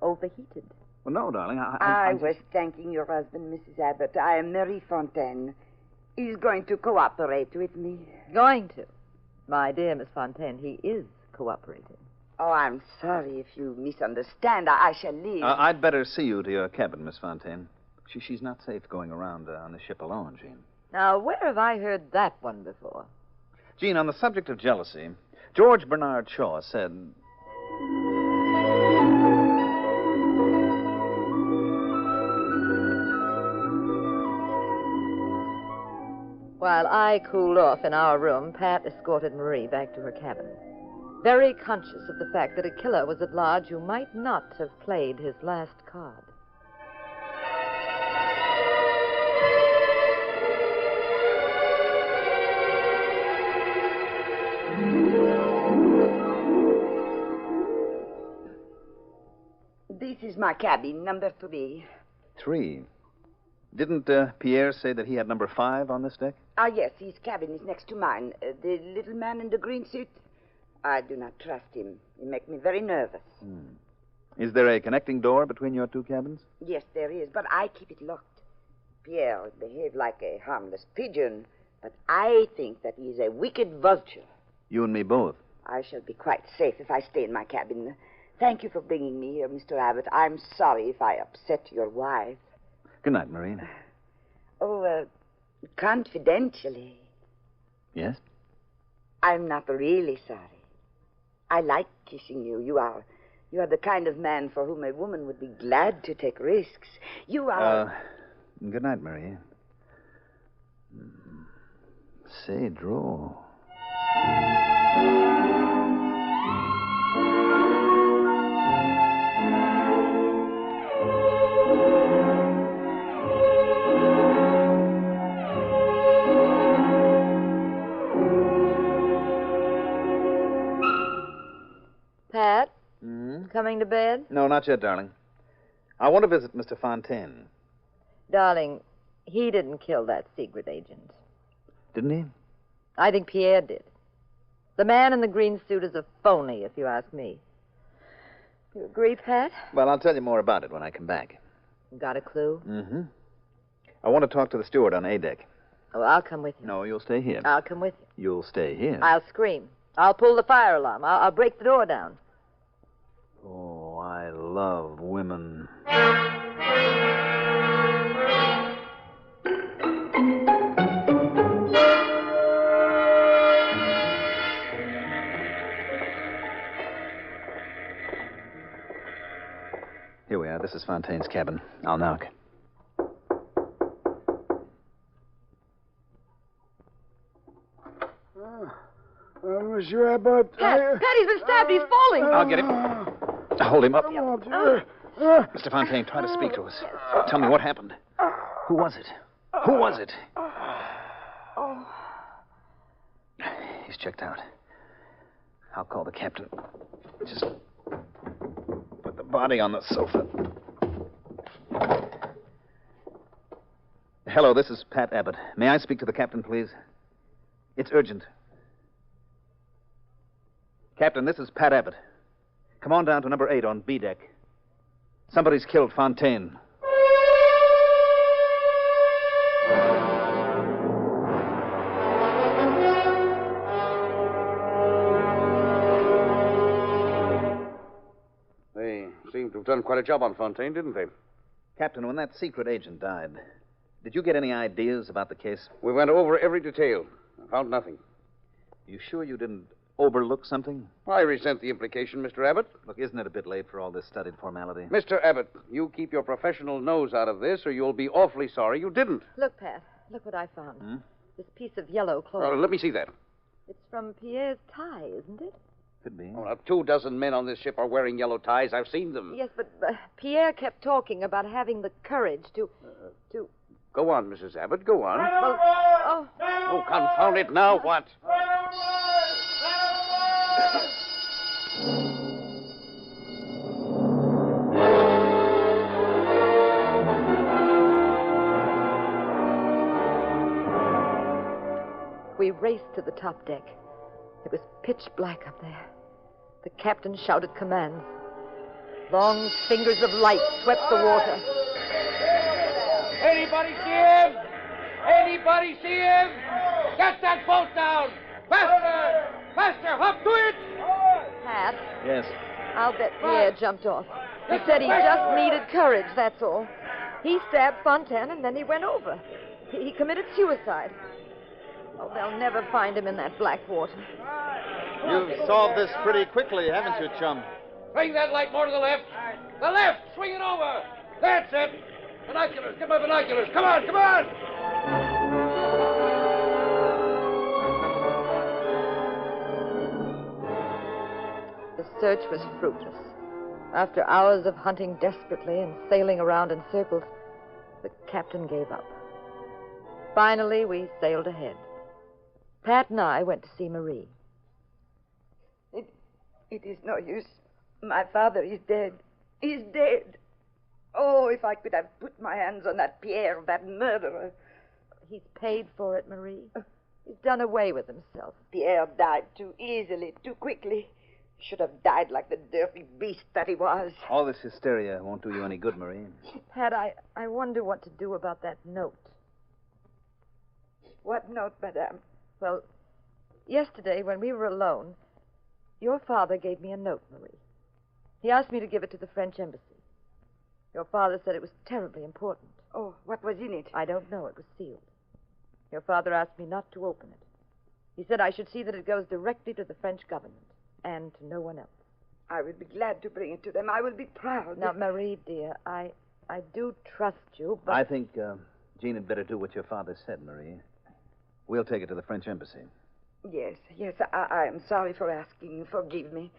overheated. Well, no, darling. I was thanking your husband, Mrs. Abbott. I am Marie Fontaine. He's going to cooperate with me. Going to? My dear Miss Fontaine, he is cooperating. Oh, I'm sorry if you misunderstand. I shall leave. I'd better see you to your cabin, Miss Fontaine. She's not safe going around on the ship alone, Jean. Now, where have I heard that one before? Jean, on the subject of jealousy, George Bernard Shaw said... While I cooled off in our room, Pat escorted Marie back to her cabin, very conscious of the fact that a killer was at large who might not have played his last card. This is my cabin, number 3. 3. Didn't Pierre say that he had number 5 on this deck? Ah, yes, his cabin is next to mine. The little man in the green suit. I do not trust him. He makes me very nervous. Is there a connecting door between your 2 cabins? Yes, there is, but I keep it locked. Pierre behaved like a harmless pigeon, but I think that he is a wicked vulture. You and me both. I shall be quite safe if I stay in my cabin. Thank you for bringing me here, Mr. Abbott. I'm sorry if I upset your wife. Good night, Marie. Oh, confidentially, Yes? I'm not really sorry. I like kissing you. You are the kind of man for whom a woman would be glad to take risks. You are... Good night, Marie. Say, droll. Pat? Coming to bed? No, not yet, darling. I want to visit Mr. Fontaine. Darling, he didn't kill that secret agent. Didn't he? I think Pierre did. The man in the green suit is a phony, if you ask me. You agree, Pat? Well, I'll tell you more about it when I come back. Got a clue? Mm-hmm. I want to talk to the steward on A deck. Oh, I'll come with you. No, you'll stay here. I'll come with you. You'll stay here. I'll scream. I'll pull the fire alarm. I'll break the door down. Oh, I love women. Here we are. This is Fontaine's cabin. I'll knock. Monsieur Abbott. Pat, he's been stabbed. He's falling. I'll get him. Hold him up. Oh, Mr. Fontaine, try to speak to us. Tell me what happened. Who was it? Who was it? Oh. He's checked out. I'll call the captain. Just put the body on the sofa. Hello, this is Pat Abbott. May I speak to the captain, please? It's urgent. Captain, this is Pat Abbott. Come on down to number 8 on B deck. Somebody's killed Fontaine. They seem to have done quite a job on Fontaine, didn't they? Captain, when that secret agent died, did you get any ideas about the case? We went over every detail. I found nothing. You sure you didn't overlook something? I resent the implication, Mr. Abbott. Look, isn't it a bit late for all this studied formality? Mr. Abbott, you keep your professional nose out of this, or you'll be awfully sorry you didn't. Look, Pat. Look what I found. This piece of yellow cloth. Let me see that. It's from Pierre's tie, isn't it? Could be. Oh, now, 24 men on this ship are wearing yellow ties. I've seen them. Yes, but Pierre kept talking about having the courage to... Go on, Mrs. Abbott. Go on. Well, Oh, confound it. Now what? We raced to the top deck. It was pitch black up there. The captain shouted commands. Long fingers of light swept the water. Anybody see him? Anybody see him? Get that boat down! Faster! Faster! Up to it! Pat, Yes. I'll bet Pierre jumped off. He said he just needed courage, that's all. He stabbed Fontaine and then he went over. He committed suicide. Oh, they'll never find him in that black water. You've solved this pretty quickly, haven't you, chum? Swing that light more to the left. The left! Swing it over! That's it! Binoculars! Get my binoculars! Come on! Come on! The search was fruitless. After hours of hunting desperately and sailing around in circles, the captain gave up. Finally, we sailed ahead. Pat and I went to see Marie. It is no use. My father is dead. He's dead. Oh, if I could have put my hands on that Pierre, that murderer. He's paid for it, Marie. He's done away with himself. Pierre died too easily, too quickly. He should have died like the dirty beast that he was. All this hysteria won't do you any good, Marie. Pat, I wonder what to do about that note. What note, madame? Well, yesterday when we were alone, your father gave me a note, Marie. He asked me to give it to the French embassy. Your father said it was terribly important. Oh, what was in it? I don't know. It was sealed. Your father asked me not to open it. He said I should see that it goes directly to the French government and to no one else. I would be glad to bring it to them. I will be proud. Now, Marie, dear, I do trust you, but... I think Jean had better do what your father said, Marie. We'll take it to the French embassy. Yes, I am sorry for asking. Forgive me.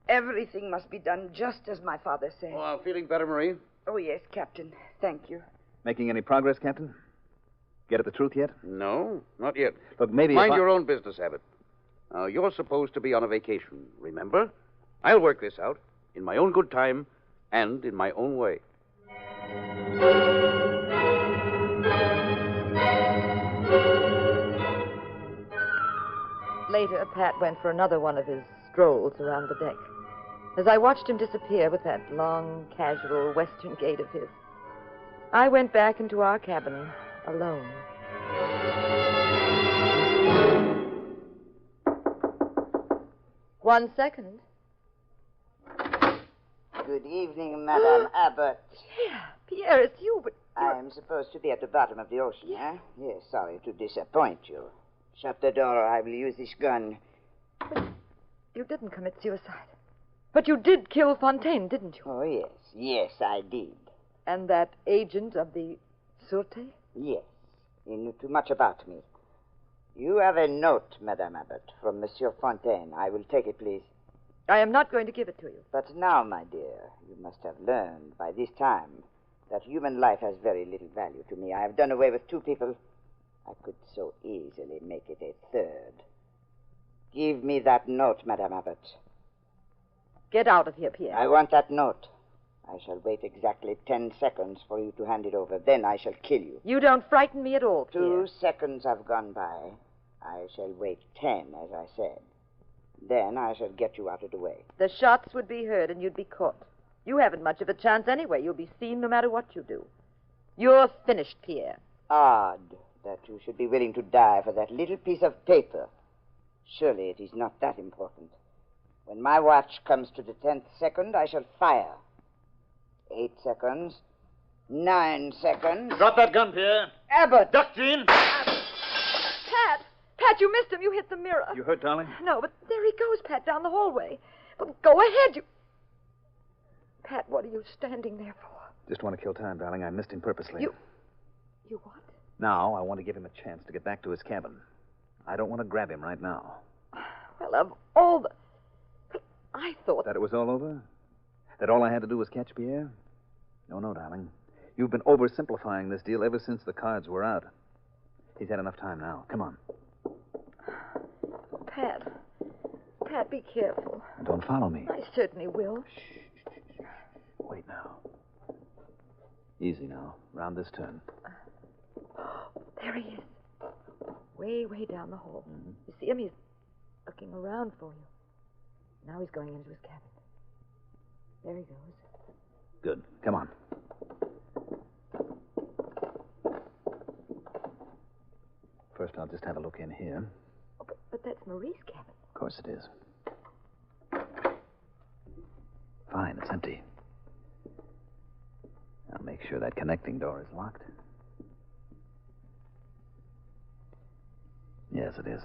Everything must be done just as my father said. Oh, I'm feeling better, Marie. Oh, yes, Captain. Thank you. Making any progress, Captain? Get at the truth yet? No, not yet. Look, maybe Mind your own business, Abbott. Now, you're supposed to be on a vacation, remember? I'll work this out in my own good time and in my own way. Later, Pat went for another one of his strolls around the deck. As I watched him disappear with that long, casual western gait of his, I went back into our cabin alone. One second. Good evening, Madame Abbott. Pierre, it's you, but... I am supposed to be at the bottom of the ocean, eh? Yes, sorry to disappoint you. Shut the door or I will use this gun. But you didn't commit suicide. But you did kill Fontaine, didn't you? Oh, yes. Yes, I did. And that agent of the Sûreté? Yes. He knew too much about me. You have a note, Madame Abbott, from Monsieur Fontaine. I will take it, please. I am not going to give it to you. But now, my dear, you must have learned by this time that human life has very little value to me. I have done away with 2 people. I could so easily make it a 3rd. Give me that note, Madame Abbott. Get out of here, Pierre. I want that note. I shall wait exactly 10 seconds for you to hand it over. Then I shall kill you. You don't frighten me at all, Pierre. 2 seconds have gone by. I shall wait 10, as I said. Then I shall get you out of the way. The shots would be heard and you'd be caught. You haven't much of a chance anyway. You'll be seen no matter what you do. You're finished, Pierre. Odd that you should be willing to die for that little piece of paper. Surely it is not that important. When my watch comes to the 10th second, I shall fire. 8 seconds. 9 seconds. Drop that gun, Pierre. Abbott! Duck, Jean! Pat! Pat, you missed him. You hit the mirror. You hurt, darling? No, but there he goes, Pat, down the hallway. But go ahead, you... Pat, what are you standing there for? Just want to kill time, darling. I missed him purposely. You what? Now, I want to give him a chance to get back to his cabin. I don't want to grab him right now. Well, of all the... I thought... That it was all over? That all I had to do was catch Pierre? No, darling. You've been oversimplifying this deal ever since the cards were out. He's had enough time now. Come on. Pat, be careful. Don't follow me. I certainly will. Shh. Wait now. Easy now. Round this turn. There he is. Way down the hall. Mm-hmm. You see him? He's looking around for you. Now he's going into his cabin. There he goes. Good. Come on. First, I'll just have a look in here. Oh, but that's Marie's cabin. Of course it is. Fine, it's empty. I'll make sure that connecting door is locked. Yes, it is.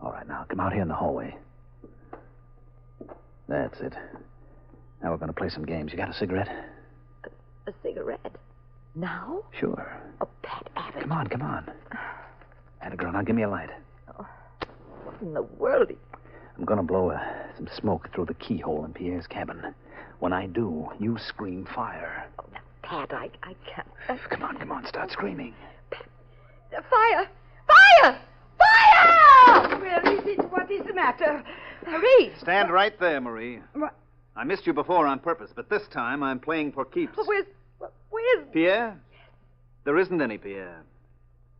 All right, now, come out here in the hallway. That's it. Now we're going to play some games. You got a cigarette? A cigarette? Now? Sure. Oh, Pat Abbott. Come on. Atta girl, now give me a light. Oh, what in the world? I'm going to blow some smoke through the keyhole in Pierre's cabin. When I do, you scream fire. Oh, now, Pat, I can't. Come on. Start screaming. Pat, fire! Fire! Fire! Where is it? What is the matter? Marie! Stand right there, Marie. What? I missed you before on purpose, but this time I'm playing for keeps. Where's... Pierre? There isn't any Pierre.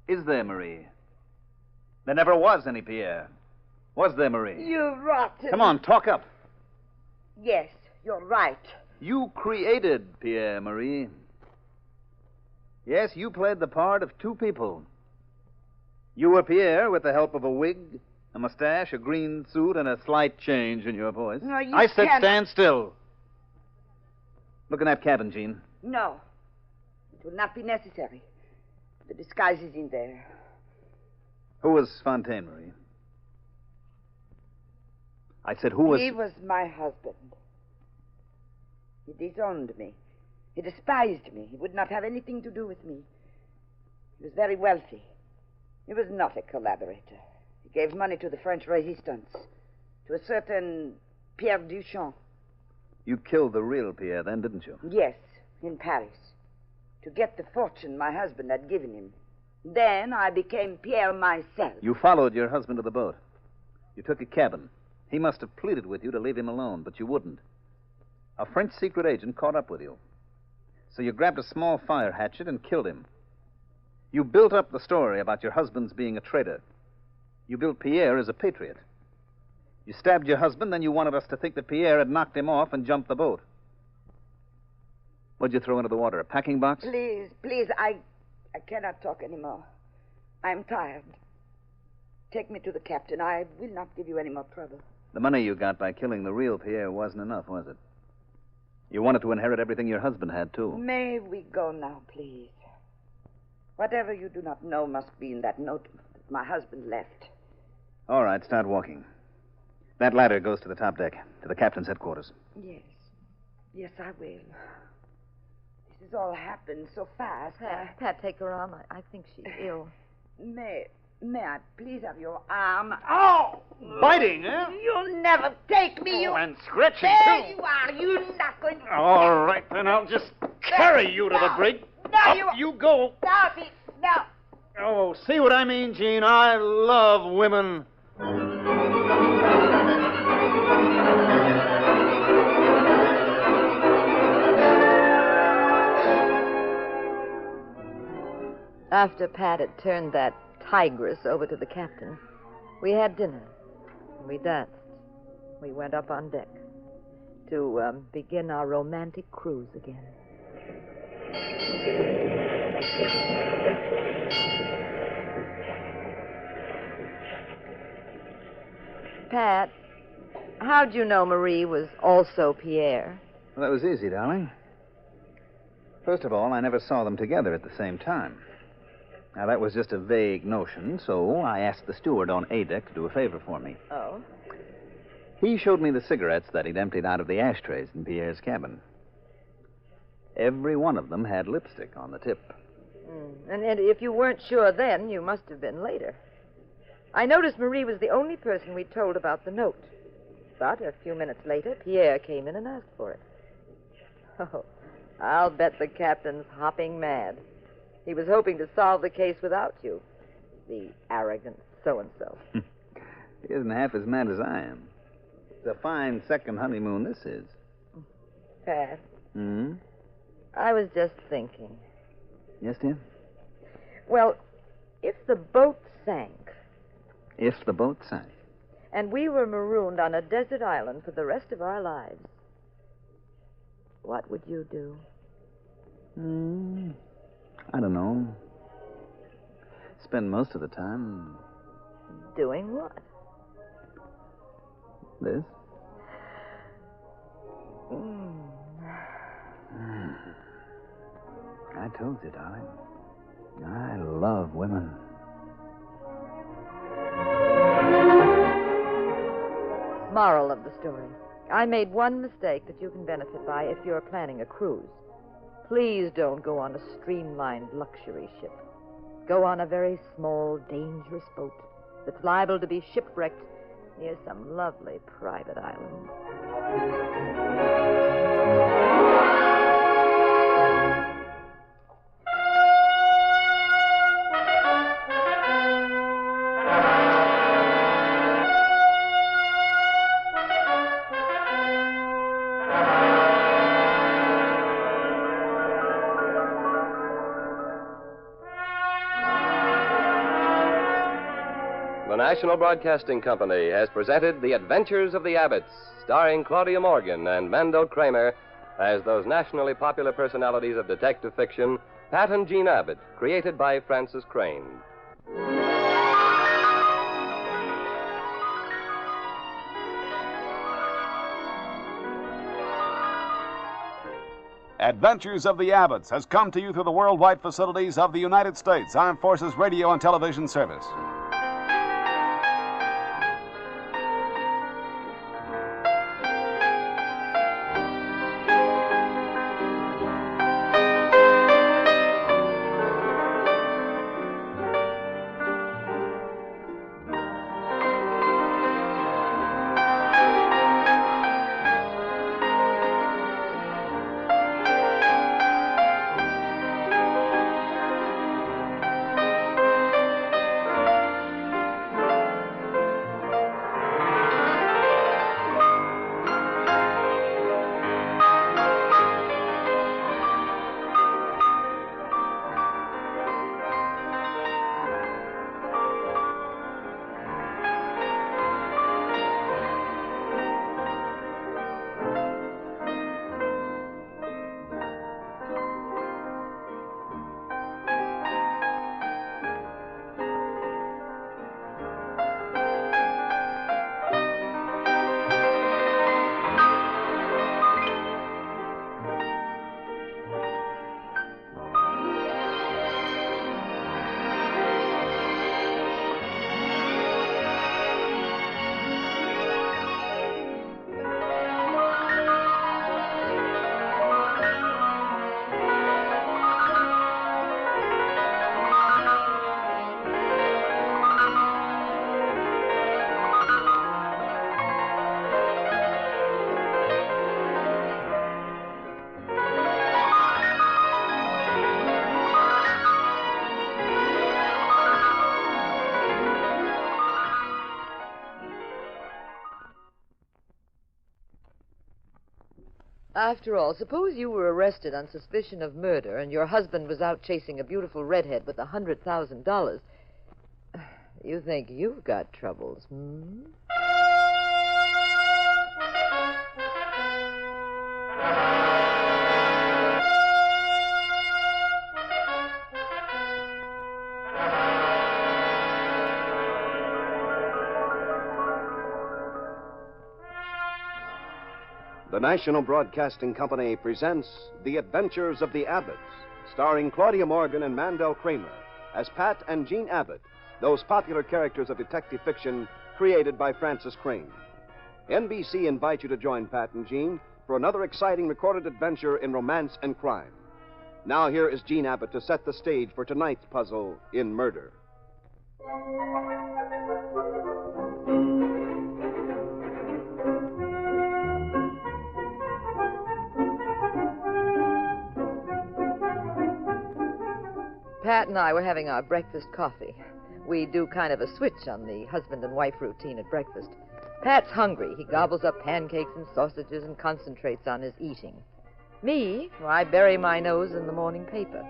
Is there, Marie? There never was any Pierre. Was there, Marie? You rotten. Come on, talk up. Yes, you're right. You created Pierre, Marie. Yes, you played the part of 2 people. You were Pierre with the help of a wig, a mustache, a green suit, and a slight change in your voice. No, you I said cannot. stand still. Look in that cabin, Jean. No. It will not be necessary. The disguise is in there. Who was Fontaine, Marie? I said, who was... He was my husband. He disowned me. He despised me. He would not have anything to do with me. He was very wealthy. He was not a collaborator. He gave money to the French resistance, to a certain Pierre Duchamp. You killed the real Pierre then, didn't you? Yes, in Paris, to get the fortune my husband had given him. Then I became Pierre myself. You followed your husband to the boat. You took a cabin. He must have pleaded with you to leave him alone, but you wouldn't. A French secret agent caught up with you. So you grabbed a small fire hatchet and killed him. You built up the story about your husband's being a traitor. You built Pierre as a patriot. You stabbed your husband, then you wanted us to think that Pierre had knocked him off and jumped the boat. What'd you throw into the water? A packing box? Please, I cannot talk anymore. I'm tired. Take me to the captain. I will not give you any more trouble. The money you got by killing the real Pierre wasn't enough, was it? You wanted to inherit everything your husband had, too. May we go now, please? Whatever you do not know must be in that note that my husband left. All right, start walking. That ladder goes to the top deck, to the captain's headquarters. Yes, I will. This has all happened so fast. Pat, take her arm. I think she's ill. May May I please have your arm? Oh! Biting, eh? You'll never take me. Oh, and scratching, there too. you are. You're not going to... All right, then I'll just carry you to the brig. Now Up you go. Now, Pete. Now. Oh, see what I mean, Gene? I love women. After Pat had turned that tigress over to the captain, we had dinner. We danced. We went up on deck to begin our romantic cruise again. Pat, how'd you know Marie was also Pierre? Well, that was easy, darling. First of all, I never saw them together at the same time. Now, that was just a vague notion, so I asked the steward on A deck to do a favor for me. Oh? He showed me the cigarettes that he'd emptied out of the ashtrays in Pierre's cabin. Every one of them had lipstick on the tip. And if you weren't sure then, you must have been later. I noticed Marie was the only person we told about the note. But a few minutes later, Pierre came in and asked for it. Oh, I'll bet the captain's hopping mad. He was hoping to solve the case without you. The arrogant so-and-so. He isn't half as mad as I am. It's a fine second honeymoon this is. Pat, Hmm? I was just thinking. Yes, dear? Well, if the boat sank, If the boat sank. and we were marooned on a desert island for the rest of our lives, what would you do? I don't know. Spend most of the time Doing what? this. I told you, darling. I love women. Moral of the story. I made one mistake that you can benefit by if you're planning a cruise. Please don't go on a streamlined luxury ship. Go on a very small, dangerous boat that's liable to be shipwrecked near some lovely private island. The National Broadcasting Company has presented The Adventures of the Abbotts, starring Claudia Morgan and Mandel Kramer as those nationally popular personalities of detective fiction, Pat and Jean Abbott, created by Francis Crane. Adventures of the Abbotts has come to you through the worldwide facilities of the United States Armed Forces Radio and Television Service. After all, suppose you were arrested on suspicion of murder and your husband was out chasing a beautiful redhead with $100,000. You think you've got troubles, hmm? The National Broadcasting Company presents The Adventures of the Abbotts, starring Claudia Morgan and Mandel Kramer as Pat and Jean Abbott, those popular characters of detective fiction created by Francis Crane. NBC invites you to join Pat and Jean for another exciting recorded adventure in romance and crime. Now here is Jean Abbott to set the stage for tonight's puzzle in murder. Pat and I were having our breakfast coffee. We do kind of a switch on the husband and wife routine at breakfast. Pat's hungry. He gobbles up pancakes and sausages and concentrates on his eating. Me, well, I bury my nose in the morning paper.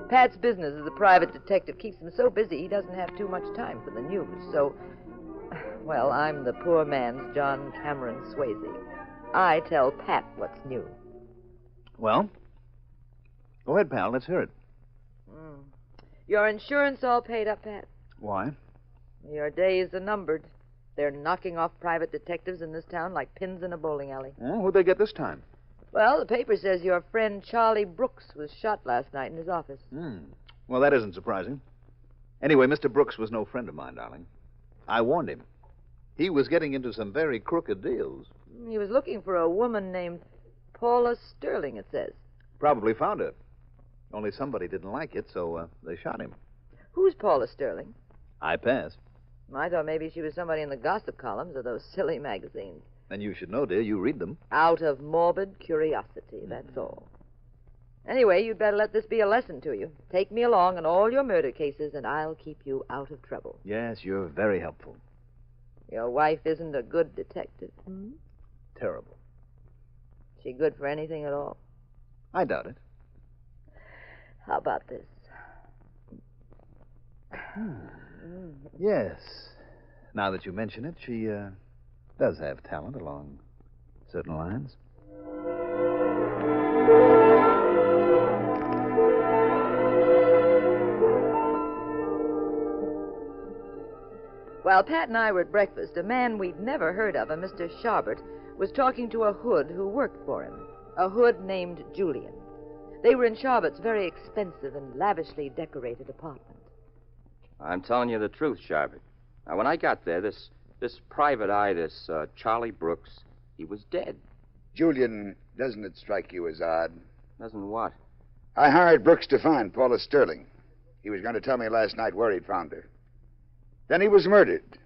Pat's business as a private detective keeps him so busy he doesn't have too much time for the news. So, well, I'm the poor man's John Cameron Swayze. I tell Pat what's new. Well, go ahead, pal. Let's hear it. Your insurance all paid up, Pat? Why? Your days are numbered. They're knocking off private detectives in this town like pins in a bowling alley. Oh, who'd they get this time? Well, the paper says your friend Charlie Brooks was shot last night in his office. Well, that isn't surprising. Anyway, Mr. Brooks was no friend of mine, darling. I warned him. He was getting into some very crooked deals. He was looking for a woman named Paula Sterling, it says. Probably found her. Only somebody didn't like it, so they shot him. Who's Paula Sterling? I pass. I thought maybe she was somebody in the gossip columns of those silly magazines. And you should know, dear, you read them. Out of morbid curiosity, that's all. Anyway, you'd better let this be a lesson to you. Take me along on all your murder cases, and I'll keep you out of trouble. Yes, you're very helpful. Your wife isn't a good detective. Terrible. She good for anything at all? I doubt it. How about this? Yes. Now that you mention it, she does have talent along certain lines. While Pat and I were at breakfast, a man we'd never heard of, a Mr. Sharbert, was talking to a hood who worked for him, a hood named Julian. They were in Sharbert's very expensive and lavishly decorated apartment. I'm telling you the truth, Sharbert. Now, when I got there, this private eye, this Charlie Brooks, he was dead. Julian, doesn't it strike you as odd? Doesn't what? I hired Brooks to find Paula Sterling. He was going to tell me last night where he'd found her. Then he was murdered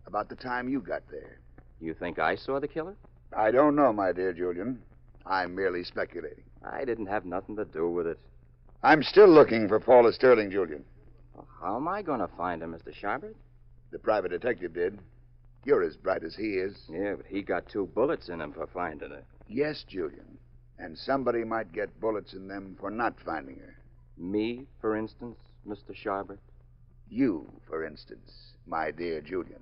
about the time you got there. You think I saw the killer? I don't know, my dear Julian. I'm merely speculating. I didn't have nothing to do with it. I'm still looking for Paula Sterling, Julian. Well, how am I going to find her, Mr. Sharbert? The private detective did. You're as bright as he is. Yeah, but he got 2 bullets in him for finding her. Yes, Julian. And somebody might get bullets in them for not finding her. Me, for instance, Mr. Sharbert? You, for instance, my dear Julian.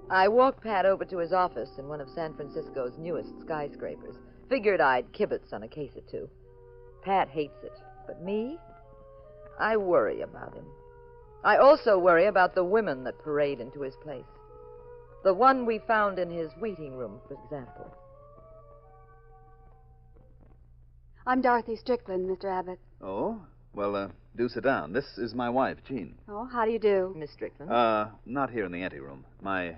I walked Pat over to his office in one of San Francisco's newest skyscrapers. Figured I'd kibitz on a case or two. Pat hates it. But me? I worry about him. I also worry about the women that parade into his place. The one we found in his waiting room, for example. I'm Dorothy Strickland, Mr. Abbott. Oh? Well, do sit down. This is my wife, Jean. Oh, how do you do? Miss Strickland. Not here in the anteroom. My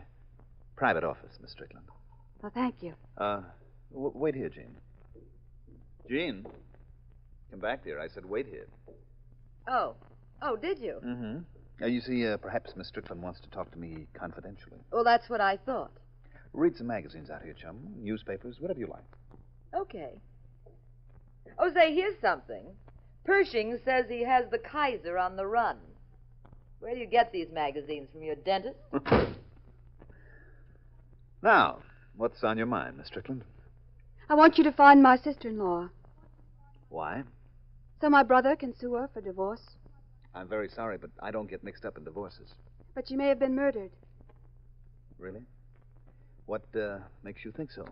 private office, Miss Strickland. Oh, thank you. Wait here, Jean. Jean. Come back, dear. I said wait here. Oh, did you? Mm-hmm. You see, perhaps Miss Strickland wants to talk to me confidentially. Well, that's what I thought. Read some magazines out here, chum. Newspapers, whatever you like. Okay. Oh, say, here's something. Pershing says he has the Kaiser on the run. Where do you get these magazines? From your dentist? Now, what's on your mind, Miss Strickland? I want you to find my sister-in-law Why? so my brother can sue her for divorce. I'm very sorry, but I don't get mixed up in divorces. But she may have been murdered. Really? What makes you think so?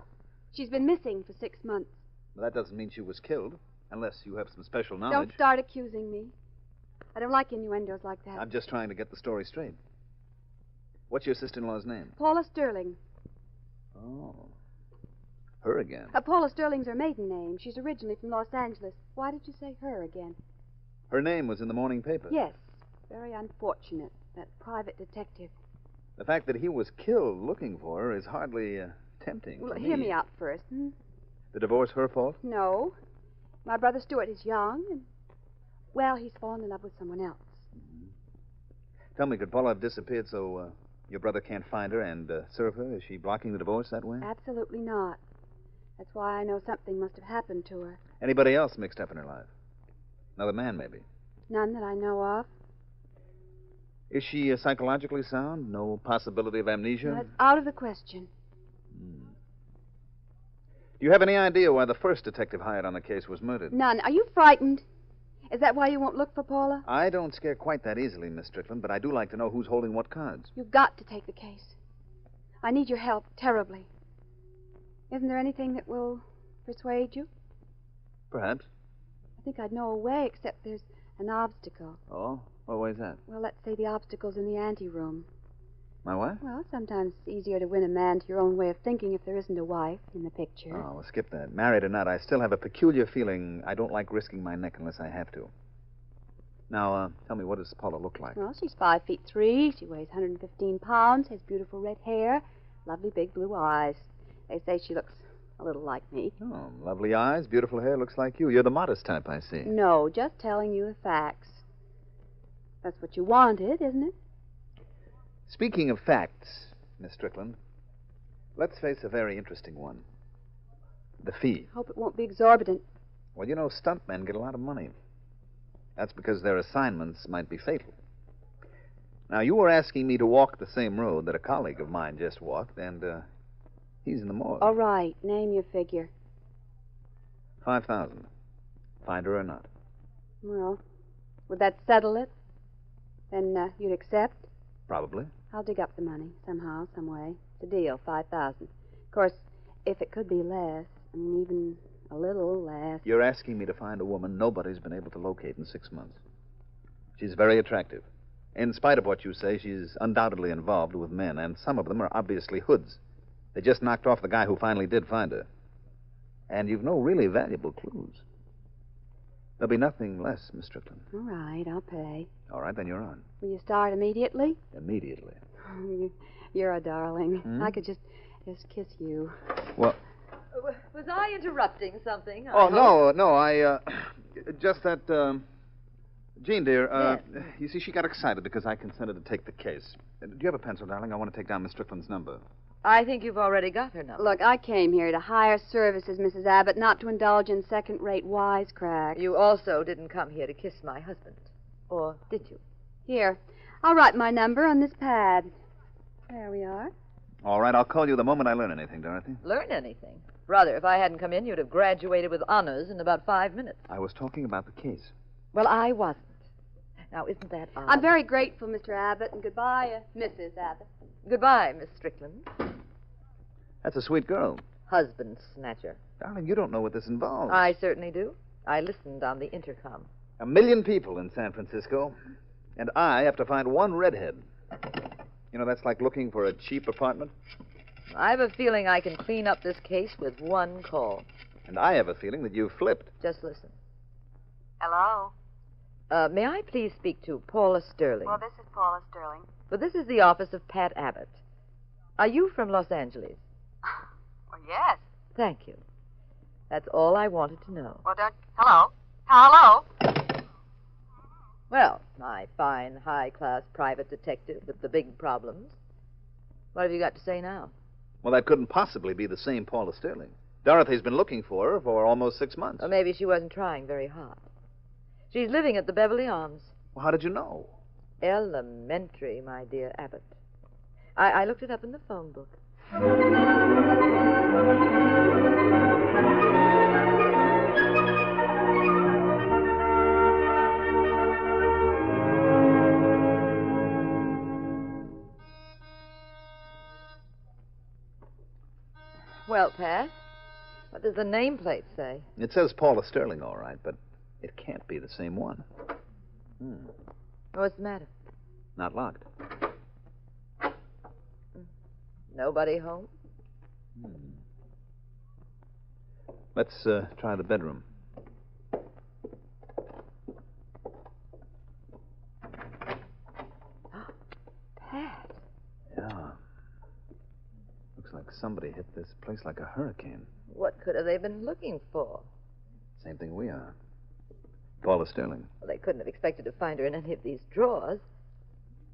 She's been missing for 6 months. Well, that doesn't mean she was killed, unless you have some special knowledge. Don't start accusing me. I don't like innuendos like that. I'm just trying to get the story straight. What's your sister-in-law's name? Paula Sterling. Oh. Her again. Paula Sterling's her maiden name. She's originally from Los Angeles. Why did you say her again? Her name was in the morning paper. Yes. Very unfortunate. That private detective. The fact that he was killed looking for her is hardly tempting. Well, to hear me out first. The divorce her fault? No. My brother Stuart is young, and, well, he's fallen in love with someone else. Tell me, could Paula have disappeared so your brother can't find her and serve her? Is she blocking the divorce that way? Absolutely not. That's why I know something must have happened to her. Anybody else mixed up in her life? Another man, maybe? None that I know of. Is she psychologically sound? No possibility of amnesia? That's out of the question. Do you have any idea why the first detective hired on the case was murdered? None. Are you frightened? Is that why you won't look for Paula? I don't scare quite that easily, Miss Strickland, but I do like to know who's holding what cards. You've got to take the case. I need your help terribly. Isn't there anything that will persuade you? Perhaps. I think I'd know a way, except there's an obstacle. Oh? What way is that? Well, let's say the obstacle's in the anteroom. My what? Well, sometimes it's easier to win a man to your own way of thinking if there isn't a wife in the picture. Oh, well, skip that. Married or not, I still have a peculiar feeling I don't like risking my neck unless I have to. Now, tell me, what does Paula look like? Well, she's 5'3". She weighs 115 pounds, has beautiful red hair, lovely big blue eyes. They say she looks a little like me. Oh, lovely eyes, beautiful hair, looks like you. You're the modest type, I see. No, just telling you the facts. That's what you wanted, isn't it? Speaking of facts, Miss Strickland, let's face a very interesting one. The fee. Hope it won't be exorbitant. Well, you know, stuntmen get a lot of money. That's because their assignments might be fatal. Now, you were asking me to walk the same road that a colleague of mine just walked, and he's in the morgue. All right, name your figure. 5,000. Find her or not. Well, would that settle it? Then you'd accept? Probably. I'll dig up the money somehow, some way. It's a deal, 5,000. Of course, if it could be less, I mean, even a little less. You're asking me to find a woman nobody's been able to locate in 6 months. She's very attractive. In spite of what you say, she's undoubtedly involved with men, and some of them are obviously hoods. They just knocked off the guy who finally did find her. And you've no really valuable clues. There'll be nothing less, Miss Strickland. All right, I'll pay. All right, then you're on. Will you start immediately? Immediately. You're a darling. I could just kiss you. Well... Was I interrupting something? Oh, no, I, just that, Jean, dear, you see, she got excited because I consented to take the case. Do you have a pencil, darling? I want to take down Miss Strickland's number. I think you've already got her number. Look, I came here to hire services, Mrs. Abbott, not to indulge in second-rate wisecracks. You also didn't come here to kiss my husband. Or did you? Here, I'll write my number on this pad. There we are. All right, I'll call you the moment I learn anything, Dorothy. Learn anything? Brother, if I hadn't come in, you'd have graduated with honors in about 5 minutes. I was talking about the case. Well, I wasn't. Now, isn't that odd? I'm very grateful, Mr. Abbott, and goodbye, Mrs. Abbott. Goodbye, Miss Strickland. That's a sweet girl. Husband snatcher. Darling, you don't know what this involves. I certainly do. I listened on the intercom. 1 million people in San Francisco, and I have to find one redhead. You know, that's like looking for a cheap apartment. I have a feeling I can clean up this case with one call. And I have a feeling that you've flipped. Just listen. Hello? May I please speak to Paula Sterling? Well, this is Paula Sterling. Well, this is the office of Pat Abbott. Are you from Los Angeles? Well, yes. Thank you. That's all I wanted to know. Well, don't... Hello? Hello? Well, my fine, high-class private detective with the big problems. What have you got to say now? Well, that couldn't possibly be the same Paula Sterling. Dorothy's been looking for her for almost 6 months. Or maybe she wasn't trying very hard. She's living at the Beverly Arms. Well, how did you know? Elementary, my dear Abbott. I looked it up in the phone book. Well, Pat, what does the nameplate say? It says Paula Sterling, all right, but it can't be the same one. What's the matter? Not locked. Nobody home? Let's try the bedroom. Pat. Yeah. Looks like somebody hit this place like a hurricane. What could have they been looking for? Same thing we are. Paula Sterling. Well, they couldn't have expected to find her in any of these drawers.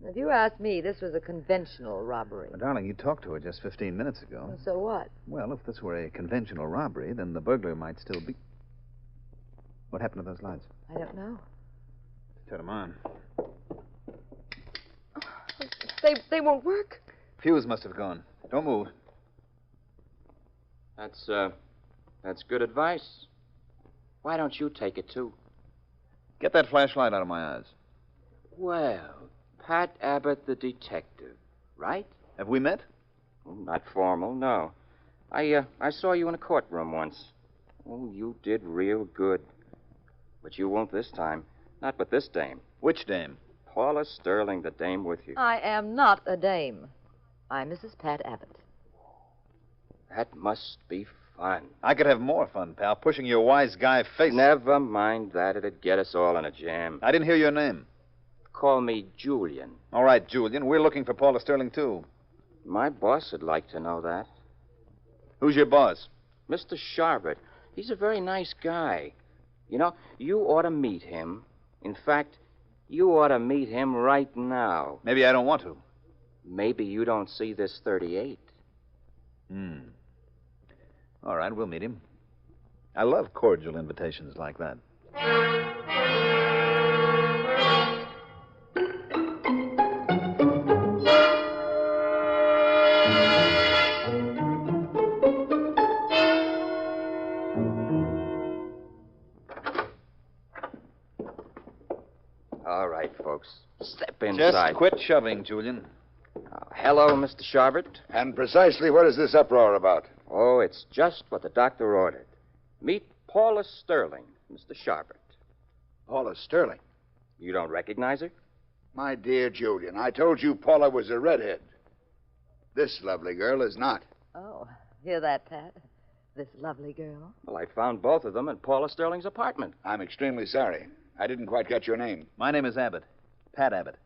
If you ask me, this was a conventional robbery. Well, darling, you talked to her just 15 minutes ago. Well, so what? Well, if this were a conventional robbery, then the burglar might still be... What happened to those lights? I don't know. Turn them on. They won't work. Fuse must have gone. Don't move. That's good advice. Why don't you take it, too? Get that flashlight out of my eyes. Well, Pat Abbott, the detective, right? Have we met? Not formal, no. I saw you in a courtroom once. Oh, you did real good. But you won't this time. Not with this dame. Which dame? Paula Sterling, the dame with you. I am not a dame. I'm Mrs. Pat Abbott. That must be fun. I could have more fun, pal, pushing your wise guy face. Never mind that. It'd get us all in a jam. I didn't hear your name. Call me Julian. All right, Julian. We're looking for Paula Sterling, too. My boss would like to know that. Who's your boss? Mr. Sharbert. He's a very nice guy. You know, you ought to meet him. In fact, you ought to meet him right now. Maybe I don't want to. Maybe you don't see this 38. All right, we'll meet him. I love cordial invitations like that. All right, folks. Step inside. Just quit shoving, Julian. Hello, Mr. Sharbert. And precisely what is this uproar about? Oh, it's just what the doctor ordered. Meet Paula Sterling, Mr. Sharbert. Paula Sterling? You don't recognize her? My dear Julian, I told you Paula was a redhead. This lovely girl is not. Oh, hear that, Pat? This lovely girl. Well, I found both of them in Paula Sterling's apartment. I'm extremely sorry. I didn't quite get your name. My name is Abbott. Pat Abbott.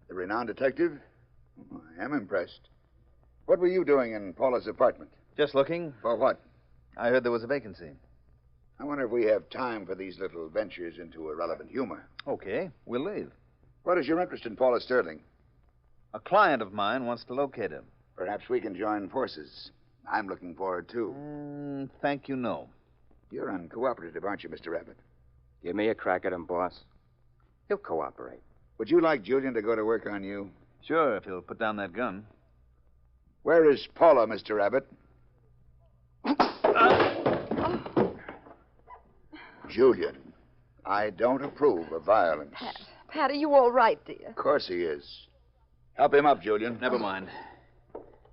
The renowned detective? I am impressed. What were you doing in Paula's apartment? Just looking. For what? I heard there was a vacancy. I wonder if we have time for these little ventures into irrelevant humor. Okay, we'll leave. What is your interest in Paula Sterling? A client of mine wants to locate him. Perhaps we can join forces. I'm looking forward, too. Thank you, no. You're uncooperative, aren't you, Mr. Abbott? Give me a crack at him, boss. He'll cooperate. Would you like Julian to go to work on you? Sure, if he'll put down that gun. Where is Paula, Mr. Abbott? Julian, I don't approve of violence. Pat, are you all right, dear? Of course he is. Help him up, Julian. Never mind.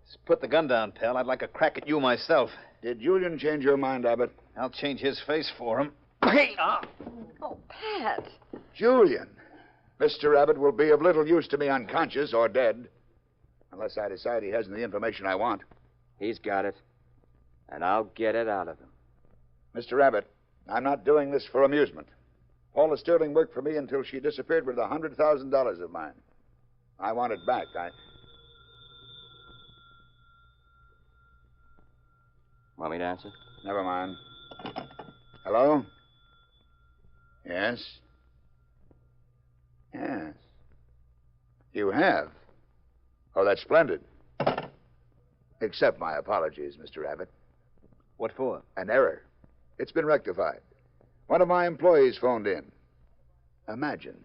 Just put the gun down, pal. I'd like a crack at you myself. Did Julian change your mind, Abbott? I'll change his face for him. Oh, Pat. Julian, Mr. Abbott will be of little use to me unconscious or dead. Unless I decide he hasn't the information I want. He's got it. And I'll get it out of him. Mr. Abbott, I'm not doing this for amusement. Paula Sterling worked for me until she disappeared with $100,000 of mine. I want it back. Want me to answer? Never mind. Hello? Yes? Yes. You have? Oh, that's splendid. Accept my apologies, Mr. Abbott. What for? An error. It's been rectified. One of my employees phoned in. Imagine.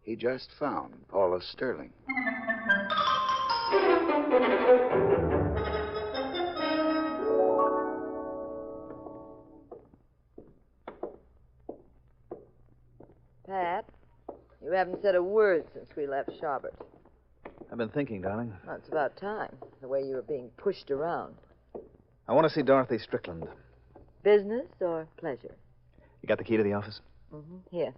He just found Paula Sterling. Pat, you haven't said a word since we left Sharbert. I've been thinking, darling. Well, it's about time, the way you were being pushed around. I want to see Dorothy Strickland. Business or pleasure? You got the key to the office? Mm-hmm. Here.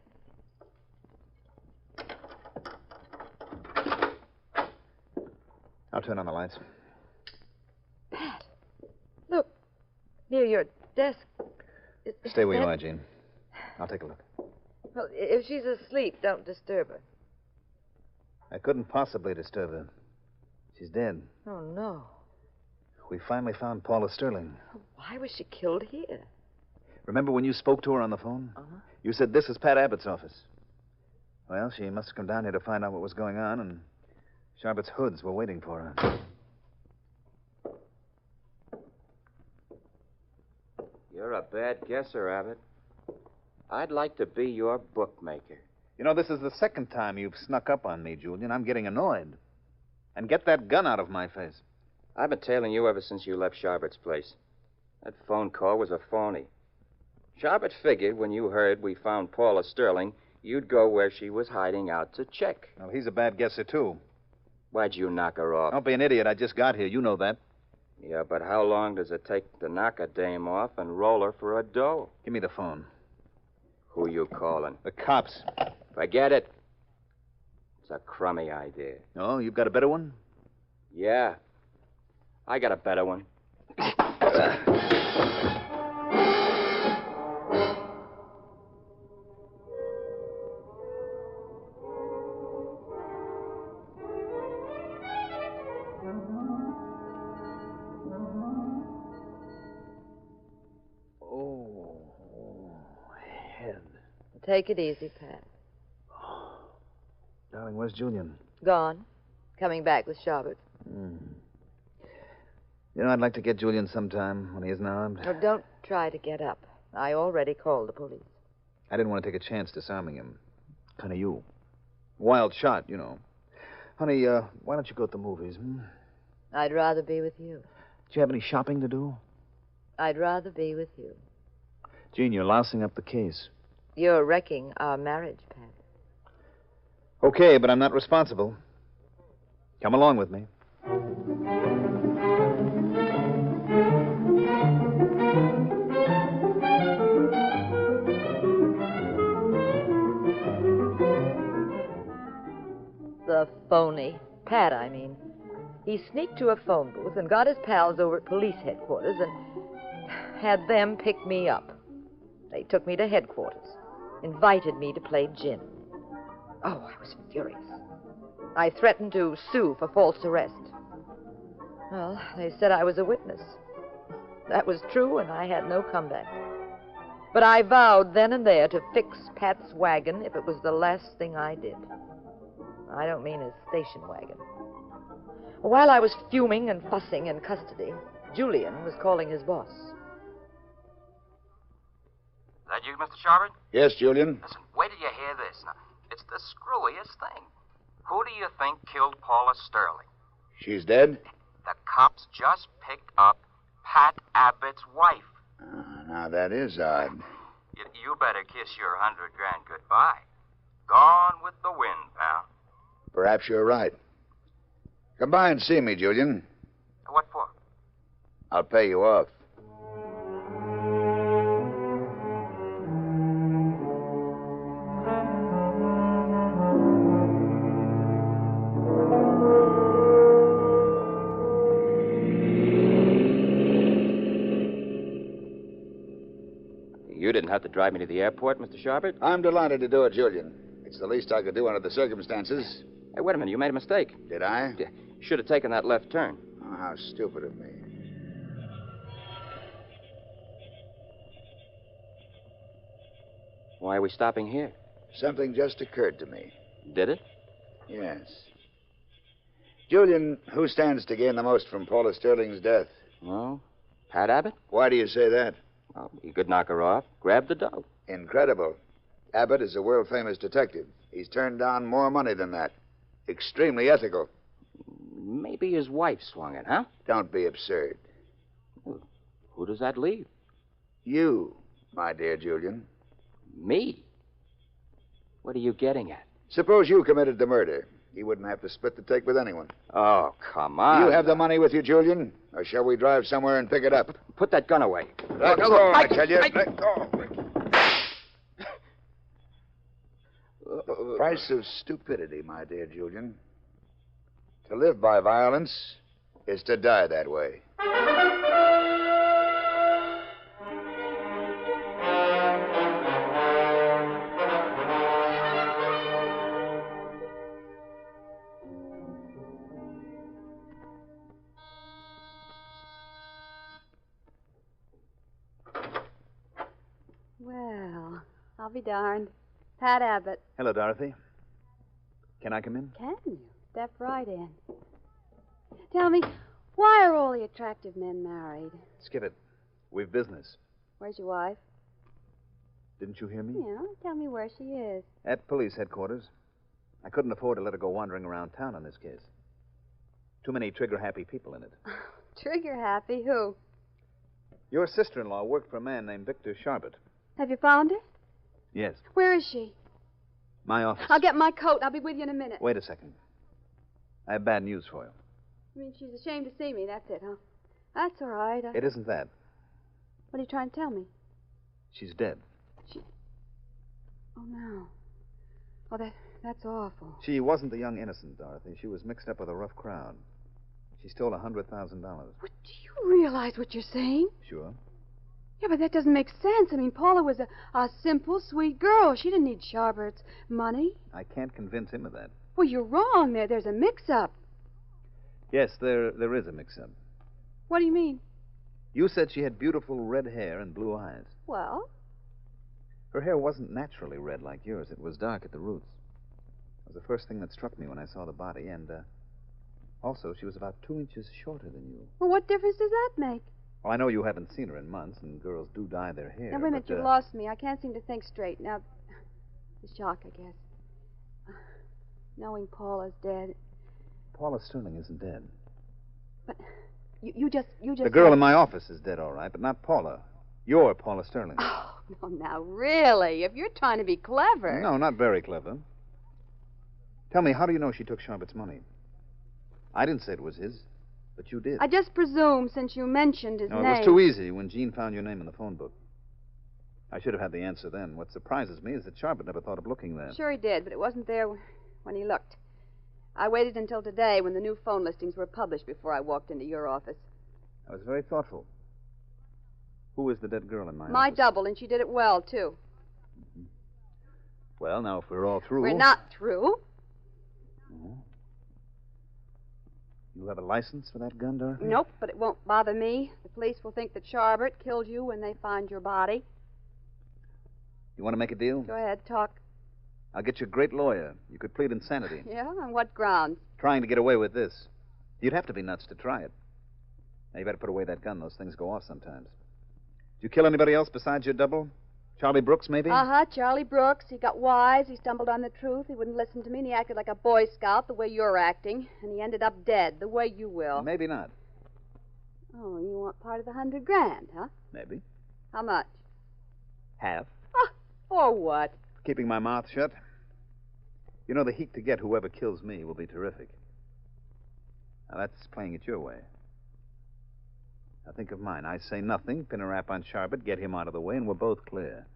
I'll turn on the lights. Pat, look, near your desk. Stay where you are, Jean. I'll take a look. Well, if she's asleep, don't disturb her. I couldn't possibly disturb her. She's dead. Oh, no. We finally found Paula Sterling. Why was she killed here? Remember when you spoke to her on the phone? Uh-huh. You said this is Pat Abbott's office. Well, she must have come down here to find out what was going on, and Sharpett's hoods were waiting for her. You're a bad guesser, Abbott. I'd like to be your bookmaker. You know, this is the second time you've snuck up on me, Julian. I'm getting annoyed. And get that gun out of my face. I've been tailing you ever since you left Sharpett's place. That phone call was a phony. Sharpett figured when you heard we found Paula Sterling, you'd go where she was hiding out to check. Well, he's a bad guesser, too. Why'd you knock her off? Don't be an idiot. I just got here. You know that. Yeah, but how long does it take to knock a dame off and roll her for a dough? Give me the phone. Who you calling? The cops. Forget it. It's a crummy idea. Oh, you've got a better one? Yeah. I got a better one. Take it easy, Pat. Darling, where's Julian? Gone. Coming back with Sharbert. You know, I'd like to get Julian sometime when he isn't armed. Oh, don't try to get up. I already called the police. I didn't want to take a chance disarming him. Kind of you. Wild shot, you know. Honey, why don't you go to the movies, I'd rather be with you. Do you have any shopping to do? I'd rather be with you. Jean, you're lousing up the case. You're wrecking our marriage, Pat. Okay, but I'm not responsible. Come along with me. The phony. Pat, I mean. He sneaked to a phone booth and got his pals over at police headquarters and had them pick me up. They took me to headquarters. Invited me to play gin. Oh, I was furious. I threatened to sue for false arrest. Well, they said I was a witness. That was true, and I had no comeback. But I vowed then and there to fix Pat's wagon if it was the last thing I did. I don't mean his station wagon. While I was fuming and fussing in custody, Julian was calling his boss. That you, Mr. Sharbert? Yes, Julian? Listen, wait till you hear this. Now, it's the screwiest thing. Who do you think killed Paula Sterling? She's dead? The cops just picked up Pat Abbott's wife. Now, that is odd. You better kiss your $100,000 goodbye. Gone with the wind, pal. Perhaps you're right. Come by and see me, Julian. What for? I'll pay you off. You didn't have to drive me to the airport, Mr. Sharbert? I'm delighted to do it, Julian. It's the least I could do under the circumstances. Hey, wait a minute. You made a mistake. Did I? You should have taken that left turn. Oh, how stupid of me. Why are we stopping here? Something just occurred to me. Did it? Yes. Julian, who stands to gain the most from Paula Sterling's death? Well, Pat Abbott? Why do you say that? Well, he could knock her off, grab the dough. Incredible. Abbott is a world-famous detective. He's turned down more money than that. Extremely ethical. Maybe his wife swung it, huh? Don't be absurd. Who does that leave? You, my dear Julian. Me? What are you getting at? Suppose you committed the murder. You wouldn't have to split the take with anyone. Oh, come on. Do you have the money with you, Julian? Or shall we drive somewhere and pick it up? Put that gun away. Let go, I tell you. Let go. The price of stupidity, my dear Julian. To live by violence is to die that way. Well, I'll be darned. Pat Abbott. Hello, Dorothy. Can I come in? Can you? Step right in. Tell me, why are all the attractive men married? Skip it. We've business. Where's your wife? Didn't you hear me? Yeah, tell me where she is. At police headquarters. I couldn't afford to let her go wandering around town on this case. Too many trigger-happy people in it. Trigger happy? Who? Your sister-in-law worked for a man named Victor Charbot. Have you found her? Yes. Where is she? My office. I'll get my coat. I'll be with you in a minute. Wait a second. I have bad news for you. I mean, she's ashamed to see me. That's it, huh? That's all right. It isn't that. What are you trying to tell me? She's dead. Oh, no. Oh, that's awful. She wasn't the young innocent, Dorothy. She was mixed up with a rough crowd. She stole $100,000. What, do you realize what you're saying? Sure. Yeah, but that doesn't make sense. I mean, Paula was a simple, sweet girl. She didn't need Charbert's money. I can't convince him of that. Well, you're wrong. There's a mix-up. Yes, there is a mix-up. What do you mean? You said she had beautiful red hair and blue eyes. Well? Her hair wasn't naturally red like yours. It was dark at the roots. It was the first thing that struck me when I saw the body, and also she was about 2 inches shorter than you. Well, what difference does that make? Well, I know you haven't seen her in months, and girls do dye their hair. Now, wait a minute. but, You've lost me. I can't seem to think straight. Now, the shock, I guess. Knowing Paula's dead. Paula Sterling isn't dead. But you just... The girl in my office is dead, all right, but not Paula. You're Paula Sterling. Oh, no, now, really? If you're trying to be clever... No, not very clever. Tell me, how do you know she took Charbert's money? I didn't say it was his, but you did. I just presumed, since you mentioned his name... No, it was too easy when Jean found your name in the phone book. I should have had the answer then. What surprises me is that Charbot never thought of looking there. Sure he did, but it wasn't there when he looked. I waited until today when the new phone listings were published before I walked into your office. I was very thoughtful. Who is the dead girl in my My office? double, and she did it well, too. Mm-hmm. Well, now, if we're all through... We're not through. Oh. You have a license for that gun, Dorothy? Nope, but it won't bother me. The police will think that Charbot killed you when they find your body. You want to make a deal? Go ahead, talk. I'll get you a great lawyer. You could plead insanity. Yeah? On what grounds? Trying to get away with this. You'd have to be nuts to try it. Now, you better put away that gun. Those things go off sometimes. Did you kill anybody else besides your double? Charlie Brooks, maybe? Uh-huh, Charlie Brooks. He got wise. He stumbled on the truth. He wouldn't listen to me, and he acted like a Boy Scout the way you're acting. And he ended up dead the way you will. Maybe not. Oh, you want part of the $100,000, huh? Maybe. How much? Half. For what? Keeping my mouth shut. You know, the heat to get whoever kills me will be terrific. Now, that's playing it your way. Now, think of mine. I say nothing, pin a rap on Charbot, get him out of the way, and we're both clear.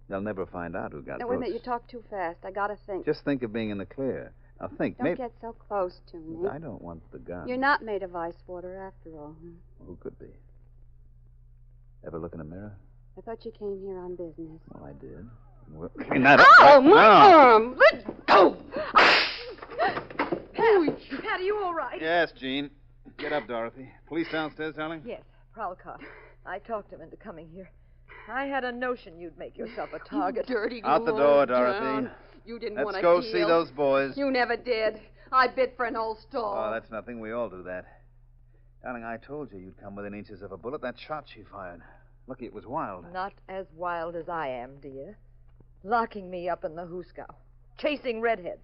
They'll never find out who got No, Brooks. wait a minute. You talk too fast. I gotta think. Just think of being in the clear. Now, think. Don't get so close to me. I don't want the gun. You're not made of ice water, after all. Well, who could be? Ever look in a mirror? I thought you came here on business. Well, I did. Well, Ow, my arm! Let go! Pat, are you all right? Yes, Jean. Get up, Dorothy. Police downstairs, darling? Yes, prowl car. I talked him into coming here. I had a notion you'd make yourself a target. Dirty Out the door, Dorothy. You didn't Let's want to go see those boys. You never did. I bid for an old stall. Oh, that's nothing. We all do that. Darling, I told you you'd come within inches of a bullet. That shot she fired. Lucky it was wild. Not as wild as I am, dear. Locking me up in the hoosegow. Chasing redheads.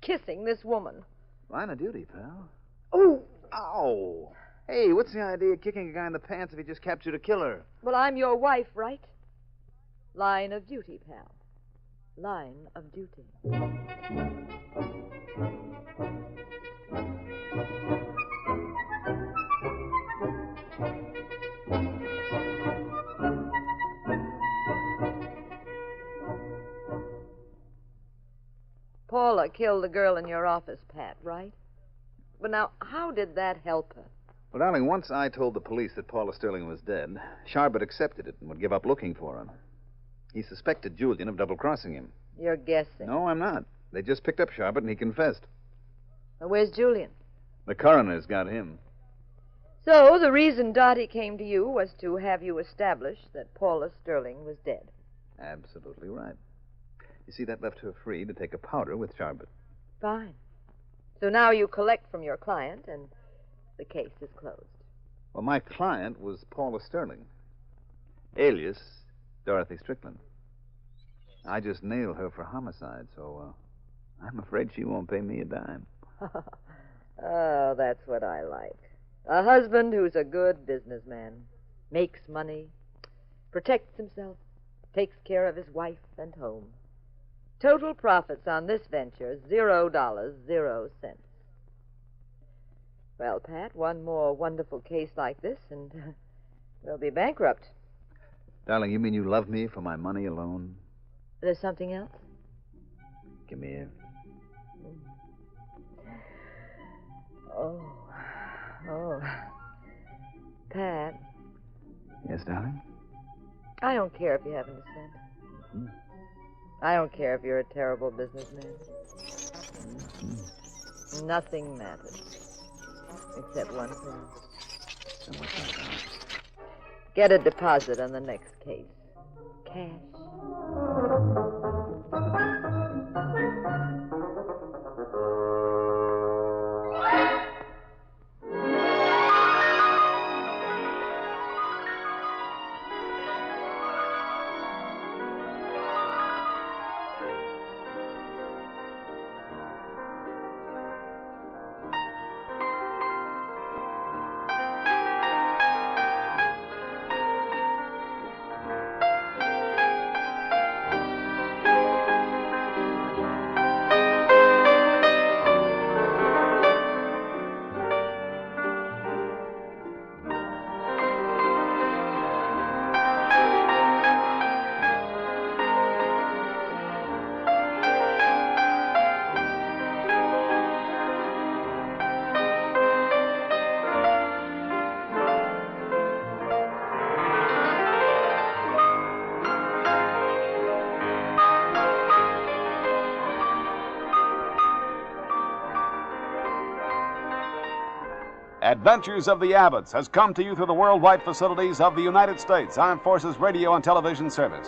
Kissing this woman. Line of duty, pal. Oh! Ow! Hey, what's the idea of kicking a guy in the pants if he just captured a killer? Well, I'm your wife, right? Line of duty, pal. Line of duty. Paula killed the girl in your office, Pat, right? But now, how did that help her? Well, darling, once I told the police that Paula Sterling was dead, Charbot accepted it and would give up looking for her. He suspected Julian of double-crossing him. You're guessing. No, I'm not. They just picked up Charbot and he confessed. Now, where's Julian? The coroner's got him. So, the reason Dottie came to you was to have you establish that Paula Sterling was dead. Absolutely right. You see, that left her free to take a powder with Charbot. Fine. So now you collect from your client, and the case is closed. Well, my client was Paula Sterling, alias Dorothy Strickland. I just nailed her for homicide, so I'm afraid she won't pay me a dime. Oh, that's what I like. A husband who's a good businessman, makes money, protects himself, takes care of his wife and home. Total profits on this venture, $0, 0 cents. Well, Pat, one more wonderful case like this, and we'll be bankrupt. Darling, you mean you love me for my money alone? There's something else? Come here. Oh. Pat. Yes, darling? I don't care if you haven't a cent. Mm-hmm. I don't care if you're a terrible businessman. Mm-hmm. Nothing matters. Except one thing. And what's that, darling? Get a deposit on the next case. Cash. Adventures of the Abbotts has come to you through the worldwide facilities of the United States Armed Forces Radio and Television Service.